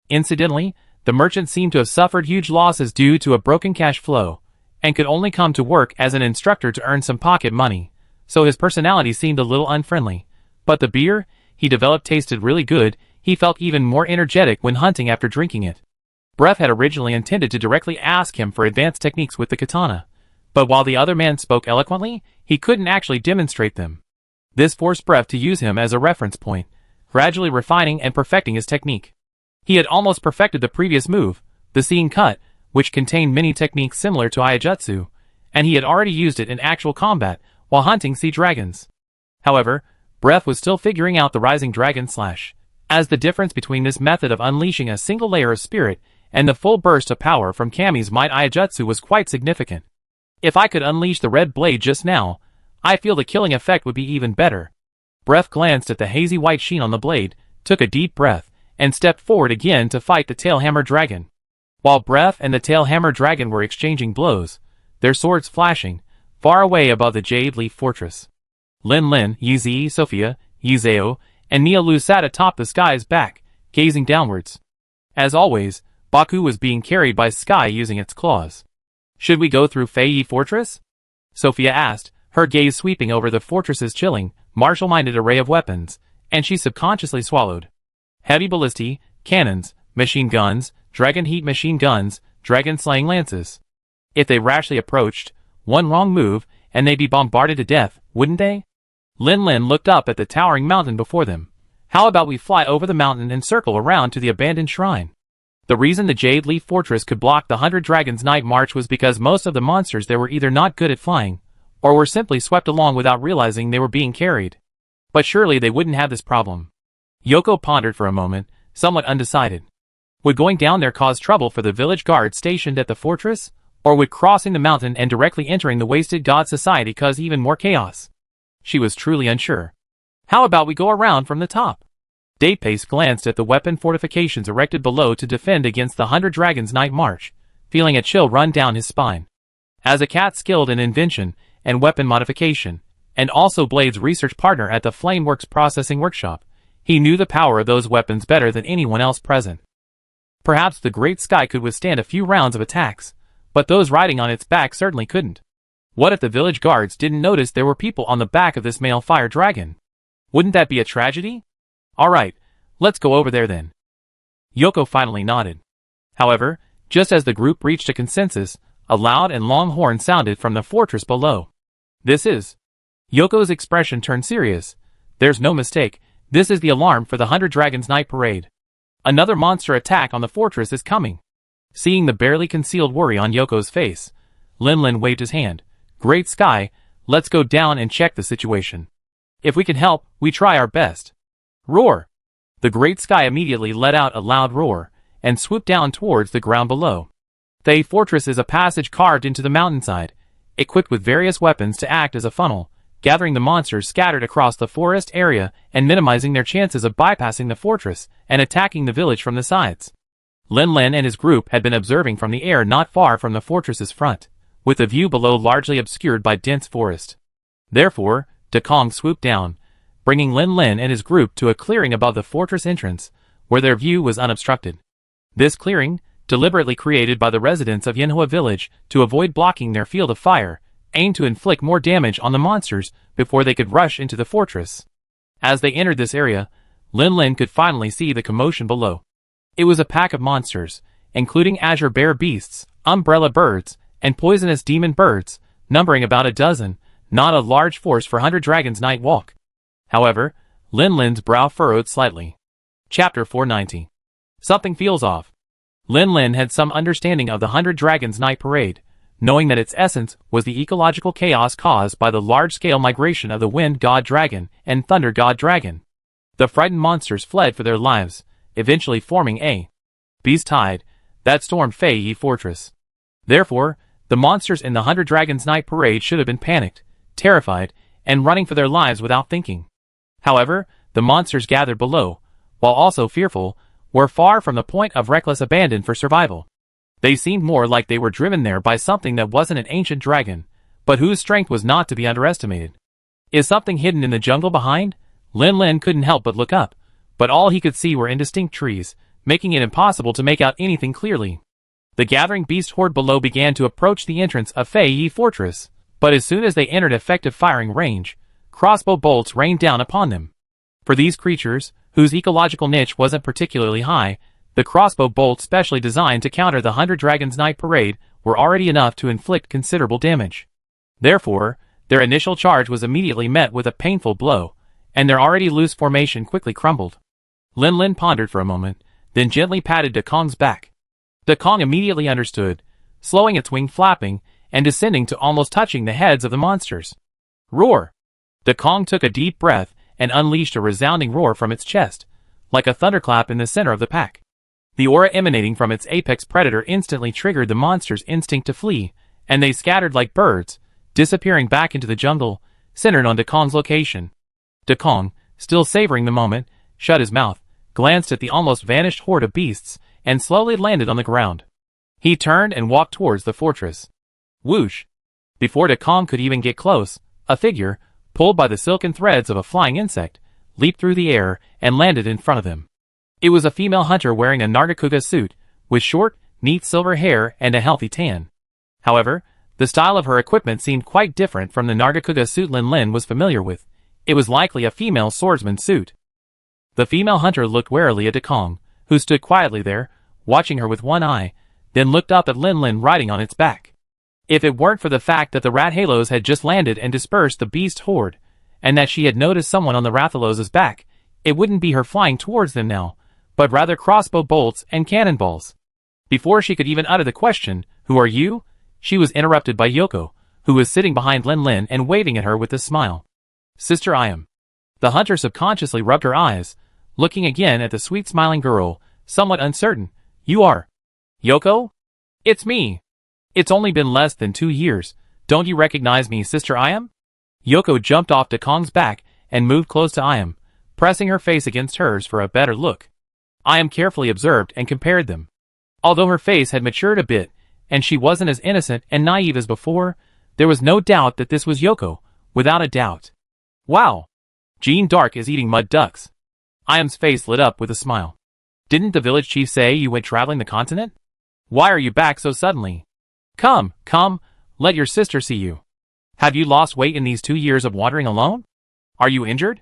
Incidentally, the merchant seemed to have suffered huge losses due to a broken cash flow, and could only come to work as an instructor to earn some pocket money, so his personality seemed a little unfriendly. But the beer he developed tasted really good, he felt even more energetic when hunting after drinking it. Bref had originally intended to directly ask him for advanced techniques with the katana, but while the other man spoke eloquently, he couldn't actually demonstrate them. This forced Bref to use him as a reference point, gradually refining and perfecting his technique. He had almost perfected the previous move, the seeing cut, which contained many techniques similar to Aiajutsu, and he had already used it in actual combat while hunting sea dragons. However, Bref was still figuring out the rising dragon slash, as the difference between this method of unleashing a single layer of spirit and the full burst of power from Kami's might Aiajutsu was quite significant. If I could unleash the red blade just now, I feel the killing effect would be even better. Bref glanced at the hazy white sheen on the blade, took a deep breath, and stepped forward again to fight the tailhammer dragon. While Breath and the Tailhammer Dragon were exchanging blows, their swords flashing, far away above the Jade Leaf Fortress. Lin Lin, Yi, Sophia, Yizeo, and Nia Lu sat atop the sky's back, gazing downwards. As always, Baku was being carried by Sky using its claws. Should we go through Fei Yi Fortress? Sophia asked, her gaze sweeping over the fortress's chilling, martial-minded array of weapons, and she subconsciously swallowed. Heavy ballistae, cannons, machine guns, dragon heat machine guns, dragon-slaying lances. If they rashly approached, one wrong move, and they'd be bombarded to death, wouldn't they? Lin Lin looked up at the towering mountain before them. How about we fly over the mountain and circle around to the abandoned shrine? The reason the Jade Leaf Fortress could block the 100 Dragons' night march was because most of the monsters there were either not good at flying, or were simply swept along without realizing they were being carried. But surely they wouldn't have this problem. Yoko pondered for a moment, somewhat undecided. Would going down there cause trouble for the village guards stationed at the fortress? Or would crossing the mountain and directly entering the Wasted God Society cause even more chaos? She was truly unsure. How about we go around from the top? Datepace glanced at the weapon fortifications erected below to defend against the 100 Dragons' night march, feeling a chill run down his spine. As a cat skilled in invention and weapon modification, and also Blade's research partner at the Flameworks Processing Workshop, he knew the power of those weapons better than anyone else present. Perhaps the Great Sky could withstand a few rounds of attacks, but those riding on its back certainly couldn't. What if the village guards didn't notice there were people on the back of this male fire dragon? Wouldn't that be a tragedy? Alright, let's go over there then. Yoko finally nodded. However, just as the group reached a consensus, a loud and long horn sounded from the fortress below. This is... Yoko's expression turned serious. There's no mistake, this is the alarm for the 100 Dragons' night parade. Another monster attack on the fortress is coming. Seeing the barely concealed worry on Yoko's face, Lin Lin waved his hand. Great Sky, let's go down and check the situation. If we can help, we try our best. Roar! The Great Sky immediately let out a loud roar, and swooped down towards the ground below. Fei Fortress is a passage carved into the mountainside, equipped with various weapons to act as a funnel, gathering the monsters scattered across the forest area and minimizing their chances of bypassing the fortress and attacking the village from the sides. Lin Lin and his group had been observing from the air not far from the fortress's front, with the view below largely obscured by dense forest. Therefore, Dekong swooped down, bringing Lin Lin and his group to a clearing above the fortress entrance, where their view was unobstructed. This clearing, deliberately created by the residents of Yanhua village to avoid blocking their field of fire, aimed to inflict more damage on the monsters before they could rush into the fortress. As they entered this area, Lin Lin could finally see the commotion below. It was a pack of monsters, including azure bear beasts, umbrella birds, and poisonous demon birds, numbering about a dozen, not a large force for 100 Dragons' night walk. However, Lin Lin's brow furrowed slightly. Chapter 490. Something feels off. Lin Lin had some understanding of the 100 Dragons' night parade, knowing that its essence was the ecological chaos caused by the large-scale migration of the Wind God Dragon and Thunder God Dragon. The frightened monsters fled for their lives, eventually forming a beast tide that stormed Fei Yi Fortress. Therefore, the monsters in the 100 Dragons' night parade should have been panicked, terrified, and running for their lives without thinking. However, the monsters gathered below, while also fearful, were far from the point of reckless abandon for survival. They seemed more like they were driven there by something that wasn't an ancient dragon, but whose strength was not to be underestimated. Is something hidden in the jungle behind? Lin Lin couldn't help but look up, but all he could see were indistinct trees, making it impossible to make out anything clearly. The gathering beast horde below began to approach the entrance of Fei Yi Fortress, but as soon as they entered effective firing range, crossbow bolts rained down upon them. For these creatures, whose ecological niche wasn't particularly high, the crossbow bolts specially designed to counter the 100 Dragons' night parade were already enough to inflict considerable damage. Therefore, their initial charge was immediately met with a painful blow, and their already loose formation quickly crumbled. Lin Lin pondered for a moment, then gently patted Dekong's back. Dekong immediately understood, slowing its wing flapping and descending to almost touching the heads of the monsters. Roar! Dekong took a deep breath and unleashed a resounding roar from its chest, like a thunderclap in the center of the pack. The aura emanating from its apex predator instantly triggered the monster's instinct to flee, and they scattered like birds, disappearing back into the jungle, centered on Dekong's location. Dekong, still savoring the moment, shut his mouth, glanced at the almost vanished horde of beasts, and slowly landed on the ground. He turned and walked towards the fortress. Whoosh! Before De Kong could even get close, a figure, pulled by the silken threads of a flying insect, leaped through the air and landed in front of him. It was a female hunter wearing a Nargacuga suit, with short, neat silver hair and a healthy tan. However, the style of her equipment seemed quite different from the Nargacuga suit Lin Lin was familiar with. It was likely a female swordsman's suit. The female hunter looked warily at De Kong, who stood quietly there, watching her with one eye, then looked up at Lin Lin riding on its back. If it weren't for the fact that the rat halos had just landed and dispersed the beast horde, and that she had noticed someone on the Rathalos' back, it wouldn't be her flying towards them now, but rather crossbow bolts and cannonballs. Before she could even utter the question, "Who are you?" she was interrupted by Yoko, who was sitting behind Lin Lin and waving at her with a smile. "Sister, I am." The hunter subconsciously rubbed her eyes, looking again at the sweet smiling girl, somewhat uncertain. "You are Yoko?" "It's me. It's only been less than 2 years. Don't you recognize me, Sister Iam?" Yoko jumped off De Kong's back and moved close to Iam, pressing her face against hers for a better look. Iam carefully observed and compared them. Although her face had matured a bit, and she wasn't as innocent and naive as before, there was no doubt that this was Yoko, without a doubt. "Wow! Jeanne d'Arc is eating mud ducks." Iam's face lit up with a smile. "Didn't the village chief say you went traveling the continent? Why are you back so suddenly? Come, let your sister see you. Have you lost weight in these 2 years of wandering alone? Are you injured?"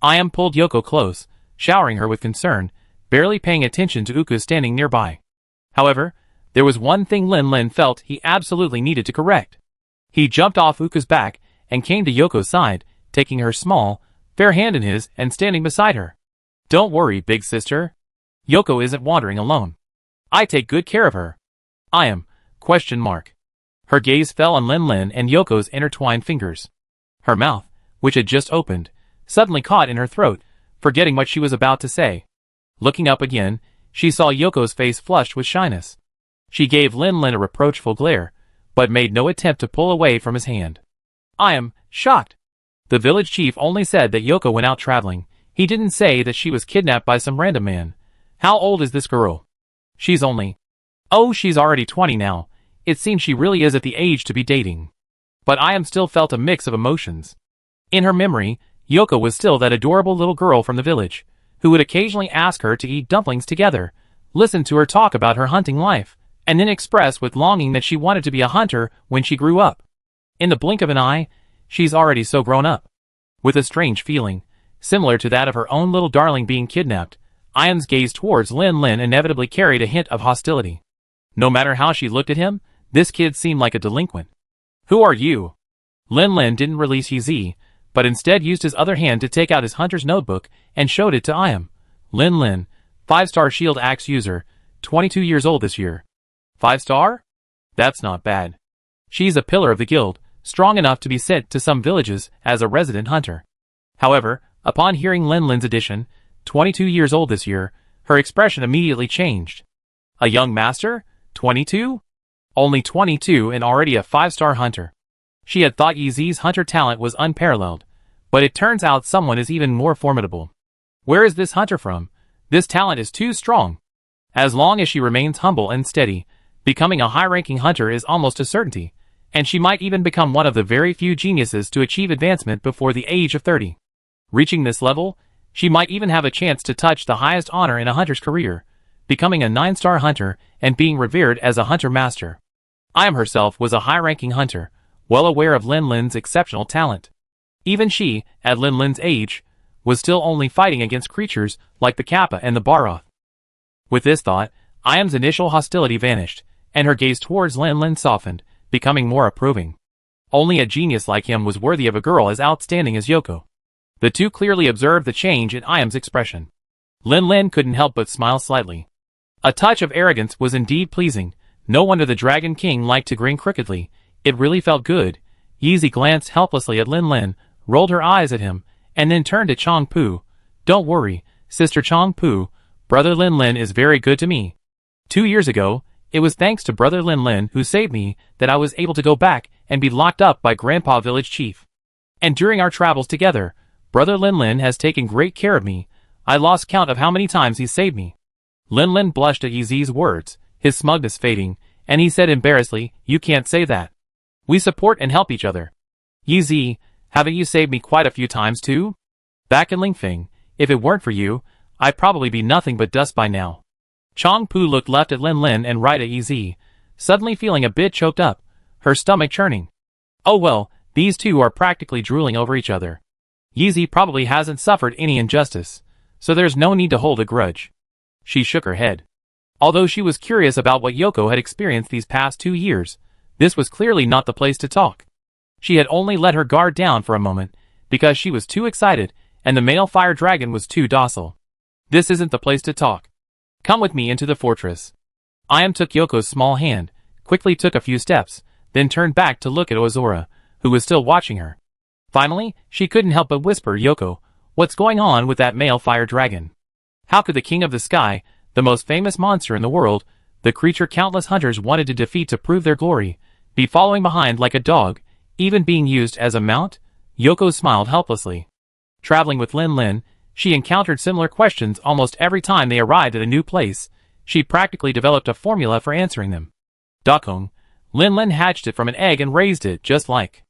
Iam pulled Yoko close, showering her with concern, barely paying attention to Uka standing nearby. However, there was one thing Lin Lin felt he absolutely needed to correct. He jumped off Uka's back and came to Yoko's side, taking her small, fair hand in his and standing beside her. "Don't worry, big sister. Yoko isn't wandering alone. I take good care of her." "Iam?" ? Her gaze fell on Lin Lin and Yoko's intertwined fingers. Her mouth, which had just opened, suddenly caught in her throat, forgetting what she was about to say. Looking up again, she saw Yoko's face flushed with shyness. She gave Lin Lin a reproachful glare, but made no attempt to pull away from his hand. "I am shocked. The village chief only said that Yoko went out traveling. He didn't say that she was kidnapped by some random man. How old is this girl?" "She's only..." "Oh, she's already 20 now. It seems she really is at the age to be dating." But Iam still felt a mix of emotions. In her memory, Yoko was still that adorable little girl from the village, who would occasionally ask her to eat dumplings together, listen to her talk about her hunting life, and then express with longing that she wanted to be a hunter when she grew up. In the blink of an eye, she's already so grown up. With a strange feeling, similar to that of her own little darling being kidnapped, Iam's gaze towards Lin Lin inevitably carried a hint of hostility. No matter how she looked at him, this kid seemed like a delinquent. "Who are you?" Lin Lin didn't release Yizi, but instead used his other hand to take out his hunter's notebook and showed it to Iam. "Lin Lin, 5-star shield axe user, 22 years old this year." 5-star? That's not bad. She's a pillar of the guild, strong enough to be sent to some villages as a resident hunter. However, upon hearing Lin Lin's addition, 22 years old this year, her expression immediately changed. A young master? 22? Only 22 and already a 5-star hunter. She had thought Yizi's hunter talent was unparalleled, but it turns out someone is even more formidable. Where is this hunter from? This talent is too strong. As long as she remains humble and steady, becoming a high-ranking hunter is almost a certainty, and she might even become one of the very few geniuses to achieve advancement before the age of 30. Reaching this level, she might even have a chance to touch the highest honor in a hunter's career, becoming a 9-star hunter and being revered as a hunter master. Iam herself was a high-ranking hunter, well aware of Lin Lin's exceptional talent. Even she, at Lin Lin's age, was still only fighting against creatures like the Kappa and the Baroth. With this thought, Iam's initial hostility vanished, and her gaze towards Lin Lin softened, becoming more approving. Only a genius like him was worthy of a girl as outstanding as Yoko. The two clearly observed the change in Iam's expression. Lin Lin couldn't help but smile slightly. A touch of arrogance was indeed pleasing. No wonder the Dragon King liked to grin crookedly. It really felt good. Yizi glanced helplessly at Lin Lin, rolled her eyes at him, and then turned to Chong Pu. "Don't worry, Sister Chong Pu. Brother Lin Lin is very good to me. 2 years ago, it was thanks to Brother Lin Lin who saved me that I was able to go back and be locked up by Grandpa Village Chief. And during our travels together, Brother Lin Lin has taken great care of me. I lost count of how many times he saved me." Lin Lin blushed at Yizi's words, his smugness fading, And he said embarrassedly, "You can't say that. We support and help each other. Yi, haven't you saved me quite a few times too? Back in Lingfeng, if it weren't for you, I'd probably be nothing but dust by now." Chong Pu looked left at Lin Lin and right at Yi, suddenly feeling a bit choked up, her stomach churning. Oh well, these two are practically drooling over each other. Yi probably hasn't suffered any injustice, so there's no need to hold a grudge. She shook her head. Although she was curious about what Yoko had experienced these past 2 years, this was clearly not the place to talk. She had only let her guard down for a moment, because she was too excited, and the male fire dragon was too docile. This isn't the place to talk. Come with me into the fortress. Ayam took Yoko's small hand, quickly took a few steps, then turned back to look at Ozora, who was still watching her. Finally, she couldn't help but whisper, "Yoko, what's going on with that male fire dragon? How could the king of the sky, the most famous monster in the world, the creature countless hunters wanted to defeat to prove their glory, be following behind like a dog, even being used as a mount?" Yoko smiled helplessly. Traveling with Lin Lin, she encountered similar questions almost every time they arrived at a new place. She practically developed a formula for answering them. Dakong, Lin Lin hatched it from an egg and raised it just like.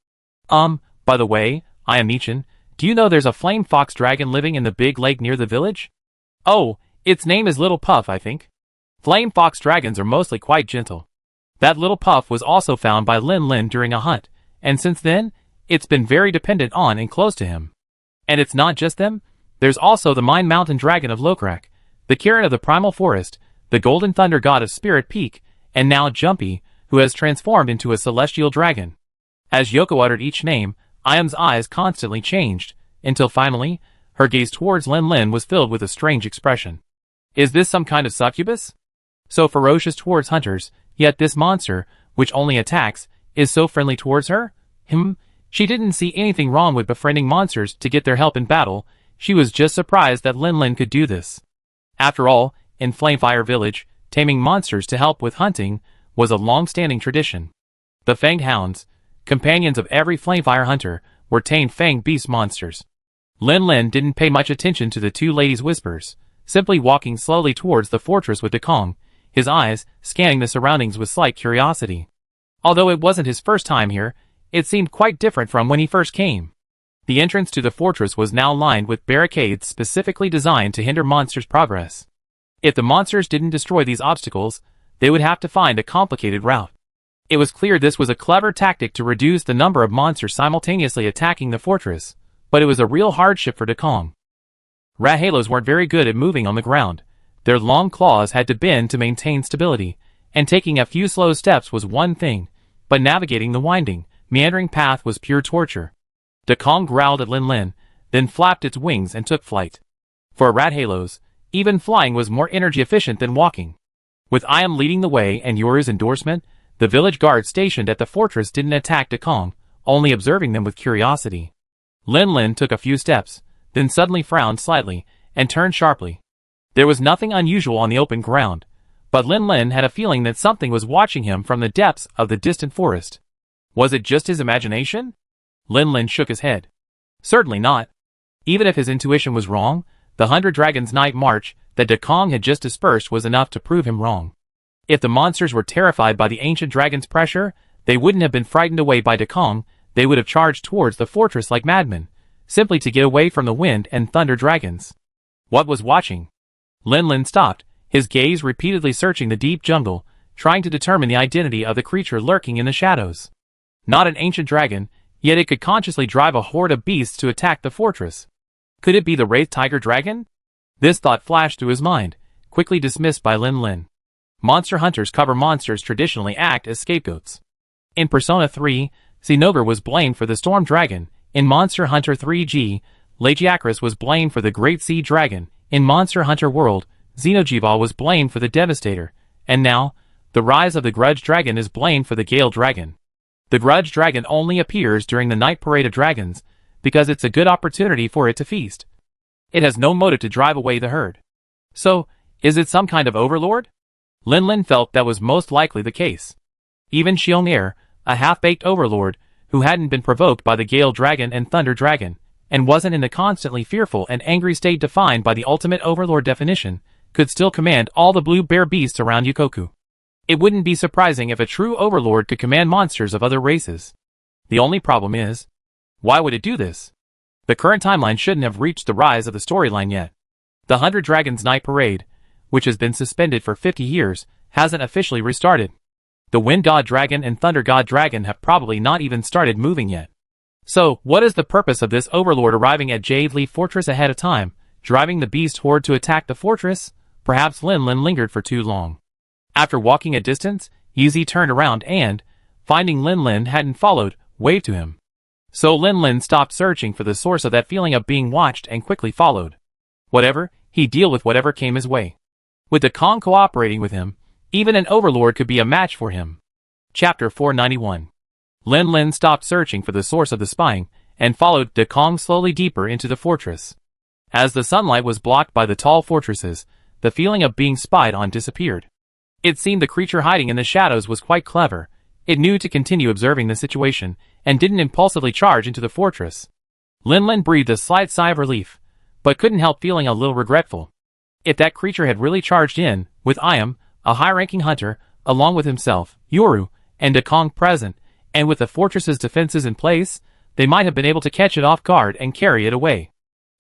By the way, Ayam-chan, do you know there's a flame fox dragon living in the big lake near the village? Oh, its name is Little Puff, I think. Flame fox dragons are mostly quite gentle. That Little Puff was also found by Lin Lin during a hunt, and since then, it's been very dependent on and close to him. And it's not just them, there's also the Mine Mountain Dragon of Lokrak, the Kirin of the Primal Forest, the Golden Thunder God of Spirit Peak, and now Jumpy, who has transformed into a celestial dragon. As Yoko uttered each name, Ayam's eyes constantly changed, until finally, her gaze towards Lin Lin was filled with a strange expression. Is this some kind of succubus? So ferocious towards hunters, yet this monster, which only attacks, is so friendly towards her? She didn't see anything wrong with befriending monsters to get their help in battle. She was just surprised that Lin Lin could do this. After all, in Flamefire Village, taming monsters to help with hunting was a long-standing tradition. The Fanged Hounds, companions of every Flamefire hunter, were tamed fanged beast monsters. Lin Lin didn't pay much attention to the two ladies' whispers, simply walking slowly towards the fortress with Dakong, his eyes scanning the surroundings with slight curiosity. Although it wasn't his first time here, it seemed quite different from when he first came. The entrance to the fortress was now lined with barricades specifically designed to hinder monsters' progress. If the monsters didn't destroy these obstacles, they would have to find a complicated route. It was clear this was a clever tactic to reduce the number of monsters simultaneously attacking the fortress, but it was a real hardship for Dakong. Rat halos weren't very good at moving on the ground. Their long claws had to bend to maintain stability, and taking a few slow steps was one thing, but navigating the winding, meandering path was pure torture. Dakong growled at Lin Lin, then flapped its wings and took flight. For rat halos, even flying was more energy efficient than walking. With Ayam leading the way and Yoru's endorsement, the village guards stationed at the fortress didn't attack Dakong, only observing them with curiosity. Lin Lin took a few steps, then suddenly frowned slightly, and turned sharply. There was nothing unusual on the open ground, but Lin Lin had a feeling that something was watching him from the depths of the distant forest. Was it just his imagination? Lin Lin shook his head. Certainly not. Even if his intuition was wrong, the 100 Dragons' night march that Dakong had just dispersed was enough to prove him wrong. If the monsters were terrified by the ancient dragon's pressure, they wouldn't have been frightened away by Dakong. They would have charged towards the fortress like madmen, simply to get away from the wind and thunder dragons. What was watching? Lin Lin stopped, his gaze repeatedly searching the deep jungle, trying to determine the identity of the creature lurking in the shadows. Not an ancient dragon, yet it could consciously drive a horde of beasts to attack the fortress. Could it be the Wraith Tiger Dragon? This thought flashed through his mind, quickly dismissed by Lin Lin. Monster hunters cover monsters traditionally act as scapegoats. In Persona 3, Xenover was blamed for the Storm Dragon. In Monster Hunter 3G, Lagiacrus was blamed for the Great Sea Dragon. In Monster Hunter World, Xenojival was blamed for the Devastator. And now, the rise of the Grudge Dragon is blamed for the Gale Dragon. The Grudge Dragon only appears during the Night Parade of Dragons, because it's a good opportunity for it to feast. It has no motive to drive away the herd. So, is it some kind of overlord? Lin Lin felt that was most likely the case. Even Xiong Er, a half-baked overlord, who hadn't been provoked by the Gale Dragon and Thunder Dragon, and wasn't in the constantly fearful and angry state defined by the ultimate overlord definition, could still command all the blue bear beasts around Yukoku. It wouldn't be surprising if a true overlord could command monsters of other races. The only problem is, why would it do this? The current timeline shouldn't have reached the rise of the storyline yet. The 100 Dragons Night Parade, which has been suspended for 50 years, hasn't officially restarted. The Wind God Dragon and Thunder God Dragon have probably not even started moving yet. So, what is the purpose of this overlord arriving at Jade Leaf Fortress ahead of time, driving the beast horde to attack the fortress? Perhaps Lin Lin lingered for too long. After walking a distance, Yeezy turned around and, finding Lin Lin hadn't followed, waved to him. So Lin Lin stopped searching for the source of that feeling of being watched and quickly followed. Whatever, he'd deal with whatever came his way. With the Kong cooperating with him, even an overlord could be a match for him. Chapter 491. Lin Lin stopped searching for the source of the spying, and followed De Kong slowly deeper into the fortress. As the sunlight was blocked by the tall fortresses, the feeling of being spied on disappeared. It seemed the creature hiding in the shadows was quite clever. It knew to continue observing the situation, and didn't impulsively charge into the fortress. Lin Lin breathed a slight sigh of relief, but couldn't help feeling a little regretful. If that creature had really charged in, with Iam, a high-ranking hunter, along with himself, Yoru, and De Kong present, and with the fortress's defenses in place, they might have been able to catch it off guard and carry it away.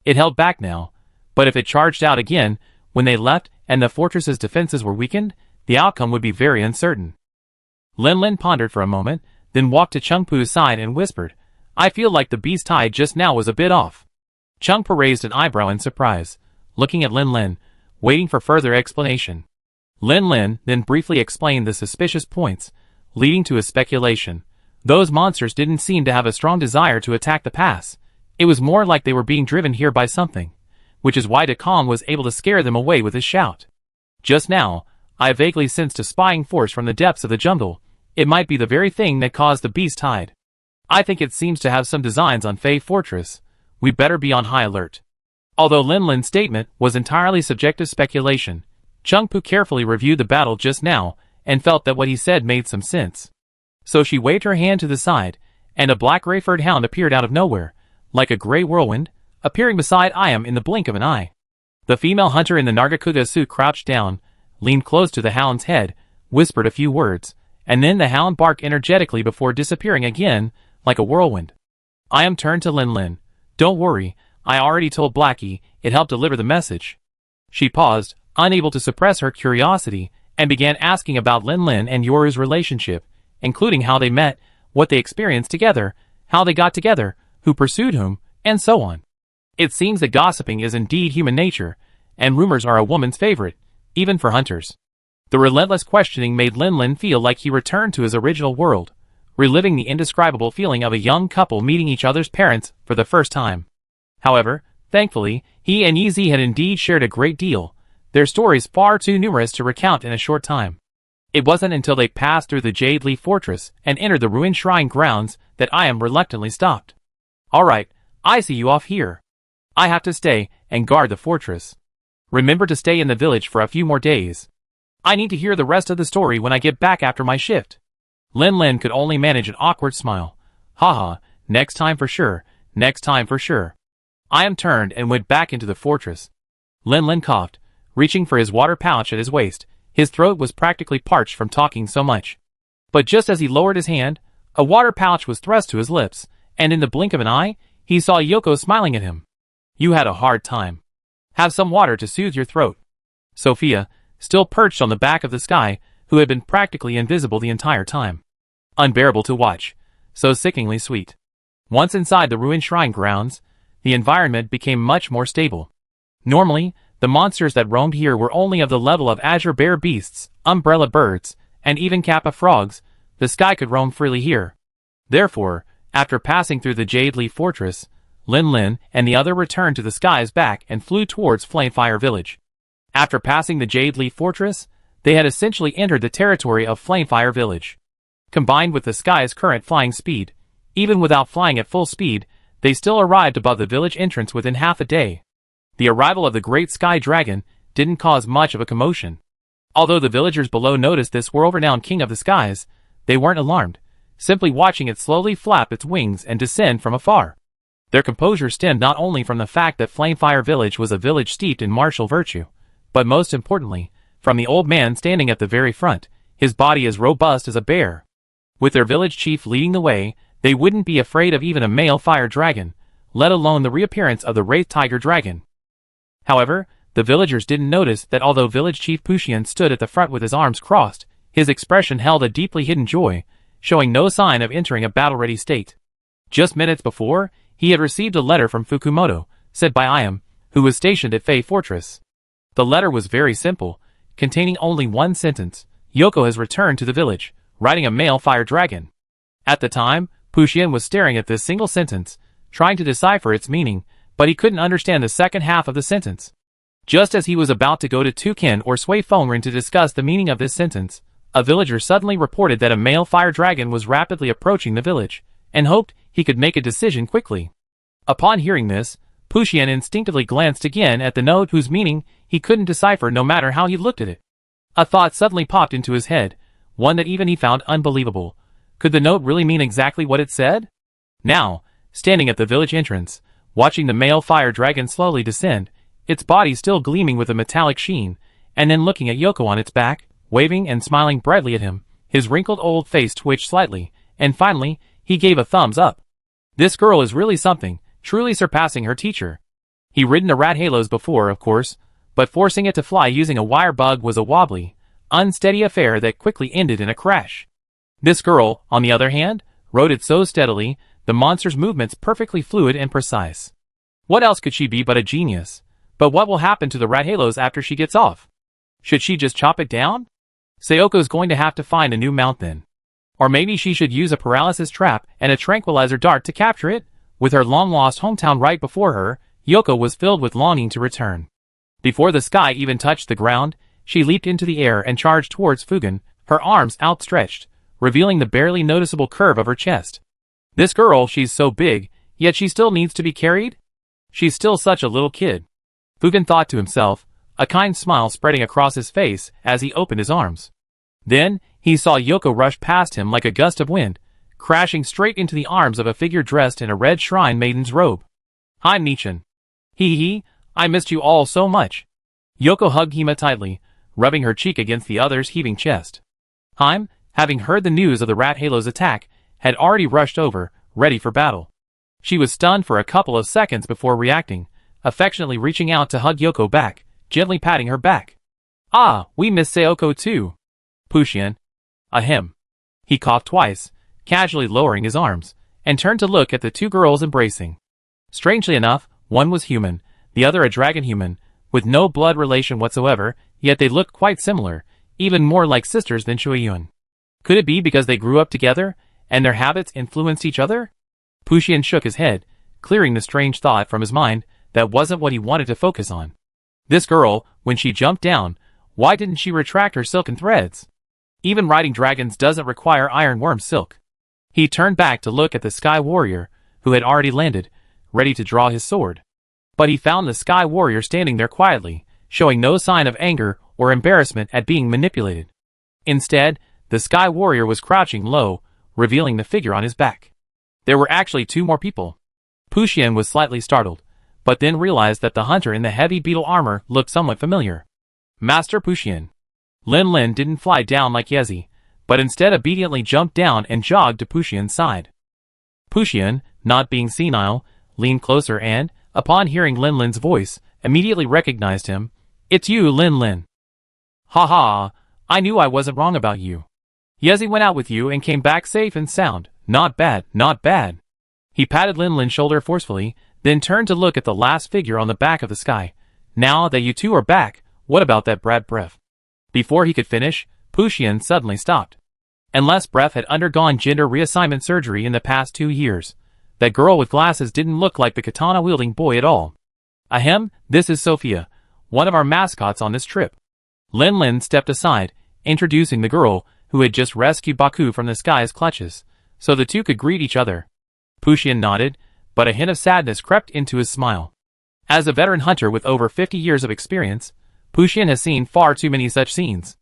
It held back now, but if it charged out again, when they left and the fortress's defenses were weakened, the outcome would be very uncertain. Lin Lin pondered for a moment, then walked to Chung Pu's side and whispered, "I feel like the beast tide just now was a bit off." Chung Pu raised an eyebrow in surprise, looking at Lin Lin, waiting for further explanation. Lin Lin then briefly explained the suspicious points, leading to his speculation. Those monsters didn't seem to have a strong desire to attack the pass. It was more like they were being driven here by something, which is why De Kong was able to scare them away with his shout. Just now, I vaguely sensed a spying force from the depths of the jungle. It might be the very thing that caused the beast tide. I think it seems to have some designs on Fei Fortress. We better be on high alert. Although Lin Lin's statement was entirely subjective speculation, Chung Pu carefully reviewed the battle just now, and felt that what he said made some sense. So she waved her hand to the side, and a black gray-furred hound appeared out of nowhere, like a gray whirlwind, appearing beside Iam in the blink of an eye. The female hunter in the Nargacuga suit crouched down, leaned close to the hound's head, whispered a few words, and then the hound barked energetically before disappearing again, like a whirlwind. Iam turned to Lin Lin. "Don't worry, I already told Blackie, it helped deliver the message." She paused, unable to suppress her curiosity, and began asking about Lin Lin and Yoru's relationship, including how they met, what they experienced together, how they got together, who pursued whom, and so on. It seems that gossiping is indeed human nature, and rumors are a woman's favorite, even for hunters. The relentless questioning made Lin Lin feel like he returned to his original world, reliving the indescribable feeling of a young couple meeting each other's parents for the first time. However, thankfully, he and Yeezy had indeed shared a great deal, their stories far too numerous to recount in a short time. It wasn't until they passed through the Jade Leaf Fortress and entered the ruined shrine grounds that Iam reluctantly stopped. "Alright, I see you off here. I have to stay and guard the fortress. Remember to stay in the village for a few more days. I need to hear the rest of the story when I get back after my shift." Lin Lin could only manage an awkward smile. "Haha, next time for sure, next time for sure." Iam turned and went back into the fortress. Lin Lin coughed, reaching for his water pouch at his waist. His throat was practically parched from talking so much. But just as he lowered his hand, a water pouch was thrust to his lips, and in the blink of an eye, he saw Yoko smiling at him. "You had a hard time. Have some water to soothe your throat." Sophia, still perched on the back of the sky, who had been practically invisible the entire time. Unbearable to watch, so sickeningly sweet. Once inside the ruined shrine grounds, the environment became much more stable. Normally, the monsters that roamed here were only of the level of azure bear beasts, umbrella birds, and even kappa frogs. The sky could roam freely here. Therefore, after passing through the Jade Leaf Fortress, Lin Lin and the other returned to the sky's back and flew towards Flamefire Village. After passing the Jade Leaf Fortress, they had essentially entered the territory of Flamefire Village. Combined with the sky's current flying speed, even without flying at full speed, they still arrived above the village entrance within half a day. The arrival of the Great Sky Dragon didn't cause much of a commotion. Although the villagers below noticed this world-renowned king of the skies, they weren't alarmed, simply watching it slowly flap its wings and descend from afar. Their composure stemmed not only from the fact that Flamefire Village was a village steeped in martial virtue, but most importantly, from the old man standing at the very front, his body as robust as a bear. With their village chief leading the way, they wouldn't be afraid of even a male fire dragon, let alone the reappearance of the wraith tiger dragon. However, the villagers didn't notice that although village chief Pushian stood at the front with his arms crossed, his expression held a deeply hidden joy, showing no sign of entering a battle-ready state. Just minutes before, he had received a letter from Fukumoto, sent by Iam, who was stationed at Fei Fortress. The letter was very simple, containing only one sentence: Yoko has returned to the village, riding a male fire dragon. At the time, Pushian was staring at this single sentence, trying to decipher its meaning, but he couldn't understand the second half of the sentence. Just as he was about to go to Tukin or Sui Fengren to discuss the meaning of this sentence, a villager suddenly reported that a male fire dragon was rapidly approaching the village, and hoped he could make a decision quickly. Upon hearing this, Pushian instinctively glanced again at the note whose meaning he couldn't decipher no matter how he looked at it. A thought suddenly popped into his head, one that even he found unbelievable. Could the note really mean exactly what it said? Now, standing at the village entrance, watching the male fire dragon slowly descend, its body still gleaming with a metallic sheen, and then looking at Yoko on its back, waving and smiling brightly at him, his wrinkled old face twitched slightly, and finally, he gave a thumbs up. This girl is really something, truly surpassing her teacher. He'd ridden the rat halos before, of course, but forcing it to fly using a wire bug was a wobbly, unsteady affair that quickly ended in a crash. This girl, on the other hand, rode it so steadily, the monster's movements perfectly fluid and precise. What else could she be but a genius? But what will happen to the rat halos after she gets off? Should she just chop it down? Sayoko's going to have to find a new mount then. Or maybe she should use a paralysis trap and a tranquilizer dart to capture it? With her long-lost hometown right before her, Yoko was filled with longing to return. Before the sky even touched the ground, she leaped into the air and charged towards Fugen, her arms outstretched, revealing the barely noticeable curve of her chest. This girl, she's so big, yet she still needs to be carried? She's still such a little kid. Fugen thought to himself, a kind smile spreading across his face as he opened his arms. Then, he saw Yoko rush past him like a gust of wind, crashing straight into the arms of a figure dressed in a red shrine maiden's robe. "Hi, Nichin. Hee, I missed you all so much." Yoko hugged Hima tightly, rubbing her cheek against the other's heaving chest. Haim, having heard the news of the Rat Halo's attack, had already rushed over, ready for battle. She was stunned for a couple of seconds before reacting, affectionately reaching out to hug Yoko back, gently patting her back. "Ah, we miss Sayoko too." "Pushian." "Ahem." He coughed twice, casually lowering his arms, and turned to look at the two girls embracing. Strangely enough, one was human, the other a dragon human, with no blood relation whatsoever, yet they looked quite similar, even more like sisters than Shuiyun. Could it be because they grew up together, and their habits influenced each other? Pushian shook his head, clearing the strange thought from his mind that wasn't what he wanted to focus on. This girl, when she jumped down, why didn't she retract her silken threads? Even riding dragons doesn't require ironworm silk. He turned back to look at the Sky Warrior, who had already landed, ready to draw his sword. But he found the Sky Warrior standing there quietly, showing no sign of anger or embarrassment at being manipulated. Instead, the Sky Warrior was crouching low, revealing the figure on his back. There were actually two more people. Pushian was slightly startled, but then realized that the hunter in the heavy beetle armor looked somewhat familiar. Master Pushian. Lin Lin didn't fly down like Yezi, but instead obediently jumped down and jogged to Pushian's side. Pushian, not being senile, leaned closer and, upon hearing Lin Lin's voice, immediately recognized him. "It's you, Lin Lin." "Ha ha, I knew I wasn't wrong about you. Yezi went out with you and came back safe and sound. Not bad, not bad." He patted Lin Lin's shoulder forcefully, then turned to look at the last figure on the back of the sky. "Now that you two are back, what about that brat Bref?" Before he could finish, Pushian suddenly stopped. Unless Bref had undergone gender reassignment surgery in the past 2 years, that girl with glasses didn't look like the katana-wielding boy at all. "Ahem, this is Sophia, one of our mascots on this trip." Lin Lin stepped aside, introducing the girl, who had just rescued Baku from the sky's clutches, so the two could greet each other. Pushian nodded, but a hint of sadness crept into his smile. As a veteran hunter with over 50 years of experience, Pushian has seen far too many such scenes.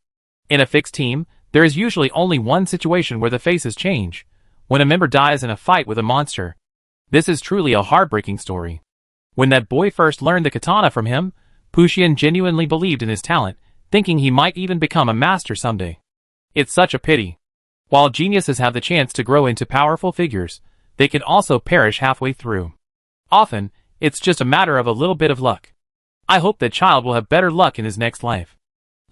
In a fixed team, there is usually only one situation where the faces change: when a member dies in a fight with a monster. This is truly a heartbreaking story. When that boy first learned the katana from him, Pushian genuinely believed in his talent, thinking he might even become a master someday. It's such a pity. While geniuses have the chance to grow into powerful figures, they can also perish halfway through. Often, it's just a matter of a little bit of luck. I hope that child will have better luck in his next life.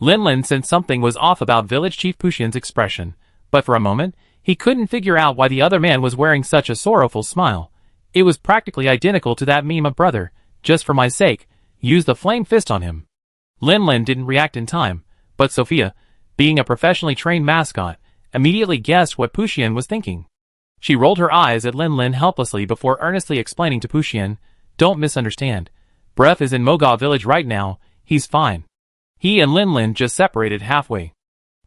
Lin Lin sensed something was off about Village Chief Puxian's expression, but for a moment, he couldn't figure out why the other man was wearing such a sorrowful smile. It was practically identical to that meme of brother, just for my sake, use the flame fist on him. Lin Lin didn't react in time, but Sophia, being a professionally trained mascot, immediately guessed what Puxian was thinking. She rolled her eyes at Lin Lin helplessly before earnestly explaining to Puxian, "Don't misunderstand. Bref is in Moga village right now, he's fine." He and Lin Lin just separated halfway.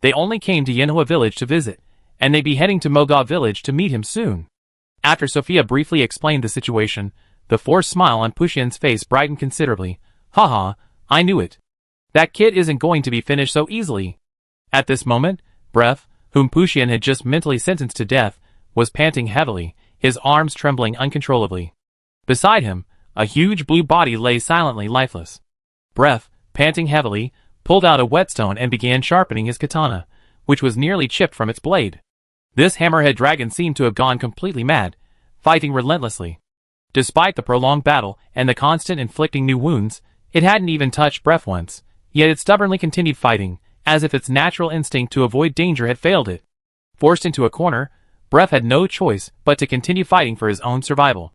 They only came to Yanhua village to visit, and they'd be heading to Moga village to meet him soon. After Sophia briefly explained the situation, the forced smile on Puxian's face brightened considerably. "Haha, I knew it. That kid isn't going to be finished so easily." At this moment, Bref, whom Puxian had just mentally sentenced to death, was panting heavily, his arms trembling uncontrollably. Beside him, a huge blue body lay silently lifeless. Bref, panting heavily, pulled out a whetstone and began sharpening his katana, which was nearly chipped from its blade. This hammerhead dragon seemed to have gone completely mad, fighting relentlessly. Despite the prolonged battle and the constant inflicting new wounds, it hadn't even touched Bref once, yet it stubbornly continued fighting, as if its natural instinct to avoid danger had failed it. Forced into a corner, Bref had no choice but to continue fighting for his own survival.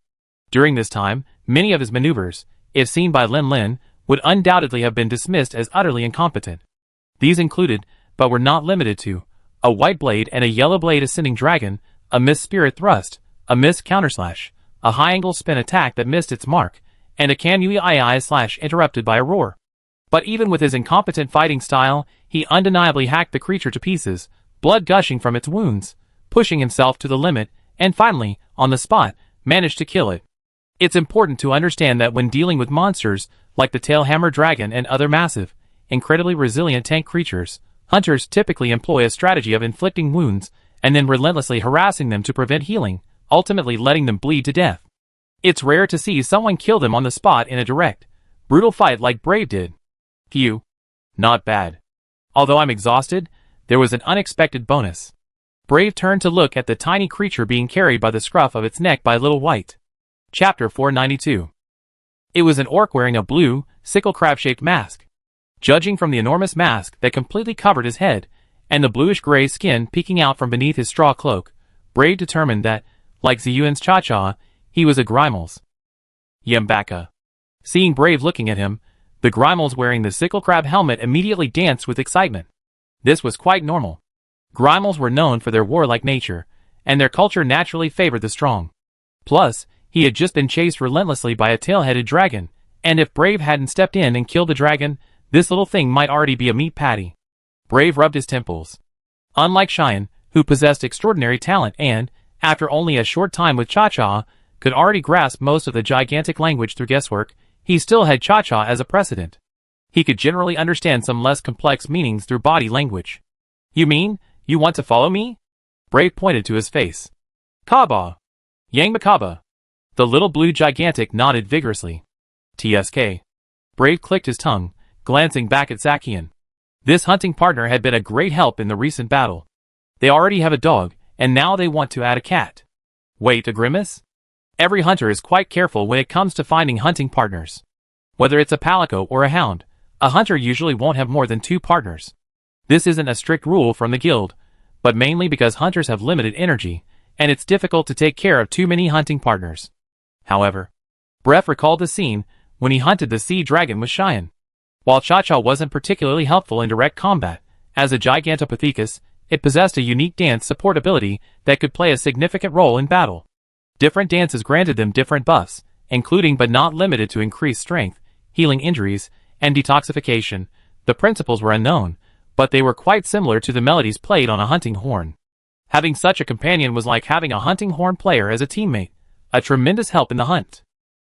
During this time, many of his maneuvers, if seen by Lin Lin, would undoubtedly have been dismissed as utterly incompetent. These included, but were not limited to, a white blade and a yellow blade ascending dragon, a missed spirit thrust, a missed counterslash, a high-angle spin attack that missed its mark, and a Kanui slash interrupted by a roar. But even with his incompetent fighting style, he undeniably hacked the creature to pieces, blood gushing from its wounds, pushing himself to the limit, and finally, on the spot, managed to kill it. It's important to understand that when dealing with monsters, like the Tailhammer Dragon and other massive, incredibly resilient tank creatures, hunters typically employ a strategy of inflicting wounds, and then relentlessly harassing them to prevent healing, ultimately letting them bleed to death. It's rare to see someone kill them on the spot in a direct, brutal fight like Brave did. Phew. Not bad. Although I'm exhausted, there was an unexpected bonus. Brave turned to look at the tiny creature being carried by the scruff of its neck by Little White. Chapter 492. It was an orc wearing a blue, sickle crab-shaped mask. Judging from the enormous mask that completely covered his head, and the bluish-gray skin peeking out from beneath his straw cloak, Brave determined that, like Ziyuan's Cha-Cha, he was a Grimels. Yambaka. Seeing Brave looking at him, the Grimels wearing the sickle crab helmet immediately danced with excitement. This was quite normal. Grimels were known for their warlike nature, and their culture naturally favored the strong. Plus, he had just been chased relentlessly by a tail-headed dragon, and if Brave hadn't stepped in and killed the dragon, this little thing might already be a meat patty. Brave rubbed his temples. Unlike Cheyenne, who possessed extraordinary talent and, after only a short time with Cha-Cha, could already grasp most of the gigantic language through guesswork, he still had Cha-Cha as a precedent. He could generally understand some less complex meanings through body language. "You mean, you want to follow me?" Brave pointed to his face. "Kaba. Yang Makaba." The little blue gigantic nodded vigorously. "TSK." Brave clicked his tongue, glancing back at Zakian. This hunting partner had been a great help in the recent battle. They already have a dog, and now they want to add a cat. Wait, a grimace? Every hunter is quite careful when it comes to finding hunting partners. Whether it's a palico or a hound, a hunter usually won't have more than 2 partners. This isn't a strict rule from the guild, but mainly because hunters have limited energy, and it's difficult to take care of too many hunting partners. However, Bref recalled the scene when he hunted the sea dragon with Cheyenne. While Cha-Cha wasn't particularly helpful in direct combat, as a Gigantopithecus, it possessed a unique dance support ability that could play a significant role in battle. Different dances granted them different buffs, including but not limited to increased strength, healing injuries, and detoxification. The principles were unknown, but they were quite similar to the melodies played on a hunting horn. Having such a companion was like having a hunting horn player as a teammate, a tremendous help in the hunt.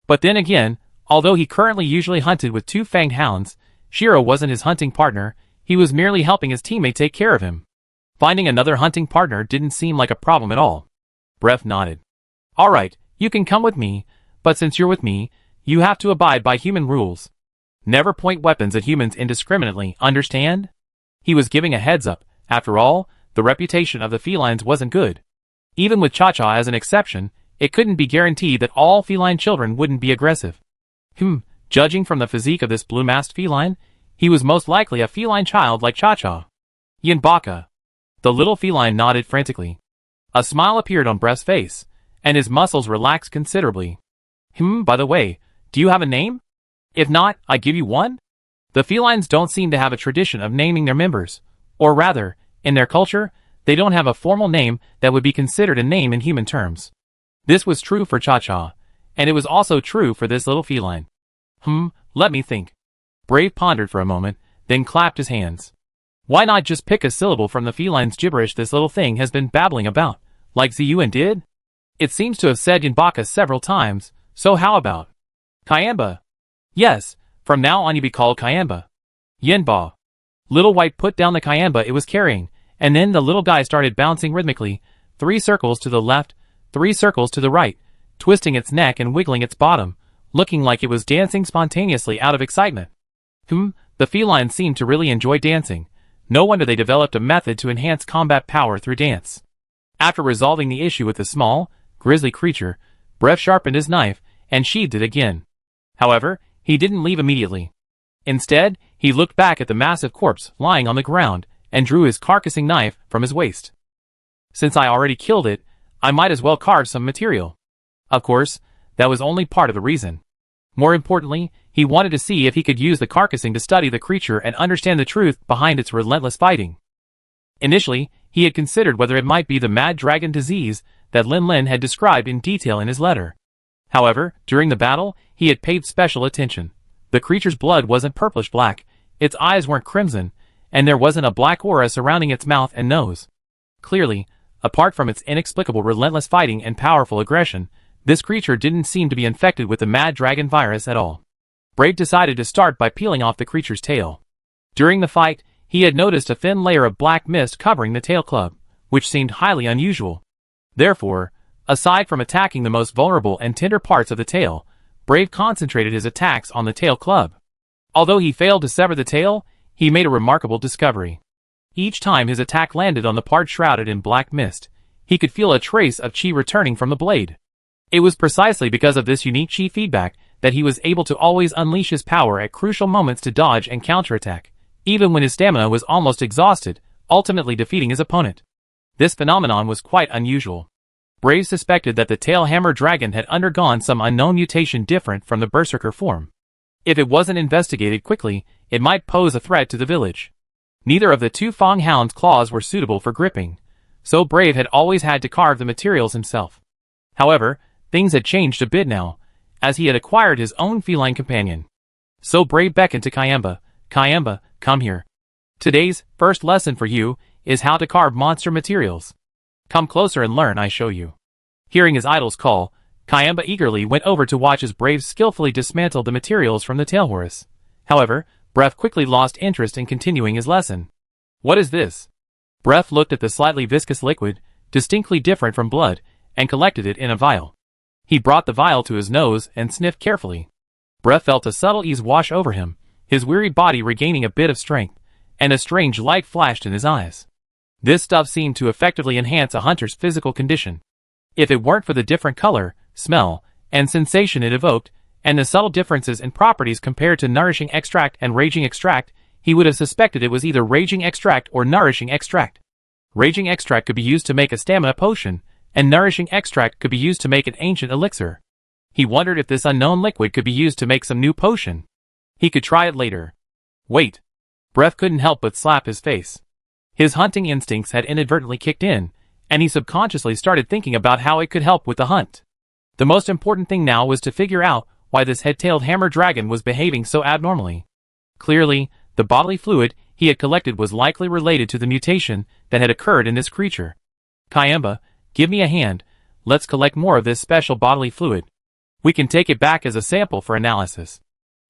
But then again, although he currently usually hunted with 2 fanged hounds, Shiro wasn't his hunting partner, he was merely helping his teammate take care of him. Finding another hunting partner didn't seem like a problem at all. Bref nodded. "Alright, you can come with me, but since you're with me, you have to abide by human rules. Never point weapons at humans indiscriminately, understand?" He was giving a heads up. After all, The reputation of the felines wasn't good. Even with Cha-Cha as an exception, it couldn't be guaranteed that all feline children wouldn't be aggressive. Judging from the physique of this blue-masked feline, he was most likely a feline child like Cha-Cha. Yin Baka. The little feline nodded frantically. A smile appeared on Bref's face, and his muscles relaxed considerably. By the way, do you have a name? If not, I give you one? The felines don't seem to have a tradition of naming their members, or rather, in their culture, they don't have a formal name that would be considered a name in human terms. This was true for Cha-Cha, and it was also true for this little feline. Let me think. Brave pondered for a moment, then clapped his hands. Why not just pick a syllable from the feline's gibberish this little thing has been babbling about, like Ziyuan did? It seems to have said Yinbaka several times, so how about Kayamba? Yes, from now on you be called Kayamba. Yinba. Little White put down the Kayamba it was carrying, and then the little guy started bouncing rhythmically, 3 circles to the left, 3 circles to the right, twisting its neck and wiggling its bottom, looking like it was dancing spontaneously out of excitement. The feline seemed to really enjoy dancing. No wonder they developed a method to enhance combat power through dance. After resolving the issue with the small, grisly creature, Bref sharpened his knife and sheathed it again. However, he didn't leave immediately. Instead, he looked back at the massive corpse lying on the ground and drew his carcassing knife from his waist. Since I already killed it, I might as well carve some material. Of course, that was only part of the reason. More importantly, he wanted to see if he could use the carcassing to study the creature and understand the truth behind its relentless fighting. Initially, he had considered whether it might be the mad dragon disease that Lin Lin had described in detail in his letter. However, during the battle, he had paid special attention. The creature's blood wasn't purplish black, its eyes weren't crimson, and there wasn't a black aura surrounding its mouth and nose. Clearly, apart from its inexplicable relentless fighting and powerful aggression, this creature didn't seem to be infected with the mad dragon virus at all. Brave decided to start by peeling off the creature's tail. During the fight, he had noticed a thin layer of black mist covering the tail club, which seemed highly unusual. Therefore, aside from attacking the most vulnerable and tender parts of the tail, Brave concentrated his attacks on the tail club. Although he failed to sever the tail, he made a remarkable discovery. Each time his attack landed on the part shrouded in black mist, he could feel a trace of chi returning from the blade. It was precisely because of this unique chi feedback that he was able to always unleash his power at crucial moments to dodge and counterattack, even when his stamina was almost exhausted, ultimately defeating his opponent. This phenomenon was quite unusual. Brave suspected that the tail hammer dragon had undergone some unknown mutation different from the berserker form. If it wasn't investigated quickly, it might pose a threat to the village. Neither of the 2 Fong Hound's claws were suitable for gripping, so Brave had always had to carve the materials himself. However, things had changed a bit now, as he had acquired his own feline companion. So Brave beckoned to Kayamba. Kayamba, come here. Today's first lesson for you is how to carve monster materials. Come closer and learn, I show you. Hearing his idol's call, Kayamba eagerly went over to watch as Brave skillfully dismantled the materials from the tail horse. However, Bref quickly lost interest in continuing his lesson. What is this? Bref looked at the slightly viscous liquid, distinctly different from blood, and collected it in a vial. He brought the vial to his nose and sniffed carefully. Bref felt a subtle ease wash over him, his wearied body regaining a bit of strength, and a strange light flashed in his eyes. This stuff seemed to effectively enhance a hunter's physical condition. If it weren't for the different color, smell, and sensation it evoked, and the subtle differences in properties compared to nourishing extract and raging extract, he would have suspected it was either raging extract or nourishing extract. Raging extract could be used to make a stamina potion, and nourishing extract could be used to make an ancient elixir. He wondered if this unknown liquid could be used to make some new potion. He could try it later. Wait. Bref couldn't help but slap his face. His hunting instincts had inadvertently kicked in, and he subconsciously started thinking about how it could help with the hunt. The most important thing now was to figure out why this head-tailed hammer dragon was behaving so abnormally. Clearly, the bodily fluid he had collected was likely related to the mutation that had occurred in this creature. Kayamba, give me a hand, let's collect more of this special bodily fluid. We can take it back as a sample for analysis.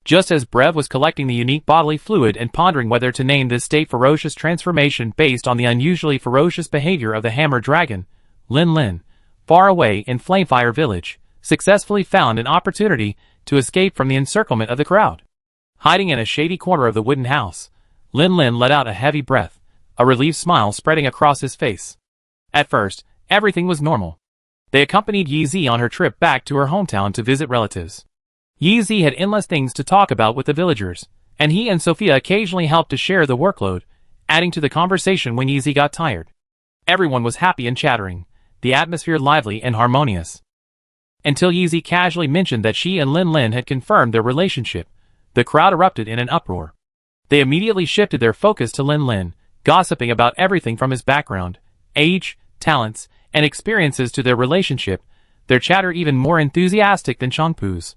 Just as Brev was collecting the unique bodily fluid and pondering whether to name this state ferocious transformation based on the unusually ferocious behavior of the hammer dragon, Lin Lin, far away in Flamefire Village, successfully found an opportunity to escape from the encirclement of the crowd. Hiding in a shady corner of the wooden house, Lin Lin let out a heavy breath, a relieved smile spreading across his face. At first, everything was normal. They accompanied Yi Zi on her trip back to her hometown to visit relatives. Yi Zi had endless things to talk about with the villagers, and he and Sophia occasionally helped to share the workload, adding to the conversation when Yi Zi got tired. Everyone was happy and chattering, the atmosphere lively and harmonious. Until Yi Zi casually mentioned that she and Lin Lin had confirmed their relationship, the crowd erupted in an uproar. They immediately shifted their focus to Lin Lin, gossiping about everything from his background, age, talents, and experiences to their relationship, their chatter even more enthusiastic than Changpu's.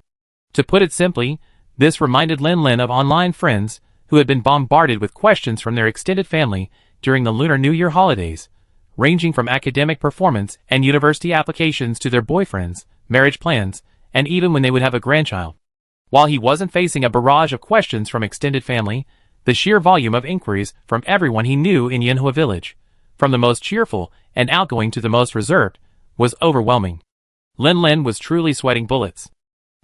To put it simply, this reminded Lin Lin of online friends who had been bombarded with questions from their extended family during the Lunar New Year holidays, ranging from academic performance and university applications to their boyfriends, marriage plans, and even when they would have a grandchild. While he wasn't facing a barrage of questions from extended family, the sheer volume of inquiries from everyone he knew in Yanhua village, from the most cheerful and outgoing to the most reserved, was overwhelming. Lin Lin was truly sweating bullets.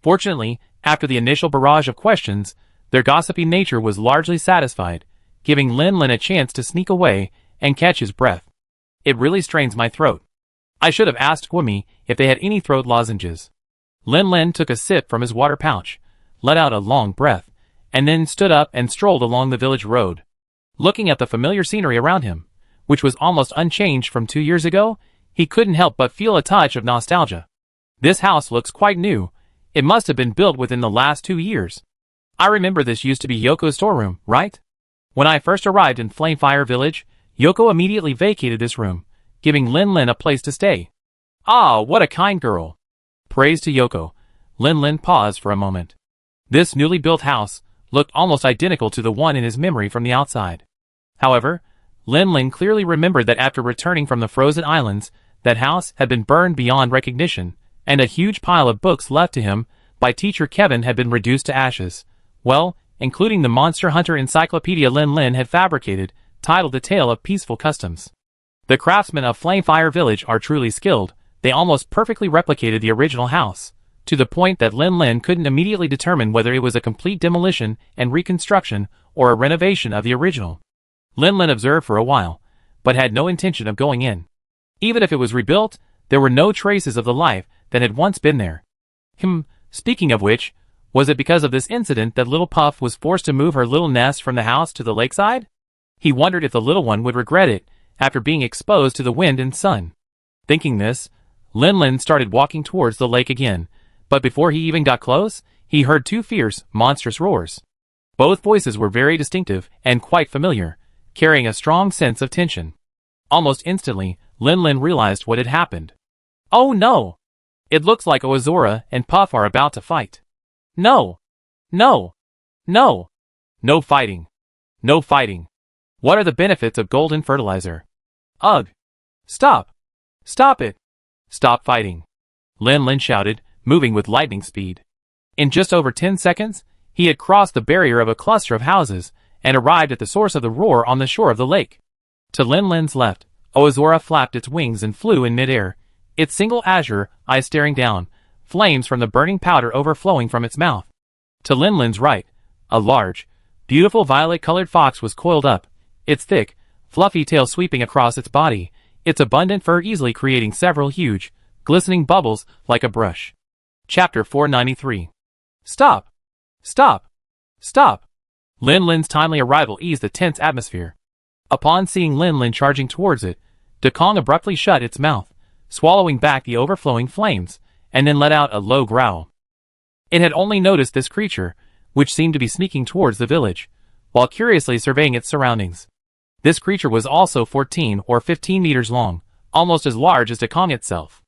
Fortunately, after the initial barrage of questions, their gossipy nature was largely satisfied, giving Lin Lin a chance to sneak away and catch his breath. It really strains my throat. I should have asked Guimi if they had any throat lozenges. Lin Lin took a sip from his water pouch, let out a long breath, and then stood up and strolled along the village road. Looking at the familiar scenery around him, which was almost unchanged from 2 years ago, he couldn't help but feel a touch of nostalgia. This house looks quite new. It must have been built within the last 2 years. I remember this used to be Yoko's storeroom, right? When I first arrived in Flamefire Village, Yoko immediately vacated this room, giving Lin Lin a place to stay. Ah, what a kind girl. Praise to Yoko. Lin Lin paused for a moment. This newly built house looked almost identical to the one in his memory from the outside. However, Lin Lin clearly remembered that after returning from the Frozen Islands, that house had been burned beyond recognition, and a huge pile of books left to him by teacher Kevin had been reduced to ashes. Well, including the Monster Hunter encyclopedia Lin Lin had fabricated, titled The Tale of Peaceful Customs. The craftsmen of Flamefire Village are truly skilled. They almost perfectly replicated the original house, to the point that Lin Lin couldn't immediately determine whether it was a complete demolition and reconstruction or a renovation of the original. Lin Lin observed for a while, but had no intention of going in. Even if it was rebuilt, there were no traces of the life that had once been there. Speaking of which, was it because of this incident that little Puff was forced to move her little nest from the house to the lakeside? He wondered if the little one would regret it after being exposed to the wind and sun. Thinking this, Lin Lin started walking towards the lake again, but before he even got close, he heard 2 fierce, monstrous roars. Both voices were very distinctive and quite familiar, carrying a strong sense of tension. Almost instantly, Lin Lin realized what had happened. Oh no! It looks like Ozora and Puff are about to fight. No! No! No! No fighting! No fighting! What are the benefits of golden fertilizer? Ugh! Stop! Stop it! Stop fighting! Lin Lin shouted, moving with lightning speed. In just over 10 seconds, he had crossed the barrier of a cluster of houses and arrived at the source of the roar on the shore of the lake. To Lin Lin's left, Ozora flapped its wings and flew in midair, its single azure eyes staring down, flames from the burning powder overflowing from its mouth. To Lin Lin's right, a large, beautiful violet-colored fox was coiled up, its thick, fluffy tail sweeping across its body, its abundant fur easily creating several huge, glistening bubbles like a brush. Chapter 493. Stop! Stop! Stop! Lin Lin's timely arrival eased the tense atmosphere. Upon seeing Lin Lin charging towards it, Dekong abruptly shut its mouth, swallowing back the overflowing flames, and then let out a low growl. It had only noticed this creature, which seemed to be sneaking towards the village, while curiously surveying its surroundings. This creature was also 14 or 15 meters long, almost as large as Dekong itself.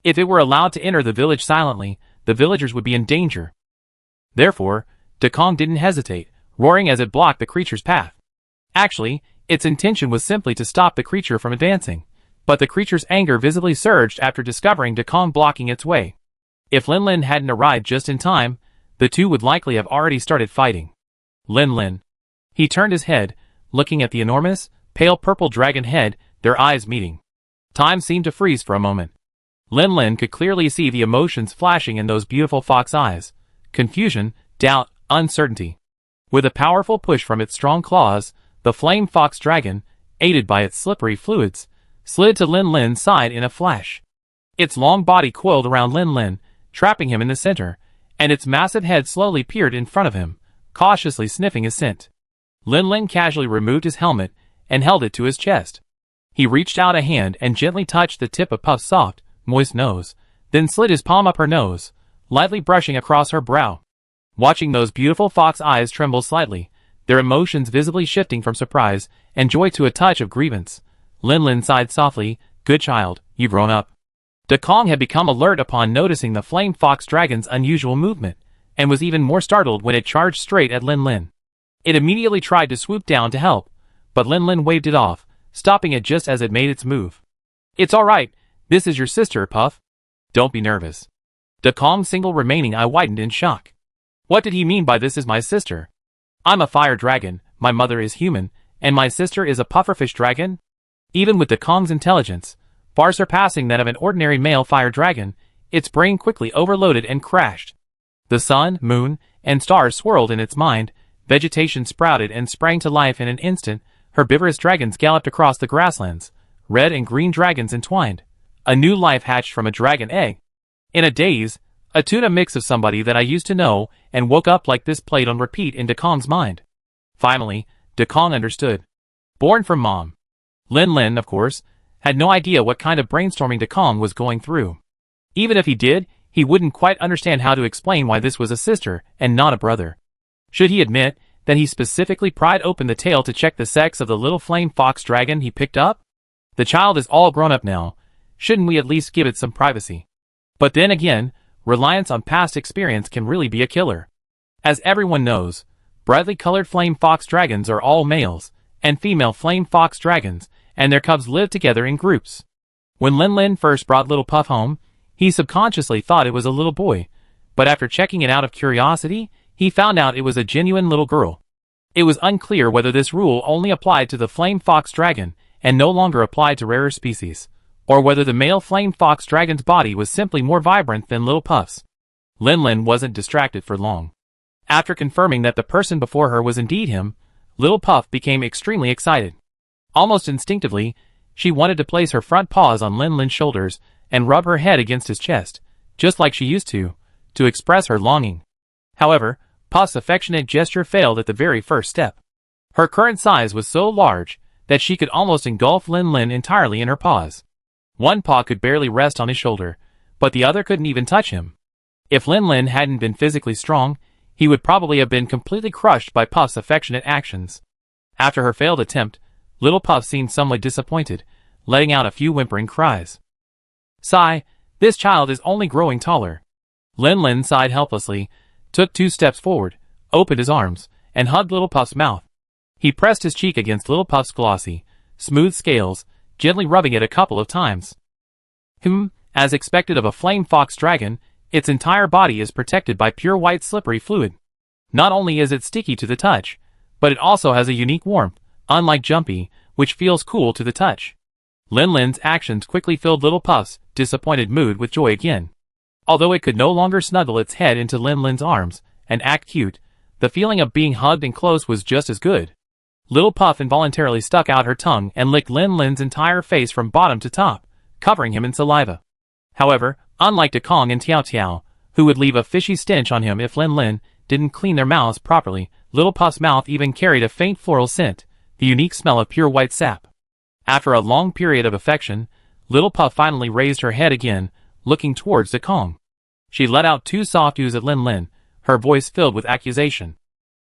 If it were allowed to enter the village silently, the villagers would be in danger. Therefore, Dekong didn't hesitate, roaring as it blocked the creature's path. Actually, its intention was simply to stop the creature from advancing, but the creature's anger visibly surged after discovering Dekong blocking its way. If Lin Lin hadn't arrived just in time, the two would likely have already started fighting. Lin Lin. He turned his head, looking at the enormous, pale purple dragon head, their eyes meeting. Time seemed to freeze for a moment. Lin Lin could clearly see the emotions flashing in those beautiful fox eyes. Confusion, doubt, uncertainty. With a powerful push from its strong claws, the flame fox dragon, aided by its slippery fluids, slid to Lin Lin's side in a flash. Its long body coiled around Lin Lin, trapping him in the center, and its massive head slowly peered in front of him, cautiously sniffing his scent. Lin Lin casually removed his helmet and held it to his chest. He reached out a hand and gently touched the tip of Puff's soft, moist nose, then slid his palm up her nose, lightly brushing across her brow. Watching those beautiful fox eyes tremble slightly, their emotions visibly shifting from surprise and joy to a touch of grievance, Lin Lin sighed softly, "Good child, you've grown up." Dekong had become alert upon noticing the flame fox dragon's unusual movement, and was even more startled when it charged straight at Lin Lin. It immediately tried to swoop down to help, but Lin Lin waved it off, stopping it just as it made its move. "It's alright, this is your sister, Puff. Don't be nervous." Dekong's single remaining eye widened in shock. What did he mean by "this is my sister"? I'm a fire dragon, my mother is human, and my sister is a pufferfish dragon? Even with Dekong's intelligence, far surpassing that of an ordinary male fire dragon, its brain quickly overloaded and crashed. The sun, moon, and stars swirled in its mind, vegetation sprouted and sprang to life in an instant, herbivorous dragons galloped across the grasslands, red and green dragons entwined. A new life hatched from a dragon egg. In a daze, a tuna mix of somebody that I used to know and woke up like this played on repeat in Dekong's mind. Finally, Dekong understood. Born from mom. Lin Lin, of course, had no idea what kind of brainstorming Dekong was going through. Even if he did, he wouldn't quite understand how to explain why this was a sister and not a brother. Should he admit that he specifically pried open the tail to check the sex of the little flame fox dragon he picked up? The child is all grown up now. Shouldn't we at least give it some privacy? But then again, reliance on past experience can really be a killer. As everyone knows, brightly colored flame fox dragons are all males, and female flame fox dragons and their cubs live together in groups. When Lin Lin first brought little Puff home, he subconsciously thought it was a little boy, but after checking it out of curiosity, he found out it was a genuine little girl. It was unclear whether this rule only applied to the flame fox dragon and no longer applied to rarer species, or whether the male flame fox dragon's body was simply more vibrant than little Puff's. Lin Lin wasn't distracted for long. After confirming that the person before her was indeed him, little Puff became extremely excited. Almost instinctively, she wanted to place her front paws on Lin Lin's shoulders and rub her head against his chest, just like she used to express her longing. However, Puff's affectionate gesture failed at the very first step. Her current size was so large that she could almost engulf Lin Lin entirely in her paws. One paw could barely rest on his shoulder, but the other couldn't even touch him. If Lin Lin hadn't been physically strong, he would probably have been completely crushed by Puff's affectionate actions. After her failed attempt, little Puff seemed somewhat disappointed, letting out a few whimpering cries. Sigh, this child is only growing taller. Lin Lin sighed helplessly, took 2 steps forward, opened his arms, and hugged little Puff's mouth. He pressed his cheek against little Puff's glossy, smooth scales, gently rubbing it a couple of times. As expected of a flame fox dragon, its entire body is protected by pure white slippery fluid. Not only is it sticky to the touch, but it also has a unique warmth, unlike Jumpy, which feels cool to the touch. Lin Lin's actions quickly filled little Puff's disappointed mood with joy again. Although it could no longer snuggle its head into Lin Lin's arms and act cute, the feeling of being hugged and close was just as good. Little Puff involuntarily stuck out her tongue and licked Lin Lin's entire face from bottom to top, covering him in saliva. However, unlike Dekong and Tiao Tiao, who would leave a fishy stench on him if Lin Lin didn't clean their mouths properly, little Puff's mouth even carried a faint floral scent, the unique smell of pure white sap. After a long period of affection, little Puff finally raised her head again, looking towards Dekong. She let out 2 soft oos at Lin Lin, her voice filled with accusation.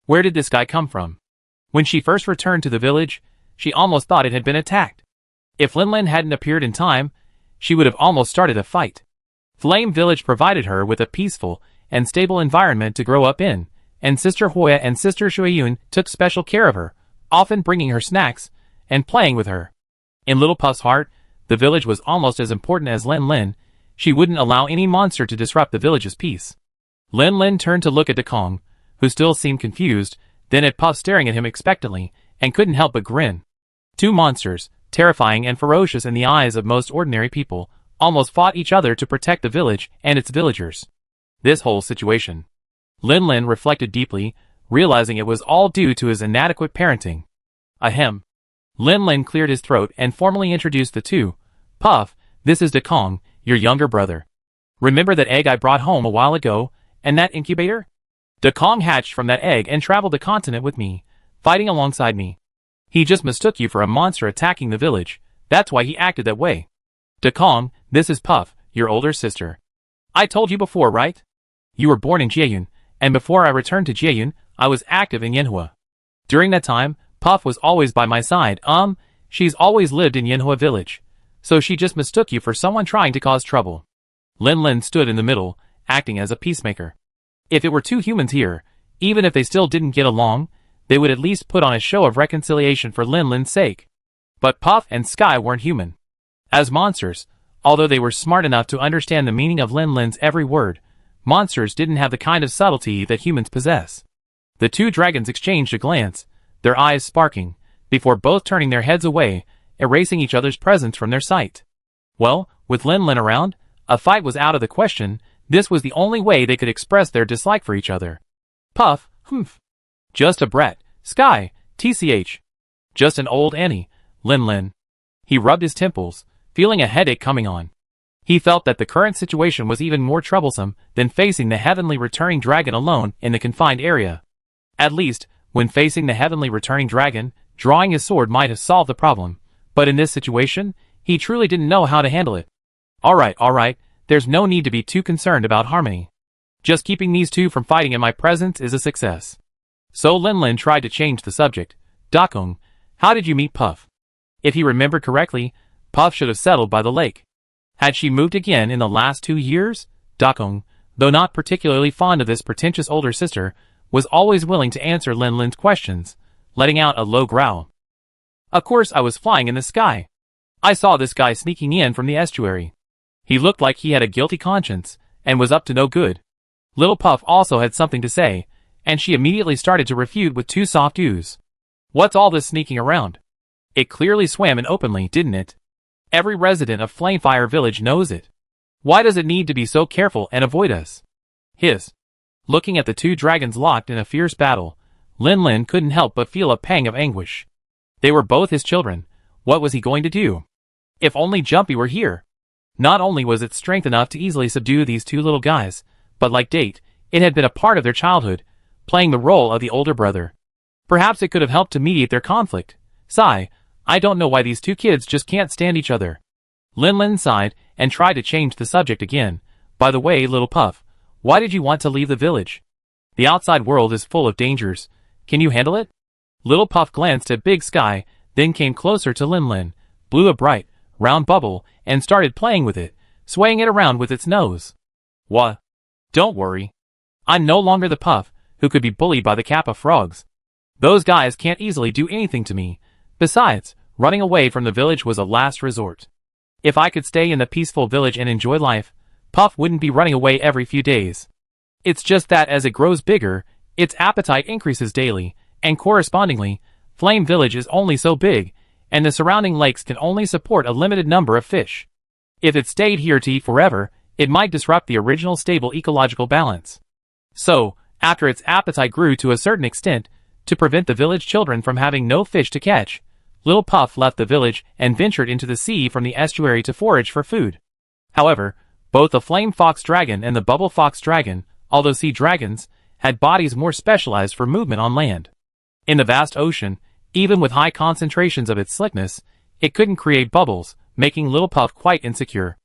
Where did this guy come from? When she first returned to the village, she almost thought it had been attacked. If Lin Lin hadn't appeared in time, she would have almost started a fight. Flame Village provided her with a peaceful and stable environment to grow up in, and Sister Hoya and Sister Shuiyun took special care of her, often bringing her snacks and playing with her. In little Puff's heart, the village was almost as important as Lin Lin. She wouldn't allow any monster to disrupt the village's peace. Lin Lin turned to look at Dekong, who still seemed confused, then at Puff staring at him expectantly, and couldn't help but grin. 2 monsters, terrifying and ferocious in the eyes of most ordinary people, almost fought each other to protect the village and its villagers. This whole situation. Lin Lin reflected deeply, realizing it was all due to his inadequate parenting. Ahem. Lin Lin cleared his throat and formally introduced the two. Puff, this is Dekong, your younger brother. Remember that egg I brought home a while ago, and that incubator? Dekong hatched from that egg and traveled the continent with me, fighting alongside me. He just mistook you for a monster attacking the village. That's why he acted that way. Dekong, this is Puff, your older sister. I told you before, right? You were born in Jieyun, and before I returned to Jieyun, I was active in Yanhua. During that time, Puff was always by my side. She's always lived in Yanhua village. So she just mistook you for someone trying to cause trouble. Lin Lin stood in the middle, acting as a peacemaker. If it were two humans here, even if they still didn't get along, they would at least put on a show of reconciliation for Lin Lin's sake. But Puff and Sky weren't human. As monsters, although they were smart enough to understand the meaning of Lin Lin's every word, monsters didn't have the kind of subtlety that humans possess. The two dragons exchanged a glance, their eyes sparking, before both turning their heads away, erasing each other's presence from their sight. Well, with Lin Lin around, a fight was out of the question. This was the only way they could express their dislike for each other. Puff, humph. Just a brat. Sky, tch. Just an old Annie, Lin Lin. He rubbed his temples, feeling a headache coming on. He felt that the current situation was even more troublesome than facing the heavenly returning dragon alone in the confined area. At least, when facing the heavenly returning dragon, drawing his sword might have solved the problem, but in this situation, he truly didn't know how to handle it. Alright, there's no need to be too concerned about harmony. Just keeping these two from fighting in my presence is a success. So Lin Lin tried to change the subject. Dakong, how did you meet Puff? If he remembered correctly, Puff should have settled by the lake. Had she moved again in the last 2 years? Dakong, though not particularly fond of this pretentious older sister, was always willing to answer Lin Lin's questions, letting out a low growl. Of course I was flying in the sky. I saw this guy sneaking in from the estuary. He looked like he had a guilty conscience, and was up to no good. Little Puff also had something to say, and she immediately started to refute with two soft oohs. What's all this sneaking around? It clearly swam in openly, didn't it? Every resident of Flamefire Village knows it. Why does it need to be so careful and avoid us? Hiss. Looking at the two dragons locked in a fierce battle, Lin Lin couldn't help but feel a pang of anguish. They were both his children. What was he going to do? If only Jumpy were here. Not only was it strength enough to easily subdue these two little guys, but like Date, it had been a part of their childhood, playing the role of the older brother. Perhaps it could have helped to mediate their conflict. Sigh, I don't know why these two kids just can't stand each other. Lin Lin sighed and tried to change the subject again. By the way, little Puff, why did you want to leave the village? The outside world is full of dangers. Can you handle it? Little Puff glanced at Big Sky, then came closer to Lin Lin, blew a bright, round bubble, and started playing with it, swaying it around with its nose. What? Don't worry. I'm no longer the Puff, who could be bullied by the Kappa frogs. Those guys can't easily do anything to me. Besides, running away from the village was a last resort. If I could stay in the peaceful village and enjoy life, Puff wouldn't be running away every few days. It's just that as it grows bigger, its appetite increases daily, and correspondingly, Flame Village is only so big, and the surrounding lakes can only support a limited number of fish. If it stayed here to eat forever, it might disrupt the original stable ecological balance. So, after its appetite grew to a certain extent, to prevent the village children from having no fish to catch, Little Puff left the village and ventured into the sea from the estuary to forage for food. However, both the Flame Fox Dragon and the Bubble Fox Dragon, although sea dragons, had bodies more specialized for movement on land. In the vast ocean, even with high concentrations of its slickness, it couldn't create bubbles, making Little Puff quite insecure.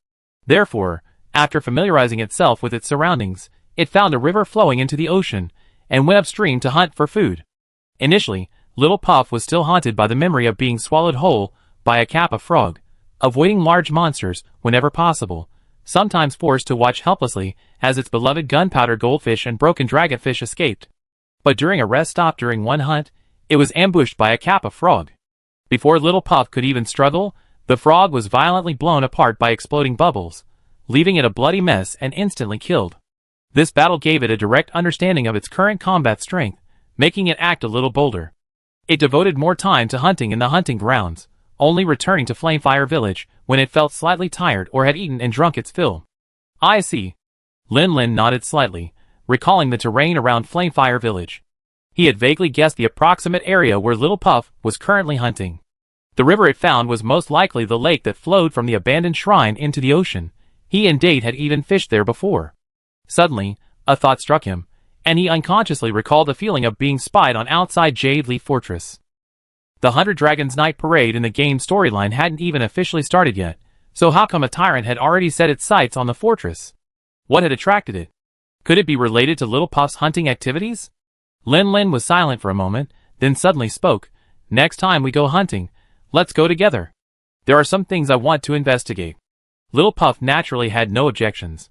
Therefore, after familiarizing itself with its surroundings, it found a river flowing into the ocean, and went upstream to hunt for food. Initially, Little Puff was still haunted by the memory of being swallowed whole by a Kappa frog, avoiding large monsters whenever possible, sometimes forced to watch helplessly as its beloved gunpowder goldfish and broken dragonfish escaped. But during a rest stop during one hunt, it was ambushed by a Kappa frog. Before Little Puff could even struggle, the frog was violently blown apart by exploding bubbles, leaving it a bloody mess and instantly killed. This battle gave it a direct understanding of its current combat strength, making it act a little bolder. It devoted more time to hunting in the hunting grounds, only returning to Flamefire Village when it felt slightly tired or had eaten and drunk its fill. I see. Lin Lin nodded slightly, recalling the terrain around Flamefire Village. He had vaguely guessed the approximate area where Little Puff was currently hunting. The river it found was most likely the lake that flowed from the abandoned shrine into the ocean. He and Date had even fished there before. Suddenly, a thought struck him, and he unconsciously recalled the feeling of being spied on outside Jade Leaf Fortress. The 100 Dragons Night Parade in the game's storyline hadn't even officially started yet, so how come a tyrant had already set its sights on the fortress? What had attracted it? Could it be related to Little Puff's hunting activities? Lin Lin was silent for a moment, then suddenly spoke. Next time we go hunting, let's go together. There are some things I want to investigate. Little Puff naturally had no objections.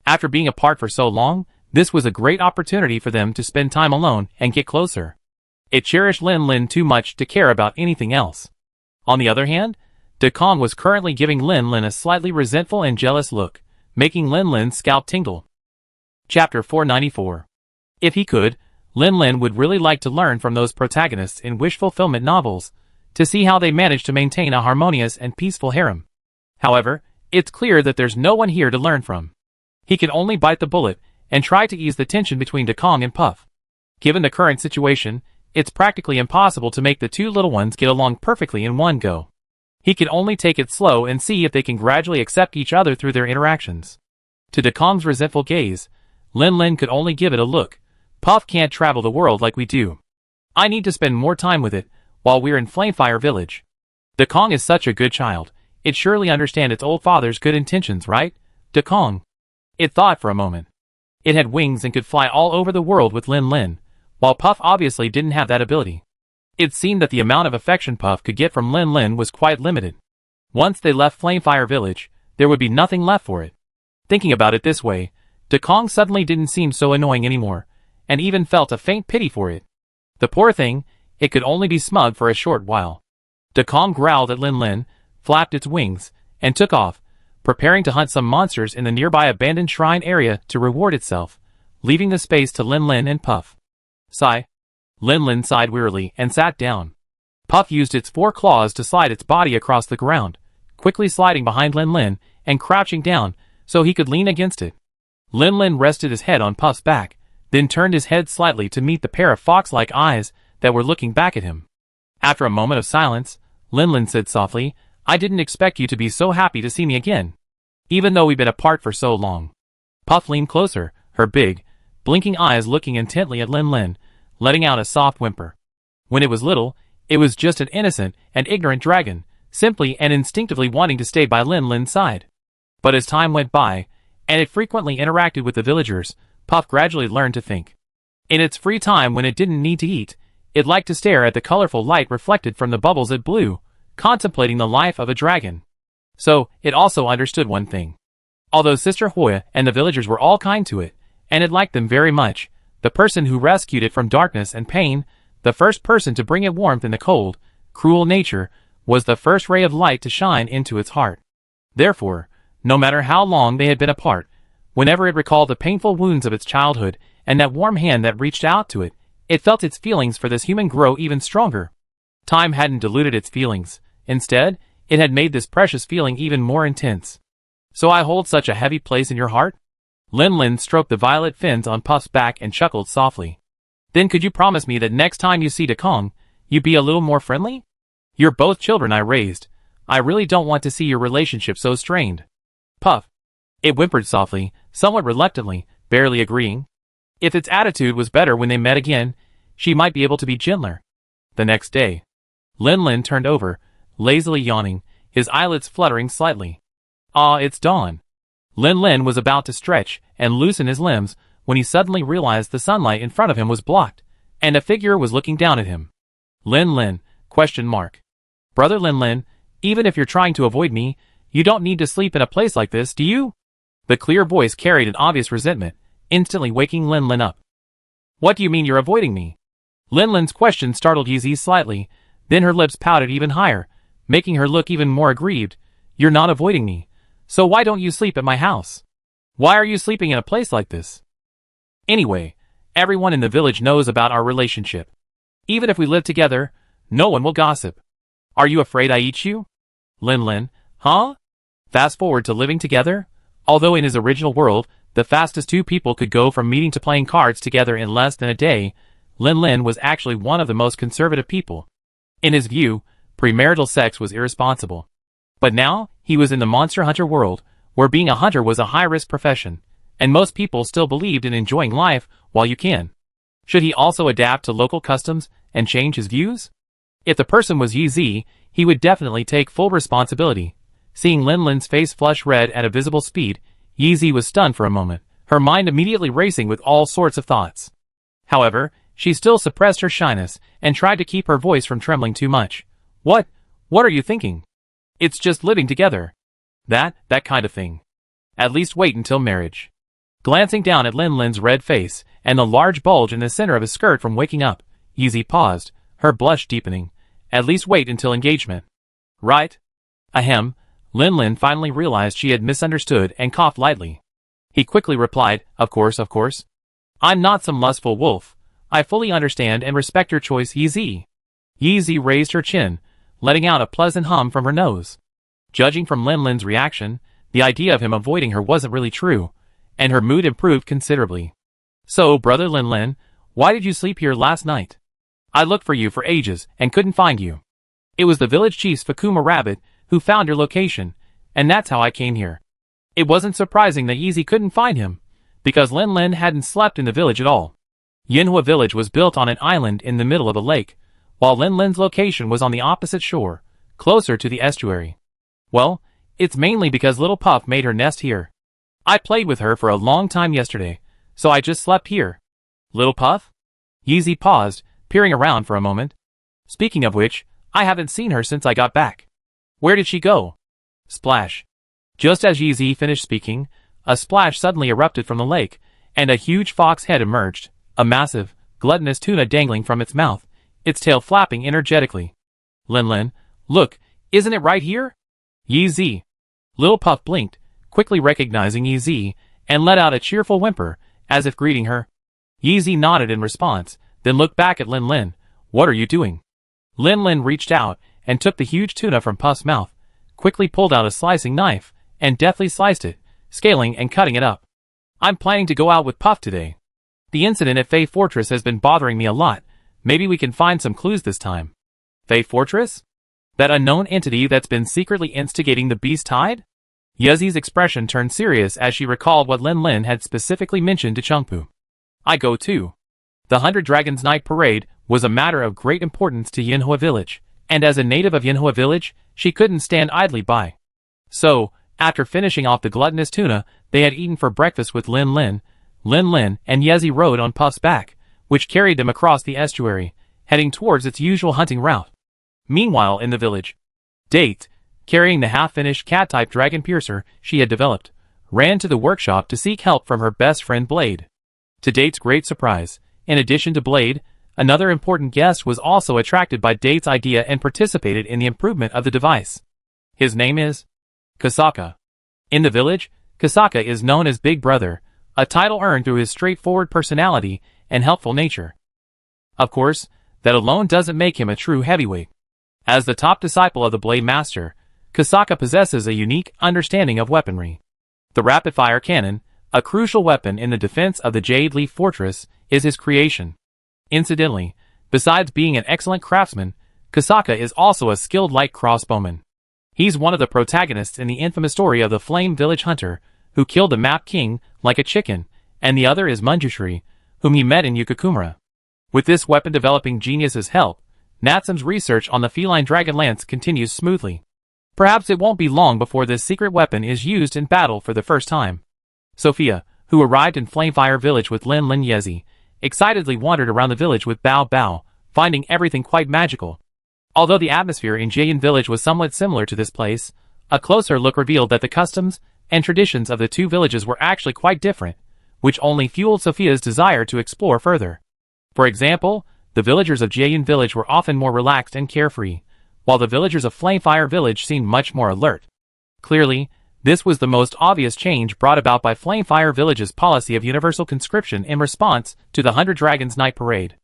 After being apart for so long, this was a great opportunity for them to spend time alone and get closer. It cherished Lin Lin too much to care about anything else. On the other hand, Dekong was currently giving Lin Lin a slightly resentful and jealous look, making Lin Lin's scalp tingle. Chapter 494. If he could, Lin Lin would really like to learn from those protagonists in wish-fulfillment novels, to see how they manage to maintain a harmonious and peaceful harem. However, it's clear that there's no one here to learn from. He can only bite the bullet and try to ease the tension between Dekong and Puff. Given the current situation, it's practically impossible to make the two little ones get along perfectly in one go. He can only take it slow and see if they can gradually accept each other through their interactions. To Dekong's resentful gaze, Lin Lin could only give it a look. Puff can't travel the world like we do. I need to spend more time with it, while we're in Flamefire Village. Dekong is such a good child. It surely understands its old father's good intentions, right? Dekong. It thought for a moment. It had wings and could fly all over the world with Lin Lin, while Puff obviously didn't have that ability. It seemed that the amount of affection Puff could get from Lin Lin was quite limited. Once they left Flamefire Village, there would be nothing left for it. Thinking about it this way, Dekong suddenly didn't seem so annoying anymore, and even felt a faint pity for it. The poor thing, it could only be smug for a short while. Dekong growled at Lin Lin, flapped its wings, and took off, preparing to hunt some monsters in the nearby abandoned shrine area to reward itself, leaving the space to Lin Lin and Puff. Sigh. Lin Lin sighed wearily and sat down. Puff used its 4 claws to slide its body across the ground, quickly sliding behind Lin Lin and crouching down so he could lean against it. Lin Lin rested his head on Puff's back, then turned his head slightly to meet the pair of fox-like eyes that were looking back at him. After a moment of silence, Lin Lin said softly, I didn't expect you to be so happy to see me again, even though we've been apart for so long. Puff leaned closer, her big, blinking eyes looking intently at Lin Lin, letting out a soft whimper. When it was little, it was just an innocent and ignorant dragon, simply and instinctively wanting to stay by Lin Lin's side. But as time went by, and it frequently interacted with the villagers, Puff gradually learned to think. In its free time when it didn't need to eat, it liked to stare at the colorful light reflected from the bubbles it blew, contemplating the life of a dragon. So, it also understood one thing. Although Sister Hoya and the villagers were all kind to it, and it liked them very much, the person who rescued it from darkness and pain, the first person to bring it warmth in the cold, cruel nature, was the first ray of light to shine into its heart. Therefore, no matter how long they had been apart, whenever it recalled the painful wounds of its childhood and that warm hand that reached out to it, it felt its feelings for this human grow even stronger. Time hadn't diluted its feelings. Instead, it had made this precious feeling even more intense. So I hold such a heavy place in your heart? Lin Lin stroked the violet fins on Puff's back and chuckled softly. Then could you promise me that next time you see Dekong, you'd be a little more friendly? You're both children I raised. I really don't want to see your relationship so strained. Puff. It whimpered softly, somewhat reluctantly, barely agreeing. If its attitude was better when they met again, she might be able to be gentler. The next day, Lin Lin turned over, lazily yawning, his eyelids fluttering slightly. Ah, it's dawn. Lin Lin was about to stretch and loosen his limbs when he suddenly realized the sunlight in front of him was blocked, and a figure was looking down at him. Lin Lin, ? Brother Lin Lin, even if you're trying to avoid me, you don't need to sleep in a place like this, do you? The clear voice carried an obvious resentment, instantly waking Lin Lin up. What do you mean you're avoiding me? Lin Lin's question startled Yi slightly, then her lips pouted even higher, making her look even more aggrieved. You're not avoiding me. So why don't you sleep at my house? Why are you sleeping in a place like this? Anyway, everyone in the village knows about our relationship. Even if we live together, no one will gossip. Are you afraid I eat you? Lin Lin, huh? Fast forward to living together? Although in his original world, the fastest two people could go from meeting to playing cards together in less than a day, Lin Lin was actually one of the most conservative people. In his view, Premarital sex was irresponsible. But now, he was in the monster hunter world, where being a hunter was a high-risk profession, and most people still believed in enjoying life while you can. Should he also adapt to local customs and change his views? If the person was Yi Zi, he would definitely take full responsibility. Seeing Lin Lin's face flush red at a visible speed, Yi Zi was stunned for a moment, her mind immediately racing with all sorts of thoughts. However, she still suppressed her shyness and tried to keep her voice from trembling too much. What are you thinking? It's just living together. That kind of thing. At least wait until marriage. Glancing down at Lin Lin's red face and the large bulge in the center of his skirt from waking up, Yi Zi paused, her blush deepening. At least wait until engagement. Right? Ahem. Lin Lin finally realized she had misunderstood and coughed lightly. He quickly replied, Of course. I'm not some lustful wolf. I fully understand and respect your choice, Yi Zi. Yi Zi raised her chin, letting out a pleasant hum from her nose. Judging from Lin Lin's reaction, the idea of him avoiding her wasn't really true, and her mood improved considerably. So, brother Lin Lin, why did you sleep here last night? I looked for you for ages and couldn't find you. It was the village chief's Fakuma rabbit who found your location, and that's how I came here. It wasn't surprising that Yi Zi couldn't find him, because Lin Lin hadn't slept in the village at all. Yinhua village was built on an island in the middle of a lake, while Lin Lin's location was on the opposite shore, closer to the estuary. Well, it's mainly because little Puff made her nest here. I played with her for a long time yesterday, so I just slept here. Little Puff? Yi Zi paused, peering around for a moment. Speaking of which, I haven't seen her since I got back. Where did she go? Splash. Just as Yi Zi finished speaking, a splash suddenly erupted from the lake, and a huge fox head emerged, a massive, gluttonous tuna dangling from its mouth, its tail flapping energetically. Lin Lin, look, isn't it right here? Yi Zi. Little Puff blinked, quickly recognizing Yi Zi, and let out a cheerful whimper, as if greeting her. Yi Zi nodded in response, then looked back at Lin Lin. What are you doing? Lin Lin reached out and took the huge tuna from Puff's mouth, quickly pulled out a slicing knife, and deftly sliced it, scaling and cutting it up. I'm planning to go out with Puff today. The incident at Fei Fortress has been bothering me a lot. Maybe we can find some clues this time. Fei Fortress? That unknown entity that's been secretly instigating the beast tide? Yi Zi's expression turned serious as she recalled what Lin Lin had specifically mentioned to Chengpu. I go too. The 100 Dragons Night Parade was a matter of great importance to Yinhua Village, and as a native of Yinhua Village, she couldn't stand idly by. So, after finishing off the gluttonous tuna they had eaten for breakfast with Lin Lin and Yi Zi rode on Puff's back, which carried them across the estuary, heading towards its usual hunting route. Meanwhile in the village, Date, carrying the half-finished cat-type dragon piercer she had developed, ran to the workshop to seek help from her best friend Blade. To Date's great surprise, in addition to Blade, another important guest was also attracted by Date's idea and participated in the improvement of the device. His name is Kasaka. In the village, Kasaka is known as Big Brother, a title earned through his straightforward personality and helpful nature. Of course, that alone doesn't make him a true heavyweight. As the top disciple of the Blade Master, Kasaka possesses a unique understanding of weaponry. The rapid-fire cannon, a crucial weapon in the defense of the Jade Leaf Fortress, is his creation. Incidentally, besides being an excellent craftsman, Kasaka is also a skilled light crossbowman. He's one of the protagonists in the infamous story of the Flame Village Hunter, who killed the Map King like a chicken, and the other is Manjushri, whom he met in Yukakumura. With this weapon-developing genius's help, Natsam's research on the feline dragon lance continues smoothly. Perhaps it won't be long before this secret weapon is used in battle for the first time. Sophia, who arrived in Flamefire Village with Lin Lin Yi Zi, excitedly wandered around the village with Bao Bao, finding everything quite magical. Although the atmosphere in Jian Village was somewhat similar to this place, a closer look revealed that the customs and traditions of the two villages were actually quite different, which only fueled Sophia's desire to explore further. For example, the villagers of Jian Village were often more relaxed and carefree, while the villagers of Flamefire Village seemed much more alert. Clearly, this was the most obvious change brought about by Flamefire Village's policy of universal conscription in response to the 100 Dragons Night Parade.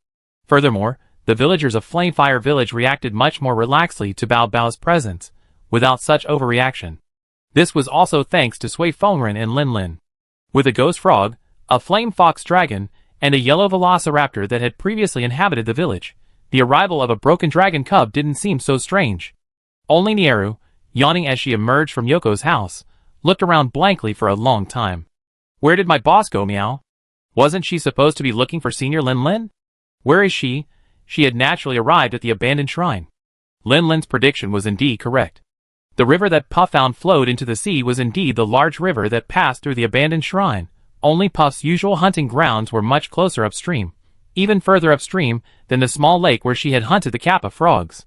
Furthermore, the villagers of Flamefire Village reacted much more relaxedly to Bao Bao's presence, without such overreaction. This was also thanks to Sui Fengren and Lin Lin. With a ghost frog, a flame fox dragon, and a yellow velociraptor that had previously inhabited the village, the arrival of a broken dragon cub didn't seem so strange. Only Nieru, yawning as she emerged from Yoko's house, looked around blankly for a long time. Where did my boss go, meow? Wasn't she supposed to be looking for Senior Lin Lin? Where is she? She had naturally arrived at the abandoned shrine. Lin Lin's prediction was indeed correct. The river that Puff found flowed into the sea was indeed the large river that passed through the abandoned shrine, only Puff's usual hunting grounds were much closer upstream, even further upstream than the small lake where she had hunted the Kappa frogs.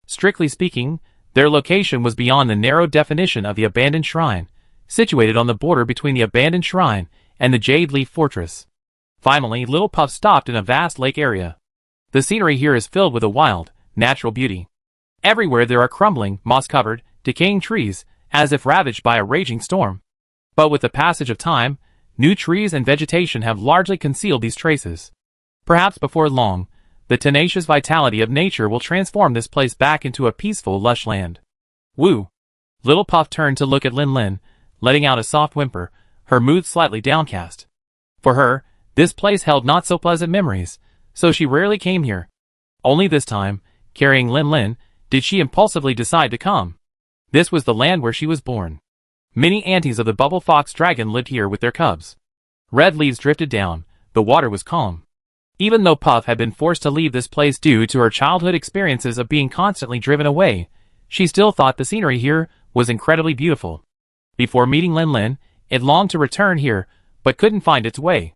Strictly speaking, their location was beyond the narrow definition of the abandoned shrine, situated on the border between the abandoned shrine and the Jade Leaf Fortress. Finally, little Puff stopped in a vast lake area. The scenery here is filled with a wild, natural beauty. Everywhere there are crumbling, moss-covered, decaying trees, as if ravaged by a raging storm. But with the passage of time, new trees and vegetation have largely concealed these traces. Perhaps before long, the tenacious vitality of nature will transform this place back into a peaceful, lush land. Woo! Little Puff turned to look at Lin Lin, letting out a soft whimper, her mood slightly downcast. For her, this place held not so pleasant memories, so she rarely came here. Only this time, carrying Lin Lin, did she impulsively decide to come. This was the land where she was born. Many aunties of the Bubble Fox Dragon lived here with their cubs. Red leaves drifted down, the water was calm. Even though Puff had been forced to leave this place due to her childhood experiences of being constantly driven away, she still thought the scenery here was incredibly beautiful. Before meeting Lin Lin, it longed to return here, but couldn't find its way.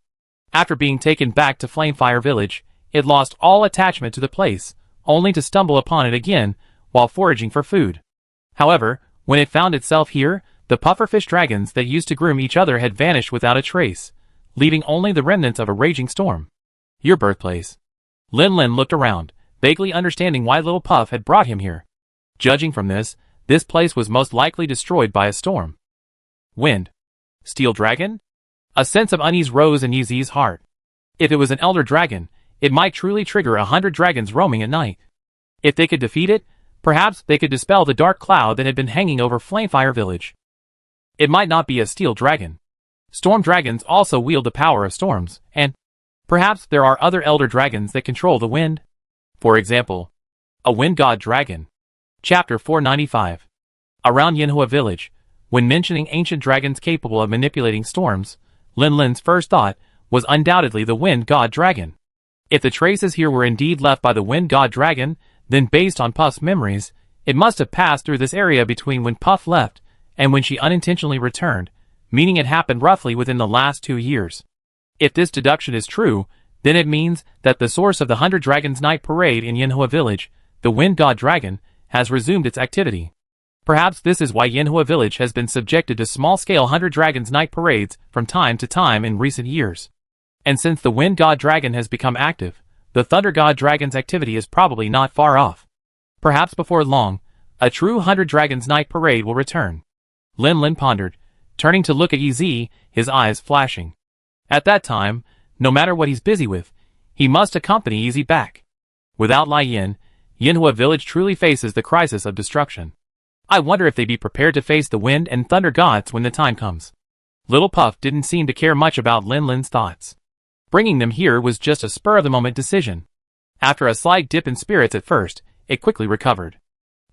After being taken back to Flamefire Village, it lost all attachment to the place, only to stumble upon it again while foraging for food. However, when it found itself here, the pufferfish dragons that used to groom each other had vanished without a trace, leaving only the remnants of a raging storm. Your birthplace. Lin Lin looked around, vaguely understanding why little Puff had brought him here. Judging from this place was most likely destroyed by a storm. Wind. Steel dragon? A sense of unease rose in Yizi's heart. If it was an elder dragon, it might truly trigger 100 dragons roaming at night. If they could defeat it, perhaps they could dispel the dark cloud that had been hanging over Flamefire Village. It might not be a steel dragon. Storm dragons also wield the power of storms, and perhaps there are other elder dragons that control the wind. For example, a wind god dragon. Chapter 495. Around Yanhua Village, when mentioning ancient dragons capable of manipulating storms, Lin Lin's first thought was undoubtedly the wind god dragon. If the traces here were indeed left by the wind god dragon, then based on Puff's memories, it must have passed through this area between when Puff left and when she unintentionally returned, meaning it happened roughly within the last 2 years. If this deduction is true, then it means that the source of the 100 Dragons Night Parade in Yanhua Village, the Wind God Dragon, has resumed its activity. Perhaps this is why Yanhua Village has been subjected to small-scale 100 Dragons Night Parades from time to time in recent years. And since the Wind God Dragon has become active, the Thunder God Dragon's activity is probably not far off. Perhaps before long, a true 100 Dragons Night Parade will return. Lin Lin pondered, turning to look at Yi, his eyes flashing. At that time, no matter what he's busy with, he must accompany Yi back. Without Lai Yin, Yanhua Village truly faces the crisis of destruction. I wonder if they'd be prepared to face the wind and thunder gods when the time comes. Little Puff didn't seem to care much about Lin Lin's thoughts. Bringing them here was just a spur-of-the-moment decision. After a slight dip in spirits at first, it quickly recovered.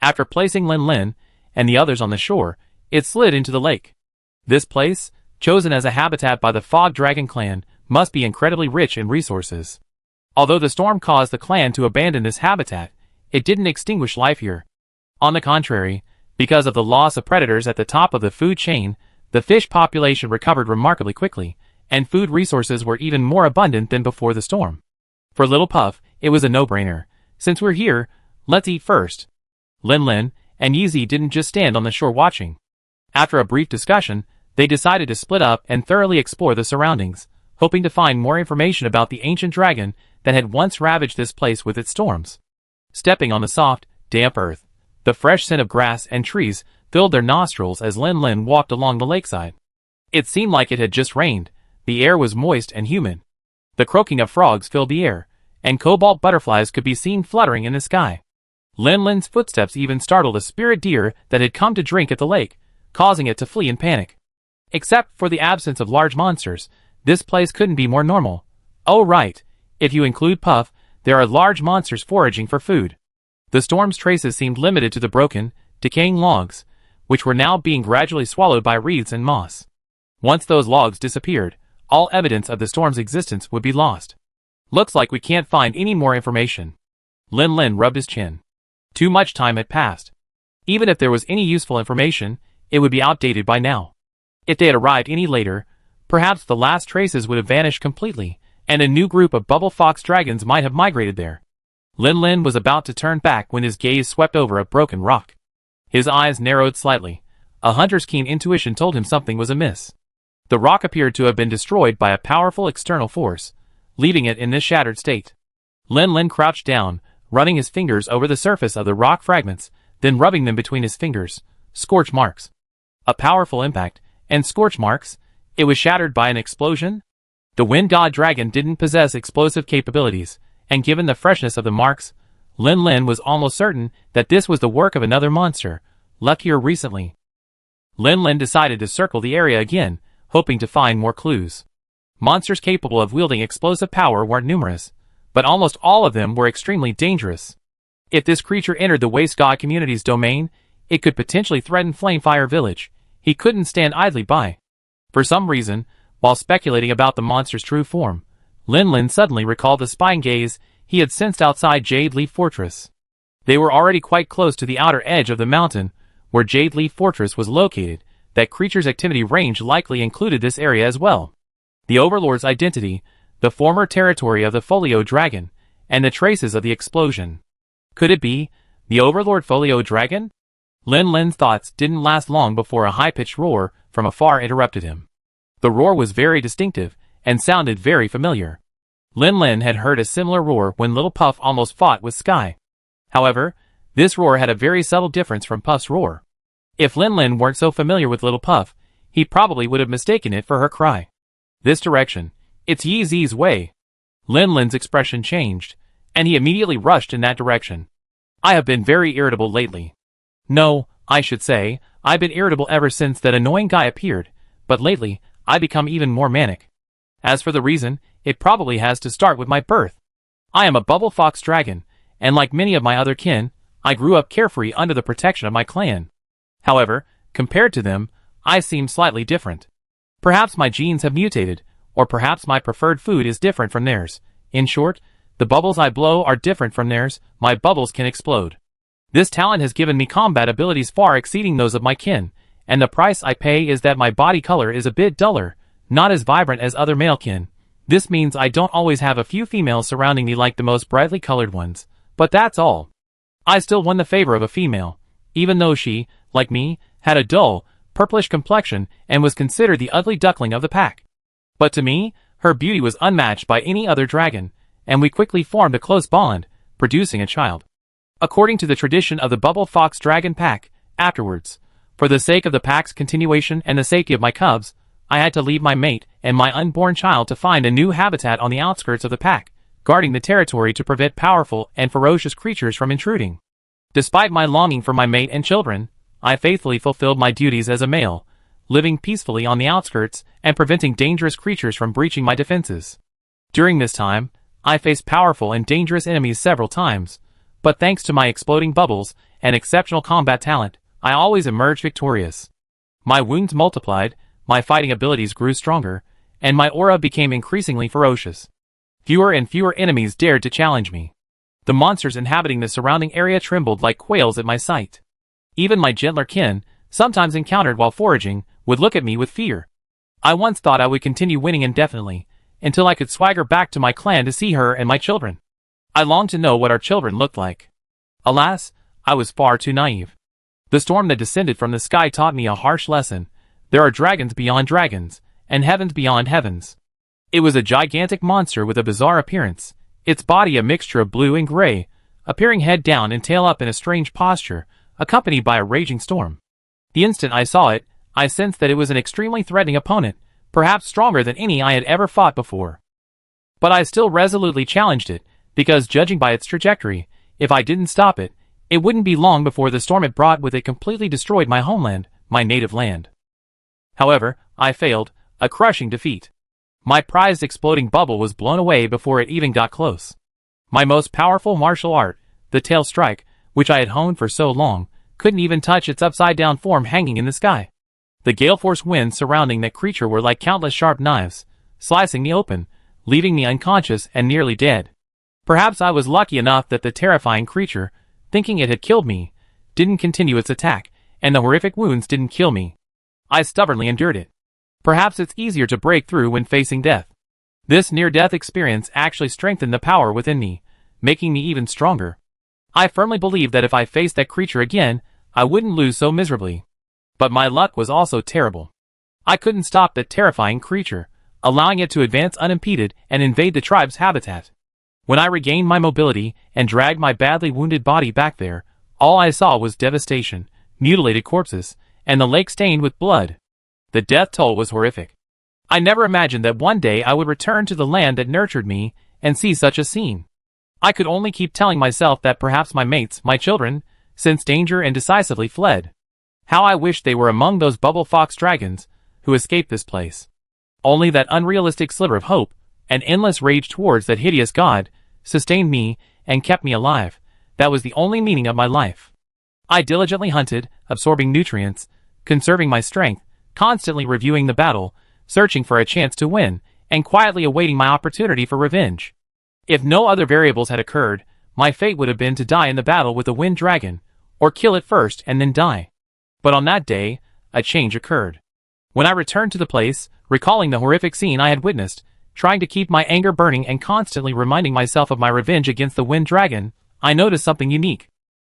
After placing Lin Lin and the others on the shore, it slid into the lake. This place, chosen as a habitat by the Fog Dragon clan, must be incredibly rich in resources. Although the storm caused the clan to abandon this habitat, it didn't extinguish life here. On the contrary, because of the loss of predators at the top of the food chain, the fish population recovered remarkably quickly, and food resources were even more abundant than before the storm. For Little Puff, it was a no-brainer. Since we're here, let's eat first. Lin Lin and Yi didn't just stand on the shore watching. After a brief discussion, they decided to split up and thoroughly explore the surroundings, hoping to find more information about the ancient dragon that had once ravaged this place with its storms. Stepping on the soft, damp earth, the fresh scent of grass and trees filled their nostrils as Lin Lin walked along the lakeside. It seemed like it had just rained. The air was moist and humid. The croaking of frogs filled the air, and cobalt butterflies could be seen fluttering in the sky. Lin Lin's footsteps even startled a spirit deer that had come to drink at the lake, causing it to flee in panic. Except for the absence of large monsters, this place couldn't be more normal. Oh right, if you include Puff, there are large monsters foraging for food. The storm's traces seemed limited to the broken, decaying logs, which were now being gradually swallowed by reeds and moss. Once those logs disappeared, all evidence of the storm's existence would be lost. Looks like we can't find any more information. Lin Lin rubbed his chin. Too much time had passed. Even if there was any useful information, it would be outdated by now. If they had arrived any later, perhaps the last traces would have vanished completely, and a new group of bubble fox dragons might have migrated there. Lin Lin was about to turn back when his gaze swept over a broken rock. His eyes narrowed slightly. A hunter's keen intuition told him something was amiss. The rock appeared to have been destroyed by a powerful external force, leaving it in this shattered state. Lin Lin crouched down, running his fingers over the surface of the rock fragments, then rubbing them between his fingers. Scorch marks. A powerful impact, and scorch marks. It was shattered by an explosion? The wind god dragon didn't possess explosive capabilities, and given the freshness of the marks, Lin Lin was almost certain that this was the work of another monster, luckier recently. Lin Lin decided to circle the area again, hoping to find more clues. Monsters capable of wielding explosive power weren't numerous, but almost all of them were extremely dangerous. If this creature entered the Waste God community's domain, it could potentially threaten Flamefire Village. He couldn't stand idly by. For some reason, while speculating about the monster's true form, Lin Lin suddenly recalled the spying gaze he had sensed outside Jade Leaf Fortress. They were already quite close to the outer edge of the mountain, where Jade Leaf Fortress was located. That creature's activity range likely included this area as well. The Overlord's identity, the former territory of the Folio Dragon, and the traces of the explosion. Could it be the Overlord Folio Dragon? Lin Lin's thoughts didn't last long before a high-pitched roar from afar interrupted him. The roar was very distinctive, and sounded very familiar. Lin Lin had heard a similar roar when Little Puff almost fought with Sky. However, this roar had a very subtle difference from Puff's roar. If Lin Lin weren't so familiar with Little Puff, he probably would have mistaken it for her cry. This direction. It's Yi Zi's way. Lin Lin's expression changed, and he immediately rushed in that direction. I have been very irritable lately. No, I should say, I've been irritable ever since that annoying guy appeared, but lately, I've become even more manic. As for the reason, it probably has to start with my birth. I am a bubble fox dragon, and like many of my other kin, I grew up carefree under the protection of my clan. However, compared to them, I seem slightly different. Perhaps my genes have mutated, or perhaps my preferred food is different from theirs. In short, the bubbles I blow are different from theirs. My bubbles can explode. This talent has given me combat abilities far exceeding those of my kin, and the price I pay is that my body color is a bit duller, not as vibrant as other male kin. This means I don't always have a few females surrounding me like the most brightly colored ones, but that's all. I still won the favor of a female, even though she, like me, had a dull, purplish complexion and was considered the ugly duckling of the pack. But to me, her beauty was unmatched by any other dragon, and we quickly formed a close bond, producing a child. According to the tradition of the Bubble Fox Dragon Pack, afterwards, for the sake of the pack's continuation and the safety of my cubs, I had to leave my mate and my unborn child to find a new habitat on the outskirts of the pack, guarding the territory to prevent powerful and ferocious creatures from intruding. Despite my longing for my mate and children, I faithfully fulfilled my duties as a male, living peacefully on the outskirts and preventing dangerous creatures from breaching my defenses. During this time, I faced powerful and dangerous enemies several times, but thanks to my exploding bubbles and exceptional combat talent, I always emerged victorious. My wounds multiplied, my fighting abilities grew stronger, and my aura became increasingly ferocious. Fewer and fewer enemies dared to challenge me. The monsters inhabiting the surrounding area trembled like quails at my sight. Even my gentler kin, sometimes encountered while foraging, would look at me with fear. I once thought I would continue winning indefinitely, until I could swagger back to my clan to see her and my children. I longed to know what our children looked like. Alas, I was far too naive. The storm that descended from the sky taught me a harsh lesson. There are dragons beyond dragons, and heavens beyond heavens. It was a gigantic monster with a bizarre appearance, its body a mixture of blue and gray, appearing head down and tail up in a strange posture, accompanied by a raging storm. The instant I saw it, I sensed that it was an extremely threatening opponent, perhaps stronger than any I had ever fought before. But I still resolutely challenged it, because judging by its trajectory, if I didn't stop it, it wouldn't be long before the storm it brought with it completely destroyed my homeland, my native land. However, I failed, a crushing defeat. My prized exploding bubble was blown away before it even got close. My most powerful martial art, the tail strike, which I had honed for so long, couldn't even touch its upside-down form hanging in the sky. The gale-force winds surrounding that creature were like countless sharp knives, slicing me open, leaving me unconscious and nearly dead. Perhaps I was lucky enough that the terrifying creature, thinking it had killed me, didn't continue its attack, and the horrific wounds didn't kill me. I stubbornly endured it. Perhaps it's easier to break through when facing death. This near-death experience actually strengthened the power within me, making me even stronger. I firmly believed that if I faced that creature again, I wouldn't lose so miserably. But my luck was also terrible. I couldn't stop that terrifying creature, allowing it to advance unimpeded and invade the tribe's habitat. When I regained my mobility and dragged my badly wounded body back there, all I saw was devastation, mutilated corpses, and the lake stained with blood. The death toll was horrific. I never imagined that one day I would return to the land that nurtured me and see such a scene. I could only keep telling myself that perhaps my mates, my children, sensed danger and decisively fled. How I wished they were among those bubble fox dragons who escaped this place. Only that unrealistic sliver of hope, and endless rage towards that hideous god, sustained me and kept me alive. That was the only meaning of my life. I diligently hunted, absorbing nutrients, conserving my strength, constantly reviewing the battle, searching for a chance to win, and quietly awaiting my opportunity for revenge. If no other variables had occurred, my fate would have been to die in the battle with the wind dragon, or kill it first and then die. But on that day, a change occurred. When I returned to the place, recalling the horrific scene I had witnessed, trying to keep my anger burning and constantly reminding myself of my revenge against the wind dragon, I noticed something unique.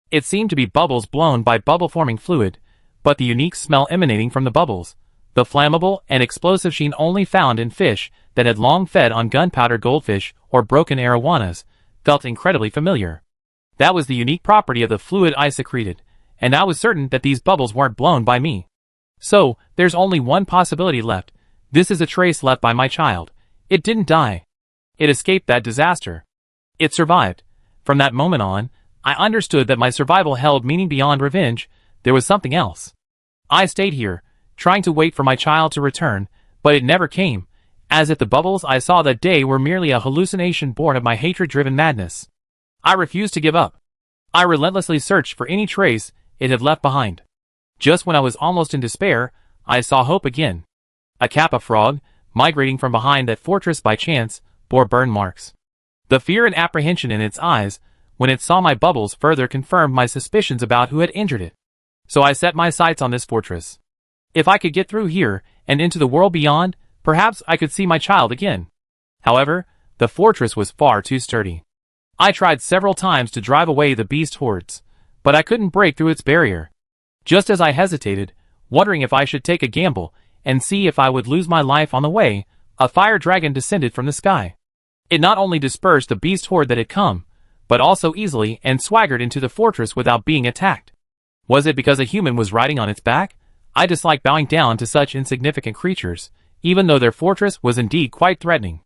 It seemed to be bubbles blown by bubble-forming fluid, but the unique smell emanating from the bubbles, the flammable and explosive sheen only found in fish that had long fed on gunpowder goldfish or broken arowanas, felt incredibly familiar. That was the unique property of the fluid I secreted, and I was certain that these bubbles weren't blown by me. So, there's only one possibility left. This is a trace left by my child. It didn't die. It escaped that disaster. It survived. From that moment on, I understood that my survival held meaning beyond revenge. There was something else. I stayed here, trying to wait for my child to return, but it never came, as if the bubbles I saw that day were merely a hallucination born of my hatred-driven madness. I refused to give up. I relentlessly searched for any trace it had left behind. Just when I was almost in despair, I saw hope again. A kappa frog, migrating from behind that fortress by chance, bore burn marks. The fear and apprehension in its eyes, when it saw my bubbles, further confirmed my suspicions about who had injured it. So I set my sights on this fortress. If I could get through here and into the world beyond, perhaps I could see my child again. However, the fortress was far too sturdy. I tried several times to drive away the beast hordes, but I couldn't break through its barrier. Just as I hesitated, wondering if I should take a gamble and see if I would lose my life on the way, a fire dragon descended from the sky. It not only dispersed the beast horde that had come, but also easily and swaggered into the fortress without being attacked. Was it because a human was riding on its back? I disliked bowing down to such insignificant creatures, even though their fortress was indeed quite threatening.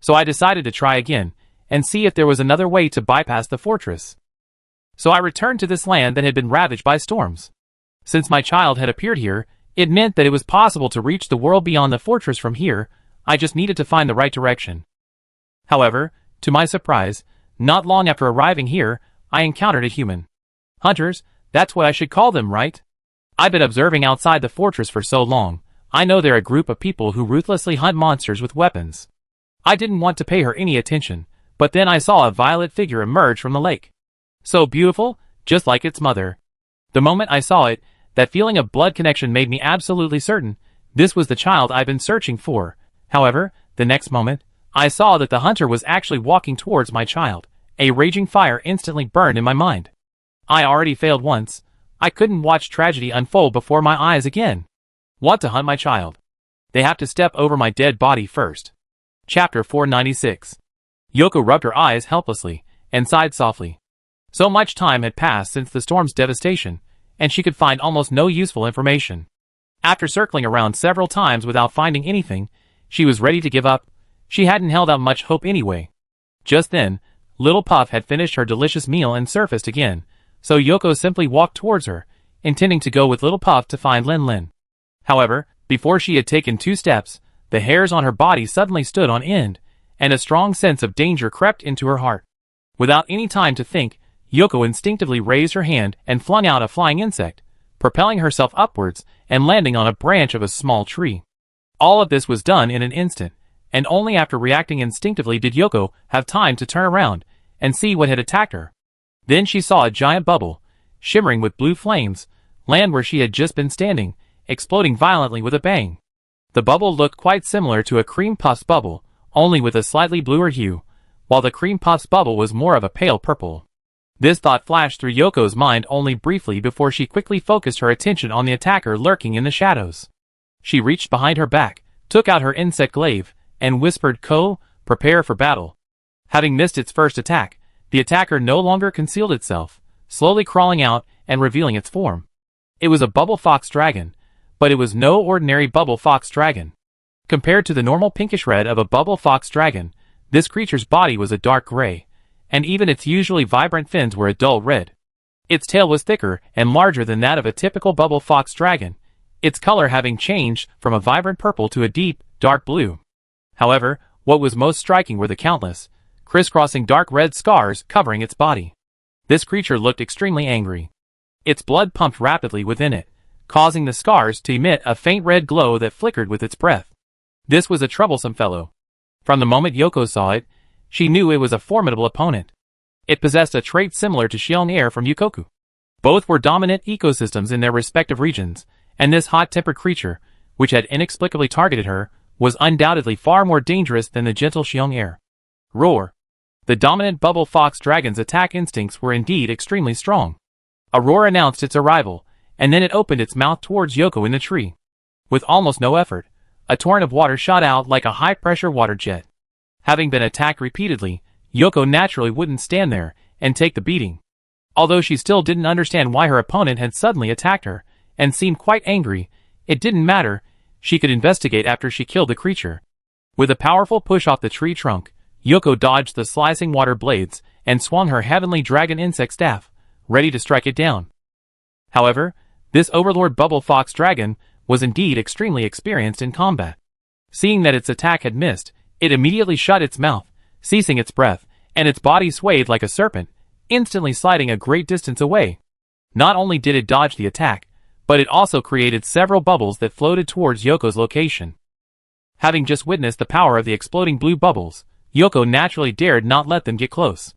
So I decided to try again, and see if there was another way to bypass the fortress. So I returned to this land that had been ravaged by storms. Since my child had appeared here, it meant that it was possible to reach the world beyond the fortress from here. I just needed to find the right direction. However, to my surprise, not long after arriving here, I encountered a human. Hunters, that's what I should call them, right? I've been observing outside the fortress for so long. I know they're a group of people who ruthlessly hunt monsters with weapons. I didn't want to pay her any attention, but then I saw a violet figure emerge from the lake. So beautiful, just like its mother. The moment I saw it, that feeling of blood connection made me absolutely certain this was the child I've been searching for. However, the next moment, I saw that the hunter was actually walking towards my child. A raging fire instantly burned in my mind. I already failed once. I couldn't watch tragedy unfold before my eyes again. Want to hunt my child? They have to step over my dead body first. Chapter 496. Yoko rubbed her eyes helplessly and sighed softly. So much time had passed since the storm's devastation, and she could find almost no useful information. After circling around several times without finding anything, she was ready to give up. She hadn't held out much hope anyway. Just then, Little Puff had finished her delicious meal and surfaced again, so Yoko simply walked towards her, intending to go with Little Puff to find Lin Lin. However, before she had taken 2 steps, the hairs on her body suddenly stood on end, and a strong sense of danger crept into her heart. Without any time to think, Yoko instinctively raised her hand and flung out a flying insect, propelling herself upwards and landing on a branch of a small tree. All of this was done in an instant, and only after reacting instinctively did Yoko have time to turn around and see what had attacked her. Then she saw a giant bubble, shimmering with blue flames, land where she had just been standing, exploding violently with a bang. The bubble looked quite similar to a cream puff's bubble, only with a slightly bluer hue, while the cream puff's bubble was more of a pale purple. This thought flashed through Yoko's mind only briefly before she quickly focused her attention on the attacker lurking in the shadows. She reached behind her back, took out her insect glaive, and whispered, "Ko, prepare for battle." Having missed its first attack, the attacker no longer concealed itself, slowly crawling out and revealing its form. It was a bubble fox dragon, but it was no ordinary bubble fox dragon. Compared to the normal pinkish red of a bubble fox dragon, this creature's body was a dark gray, and even its usually vibrant fins were a dull red. Its tail was thicker and larger than that of a typical bubble fox dragon, its color having changed from a vibrant purple to a deep, dark blue. However, what was most striking were the countless, crisscrossing dark red scars covering its body. This creature looked extremely angry. Its blood pumped rapidly within it, causing the scars to emit a faint red glow that flickered with its breath. This was a troublesome fellow. From the moment Yoko saw it, she knew it was a formidable opponent. It possessed a trait similar to Xiong Air from Yukoku. Both were dominant ecosystems in their respective regions, and this hot-tempered creature, which had inexplicably targeted her, was undoubtedly far more dangerous than the gentle Xiong Air. Roar. The dominant bubble fox dragon's attack instincts were indeed extremely strong. A roar announced its arrival, and then it opened its mouth towards Yoko in the tree. With almost no effort, a torrent of water shot out like a high-pressure water jet. Having been attacked repeatedly, Yoko naturally wouldn't stand there and take the beating. Although she still didn't understand why her opponent had suddenly attacked her, and seemed quite angry, it didn't matter, she could investigate after she killed the creature. With a powerful push off the tree trunk, Yoko dodged the slicing water blades and swung her heavenly dragon insect staff, ready to strike it down. However, this overlord bubble fox dragon was indeed extremely experienced in combat. Seeing that its attack had missed, it immediately shut its mouth, ceasing its breath, and its body swayed like a serpent, instantly sliding a great distance away. Not only did it dodge the attack, but it also created several bubbles that floated towards Yoko's location. Having just witnessed the power of the exploding blue bubbles, Yoko naturally dared not let them get close.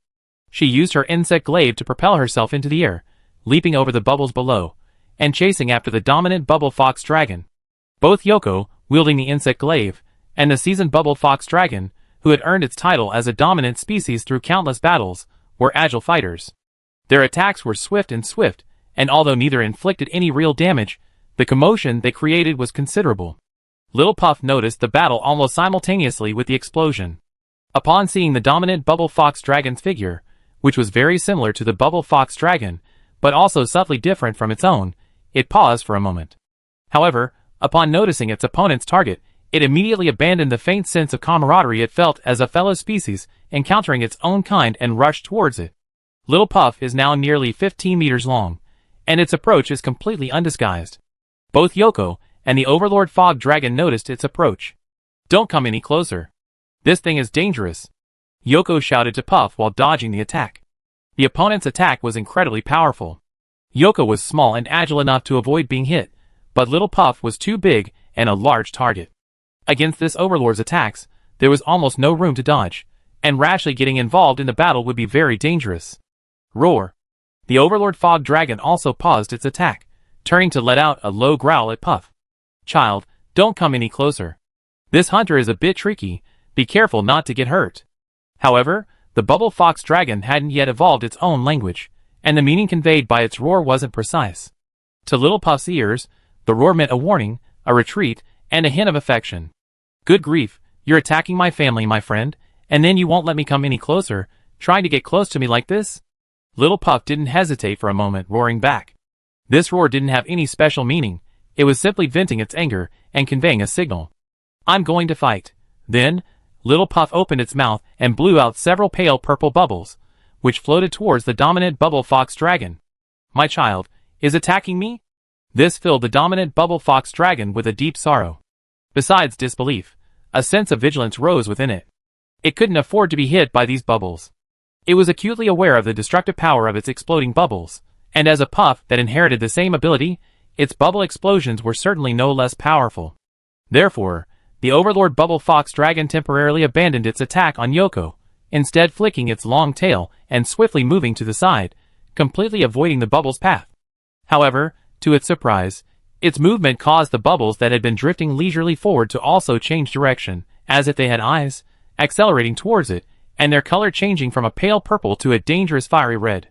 She used her insect glaive to propel herself into the air, leaping over the bubbles below, and chasing after the dominant bubble fox dragon. Both Yoko, wielding the insect glaive, and the seasoned bubble fox dragon, who had earned its title as a dominant species through countless battles, were agile fighters. Their attacks were swift, and although neither inflicted any real damage, the commotion they created was considerable. Little Puff noticed the battle almost simultaneously with the explosion. Upon seeing the dominant bubble fox dragon's figure, which was very similar to the bubble fox dragon, but also subtly different from its own, it paused for a moment. However, upon noticing its opponent's target, it immediately abandoned the faint sense of camaraderie it felt as a fellow species encountering its own kind and rushed towards it. Little Puff is now nearly 15 meters long, and its approach is completely undisguised. Both Yoko and the Overlord Fog Dragon noticed its approach. "Don't come any closer. This thing is dangerous," Yoko shouted to Puff while dodging the attack. The opponent's attack was incredibly powerful. Yoko was small and agile enough to avoid being hit, but Little Puff was too big and a large target. Against this Overlord's attacks, there was almost no room to dodge, and rashly getting involved in the battle would be very dangerous. Roar. The Overlord Fog Dragon also paused its attack, turning to let out a low growl at Puff. "Child, don't come any closer. This hunter is a bit tricky, be careful not to get hurt." However, the Bubble Fox Dragon hadn't yet evolved its own language, and the meaning conveyed by its roar wasn't precise. To Little Puff's ears, the roar meant a warning, a retreat, and a hint of affection. "Good grief, you're attacking my family, my friend, and then you won't let me come any closer, trying to get close to me like this?" Little Puff didn't hesitate for a moment, roaring back. This roar didn't have any special meaning, it was simply venting its anger and conveying a signal. "I'm going to fight." Then, Little Puff opened its mouth and blew out several pale purple bubbles, which floated towards the dominant Bubble Fox Dragon. "My child is attacking me?" This filled the dominant Bubble Fox Dragon with a deep sorrow. Besides disbelief, a sense of vigilance rose within it. It couldn't afford to be hit by these bubbles. It was acutely aware of the destructive power of its exploding bubbles, and as a Puff that inherited the same ability, its bubble explosions were certainly no less powerful. Therefore, the Overlord Bubble Fox Dragon temporarily abandoned its attack on Yoko, instead flicking its long tail and swiftly moving to the side, completely avoiding the bubble's path. However, to its surprise, its movement caused the bubbles that had been drifting leisurely forward to also change direction, as if they had eyes, accelerating towards it, and their color changing from a pale purple to a dangerous fiery red.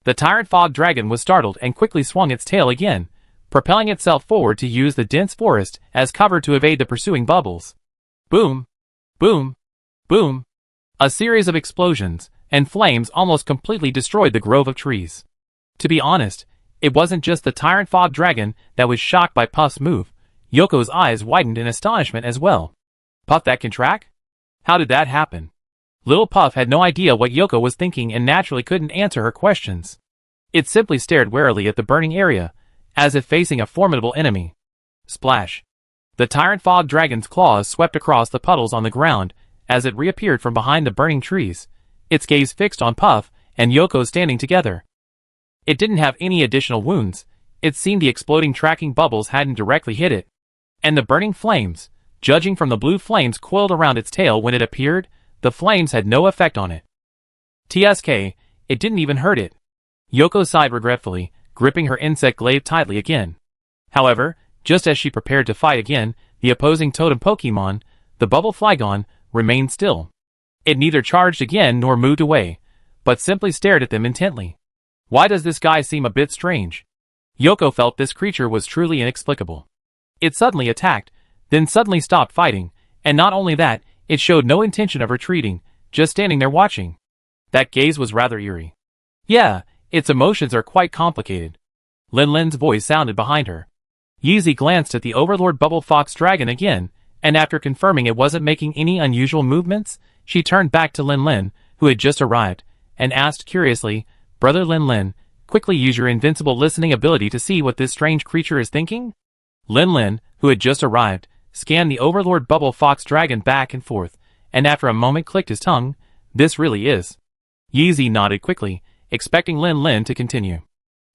The Tyrant Fog Dragon was startled and quickly swung its tail again, propelling itself forward to use the dense forest as cover to evade the pursuing bubbles. Boom! Boom! Boom! A series of explosions and flames almost completely destroyed the grove of trees. To be honest, it wasn't just the Tyrant Fog Dragon that was shocked by Puff's move. Yoko's eyes widened in astonishment as well. Puff that can track? How did that happen? Little Puff had no idea what Yoko was thinking and naturally couldn't answer her questions. It simply stared warily at the burning area, as if facing a formidable enemy. Splash! The Tyrant Fog Dragon's claws swept across the puddles on the ground as it reappeared from behind the burning trees, its gaze fixed on Puff and Yoko standing together. It didn't have any additional wounds. It seemed the exploding tracking bubbles hadn't directly hit it. And the burning flames, judging from the blue flames coiled around its tail when it appeared, the flames had no effect on it. TSK, it didn't even hurt it. Yoko sighed regretfully, gripping her insect glaive tightly again. However, just as she prepared to fight again, the opposing totem Pokemon, the Bubble Flygon, remained still. It neither charged again nor moved away, but simply stared at them intently. Why does this guy seem a bit strange? Yoko felt this creature was truly inexplicable. It suddenly attacked, then suddenly stopped fighting, and not only that, it showed no intention of retreating, just standing there watching. That gaze was rather eerie. Yeah, its emotions are quite complicated. Lin Lin's voice sounded behind her. Yeezy glanced at the Overlord Bubble Fox Dragon again, and after confirming it wasn't making any unusual movements, she turned back to Lin Lin, who had just arrived, and asked curiously, Brother Lin Lin, quickly use your invincible listening ability to see what this strange creature is thinking? Lin Lin, who had just arrived, scanned the Overlord Bubble Fox Dragon back and forth, and after a moment clicked his tongue. This really is. Yeezy nodded quickly, expecting Lin Lin to continue.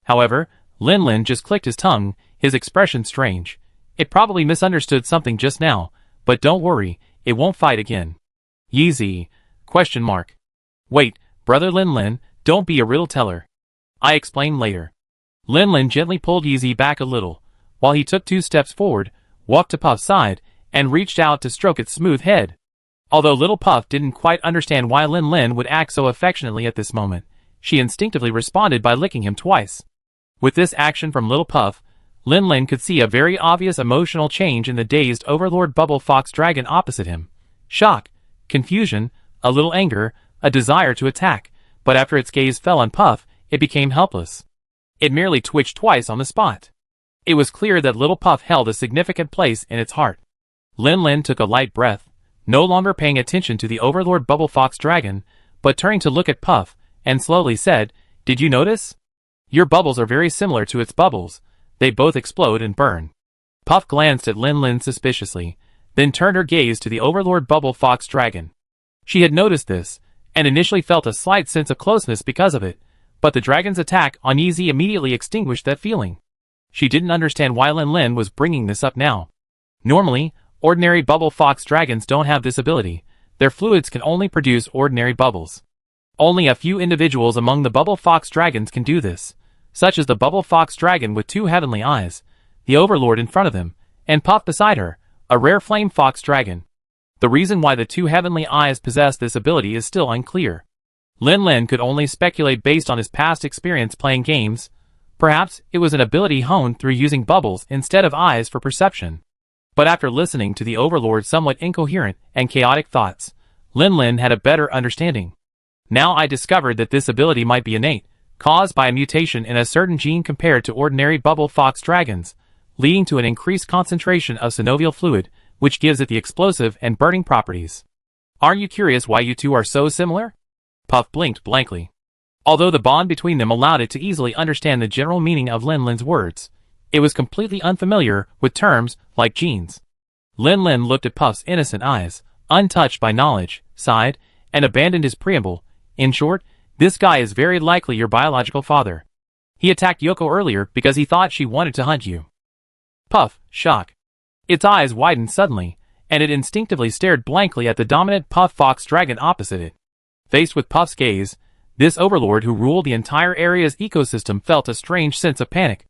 However, Lin Lin just clicked his tongue, his expression strange. It probably misunderstood something just now, but don't worry, it won't fight again. Yeezy? ? Wait, Brother Lin Lin, don't be a riddle teller. I explain later. Lin Lin gently pulled Yeezy back a little, while he took 2 steps forward, walked to Puff's side, and reached out to stroke its smooth head. Although little Puff didn't quite understand why Lin Lin would act so affectionately at this moment, she instinctively responded by licking him twice. With this action from little Puff, Lin Lin could see a very obvious emotional change in the dazed Overlord Bubble Fox Dragon opposite him. Shock, confusion, a little anger, a desire to attack, but after its gaze fell on Puff, it became helpless. It merely twitched twice on the spot. It was clear that little Puff held a significant place in its heart. Lin Lin took a light breath, no longer paying attention to the Overlord Bubble Fox Dragon, but turning to look at Puff, and slowly said, Did you notice? Your bubbles are very similar to its bubbles. They both explode and burn. Puff glanced at Lin Lin suspiciously, then turned her gaze to the Overlord Bubble Fox Dragon. She had noticed this, and initially felt a slight sense of closeness because of it, but the dragon's attack on Yeezy immediately extinguished that feeling. She didn't understand why Lin Lin was bringing this up now. Normally, ordinary Bubble Fox Dragons don't have this ability. Their fluids can only produce ordinary bubbles. Only a few individuals among the Bubble Fox Dragons can do this, such as the Bubble Fox Dragon with 2 heavenly eyes, the Overlord in front of them, and Puff beside her, a rare Flame Fox Dragon. The reason why the 2 heavenly eyes possess this ability is still unclear. Lin Lin could only speculate based on his past experience playing games. Perhaps it was an ability honed through using bubbles instead of eyes for perception. But after listening to the Overlord's somewhat incoherent and chaotic thoughts, Lin Lin had a better understanding. Now I discovered that this ability might be innate, caused by a mutation in a certain gene compared to ordinary Bubble Fox Dragons, leading to an increased concentration of synovial fluid, which gives it the explosive and burning properties. Aren't you curious why you two are so similar? Puff blinked blankly. Although the bond between them allowed it to easily understand the general meaning of Lin Lin's words, it was completely unfamiliar with terms like genes. Lin Lin looked at Puff's innocent eyes, untouched by knowledge, sighed, and abandoned his preamble. In short, This guy is very likely your biological father. He attacked Yoko earlier because he thought she wanted to hunt you. Puff, shock. Its eyes widened suddenly, and it instinctively stared blankly at the dominant Puff Fox Dragon opposite it. Faced with Puff's gaze, this overlord who ruled the entire area's ecosystem felt a strange sense of panic.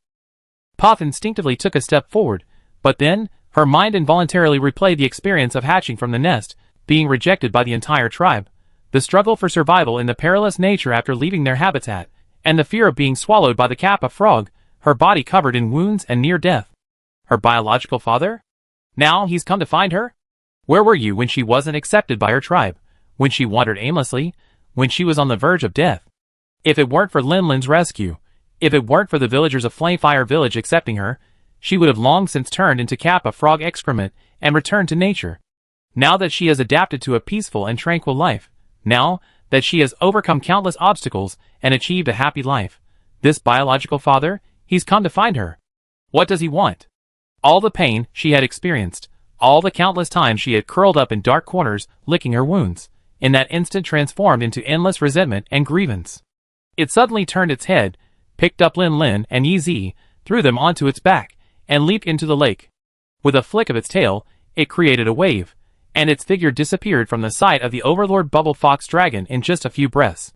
Puff instinctively took a step forward, but then, her mind involuntarily replayed the experience of hatching from the nest, being rejected by the entire tribe, the struggle for survival in the perilous nature after leaving their habitat, and the fear of being swallowed by the Kappa frog, her body covered in wounds and near death. Her biological father? Now he's come to find her? Where were you when she wasn't accepted by her tribe? When she wandered aimlessly? When she was on the verge of death? If it weren't for Lin Lin's rescue, if it weren't for the villagers of Flamefire Village accepting her, she would have long since turned into Kappa frog excrement and returned to nature. Now that she has adapted to a peaceful and tranquil life, now that she has overcome countless obstacles and achieved a happy life, this biological father, he's come to find her. What does he want? All the pain she had experienced, all the countless times she had curled up in dark corners, licking her wounds, in that instant transformed into endless resentment and grievance. It suddenly turned its head, picked up Lin Lin and Yi Zi, threw them onto its back, and leaped into the lake. With a flick of its tail, it created a wave, and its figure disappeared from the sight of the overlord Bubble Fox Dragon in just a few breaths.